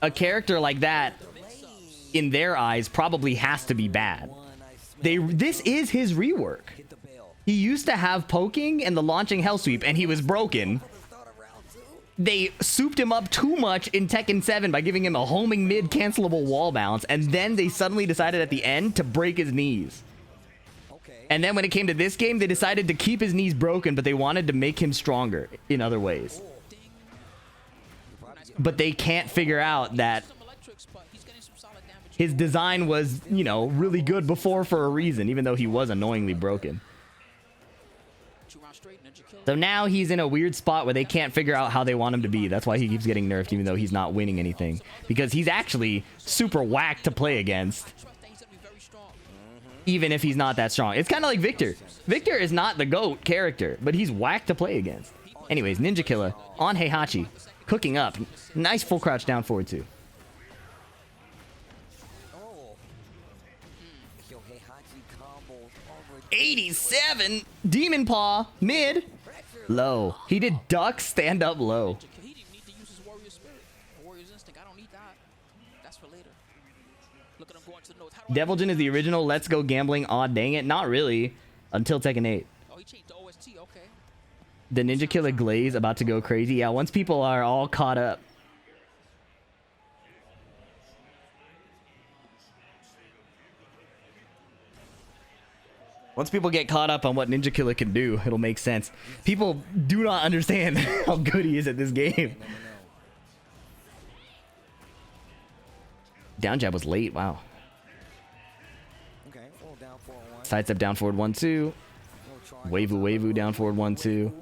Speaker 1: a character like that, in their eyes, probably has to be bad. This is his rework. He used to have poking and the launching hell sweep, and he was broken. They souped him up too much in Tekken 7 by giving him a homing mid cancelable wall bounce, and then they suddenly decided at the end to break his knees. And then when it came to this game, they decided to keep his knees broken, but they wanted to make him stronger in other ways. But they can't figure out that his design was, you know, really good before for a reason, even though he was annoyingly broken. So now he's in a weird spot where they can't figure out how they want him to be. That's why he keeps getting nerfed, even though he's not winning anything. Because he's actually super whack to play against, even if he's not that strong. It's kind of like Victor. Victor is not the GOAT character, but he's whack to play against. Anyways, Ninja Killer on Heihachi, cooking up. Nice full crouch down forward too. 87 Demon Paw mid low. He did duck stand up low.
Speaker 3: He didn't need to use his warrior spirit, warrior's instinct. I don't need that. That's for later. Look at
Speaker 1: Deviljin is the original Let's Go Gambling. Aw, dang it. Not really. Until Tekken 8.
Speaker 3: Oh, he changed the OST. Okay.
Speaker 1: The Ninja Killer Glaze about to go crazy. Yeah, once people are all caught up. Once people get caught up on what Ninja Killer can do, it'll make sense. People do not understand how good he is at this game. Down jab was late. Wow.
Speaker 2: Okay, full down 4-1.
Speaker 1: Sidestep down forward 1-2. Wavu down forward 1-2.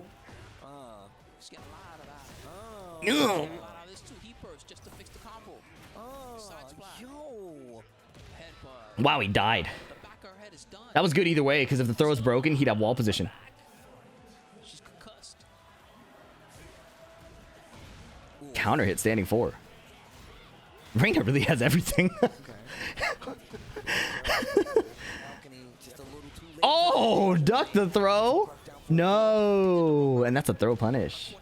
Speaker 3: He's getting a lot of that. A lot of this too. He burst just to fix the combo. Side splat. Headbutt.
Speaker 1: Wow, he died.
Speaker 3: The back of her head is done.
Speaker 1: That was good either way, because if the throw is broken, he'd have wall position.
Speaker 3: She's concussed.
Speaker 1: Counter hit standing 4. Reina really has everything. Oh, duck the throw. No. And that's a throw punish.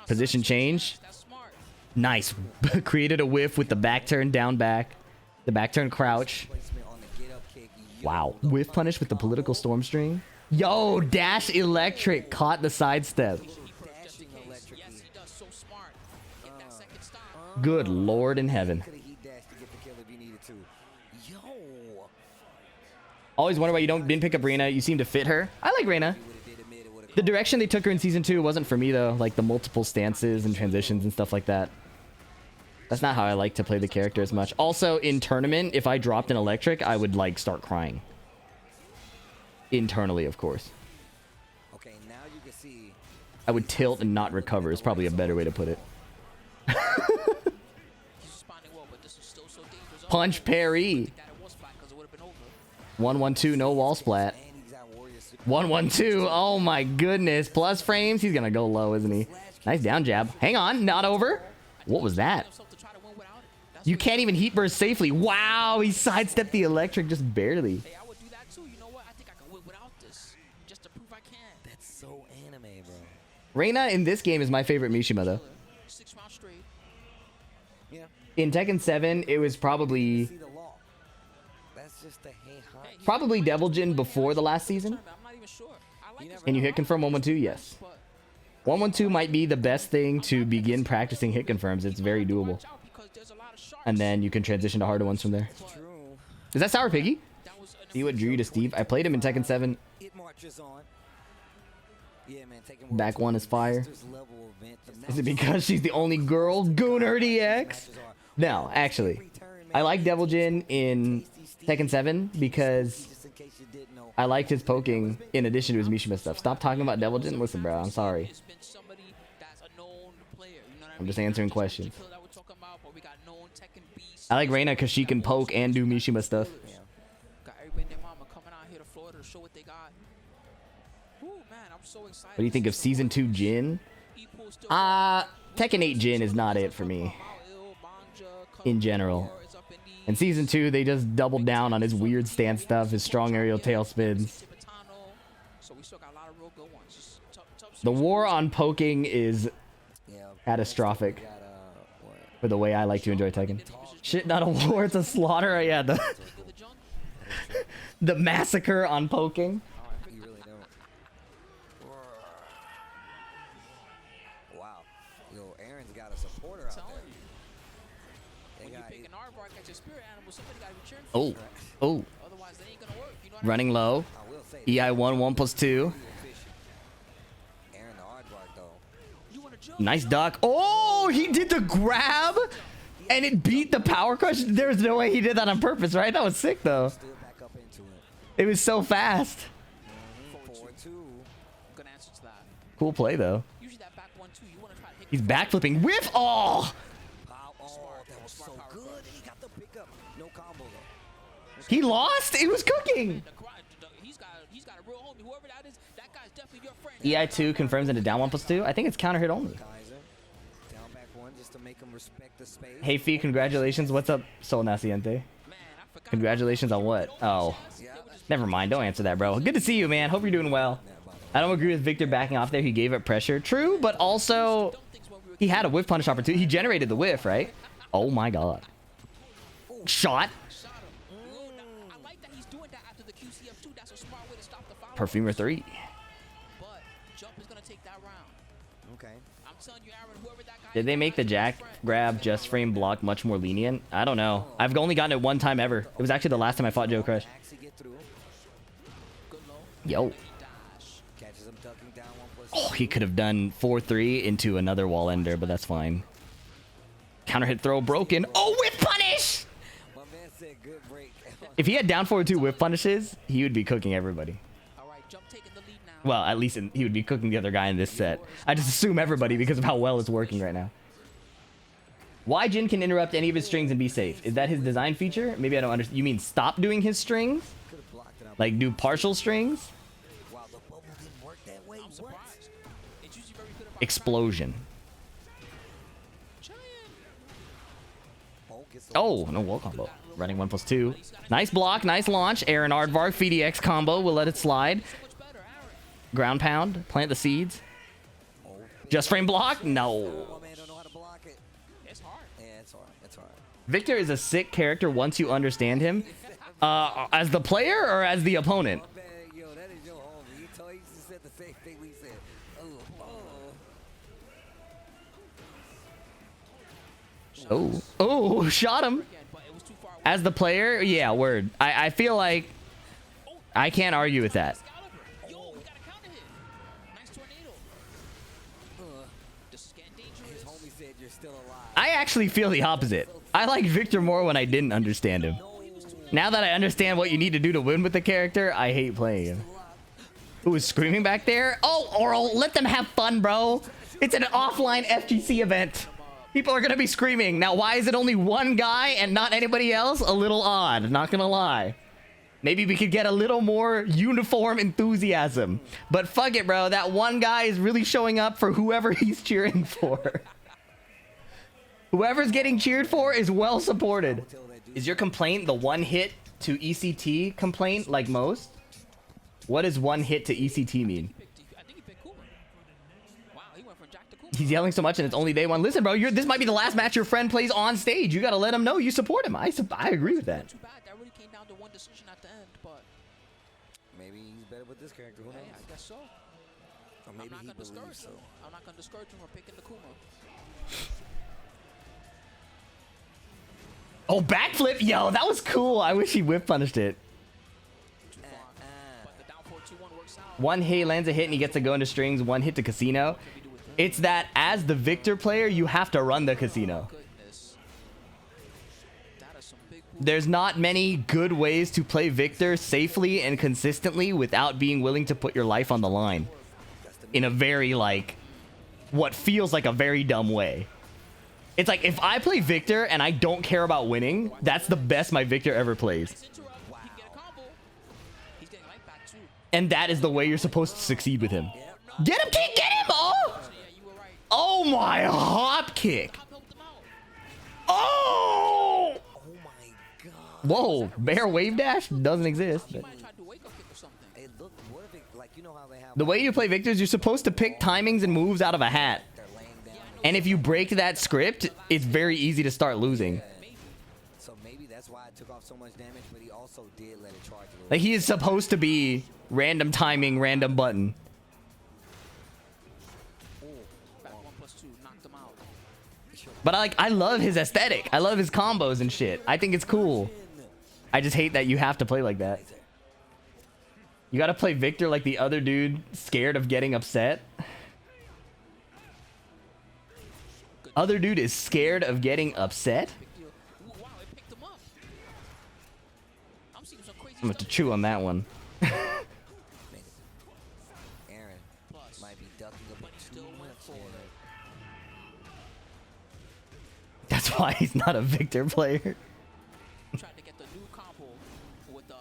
Speaker 1: Position change. Nice. Created a whiff with the back turn, down back. The back turn crouch. Wow. Whiff punish with the political storm string. Yo, dash electric. Caught the sidestep. Good Lord in heaven. Always wonder why you didn't pick up Reina. You seem to fit her. I like Reina. The direction they took her in season 2 wasn't for me though. Like the multiple stances and transitions and stuff like that. That's not how I like to play the character as much. Also in tournament, if I dropped an electric, I would like start crying. Internally, of course.
Speaker 2: Okay, now you can see.
Speaker 1: I would tilt and not recover is probably a better way to put it. Punch parry. 1-1-2, no wall splat. 1-1-2. Oh my goodness. Plus frames. He's gonna go low, isn't he? Nice down jab. Hang on, not over. What was that? You can't even heat burst safely. Wow, he sidestepped the electric just barely.
Speaker 3: Hey, I would do that too. You know what? I think I can win without this. Just to prove I can.
Speaker 2: That's so anime, bro.
Speaker 1: Reina in this game is my favorite Mishima though.
Speaker 3: 6 rounds straight.
Speaker 2: Yeah.
Speaker 1: In Tekken 7, it was probably
Speaker 2: See the law. That's just the Heihachi.
Speaker 1: probably Deviljin before the last season.
Speaker 3: I'm not even sure. I like this
Speaker 1: Can you hit confirm 1-1-2? Yes. 1-1-2 might be the best thing to begin practicing hit confirms. It's very doable. And then you can transition to harder ones from there.
Speaker 2: True.
Speaker 1: Is that Sour Piggy? See what drew you to Steve? I played him in Tekken 7.
Speaker 2: It marches on. Yeah, man,
Speaker 1: Back one is fire.
Speaker 2: level event.
Speaker 1: Is it because she's the only girl? Gooner DX? No, actually. I like Deviljin in Tekken 7 because I liked his poking in addition to his Mishima stuff. Stop talking about Deviljin. Listen, bro, I'm sorry. I'm just answering questions. I like Reina because she can poke and do Mishima stuff.
Speaker 3: Got everybody and their mama coming out here to Florida to show what they got. Ooh, man, I'm so excited.
Speaker 1: What do you think of Season 2 Jin? Tekken 8 Jin is not it for me. In general. In Season 2, they just doubled down on his weird stance stuff, his strong aerial tail spins. The war on poking is catastrophic for the way I like to enjoy Tekken. Shit, not a war, it's a slaughter. Yeah, the massacre on poking.
Speaker 2: You really don't. Wow. Yo, Aaron's got a supporter out there.
Speaker 1: Oh, oh. Running low. EI1, 1+2. Nice duck. Oh, he did the grab and it beat the power crush. There's no way he did that on purpose, right? That was sick though. It was so fast. Cool play though. He's backflipping. Whiff! Oh! He lost? It was cooking. EI2 confirms into down 1+2. I think it's counter hit only. Hey Fee, congratulations. What's up, Sol Naciente? Congratulations on what? Oh, never mind. Don't answer that, bro. Good to see you, man. Hope you're doing well. I don't agree with Victor backing off there. He gave it pressure. True, but also he had a whiff punish opportunity. He generated the whiff, right? Oh my god. Shot.
Speaker 3: Shot him. I like that he's doing that after the QCF too. That's a smart way to stop the follow.
Speaker 1: Perfumer 3.
Speaker 3: But Jump is gonna take that round.
Speaker 2: Okay.
Speaker 3: I'm telling you, Aaron, whoever that guy
Speaker 1: Did they make the jack grab just frame block much more lenient? I don't know. I've only gotten it one time ever. It was actually the last time I fought Joe Crush. Yo. Oh, he could have done 4-3 into another wall ender, but that's fine. Counter hit throw broken. Oh, whip punish! If he had down 4-2 whip punishes, he would be cooking everybody. Well, at least he would be cooking the other guy in this set. I just assume everybody because of how well it's working right now. Why Jin can interrupt any of his strings and be safe? Is that his design feature? Maybe I don't understand. You mean stop doing his strings? Like do partial strings? Explosion. Oh, no wall combo. Running 1+2. Nice block, nice launch. Aaron Aardvark, FDX combo. We'll let it slide. Ground pound. Plant the seeds. Just frame block? No. Victor is a sick character once you understand him. As the player or as the opponent? Oh, shot him. As the player, yeah, word. I feel like I can't argue with that. I actually feel the opposite. I like Victor more when I didn't understand him. Now that I understand what you need to do to win with the character, I hate playing him. Who is screaming back there? Oh, Oral, let them have fun, bro. It's an offline FGC event. People are going to be screaming. Now, why is it only one guy and not anybody else? A little odd, not going to lie. Maybe we could get a little more uniform enthusiasm. But fuck it, bro. That one guy is really showing up for whoever he's cheering for. Whoever's getting cheered for is well supported. Is your complaint the one hit to ECT complaint like most? What does one hit to ECT mean? He's yelling so much and it's only day one. Listen, bro, this might be the last match your friend plays on stage. You got to let him know you support him. I agree with that.
Speaker 3: Too bad. That really came down to one decision at the end, but
Speaker 2: maybe he's better with this character. Who knows?
Speaker 3: Hey, I guess so.
Speaker 2: Or maybe he believes so.
Speaker 3: I'm not gonna discourage him from picking the Kuma.
Speaker 1: Oh, backflip. Yo, that was cool. I wish he whip punished it.
Speaker 3: But the down 4-2-1 works out.
Speaker 1: One hit lands a hit and he gets to go into strings. One hit to casino. It's that as the Victor player, you have to run the casino. There's not many good ways to play Victor safely and consistently without being willing to put your life on the line. In a very, like, what feels like a very dumb way. It's like, if I play Victor and I don't care about winning, that's the best my Victor ever plays. And that is the way you're supposed to succeed with him. Get him, kick, get him! Oh! Oh my hop kick! Oh! Whoa, bear wave dash doesn't exist. But the way you play Victor is you're supposed to pick timings and moves out of a hat. And if you break that script, it's very easy to start losing.
Speaker 2: So maybe that's why it took off so much damage, but he also did let it charge a little.
Speaker 1: Like, he is supposed to be random timing, random button. But I love his aesthetic. I love his combos and shit. I think it's cool. I just hate that you have to play like that. You gotta play Victor like the other dude, scared of getting upset. Other dude is scared of getting upset? I'm gonna have to chew on that one. That's why he's not a Victor player.
Speaker 3: Tried to get the new combo with the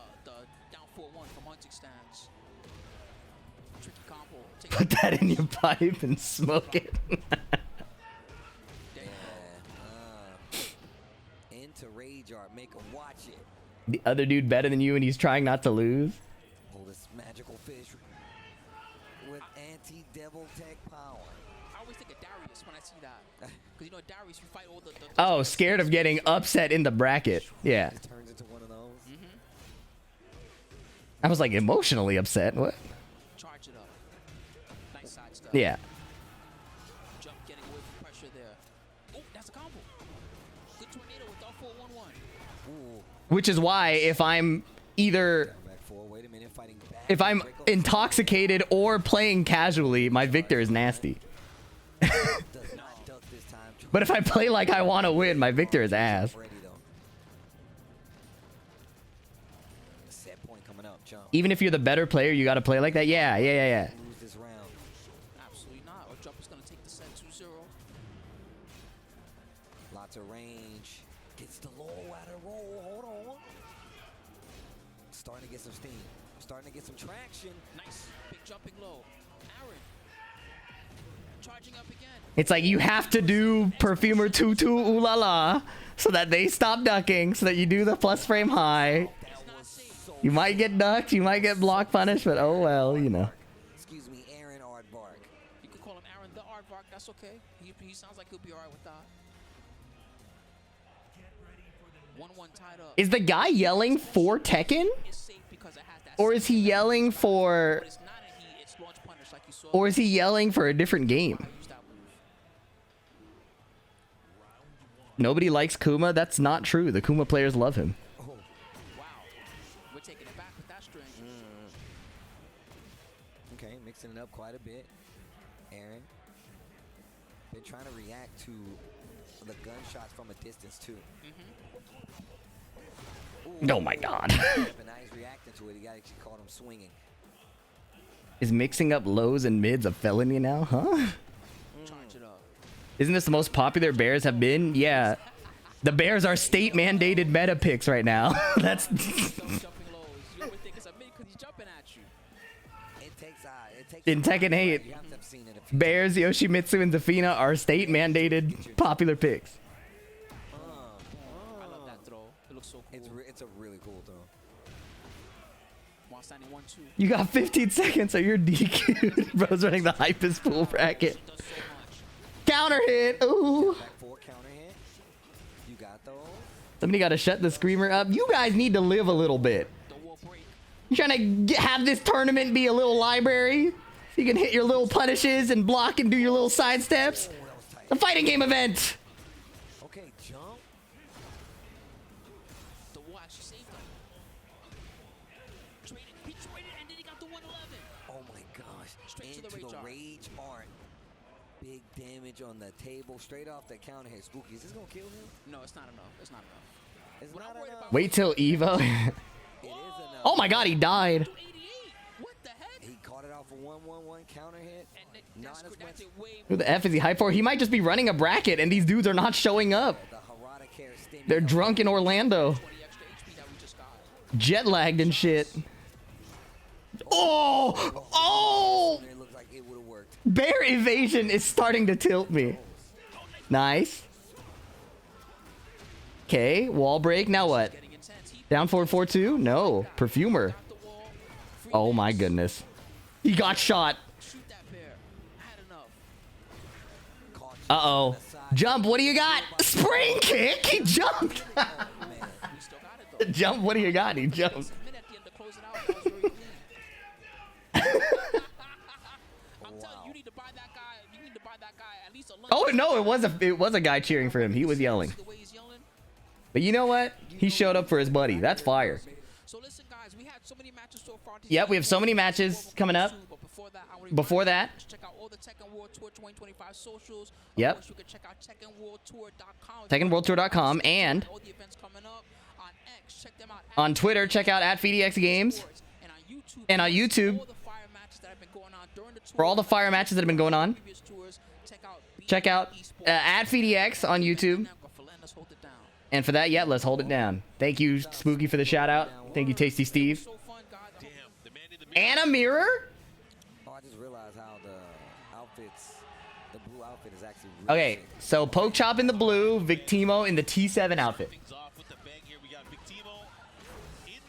Speaker 3: down 4-1 from hunting stands. Tricky combo.
Speaker 1: Put that in your pipe and smoke it.
Speaker 2: Into rage art, make him watch it.
Speaker 1: The other dude better than you and he's trying not to lose.
Speaker 2: Oh, this magical fish with anti-devil tech power.
Speaker 3: I always think of Darius when I see that. Because you know, Darius, you fight all the
Speaker 1: Oh, scared of getting upset in the bracket. Yeah.
Speaker 2: It turns into one of those.
Speaker 1: I was like emotionally upset. What?
Speaker 3: Charge it up. Nice side step.
Speaker 1: Yeah.
Speaker 3: Jump getting away from pressure there. Oh, that's a combo. Good tornado with all 4-1-1.
Speaker 1: Which is why if I'm either
Speaker 2: Back four. Wait a minute. Fighting back.
Speaker 1: if I'm intoxicated or playing casually, my victor is nasty.
Speaker 2: Does not duck this time.
Speaker 1: But if I play like I want to win, my victor is ass.
Speaker 2: Ready, though. Set point coming up. Jump.
Speaker 1: Even if you're the better player, you got to play like that. Yeah.
Speaker 2: Lose this round.
Speaker 3: Absolutely not. Or Jump is going to take the set 2-0.
Speaker 2: Lots of range. Gets the low out of roll. Hold on. Starting to get some steam. Starting to get some traction.
Speaker 3: Nice. Big jumping low. Aaron. Charging up again.
Speaker 1: It's like you have to do Perfumer 2-2 ooh la la so that they stop ducking, so that you do the plus frame high.
Speaker 3: It's not safe.
Speaker 1: You might get ducked, you might get block punished, but oh well, you know.
Speaker 2: Excuse me, Aaron Aardvark.
Speaker 3: You could call him Aaron the Aardvark. That's okay. He sounds like he'll be alright with that. 1-1 tied up.
Speaker 1: Is the guy yelling for Tekken?
Speaker 3: It's safe because it has that.
Speaker 1: Or is he yelling for...
Speaker 3: But it's not a heat. It's launch punish like you saw.
Speaker 1: Or is he yelling for a different game?
Speaker 3: Use that move.
Speaker 1: Nobody likes Kuma? That's not true. The Kuma players love him.
Speaker 2: Oh,
Speaker 3: Wow. We're taking it back with that string.
Speaker 2: okay, mixing it up quite a bit. Aaron. Been trying to react to the gunshots from a distance, too.
Speaker 1: Oh my god.
Speaker 2: But now he's reacting to it. He actually caught him swinging.
Speaker 1: Is mixing up lows and mids a felony now, huh?
Speaker 3: Charge it up.
Speaker 1: Isn't this the most popular bears have been? Yeah. The bears are state mandated meta picks right now. That's...
Speaker 3: Jumping lows. You always think it's a mid because he's jumping at you.
Speaker 2: It takes
Speaker 1: In Tekken 8,
Speaker 2: You have to have seen it a few
Speaker 1: bears, Yoshimitsu, and Zafina are state mandated popular picks.
Speaker 3: I love that throw. It looks so cool.
Speaker 2: It's a really cool throw.
Speaker 3: While standing 1-2.
Speaker 1: You got 15 seconds or you're DQ'd. Bro's running the hypest pool bracket.
Speaker 3: Does so much.
Speaker 1: Counter hit. Ooh.
Speaker 2: Back four counter hit. You got those.
Speaker 1: Somebody got to shut the screamer up. You guys need to live a little bit.
Speaker 3: The wall break.
Speaker 1: You trying to have this tournament be a little library? So you can hit your little punishes and block and do your little side steps?
Speaker 2: Oh, that was tight.
Speaker 1: A fighting game event.
Speaker 2: Okay, jump.
Speaker 3: The wall actually saved him. Traded. He traded and then he got the 111.
Speaker 2: Oh my gosh.
Speaker 3: Straight to the
Speaker 2: Into
Speaker 3: rage art.
Speaker 2: rage art. Big damage on the table. Straight off the counter hit. Spooky, is this going to kill him?
Speaker 3: No, it's not enough. It's not enough.
Speaker 2: It's
Speaker 3: What
Speaker 2: not
Speaker 3: I'm worried
Speaker 2: enough.
Speaker 3: about-
Speaker 1: Wait till Evo.
Speaker 2: It is enough.
Speaker 1: Oh my god, he died.
Speaker 3: 288. What the heck?
Speaker 2: He caught it off a 1-1-1 counter hit.
Speaker 3: And
Speaker 2: Not as much.
Speaker 3: that's it way
Speaker 1: Who the F is he hyped for? He might just be running a bracket and these dudes are not showing up.
Speaker 2: The Hwoarang care stimmy.
Speaker 1: They're drunk in Orlando.
Speaker 3: 20 extra HP that we just got.
Speaker 1: Jet lagged and shit. Oh! Oh!
Speaker 2: It looked like it would have worked.
Speaker 1: Bear evasion is starting to tilt me. Nice. Okay, wall break. Now what?
Speaker 3: Getting intense. He
Speaker 1: Down 4-4-2? No. Perfumer.
Speaker 3: got the wall. Free
Speaker 1: Oh my
Speaker 3: hits.
Speaker 1: goodness. He got shot.
Speaker 3: Shoot that bear. I had enough.
Speaker 2: Caught you
Speaker 1: Uh-oh.
Speaker 2: on the side.
Speaker 1: Jump, what do you got? Spring kick? He jumped.
Speaker 2: Oh, man.
Speaker 3: We still got it though.
Speaker 1: Jump, what do you got? He jumped.
Speaker 3: It's a minute at the end to close it out. That was very clean. I'm telling you, you need to buy that guy. You need to buy that guy at least a lunch.
Speaker 1: Oh no, it was a guy cheering for him. He was yelling.
Speaker 3: The way he's yelling.
Speaker 1: But you know what? He showed up for his buddy. That's fire.
Speaker 3: So listen, guys, we had so many matches so far.
Speaker 1: Yep, we have so many matches coming up.
Speaker 3: But before that, I wanna
Speaker 1: Before
Speaker 3: remind
Speaker 1: that-
Speaker 3: you to check out all the Tekken World Tour 2025 socials. Of
Speaker 1: Yep.
Speaker 3: course, you can check out TekkenWorldTour.com.
Speaker 1: TekkenWorldTour.com and
Speaker 3: all the events coming up on X. Check them out.
Speaker 1: on Twitter, check out @FDX Games.
Speaker 3: And on YouTube.
Speaker 1: And on YouTube,
Speaker 3: all the fire matches that have been going on during the tour.
Speaker 1: for all the fire matches that have been going on,
Speaker 3: Previous tours,
Speaker 1: check out @FDX on YouTube.
Speaker 3: Let's hold it down.
Speaker 1: And for that, yeah, let's hold it down. Thank you, Spooky, for the shout out. Thank you, Tasty Steve.
Speaker 3: So fun, guys.
Speaker 4: Damn, the man in the middle.
Speaker 1: And a mirror?
Speaker 2: Oh, I just realized how the outfits, the blue outfit is actually really
Speaker 1: Okay,
Speaker 2: sick.
Speaker 1: so Poke Chop in the blue, Victimo in the T7 outfit.
Speaker 4: Things off with the bang here. We got Victimo in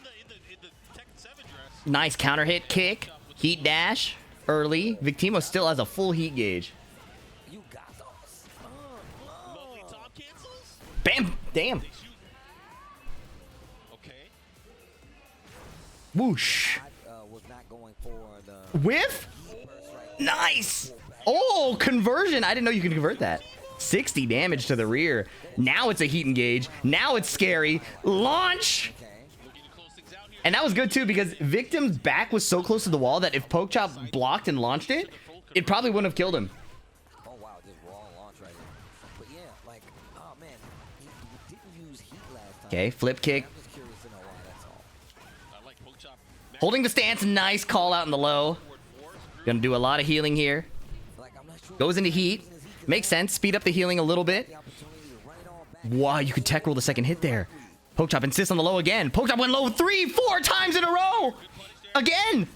Speaker 4: the Tekken 7 dress.
Speaker 1: Nice counter hit kick. Heat dash early. Victimo still has a full heat gauge.
Speaker 2: You got those.
Speaker 1: Damn.
Speaker 4: Okay.
Speaker 1: Whoosh.
Speaker 2: Was not going for the
Speaker 1: Whiff. Nice. Oh, conversion. I didn't know you could convert that. 60 damage to the rear. Now it's a heat engage. Now it's scary. Launch. And that was good too because Victim's back was so close to the wall that if Pokechop blocked and launched it, it probably wouldn't have killed him.
Speaker 2: Oh wow, just raw launch right here. But yeah, like, oh man, he didn't use heat last time.
Speaker 1: Okay, flip kick.
Speaker 2: I'm just curious to know why, that's all.
Speaker 4: I like Pokechop.
Speaker 1: Holding the stance. Nice call out in the low. Gonna do a lot of healing here.
Speaker 2: Like, I'm not sure
Speaker 1: Goes into heat. Makes sense. Speed up the healing a little bit.
Speaker 2: the opportunity to run it all back.
Speaker 1: Wow, you could tech roll the second hit there. Pokechop insists on the low again. Pokechop went low 3-4 times in a row. Again.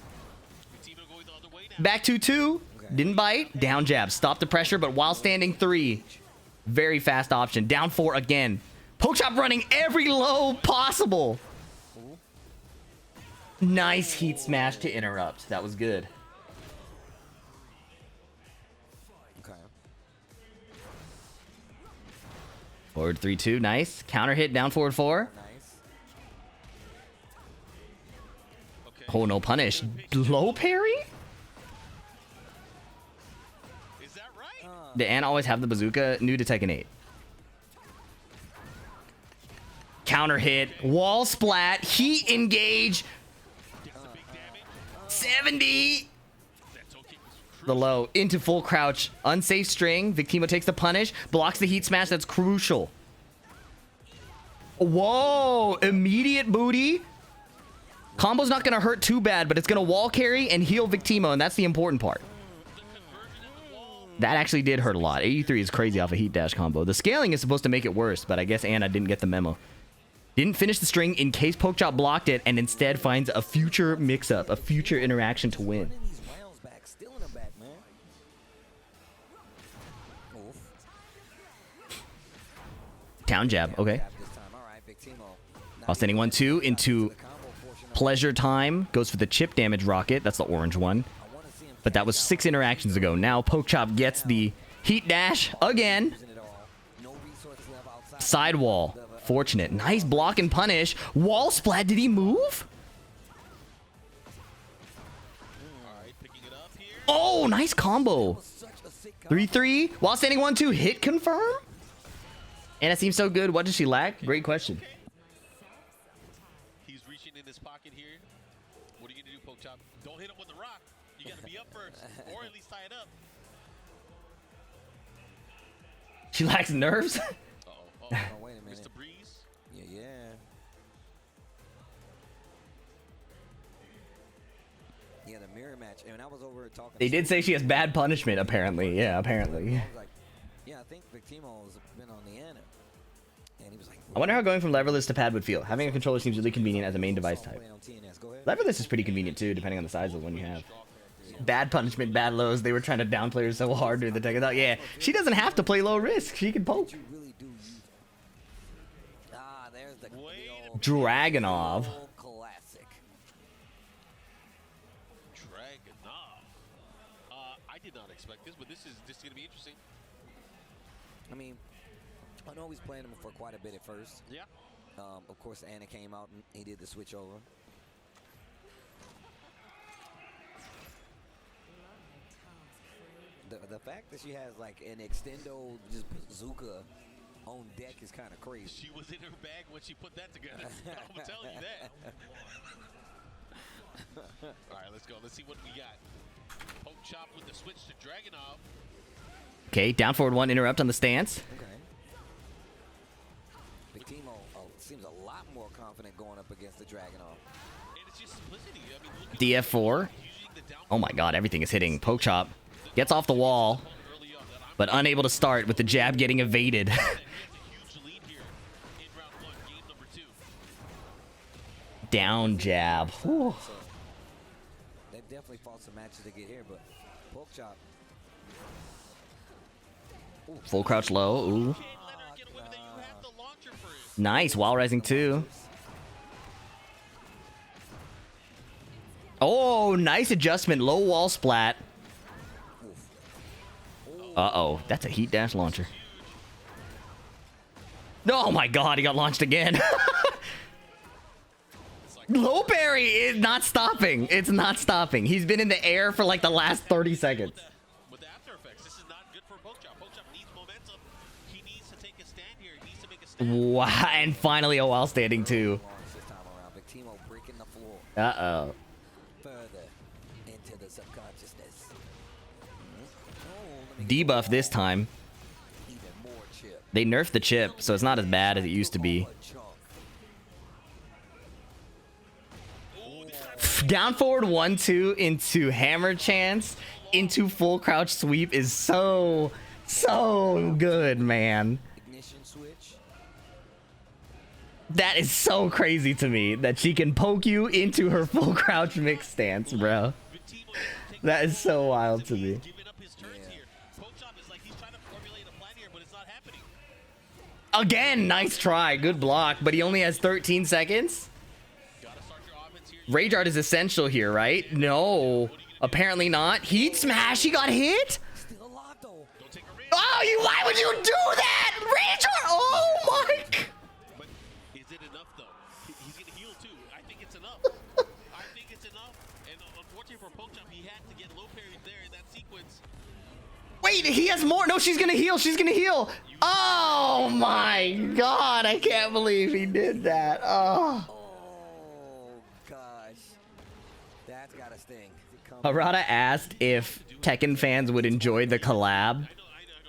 Speaker 1: Back 2-2. Didn't bite. Down jab. Stop the pressure, but while standing 3. Very fast option. Down 4 again. Pokechop running every low possible. Nice heat smash to interrupt. That was good.
Speaker 2: Okay.
Speaker 1: Forward 3-2. Nice. Counter hit down forward 4.
Speaker 2: Nice.
Speaker 1: Oh, no punish. Low parry?
Speaker 4: Is that right?
Speaker 1: Did Anna always have the bazooka? New to Tekken 8. Counter hit. Wall splat. Heat engage. 70. The low. Into full crouch. Unsafe string. Victimo takes the punish. Blocks the heat smash. That's crucial. Whoa. Immediate booty. Combo's not going to hurt too bad, but it's going to wall carry and heal Victimo, and that's the important part. That actually did hurt a lot. 83 is crazy off a heat dash combo. The scaling is supposed to make it worse, but I guess Anna didn't get the memo. Didn't finish the string in case Pokechop blocked it, and instead finds a future mix-up, a future interaction to win.
Speaker 2: Running these rounds back, still in the back, man. Oof.
Speaker 1: Down jab. Okay.
Speaker 2: Jab this time. All right, Victimo.
Speaker 1: While standing 1-2 into pleasure time. Goes for the chip damage rocket. That's the orange one. But that was 6 interactions ago. Now Pokechop gets the heat dash again. Sidewall. Fortunate. Nice block and punish. Wall splat. Did he move? Oh, nice combo. 3-3. While standing 1-2. Hit confirm? And it seems so good. What does she lack? Great question.
Speaker 4: He's reaching in his pocket here. What are you going to do, Pokechop? Don't hit him with the rock. You got to be up first, or at least tie it up.
Speaker 1: She lacks nerves?
Speaker 4: Oh,
Speaker 2: Oh, wait a minute.
Speaker 4: Mr. Breeze.
Speaker 2: Yeah. Yeah, the mirror match. And I was over talking.
Speaker 1: They did say she has bad punishment, apparently. Yeah, apparently.
Speaker 2: I was like, yeah, I think Victimo's been on the end. And he was like,
Speaker 1: I wonder how going from leverless to pad would feel. Having a controller seems really convenient as a main device type. Leverless is pretty convenient too, depending on the size of the one you have. Bad punishment, bad lows. They were trying to downplay her so hard during the Tekken out. Yeah, she doesn't have to play low risk. She can poke.
Speaker 2: You really do use there's the old
Speaker 1: Dragunov.
Speaker 2: classic.
Speaker 4: Dragunov. I did not expect this, but this is going to be interesting.
Speaker 2: I mean, I know he's playing him for quite a bit at first.
Speaker 4: Yeah.
Speaker 2: Of course, Anna came out and he did the switch over. The fact that she has like an extendo just bazooka on deck is kind of crazy.
Speaker 4: She was in her bag when she put that together. I'm telling you that. All right, let's go. Let's see what we got. Pokechop with the switch to Dragunov.
Speaker 1: Okay, down forward 1, interrupt on the stance.
Speaker 2: Okay. Victimo seems a lot more confident going up against the Dragunov.
Speaker 4: And it's just simplicity. I mean, look at
Speaker 1: DF4. Oh my god, everything is hitting. Pokechop gets off the wall, but unable to start with the jab getting evaded. Down jab. Whew.
Speaker 2: They've definitely fought some matches to get here, but Pokechop.
Speaker 1: Full crouch low. Ooh. Nice. Wall rising 2. Oh, nice adjustment. Low wall splat. Uh-oh. That's a heat dash launcher. Oh my god, he got launched again. Low parry is not stopping. It's not stopping. He's been in the air for like the last 30 seconds.
Speaker 4: With the after effects, this is not good for Pokechop. Pokechop needs momentum. He needs to take a stand here. He needs to make a stand.
Speaker 1: Wow, and finally a while standing too. Uh-oh.
Speaker 2: Further into the subconsciousness.
Speaker 1: Debuff this time.
Speaker 2: Even more chip.
Speaker 1: They nerfed the chip, so it's not as bad as it used to be. Down forward 1-2 into hammer chance into full crouch sweep is so good, man.
Speaker 2: Ignition switch.
Speaker 1: That is so crazy to me that she can poke you into her full crouch mix stance, bro. That is so wild to me. Again, nice try, good block, but he only has 13 seconds. Rage Art is essential here, right? No, apparently not. Heat smash, he got hit? Oh, why would you do that? Rage Art, oh my god.
Speaker 4: But is it enough though? He's gonna heal too. I think it's enough. I think it's enough. And unfortunately for Pokechop, he had to get low parried there in that sequence.
Speaker 1: Wait, he has more. No, she's gonna heal. She's gonna heal. Oh my god, I can't believe he did that. Oh.
Speaker 2: That's gotta sting.
Speaker 1: Harada asked if Tekken fans would enjoy the collab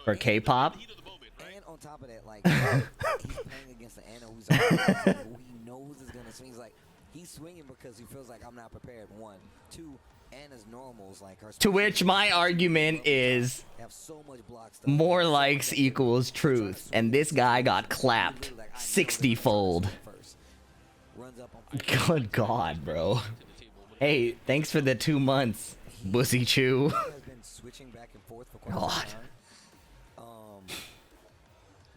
Speaker 1: for K-pop.
Speaker 2: And on top of that, like, he's playing against the Anna who he knows is gonna swing. He's like, he's swinging because he feels like I'm not prepared. 1, 2, Anna's normals like her.
Speaker 1: To which my argument is
Speaker 2: have so much block stuff.
Speaker 1: More likes equals truth, and this guy got clapped 60-fold. Good god, bro. Hey, thanks for the 2 months, Bussy Chew. God.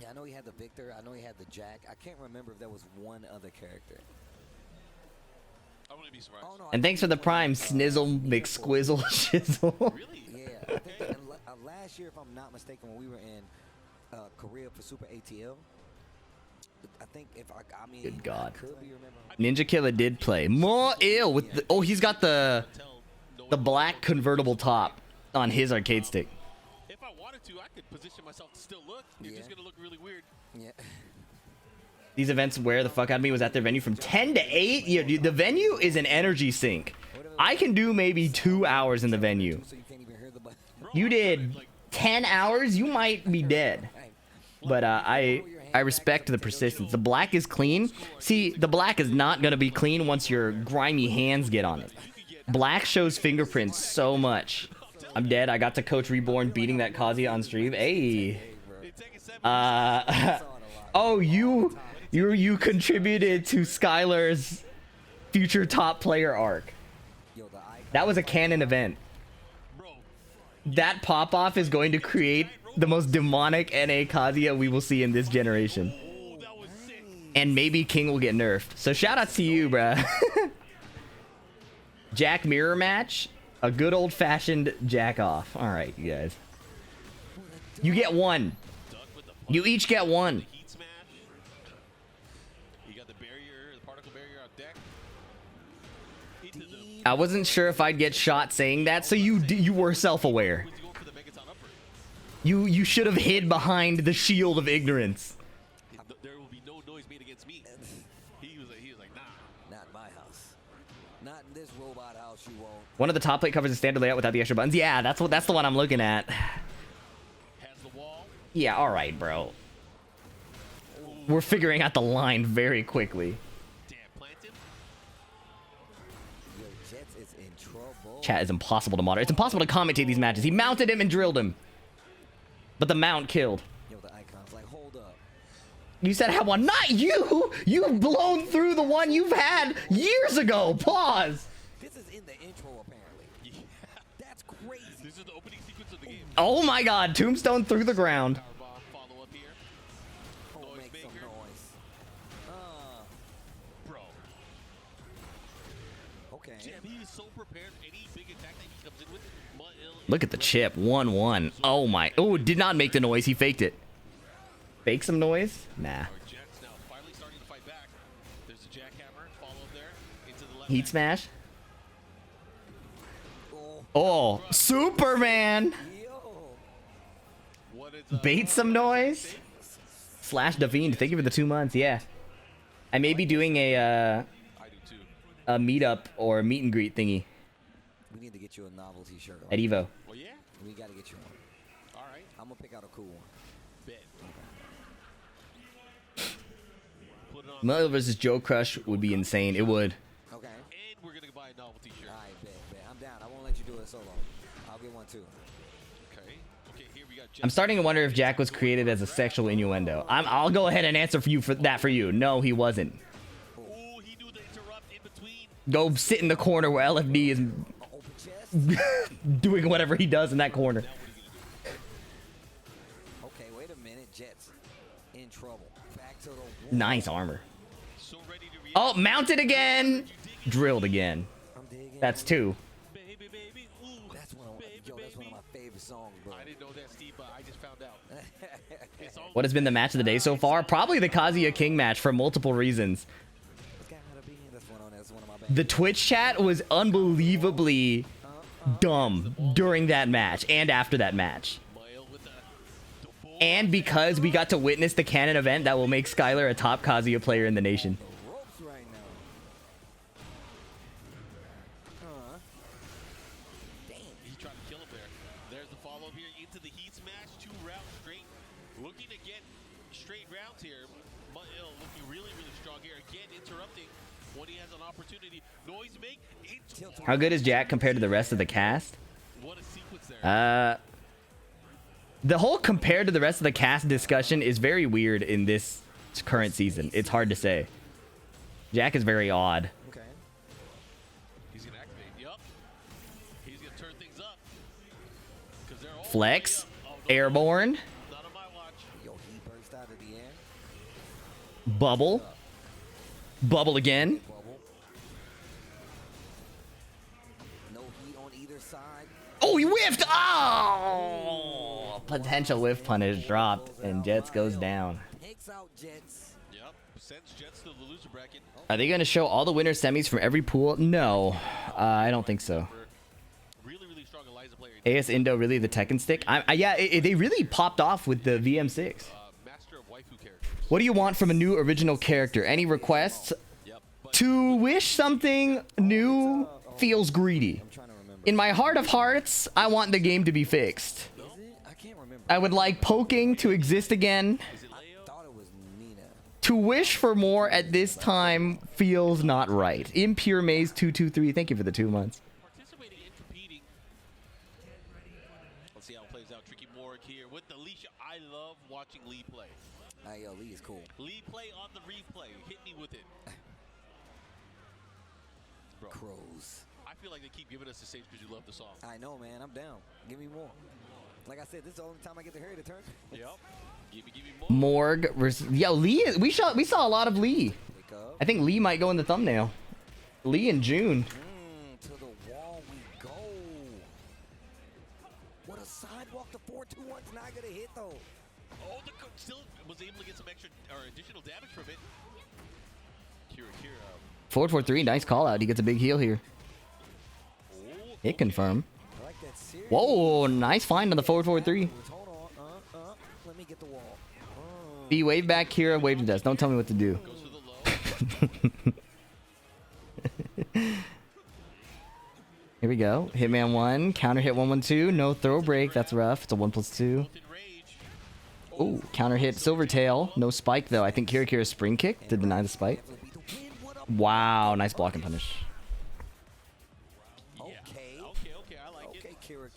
Speaker 2: Yeah, I know he had the Victor. I know he had the Jack. I can't remember if there was one other character.
Speaker 4: I wouldn't be surprised.
Speaker 2: Oh, no,
Speaker 1: And thanks for the prime, Snizzle McSquizzle Shizzle.
Speaker 2: Really? Yeah. I think that last year, if I'm not mistaken, when we were in Korea for Super ATL, I think if I mean,
Speaker 1: Good God.
Speaker 2: I could be remembering.
Speaker 1: Ninja Killer did play more ill with the, oh, he's got the black convertible top on his arcade stick.
Speaker 4: If I wanted to, I could position myself to still look. It's just gonna look really weird.
Speaker 2: Yeah.
Speaker 1: These events wear the fuck out of me. Was at their venue from 10 to 8. Yeah, dude, the venue is an energy sink. I can do maybe 2 hours in the venue. You did 10 hours, you might be dead. But I respect the persistence. The black is clean. See, the black is not gonna be clean once your grimy hands get on it. Black shows fingerprints so much. I'm dead. I got to coach Reborn beating that Kazuya on stream. Hey. Oh, you contributed to Skylar's future top player arc. That was a canon event. That pop-off is going to create the most demonic NA Kazuya we will see in this generation. And maybe King will get nerfed. So shout outs to you, bruh. Jack mirror match. A good old-fashioned jack off. Alright, you guys. You get one. You each get one. I wasn't sure if I'd get shot saying that, so you were self-aware. You should have hid behind the shield of ignorance.
Speaker 4: There will be no noise made against me. He was like, nah.
Speaker 2: Not in my house. Not in this robot house, you won't.
Speaker 1: One of the top plate covers a standard layout without the extra buttons. Yeah, that's the one I'm looking at.
Speaker 4: Has the wall.
Speaker 1: Yeah, all right, bro. We're figuring out the line very quickly.
Speaker 4: Damn, planted.
Speaker 2: Yo, Jets is in trouble.
Speaker 1: Chat is impossible to monitor. It's impossible to commentate these matches. He mounted him and drilled him. But the mount killed.
Speaker 2: Yo, the icon's like, hold up.
Speaker 1: You said have one. Not you! You've blown through the one you've had years ago. Pause.
Speaker 2: This is in the intro, apparently.
Speaker 4: Yeah.
Speaker 2: That's crazy.
Speaker 4: This is the opening sequence of the game.
Speaker 1: Oh my god. Tombstone through the ground.
Speaker 4: Follow up here.
Speaker 2: Oh, make some noise.
Speaker 4: Bro.
Speaker 2: Okay.
Speaker 4: Damn, he is so prepared. Any big attack that he comes in with.
Speaker 1: Look at the chip. 1-1. Oh my. Oh, did not make the noise. He faked it. Fake some noise? Nah.
Speaker 4: Our Jets now finally starting to fight back. There's a jackhammer followed there into the left.
Speaker 1: Heat smash. Oh, Superman.
Speaker 4: What is
Speaker 1: Bait some noise. Slash Davine, thank you for the 2 months. Yeah. I may be doing
Speaker 4: I do too.
Speaker 1: a meetup or a meet and greet thingy
Speaker 2: We need to get you a novelty shirt.
Speaker 1: at Evo.
Speaker 4: Oh yeah?
Speaker 2: We got to get you one.
Speaker 4: All right.
Speaker 2: I'm going to pick out a cool one.
Speaker 4: Bet. Put it on.
Speaker 1: Malevolent versus Joe Crush would be insane. It would.
Speaker 2: Okay.
Speaker 4: And we're gonna buy a novelty shirt.
Speaker 2: All right, bet. I'm down. I won't let you do it solo. I'll get one too.
Speaker 4: Okay. Okay, here we got
Speaker 1: I'm starting to wonder if Jack was created as a sexual innuendo. I'll go ahead and answer for that for you. No, he wasn't.
Speaker 4: Oh, he knew to interrupt in between.
Speaker 1: Go sit in the corner where LFD is
Speaker 2: Open chest.
Speaker 1: doing whatever he does in that corner.
Speaker 2: Okay, wait a minute. Jets in trouble. Back to the wall.
Speaker 1: Nice armor.
Speaker 4: So ready to react.
Speaker 1: Oh, mounted again. Drilled again.
Speaker 2: I'm digging.
Speaker 1: That's 2.
Speaker 4: Baby, baby. Ooh.
Speaker 2: That's one of that's one of my favorite songs, bro.
Speaker 4: I didn't know that, Steve, but I just found out. It's all
Speaker 1: What has been the match of the day so far? Probably the Kazuya King match for multiple reasons.
Speaker 2: That's gotta be. That's one of my bad.
Speaker 1: The Twitch chat was unbelievably dumb during that match and after that match.
Speaker 4: Mile with the bull.
Speaker 1: And because we got to witness the canon event that will make Skylar a top Kazuya player in the nation.
Speaker 2: Ropes right now. Damn.
Speaker 4: He tried to kill him there. There's the follow here into the heat smash. 2 rounds straight. Looking to get straight rounds here. Mile looking really, really strong here. Again, interrupting when he has an opportunity. Noise make.
Speaker 1: How good is Jack compared to the rest of the cast?
Speaker 4: What a sequence there.
Speaker 1: The whole compared to the rest of the cast discussion is very weird in this current season. It's hard to say. Jack is very odd.
Speaker 2: Okay.
Speaker 4: He's going to activate. Yup. He's going to turn things up. 'Cause they're all
Speaker 1: Flex.
Speaker 4: way up. Oh, no.
Speaker 1: Airborne.
Speaker 4: Not on my watch.
Speaker 2: Yo, he burst out at the end.
Speaker 1: Bubble. Bubble again.
Speaker 2: Bubble. No heat on either side.
Speaker 1: Oh, he whiffed. Oh. Potential whiff punish dropped and Jets goes down.
Speaker 2: Takes out Jets.
Speaker 4: Yep. Sends Jets to the loser bracket.
Speaker 1: Are they going to show all the winner semis from every pool? No, I don't think so.
Speaker 4: Really, really strong Eliza player.
Speaker 1: AS Indo really the Tekken stick? Yeah, they really popped off with the VM6.
Speaker 4: Master of waifu characters.
Speaker 1: What do you want from a new original character? Any requests?
Speaker 4: Yep. But
Speaker 1: To wish something new feels greedy.
Speaker 2: I'm trying to remember.
Speaker 1: In my heart of hearts, I want the game to be fixed.
Speaker 2: Is it? I can't remember.
Speaker 1: I would like poking to exist again.
Speaker 4: is it
Speaker 2: I
Speaker 4: Leo?
Speaker 2: thought it was Nina.
Speaker 1: To wish for more at this time feels not right. Impure Maze 223, thank you for the 2 months.
Speaker 4: Participating and competing. Let's see how it plays out. Tricky Morg here with the leash. I love watching Lee play.
Speaker 2: Yo, Lee is cool.
Speaker 4: Lee play on the replay. Hit me with it. Bro,
Speaker 2: Crows.
Speaker 4: I feel like they keep giving us the stage because you love the song.
Speaker 2: I know, man. I'm down. Give me more. Like I said, this is the only time I get to hear the turn.
Speaker 4: Yep. Give me more.
Speaker 1: Morg versus... Yo, Lee, we saw a lot of Lee.
Speaker 2: Pick up.
Speaker 1: I think Lee might go in the thumbnail. Lee in June.
Speaker 2: To the wall we go. What a sidewalk. The 4-2-1's not going to hit, though.
Speaker 4: Oh, the coach still was able to get some extra or additional damage from it. Kira.
Speaker 1: Forward 4-3, nice call out. He gets a big heal here.
Speaker 4: Oh,
Speaker 1: Hit confirm.
Speaker 2: I like that series.
Speaker 1: Whoa, nice find on the forward 4-3.
Speaker 2: Hold on. Let me get the wall.
Speaker 1: B wave back, Kira, wave to death. Don't tell me what to do.
Speaker 4: goes to the low.
Speaker 1: Here we go. Hitman 1, counter hit 1-1-2, no throw break. That's rough. It's a 1+2.
Speaker 4: Both in rage.
Speaker 1: Ooh, counter hit Silvertail. No spike though. I think Kira's spring kick to deny the spike. Wow, nice block and punish.
Speaker 2: Okay.
Speaker 4: Okay. I like it.
Speaker 2: Okay, Kira.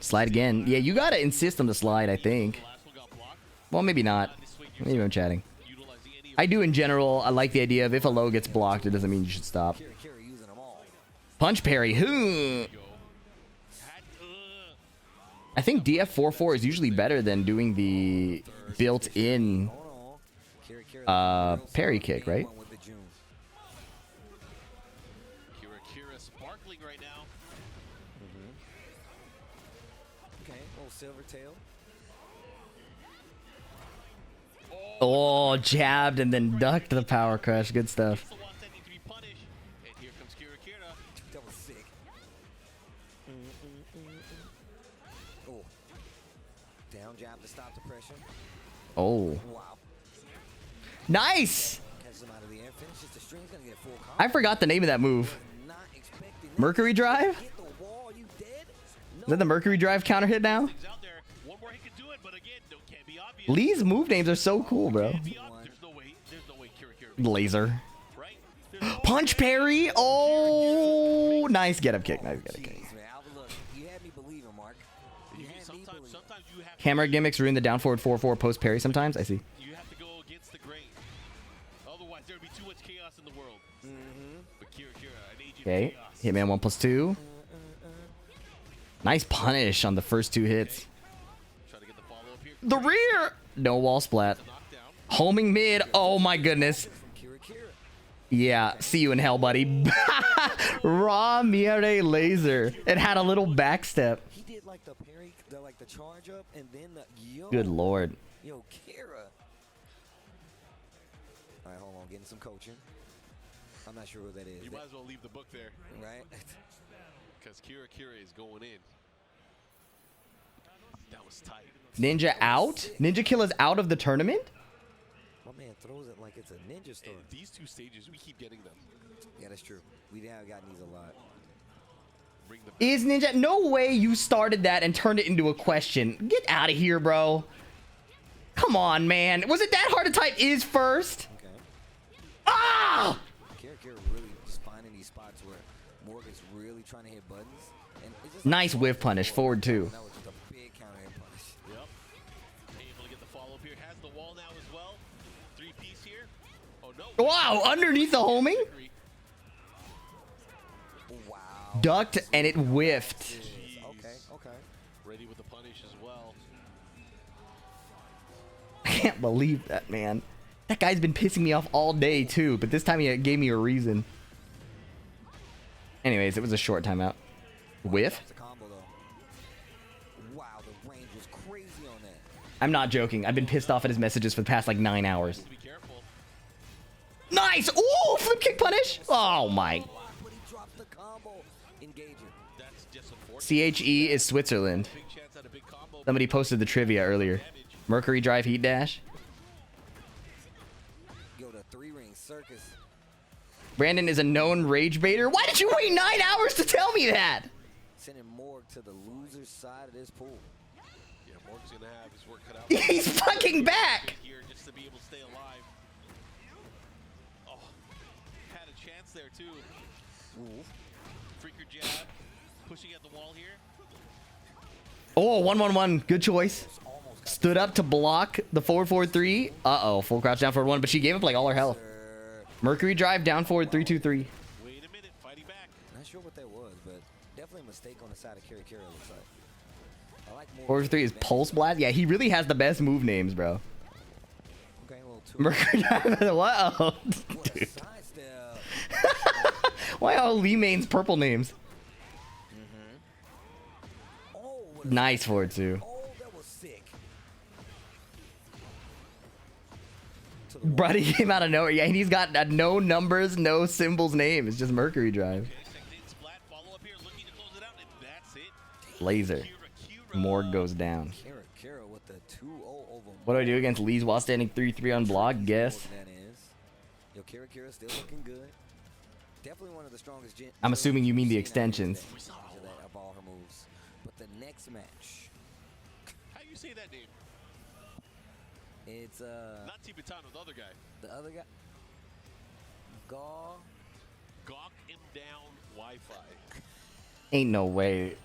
Speaker 1: Slide again. Yeah, you gotta insist on the slide, I think.
Speaker 4: The last one got blocked.
Speaker 1: Well, maybe not.
Speaker 4: Dissuade
Speaker 1: Maybe I'm chatting.
Speaker 4: utilizing any of
Speaker 1: I do in general. I like the idea of if a low gets blocked, it doesn't mean you should stop.
Speaker 2: Kira using them all.
Speaker 1: Punch parry.
Speaker 4: go. Had,
Speaker 1: I think DF44 is usually better than doing the built-in
Speaker 2: Hold on. Kira.
Speaker 1: parry kick, right?
Speaker 2: With the June.
Speaker 4: Kira sparkling right now.
Speaker 2: Okay, little silver tail.
Speaker 1: Oh, jabbed and then ducked the power crush. Good stuff.
Speaker 2: That was sick. Oh. Down jab to stop the pressure.
Speaker 1: Oh.
Speaker 2: Wow.
Speaker 1: Nice!
Speaker 2: Catches him out of the air. Finishes the string. He's gonna get full combo.
Speaker 1: I forgot the name of that move.
Speaker 2: Not expecting that.
Speaker 1: Mercury Drive?
Speaker 2: Hit the wall. You dead?
Speaker 1: Is that the Mercury Drive counter hit now? Lee's move names are so cool, bro. Laser. Punch parry. Oh, nice get up kick. Nice get up kick.
Speaker 2: Jeez, man. Look, you had me believing, Mark. You had me believing.
Speaker 1: Camera gimmicks ruin the down forward 4-4 post parry sometimes. I see.
Speaker 4: You have to go against the grain. Otherwise, there would be too much chaos in the world. But Kira, an agent of
Speaker 1: Okay.
Speaker 4: chaos.
Speaker 1: Hitman 1+2. Nice punish on the first 2 hits.
Speaker 4: Try to get the follow-up here.
Speaker 1: The rear. No wall splat.
Speaker 4: Knockdown.
Speaker 1: Homing mid. Oh my goodness. Yeah. See you in hell, buddy. Raw Miere laser. It had a little back step.
Speaker 2: He did like the parry, like the charge up, and then the yo.
Speaker 1: Good lord.
Speaker 2: Yo, Kira. All right, hold on, getting some coaching. I'm not sure what that is.
Speaker 4: You might as well leave the book there.
Speaker 2: Right?
Speaker 4: Because Kira is going in. That was tight.
Speaker 1: Ninja out? Ninja Kill is out of the tournament?
Speaker 2: My man throws it like it's a ninja store.
Speaker 4: And these 2 stages, we keep getting them.
Speaker 2: Yeah, that's true. We have gotten these a lot.
Speaker 4: Bring the
Speaker 1: Is Ninja... No way you started that and turned it into a question. Get out of here, bro. Come on, man. Was it that hard to type is first?
Speaker 2: Okay.
Speaker 1: Ah!
Speaker 2: Kira really just finding these spots where Morgan's really trying to hit buttons. And it's just
Speaker 1: Nice whiff punish. Forward 2.
Speaker 2: That was just a big counter hit punish.
Speaker 4: Yep. Able to get the follow-up here. Has the wall now as well. 3-piece here. Oh, no.
Speaker 1: Wow, underneath the homing?
Speaker 2: Wow.
Speaker 1: Ducked and it whiffed.
Speaker 4: Jeez.
Speaker 2: Okay.
Speaker 4: Ready with the punish as well.
Speaker 1: I can't believe that, man. That guy's been pissing me off all day, too. But this time he gave me a reason. Anyways, it was a short timeout. Whiff?
Speaker 2: That's a combo though. Wow, the range was crazy on that.
Speaker 1: I'm not joking. I've been pissed off at his messages for the past like 9 hours.
Speaker 4: Be careful.
Speaker 1: Nice! Ooh, flip kick punish! Oh my.
Speaker 2: But he dropped the combo. Engaging.
Speaker 4: That's just unfortunate.
Speaker 1: CHE is Switzerland.
Speaker 4: Big chance at a big combo.
Speaker 1: Somebody posted the trivia earlier. Mercury Drive Heat Dash.
Speaker 2: Yo, the 3-ring circus.
Speaker 1: Brandon is a known rage baiter. Why did you wait 9 hours to tell me that?
Speaker 2: Sending Morg to the loser's side of this pool.
Speaker 4: Yeah, Morgan's going to have his work cut out.
Speaker 1: He's fucking back!
Speaker 4: Here just to be able to stay alive. Oh, had a chance there too. Freaker jab, pushing at the wall here.
Speaker 1: Oh, 1-1-1. Good choice. Stood up to block the forward 4-3. Uh-oh, full crouch down forward 1, but she gave up like all her health. Mercury Drive down forward 3-2-3.
Speaker 4: Wait a minute, fighting back.
Speaker 2: Not sure what that was, but definitely a mistake on the side of Kira looks like. I like more.
Speaker 1: Forward 3 is Pulse Blast. Yeah, he really has the best move names, bro.
Speaker 2: Okay, a little too.
Speaker 1: Mercury Drive. Wow.
Speaker 2: What a
Speaker 1: Dude.
Speaker 2: sidestep.
Speaker 1: Why are Lee Main's purple names?
Speaker 2: Oh, what a-
Speaker 1: Nice forward 2.
Speaker 2: oh, that was sick.
Speaker 1: Brody came out of nowhere. Yeah, and he's got no numbers, no symbols name. It's just Mercury Drive.
Speaker 4: Okay, second hit splat, follow up here, looking to close it out, and that's it.
Speaker 1: Laser.
Speaker 4: Kira.
Speaker 1: Morg goes down.
Speaker 2: Kira with the 2-0 over.
Speaker 1: What do I do against Lee's while standing 3-3 on block? Guess.
Speaker 2: That is. Yo, Kira still looking good. Definitely one of the strongest.
Speaker 1: I'm assuming you mean the extensions.
Speaker 2: Of all her moves. But the next match,
Speaker 4: How do you say that name?
Speaker 2: it's
Speaker 4: Not Tibetano, the other guy.
Speaker 2: the other guy. Gaw.
Speaker 4: Gawk him down Wi-Fi.
Speaker 1: Ain't no way.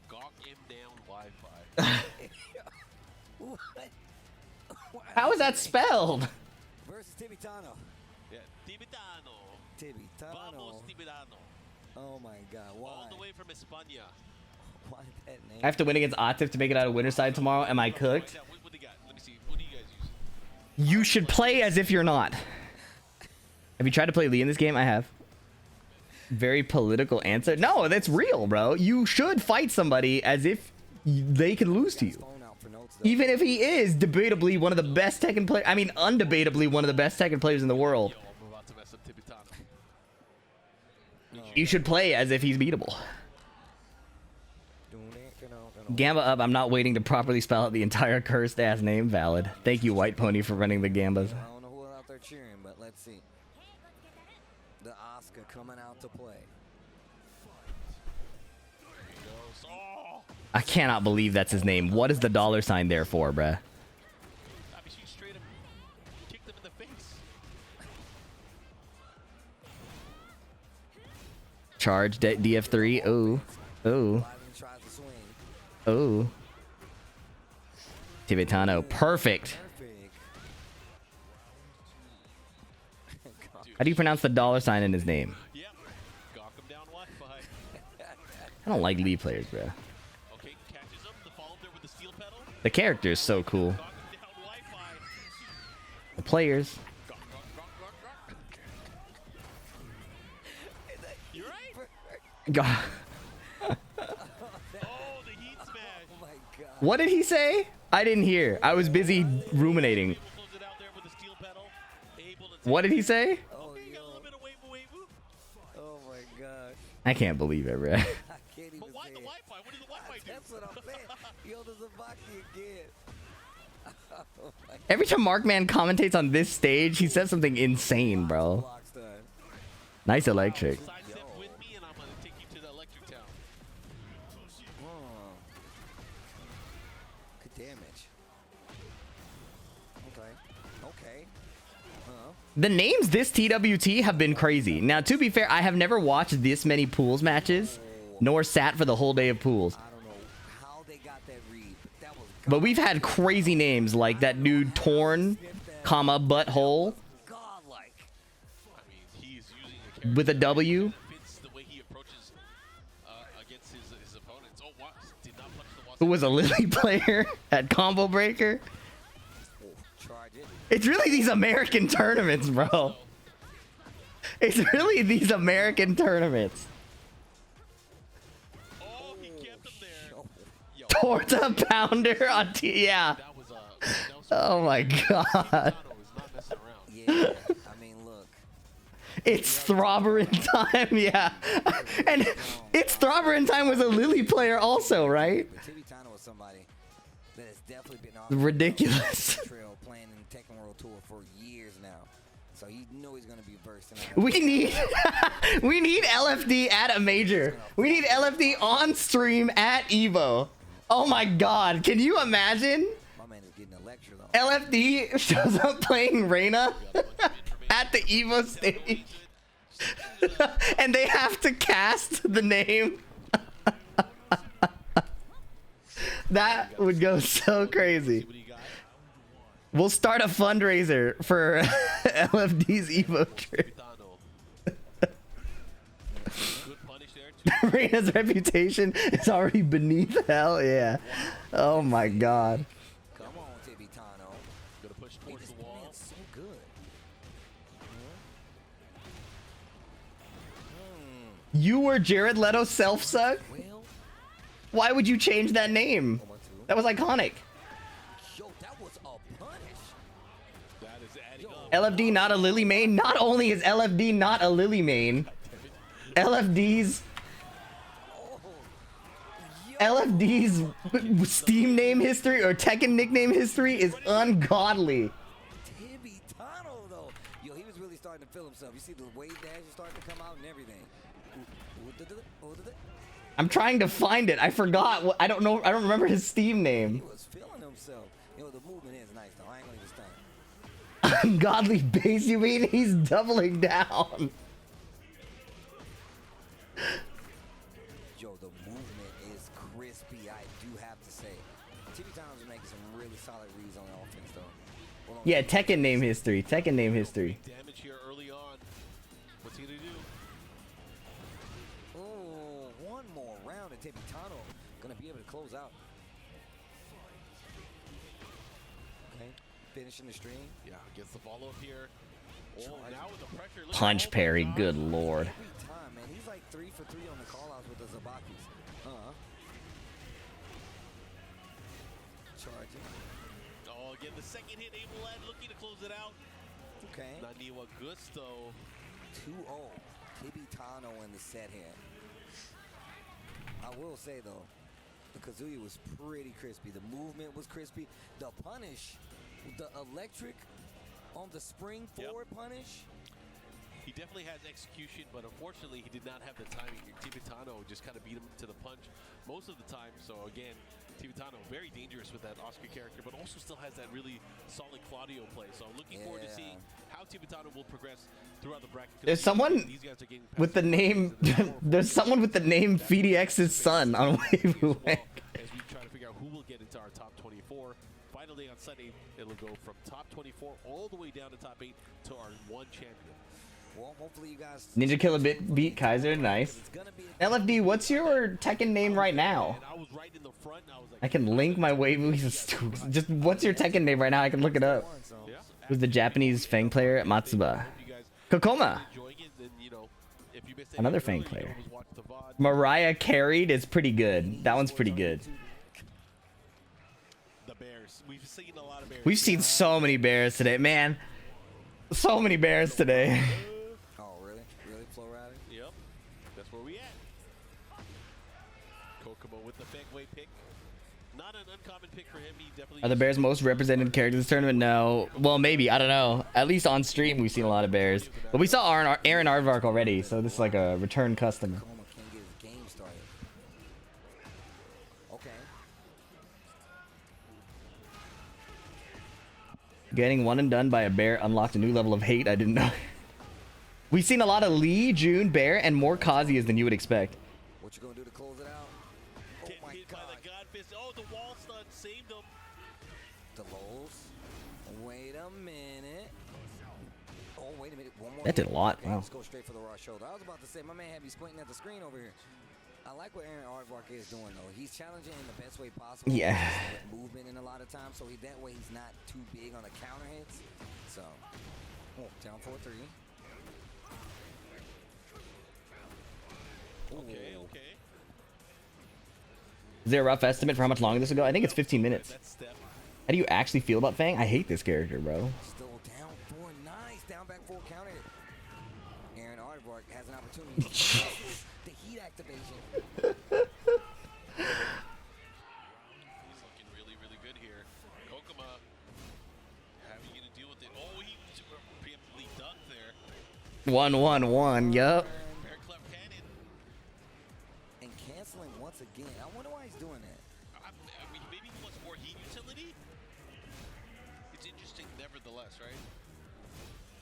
Speaker 4: Gawk him down Wi-Fi.
Speaker 2: What?
Speaker 1: How is that spelled?
Speaker 2: Versus Tibetano.
Speaker 4: Yeah, Tibetano.
Speaker 2: Tibetano.
Speaker 4: Vamos Tibetano.
Speaker 2: Oh my God! Why?
Speaker 4: All the way from España.
Speaker 2: Why that name?
Speaker 1: I have to win against Atif to make it out of winner's side tomorrow. Am I cooked?
Speaker 4: What they got? Let me see. What do you guys use?
Speaker 1: You should play as if you're not. Have you tried to play Lee in this game? I have. Very political answer. No, that's real, bro. You should fight somebody as if they can lose to you.
Speaker 2: Phone out for notes, though.
Speaker 1: Even if he is debatably one of the best Tekken players, I mean, undebatably one of the best Tekken players in the world.
Speaker 4: Yo, I'm about to mess up Tibetano.
Speaker 1: You should play as if he's beatable. Gamba up. I'm not waiting to properly spell out the entire cursed ass name. Valid. Thank you, White Pony, for running the Gambas.
Speaker 2: I don't know who out there cheering, but let's see. The Asuka coming out to play.
Speaker 4: Oh,
Speaker 1: I cannot believe that's his name. What is the $sign there for, bruh?
Speaker 4: I mean, she straight up kicked him in the face.
Speaker 1: Charge DF3. Oh. Oh.
Speaker 2: Aladdin tries to swing.
Speaker 1: Oh. Tibetano. Perfect.
Speaker 2: Perfect.
Speaker 1: How do you pronounce the $sign in his name?
Speaker 4: Yep. Gawk him down Wi-Fi.
Speaker 1: I don't like League players, bruh.
Speaker 4: Okay, catches him. The follow there with the steel pedal.
Speaker 1: The character is so cool.
Speaker 4: Gawk him down Wi-Fi.
Speaker 1: The players.
Speaker 4: Gawk, gawk, gawk, gawk, gawk. You're right.
Speaker 1: God.
Speaker 4: Oh, the heat smash.
Speaker 2: Oh my god.
Speaker 1: What did he say? I didn't hear. I was busy ruminating.
Speaker 4: Able to close it out there with the steel pedal. Able to
Speaker 1: What did he say?
Speaker 2: Oh,
Speaker 4: got a
Speaker 2: yo.
Speaker 4: little bit of wave.
Speaker 2: Oh my gosh.
Speaker 1: I can't believe it, bruh.
Speaker 2: I can't even
Speaker 4: But why
Speaker 2: say
Speaker 4: the
Speaker 2: it.
Speaker 4: Wi-Fi? What did the Wi-Fi do?
Speaker 2: That's what I'm saying. Yo, there's a Baki again. Oh my
Speaker 1: Every time Markman commentates on this stage, he says something insane, bro.
Speaker 2: block's done.
Speaker 1: Nice electric.
Speaker 4: Sidestep with me, and I'm gonna take you to the electric town.
Speaker 2: Oh. Good damage. Okay. Okay. Huh?
Speaker 1: The names this TWT have been crazy. Now, to be fair, I have never watched this many pools matches, nor sat for the whole day of pools.
Speaker 2: I don't know how they got that read, but that was
Speaker 1: But we've had crazy names like that dude Torn, comma, Butthole,
Speaker 2: godlike.
Speaker 4: I mean, he's using a character
Speaker 1: with a W.
Speaker 4: that fits the way he approaches against his opponents. Oh, what? Did not punch the wall.
Speaker 1: Who was a Lili player at Combo Breaker.
Speaker 2: Oh, charge it.
Speaker 1: It's really these American tournaments, bro. It's really these American tournaments.
Speaker 4: Oh, he kept him there.
Speaker 2: Oh,
Speaker 4: Yo,
Speaker 1: Torta Pounder on yeah.
Speaker 4: that was that was
Speaker 1: Oh my god.
Speaker 4: Tano is not messing around.
Speaker 2: yeah. I mean, look.
Speaker 1: It's Throbber in Time, yeah. And It's Throbber in Time was a Lili player also, right?
Speaker 2: But Tibetano was somebody that has definitely been off
Speaker 1: Ridiculous.
Speaker 2: Trill playing in the Tekken World Tour for years now. So you know he's gonna be bursting out.
Speaker 1: We need we need LFD at a major. We need LFD on stream at Evo. Oh my god, can you imagine?
Speaker 2: My man is getting a lecture though.
Speaker 1: LFD shows up playing Reina at the Evo stage. And they have to cast the name. That would go so crazy.
Speaker 4: What do you got?
Speaker 1: We'll start a fundraiser for LFD's Evo trip.
Speaker 4: Tano. Good punish there. Too.
Speaker 1: Reina's reputation is already beneath hell. Yeah. Oh my god.
Speaker 2: Come on, Tibetano.
Speaker 4: Gonna push
Speaker 2: Hey,
Speaker 4: towards
Speaker 2: this
Speaker 4: the wall.
Speaker 2: man's so good.
Speaker 1: You were Jared Leto's self-suck?
Speaker 2: Well,
Speaker 1: Why would you change that name?
Speaker 2: 1-2.
Speaker 1: That was iconic.
Speaker 2: Yo, that was a punish.
Speaker 4: That is adding up.
Speaker 1: LFD not a Lili main. Not only is LFD not a Lili main, LFD's Steam name history or Tekken nickname history is ungodly.
Speaker 2: Tibetano though. Yo, he was really starting to feel himself. You see the wave dash is starting to come out and everything.
Speaker 1: I'm trying to find it. I forgot. I don't know. I don't remember his Steam
Speaker 2: He
Speaker 1: name.
Speaker 2: was feeling himself. Yo, the movement is nice though. I ain't gonna even stand.
Speaker 1: Ungodly base, you mean? He's doubling down.
Speaker 2: Yo, the movement is crispy, I do have to say. Tibetano's making some really solid reads on offense though. Hold on.
Speaker 1: Yeah, Tekken name history. Tekken name history.
Speaker 4: Damage here early on. What's he gonna do?
Speaker 2: Oh, one more round and Tibetano gonna be able to close out. Okay, finishing the stream.
Speaker 4: Yeah, gets the follow up here. Oh, now with the pressure. look at
Speaker 1: Punch
Speaker 4: all the
Speaker 1: parry.
Speaker 4: dodge.
Speaker 1: Good lord.
Speaker 2: Every time, man. He's like 3 for 3 on the call-outs with the Zabakis. Charging.
Speaker 4: second hit, Aladdin looking to close it out.
Speaker 2: Okay.
Speaker 4: Naniwa Gusto.
Speaker 2: 2-0. Kibitano in the set here. I will say though, the Kazuya was pretty crispy. The movement was crispy. The punish, the electric on the spring forward punish.
Speaker 4: He definitely has execution, but unfortunately he did not have the timing. Tibetano just kind of beat him to the punch most of the time. So again, Tibetano very dangerous with that Asuka character, but also still has that really solid Claudio play. So I'm looking forward to seeing how Tibetano will progress throughout the bracket.
Speaker 1: There's someone with the name. There's someone with the name FDX's son on Waifu Wang.
Speaker 4: As we try to figure out who will get into our top 24. Finally on Sunday, it'll go from top 24 all the way down to top 8 to our one champion.
Speaker 2: Well, hopefully you guys
Speaker 1: Ninja Killer beat Kaiser, nice. LFD, what's your Tekken name right now?
Speaker 4: And I was right in the front, and I was like,
Speaker 1: I can link my Waifu. Just what's your Tekken name right now? I can look it up.
Speaker 4: yeah.
Speaker 1: Who's the Japanese Fang player at Matsuba?
Speaker 4: You guys
Speaker 1: Kokoma,
Speaker 4: enjoying it, then, you know, if you missed
Speaker 1: another
Speaker 4: anything
Speaker 1: Fang
Speaker 4: earlier, you
Speaker 1: player.
Speaker 4: can always watch the VOD.
Speaker 1: Mariah carried is pretty good. That one's pretty good.
Speaker 4: The Bears. We've seen a lot of Bears.
Speaker 1: We've seen so many bears today, man. So many bears today.
Speaker 2: Oh, really? Really, Flow Rider?
Speaker 4: Yep. That's where we at. Kokomo with the Fangway pick. Not an uncommon pick for him. He definitely
Speaker 1: Are the bears most represented characters in this tournament? No. Well, maybe. I don't know. At least on stream, we've seen a lot of bears. But we saw Aaron Aardvark already, so this is like a return customer.
Speaker 2: Coma can't get his game started. Okay.
Speaker 1: Getting one and done by a bear unlocked a new level of hate I didn't know. We've seen a lot of Lee, June, Bear, and more Kazuyas than you would expect.
Speaker 2: What you gonna do to close it out? Oh
Speaker 4: Get
Speaker 2: my
Speaker 4: hit
Speaker 2: god.
Speaker 4: by the God Fist. Oh, the wall stun saved him.
Speaker 2: The lows. Wait a minute. Oh, wait a minute. One more.
Speaker 1: That did
Speaker 2: hit.
Speaker 1: a lot.
Speaker 2: Okay,
Speaker 1: Wow.
Speaker 2: let's go straight for the raw shoulder. I was about to say, my man had me squinting at the screen over here. I like what Aaron Aardvark is doing, though. He's challenging in the best way possible.
Speaker 1: Yeah.
Speaker 2: With movement in a lot of times, so that way he's not too big on the counter hits. So, down 4-3.
Speaker 4: Okay, okay.
Speaker 1: Is there a rough estimate for how much longer this will go? I think it's 15 minutes.
Speaker 4: That step.
Speaker 1: How do you actually feel about Fang? I hate this character, bro.
Speaker 2: Still down 4, nice. Down back 4 counter hit. Aaron Aardvark has an opportunity. The heat activation.
Speaker 4: He's looking really, really good here. Kokoma having to deal with it. Oh, he preemptively ducked there.
Speaker 1: 1-1-1. Yup.
Speaker 4: Air clef cannon.
Speaker 2: And canceling once again. I wonder why he's doing that.
Speaker 4: I mean, maybe he wants more heat utility. It's interesting, nevertheless, right?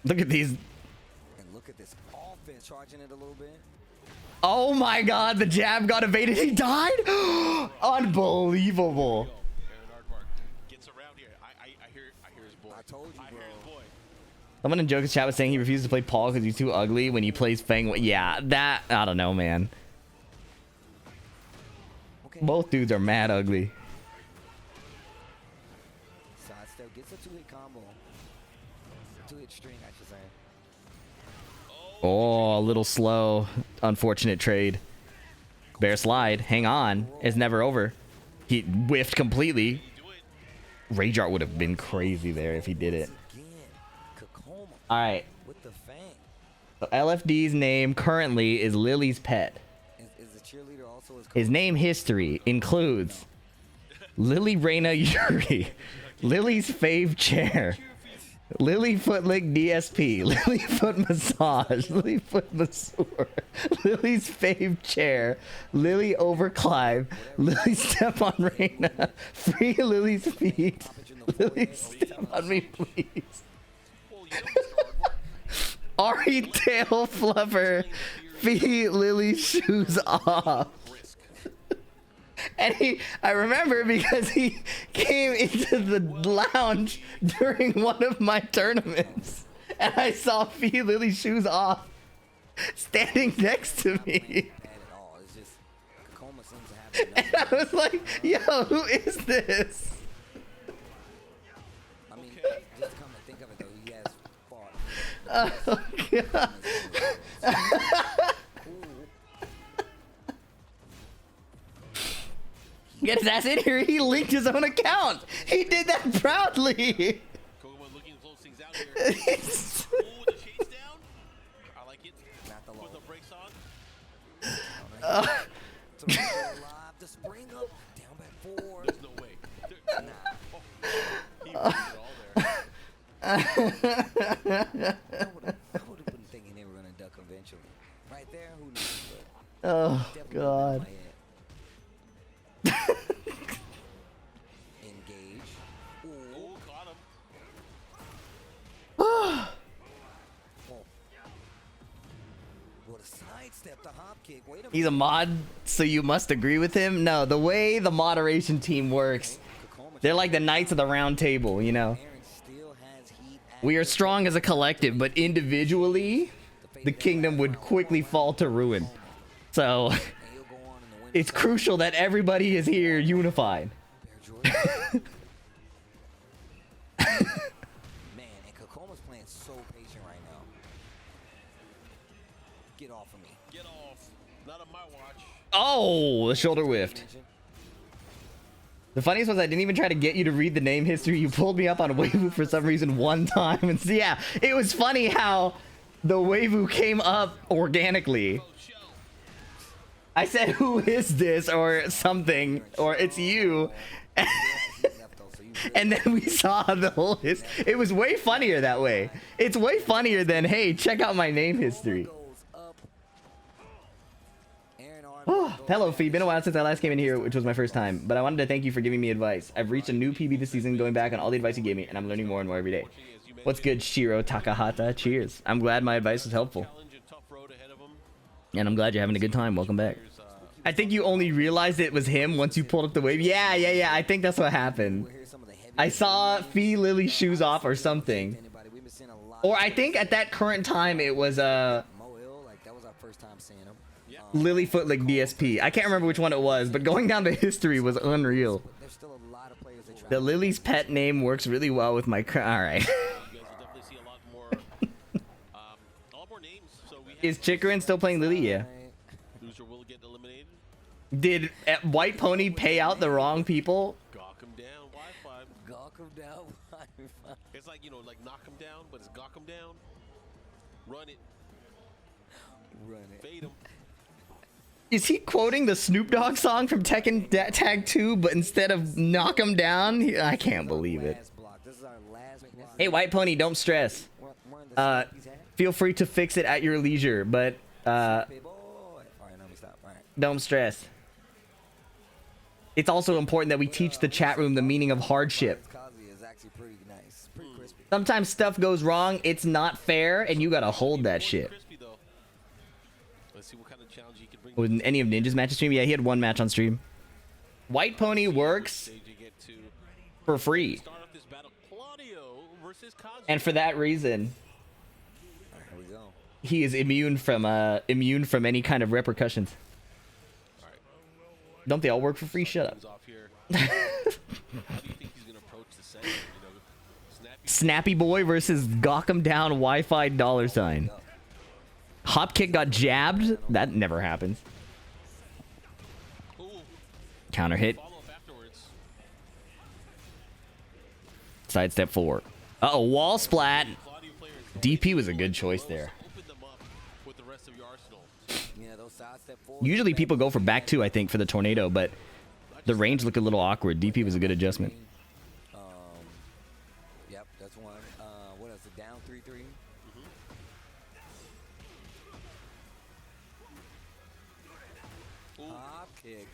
Speaker 1: Look at these.
Speaker 2: And look at this offense, charging it a little bit.
Speaker 1: Oh my god, the jab got evaded. He died? Unbelievable.
Speaker 4: Aaron Aardvark gets around here. I hear his boy.
Speaker 2: I told you,
Speaker 4: I
Speaker 2: bro.
Speaker 4: hear his boy.
Speaker 1: Someone in Joker's chat was saying he refuses to play Paul because he's too ugly when he plays Fang. Yeah, that, I don't know, man.
Speaker 2: Okay.
Speaker 1: Both dudes are mad ugly.
Speaker 2: Sidestep gets a 2-hit combo. 2-hit string, I should say.
Speaker 1: Oh, a little slow. Unfortunate trade. Bear slide. Hang on. It's never over. He whiffed completely. Rage Art would have been crazy there if he did it.
Speaker 2: Again, Kokoma
Speaker 1: All right.
Speaker 2: with the fang.
Speaker 1: So LFD's name currently is Lily's pet.
Speaker 2: Is the cheerleader also his
Speaker 1: His name history includes Lily Reina Yuri, Lily's fave chair, Lily Footlick DSP, Lily Foot Massage, Lily Foot Masseur, Lily's fave chair, Lily Overclive, Lily Step on Reina, Free Lily's feet, Lily Step on me please, Ari Tail Fluffer, Fee Lily's shoes off. And I remember because he came into the lounge during one of my tournaments, and I saw Fee Lily's shoes off standing next to me.
Speaker 2: at all. It's just Kokoma seems to have
Speaker 1: And I was like, yo, who is this?
Speaker 2: I mean, just to come to think of it though, he has fought.
Speaker 1: Oh, God. Get his ass in here. He linked his own account. He did that proudly.
Speaker 4: Kokomo looking to close things out here. Ooh, the chase down. I like it. Put the brakes on.
Speaker 2: The spring up, down by 4.
Speaker 4: There's no way. He put it all there.
Speaker 2: I would have been thinking they were gonna duck eventually. Right there, who knows? But
Speaker 1: Oh,
Speaker 2: definitely
Speaker 1: God.
Speaker 2: in my head. Engage.
Speaker 4: Ooh, caught him.
Speaker 2: Oh. What a sidestep, the hop kick. Wait a minute.
Speaker 1: He's a mod, so you must agree with him? No, the way the moderation team works, they're like the Knights of the Round Table, you know? We are strong as a collective, but individually, the kingdom would quickly fall to ruin. So, it's crucial that everybody is here unified.
Speaker 2: Man, and Kokoma's playing so patient right now. Get off of me.
Speaker 4: Get off. Not on my watch.
Speaker 1: Oh, the shoulder whiffed. The funniest was I didn't even try to get you to read the name history. You pulled me up on Waifu for some reason one time. And so, yeah, it was funny how the Waifu came up organically. I said, who is this? Or something. Or it's you. And then we saw the whole it was way funnier that way. It's way funnier than, hey, check out my name history. Oh, hello, Fee. Been a while since I last came in here, which was my first time. But I wanted to thank you for giving me advice. I've reached a new PB this season, going back on all the advice you gave me, and I'm learning more and more every day. What's good, Shiro Takahata? Cheers. I'm glad my advice was helpful. And I'm glad you're having a good time. Welcome back. I think you only realized it was him once you pulled up the wave. Yeah. I think that's what happened. I saw Fee Lily's shoes off or something. Or I think at that current time it was Lily Footlick DSP. I can't remember which one it was, but going down the history was unreal. The Lily's pet name works really well with my alright. Is Chikarin still playing Lily? Yeah. Did White Pony pay out the wrong people?
Speaker 4: Gawk him down, Wi-Fi.
Speaker 2: Gawk him down, Wi-Fi.
Speaker 4: It's like, you know, like knock him down, but it's gawk him down. Run it.
Speaker 2: Run it.
Speaker 4: Fade him.
Speaker 1: Is he quoting the Snoop Dogg song from Tekken Tag 2, but instead of knock him down? I can't believe it. Hey, White Pony, don't stress. Feel free to fix it at your leisure, but don't stress. It's also important that we teach the chat room the meaning of hardship. Sometimes stuff goes wrong, it's not fair, and you gotta hold that shit. Was any of Ninja's matches stream? Yeah, he had one match on stream. White Pony works for free. And for that reason, he is immune from any kind of repercussions. Don't they all work for free? Shut up. Snappy Boy versus Gawkum Down Wi-Fi $. Hopkick got jabbed? That never happens. Counter hit. Sidestep 4. Uh-oh, wall splat. DP was a good choice there. Usually people go for back 2, I think, for the tornado, but the range looked a little awkward. DP was a good adjustment.
Speaker 2: Yep, that's one. What else? The down 3-3. Hop kick.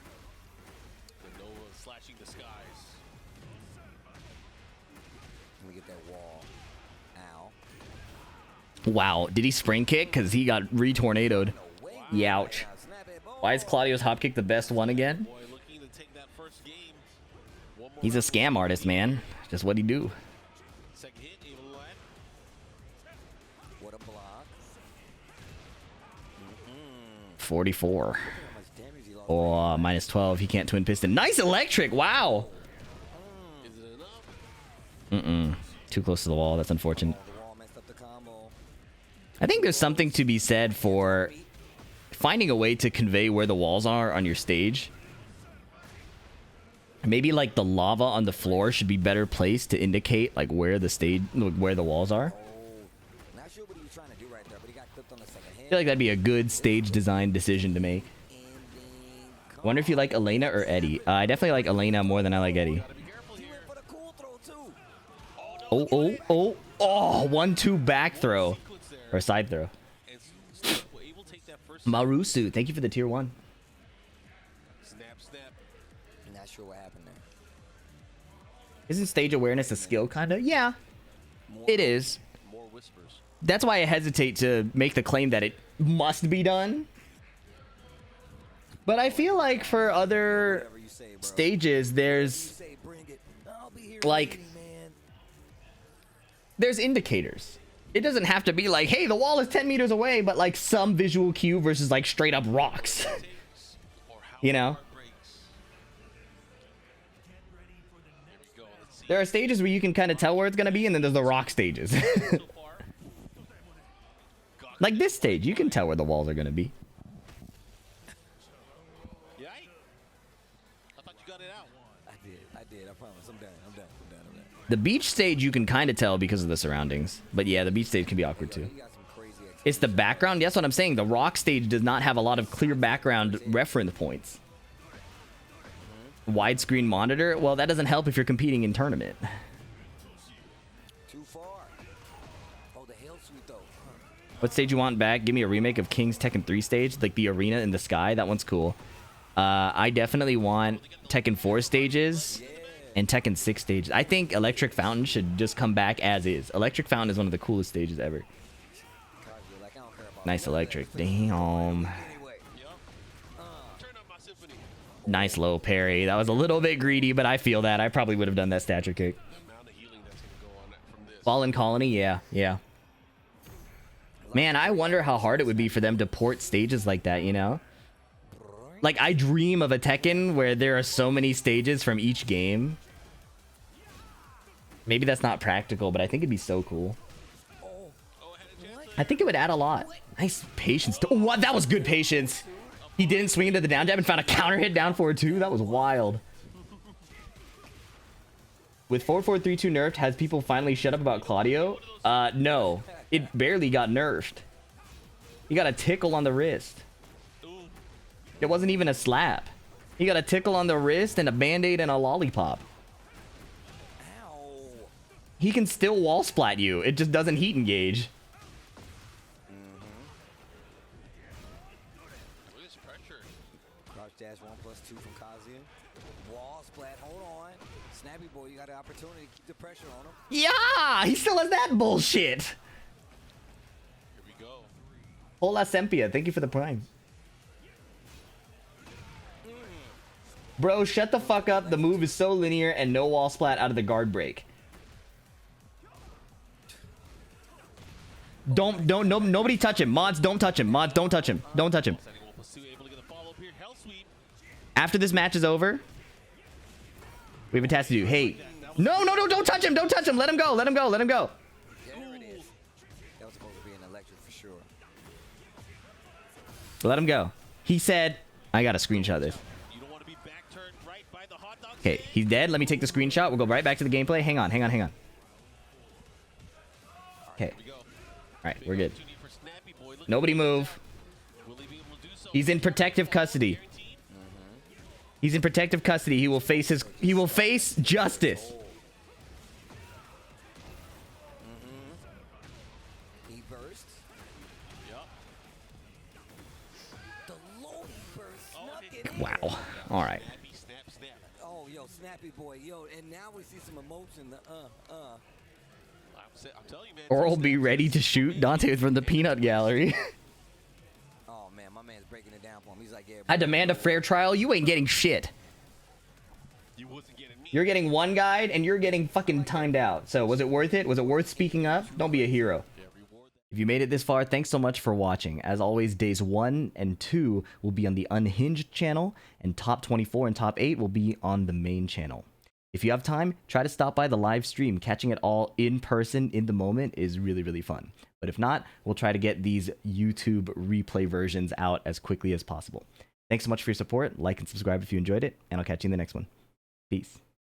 Speaker 4: The Nova slashing the skies.
Speaker 2: Let me get that wall. Ow.
Speaker 1: Wow, did he spring kick? Because he got re-tornadoed. Youch. Why is Claudio's hop kick the best one again? He's a scam artist, man. Just what he do.
Speaker 2: What a block.
Speaker 1: 44. Oh, minus 12. He can't twin piston. Nice electric. Wow. Too close to the wall. That's unfortunate. I think there's something to be said for finding a way to convey where the walls are on your stage. Maybe like the lava on the floor should be better placed to indicate like where the stage, where the walls are.
Speaker 2: Not sure what he was trying to do right there, but he got clipped on the second hit.
Speaker 1: I feel like that'd be a good stage design decision to make. Wonder if you like Elena or Eddie. I definitely like Elena more than I like Eddie. Oh, oh, oh, oh, 1-2 back throw. Or side throw. Marusu, thank you for the tier 1.
Speaker 4: Snap, snap.
Speaker 2: Not sure what happened there.
Speaker 1: Isn't stage awareness a skill, kinda? Yeah, it is.
Speaker 4: More whispers.
Speaker 1: That's why I hesitate to make the claim that it must be done. But I feel like for other stages, there's like, there's indicators. It doesn't have to be like, hey, the wall is 10 meters away, but like some visual cue versus like straight up rocks. You know? There are stages where you can kind of tell where it's going to be, and then there's the rock stages. Like this stage, you can tell where the walls are going to be.
Speaker 2: I did. I promise. I'm done.
Speaker 1: The beach stage, you can kind of tell because of the surroundings. But yeah, the beach stage can be awkward too. It's the background. That's what I'm saying. The rock stage does not have a lot of clear background reference points. Widescreen monitor? Well, that doesn't help if you're competing in tournament.
Speaker 2: Too far. Oh, the hill sweep though.
Speaker 1: What stage you want back? Give me a remake of King's Tekken 3 stage, like the arena in the sky. That one's cool. I definitely want Tekken 4 stages and Tekken 6 stages. I think Electric Fountain should just come back as is. Electric Fountain is one of the coolest stages ever. Nice electric. Damn. Nice low parry. That was a little bit greedy, but I feel that. I probably would have done that stature kick. Fallen Colony, yeah, yeah. Man, I wonder how hard it would be for them to port stages like that, you know? Like, I dream of a Tekken where there are so many stages from each game. Maybe that's not practical, but I think it'd be so cool. I think it would add a lot. Nice patience. Oh, what? That was good patience. He didn't swing into the down jab and found a counter hit down forward too. That was wild. With 4432 nerfed, has people finally shut up about Claudio? No. It barely got nerfed. He got a tickle on the wrist. It wasn't even a slap. He got a tickle on the wrist and a band-aid and a lollipop.
Speaker 2: Ow.
Speaker 1: He can still wall splat you. It just doesn't heat engage.
Speaker 4: Look at this pressure.
Speaker 2: Crouch dash 1+2 from Kazuya. Wall splat. Hold on. Snappy boy, you got an opportunity to keep the pressure on him.
Speaker 1: Yeah, he still has that bullshit.
Speaker 4: Here we go.
Speaker 1: Hola Sempia, thank you for the prime. Bro, shut the fuck up. The move is so linear and no wall splat out of the guard break. Nobody touch him. Mods, don't touch him. Mods, don't touch him. Don't touch him. After this match is over, we have a task to do. Hey, no, don't touch him. Don't touch him. Let him go. Let him go. Let him go.
Speaker 2: There it is. That was supposed to be an electric for sure.
Speaker 1: Let him go. He said, I got to screenshot this. Okay, he's dead. Let me take the screenshot. We'll go right back to the gameplay. Hang on. Okay. Alright, we're good. Nobody move. He's in protective custody. He's in protective custody. He will face justice.
Speaker 2: He burst. The low burst.
Speaker 1: Wow. Alright.
Speaker 2: Oh, yo, snappy boy, yo, and now we see some emotion.
Speaker 4: I'm telling you, man.
Speaker 1: Oral be ready to shoot. Dante from the peanut gallery.
Speaker 2: Oh man, my man's breaking it down for him. He's like, yeah.
Speaker 1: I demand a fair trial. You ain't getting shit.
Speaker 4: You wasn't getting me.
Speaker 1: You're getting one guide and you're getting fucking timed out. So was it worth it? Was it worth speaking up? Don't be a hero. If you made it this far, thanks so much for watching. As always, days 1 and 2 will be on the Unhinged channel, and top 24 and top 8 will be on the main channel. If you have time, try to stop by the live stream. Catching it all in person in the moment is really, really fun. But if not, we'll try to get these YouTube replay versions out as quickly as possible. Thanks so much for your support. Like and subscribe if you enjoyed it, and I'll catch you in the next one. Peace.